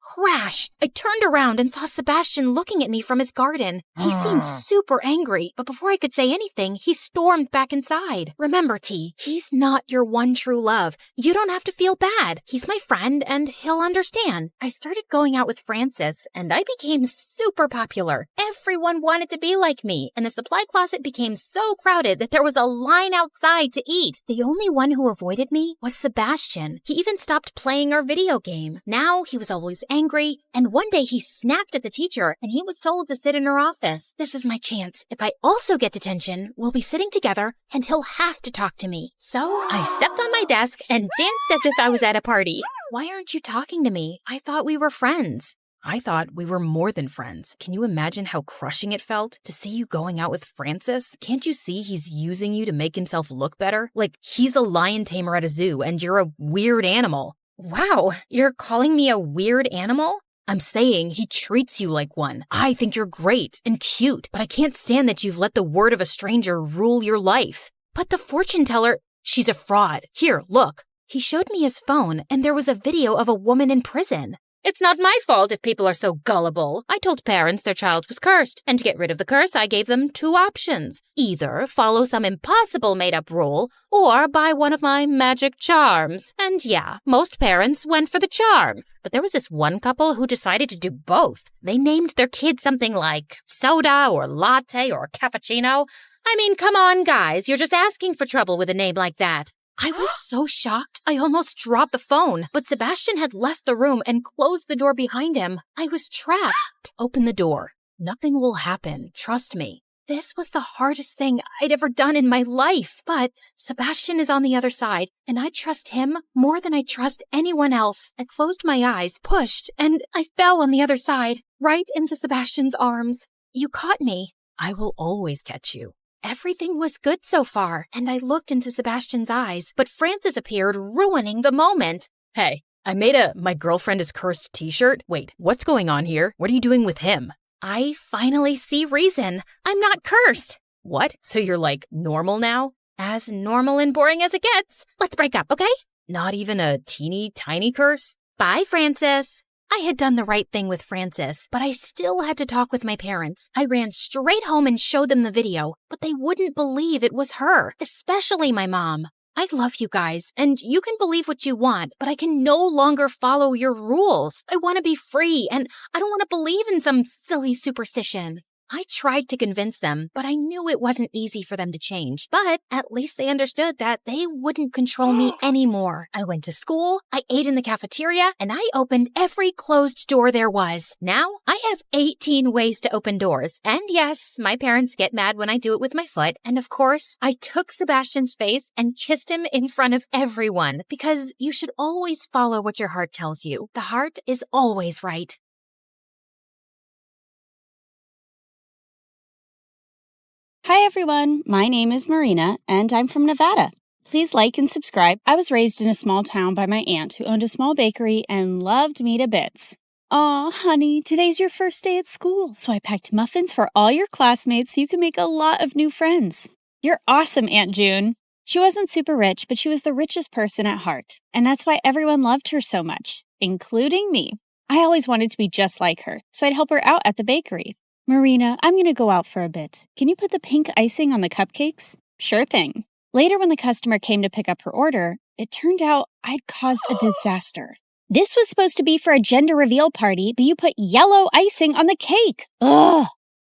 Crash! I turned around and saw Sebastian looking at me from his garden. He seemed super angry, but before I could say anything, he stormed back inside. Remember, T, he's not your one true love. You don't have to feel bad. He's my friend, and he'll understand. I started going out with Francis, and I became super popular. Everyone wanted to be like me, and the supply closet became so crowded that there was a line outside to eat. The only one who avoided me was Sebastian. He even stopped playing our video game. Now he was always angry, and one day he snapped at the teacher and he was told to sit in her office. This is my chance. If I also get detention, we'll be sitting together and he'll have to talk to me. So I stepped on my desk and danced as if I was at a party. Why aren't you talking to me? I thought we were friends. I thought we were more than friends. Can you imagine how crushing it felt to see you going out with Francis? Can't you see he's using you to make himself look better? Like he's a lion tamer at a zoo and you're a weird animal. Wow, you're calling me a weird animal? I'm saying he treats you like one. I think you're great and cute, but I can't stand that you've let the word of a stranger rule your life. But the fortune teller, she's a fraud. Here, look. He showed me his phone, and there was a video of a woman in prison. It's not my fault if people are so gullible. I told parents their child was cursed, and to get rid of the curse, I gave them two options. Either follow some impossible made-up rule, or buy one of my magic charms. And yeah, most parents went for the charm. But there was this one couple who decided to do both. They named their kid something like soda or latte or cappuccino. I mean, come on, guys, you're just asking for trouble with a name like that. I was so shocked, I almost dropped the phone, but Sebastian had left the room and closed the door behind him. I was trapped. Open the door. Nothing will happen. Trust me. This was the hardest thing I'd ever done in my life, but Sebastian is on the other side, and I trust him more than I trust anyone else. I closed my eyes, pushed, and I fell on the other side, right into Sebastian's arms. You caught me. I will always catch you. Everything was good so far, and I looked into Sebastian's eyes, but Francis appeared, ruining the moment. Hey, I made a My Girlfriend is Cursed t-shirt. Wait, what's going on here? What are you doing with him? I finally see reason. I'm not cursed. What? So you're like normal now? As normal and boring as it gets. Let's break up, okay? Not even a teeny tiny curse? Bye, Francis. I had done the right thing with Francis, but I still had to talk with my parents. I ran straight home and showed them the video, but they wouldn't believe it was her, especially my mom. I love you guys, and you can believe what you want, but I can no longer follow your rules. I want to be free, and I don't want to believe in some silly superstition. I tried to convince them, but I knew it wasn't easy for them to change. But at least they understood that they wouldn't control me anymore. I went to school, I ate in the cafeteria, and I opened every closed door there was. Now, I have 18 ways to open doors. And yes, my parents get mad when I do it with my foot. And of course, I took Sebastian's face and kissed him in front of everyone. Because you should always follow what your heart tells you. The heart is always right. Hi everyone, my name is Marina and I'm from Nevada. Please like and subscribe. I was raised in a small town by my aunt who owned a small bakery and loved me to bits. Aw, honey, today's your first day at school, so I packed muffins for all your classmates so you can make a lot of new friends. You're awesome, Aunt June. She wasn't super rich, but she was the richest person at heart, and that's why everyone loved her so much, including me. I always wanted to be just like her, so I'd help her out at the bakery. Marina, I'm going to go out for a bit. Can you put the pink icing on the cupcakes? Sure thing. Later, when the customer came to pick up her order, it turned out I'd caused a disaster. This was supposed to be for a gender reveal party, but you put yellow icing on the cake. Ugh!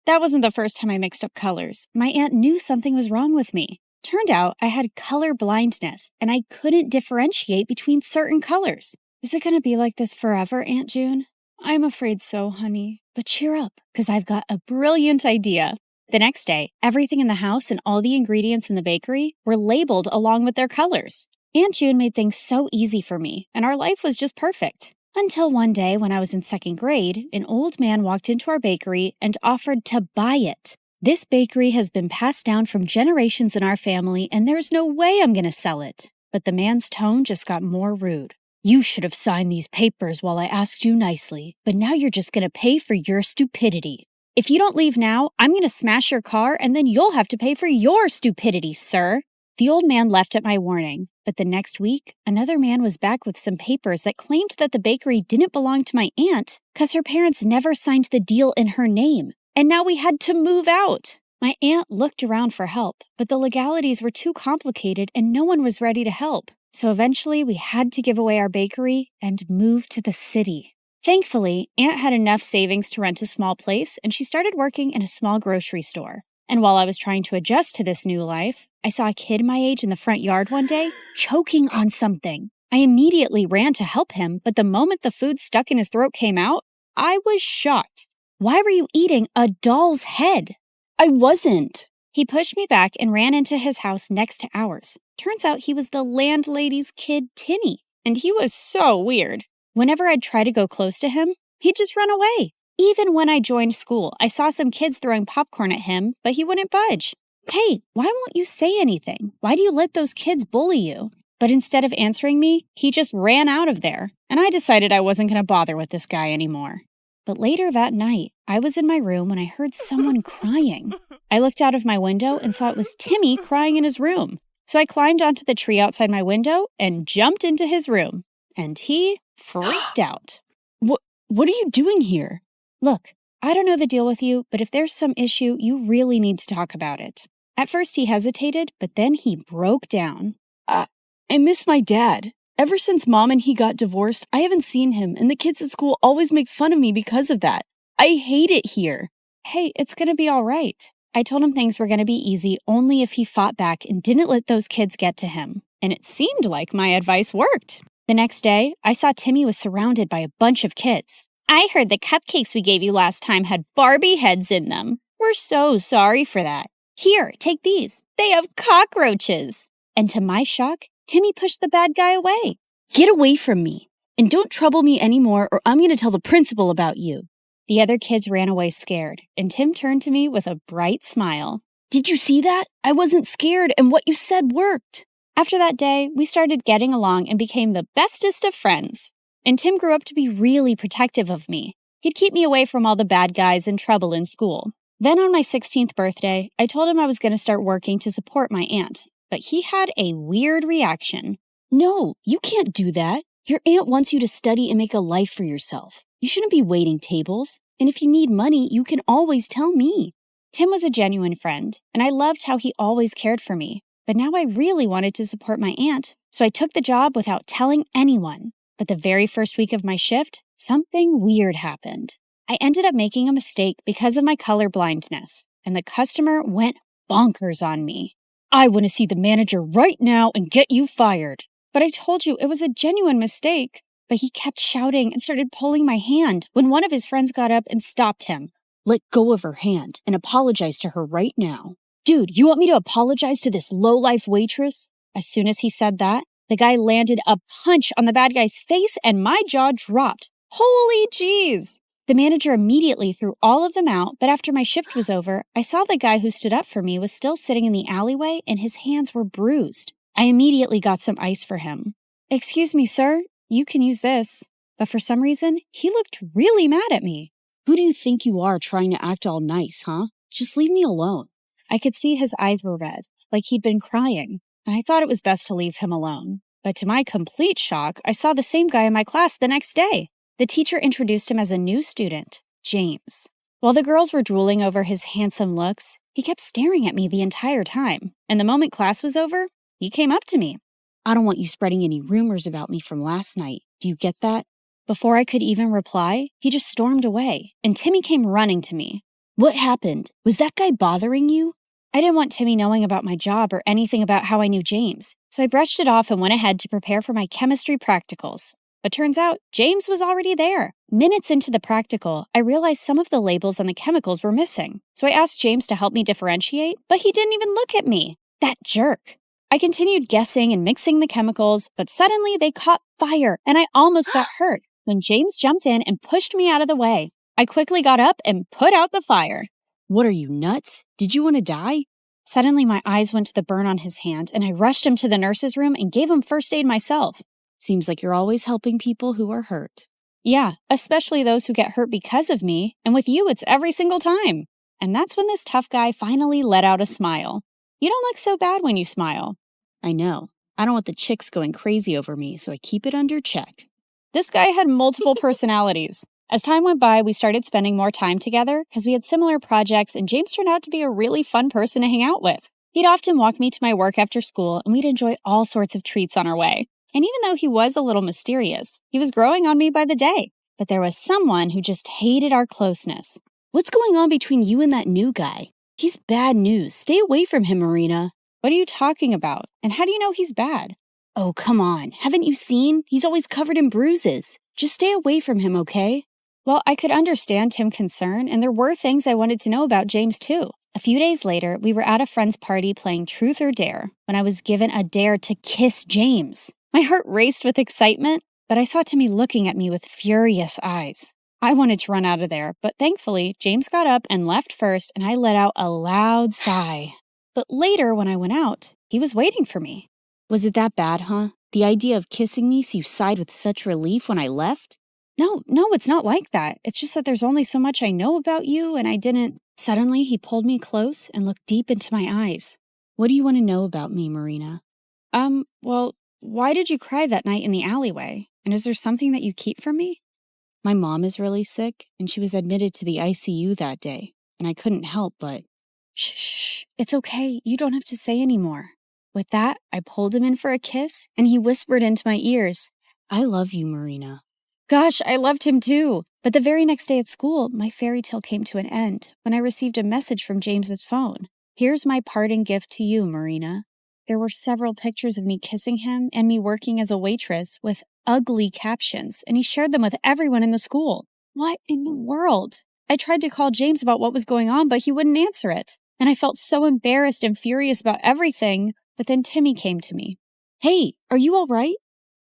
That wasn't the first time I mixed up colors. My aunt knew something was wrong with me. Turned out I had color blindness, and I couldn't differentiate between certain colors. Is it going to be like this forever, Aunt June? I'm afraid so, honey. But cheer up, because I've got a brilliant idea. The next day, everything in the house and all the ingredients in the bakery were labeled along with their colors. Aunt June made things so easy for me, and our life was just perfect. Until one day when I was in 2nd grade, an old man walked into our bakery and offered to buy it. This bakery has been passed down from generations in our family, and there's no way I'm going to sell it. But the man's tone just got more rude. You should have signed these papers while I asked you nicely, but now you're just going to pay for your stupidity. If you don't leave now, I'm going to smash your car, and then you'll have to pay for your stupidity, sir. The old man left at my warning, but the next week, another man was back with some papers that claimed that the bakery didn't belong to my aunt because her parents never signed the deal in her name, and now we had to move out. My aunt looked around for help, but the legalities were too complicated and no one was ready to help. So eventually we had to give away our bakery and move to the city. Thankfully, Aunt had enough savings to rent a small place and she started working in a small grocery store. And while I was trying to adjust to this new life, I saw a kid my age in the front yard one day choking on something. I immediately ran to help him, but the moment the food stuck in his throat came out, I was shocked. Why were you eating a doll's head? I wasn't. He pushed me back and ran into his house next to ours. Turns out he was the landlady's kid, Timmy, and he was so weird. Whenever I'd try to go close to him, he'd just run away. Even when I joined school, I saw some kids throwing popcorn at him, but he wouldn't budge. Hey, why won't you say anything? Why do you let those kids bully you? But instead of answering me, he just ran out of there, and I decided I wasn't going to bother with this guy anymore. But later that night, I was in my room when I heard someone crying. I looked out of my window and saw it was Timmy crying in his room. So I climbed onto the tree outside my window and jumped into his room. And he freaked out. What are you doing here? Look, I don't know the deal with you, but if there's some issue, you really need to talk about it. At first he hesitated, but then he broke down. I miss my dad. Ever since Mom and he got divorced, I haven't seen him, and the kids at school always make fun of me because of that. I hate it here. Hey, it's gonna be all right. I told him things were gonna be easy only if he fought back and didn't let those kids get to him. And it seemed like my advice worked. The next day, I saw Timmy was surrounded by a bunch of kids. I heard the cupcakes we gave you last time had Barbie heads in them. We're so sorry for that. Here, take these. They have cockroaches. And to my shock, Timmy pushed the bad guy away. Get away from me. And don't trouble me anymore or I'm going to tell the principal about you. The other kids ran away scared, and Tim turned to me with a bright smile. Did you see that? I wasn't scared, and what you said worked. After that day, we started getting along and became the bestest of friends. And Tim grew up to be really protective of me. He'd keep me away from all the bad guys and trouble in school. Then on my 16th birthday, I told him I was going to start working to support my aunt. But he had a weird reaction. No, you can't do that. Your aunt wants you to study and make a life for yourself. You shouldn't be waiting tables. And if you need money, you can always tell me. Tim was a genuine friend, and I loved how he always cared for me. But now I really wanted to support my aunt, so I took the job without telling anyone. But the very first week of my shift, something weird happened. I ended up making a mistake because of my color blindness, and the customer went bonkers on me. I want to see the manager right now and get you fired. But I told you it was a genuine mistake. But he kept shouting and started pulling my hand when one of his friends got up and stopped him. Let go of her hand and apologize to her right now. Dude, you want me to apologize to this low-life waitress? As soon as he said that, the guy landed a punch on the bad guy's face and my jaw dropped. Holy jeez! The manager immediately threw all of them out, but after my shift was over, I saw the guy who stood up for me was still sitting in the alleyway and his hands were bruised. I immediately got some ice for him. "Excuse me, sir, you can use this." But for some reason, he looked really mad at me. "Who do you think you are trying to act all nice, huh? Just leave me alone." I could see his eyes were red, like he'd been crying, and I thought it was best to leave him alone. But to my complete shock, I saw the same guy in my class the next day. The teacher introduced him as a new student, James. While the girls were drooling over his handsome looks, he kept staring at me the entire time, and the moment class was over, he came up to me. "I don't want you spreading any rumors about me from last night. Do you get that?" Before I could even reply, he just stormed away, and Timmy came running to me. "What happened? Was that guy bothering you?" I didn't want Timmy knowing about my job or anything about how I knew James, so I brushed it off and went ahead to prepare for my chemistry practicals. But turns out, James was already there. Minutes into the practical, I realized some of the labels on the chemicals were missing, so I asked James to help me differentiate, but he didn't even look at me. That jerk. I continued guessing and mixing the chemicals, but suddenly they caught fire, and I almost got hurt when James jumped in and pushed me out of the way. I quickly got up and put out the fire. "What are you, nuts? Did you want to die?" Suddenly, my eyes went to the burn on his hand, and I rushed him to the nurse's room and gave him first aid myself. "Seems like you're always helping people who are hurt." "Yeah, especially those who get hurt because of me, and with you, it's every single time." And that's when this tough guy finally let out a smile. "You don't look so bad when you smile." "I know. I don't want the chicks going crazy over me, so I keep it under check." This guy had multiple personalities. As time went by, we started spending more time together because we had similar projects, and James turned out to be a really fun person to hang out with. He'd often walk me to my work after school, and we'd enjoy all sorts of treats on our way. And even though he was a little mysterious, he was growing on me by the day. But there was someone who just hated our closeness. "What's going on between you and that new guy? He's bad news. Stay away from him, Marina." "What are you talking about? And how do you know he's bad?" "Oh, come on. Haven't you seen? He's always covered in bruises. Just stay away from him, okay?" Well, I could understand Tim's concern, and there were things I wanted to know about James, too. A few days later, we were at a friend's party playing Truth or Dare when I was given a dare to kiss James. My heart raced with excitement, but I saw Timmy looking at me with furious eyes. I wanted to run out of there, but thankfully, James got up and left first, and I let out a loud sigh. But later, when I went out, he was waiting for me. "Was it that bad, huh? The idea of kissing me so you sighed with such relief when I left?" No, it's not like that. It's just that there's only so much I know about you, and I didn't." Suddenly, he pulled me close and looked deep into my eyes. "What do you want to know about me, Marina?" Well, why did you cry that night in the alleyway? And is there something that you keep from me?" "My mom is really sick, and she was admitted to the ICU that day, and I couldn't help but—" Shh, it's okay. You don't have to say anymore." With that, I pulled him in for a kiss, and he whispered into my ears, "I love you, Marina." Gosh, I loved him too. But the very next day at school, my fairy tale came to an end when I received a message from James's phone. "Here's my parting gift to you, Marina." There were several pictures of me kissing him and me working as a waitress with ugly captions, and he shared them with everyone in the school. What in the world? I tried to call James about what was going on, but he wouldn't answer it. And I felt so embarrassed and furious about everything, but then Timmy came to me. "Hey, are you all right?"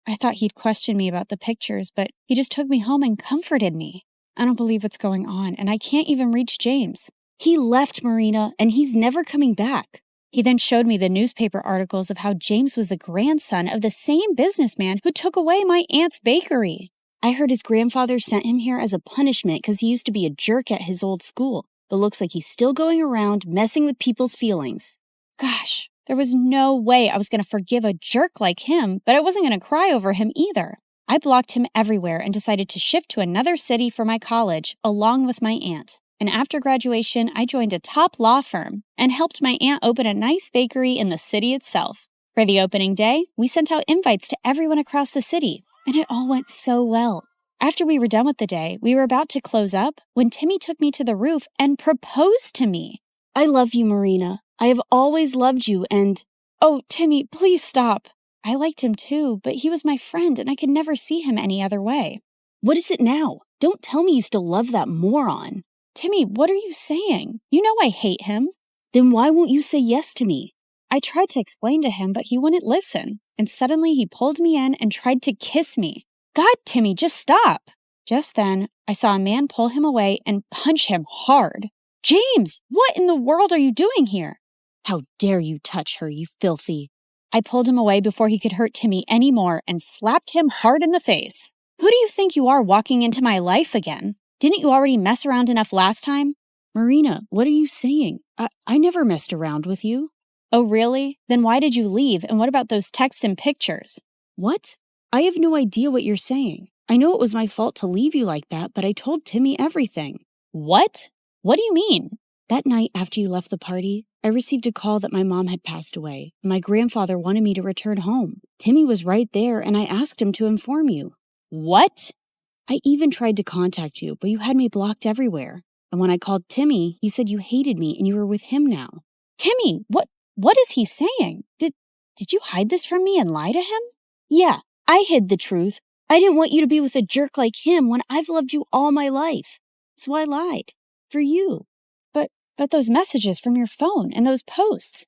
I thought he'd question me about the pictures, but he just took me home and comforted me. I don't believe what's going on, and I can't even reach James. He left, Marina, and he's never coming back. He then showed me the newspaper articles of how James was the grandson of the same businessman who took away my aunt's bakery. I heard his grandfather sent him here as a punishment because he used to be a jerk at his old school, but looks like he's still going around messing with people's feelings. Gosh. There was no way I was going to forgive a jerk like him, but I wasn't going to cry over him either. I blocked him everywhere and decided to shift to another city for my college, along with my aunt. And after graduation, I joined a top law firm and helped my aunt open a nice bakery in the city itself. For the opening day, we sent out invites to everyone across the city, and it all went so well. After we were done with the day, we were about to close up when Timmy took me to the roof and proposed to me. "I love you, Marina. I have always loved you and—" "Oh, Timmy, please stop." I liked him too, but he was my friend and I could never see him any other way. "What is it now? Don't tell me you still love that moron." "Timmy, what are you saying? You know I hate him." "Then why won't you say yes to me?" I tried to explain to him, but he wouldn't listen. And suddenly he pulled me in and tried to kiss me. "God, Timmy, just stop." Just then, I saw a man pull him away and punch him hard. "James, what in the world are you doing here?" "How dare you touch her, you filthy..." I pulled him away before he could hurt Timmy anymore and slapped him hard in the face. Who do you think you are walking into my life again? Didn't you already mess around enough last time? Marina, what are you saying? I never messed around with you. Oh, really? Then why did you leave? And what about those texts and pictures? What? I have no idea what you're saying. I know it was my fault to leave you like that, but I told Timmy everything. What? What do you mean? That night after you left the party, I received a call that my mom had passed away. My grandfather wanted me to return home. Timmy was right there, and I asked him to inform you. What? I even tried to contact you, but you had me blocked everywhere. And when I called Timmy, he said you hated me and you were with him now. Timmy, what is he saying? Did you hide this from me and lie to him? Yeah, I hid the truth. I didn't want you to be with a jerk like him when I've loved you all my life. So I lied. For you. But those messages from your phone and those posts.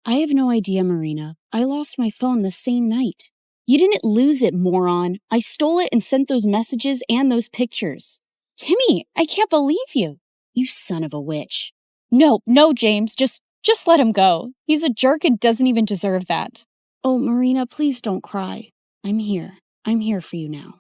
I have no idea, Marina. I lost my phone the same night. You didn't lose it, moron. I stole it and sent those messages and those pictures. Timmy, I can't believe you. You son of a witch. No, James. Just let him go. He's a jerk and doesn't even deserve that. Oh, Marina, please don't cry. I'm here. I'm here for you now.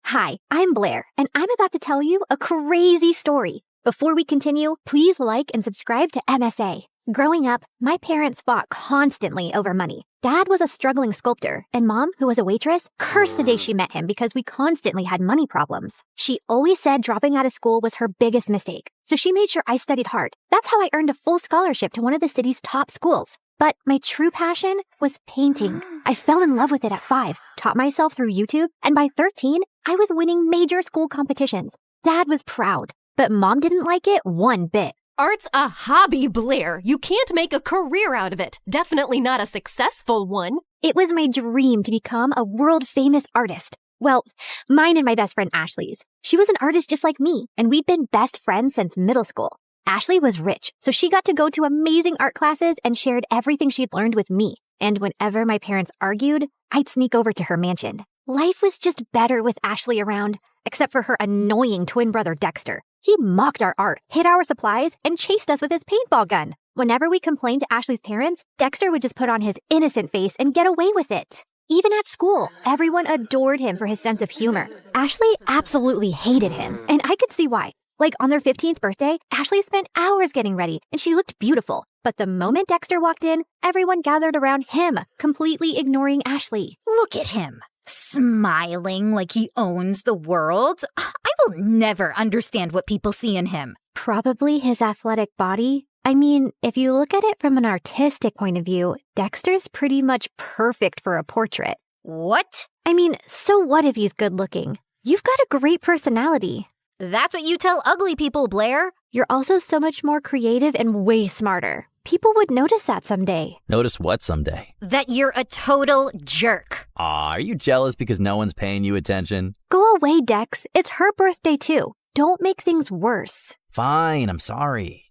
Hi, I'm Blair, and I'm about to tell you a crazy story. Before we continue, please like and subscribe to MSA. Growing up, my parents fought constantly over money. Dad was a struggling sculptor, and Mom, who was a waitress, cursed the day she met him because we constantly had money problems. She always said dropping out of school was her biggest mistake, so she made sure I studied hard. That's how I earned a full scholarship to one of the city's top schools. But my true passion was painting. I fell in love with it at 5, taught myself through YouTube, and by 13, I was winning major school competitions. Dad was proud, but Mom didn't like it one bit. Art's a hobby, Blair. You can't make a career out of it. Definitely not a successful one. It was my dream to become a world-famous artist. Well, mine and my best friend Ashley's. She was an artist just like me, and we'd been best friends since middle school. Ashley was rich, so she got to go to amazing art classes and shared everything she'd learned with me. And whenever my parents argued, I'd sneak over to her mansion. Life was just better with Ashley around, except for her annoying twin brother Dexter. He mocked our art, hid our supplies, and chased us with his paintball gun. Whenever we complained to Ashley's parents, Dexter would just put on his innocent face and get away with it. Even at school, everyone adored him for his sense of humor. Ashley absolutely hated him, and I could see why. Like on their 15th birthday, Ashley spent hours getting ready, and she looked beautiful. But the moment Dexter walked in, everyone gathered around him, completely ignoring Ashley. Look at him, smiling like he owns the world. I will never understand what people see in him. Probably his athletic body. I mean, if you look at it from an artistic point of view, Dexter's pretty much perfect for a portrait. What? I mean, so what if he's good looking? You've got a great personality. That's what you tell ugly people, Blair. You're also so much more creative and way smarter. People would notice that someday. Notice what someday? That you're a total jerk. Aw, are you jealous because no one's paying you attention? Go away, Dex. It's her birthday too. Don't make things worse. Fine, I'm sorry.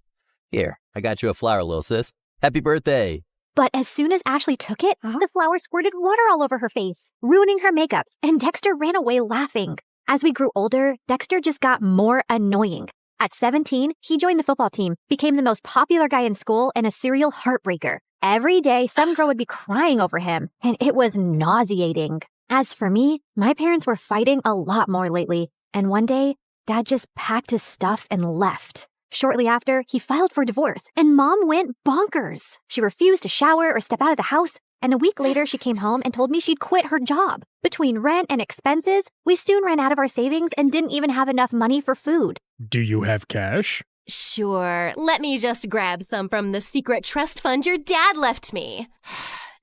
Here, I got you a flower, little sis. Happy birthday. But as soon as Ashley took it, the flower squirted water all over her face, ruining her makeup, and Dexter ran away laughing. As we grew older, Dexter just got more annoying. At 17, he joined the football team, became the most popular guy in school, and a serial heartbreaker. Every day, some girl would be crying over him, and it was nauseating. As for me, my parents were fighting a lot more lately, and one day, Dad just packed his stuff and left. Shortly after, he filed for divorce, and Mom went bonkers. She refused to shower or step out of the house, and a week later, she came home and told me she'd quit her job. Between rent and expenses, we soon ran out of our savings and didn't even have enough money for food. Do you have cash? Sure. Let me just grab some from the secret trust fund your dad left me.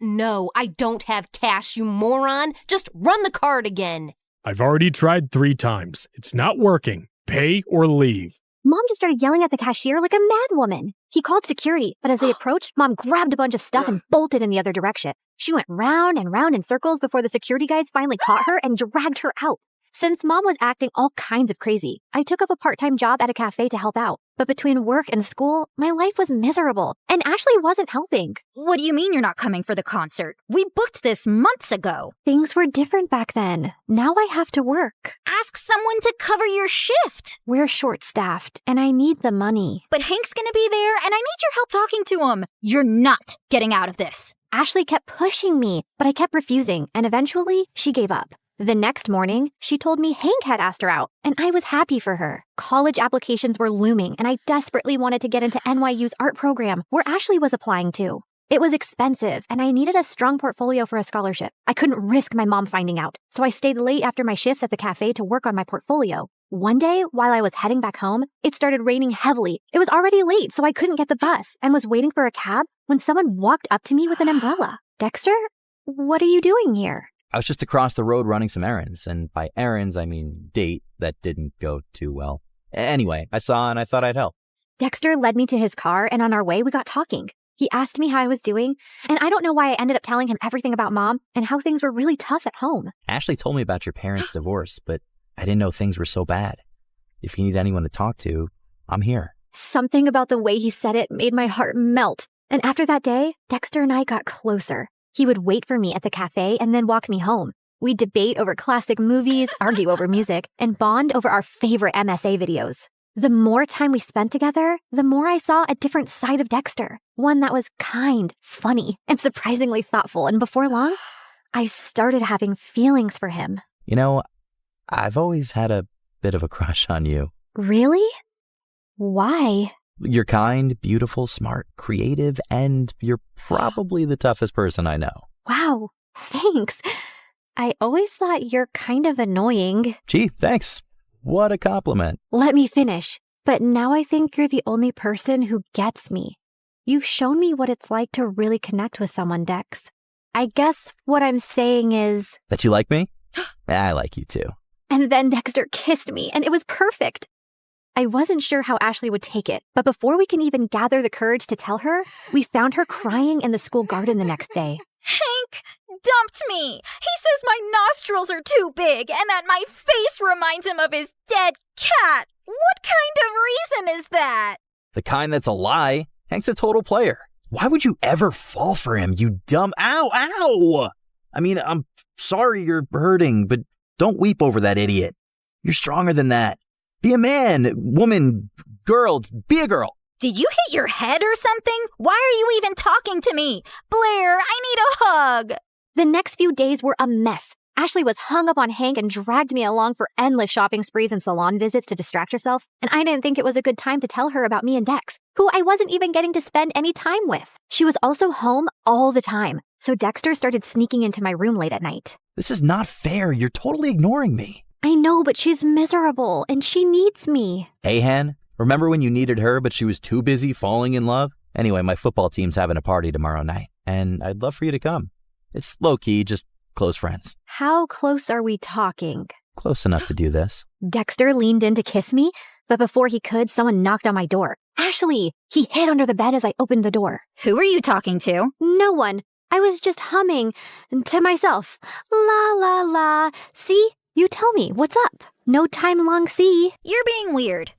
No, I don't have cash, you moron. Just run the card again. I've already tried 3 times. It's not working. Pay or leave. Mom just started yelling at the cashier like a madwoman. He called security, but as they approached, Mom grabbed a bunch of stuff and bolted in the other direction. She went round and round in circles before the security guys finally caught her and dragged her out. Since Mom was acting all kinds of crazy, I took up a part-time job at a cafe to help out. But between work and school, my life was miserable, and Ashley wasn't helping. What do you mean you're not coming for the concert? We booked this months ago. Things were different back then. Now I have to work. Ask someone to cover your shift. We're short-staffed, and I need the money. But Hank's gonna be there, and I need your help talking to him. You're not getting out of this. Ashley kept pushing me, but I kept refusing, and eventually she gave up. The next morning, she told me Hank had asked her out, and I was happy for her. College applications were looming, and I desperately wanted to get into NYU's art program, where Ashley was applying to. It was expensive, and I needed a strong portfolio for a scholarship. I couldn't risk my mom finding out, so I stayed late after my shifts at the cafe to work on my portfolio. One day, while I was heading back home, it started raining heavily. It was already late, so I couldn't get the bus, and was waiting for a cab when someone walked up to me with an umbrella. Dexter, what are you doing here? I was just across the road running some errands, and by errands, I mean date that didn't go too well. Anyway, I saw and I thought I'd help. Dexter led me to his car, and on our way, we got talking. He asked me how I was doing, and I don't know why I ended up telling him everything about Mom and how things were really tough at home. Ashley told me about your parents' divorce, but I didn't know things were so bad. If you need anyone to talk to, I'm here. Something about the way he said it made my heart melt. And after that day, Dexter and I got closer. He would wait for me at the cafe and then walk me home. We'd debate over classic movies, argue over music, and bond over our favorite MSA videos. The more time we spent together, the more I saw a different side of Dexter. One that was kind, funny, and surprisingly thoughtful. And before long, I started having feelings for him. You know, I've always had a bit of a crush on you. Really? Why? You're kind, beautiful, smart, creative, and you're probably the toughest person I know. Wow, thanks. I always thought you're kind of annoying. Gee, thanks. What a compliment. Let me finish. But now I think you're the only person who gets me. You've shown me what it's like to really connect with someone, Dex. I guess what I'm saying is... That you like me? I like you too. And then Dexter kissed me, and it was perfect. I wasn't sure how Ashley would take it, but before we can even gather the courage to tell her, we found her crying in the school garden the next day. Hank dumped me. He says my nostrils are too big and that my face reminds him of his dead cat. What kind of reason is that? The kind that's a lie. Hank's a total player. Why would you ever fall for him, you dumb... Ow! I mean, I'm sorry you're hurting, but don't weep over that idiot. You're stronger than that. Be a man, woman, girl, be a girl. Did you hit your head or something? Why are you even talking to me? Blair, I need a hug. The next few days were a mess. Ashley was hung up on Hank and dragged me along for endless shopping sprees and salon visits to distract herself, and I didn't think it was a good time to tell her about me and Dex, who I wasn't even getting to spend any time with. She was also home all the time, so Dexter started sneaking into my room late at night. This is not fair. You're totally ignoring me. I know, but she's miserable, and she needs me. Hey, Han, remember when you needed her, but she was too busy falling in love? Anyway, my football team's having a party tomorrow night, and I'd love for you to come. It's low-key, just close friends. How close are we talking? Close enough to do this. Dexter leaned in to kiss me, but before he could, someone knocked on my door. Ashley! He hid under the bed as I opened the door. Who are you talking to? No one. I was just humming to myself. La la la. See? You tell me, what's up? No time long see. You're being weird.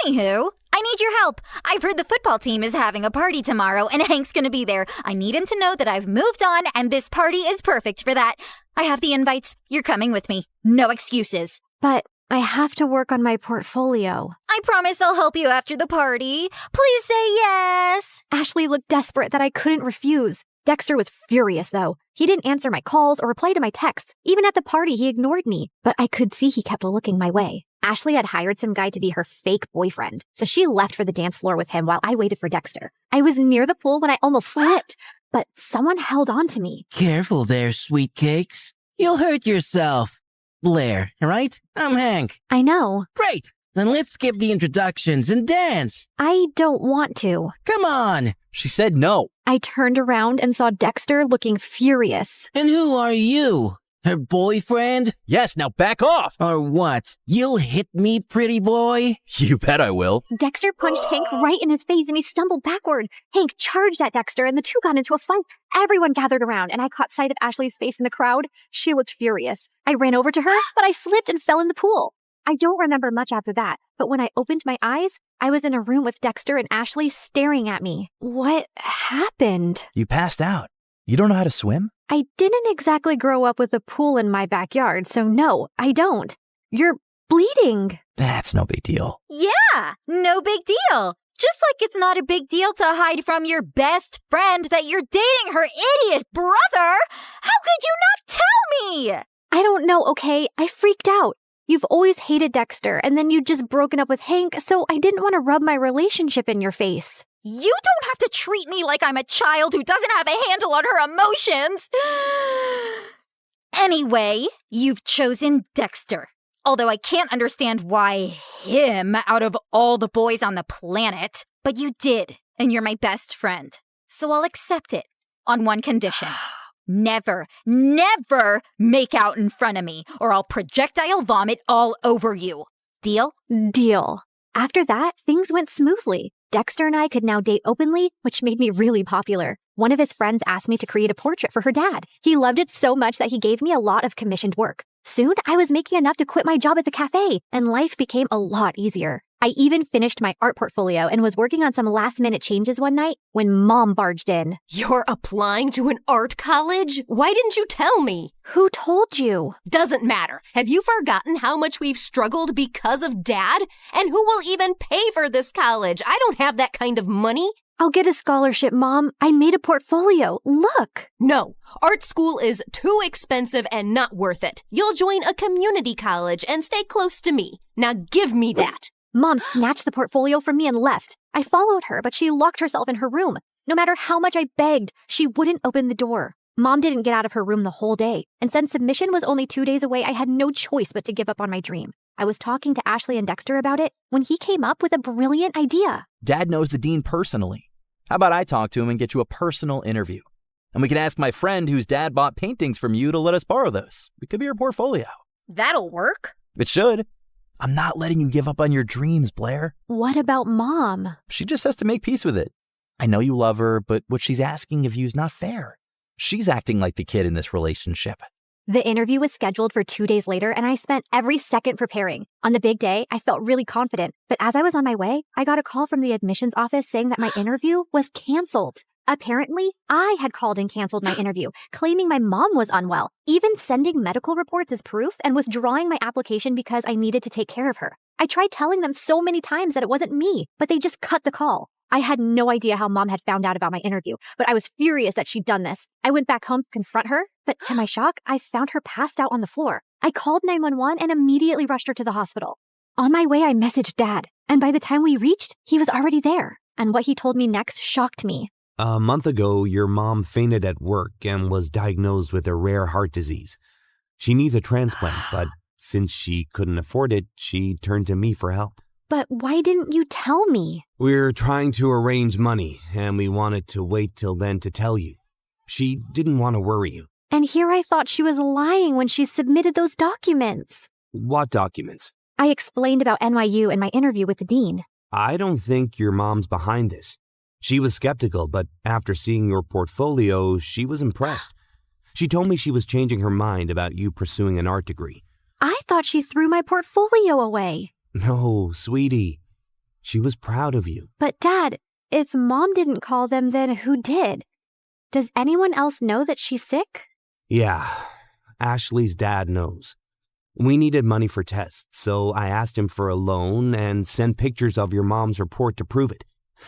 Anywho, I need your help. I've heard the football team is having a party tomorrow and Hank's gonna be there. I need him to know that I've moved on and this party is perfect for that. I have the invites. You're coming with me. No excuses. But I have to work on my portfolio. I promise I'll help you after the party. Please say yes. Ashley looked desperate that I couldn't refuse. Dexter was furious, though. He didn't answer my calls or reply to my texts. Even at the party, he ignored me. But I could see he kept looking my way. Ashley had hired some guy to be her fake boyfriend, so she left for the dance floor with him while I waited for Dexter. I was near the pool when I almost slipped, but someone held on to me. Careful there, sweet cakes. You'll hurt yourself. Blair, right? I'm Hank. I know. Great. Then let's skip the introductions and dance. I don't want to. Come on. She said no. I turned around and saw Dexter looking furious. And who are you? Her boyfriend? Yes, now back off! Or what? You'll hit me, pretty boy? You bet I will. Dexter punched Hank right in his face and he stumbled backward. Hank charged at Dexter and the two got into a fight. Everyone gathered around and I caught sight of Ashley's face in the crowd. She looked furious. I ran over to her, but I slipped and fell in the pool. I don't remember much after that, but when I opened my eyes, I was in a room with Dexter and Ashley staring at me. What happened? You passed out. You don't know how to swim? I didn't exactly grow up with a pool in my backyard, so no, I don't. You're bleeding. That's no big deal. Yeah, no big deal. Just like it's not a big deal to hide from your best friend that you're dating her idiot brother. How could you not tell me? I don't know, okay? I freaked out. You've always hated Dexter, and then you'd just broken up with Hank, so I didn't want to rub my relationship in your face. You don't have to treat me like I'm a child who doesn't have a handle on her emotions. Anyway, you've chosen Dexter. Although I can't understand why him out of all the boys on the planet. But you did, and you're my best friend. So I'll accept it on one condition. Never, never make out in front of me, or I'll projectile vomit all over you. Deal? Deal. After that, things went smoothly. Dexter and I could now date openly, which made me really popular. One of his friends asked me to create a portrait for her dad. He loved it so much that he gave me a lot of commissioned work. Soon, I was making enough to quit my job at the cafe, and life became a lot easier. I even finished my art portfolio and was working on some last-minute changes one night when Mom barged in. You're applying to an art college? Why didn't you tell me? Who told you? Doesn't matter. Have you forgotten how much we've struggled because of Dad? And who will even pay for this college? I don't have that kind of money. I'll get a scholarship, Mom. I made a portfolio. Look. No, art school is too expensive and not worth it. You'll join a community college and stay close to me. Now give me that. Mom snatched the portfolio from me and left. I followed her, but she locked herself in her room. No matter how much I begged, she wouldn't open the door. Mom didn't get out of her room the whole day. And since submission was only 2 days away, I had no choice but to give up on my dream. I was talking to Ashley and Dexter about it when he came up with a brilliant idea. Dad knows the dean personally. How about I talk to him and get you a personal interview? And we can ask my friend whose dad bought paintings from you to let us borrow those. It could be your portfolio. That'll work. It should. I'm not letting you give up on your dreams, Blair. What about Mom? She just has to make peace with it. I know you love her, but what she's asking of you is not fair. She's acting like the kid in this relationship. The interview was scheduled for 2 days later, and I spent every second preparing. On the big day, I felt really confident. But as I was on my way, I got a call from the admissions office saying that my interview was canceled. Apparently, I had called and canceled my interview, claiming my mom was unwell, even sending medical reports as proof and withdrawing my application because I needed to take care of her. I tried telling them so many times that it wasn't me, but they just cut the call. I had no idea how Mom had found out about my interview, but I was furious that she'd done this. I went back home to confront her, but to my shock, I found her passed out on the floor. I called 911 and immediately rushed her to the hospital. On my way, I messaged Dad, and by the time we reached, he was already there. And what he told me next shocked me. A month ago, your mom fainted at work and was diagnosed with a rare heart disease. She needs a transplant, but since she couldn't afford it, she turned to me for help. But why didn't you tell me? We're trying to arrange money, and we wanted to wait till then to tell you. She didn't want to worry you. And here I thought she was lying when she submitted those documents. What documents? I explained about NYU and my interview with the dean. I don't think your mom's behind this. She was skeptical, but after seeing your portfolio, she was impressed. She told me she was changing her mind about you pursuing an art degree. I thought she threw my portfolio away. No, sweetie. She was proud of you. But Dad, if Mom didn't call them, then who did? Does anyone else know that she's sick? Yeah, Ashley's dad knows. We needed money for tests, so I asked him for a loan and sent pictures of your mom's report to prove it.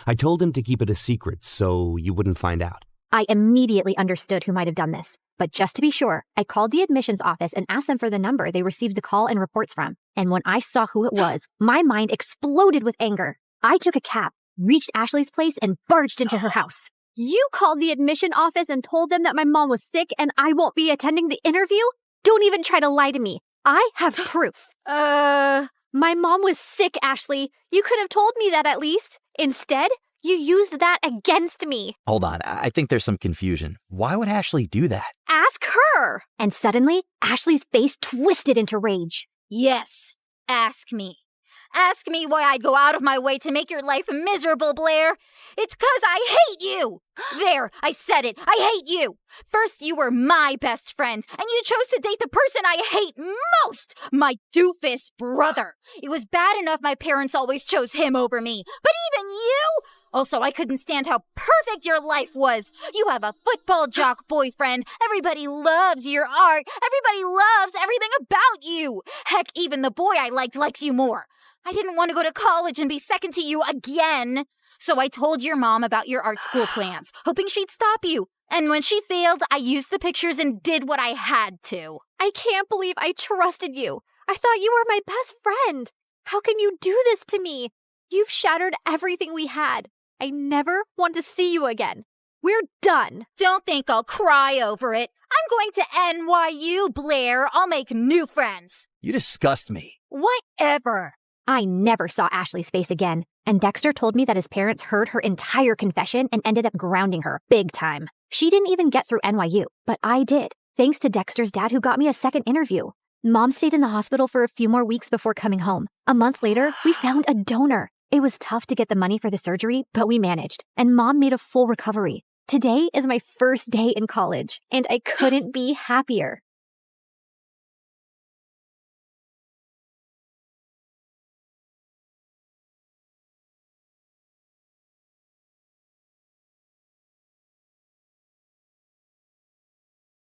I told him to keep it a secret so you wouldn't find out. I immediately understood who might have done this. But just to be sure, I called the admissions office and asked them for the number they received the call and reports from. And when I saw who it was, my mind exploded with anger. I took a cab, reached Ashley's place, and barged into her house. You called the admission office and told them that my mom was sick and I won't be attending the interview? Don't even try to lie to me. I have proof. My mom was sick, Ashley. You could have told me that at least. Instead, you used that against me. Hold on, I think there's some confusion. Why would Ashley do that? Ask her. And suddenly, Ashley's face twisted into rage. Yes, ask me. Ask me why I'd go out of my way to make your life miserable, Blair. It's 'cause I hate you. There, I said it. I hate you. First, you were my best friend, and you chose to date the person I hate most, my doofus brother. It was bad enough my parents always chose him over me, but even you? Also, I couldn't stand how perfect your life was. You have a football jock boyfriend. Everybody loves your art. Everybody loves everything about you. Heck, even the boy I likes you more. I didn't want to go to college and be second to you again. So I told your mom about your art school plans, hoping she'd stop you. And when she failed, I used the pictures and did what I had to. I can't believe I trusted you. I thought you were my best friend. How can you do this to me? You've shattered everything we had. I never want to see you again. We're done. Don't think I'll cry over it. I'm going to NYU, Blair. I'll make new friends. You disgust me. Whatever. I never saw Ashley's face again, and Dexter told me that his parents heard her entire confession and ended up grounding her big time. She didn't even get through NYU, but I did, thanks to Dexter's dad who got me a second interview. Mom stayed in the hospital for a few more weeks before coming home. A month later, we found a donor. It was tough to get the money for the surgery, but we managed, and Mom made a full recovery. Today is my first day in college, and I couldn't be happier.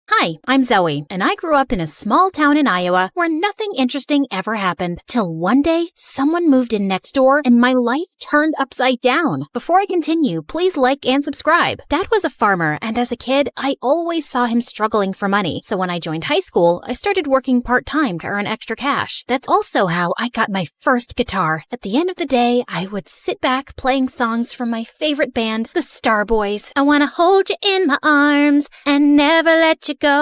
Hi, I'm Zoe, and I grew up in a small town in Iowa where nothing interesting ever happened till one day someone moved in next door and my life turned upside down. Before I continue, please like and subscribe. Dad was a farmer, and as a kid, I always saw him struggling for money. So when I joined high school, I started working part-time to earn extra cash. That's also how I got my first guitar. At the end of the day, I would sit back playing songs from my favorite band, the Starboys. I want to hold you in my arms and never let you go.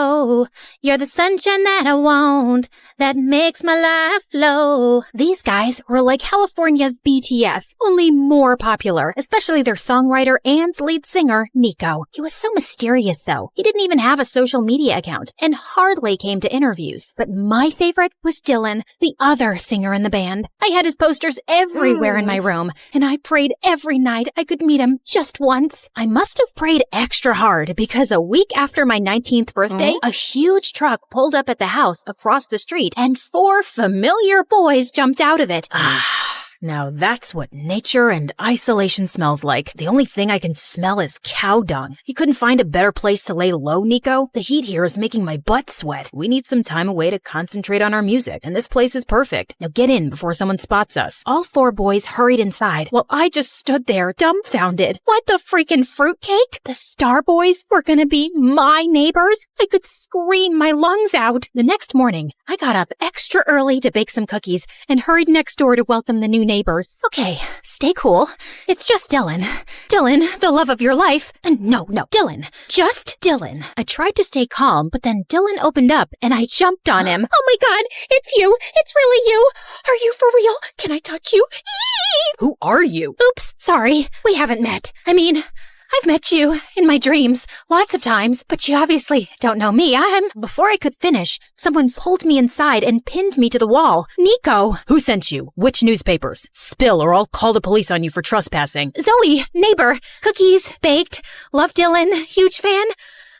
You're the sunshine that I want, that makes my life flow. These guys were like California's BTS, only more popular, especially their songwriter and lead singer, Nico. He was so mysterious though. He didn't even have a social media account and hardly came to interviews. But my favorite was Dylan, the other singer in the band. I had his posters everywhere in my room, and I prayed every night I could meet him just once. I must have prayed extra hard because a week after my 19th birthday, a huge truck pulled up at the house across the street and 4 familiar boys jumped out of it. Now that's what nature and isolation smells like. The only thing I can smell is cow dung. You couldn't find a better place to lay low, Nico? The heat here is making my butt sweat. We need some time away to concentrate on our music, and this place is perfect. Now get in before someone spots us. All 4 boys hurried inside while I just stood there dumbfounded. What the freaking fruitcake? The Starboys were gonna be my neighbors? I could scream my lungs out. The next morning, I got up extra early to bake some cookies and hurried next door to welcome the new neighbors. Okay, stay cool. It's just Dylan. Dylan, the love of your life. And no, Dylan. Just Dylan. I tried to stay calm, but then Dylan opened up and I jumped on him. Oh my God, it's you. It's really you. Are you for real? Can I touch you? Who are you? Oops, sorry. We haven't met. I mean, I've met you in my dreams lots of times, but you obviously don't know me. Before I could finish, someone pulled me inside and pinned me to the wall. Nico! Who sent you? Which newspapers? Spill or I'll call the police on you for trespassing. Zoe, neighbor, cookies, baked, love Dylan, huge fan.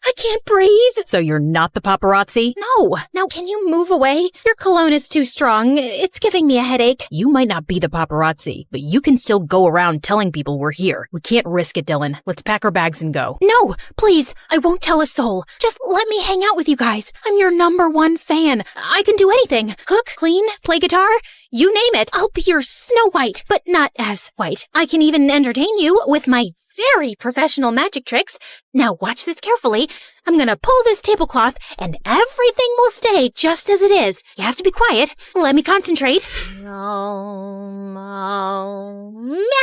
I can't breathe. So you're not the paparazzi? No. Now can you move away? Your cologne is too strong. It's giving me a headache. You might not be the paparazzi, but you can still go around telling people we're here. We can't risk it, Dylan. Let's pack our bags and go. No, please. I won't tell a soul. Just let me hang out with you guys. I'm your #1 fan. I can do anything. Cook, clean, play guitar. You name it. I'll be your Snow White, but not as white. I can even entertain you with my very professional magic tricks. Now watch this carefully. I'm gonna pull this tablecloth and everything will stay just as it is. You have to be quiet. Let me concentrate.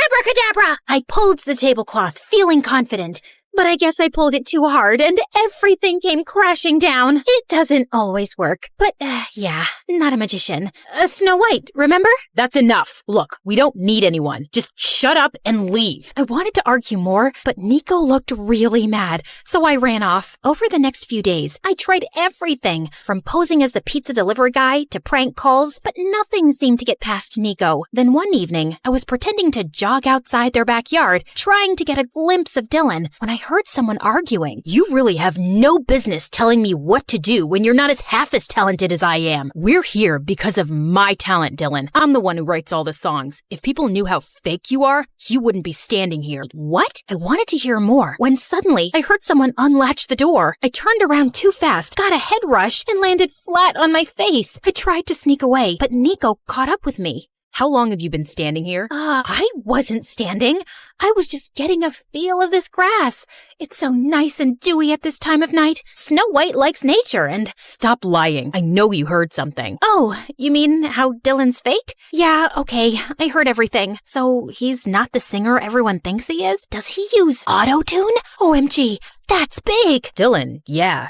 Abracadabra! I pulled the tablecloth, feeling confident. but I guess I pulled it too hard and everything came crashing down. It doesn't always work, but yeah, not a magician. Snow White, remember? That's enough. Look, we don't need anyone. Just shut up and leave. I wanted to argue more, but Nico looked really mad, so I ran off. Over the next few days, I tried everything, from posing as the pizza delivery guy to prank calls, but nothing seemed to get past Nico. Then one evening, I was pretending to jog outside their backyard, trying to get a glimpse of Dylan, when I heard someone arguing. You really have no business telling me what to do when you're not as half as talented as I am. We're here because of my talent, Dylan. I'm the one who writes all the songs. If people knew how fake you are, you wouldn't be standing here. What? I wanted to hear more, when suddenly I heard someone unlatch the door. I turned around too fast, got a head rush, and landed flat on my face. I tried to sneak away, but Nico caught up with me. How long have you been standing here? I wasn't standing. I was just getting a feel of this grass. It's so nice and dewy at this time of night. Snow White likes nature and... Stop lying. I know you heard something. Oh, you mean how Dylan's fake? Yeah, okay. I heard everything. So he's not the singer everyone thinks he is? Does he use auto-tune? OMG, that's big. Dylan, yeah.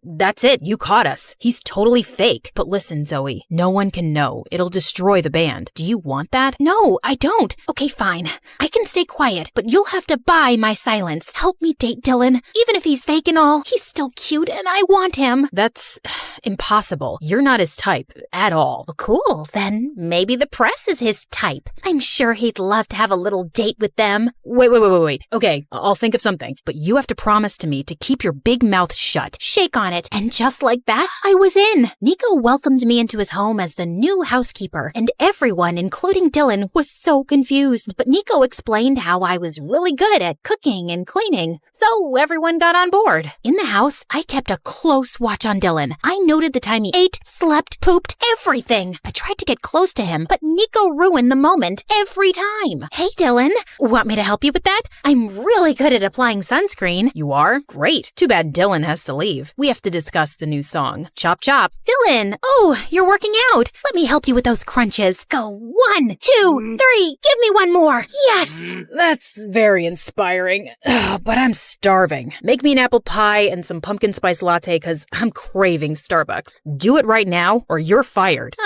That's it. You caught us. He's totally fake. But listen, Zoe, no one can know. It'll destroy the band. Do you want that? No, I don't. Okay, fine. I can stay quiet, but you'll have to buy my silence. Help me date Dylan. Even if he's fake and all, he's still cute and I want him. That's impossible. You're not his type at all. Cool, then maybe the press is his type. I'm sure he'd love to have a little date with them. Wait. Okay, I'll think of something. But you have to promise to me to keep your big mouth shut. Shake on it. And just like that, I was in. Nico welcomed me into his home as the new housekeeper, and everyone, including Dylan, was so confused. But Nico explained how I was really good at cooking and cleaning, so everyone got on board. In the house, I kept a close watch on Dylan. I noted the time he ate, slept, pooped, everything. I tried to get close to him, but Nico ruined the moment every time. Hey, Dylan, want me to help you with that? I'm really good at applying sunscreen. You are? Great. Too bad Dylan has to leave. We have to discuss the new song. Chop chop. Dylan! Oh, you're working out. Let me help you with those crunches. Go 1, 2, 3. Give me one more. Yes! That's very inspiring. But I'm starving. Make me an apple pie and some pumpkin spice latte because I'm craving Starbucks. Do it right now or you're fired.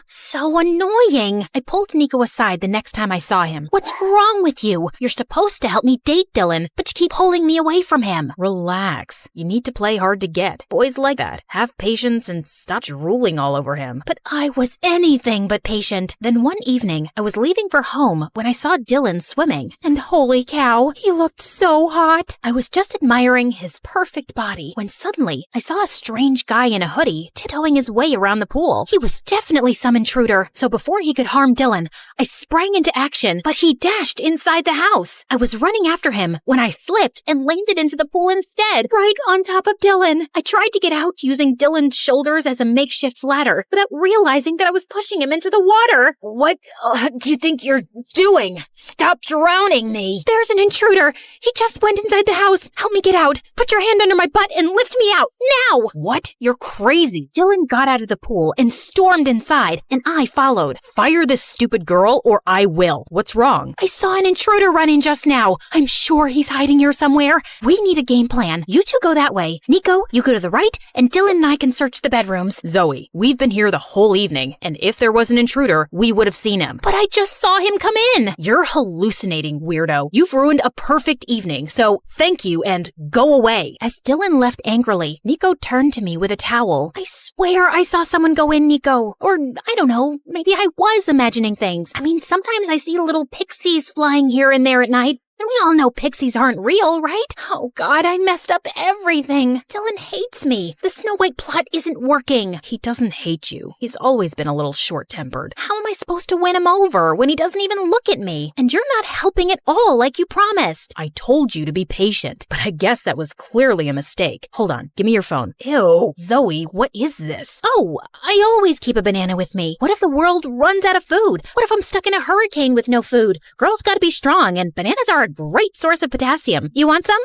So annoying. I pulled Nico aside the next time I saw him. What's wrong with you? You're supposed to help me date Dylan, but you keep pulling me away from him. Relax. You need to play hard to get. Boys like that. Have patience and stop drooling all over him. But I was anything but patient. Then one evening, I was leaving for home when I saw Dylan swimming. And holy cow, he looked so hot. I was just admiring his perfect body when suddenly I saw a strange guy in a hoodie tiptoeing his way around the pool. He was definitely some intruder. So before he could harm Dylan, I sprang into action, but he dashed inside the house. I was running after him when I slipped and landed into the pool instead, right on top of Dylan. I tried to get out using Dylan's shoulders as a makeshift ladder, without realizing that I was pushing him into the water. What do you think you're doing? Stop drowning me. There's an intruder. He just went inside the house. Help me get out. Put your hand under my butt and lift me out, now! What? You're crazy. Dylan got out of the pool and stormed inside, and I followed. Fire this stupid girl or I will. What's wrong? I saw an intruder run in just now. I'm sure he's hiding here somewhere. We need a game plan. You two go that way. Nico, you go to the right, and Dylan and I can search the bedrooms. Zoe, we've been here the whole evening, and if there was an intruder, we would have seen him. But I just saw him come in. You're hallucinating, weirdo. You've ruined a perfect evening, so thank you and go away. As Dylan left angrily, Nico turned to me with a towel. I swear I saw someone go in, Nico. Or, I don't know, maybe I was imagining things. I mean, sometimes I see little pixies flying here and there at night. And we all know pixies aren't real, right? Oh God, I messed up everything. Dylan hates me. The Snow White plot isn't working. He doesn't hate you. He's always been a little short-tempered. How am I supposed to win him over when he doesn't even look at me? And you're not helping at all like you promised. I told you to be patient, but I guess that was clearly a mistake. Hold on, give me your phone. Ew, Zoe, what is this? Oh, I always keep a banana with me. What if the world runs out of food? What if I'm stuck in a hurricane with no food? Girls gotta be strong, and bananas are a great source of potassium. You want some?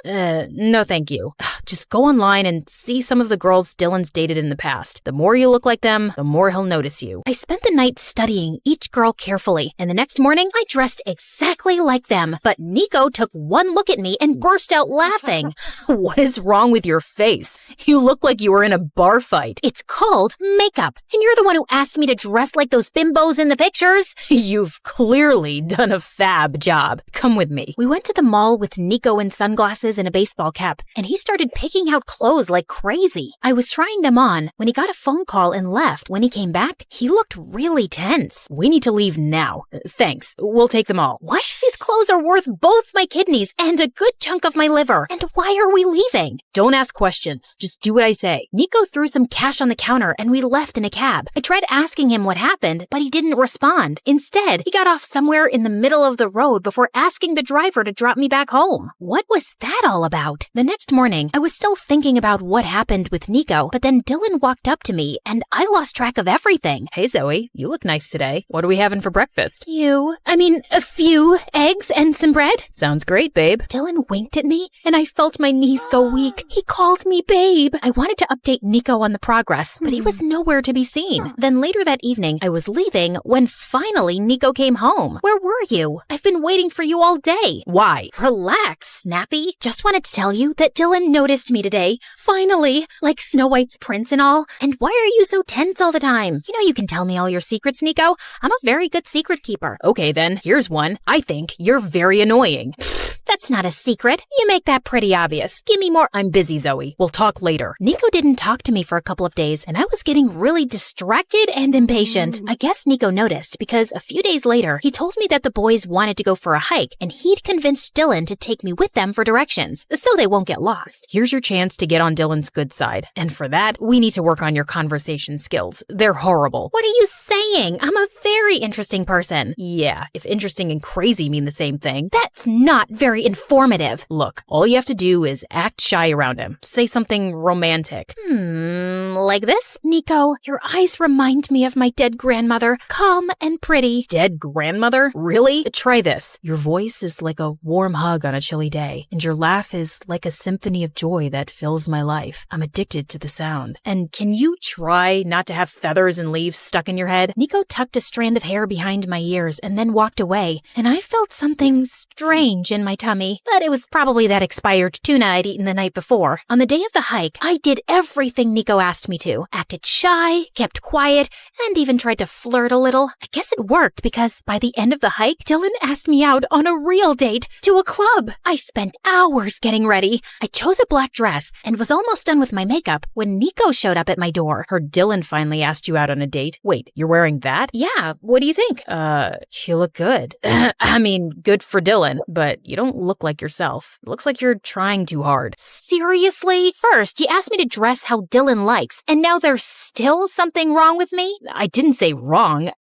No thank you. Just go online and see some of the girls Dylan's dated in the past. The more you look like them, the more he'll notice you. I spent the night studying each girl carefully, and the next morning I dressed exactly like them. But Nico took one look at me and burst out laughing. What is wrong with your face? You look like you were in a bar fight. It's called makeup, and you're the one who asked me to dress like those bimbos in the pictures. You've clearly done a fab job. Come with me. We went to the mall with Nico in sunglasses and a baseball cap, and he started picking out clothes like crazy. I was trying them on when he got a phone call and left. When he came back, he looked really tense. We need to leave now. Thanks. We'll take them all. What? These clothes are worth both my kidneys and a good chunk of my liver. And why are we leaving? Don't ask questions. Just do what I say. Nico threw some cash on the counter and we left in a cab. I tried asking him what happened, but he didn't respond. Instead, he got off somewhere in the middle of the road before asking the driver to drop me back home. What was that all about? The next morning, I was still thinking about what happened with Nico, but then Dylan walked up to me and I lost track of everything. Hey Zoe, you look nice today. What are we having for breakfast? A few eggs and some bread. Sounds great, babe. Dylan winked at me and I felt my knees go weak. He called me babe. I wanted to update Nico on the progress, but he was nowhere to be seen. Then later that evening, I was leaving when finally Nico came home. Where were you? I've been waiting for you all day. Why? Relax, Snappy. Just wanted to tell you that Dylan noticed me today. Finally, like Snow White's prince and all. And why are you so tense all the time? You know you can tell me all your secrets, Nico. I'm a very good secret keeper. Okay then, here's one. I think you're very annoying. That's not a secret. You make that pretty obvious. Give me more. I'm busy, Zoe. We'll talk later. Nico didn't talk to me for a couple of days, and I was getting really distracted and impatient. I guess Nico noticed because a few days later, he told me that the boys wanted to go for a hike, and he'd convinced Dylan to take me with them for directions, so they won't get lost. Here's your chance to get on Dylan's good side. And for that, we need to work on your conversation skills. They're horrible. What are you saying? I'm a very interesting person. Yeah, if interesting and crazy mean the same thing. That's not very informative. Look, all you have to do is act shy around him. Say something romantic. Like this? Nico, your eyes remind me of my dead grandmother. Calm and pretty. Dead grandmother? Really? Try this. Your voice is like a warm hug on a chilly day, and your laugh is like a symphony of joy that fills my life. I'm addicted to the sound. And can you try not to have feathers and leaves stuck in your head? Nico tucked a strand of hair behind my ears and then walked away, and I felt something strange in my tummy, but it was probably that expired tuna I'd eaten the night before. On the day of the hike, I did everything Nico asked me to. Acted shy, kept quiet, and even tried to flirt a little. I guess it worked because by the end of the hike, Dylan asked me out on a real date to a club. I spent hours getting ready. I chose a black dress and was almost done with my makeup when Nico showed up at my door. Heard Dylan finally asked you out on a date. Wait, you're wearing that? Yeah, what do you think? You look good. I mean, good for Dylan, but you don't look like yourself. It looks like you're trying too hard. Seriously? First, you asked me to dress how Dylan likes, and now there's still something wrong with me? I didn't say wrong.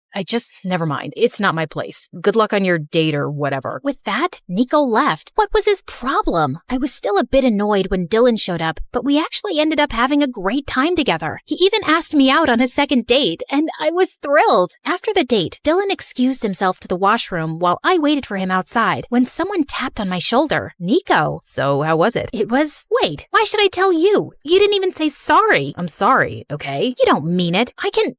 Never mind. It's not my place. Good luck on your date or whatever. With that, Nico left. What was his problem? I was still a bit annoyed when Dylan showed up, but we actually ended up having a great time together. He even asked me out on a second date, and I was thrilled. After the date, Dylan excused himself to the washroom while I waited for him outside when someone tapped on my shoulder. Nico. So how was it? Wait, why should I tell you? You didn't even say sorry. I'm sorry, okay? You don't mean it.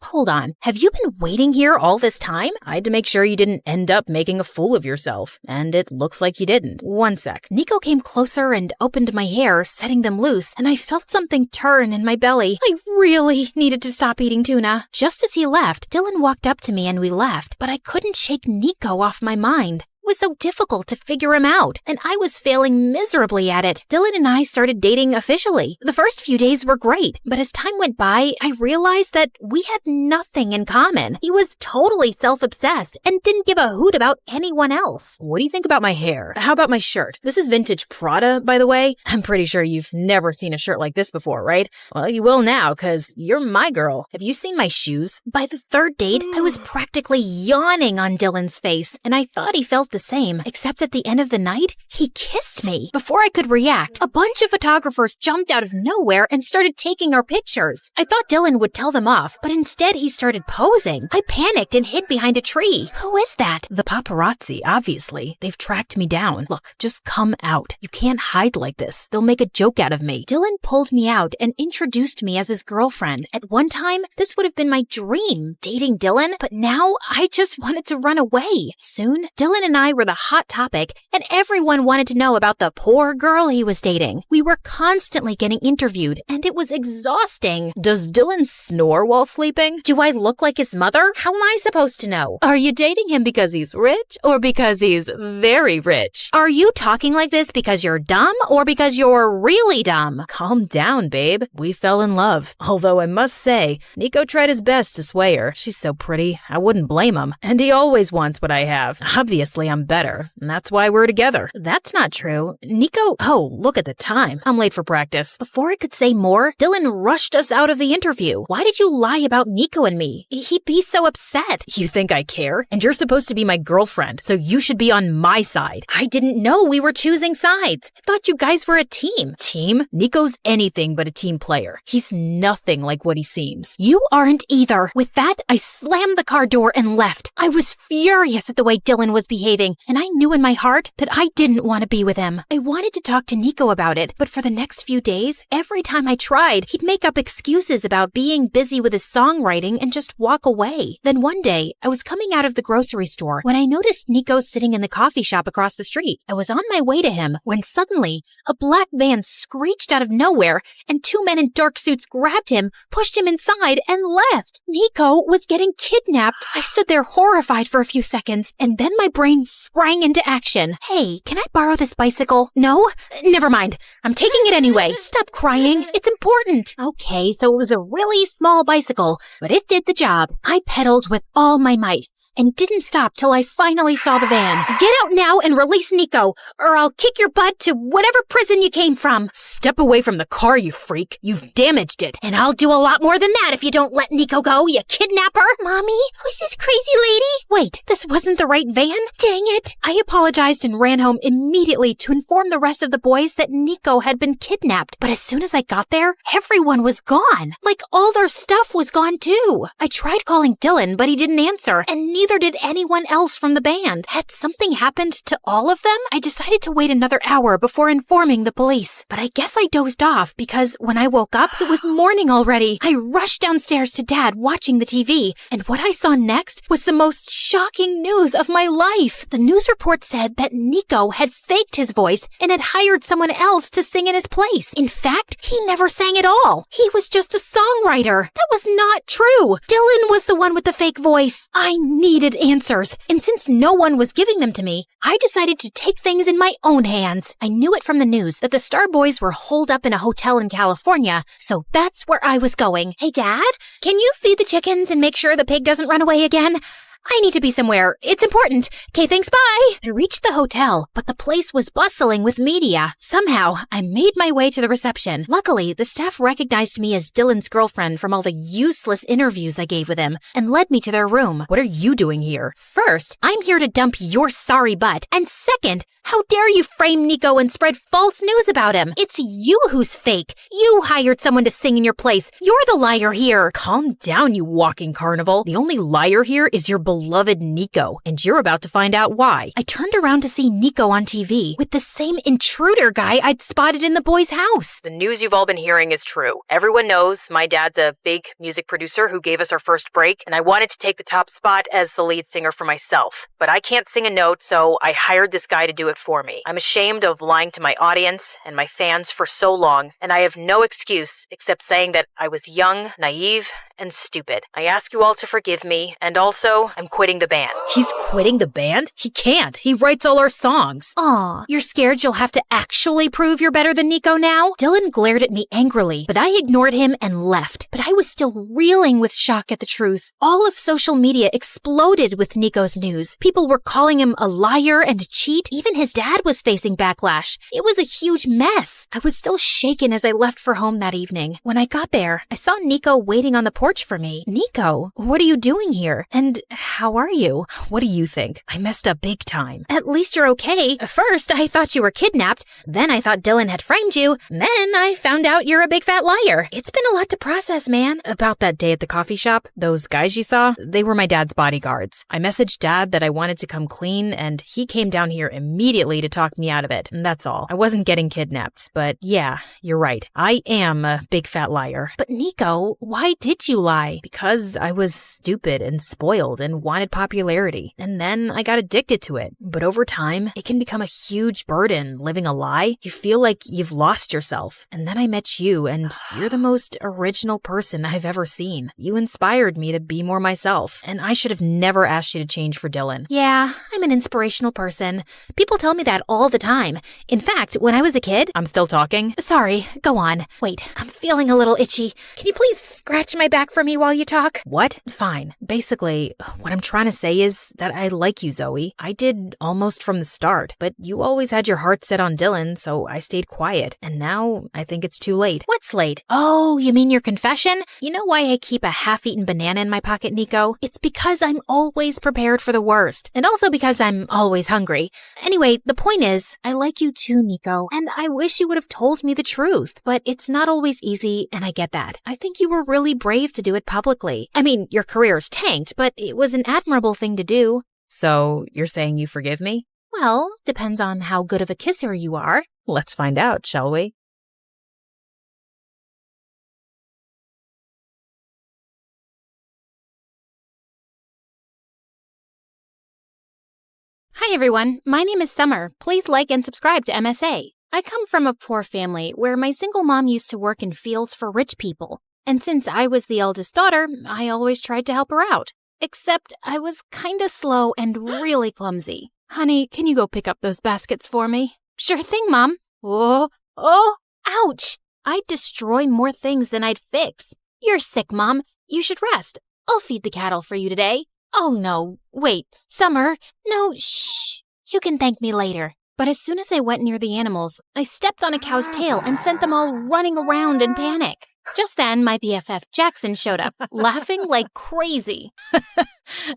Hold on. Have you been waiting here all this time? I had to make sure you didn't end up making a fool of yourself, and it looks like you didn't. One sec. Nico came closer and opened my hair, setting them loose, and I felt something turn in my belly. I really needed to stop eating tuna. Just as he left, Dylan walked up to me and we left, but I couldn't shake Nico off my mind. It was so difficult to figure him out, and I was failing miserably at it. Dylan and I started dating officially. The first few days were great, but as time went by, I realized that we had nothing in common. He was totally self-obsessed and didn't give a hoot about anyone else. What do you think about my hair? How about my shirt? This is vintage Prada, by the way. I'm pretty sure you've never seen a shirt like this before, right? Well, you will now, because you're my girl. Have you seen my shoes? By the third date, I was practically yawning on Dylan's face, and I thought he felt the same, except at the end of the night, he kissed me. Before I could react, a bunch of photographers jumped out of nowhere and started taking our pictures. I thought Dylan would tell them off, but instead he started posing. I panicked and hid behind a tree. Who is that? The paparazzi, obviously. They've tracked me down. Look, just come out. You can't hide like this. They'll make a joke out of me. Dylan pulled me out and introduced me as his girlfriend. At one time, this would have been my dream, dating Dylan, but now I just wanted to run away. Soon, Dylan and I were the hot topic, and everyone wanted to know about the poor girl he was dating. We were constantly getting interviewed, and it was exhausting. Does Dylan snore while sleeping? Do I look like his mother? How am I supposed to know? Are you dating him because he's rich or because he's very rich? Are you talking like this because you're dumb or because you're really dumb? Calm down, babe. We fell in love. Although I must say, Nico tried his best to sway her. She's so pretty, I wouldn't blame him. And he always wants what I have. Obviously, I'm better, and that's why we're together. That's not true. Nico... Oh, look at the time. I'm late for practice. Before I could say more, Dylan rushed us out of the interview. Why did you lie about Nico and me? He'd be so upset. You think I care? And you're supposed to be my girlfriend, so you should be on my side. I didn't know we were choosing sides. I thought you guys were a team. Team? Nico's anything but a team player. He's nothing like what he seems. You aren't either. With that, I slammed the car door and left. I was furious at the way Dylan was behaving, and I knew in my heart that I didn't want to be with him. I wanted to talk to Nico about it, but for the next few days, every time I tried, he'd make up excuses about being busy with his songwriting and just walk away. Then one day, I was coming out of the grocery store when I noticed Nico sitting in the coffee shop across the street. I was on my way to him when suddenly, a black van screeched out of nowhere, and two men in dark suits grabbed him, pushed him inside, and left. Nico was getting kidnapped. I stood there horrified for a few seconds, and then my brain sprang into action. Hey, can I borrow this bicycle? No? Never mind. I'm taking it anyway. Stop crying. It's important. Okay, so it was a really small bicycle, but it did the job. I pedaled with all my might and didn't stop till I finally saw the van. Get out now and release Nico, or I'll kick your butt to whatever prison you came from. Step away from the car, you freak. You've damaged it. And I'll do a lot more than that if you don't let Nico go, you kidnapper. Mommy, who's this crazy lady? Wait, this wasn't the right van? Dang it. I apologized and ran home immediately to inform the rest of the boys that Nico had been kidnapped. But as soon as I got there, everyone was gone. Like all their stuff was gone too. I tried calling Dylan, but he didn't answer, and neither did anyone else from the band. Had something happened to all of them? I decided to wait another hour before informing the police. But I guess I dozed off because when I woke up, it was morning already. I rushed downstairs to Dad watching the TV, and what I saw next was the most shocking news of my life. The news report said that Nico had faked his voice and had hired someone else to sing in his place. In fact, he never sang at all. He was just a songwriter. That was not true. Dylan was the one with the fake voice. I needed answers, and since no one was giving them to me, I decided to take things in my own hands. I knew it from the news that the Star Boys were holed up in a hotel in California, so that's where I was going. Hey, Dad, can you feed the chickens and make sure the pig doesn't run away again? I need to be somewhere. It's important. Okay, thanks, bye. I reached the hotel, but the place was bustling with media. Somehow, I made my way to the reception. Luckily, the staff recognized me as Dylan's girlfriend from all the useless interviews I gave with him and led me to their room. What are you doing here? First, I'm here to dump your sorry butt. And second, how dare you frame Nico and spread false news about him? It's you who's fake. You hired someone to sing in your place. You're the liar here. Calm down, you walking carnival. The only liar here is your beloved Nico, and you're about to find out why. I turned around to see Nico on TV with the same intruder guy I'd spotted in the boys' house. The news you've all been hearing is true. Everyone knows my dad's a big music producer who gave us our first break, and I wanted to take the top spot as the lead singer for myself. But I can't sing a note, so I hired this guy to do it for me. I'm ashamed of lying to my audience and my fans for so long, and I have no excuse except saying that I was young, naive, and stupid. I ask you all to forgive me, and also, I'm quitting the band. He's quitting the band? He can't. He writes all our songs. Aw, you're scared you'll have to actually prove you're better than Nico now? Dylan glared at me angrily, but I ignored him and left. But I was still reeling with shock at the truth. All of social media exploded with Nico's news. People were calling him a liar and a cheat. Even his dad was facing backlash. It was a huge mess. I was still shaken as I left for home that evening. When I got there, I saw Nico waiting on the porch for me. Nico, what are you doing here? And how are you? What do you think? I messed up big time. At least you're okay. First, I thought you were kidnapped. Then I thought Dylan had framed you. Then I found out you're a big fat liar. It's been a lot to process, man. About that day at the coffee shop, those guys you saw, they were my dad's bodyguards. I messaged Dad that I wanted to come clean, and he came down here immediately to talk me out of it. And that's all. I wasn't getting kidnapped. But yeah, you're right. I am a big fat liar. But Nico, why did you lie? Because I was stupid and spoiled and wanted popularity. And then I got addicted to it. But over time, it can become a huge burden living a lie. You feel like you've lost yourself. And then I met you, and you're the most original person I've ever seen. You inspired me to be more myself. And I should have never asked you to change for Dylan. Yeah, I'm an inspirational person. People tell me that all the time. In fact, when I was a kid... I'm still talking? Sorry, go on. Wait, I'm feeling a little itchy. Can you please scratch my back for me while you talk? What? Fine. Basically, what I'm trying to say is that I like you, Zoe. I did almost from the start, but you always had your heart set on Dylan, so I stayed quiet. And now I think it's too late. What's late? Oh, you mean your confession? You know why I keep a half-eaten banana in my pocket, Nico? It's because I'm always prepared for the worst. And also because I'm always hungry. Anyway, the point is, I like you too, Nico. And I wish you would have told me the truth. But it's not always easy, and I get that. I think you were really brave to do it publicly. I mean, your career's tanked, but it was an admirable thing to do. So, you're saying you forgive me? Well, depends on how good of a kisser you are. Let's find out, shall we? Hi everyone, my name is Summer. Please like and subscribe to MSA. I come from a poor family where my single mom used to work in fields for rich people. And since I was the eldest daughter, I always tried to help her out. Except I was kinda slow and really clumsy. Honey, can you go pick up those baskets for me? Sure thing, Mom. Oh, ouch! I'd destroy more things than I'd fix. You're sick, Mom. You should rest. I'll feed the cattle for you today. Oh no, wait, Summer. No, shh. You can thank me later. But as soon as I went near the animals, I stepped on a cow's tail and sent them all running around in panic. Just then, my BFF Jackson showed up, laughing like crazy.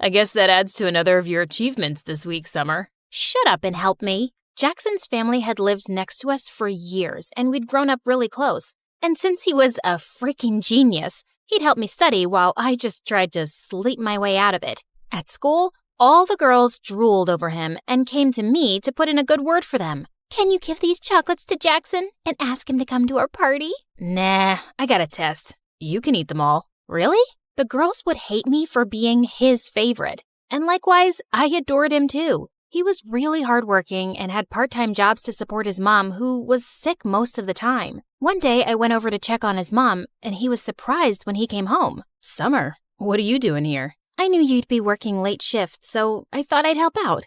I guess that adds to another of your achievements this week, Summer. Shut up and help me. Jackson's family had lived next to us for years, and we'd grown up really close. And since he was a freaking genius, he'd help me study while I just tried to sleep my way out of it. At school, all the girls drooled over him and came to me to put in a good word for them. Can you give these chocolates to Jackson and ask him to come to our party? Nah, I got a test. You can eat them all. Really? The girls would hate me for being his favorite. And likewise, I adored him too. He was really hardworking and had part-time jobs to support his mom, who was sick most of the time. One day, I went over to check on his mom, and he was surprised when he came home. Summer, what are you doing here? I knew you'd be working late shifts, so I thought I'd help out.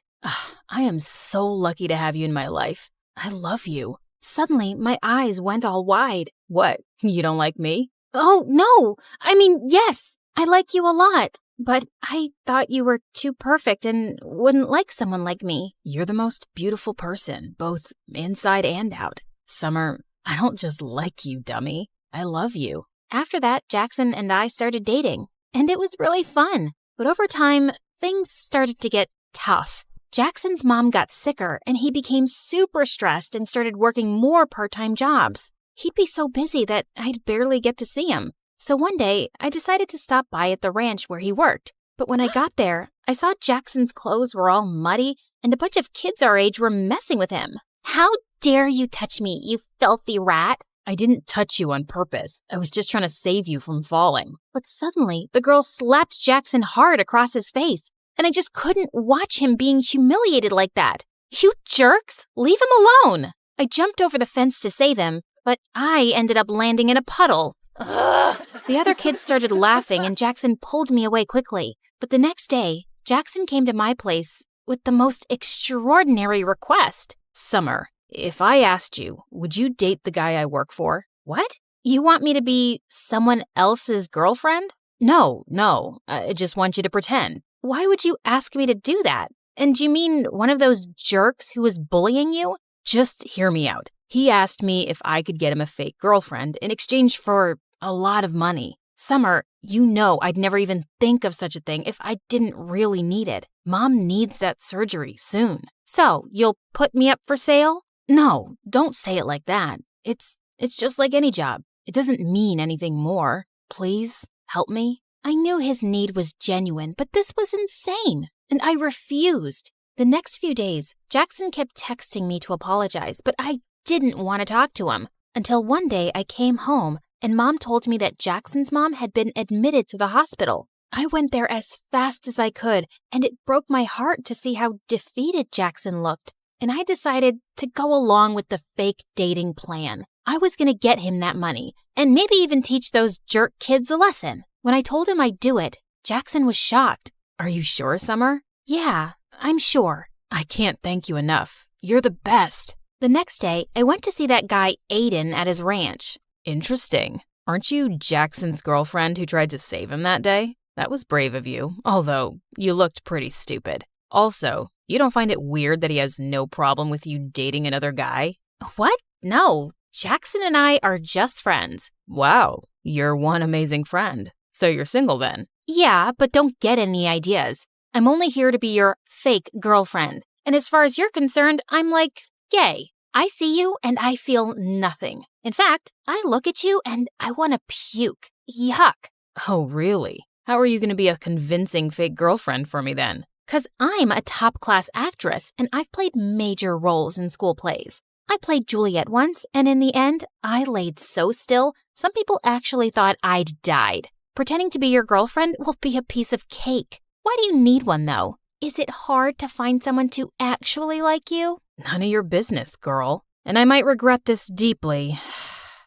I am so lucky to have you in my life. I love you. Suddenly, my eyes went all wide. What, you don't like me? Oh, no. I mean, yes, I like you a lot. But I thought you were too perfect and wouldn't like someone like me. You're the most beautiful person, both inside and out. Summer, I don't just like you, dummy. I love you. After that, Jackson and I started dating, and it was really fun. But over time, things started to get tough. Jackson's mom got sicker, and he became super stressed and started working more part-time jobs. He'd be so busy that I'd barely get to see him. So one day, I decided to stop by at the ranch where he worked. But when I got there, I saw Jackson's clothes were all muddy, and a bunch of kids our age were messing with him. How dare you touch me, you filthy rat? I didn't touch you on purpose. I was just trying to save you from falling. But suddenly, the girl slapped Jackson hard across his face, and I just couldn't watch him being humiliated like that. You jerks! Leave him alone! I jumped over the fence to save him, but I ended up landing in a puddle. Ugh. The other kids started laughing, and Jackson pulled me away quickly. But the next day, Jackson came to my place with the most extraordinary request. Summer, if I asked you, would you date the guy I work for? What? You want me to be someone else's girlfriend? No, I just want you to pretend. Why would you ask me to do that? And do you mean one of those jerks who was bullying you? Just hear me out. He asked me if I could get him a fake girlfriend in exchange for a lot of money. Summer, You know I'd never even think of such a thing if I didn't really need it. Mom needs that surgery soon. So, you'll put me up for sale? No, don't say it like that. It's just like any job. It doesn't mean anything more. Please, help me. I knew his need was genuine, but this was insane, and I refused. The next few days, Jackson kept texting me to apologize, but I didn't want to talk to him. Until one day I came home, and Mom told me that Jackson's mom had been admitted to the hospital. I went there as fast as I could, and it broke my heart to see how defeated Jackson looked. And I decided to go along with the fake dating plan. I was going to get him that money, and maybe even teach those jerk kids a lesson. When I told him I'd do it, Jackson was shocked. Are you sure, Summer? Yeah, I'm sure. I can't thank you enough. You're the best. The next day, I went to see that guy Aiden at his ranch. Interesting. Aren't you Jackson's girlfriend who tried to save him that day? That was brave of you, although you looked pretty stupid. Also, you don't find it weird that he has no problem with you dating another guy? What? No, Jackson and I are just friends. Wow, you're one amazing friend. So you're single then? Yeah, but don't get any ideas. I'm only here to be your fake girlfriend. And as far as you're concerned, I'm like gay. I see you and I feel nothing. In fact, I look at you and I want to puke. Yuck. Oh, really? How are you going to be a convincing fake girlfriend for me then? 'Cause I'm a top-class actress and I've played major roles in school plays. I played Juliet once, and in the end, I laid so still, some people actually thought I'd died. Pretending to be your girlfriend will be a piece of cake. Why do you need one, though? Is it hard to find someone to actually like you? None of your business, girl. And I might regret this deeply,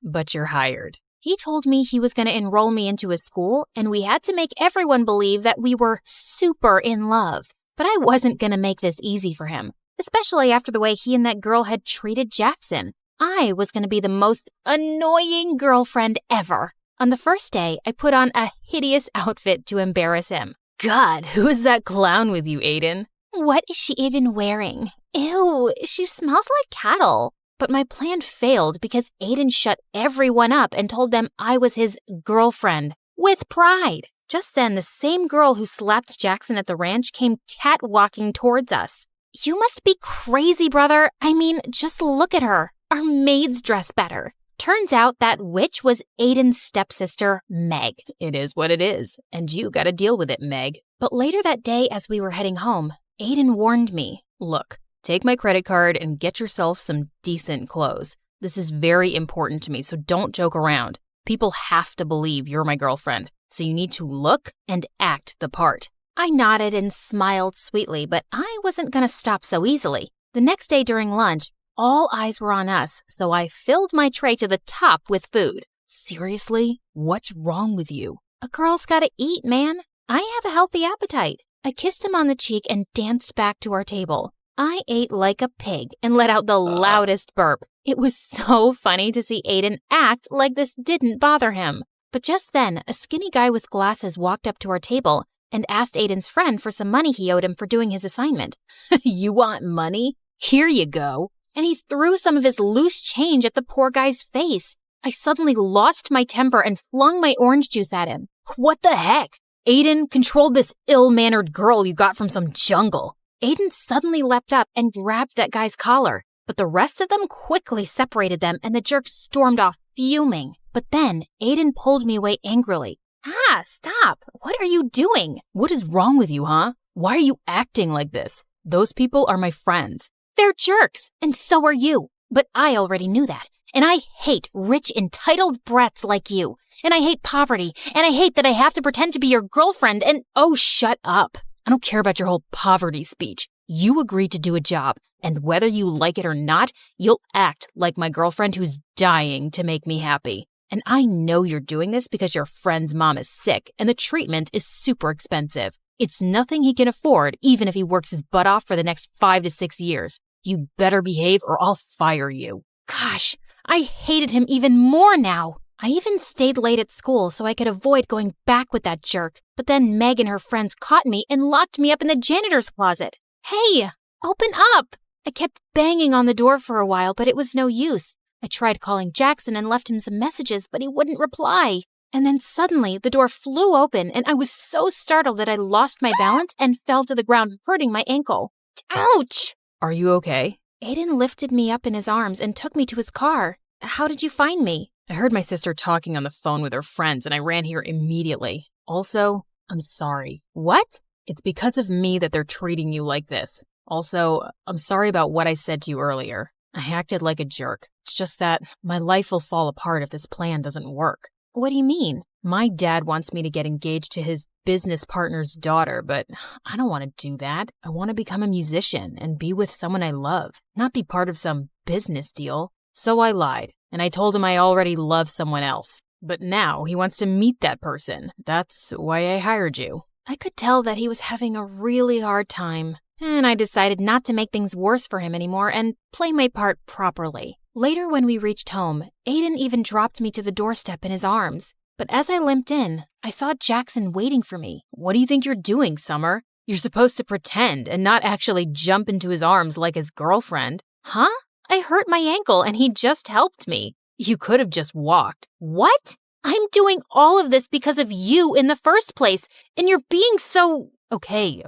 but you're hired. He told me he was going to enroll me into his school, and we had to make everyone believe that we were super in love. But I wasn't going to make this easy for him, especially after the way he and that girl had treated Jackson. I was going to be the most annoying girlfriend ever. On the first day, I put on a hideous outfit to embarrass him. God, who is that clown with you, Aiden? What is she even wearing? Ew, she smells like cattle. But my plan failed because Aiden shut everyone up and told them I was his girlfriend, with pride. Just then, the same girl who slapped Jackson at the ranch came catwalking towards us. You must be crazy, brother. I mean, just look at her. Our maids dress better. Turns out that witch was Aiden's stepsister, Meg. It is what it is, and you gotta deal with it, Meg. But later that day, as we were heading home, Aiden warned me, look, take my credit card and get yourself some decent clothes. This is very important to me, so don't joke around. People have to believe you're my girlfriend, so you need to look and act the part. I nodded and smiled sweetly, but I wasn't going to stop so easily. The next day during lunch, all eyes were on us, so I filled my tray to the top with food. Seriously? What's wrong with you? A girl's gotta eat, man. I have a healthy appetite. I kissed him on the cheek and danced back to our table. I ate like a pig and let out the loudest burp. It was so funny to see Aiden act like this didn't bother him. But just then, a skinny guy with glasses walked up to our table and asked Aiden's friend for some money he owed him for doing his assignment. You want money? Here you go. And he threw some of his loose change at the poor guy's face. I suddenly lost my temper and flung my orange juice at him. What the heck? Aiden, control this ill-mannered girl you got from some jungle. Aiden suddenly leapt up and grabbed that guy's collar, but the rest of them quickly separated them and the jerk stormed off, fuming. But then Aiden pulled me away angrily. Ah, stop! What are you doing? What is wrong with you, huh? Why are you acting like this? Those people are my friends. They're jerks, and so are you. But I already knew that. And I hate rich, entitled brats like you. And I hate poverty. And I hate that I have to pretend to be your girlfriend and— Oh, shut up. I don't care about your whole poverty speech. You agreed to do a job, and whether you like it or not, you'll act like my girlfriend who's dying to make me happy. And I know you're doing this because your friend's mom is sick, and the treatment is super expensive. It's nothing he can afford, even if he works his butt off for the next 5 to 6 years. You better behave or I'll fire you. Gosh, I hated him even more now. I even stayed late at school so I could avoid going back with that jerk. But then Meg and her friends caught me and locked me up in the janitor's closet. Hey, open up! I kept banging on the door for a while, but it was no use. I tried calling Jackson and left him some messages, but he wouldn't reply. And then suddenly the door flew open and I was so startled that I lost my balance and fell to the ground, hurting my ankle. Ouch! Are you okay? Aiden lifted me up in his arms and took me to his car. How did you find me? I heard my sister talking on the phone with her friends and I ran here immediately. Also, I'm sorry. What? It's because of me that they're treating you like this. Also, I'm sorry about what I said to you earlier. I acted like a jerk. It's just that my life will fall apart if this plan doesn't work. What do you mean? My dad wants me to get engaged to his business partner's daughter, but I don't want to do that. I want to become a musician and be with someone I love, not be part of some business deal. So I lied, and I told him I already love someone else. But now he wants to meet that person. That's why I hired you. I could tell that he was having a really hard time, and I decided not to make things worse for him anymore and play my part properly. Later, when we reached home, Aiden even dropped me to the doorstep in his arms. But as I limped in, I saw Jackson waiting for me. What do you think you're doing, Summer? You're supposed to pretend and not actually jump into his arms like his girlfriend. Huh? I hurt my ankle and he just helped me. You could have just walked. What? I'm doing all of this because of you in the first place, and you're being so... Okay.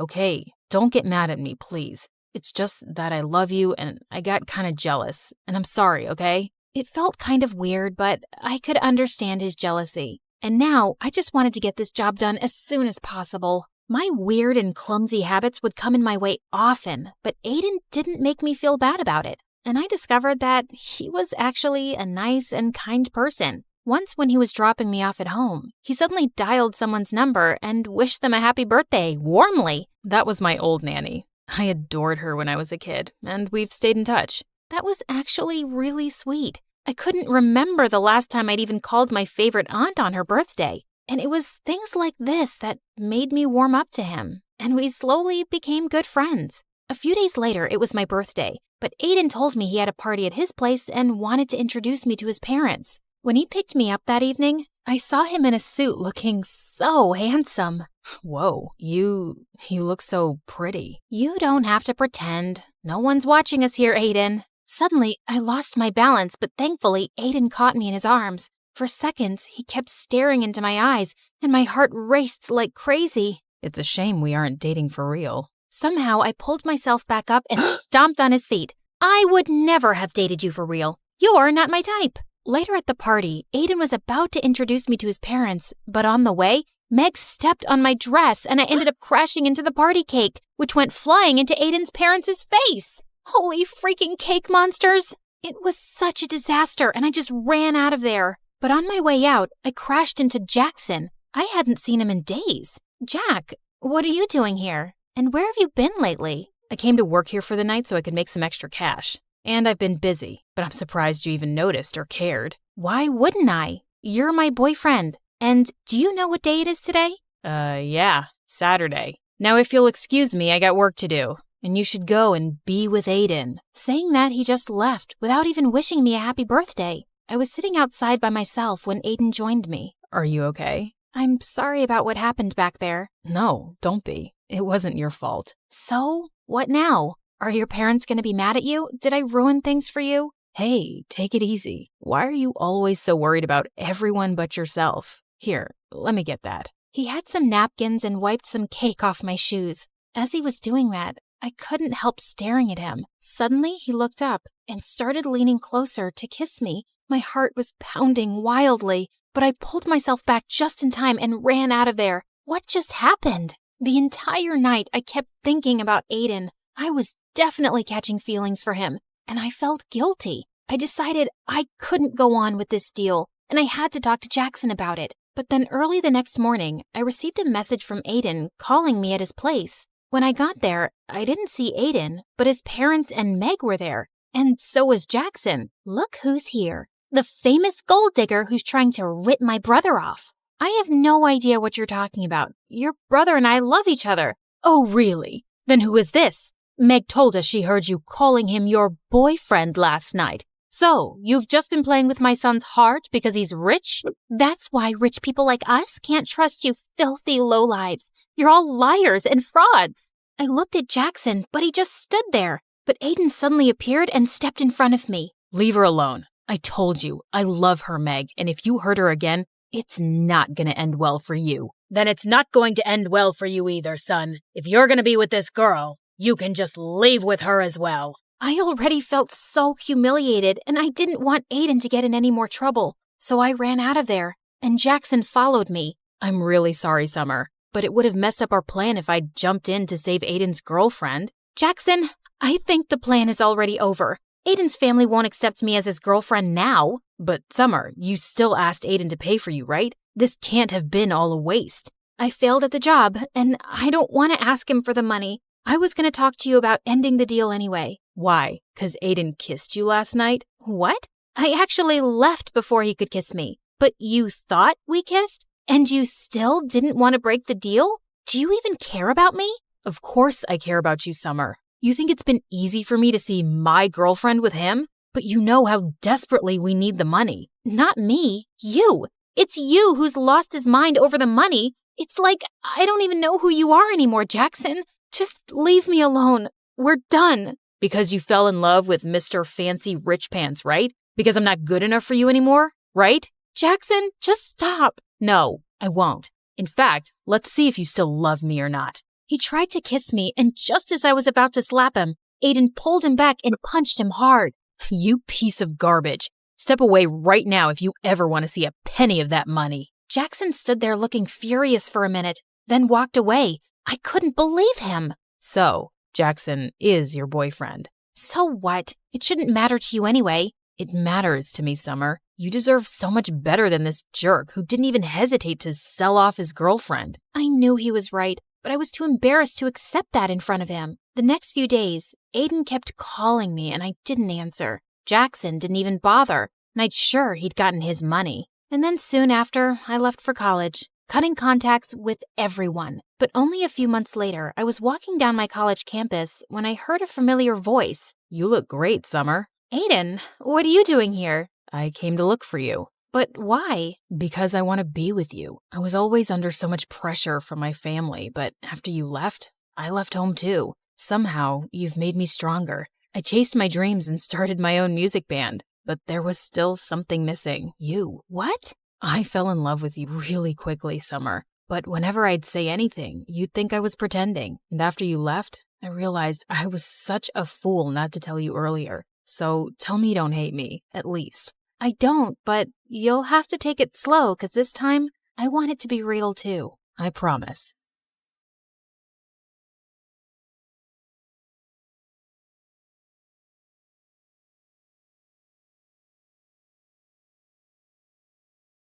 Don't get mad at me, please. It's just that I love you and I got kind of jealous, and I'm sorry, okay? It felt kind of weird, but I could understand his jealousy. And now I just wanted to get this job done as soon as possible. My weird and clumsy habits would come in my way often, but Aiden didn't make me feel bad about it. And I discovered that he was actually a nice and kind person. Once when he was dropping me off at home, he suddenly dialed someone's number and wished them a happy birthday, warmly. That was my old nanny. I adored her when I was a kid, and we've stayed in touch. That was actually really sweet. I couldn't remember the last time I'd even called my favorite aunt on her birthday. And it was things like this that made me warm up to him. And we slowly became good friends. A few days later, it was my birthday, but Aiden told me he had a party at his place and wanted to introduce me to his parents. When he picked me up that evening, I saw him in a suit looking so handsome. Whoa, you look so pretty. You don't have to pretend. No one's watching us here, Aiden. Suddenly, I lost my balance, but thankfully, Aiden caught me in his arms. For seconds, he kept staring into my eyes, and my heart raced like crazy. It's a shame we aren't dating for real. Somehow, I pulled myself back up and stomped on his feet. I would never have dated you for real. You're not my type. Later at the party, Aiden was about to introduce me to his parents, but on the way, Meg stepped on my dress and I ended up crashing into the party cake, which went flying into Aiden's parents' face. Holy freaking cake monsters! It was such a disaster and I just ran out of there. But on my way out, I crashed into Jackson. I hadn't seen him in days. Jack, what are you doing here? And where have you been lately? I came to work here for the night so I could make some extra cash. And I've been busy, but I'm surprised you even noticed or cared. Why wouldn't I? You're my boyfriend. And do you know what day it is today? Yeah, Saturday. Now if you'll excuse me, I got work to do. And you should go and be with Aiden. Saying that, he just left without even wishing me a happy birthday. I was sitting outside by myself when Aiden joined me. Are you okay? I'm sorry about what happened back there. No, don't be. It wasn't your fault. So, what now? Are your parents going to be mad at you? Did I ruin things for you? Hey, take it easy. Why are you always so worried about everyone but yourself? Here, let me get that. He had some napkins and wiped some cake off my shoes. As he was doing that, I couldn't help staring at him. Suddenly, he looked up and started leaning closer to kiss me. My heart was pounding wildly, but I pulled myself back just in time and ran out of there. What just happened? The entire night, I kept thinking about Aiden. I was definitely catching feelings for him, and I felt guilty. I decided I couldn't go on with this deal, and I had to talk to Jackson about it. But then early the next morning, I received a message from Aiden calling me at his place. When I got there, I didn't see Aiden, but his parents and Meg were there, and so was Jackson. Look who's here. The famous gold digger who's trying to rip my brother off. I have no idea what you're talking about. Your brother and I love each other. Oh, really? Then who is this? Meg told us she heard you calling him your boyfriend last night. So, you've just been playing with my son's heart because he's rich? That's why rich people like us can't trust you filthy lowlives. You're all liars and frauds. I looked at Jackson, but he just stood there. But Aiden suddenly appeared and stepped in front of me. Leave her alone. I told you, I love her, Meg, and if you hurt her again, It's not gonna end well for you. Then it's not going to end well for you either, son. If you're gonna be with this girl, you can just leave with her as well. I already felt so humiliated, and I didn't want Aiden to get in any more trouble, so I ran out of there, and Jackson followed me. I'm really sorry, Summer, but it would have messed up our plan if I'd jumped in to save Aiden's girlfriend. Jackson, I think the plan is already over. Aiden's family won't accept me as his girlfriend now. But Summer, you still asked Aiden to pay for you, right? This can't have been all a waste. I failed at the job, and I don't want to ask him for the money. I was going to talk to you about ending the deal anyway. Why? 'Cause Aiden kissed you last night? What? I actually left before he could kiss me. But you thought we kissed? And you still didn't want to break the deal? Do you even care about me? Of course I care about you, Summer. You think it's been easy for me to see my girlfriend with him? But you know how desperately we need the money. Not me. You. It's you who's lost his mind over the money. It's like I don't even know who you are anymore, Jackson. Just leave me alone. We're done. Because you fell in love with Mr. Fancy Rich Pants, right? Because I'm not good enough for you anymore, right? Jackson, just stop. No, I won't. In fact, let's see if you still love me or not. He tried to kiss me, and just as I was about to slap him, Aiden pulled him back and punched him hard. You piece of garbage. Step away right now if you ever want to see a penny of that money. Jackson stood there looking furious for a minute, then walked away. I couldn't believe him. So, Jackson is your boyfriend. So what? It shouldn't matter to you anyway. It matters to me, Summer. You deserve so much better than this jerk who didn't even hesitate to sell off his girlfriend. I knew he was right, but I was too embarrassed to accept that in front of him. The next few days, Aiden kept calling me and I didn't answer. Jackson didn't even bother, and I'd sure he'd gotten his money. And then soon after, I left for college, cutting contacts with everyone. But only a few months later, I was walking down my college campus when I heard a familiar voice. You look great, Summer. Aiden, what are you doing here? I came to look for you. But why? Because I want to be with you. I was always under so much pressure from my family, but after you left, I left home too. Somehow, you've made me stronger. I chased my dreams and started my own music band, but there was still something missing. You. What? I fell in love with you really quickly, Summer. But whenever I'd say anything, you'd think I was pretending. And after you left, I realized I was such a fool not to tell you earlier. So tell me you don't hate me, at least. I don't, but you'll have to take it slow, 'cause this time, I want it to be real too. I promise.